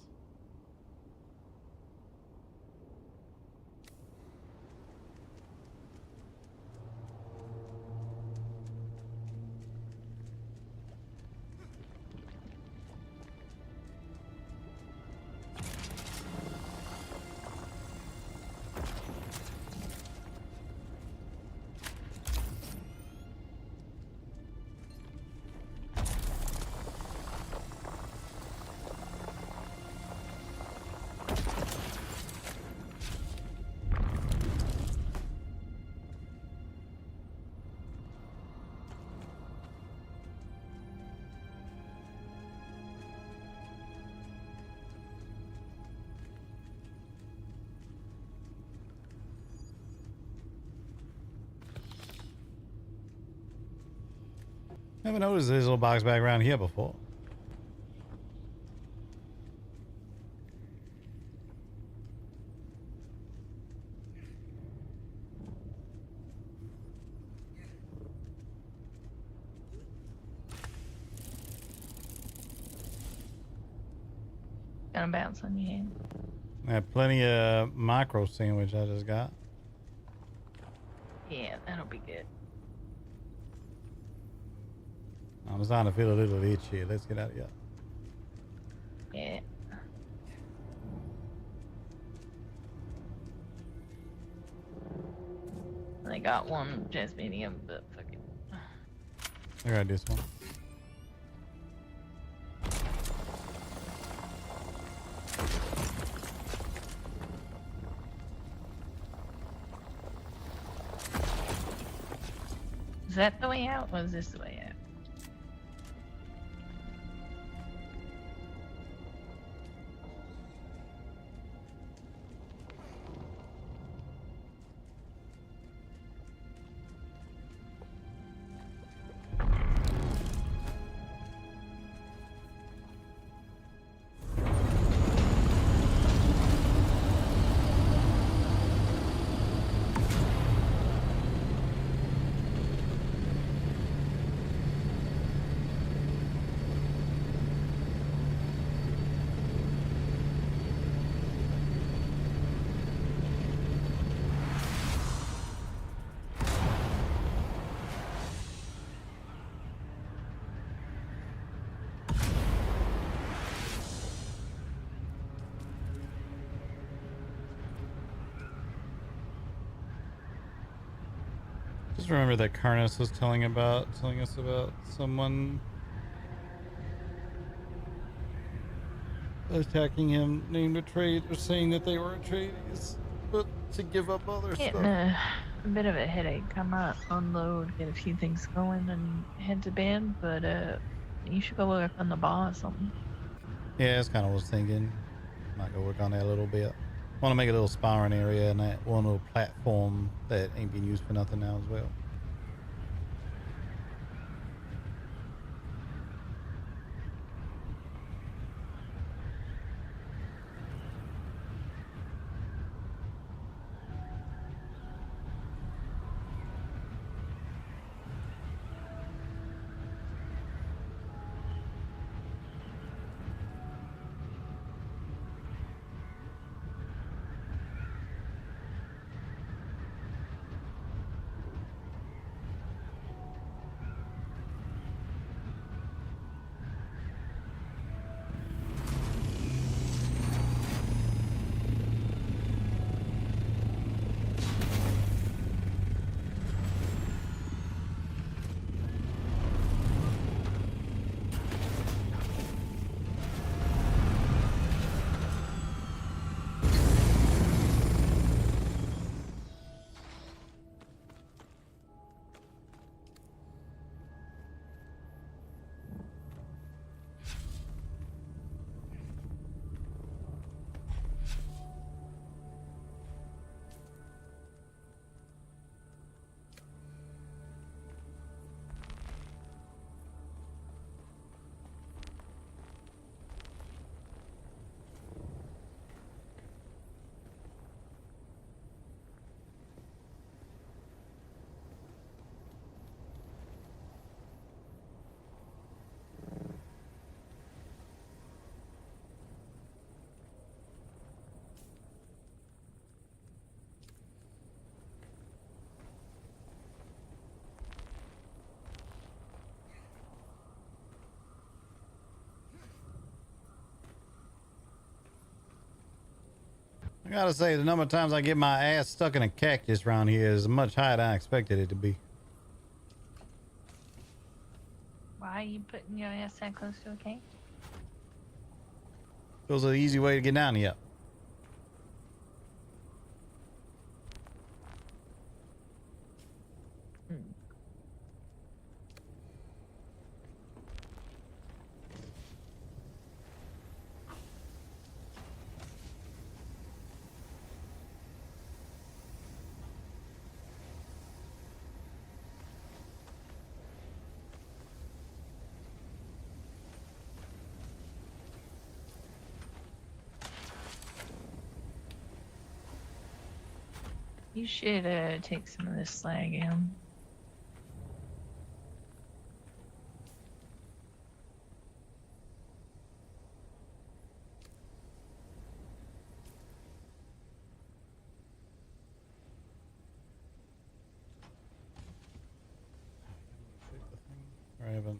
Never noticed this little box back around here before. Gonna bounce on your head. I have plenty of micro sandwich I just got. Yeah, that'll be good. I'm starting to feel a little itchy. Let's get out of here. Yeah. I got one just medium, but fuck it. I gotta do this one. Is that the way out, or is this the way out? Just remember that Karnas was telling us about someone attacking him named Atreides, or saying that they were Atreides, but to give up other Getting stuff. a bit of a headache. I might unload, get a few things going, and head to bed. But you should go work on the bar or something. Yeah, that's kind of what I was thinking. Might go work on that a little bit. Want to make a little sparring area and that one little platform that ain't being used for nothing now as well. I gotta say, the number of times I get my ass stuck in a cactus around here is much higher than I expected it to be. Why are you putting your ass that close to a cake? Feels an easy way to get down here. You should take some of this slag in. Or I haven't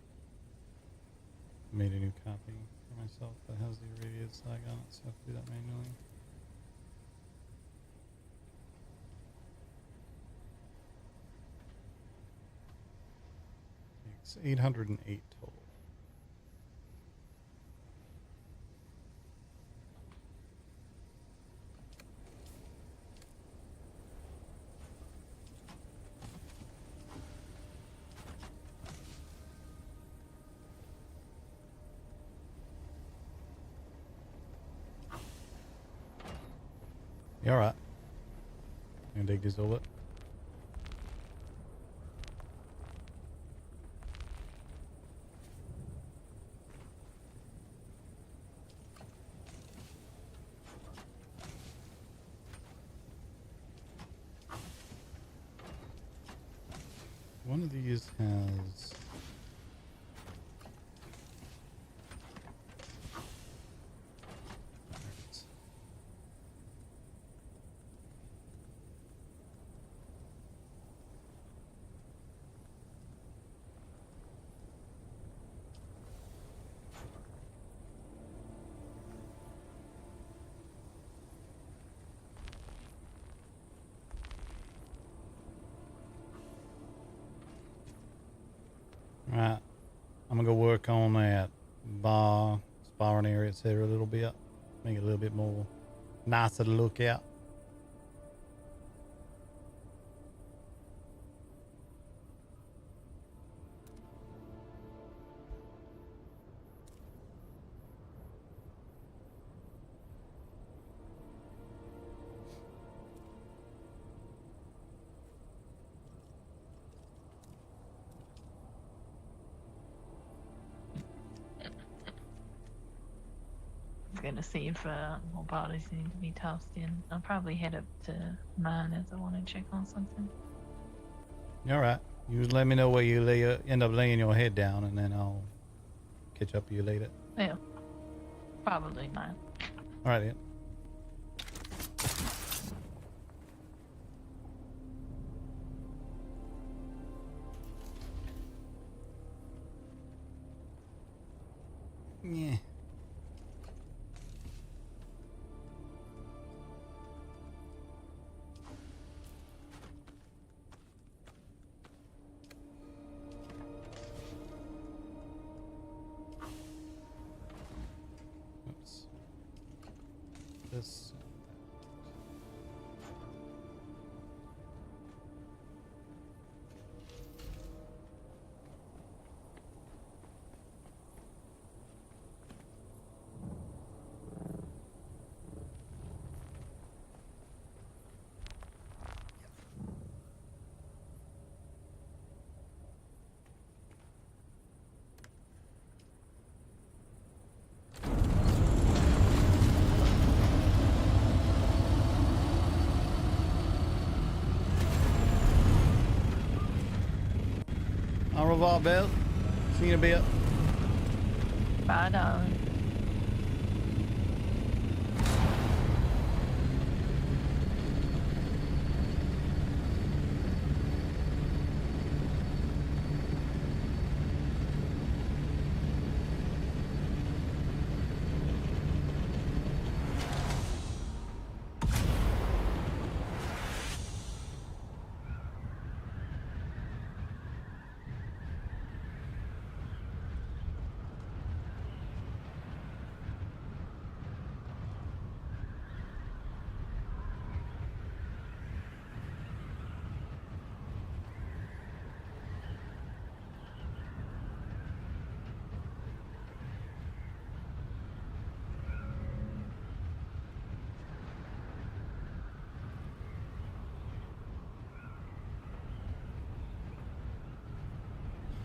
made a new copy for myself that has the irradiated slag on it, so I have to do that manually. It's 808 total. You all right? You gonna dig this over? One of these has Right, I'm gonna go work on that sparring area there a little bit, make it a little bit more nicer to look at. Gonna see if more bodies need to be tossed in. I'll probably head up to mine as I want to check on something. All right, you just let me know where you end up laying your head down, and then I'll catch up with you later. Yeah, probably mine. All right, then. Yeah. Oops. This. Au revoir, Belle. See you in a bit. Bye, darling.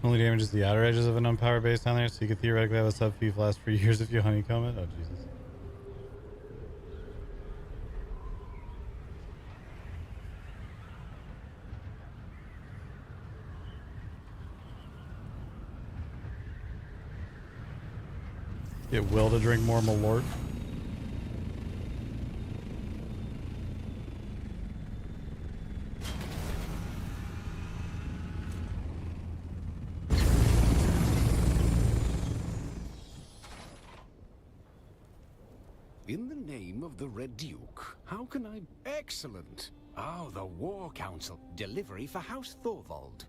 Only damages the outer edges of an unpowered base down there, so you could theoretically have a sub-thief last for years if you honeycomb it. Oh, Jesus. Get Will to drink more Malort. In the name of the Red Duke, how can I... Excellent! Oh, the War Council. Delivery for House Thorvald.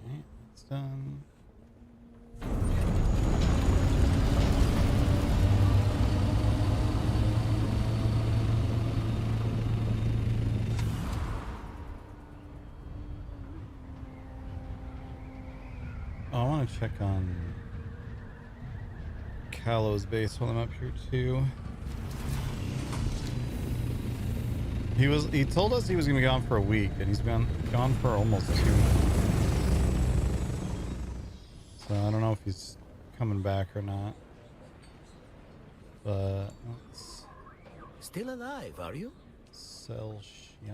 Alright, it's done. Oh, I want to check on Callow's base while I'm up here too. He told us he was gonna be gone for a week, and he's been gone for almost 2 months. So I don't know if he's coming back or not. But let's Still alive, are you? sell shit.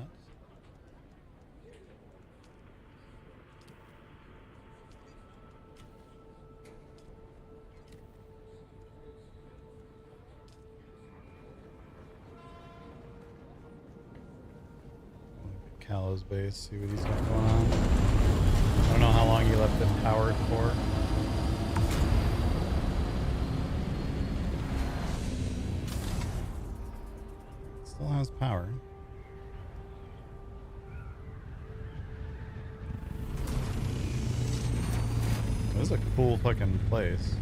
Callow's base, see what he's got going on. I don't know how long he left it powered for. Still has power. This is a cool fucking place.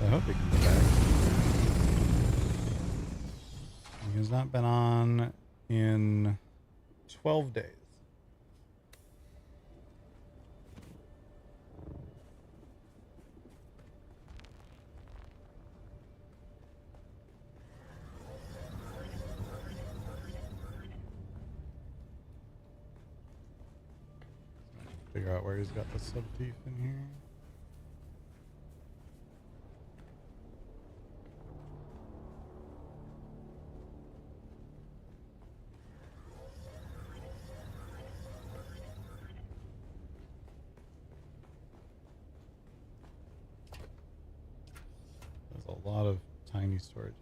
I hope he comes back. He's not been on in 12 days. Figure out where he's got the sub-thief in here. There's a lot of tiny storages.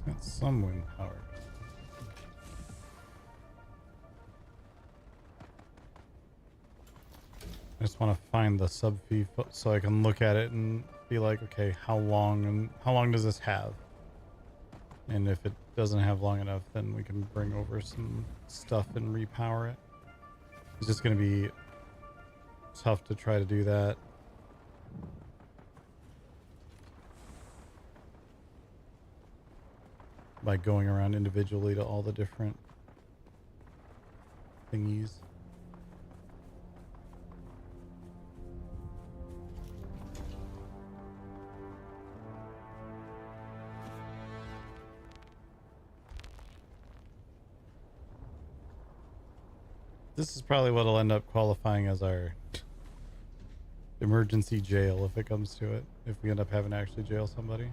Got some wind power. I just want to find the sub-thief so I can look at it and be like, okay, how long does this have? And if it doesn't have long enough, then we can bring over some stuff and repower it. It's just going to be tough to try to do that. By going around individually to all the different thingies. This is probably what'll end up qualifying as our emergency jail if it comes to it. If we end up having to actually jail somebody.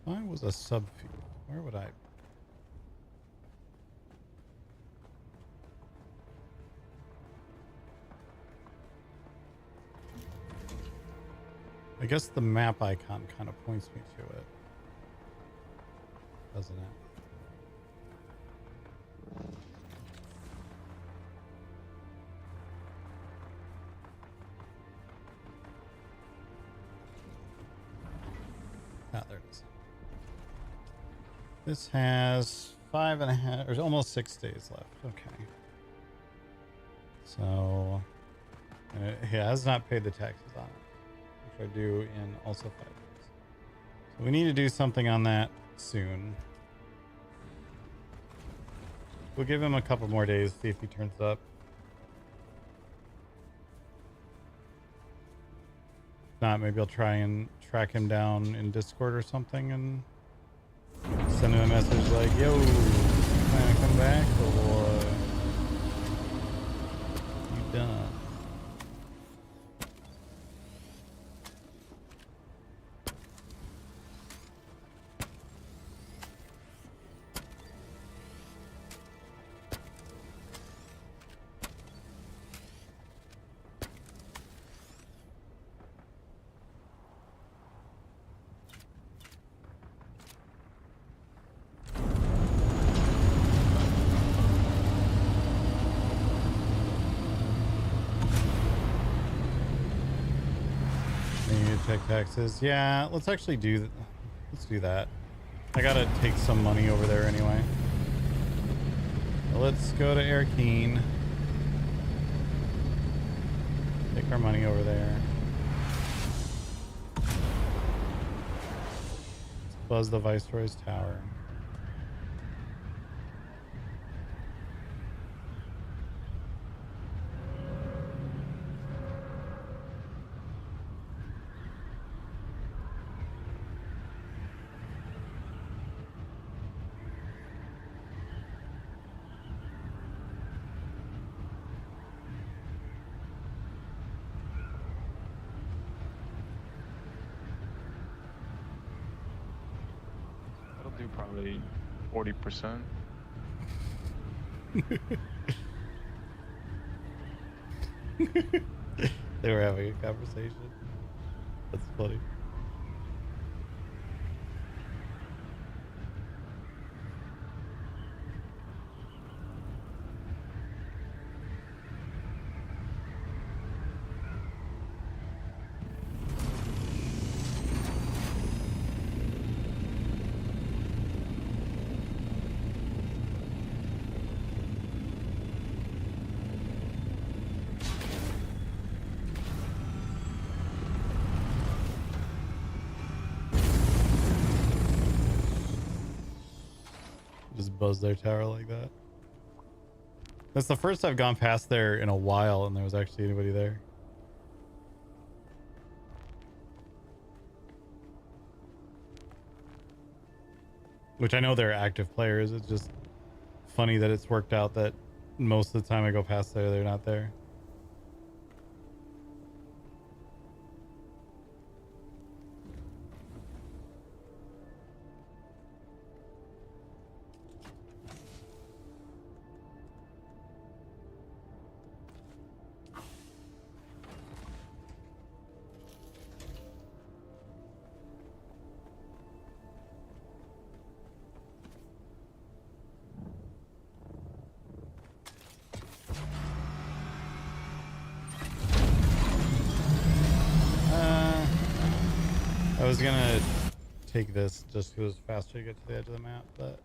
If I was a subfuel, where would I? I guess the map icon kind of points me to it, doesn't it? Ah, there it is. This has 5.5 or almost 6 days left. Okay. So it has not paid the taxes on it, which I do in also 5 days. So we need to do something on that soon. We'll give him a couple more days, see if he turns up. If not, maybe I'll try and track him down in Discord or something and send him a message like, yo, can I come back or you done? Check taxes. Yeah, let's actually do let's do that. I gotta take some money over there anyway. Let's go to Erkeen. Take our money over there. Let's buzz the Viceroy's tower. Do probably 40%. They were having a conversation. That's funny. Just buzz their tower like that. That's the first I've gone past there in a while and there was actually anybody there. Which I know they're active players. It's just funny that it's worked out that most of the time I go past there, they're not there. I was gonna take this just because it was faster to get to the edge of the map, but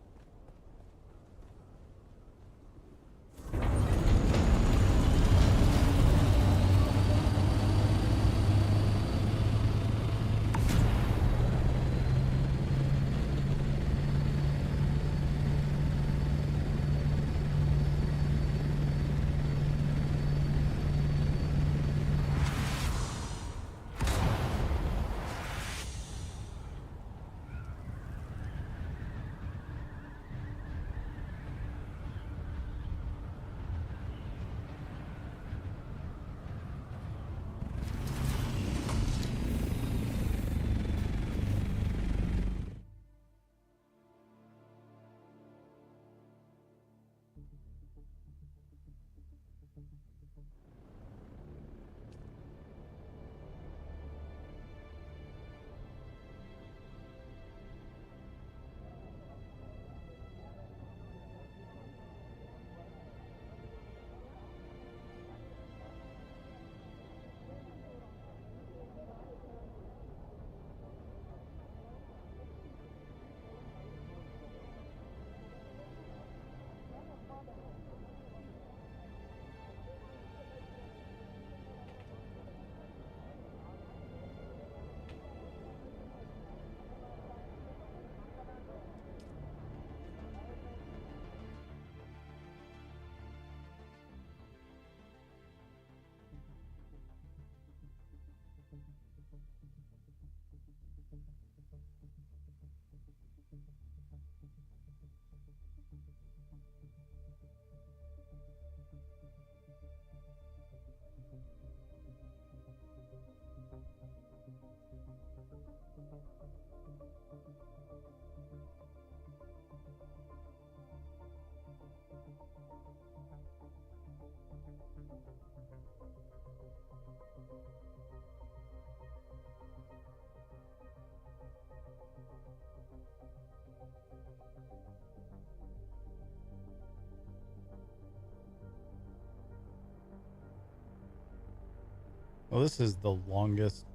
Well, this is the longest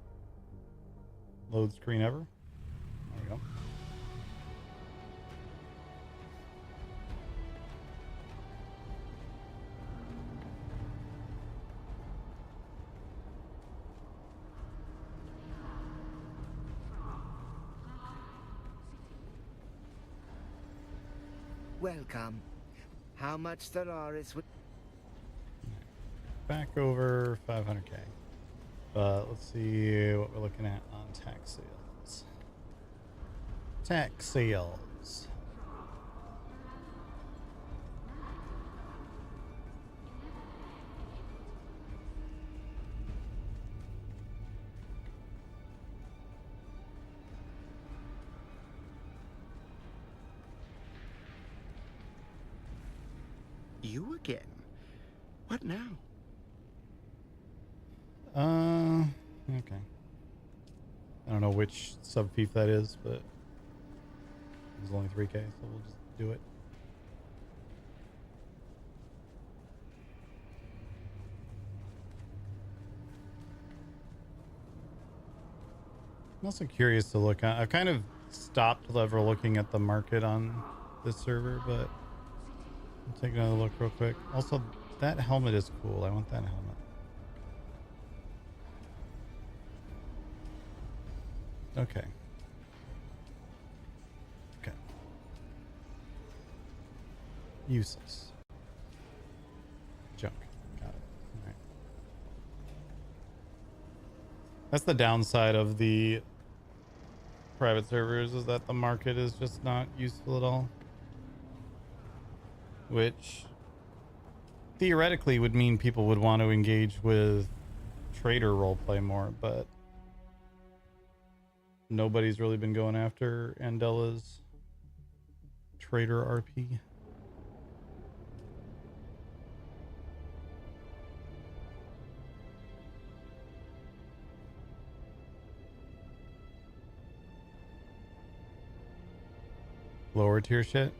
load screen ever. There we go. Welcome. How much Stellaris would... Back over 500k. But let's see what we're looking at on tax sales. Tax sales. You again? What now? Okay. I don't know which sub-fief that is, but it's only 3k, so we'll just do it. I'm also curious to look at. I've kind of stopped ever looking at the market on this server, but I'll take another look real quick. Also, that helmet is cool. I want that helmet. Okay. Okay. Useless. Junk. Got it. All right. That's the downside of the private servers, is that the market is just not useful at all. Which theoretically would mean people would want to engage with trader roleplay more, but nobody's really been going after Andela's trader RP. Lower tier shit.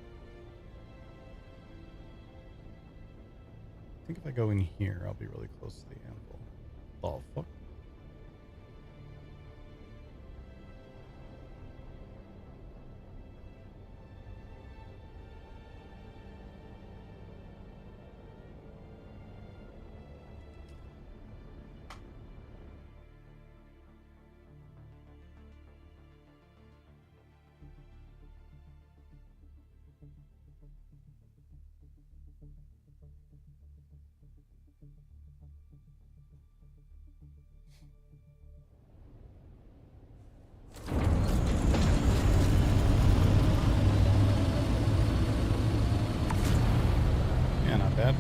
I think if I go in here, I'll be really close to the anvil. Oh, fuck. Yeah, not bad.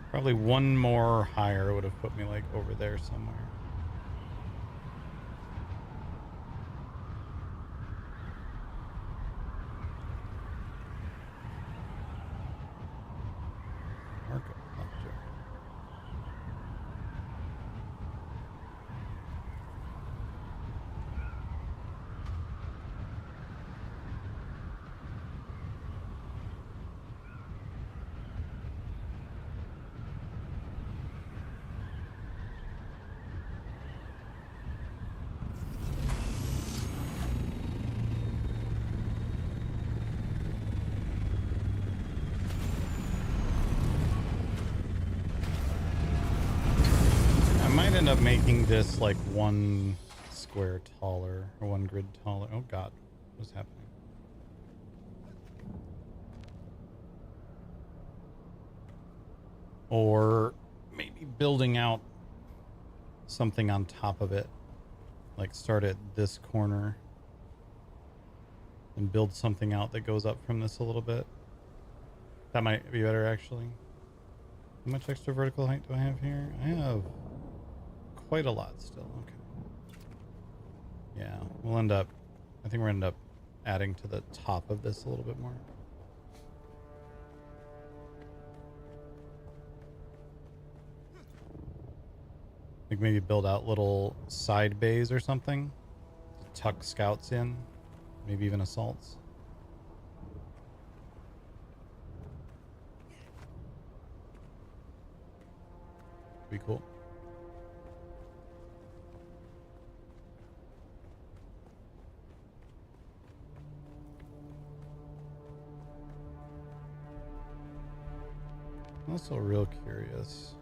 Probably one more higher would have put me like over there somewhere. Marco, oh, sure. I might end up making this like one square taller or one grid taller. Oh god, what's happening? Or maybe building out something on top of it. Like start at this corner and build something out that goes up from this a little bit. That might be better actually. How much extra vertical height do I have here? I have quite a lot still. Okay. Yeah, we'll end up, I think we're end up adding to the top of this a little bit more. Like maybe build out little side bays or something to tuck scouts in, maybe even assaults. Be cool. I'm also real curious.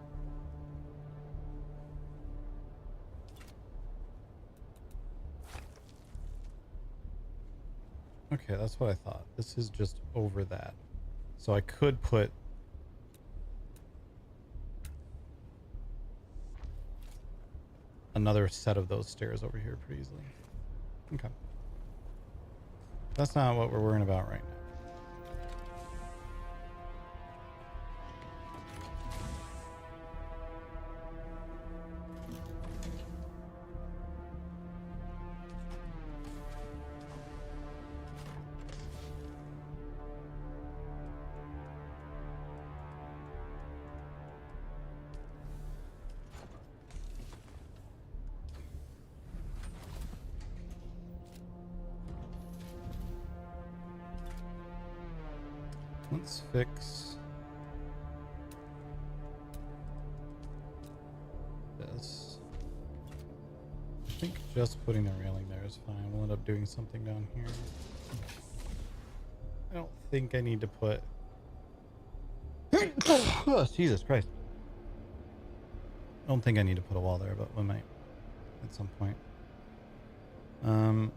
Okay, that's what I thought. This is just over that. So I could put another set of those stairs over here pretty easily. Okay. That's not what we're worrying about right now. Let's fix this. I think just putting the railing there is fine. We'll end up doing something down here. I don't think I need to put... Oh, Jesus Christ. I don't think I need to put a wall there, but we might at some point. I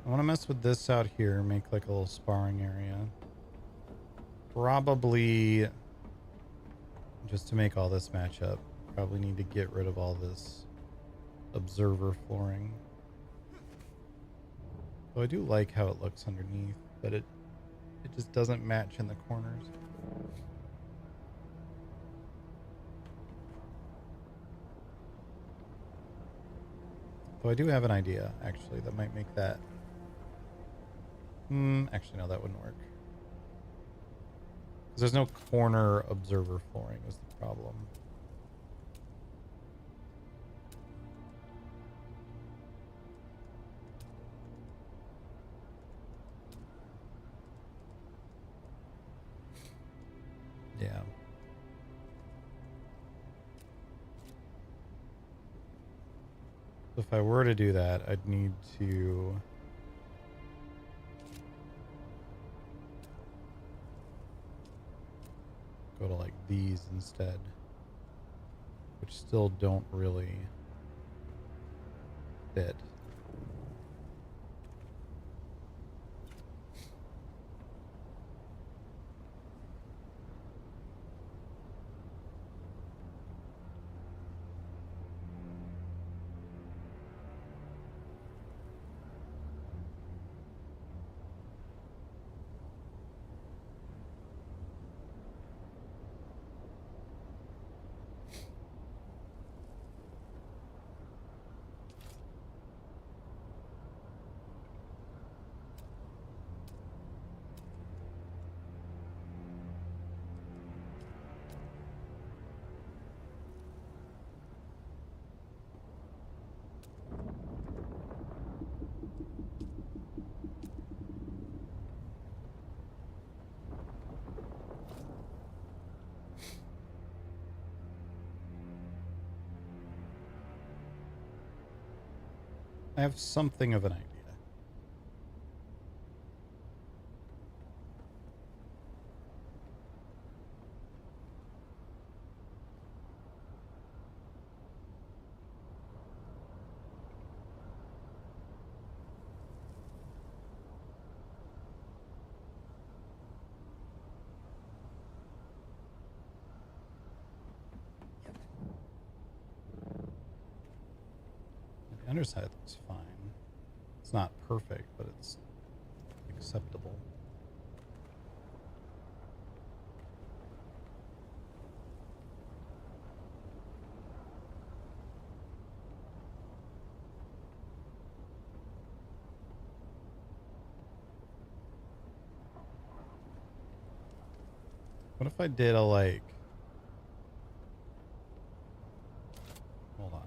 want to mess with this out here, make like a little sparring area. Probably, just to make all this match up, probably need to get rid of all this observer flooring. So I do like how it looks underneath, but it just doesn't match in the corners. So I do have an idea, actually, that might make that... actually, no, that wouldn't work. Because there's no corner observer flooring is the problem. Yeah. If I were to do that, I'd need to... go to like these instead, which still don't really fit. I have something of an idea. The underside looks fine. It's not perfect, but it's acceptable. What if I did a like... Hold on.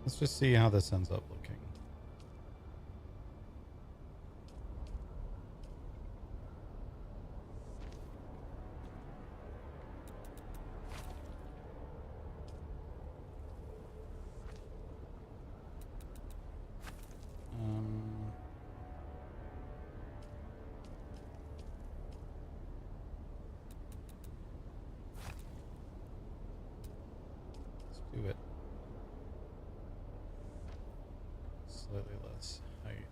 Let's just see how this ends up looking. Let's do it. Slightly less height.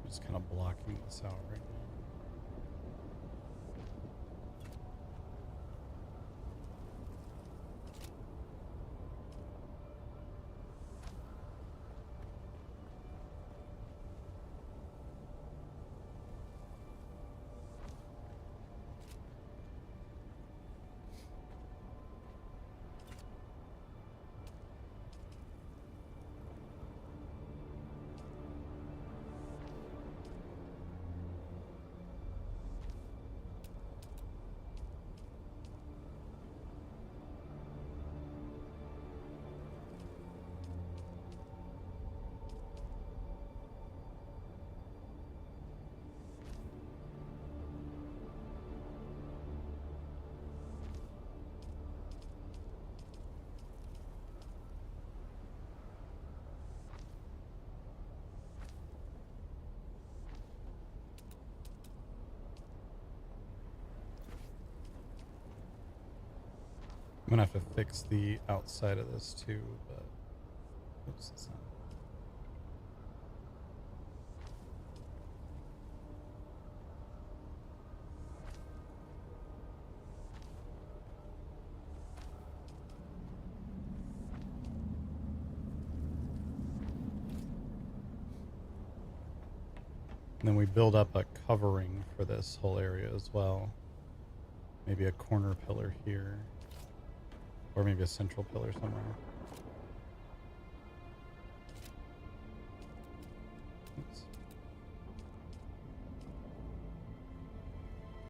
Just kind of blocking this out right now. I'm gonna have to fix the outside of this too, but oops, it's not. And then we build up a covering for this whole area as well. Maybe a corner pillar here. Or maybe a central pillar somewhere. Oops.